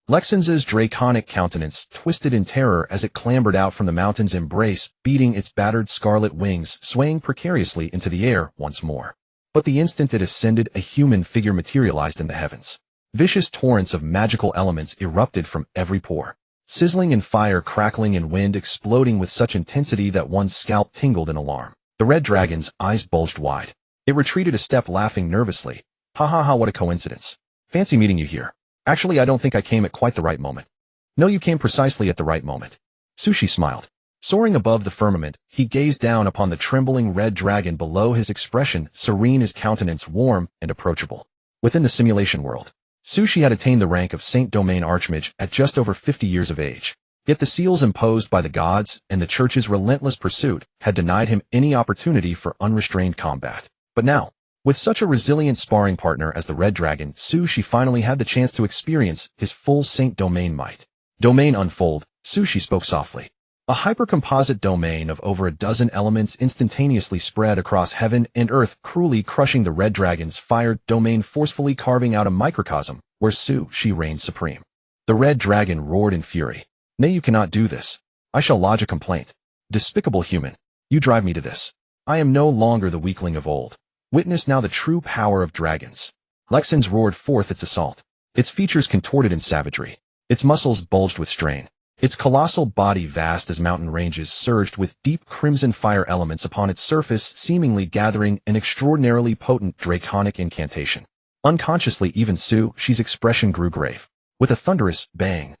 Lexens's draconic countenance twisted in terror as it clambered out from the mountain's embrace, beating its battered scarlet wings, swaying precariously into the air once more. But the instant it ascended, a human figure materialized in the heavens. Vicious torrents of magical elements erupted from every pore. Sizzling in fire, crackling in wind, exploding with such intensity that one's scalp tingled in alarm. The red dragon's eyes bulged wide. It retreated a step, laughing nervously. Ha ha ha, what a coincidence. Fancy meeting you here. Actually, I don't think I came at quite the right moment. No, you came precisely at the right moment. Sushi smiled. Soaring above the firmament, he gazed down upon the trembling red dragon below, his expression serene, his countenance warm and approachable. Within the simulation world, Sushi had attained the rank of Saint Domain Archmage at just over 50 years of age. Yet the seals imposed by the gods and the church's relentless pursuit had denied him any opportunity for unrestrained combat. But now, with such a resilient sparring partner as the Red Dragon, Sushi finally had the chance to experience his full Saint Domain might. Domain unfold, Sushi spoke softly. A hypercomposite domain of over a dozen elements instantaneously spread across heaven and earth, cruelly crushing the Red Dragon's fired domain, forcefully carving out a microcosm where Sushi reigned supreme. The Red Dragon roared in fury. Nay, you cannot do this. I shall lodge a complaint. Despicable human, you drive me to this. I am no longer the weakling of old. Witness now the true power of dragons. Lexens roared forth its assault. Its features contorted in savagery. Its muscles bulged with strain. Its colossal body, vast as mountain ranges, surged with deep crimson fire elements upon its surface, seemingly gathering an extraordinarily potent draconic incantation. Unconsciously, even Sushi's expression grew grave. With a thunderous bang,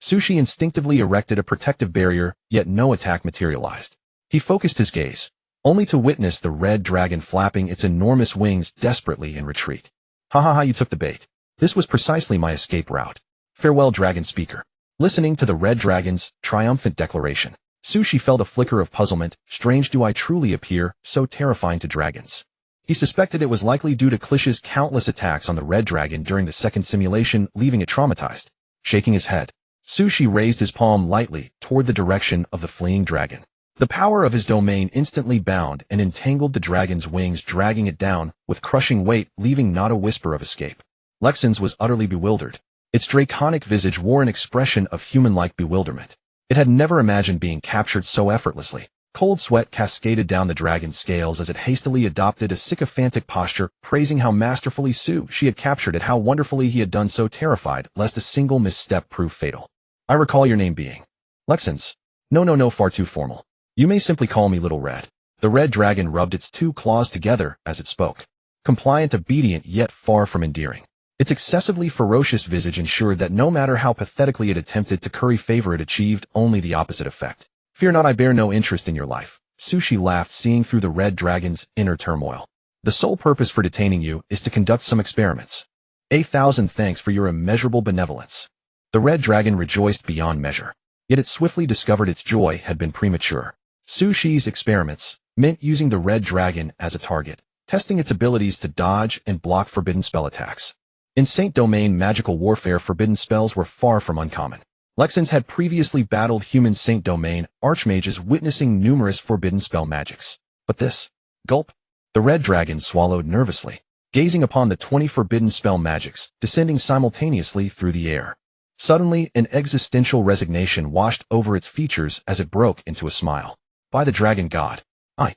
Sushi instinctively erected a protective barrier, yet no attack materialized. He focused his gaze, only to witness the red dragon flapping its enormous wings desperately in retreat. Ha ha ha, you took the bait. This was precisely my escape route. Farewell, dragon speaker. Listening to the red dragon's triumphant declaration, Sushi felt a flicker of puzzlement. Strange, do I truly appear so terrifying to dragons? He suspected it was likely due to Klish's countless attacks on the red dragon during the second simulation, leaving it traumatized. Shaking his head, Sushi raised his palm lightly toward the direction of the fleeing dragon. The power of his domain instantly bound and entangled the dragon's wings, dragging it down with crushing weight, leaving not a whisper of escape. Lexens was utterly bewildered. Its draconic visage wore an expression of human-like bewilderment. It had never imagined being captured so effortlessly. Cold sweat cascaded down the dragon's scales as it hastily adopted a sycophantic posture, praising how masterfully she had captured it, how wonderfully he had done so, terrified lest a single misstep prove fatal. I recall your name being Lexens. No, far too formal. You may simply call me Little Red. The red dragon rubbed its two claws together as it spoke. Compliant, obedient, yet far from endearing. Its excessively ferocious visage ensured that no matter how pathetically it attempted to curry favor, it achieved only the opposite effect. Fear not, I bear no interest in your life. Sushi laughed, seeing through the red dragon's inner turmoil. The sole purpose for detaining you is to conduct some experiments. 1,000 thanks for your immeasurable benevolence. The red dragon rejoiced beyond measure. Yet it swiftly discovered its joy had been premature. Sushi's experiments meant using the red dragon as a target, testing its abilities to dodge and block forbidden spell attacks. In Saint Domain magical warfare, forbidden spells were far from uncommon. Lexens had previously battled human Saint Domain archmages, witnessing numerous forbidden spell magics. But this, gulp, the red dragon swallowed nervously, gazing upon the 20 forbidden spell magics descending simultaneously through the air. Suddenly, an existential resignation washed over its features as it broke into a smile. By the dragon god, I,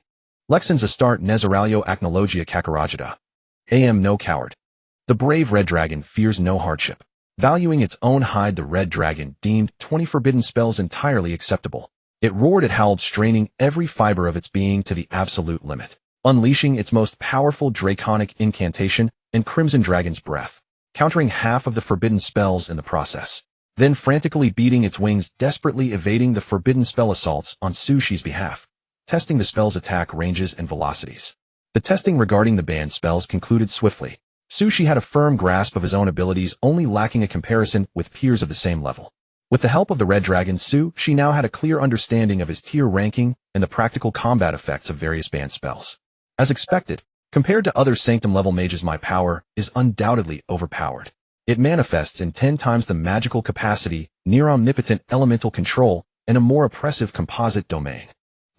Lexens Astarte Nezeralio Acnologia Kakarajada, am no coward. The brave red dragon fears no hardship. Valuing its own hide, the red dragon deemed 20 forbidden spells entirely acceptable. It roared, it howled, straining every fiber of its being to the absolute limit, unleashing its most powerful draconic incantation and Crimson Dragon's Breath, countering half of the forbidden spells in the process. Then frantically beating its wings, desperately evading the forbidden spell assaults on Sushi's behalf, testing the spell's attack ranges and velocities. The testing regarding the banned spells concluded swiftly. Sushi had a firm grasp of his own abilities, only lacking a comparison with peers of the same level. With the help of the red dragon, Sushi now had a clear understanding of his tier ranking and the practical combat effects of various banned spells. As expected, compared to other Sanctum-level mages, my power is undoubtedly overpowered. It manifests in 10 times the magical capacity, near omnipotent elemental control, and a more oppressive composite domain.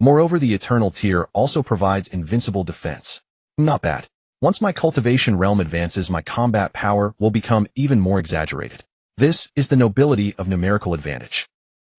Moreover, the Eternal tier also provides invincible defense. Not bad. Once my cultivation realm advances, my combat power will become even more exaggerated. This is the nobility of numerical advantage.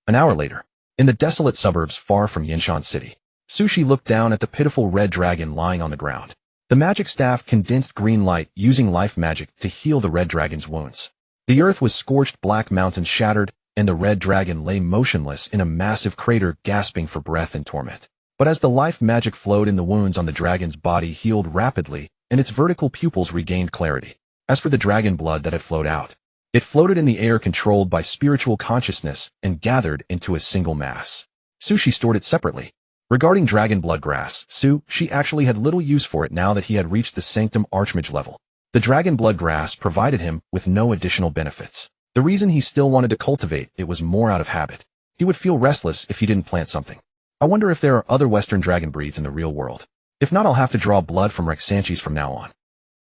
An hour later, in the desolate suburbs far from Yinshan City, Sushi looked down at the pitiful red dragon lying on the ground. The magic staff condensed green light using life magic to heal the red dragon's wounds. The earth was scorched, black mountains shattered, and the red dragon lay motionless in a massive crater, gasping for breath in torment. But as the life magic flowed in, the wounds on the dragon's body healed rapidly, and its vertical pupils regained clarity. As for the dragon blood that had flowed out, it floated in the air, controlled by spiritual consciousness, and gathered into a single mass. Sushi stored it separately. Regarding dragon blood grass, she actually had little use for it now that he had reached the Sanctum Archmage level. The dragon blood grass provided him with no additional benefits. The reason he still wanted to cultivate it was more out of habit. He would feel restless if he didn't plant something. I wonder if there are other Western dragon breeds in the real world. If not, I'll have to draw blood from Rexanches from now on.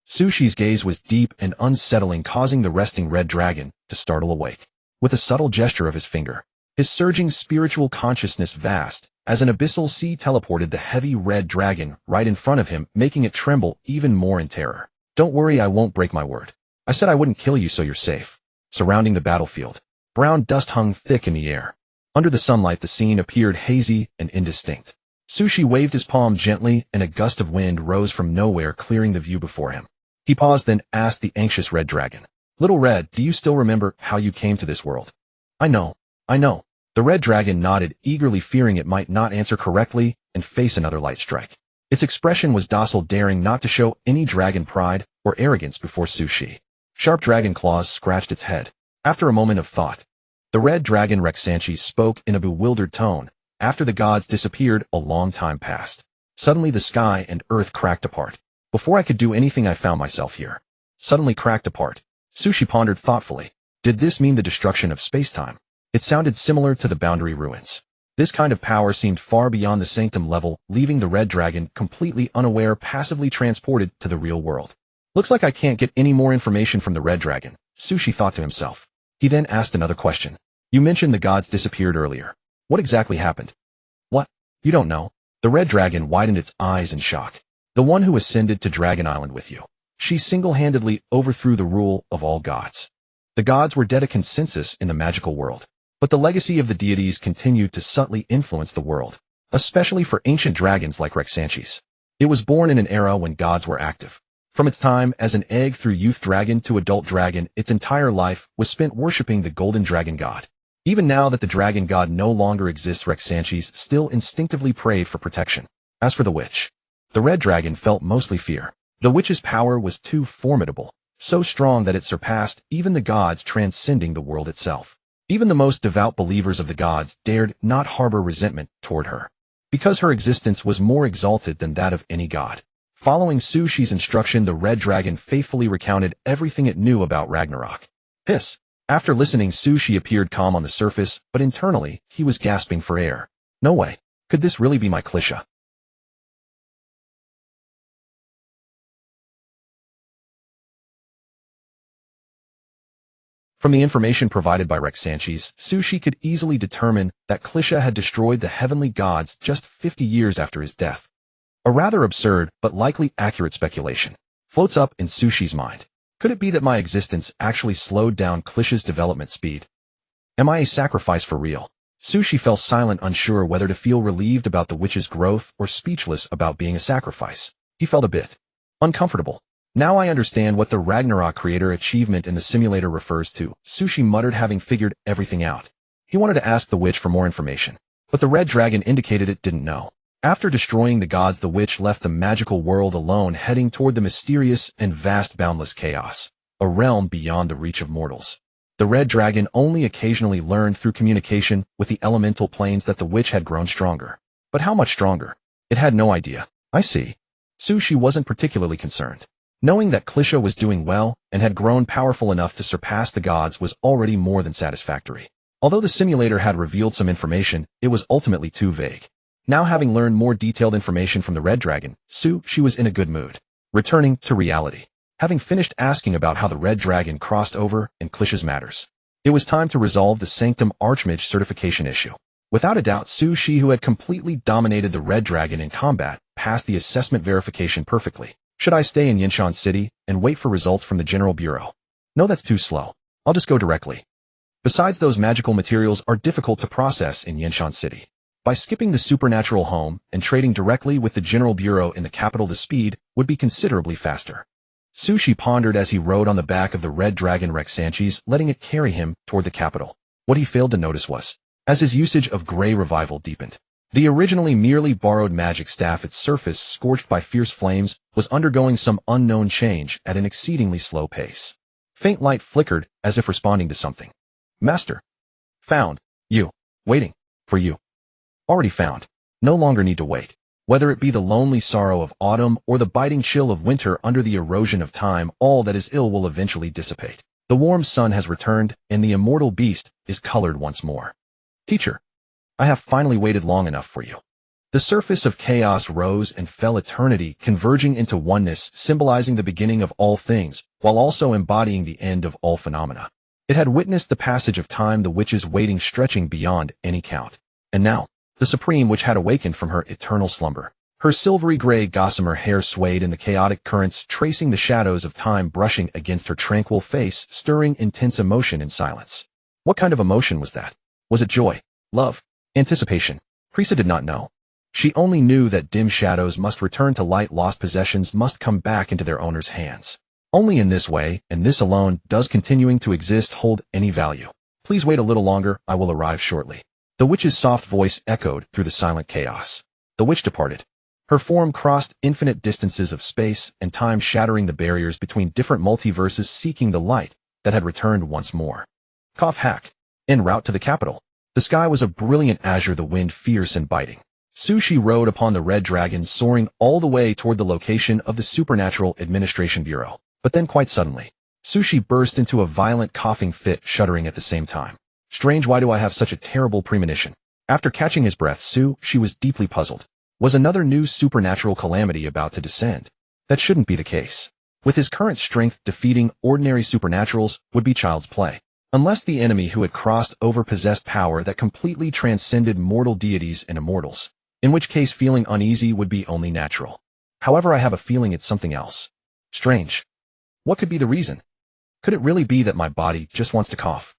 Sushi's gaze was deep and unsettling, causing the resting red dragon to startle awake. With a subtle gesture of his finger, his surging spiritual consciousness vast as an abyssal sea teleported the heavy red dragon right in front of him, making it tremble even more in terror. Don't worry, I won't break my word. I said I wouldn't kill you, so you're safe. Surrounding the battlefield, brown dust hung thick in the air. Under the sunlight, the scene appeared hazy and indistinct. Sushi waved his palm gently, and a gust of wind rose from nowhere, clearing the view before him. He paused, then asked the anxious red dragon, "Little Red, do you still remember how you came to this world?" I know. The red dragon nodded, eagerly, fearing it might not answer correctly and face another light strike. Its expression was docile, daring not to show any dragon pride or arrogance before Sushi. Sharp dragon claws scratched its head. After a moment of thought, the red dragon Rexanches spoke in a bewildered tone. After the gods disappeared, a long time passed. Suddenly the sky and earth cracked apart. Before I could do anything, I found myself here. Suddenly cracked apart. Sushi pondered thoughtfully. Did this mean the destruction of space-time? It sounded similar to the boundary ruins. This kind of power seemed far beyond the sanctum level, leaving the red dragon completely unaware, passively transported to the real world. Looks like I can't get any more information from the red dragon, Sushi thought to himself. He then asked another question. You mentioned the gods disappeared earlier. What exactly happened? What? You don't know? The red dragon widened its eyes in shock. The one who ascended to Dragon Island with you. She single-handedly overthrew the rule of all gods. The gods were dead, a consensus in the magical world. But the legacy of the deities continued to subtly influence the world, especially for ancient dragons like Rexanches. It was born in an era when gods were active. From its time as an egg through youth dragon to adult dragon, its entire life was spent worshipping the golden dragon god. Even now that the dragon god no longer exists, Rexanches still instinctively prayed for protection. As for the witch, the red dragon felt mostly fear. The witch's power was too formidable, so strong that it surpassed even the gods, transcending the world itself. Even the most devout believers of the gods dared not harbor resentment toward her, because her existence was more exalted than that of any god. Following Sushi's instruction, the red dragon faithfully recounted everything it knew about Ragnarok. Hiss. After listening, Sushi appeared calm on the surface, but internally, he was gasping for air. No way. Could this really be my Klisha? From the information provided by Rexanches, Sushi could easily determine that Klisha had destroyed the heavenly gods just 50 years after his death. A rather absurd, but likely accurate speculation floats up in Sushi's mind. Could it be that my existence actually slowed down Klisha's development speed? Am I a sacrifice for real? Sushi fell silent, unsure whether to feel relieved about the witch's growth or speechless about being a sacrifice. He felt a bit uncomfortable. Now I understand what the Ragnarok creator achievement in the simulator refers to, Sushi muttered, having figured everything out. He wanted to ask the witch for more information, but the red dragon indicated it didn't know. After destroying the gods, the witch left the magical world alone, heading toward the mysterious and vast boundless chaos, a realm beyond the reach of mortals. The red dragon only occasionally learned through communication with the elemental planes that the witch had grown stronger. But how much stronger? It had no idea. I see. Sushi wasn't particularly concerned. Knowing that Klisha was doing well and had grown powerful enough to surpass the gods was already more than satisfactory. Although the simulator had revealed some information, it was ultimately too vague. Now, having learned more detailed information from the red dragon, she was in a good mood. Returning to reality. Having finished asking about how the red dragon crossed over in Klisha's matters, it was time to resolve the Sanctum Archmage certification issue. Without a doubt, Sushi, who had completely dominated the red dragon in combat, passed the assessment verification perfectly. Should I stay in Yinshan City and wait for results from the General Bureau? No, that's too slow. I'll just go directly. Besides, those magical materials are difficult to process in Yenshan City. By skipping the supernatural home and trading directly with the General Bureau in the capital, the speed would be considerably faster. Sushi pondered as he rode on the back of the red dragon Rexanches, letting it carry him toward the capital. What he failed to notice was, as his usage of Grey Revival deepened, the originally merely borrowed magic staff, its surface scorched by fierce flames, was undergoing some unknown change at an exceedingly slow pace. Faint light flickered as if responding to something. Master. Found. You. Waiting. For you. Already found. No longer need to wait. Whether it be the lonely sorrow of autumn or the biting chill of winter under the erosion of time, all that is ill will eventually dissipate. The warm sun has returned, and the immortal beast is colored once more. Teacher. I have finally waited long enough for you. The surface of chaos rose and fell, eternity converging into oneness, symbolizing the beginning of all things, while also embodying the end of all phenomena. It had witnessed the passage of time, the witch's waiting stretching beyond any count. And now, the Supreme Witch had awakened from her eternal slumber. Her silvery gray gossamer hair swayed in the chaotic currents, tracing the shadows of time brushing against her tranquil face, stirring intense emotion in silence. What kind of emotion was that? Was it joy? Love? Anticipation? Krisa did not know. She only knew that dim shadows must return to light, lost possessions must come back into their owner's hands. Only in this way, and this alone, does continuing to exist hold any value. Please wait a little longer, I will arrive shortly. The witch's soft voice echoed through the silent chaos. The witch departed. Her form crossed infinite distances of space and time, shattering the barriers between different multiverses, seeking the light that had returned once more. Cough hack. En route to the capital. The sky was a brilliant azure, the wind fierce and biting. Sushi rode upon the red dragon, soaring all the way toward the location of the Supernatural Administration Bureau. But then quite suddenly, Sushi burst into a violent coughing fit, shuddering at the same time. Strange, why do I have such a terrible premonition? After catching his breath, she was deeply puzzled. Was another new supernatural calamity about to descend? That shouldn't be the case. With his current strength, defeating ordinary supernaturals would be child's play. Unless the enemy who had crossed over possessed power that completely transcended mortal deities and immortals, in which case feeling uneasy would be only natural. However, I have a feeling it's something else. Strange. What could be the reason? Could it really be that my body just wants to cough?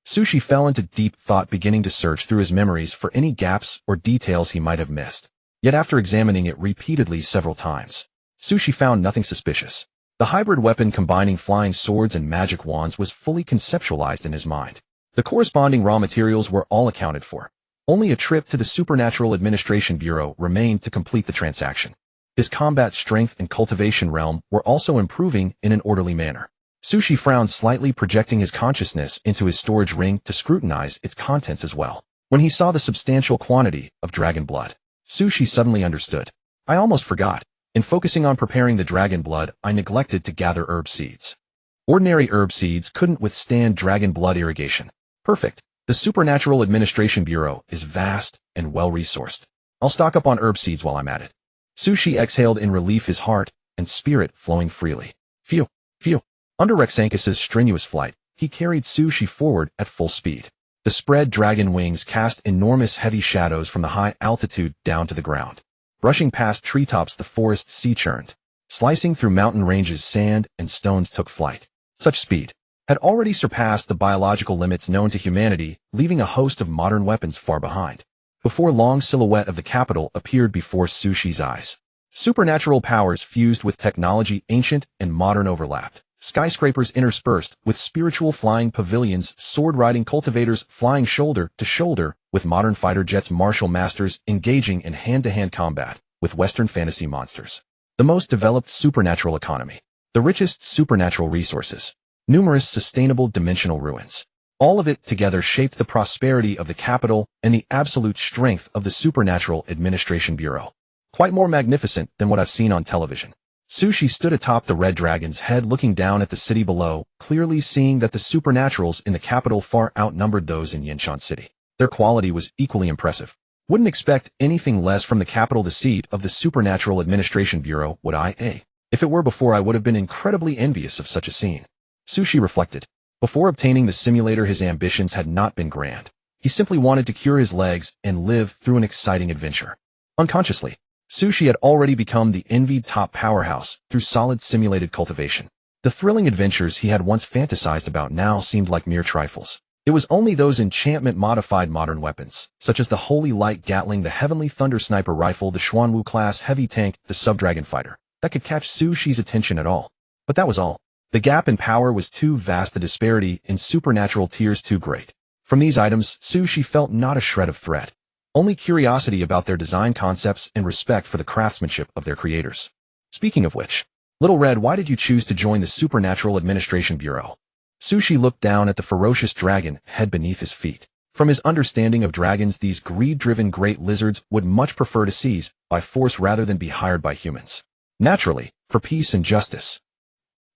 Sushi fell into deep thought, beginning to search through his memories for any gaps or details he might have missed. Yet after examining it repeatedly several times, Sushi found nothing suspicious. The hybrid weapon combining flying swords and magic wands was fully conceptualized in his mind. The corresponding raw materials were all accounted for. Only a trip to the Supernatural Administration Bureau remained to complete the transaction. His combat strength and cultivation realm were also improving in an orderly manner. Sushi frowned slightly, projecting his consciousness into his storage ring to scrutinize its contents as well. When he saw the substantial quantity of dragon blood, Sushi suddenly understood. I almost forgot. In focusing on preparing the dragon blood, I neglected to gather herb seeds. Ordinary herb seeds couldn't withstand dragon blood irrigation. Perfect. The Supernatural Administration Bureau is vast and well-resourced. I'll stock up on herb seeds while I'm at it. Sushi exhaled in relief, his heart and spirit flowing freely. Phew, phew. Under Rexanchus's strenuous flight, he carried Sushi forward at full speed. The spread dragon wings cast enormous heavy shadows from the high altitude down to the ground. Brushing past treetops, the forest sea churned. Slicing through mountain ranges, sand and stones took flight. Such speed had already surpassed the biological limits known to humanity, leaving a host of modern weapons far behind. Before long, silhouette of the capital appeared before Sushi's eyes. Supernatural powers fused with technology, ancient and modern overlapped. Skyscrapers interspersed with spiritual flying pavilions, sword-riding cultivators flying shoulder to shoulder with modern fighter jets, martial masters engaging in hand-to-hand combat with Western fantasy monsters. The most developed supernatural economy. The richest supernatural resources. Numerous sustainable dimensional ruins. All of it together shaped the prosperity of the capital and the absolute strength of the Supernatural Administration Bureau. Quite more magnificent than what I've seen on television. Sushi stood atop the red dragon's head, looking down at the city below, clearly seeing that the supernaturals in the capital far outnumbered those in Yenshan City. Their quality was equally impressive. Wouldn't expect anything less from the capital, the seat of the Supernatural Administration Bureau, would I? If it were before, I would have been incredibly envious of such a scene. Sushi reflected. Before obtaining the simulator, his ambitions had not been grand. He simply wanted to cure his legs and live through an exciting adventure. Unconsciously, Sushi had already become the envied top powerhouse through solid simulated cultivation. The thrilling adventures he had once fantasized about now seemed like mere trifles. It was only those enchantment-modified modern weapons, such as the Holy Light Gatling, the Heavenly Thunder Sniper Rifle, the Xuanwu-class heavy tank, the Sub-Dragon Fighter, that could catch Su Shi's attention at all. But that was all. The gap in power was too vast, the disparity in supernatural tiers too great. From these items, Su Shi felt not a shred of threat, only curiosity about their design concepts and respect for the craftsmanship of their creators. Speaking of which, Little Red, why did you choose to join the Supernatural Administration Bureau? Su Shi looked down at the ferocious dragon head beneath his feet. From his understanding of dragons, these greed-driven great lizards would much prefer to seize by force rather than be hired by humans. Naturally, for peace and justice.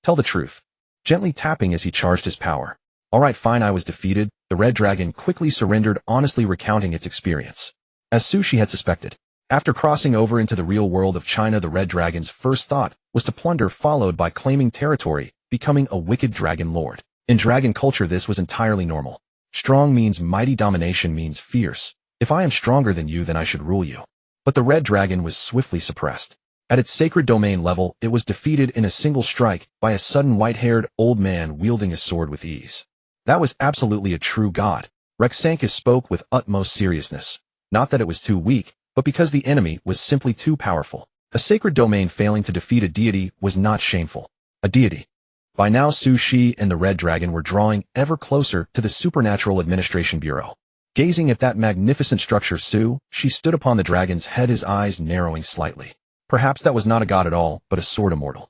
Tell the truth. Gently tapping as he charged his power. All right, fine, I was defeated. The red dragon quickly surrendered, honestly recounting its experience. As Su Shi had suspected, after crossing over into the real world of China, the red dragon's first thought was to plunder, followed by claiming territory, becoming a wicked dragon lord. In dragon culture, this was entirely normal. Strong means mighty, domination means fierce. If I am stronger than you, then I should rule you. But the red dragon was swiftly suppressed. At its sacred domain level, it was defeated in a single strike by a sudden white-haired old man wielding a sword with ease. That was absolutely a true god. Rexancus spoke with utmost seriousness. Not that it was too weak, but because the enemy was simply too powerful. A sacred domain failing to defeat a deity was not shameful. A deity. By now, Su Shi and the red dragon were drawing ever closer to the Supernatural Administration Bureau. Gazing at that magnificent structure, Su Shi stood upon the dragon's head, his eyes narrowing slightly. Perhaps that was not a god at all, but a sword immortal.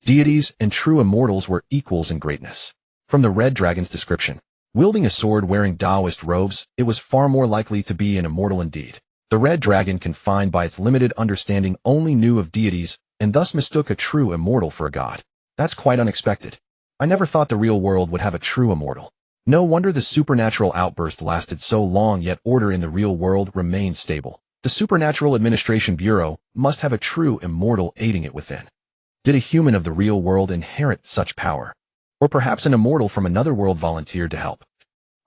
Deities and true immortals were equals in greatness. From the red dragon's description, wielding a sword wearing Taoist robes, it was far more likely to be an immortal indeed. The red dragon, confined by its limited understanding, only knew of deities, and thus mistook a true immortal for a god. That's quite unexpected. I never thought the real world would have a true immortal. No wonder the supernatural outburst lasted so long, yet order in the real world remained stable. The Supernatural Administration Bureau must have a true immortal aiding it within. Did a human of the real world inherit such power? Or perhaps an immortal from another world volunteered to help?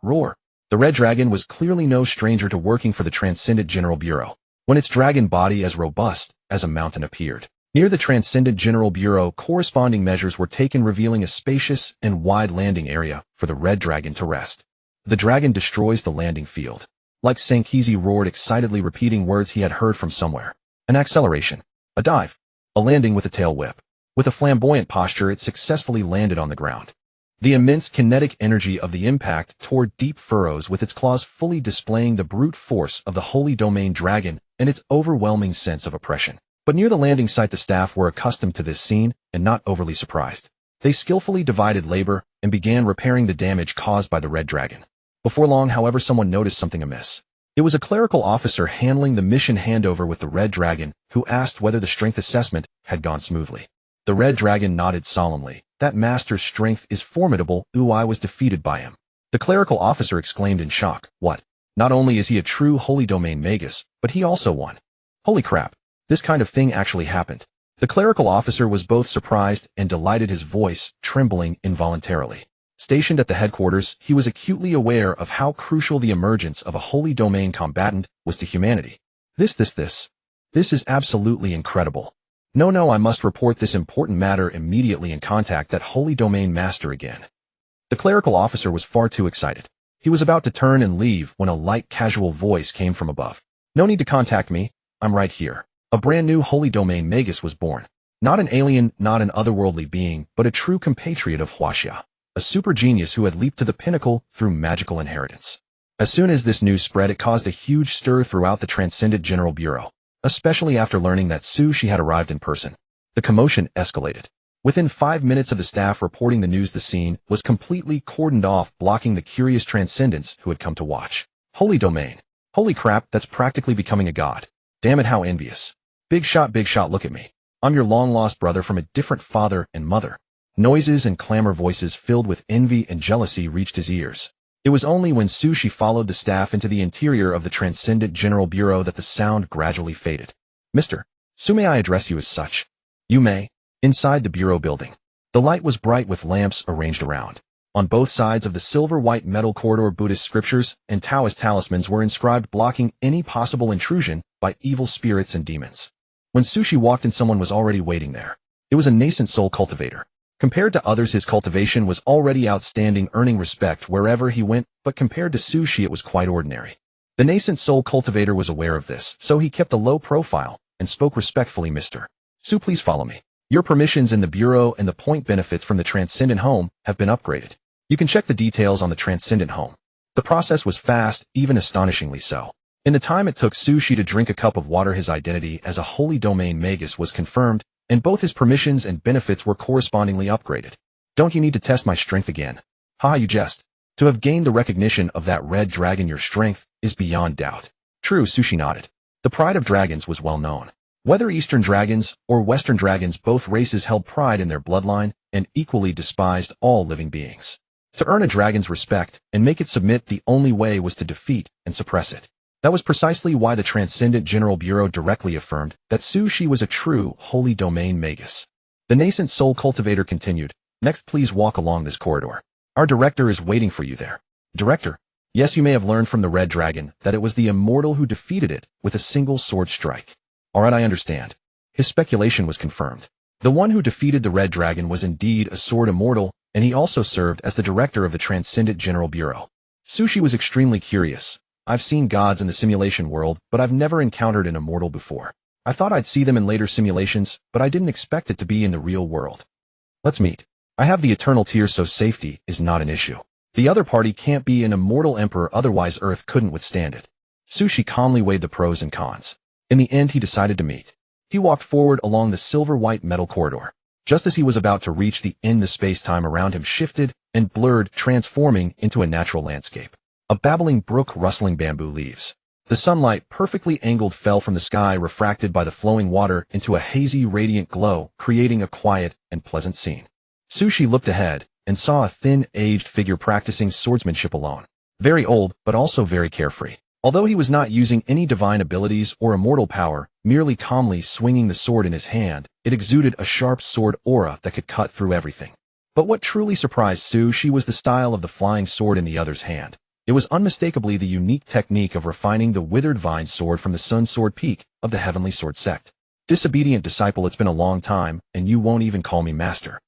Roar. The red dragon was clearly no stranger to working for the Transcendent General Bureau, when its dragon body as robust as a mountain appeared. Near the Transcendent General Bureau, corresponding measures were taken, revealing a spacious and wide landing area for the red dragon to rest. The dragon destroys the landing field. Like Sankizi roared excitedly, repeating words he had heard from somewhere. An acceleration. A dive. A landing with a tail whip. With a flamboyant posture, it successfully landed on the ground. The immense kinetic energy of the impact tore deep furrows, with its claws fully displaying the brute force of the Holy Domain dragon and its overwhelming sense of oppression. But near the landing site, the staff were accustomed to this scene and not overly surprised. They skillfully divided labor and began repairing the damage caused by the red dragon. Before long, however, someone noticed something amiss. It was a clerical officer handling the mission handover with the red dragon, who asked whether the strength assessment had gone smoothly. The red dragon nodded solemnly. That master's strength is formidable. I was defeated by him. The clerical officer exclaimed in shock. What? Not only is he a true Holy Domain Magus, but he also won. Holy crap. This kind of thing actually happened. The clerical officer was both surprised and delighted, his voice trembling involuntarily. Stationed at the headquarters, he was acutely aware of how crucial the emergence of a Holy Domain combatant was to humanity. This is absolutely incredible. No, I must report this important matter immediately and contact that Holy Domain master again. The clerical officer was far too excited. He was about to turn and leave when a light, casual voice came from above. No need to contact me. I'm right here. A brand new Holy Domain Magus was born. Not an alien, not an otherworldly being, but a true compatriot of Huaxia. A super genius who had leaped to the pinnacle through magical inheritance. As soon as this news spread, it caused a huge stir throughout the Transcendent General Bureau, especially after learning that Su Shi had arrived in person. The commotion escalated. Within 5 minutes of the staff reporting the news, the scene was completely cordoned off, blocking the curious transcendents who had come to watch. Holy Domain. Holy crap, that's practically becoming a god. Damn it, how envious. Big shot, look at me. I'm your long-lost brother from a different father and mother. Noises and clamor, voices filled with envy and jealousy reached his ears. It was only when Su Shi followed the staff into the interior of the Transcendent General Bureau that the sound gradually faded. Mr. Su, may I address you as such? You may. Inside the Bureau building, the light was bright with lamps arranged around. On both sides of the silver-white metal corridor, Buddhist scriptures and Taoist talismans were inscribed, blocking any possible intrusion by evil spirits and demons. When Su Shi walked in, someone was already waiting there. It was a nascent soul cultivator. Compared to others, his cultivation was already outstanding, earning respect wherever he went, but compared to Sushi it was quite ordinary. The nascent soul cultivator was aware of this, so he kept a low profile and spoke respectfully. Mr. Su, please follow me. Your permissions in the Bureau and the point benefits from the Transcendent Home have been upgraded. You can check the details on the Transcendent Home. The process was fast, even astonishingly so. In the time it took Sushi to drink a cup of water, his identity as a Holy Domain Magus was confirmed, and both his permissions and benefits were correspondingly upgraded. Don't you need to test my strength again? Haha, you jest. To have gained the recognition of that red dragon, your strength is beyond doubt. True, Sushi nodded. The pride of dragons was well known. Whether Eastern dragons or Western dragons, both races held pride in their bloodline and equally despised all living beings. To earn a dragon's respect and make it submit, the only way was to defeat and suppress it. That was precisely why the Transcendent General Bureau directly affirmed that Sushi was a true Holy Domain Magus. The nascent soul cultivator continued, next please walk along this corridor. Our director is waiting for you there. Director? Yes, you may have learned from the Red Dragon that it was the immortal who defeated it with a single sword strike. Alright, I understand. His speculation was confirmed. The one who defeated the Red Dragon was indeed a sword immortal, and he also served as the director of the Transcendent General Bureau. Sushi was extremely curious. I've seen gods in the simulation world, but I've never encountered an immortal before. I thought I'd see them in later simulations, but I didn't expect it to be in the real world. Let's meet. I have the eternal tear, so safety is not an issue. The other party can't be an immortal emperor, otherwise Earth couldn't withstand it. Sushi calmly weighed the pros and cons. In the end, he decided to meet. He walked forward along the silver-white metal corridor. Just as he was about to reach the end, the space-time around him shifted and blurred, transforming into a natural landscape. A babbling brook, rustling bamboo leaves. The sunlight, perfectly angled, fell from the sky, refracted by the flowing water into a hazy, radiant glow, creating a quiet and pleasant scene. Sushi looked ahead and saw a thin, aged figure practicing swordsmanship alone. Very old, but also very carefree. Although he was not using any divine abilities or immortal power, merely calmly swinging the sword in his hand, it exuded a sharp sword aura that could cut through everything. But what truly surprised Sushi was the style of the flying sword in the other's hand. It was unmistakably the unique technique of refining the withered vine sword from the Sun Sword Peak of the Heavenly Sword Sect. Disobedient disciple, it's been a long time, and you won't even call me master.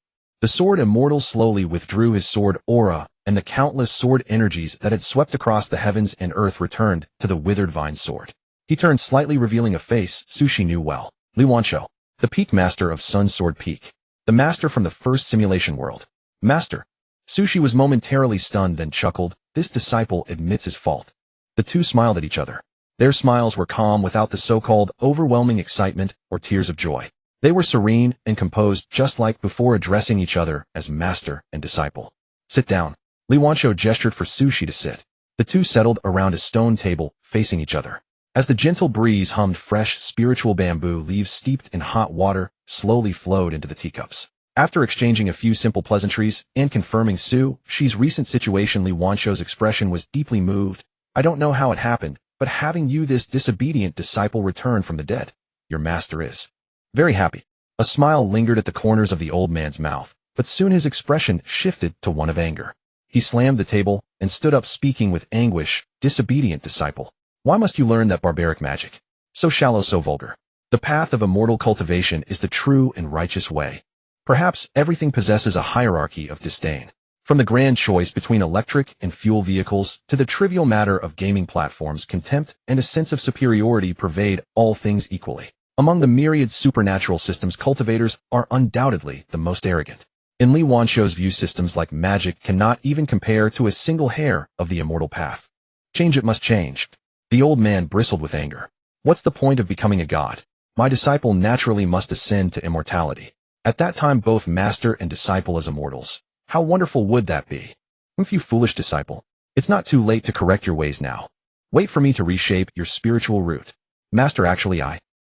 The sword immortal slowly withdrew his sword aura, and the countless sword energies that had swept across the heavens and earth returned to the withered vine sword. He turned slightly, revealing a face Sushi knew well. Li Wanshou, the Peak Master of Sun Sword Peak. The master from the first simulation world. Master. Sushi was momentarily stunned, then chuckled. This disciple admits his fault. The two smiled at each other. Their smiles were calm, without the so-called overwhelming excitement or tears of joy. They were serene and composed, just like before, addressing each other as master and disciple. Sit down. Li Wanshou gestured for Sushi to sit. The two settled around a stone table, facing each other. As the gentle breeze hummed, fresh, spiritual bamboo leaves steeped in hot water slowly flowed into the teacups. After exchanging a few simple pleasantries and confirming Sushi's recent situation, Li Wanshou's expression was deeply moved. I don't know how it happened, but having you, this disobedient disciple, return from the dead, your master is very happy. A smile lingered at the corners of the old man's mouth, but soon his expression shifted to one of anger. He slammed the table and stood up, speaking with anguish. Disobedient disciple. Why must you learn that barbaric magic? So shallow, so vulgar. The path of immortal cultivation is the true and righteous way. Perhaps everything possesses a hierarchy of disdain. From the grand choice between electric and fuel vehicles to the trivial matter of gaming platforms, contempt and a sense of superiority pervade all things equally. Among the myriad supernatural systems, cultivators are undoubtedly the most arrogant. In Li Wanshou's view, systems like magic cannot even compare to a single hair of the immortal path. Change, it must change. The old man bristled with anger. What's the point of becoming a god? My disciple naturally must ascend to immortality. At that time, both master and disciple as immortals. How wonderful would that be? If you foolish disciple, it's not too late to correct your ways now. Wait for me to reshape your spiritual root. Master, actually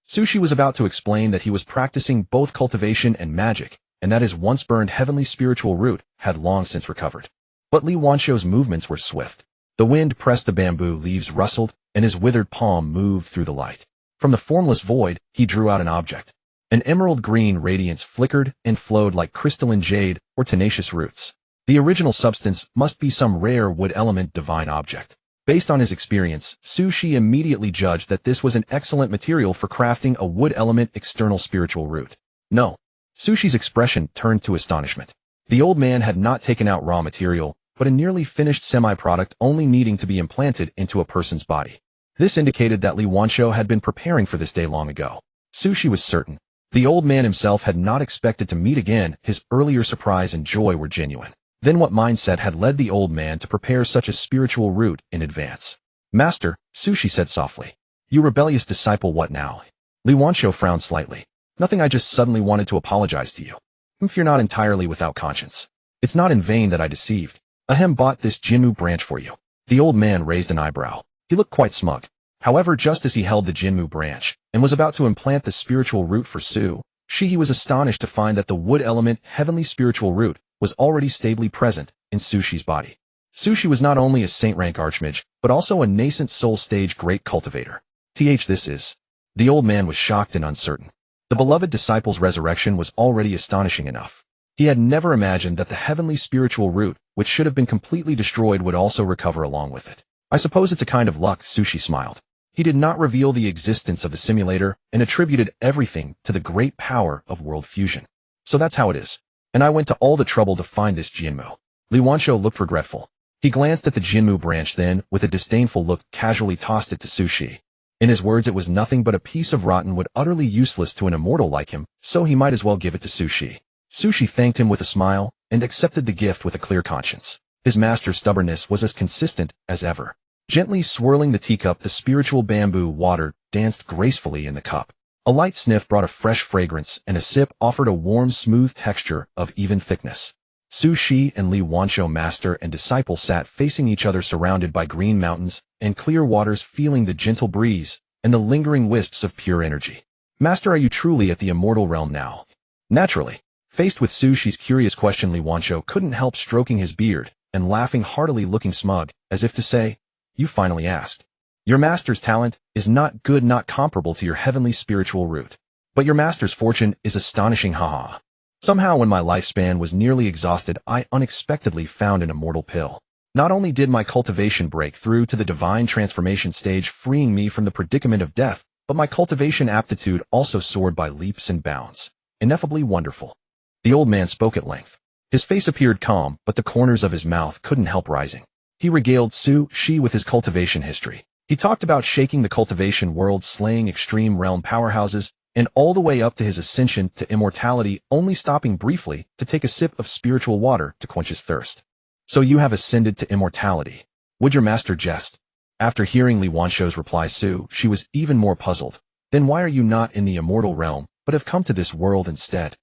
Sushi was about to explain that he was practicing both cultivation and magic, and that his once burned heavenly spiritual root had long since recovered. But Li Wanshou's movements were swift. The wind pressed the bamboo leaves, rustled, and his withered palm moved through the light. From the formless void, he drew out an object. An emerald green radiance flickered and flowed like crystalline jade or tenacious roots. The original substance must be some rare wood element divine object. Based on his experience, Sushi immediately judged that this was an excellent material for crafting a wood element external spiritual root. No. Sushi's expression turned to astonishment. The old man had not taken out raw material, but a nearly finished semi-product only needing to be implanted into a person's body. This indicated that Li Wanshou had been preparing for this day long ago. Sushi was certain. The old man himself had not expected to meet again. His earlier surprise and joy were genuine. Then what mindset had led the old man to prepare such a spiritual route in advance? Master, Sushi said softly. You rebellious disciple, what now? Li Wanshou frowned slightly. Nothing, I just suddenly wanted to apologize to you. If you're not entirely without conscience. It's not in vain that I deceived. Ahem bought this Jinmu branch for you. The old man raised an eyebrow. He looked quite smug. However, just as he held the Jinmu branch and was about to implant the spiritual root for Su, he was astonished to find that the wood element heavenly spiritual root was already stably present in Sushi's body. Sushi was not only a saint-rank archmage, but also a nascent soul-stage great cultivator. This is. The old man was shocked and uncertain. The beloved disciple's resurrection was already astonishing enough. He had never imagined that the heavenly spiritual root, which should have been completely destroyed, would also recover along with it. I suppose it's a kind of luck, Sushi smiled. He did not reveal the existence of the simulator and attributed everything to the great power of world fusion. So that's how it is. And I went to all the trouble to find this Jinmu. Li Wanshou looked regretful. He glanced at the Jinmu branch, then, with a disdainful look, casually tossed it to Sushi. In his words, it was nothing but a piece of rotten wood, utterly useless to an immortal like him, so he might as well give it to Sushi. Sushi thanked him with a smile and accepted the gift with a clear conscience. His master's stubbornness was as consistent as ever. Gently swirling the teacup, the spiritual bamboo water danced gracefully in the cup. A light sniff brought a fresh fragrance, and a sip offered a warm, smooth texture of even thickness. Sushi and Li Wanshou, master and disciple, sat facing each other, surrounded by green mountains and clear waters, feeling the gentle breeze and the lingering wisps of pure energy. Master, are you truly at the immortal realm now? Naturally. Faced with Sushi's curious question, Li Wanshou couldn't help stroking his beard and laughing heartily, looking smug, as if to say, you finally asked. Your master's talent is not good, not comparable to your heavenly spiritual root. But your master's fortune is astonishing, haha. Somehow, when my lifespan was nearly exhausted, I unexpectedly found an immortal pill. Not only did my cultivation break through to the divine transformation stage, freeing me from the predicament of death, but my cultivation aptitude also soared by leaps and bounds. Ineffably wonderful. The old man spoke at length. His face appeared calm, but the corners of his mouth couldn't help rising. He regaled Sushi with his cultivation history. He talked about shaking the cultivation world, slaying extreme realm powerhouses, and all the way up to his ascension to immortality, only stopping briefly to take a sip of spiritual water to quench his thirst. So you have ascended to immortality. Would your master jest? After hearing Li Wanshou's reply, she was even more puzzled. Then why are you not in the immortal realm, but have come to this world instead?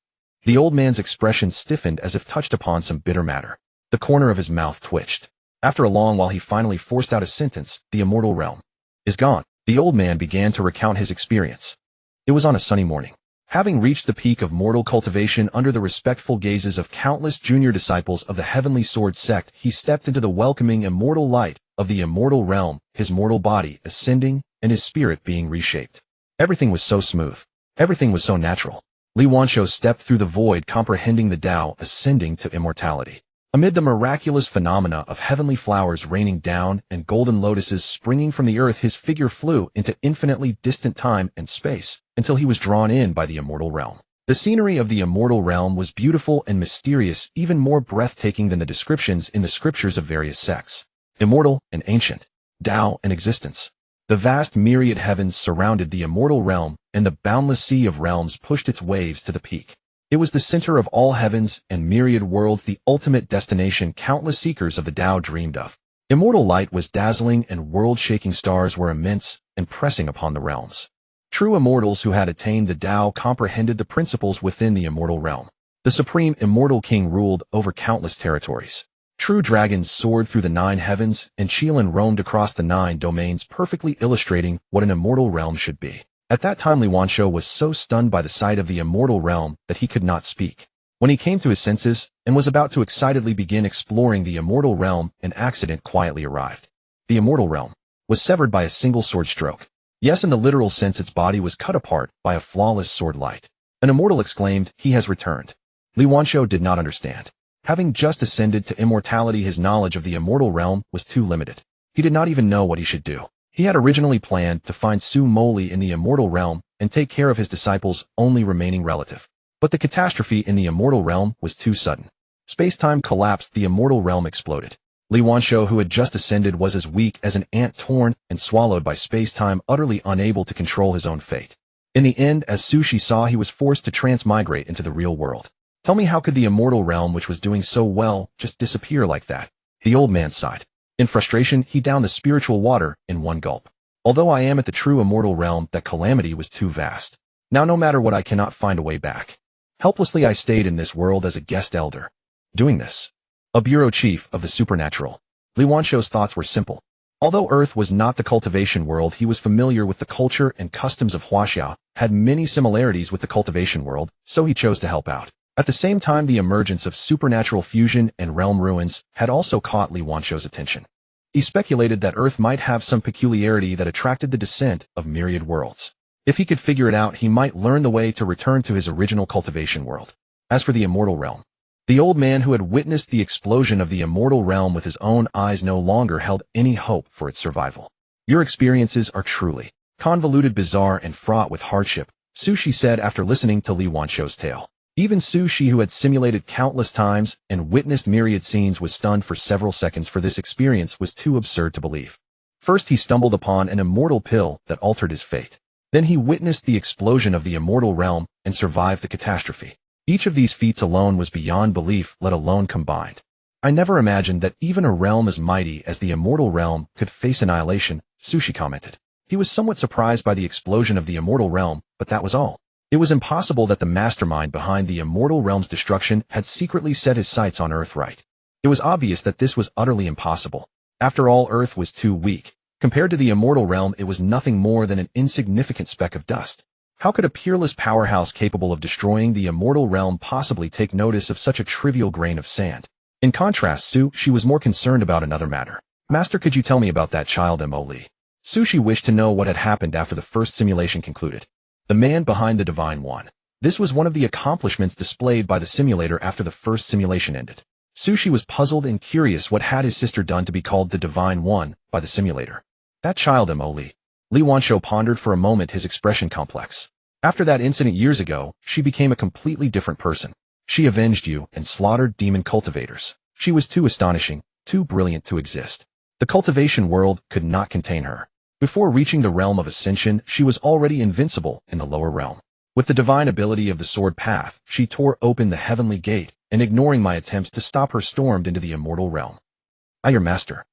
The old man's expression stiffened as if touched upon some bitter matter. The corner of his mouth twitched. After a long while, he finally forced out a sentence. The immortal realm is gone. The old man began to recount his experience. It was on a sunny morning. Having reached the peak of mortal cultivation under the respectful gazes of countless junior disciples of the Heavenly Sword sect, he stepped into the welcoming immortal light of the immortal realm, his mortal body ascending and his spirit being reshaped. Everything was so smooth. Everything was so natural. Li Wanshou stepped through the void, comprehending the Tao, ascending to immortality. Amid the miraculous phenomena of heavenly flowers raining down and golden lotuses springing from the earth, his figure flew into infinitely distant time and space until he was drawn in by the immortal realm. The scenery of the immortal realm was beautiful and mysterious, even more breathtaking than the descriptions in the scriptures of various sects. Immortal and ancient, Tao and existence. The vast myriad heavens surrounded the immortal realm, and the boundless sea of realms pushed its waves to the peak. It was the center of all heavens and myriad worlds, the ultimate destination countless seekers of the Tao dreamed of. Immortal light was dazzling, and world-shaking stars were immense and pressing upon the realms. True immortals who had attained the Tao comprehended the principles within the immortal realm. The supreme immortal king ruled over countless territories. True dragons soared through the 9 heavens, and Qilin roamed across the 9 domains, perfectly illustrating what an immortal realm should be. At that time, Li Wanshou was so stunned by the sight of the immortal realm that he could not speak. When he came to his senses and was about to excitedly begin exploring the immortal realm, an accident quietly arrived. The immortal realm was severed by a single sword stroke. Yes, in the literal sense, its body was cut apart by a flawless sword light. An immortal exclaimed, "He has returned." Li Wanshou did not understand. Having just ascended to immortality, his knowledge of the immortal realm was too limited. He did not even know what he should do. He had originally planned to find Su Moli in the immortal realm and take care of his disciple's only remaining relative. But the catastrophe in the immortal realm was too sudden. Space-time collapsed, the immortal realm exploded. Li Wanshou, who had just ascended, was as weak as an ant torn and swallowed by space-time, utterly unable to control his own fate. In the end, as Sushi saw, he was forced to transmigrate into the real world. Tell me, how could the immortal realm, which was doing so well, just disappear like that? The old man sighed. In frustration, he downed the spiritual water in one gulp. Although I am at the true immortal realm, that calamity was too vast. Now no matter what, I cannot find a way back. Helplessly I stayed in this world as a guest elder. Doing this. A bureau chief of the supernatural. Li Wanshou's thoughts were simple. Although Earth was not the cultivation world, he was familiar with the culture and customs of Huaxia, had many similarities with the cultivation world, so he chose to help out. At the same time, the emergence of supernatural fusion and realm ruins had also caught Li Wanshou's attention. He speculated that Earth might have some peculiarity that attracted the descent of myriad worlds. If he could figure it out, he might learn the way to return to his original cultivation world. As for the immortal realm, the old man who had witnessed the explosion of the immortal realm with his own eyes no longer held any hope for its survival. Your experiences are truly convoluted, bizarre, and fraught with hardship, Sushi said after listening to Li Wanshou's tale. Even Sushi, who had simulated countless times and witnessed myriad scenes, was stunned for several seconds, for this experience was too absurd to believe. First, he stumbled upon an immortal pill that altered his fate. Then he witnessed the explosion of the immortal realm and survived the catastrophe. Each of these feats alone was beyond belief, let alone combined. I never imagined that even a realm as mighty as the immortal realm could face annihilation, Sushi commented. He was somewhat surprised by the explosion of the immortal realm, but that was all. It was impossible that the mastermind behind the immortal realm's destruction had secretly set his sights on Earth, right? It was obvious that this was utterly impossible. After all, Earth was too weak. Compared to the immortal realm, it was nothing more than an insignificant speck of dust. How could a peerless powerhouse capable of destroying the immortal realm possibly take notice of such a trivial grain of sand? In contrast, she was more concerned about another matter. Master, could you tell me about that child Mo Li? Sushi wished to know what had happened after the first simulation concluded. The man behind the Divine One. This was one of the accomplishments displayed by the simulator after the first simulation ended. Sushi was puzzled and curious. What had his sister done to be called the Divine One by the simulator? That child Mo Li. Li Wanshou pondered for a moment, his expression complex. After that incident years ago, she became a completely different person. She avenged you and slaughtered demon cultivators. She was too astonishing, too brilliant to exist. The cultivation world could not contain her. Before reaching the realm of ascension, she was already invincible in the lower realm. With the divine ability of the sword path, she tore open the heavenly gate, and ignoring my attempts to stop her, stormed into the immortal realm. I, your master.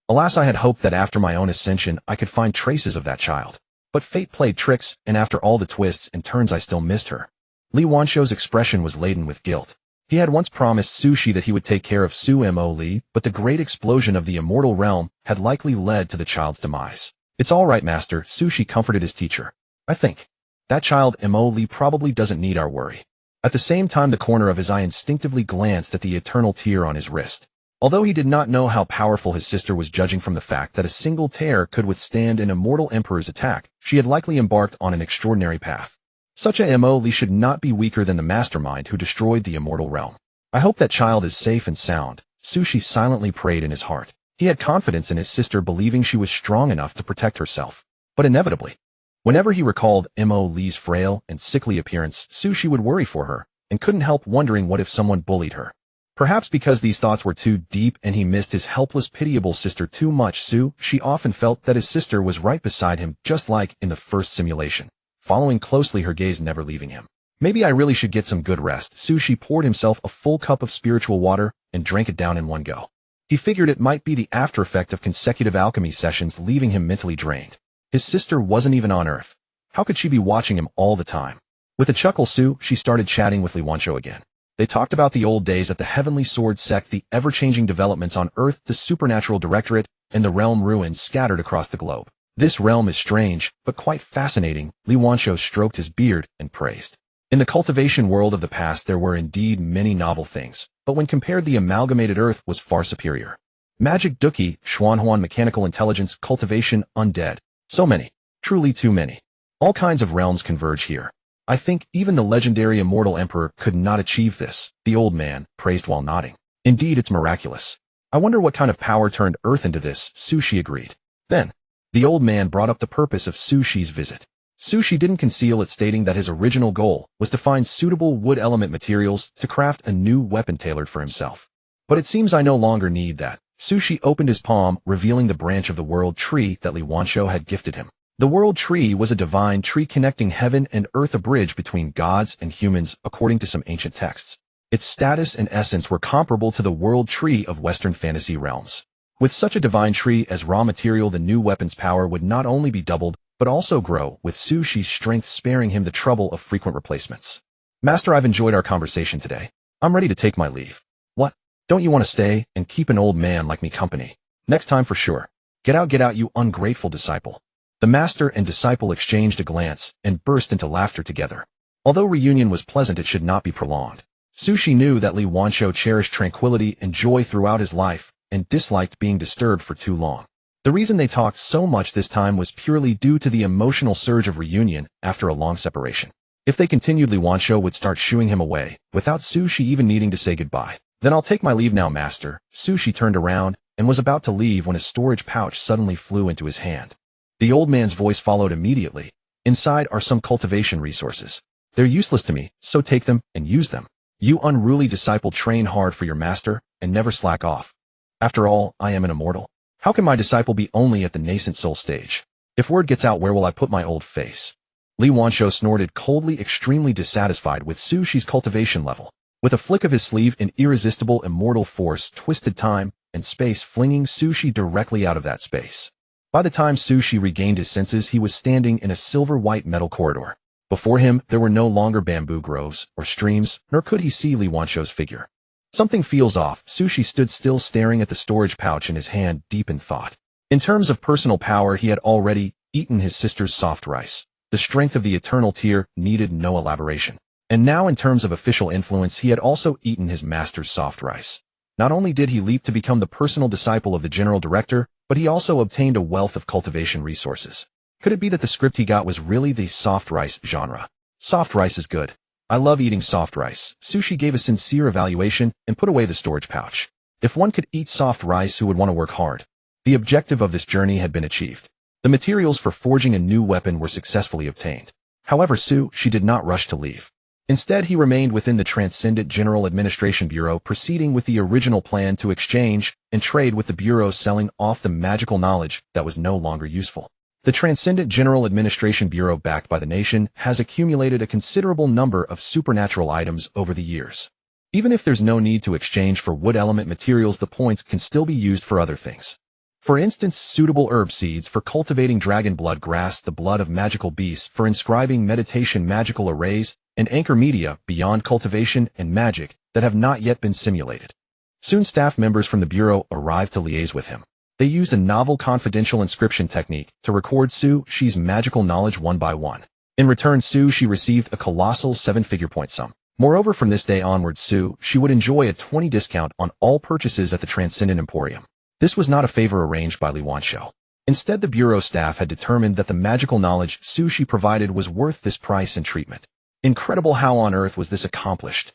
Alas, I had hoped that after my own ascension I could find traces of that child. But fate played tricks, and after all the twists and turns I still missed her. Li Wanshou's expression was laden with guilt. He had once promised Sushi that he would take care of Mo Li, but the great explosion of the immortal realm had likely led to the child's demise. It's all right, master, Sushi comforted his teacher. I think that child Mo Li probably doesn't need our worry. At the same time, the corner of his eye instinctively glanced at the eternal tear on his wrist. Although he did not know how powerful his sister was, judging from the fact that a single tear could withstand an immortal emperor's attack, she had likely embarked on an extraordinary path. Such a Mo Li should not be weaker than the mastermind who destroyed the immortal realm. I hope that child is safe and sound, Sushi silently prayed in his heart. He had confidence in his sister, believing she was strong enough to protect herself. But inevitably, whenever he recalled Mo Li's frail and sickly appearance, Sushi would worry for her, and couldn't help wondering what if someone bullied her. Perhaps because these thoughts were too deep and he missed his helpless, pitiable sister too much, she often felt that his sister was right beside him, just like in the first simulation, following closely, her gaze never leaving him. Maybe I really should get some good rest. Sushi poured himself a full cup of spiritual water and drank it down in one go. He figured it might be the after effect of consecutive alchemy sessions, leaving him mentally drained. His sister wasn't even on Earth. How could she be watching him all the time? With a chuckle, she started chatting with Li Wanshou again. They talked about the old days at the Heavenly Sword Sect, the ever-changing developments on Earth, the Supernatural Directorate, and the realm ruins scattered across the globe. This realm is strange, but quite fascinating, Li Wanshou stroked his beard and praised. In the cultivation world of the past there were indeed many novel things, but when compared, the amalgamated Earth was far superior. Magic, Duki, Xuanhuan, mechanical intelligence, cultivation, undead. So many. Truly too many. All kinds of realms converge here. I think even the legendary immortal emperor could not achieve this, the old man praised while nodding. Indeed, it's miraculous. I wonder what kind of power turned Earth into this, Sushi agreed. Then, the old man brought up the purpose of Sushi's visit. Sushi didn't conceal it, stating that his original goal was to find suitable wood element materials to craft a new weapon tailored for himself. But it seems I no longer need that. Sushi opened his palm, revealing the branch of the world tree that Li Wanshou had gifted him. The world tree was a divine tree connecting heaven and earth, a bridge between gods and humans, according to some ancient texts. Its status and essence were comparable to the world tree of Western fantasy realms. With such a divine tree as raw material, the new weapon's power would not only be doubled, but also grow, with Sushi's strength sparing him the trouble of frequent replacements. Master, I've enjoyed our conversation today. I'm ready to take my leave. What? Don't you want to stay and keep an old man like me company? Next time for sure. Get out, you ungrateful disciple. The master and disciple exchanged a glance and burst into laughter together. Although reunion was pleasant, it should not be prolonged. Sushi knew that Li Wanshou cherished tranquility and joy throughout his life and disliked being disturbed for too long. The reason they talked so much this time was purely due to the emotional surge of reunion after a long separation. If they continued, Li Wanshou would start shooing him away, without Sushi even needing to say goodbye. Then I'll take my leave now, master. Sushi turned around and was about to leave when a storage pouch suddenly flew into his hand. The old man's voice followed immediately. Inside are some cultivation resources. They're useless to me, so take them and use them. You unruly disciple, train hard for your master and never slack off. After all, I am an immortal. How can my disciple be only at the nascent soul stage? If word gets out, where will I put my old face? Li Wanshou snorted coldly, extremely dissatisfied with Sushi's cultivation level. With a flick of his sleeve, an irresistible immortal force twisted time and space, flinging Sushi directly out of that space. By the time Sushi regained his senses, he was standing in a silver-white metal corridor. Before him, there were no longer bamboo groves or streams, nor could he see Li Wanshou's figure. Something feels off. Sushi stood still, staring at the storage pouch in his hand, deep in thought. In terms of personal power, he had already eaten his sister's soft rice. The strength of the eternal tear needed no elaboration. And now, in terms of official influence, he had also eaten his master's soft rice. Not only did he leap to become the personal disciple of the general director, but he also obtained a wealth of cultivation resources. Could it be that the script he got was really the soft rice genre? Soft rice is good. I love eating soft rice. Sushi gave a sincere evaluation and put away the storage pouch. If one could eat soft rice, who would want to work hard? The objective of this journey had been achieved. The materials for forging a new weapon were successfully obtained. However, Sushi did not rush to leave. Instead, he remained within the Transcendent General Administration Bureau, proceeding with the original plan to exchange and trade with the Bureau, selling off the magical knowledge that was no longer useful. The Transcendent General Administration Bureau, backed by the nation, has accumulated a considerable number of supernatural items over the years. Even if there's no need to exchange for wood element materials, the points can still be used for other things. For instance, suitable herb seeds for cultivating dragon blood grass, the blood of magical beasts for inscribing meditation magical arrays, and anchor media beyond cultivation and magic that have not yet been simulated. Soon staff members from the Bureau arrived to liaise with him. They used a novel confidential inscription technique to record Sushi's magical knowledge one by one. In return, Sushi received a colossal 7-figure point sum. Moreover, from this day onward, Sushi would enjoy a 20% discount on all purchases at the Transcendent Emporium. This was not a favor arranged by Li Wanshou. Instead, the Bureau staff had determined that the magical knowledge Sushi provided was worth this price and treatment. Incredible, how on earth was this accomplished?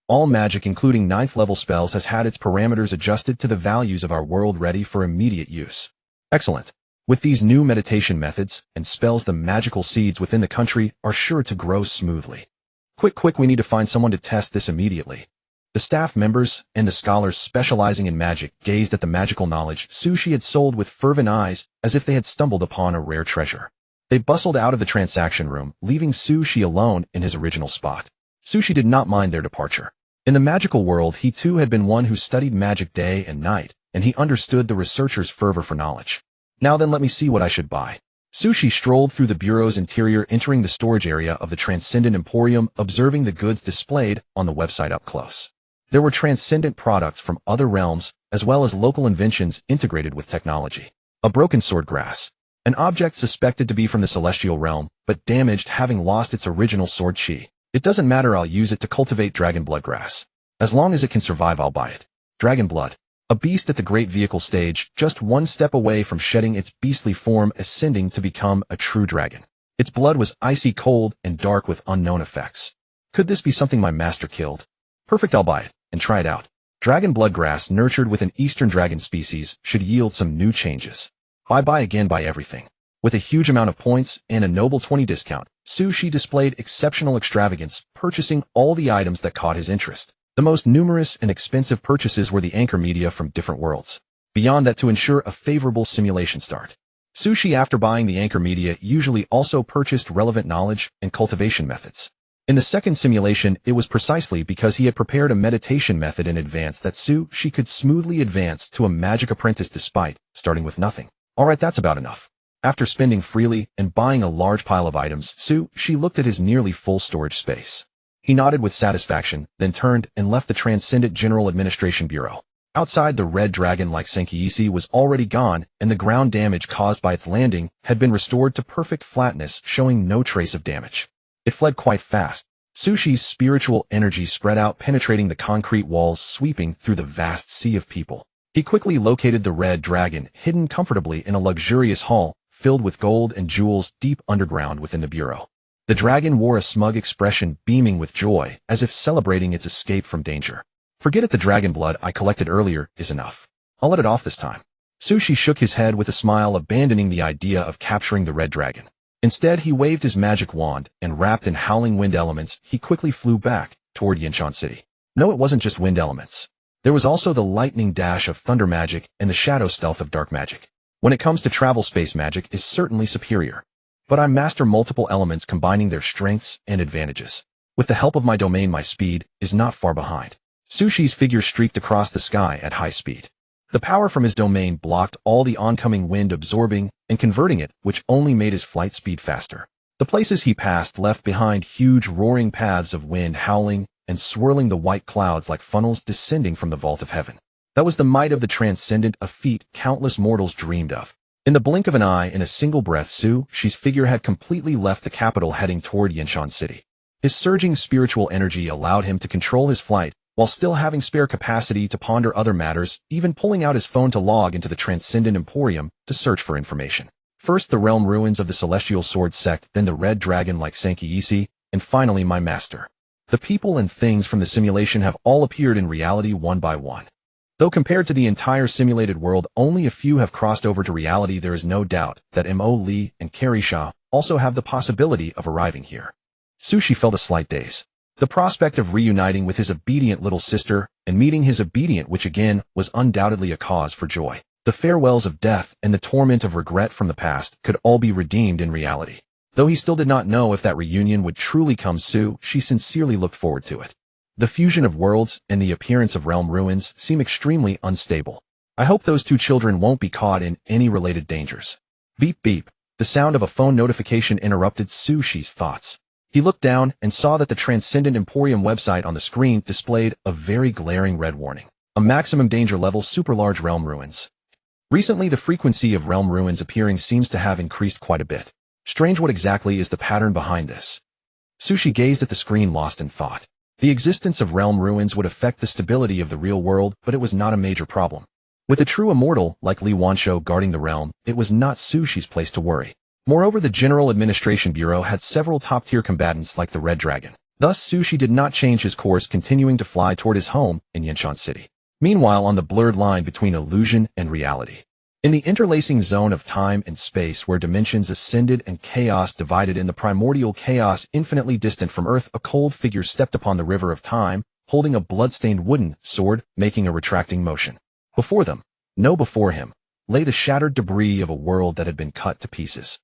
All magic, including 9th level spells, has had its parameters adjusted to the values of our world, ready for immediate use. Excellent. With these new meditation methods and spells, the magical seeds within the country are sure to grow smoothly. Quick, we need to find someone to test this immediately. The staff members and the scholars specializing in magic gazed at the magical knowledge Sushi had sold with fervent eyes, as if they had stumbled upon a rare treasure. They bustled out of the transaction room, leaving Sushi alone in his original spot. Sushi did not mind their departure. In the magical world, he too had been one who studied magic day and night, and he understood the researcher's fervor for knowledge. Now then, let me see what I should buy. Sushi strolled through the Bureau's interior, entering the storage area of the Transcendent Emporium, observing the goods displayed on the website up close. There were transcendent products from other realms, as well as local inventions integrated with technology. A broken sword grass. An object suspected to be from the celestial realm, but damaged, having lost its original sword chi. It doesn't matter, I'll use it to cultivate dragon blood grass. As long as it can survive, I'll buy it. Dragon blood. A beast at the great vehicle stage, just one step away from shedding its beastly form, ascending to become a true dragon. Its blood was icy cold and dark with unknown effects. Could this be something my master killed? Perfect, I'll buy it and try it out. Dragon blood grass nurtured with an eastern dragon species should yield some new changes. Buy again, buy everything. With a huge amount of points and a noble 20 discount, Sushi displayed exceptional extravagance, purchasing all the items that caught his interest. The most numerous and expensive purchases were the anchor media from different worlds. Beyond that, to ensure a favorable simulation start, Sushi, after buying the anchor media, usually also purchased relevant knowledge and cultivation methods. In the second simulation, it was precisely because he had prepared a meditation method in advance that Sushi could smoothly advance to a magic apprentice despite starting with nothing. Alright, that's about enough. After spending freely and buying a large pile of items, Sushi looked at his nearly full storage space. He nodded with satisfaction, then turned and left the Transcendent General Administration Bureau. Outside, the red dragon like Senkiisi was already gone, and the ground damage caused by its landing had been restored to perfect flatness, showing no trace of damage. It fled quite fast. Sushi's spiritual energy spread out, penetrating the concrete walls, sweeping through the vast sea of people. He quickly located the red dragon, hidden comfortably in a luxurious hall, filled with gold and jewels deep underground within the bureau. The dragon wore a smug expression, beaming with joy, as if celebrating its escape from danger. Forget it, the dragon blood I collected earlier is enough. I'll let it off this time. Sushi shook his head with a smile, abandoning the idea of capturing the red dragon. Instead, he waved his magic wand, and wrapped in howling wind elements, he quickly flew back toward Yinshan City. No, it wasn't just wind elements. There was also the lightning dash of thunder magic and the shadow stealth of dark magic. When it comes to travel, space magic is certainly superior. But I master multiple elements, combining their strengths and advantages. With the help of my domain, my speed is not far behind. Sushi's figure streaked across the sky at high speed. The power from his domain blocked all the oncoming wind, absorbing and converting it, which only made his flight speed faster. The places he passed left behind huge roaring paths of wind, howling and swirling the white clouds like funnels descending from the vault of heaven. That was the might of the Transcendent, a feat countless mortals dreamed of. In the blink of an eye, in a single breath, Sushi's figure had completely left the capital, heading toward Yinshan City. His surging spiritual energy allowed him to control his flight, while still having spare capacity to ponder other matters, even pulling out his phone to log into the Transcendent Emporium to search for information. First the realm ruins of the Celestial Sword Sect, then the red dragon like Senkiisi, and finally my master. The people and things from the simulation have all appeared in reality one by one. Though compared to the entire simulated world, only a few have crossed over to reality, there is no doubt that Mo Lee and Carrie Shaw also have the possibility of arriving here. Sushi felt a slight daze. The prospect of reuniting with his obedient little sister and meeting his obedient witch again was undoubtedly a cause for joy. The farewells of death and the torment of regret from the past could all be redeemed in reality. Though he still did not know if that reunion would truly come, she sincerely looked forward to it. The fusion of worlds and the appearance of realm ruins seem extremely unstable. I hope those two children won't be caught in any related dangers. Beep beep. The sound of a phone notification interrupted Sushi's thoughts. He looked down and saw that the Transcendent Emporium website on the screen displayed a very glaring red warning. A maximum danger level, super large realm ruins. Recently, the frequency of realm ruins appearing seems to have increased quite a bit. Strange, what exactly is the pattern behind this? Sushi gazed at the screen, lost in thought. The existence of realm ruins would affect the stability of the real world, but it was not a major problem. With a true immortal like Li Wansho guarding the realm, it was not Sushi's place to worry. Moreover, the General Administration Bureau had several top-tier combatants like the Red Dragon. Thus, Sushi did not change his course, continuing to fly toward his home in Yinshan City. Meanwhile, on the blurred line between illusion and reality, in the interlacing zone of time and space where dimensions ascended and chaos divided, in the primordial chaos infinitely distant from Earth, a cold figure stepped upon the river of time, holding a blood-stained wooden sword, making a retracting motion. Before him, no before him, lay the shattered debris of a world that had been cut to pieces.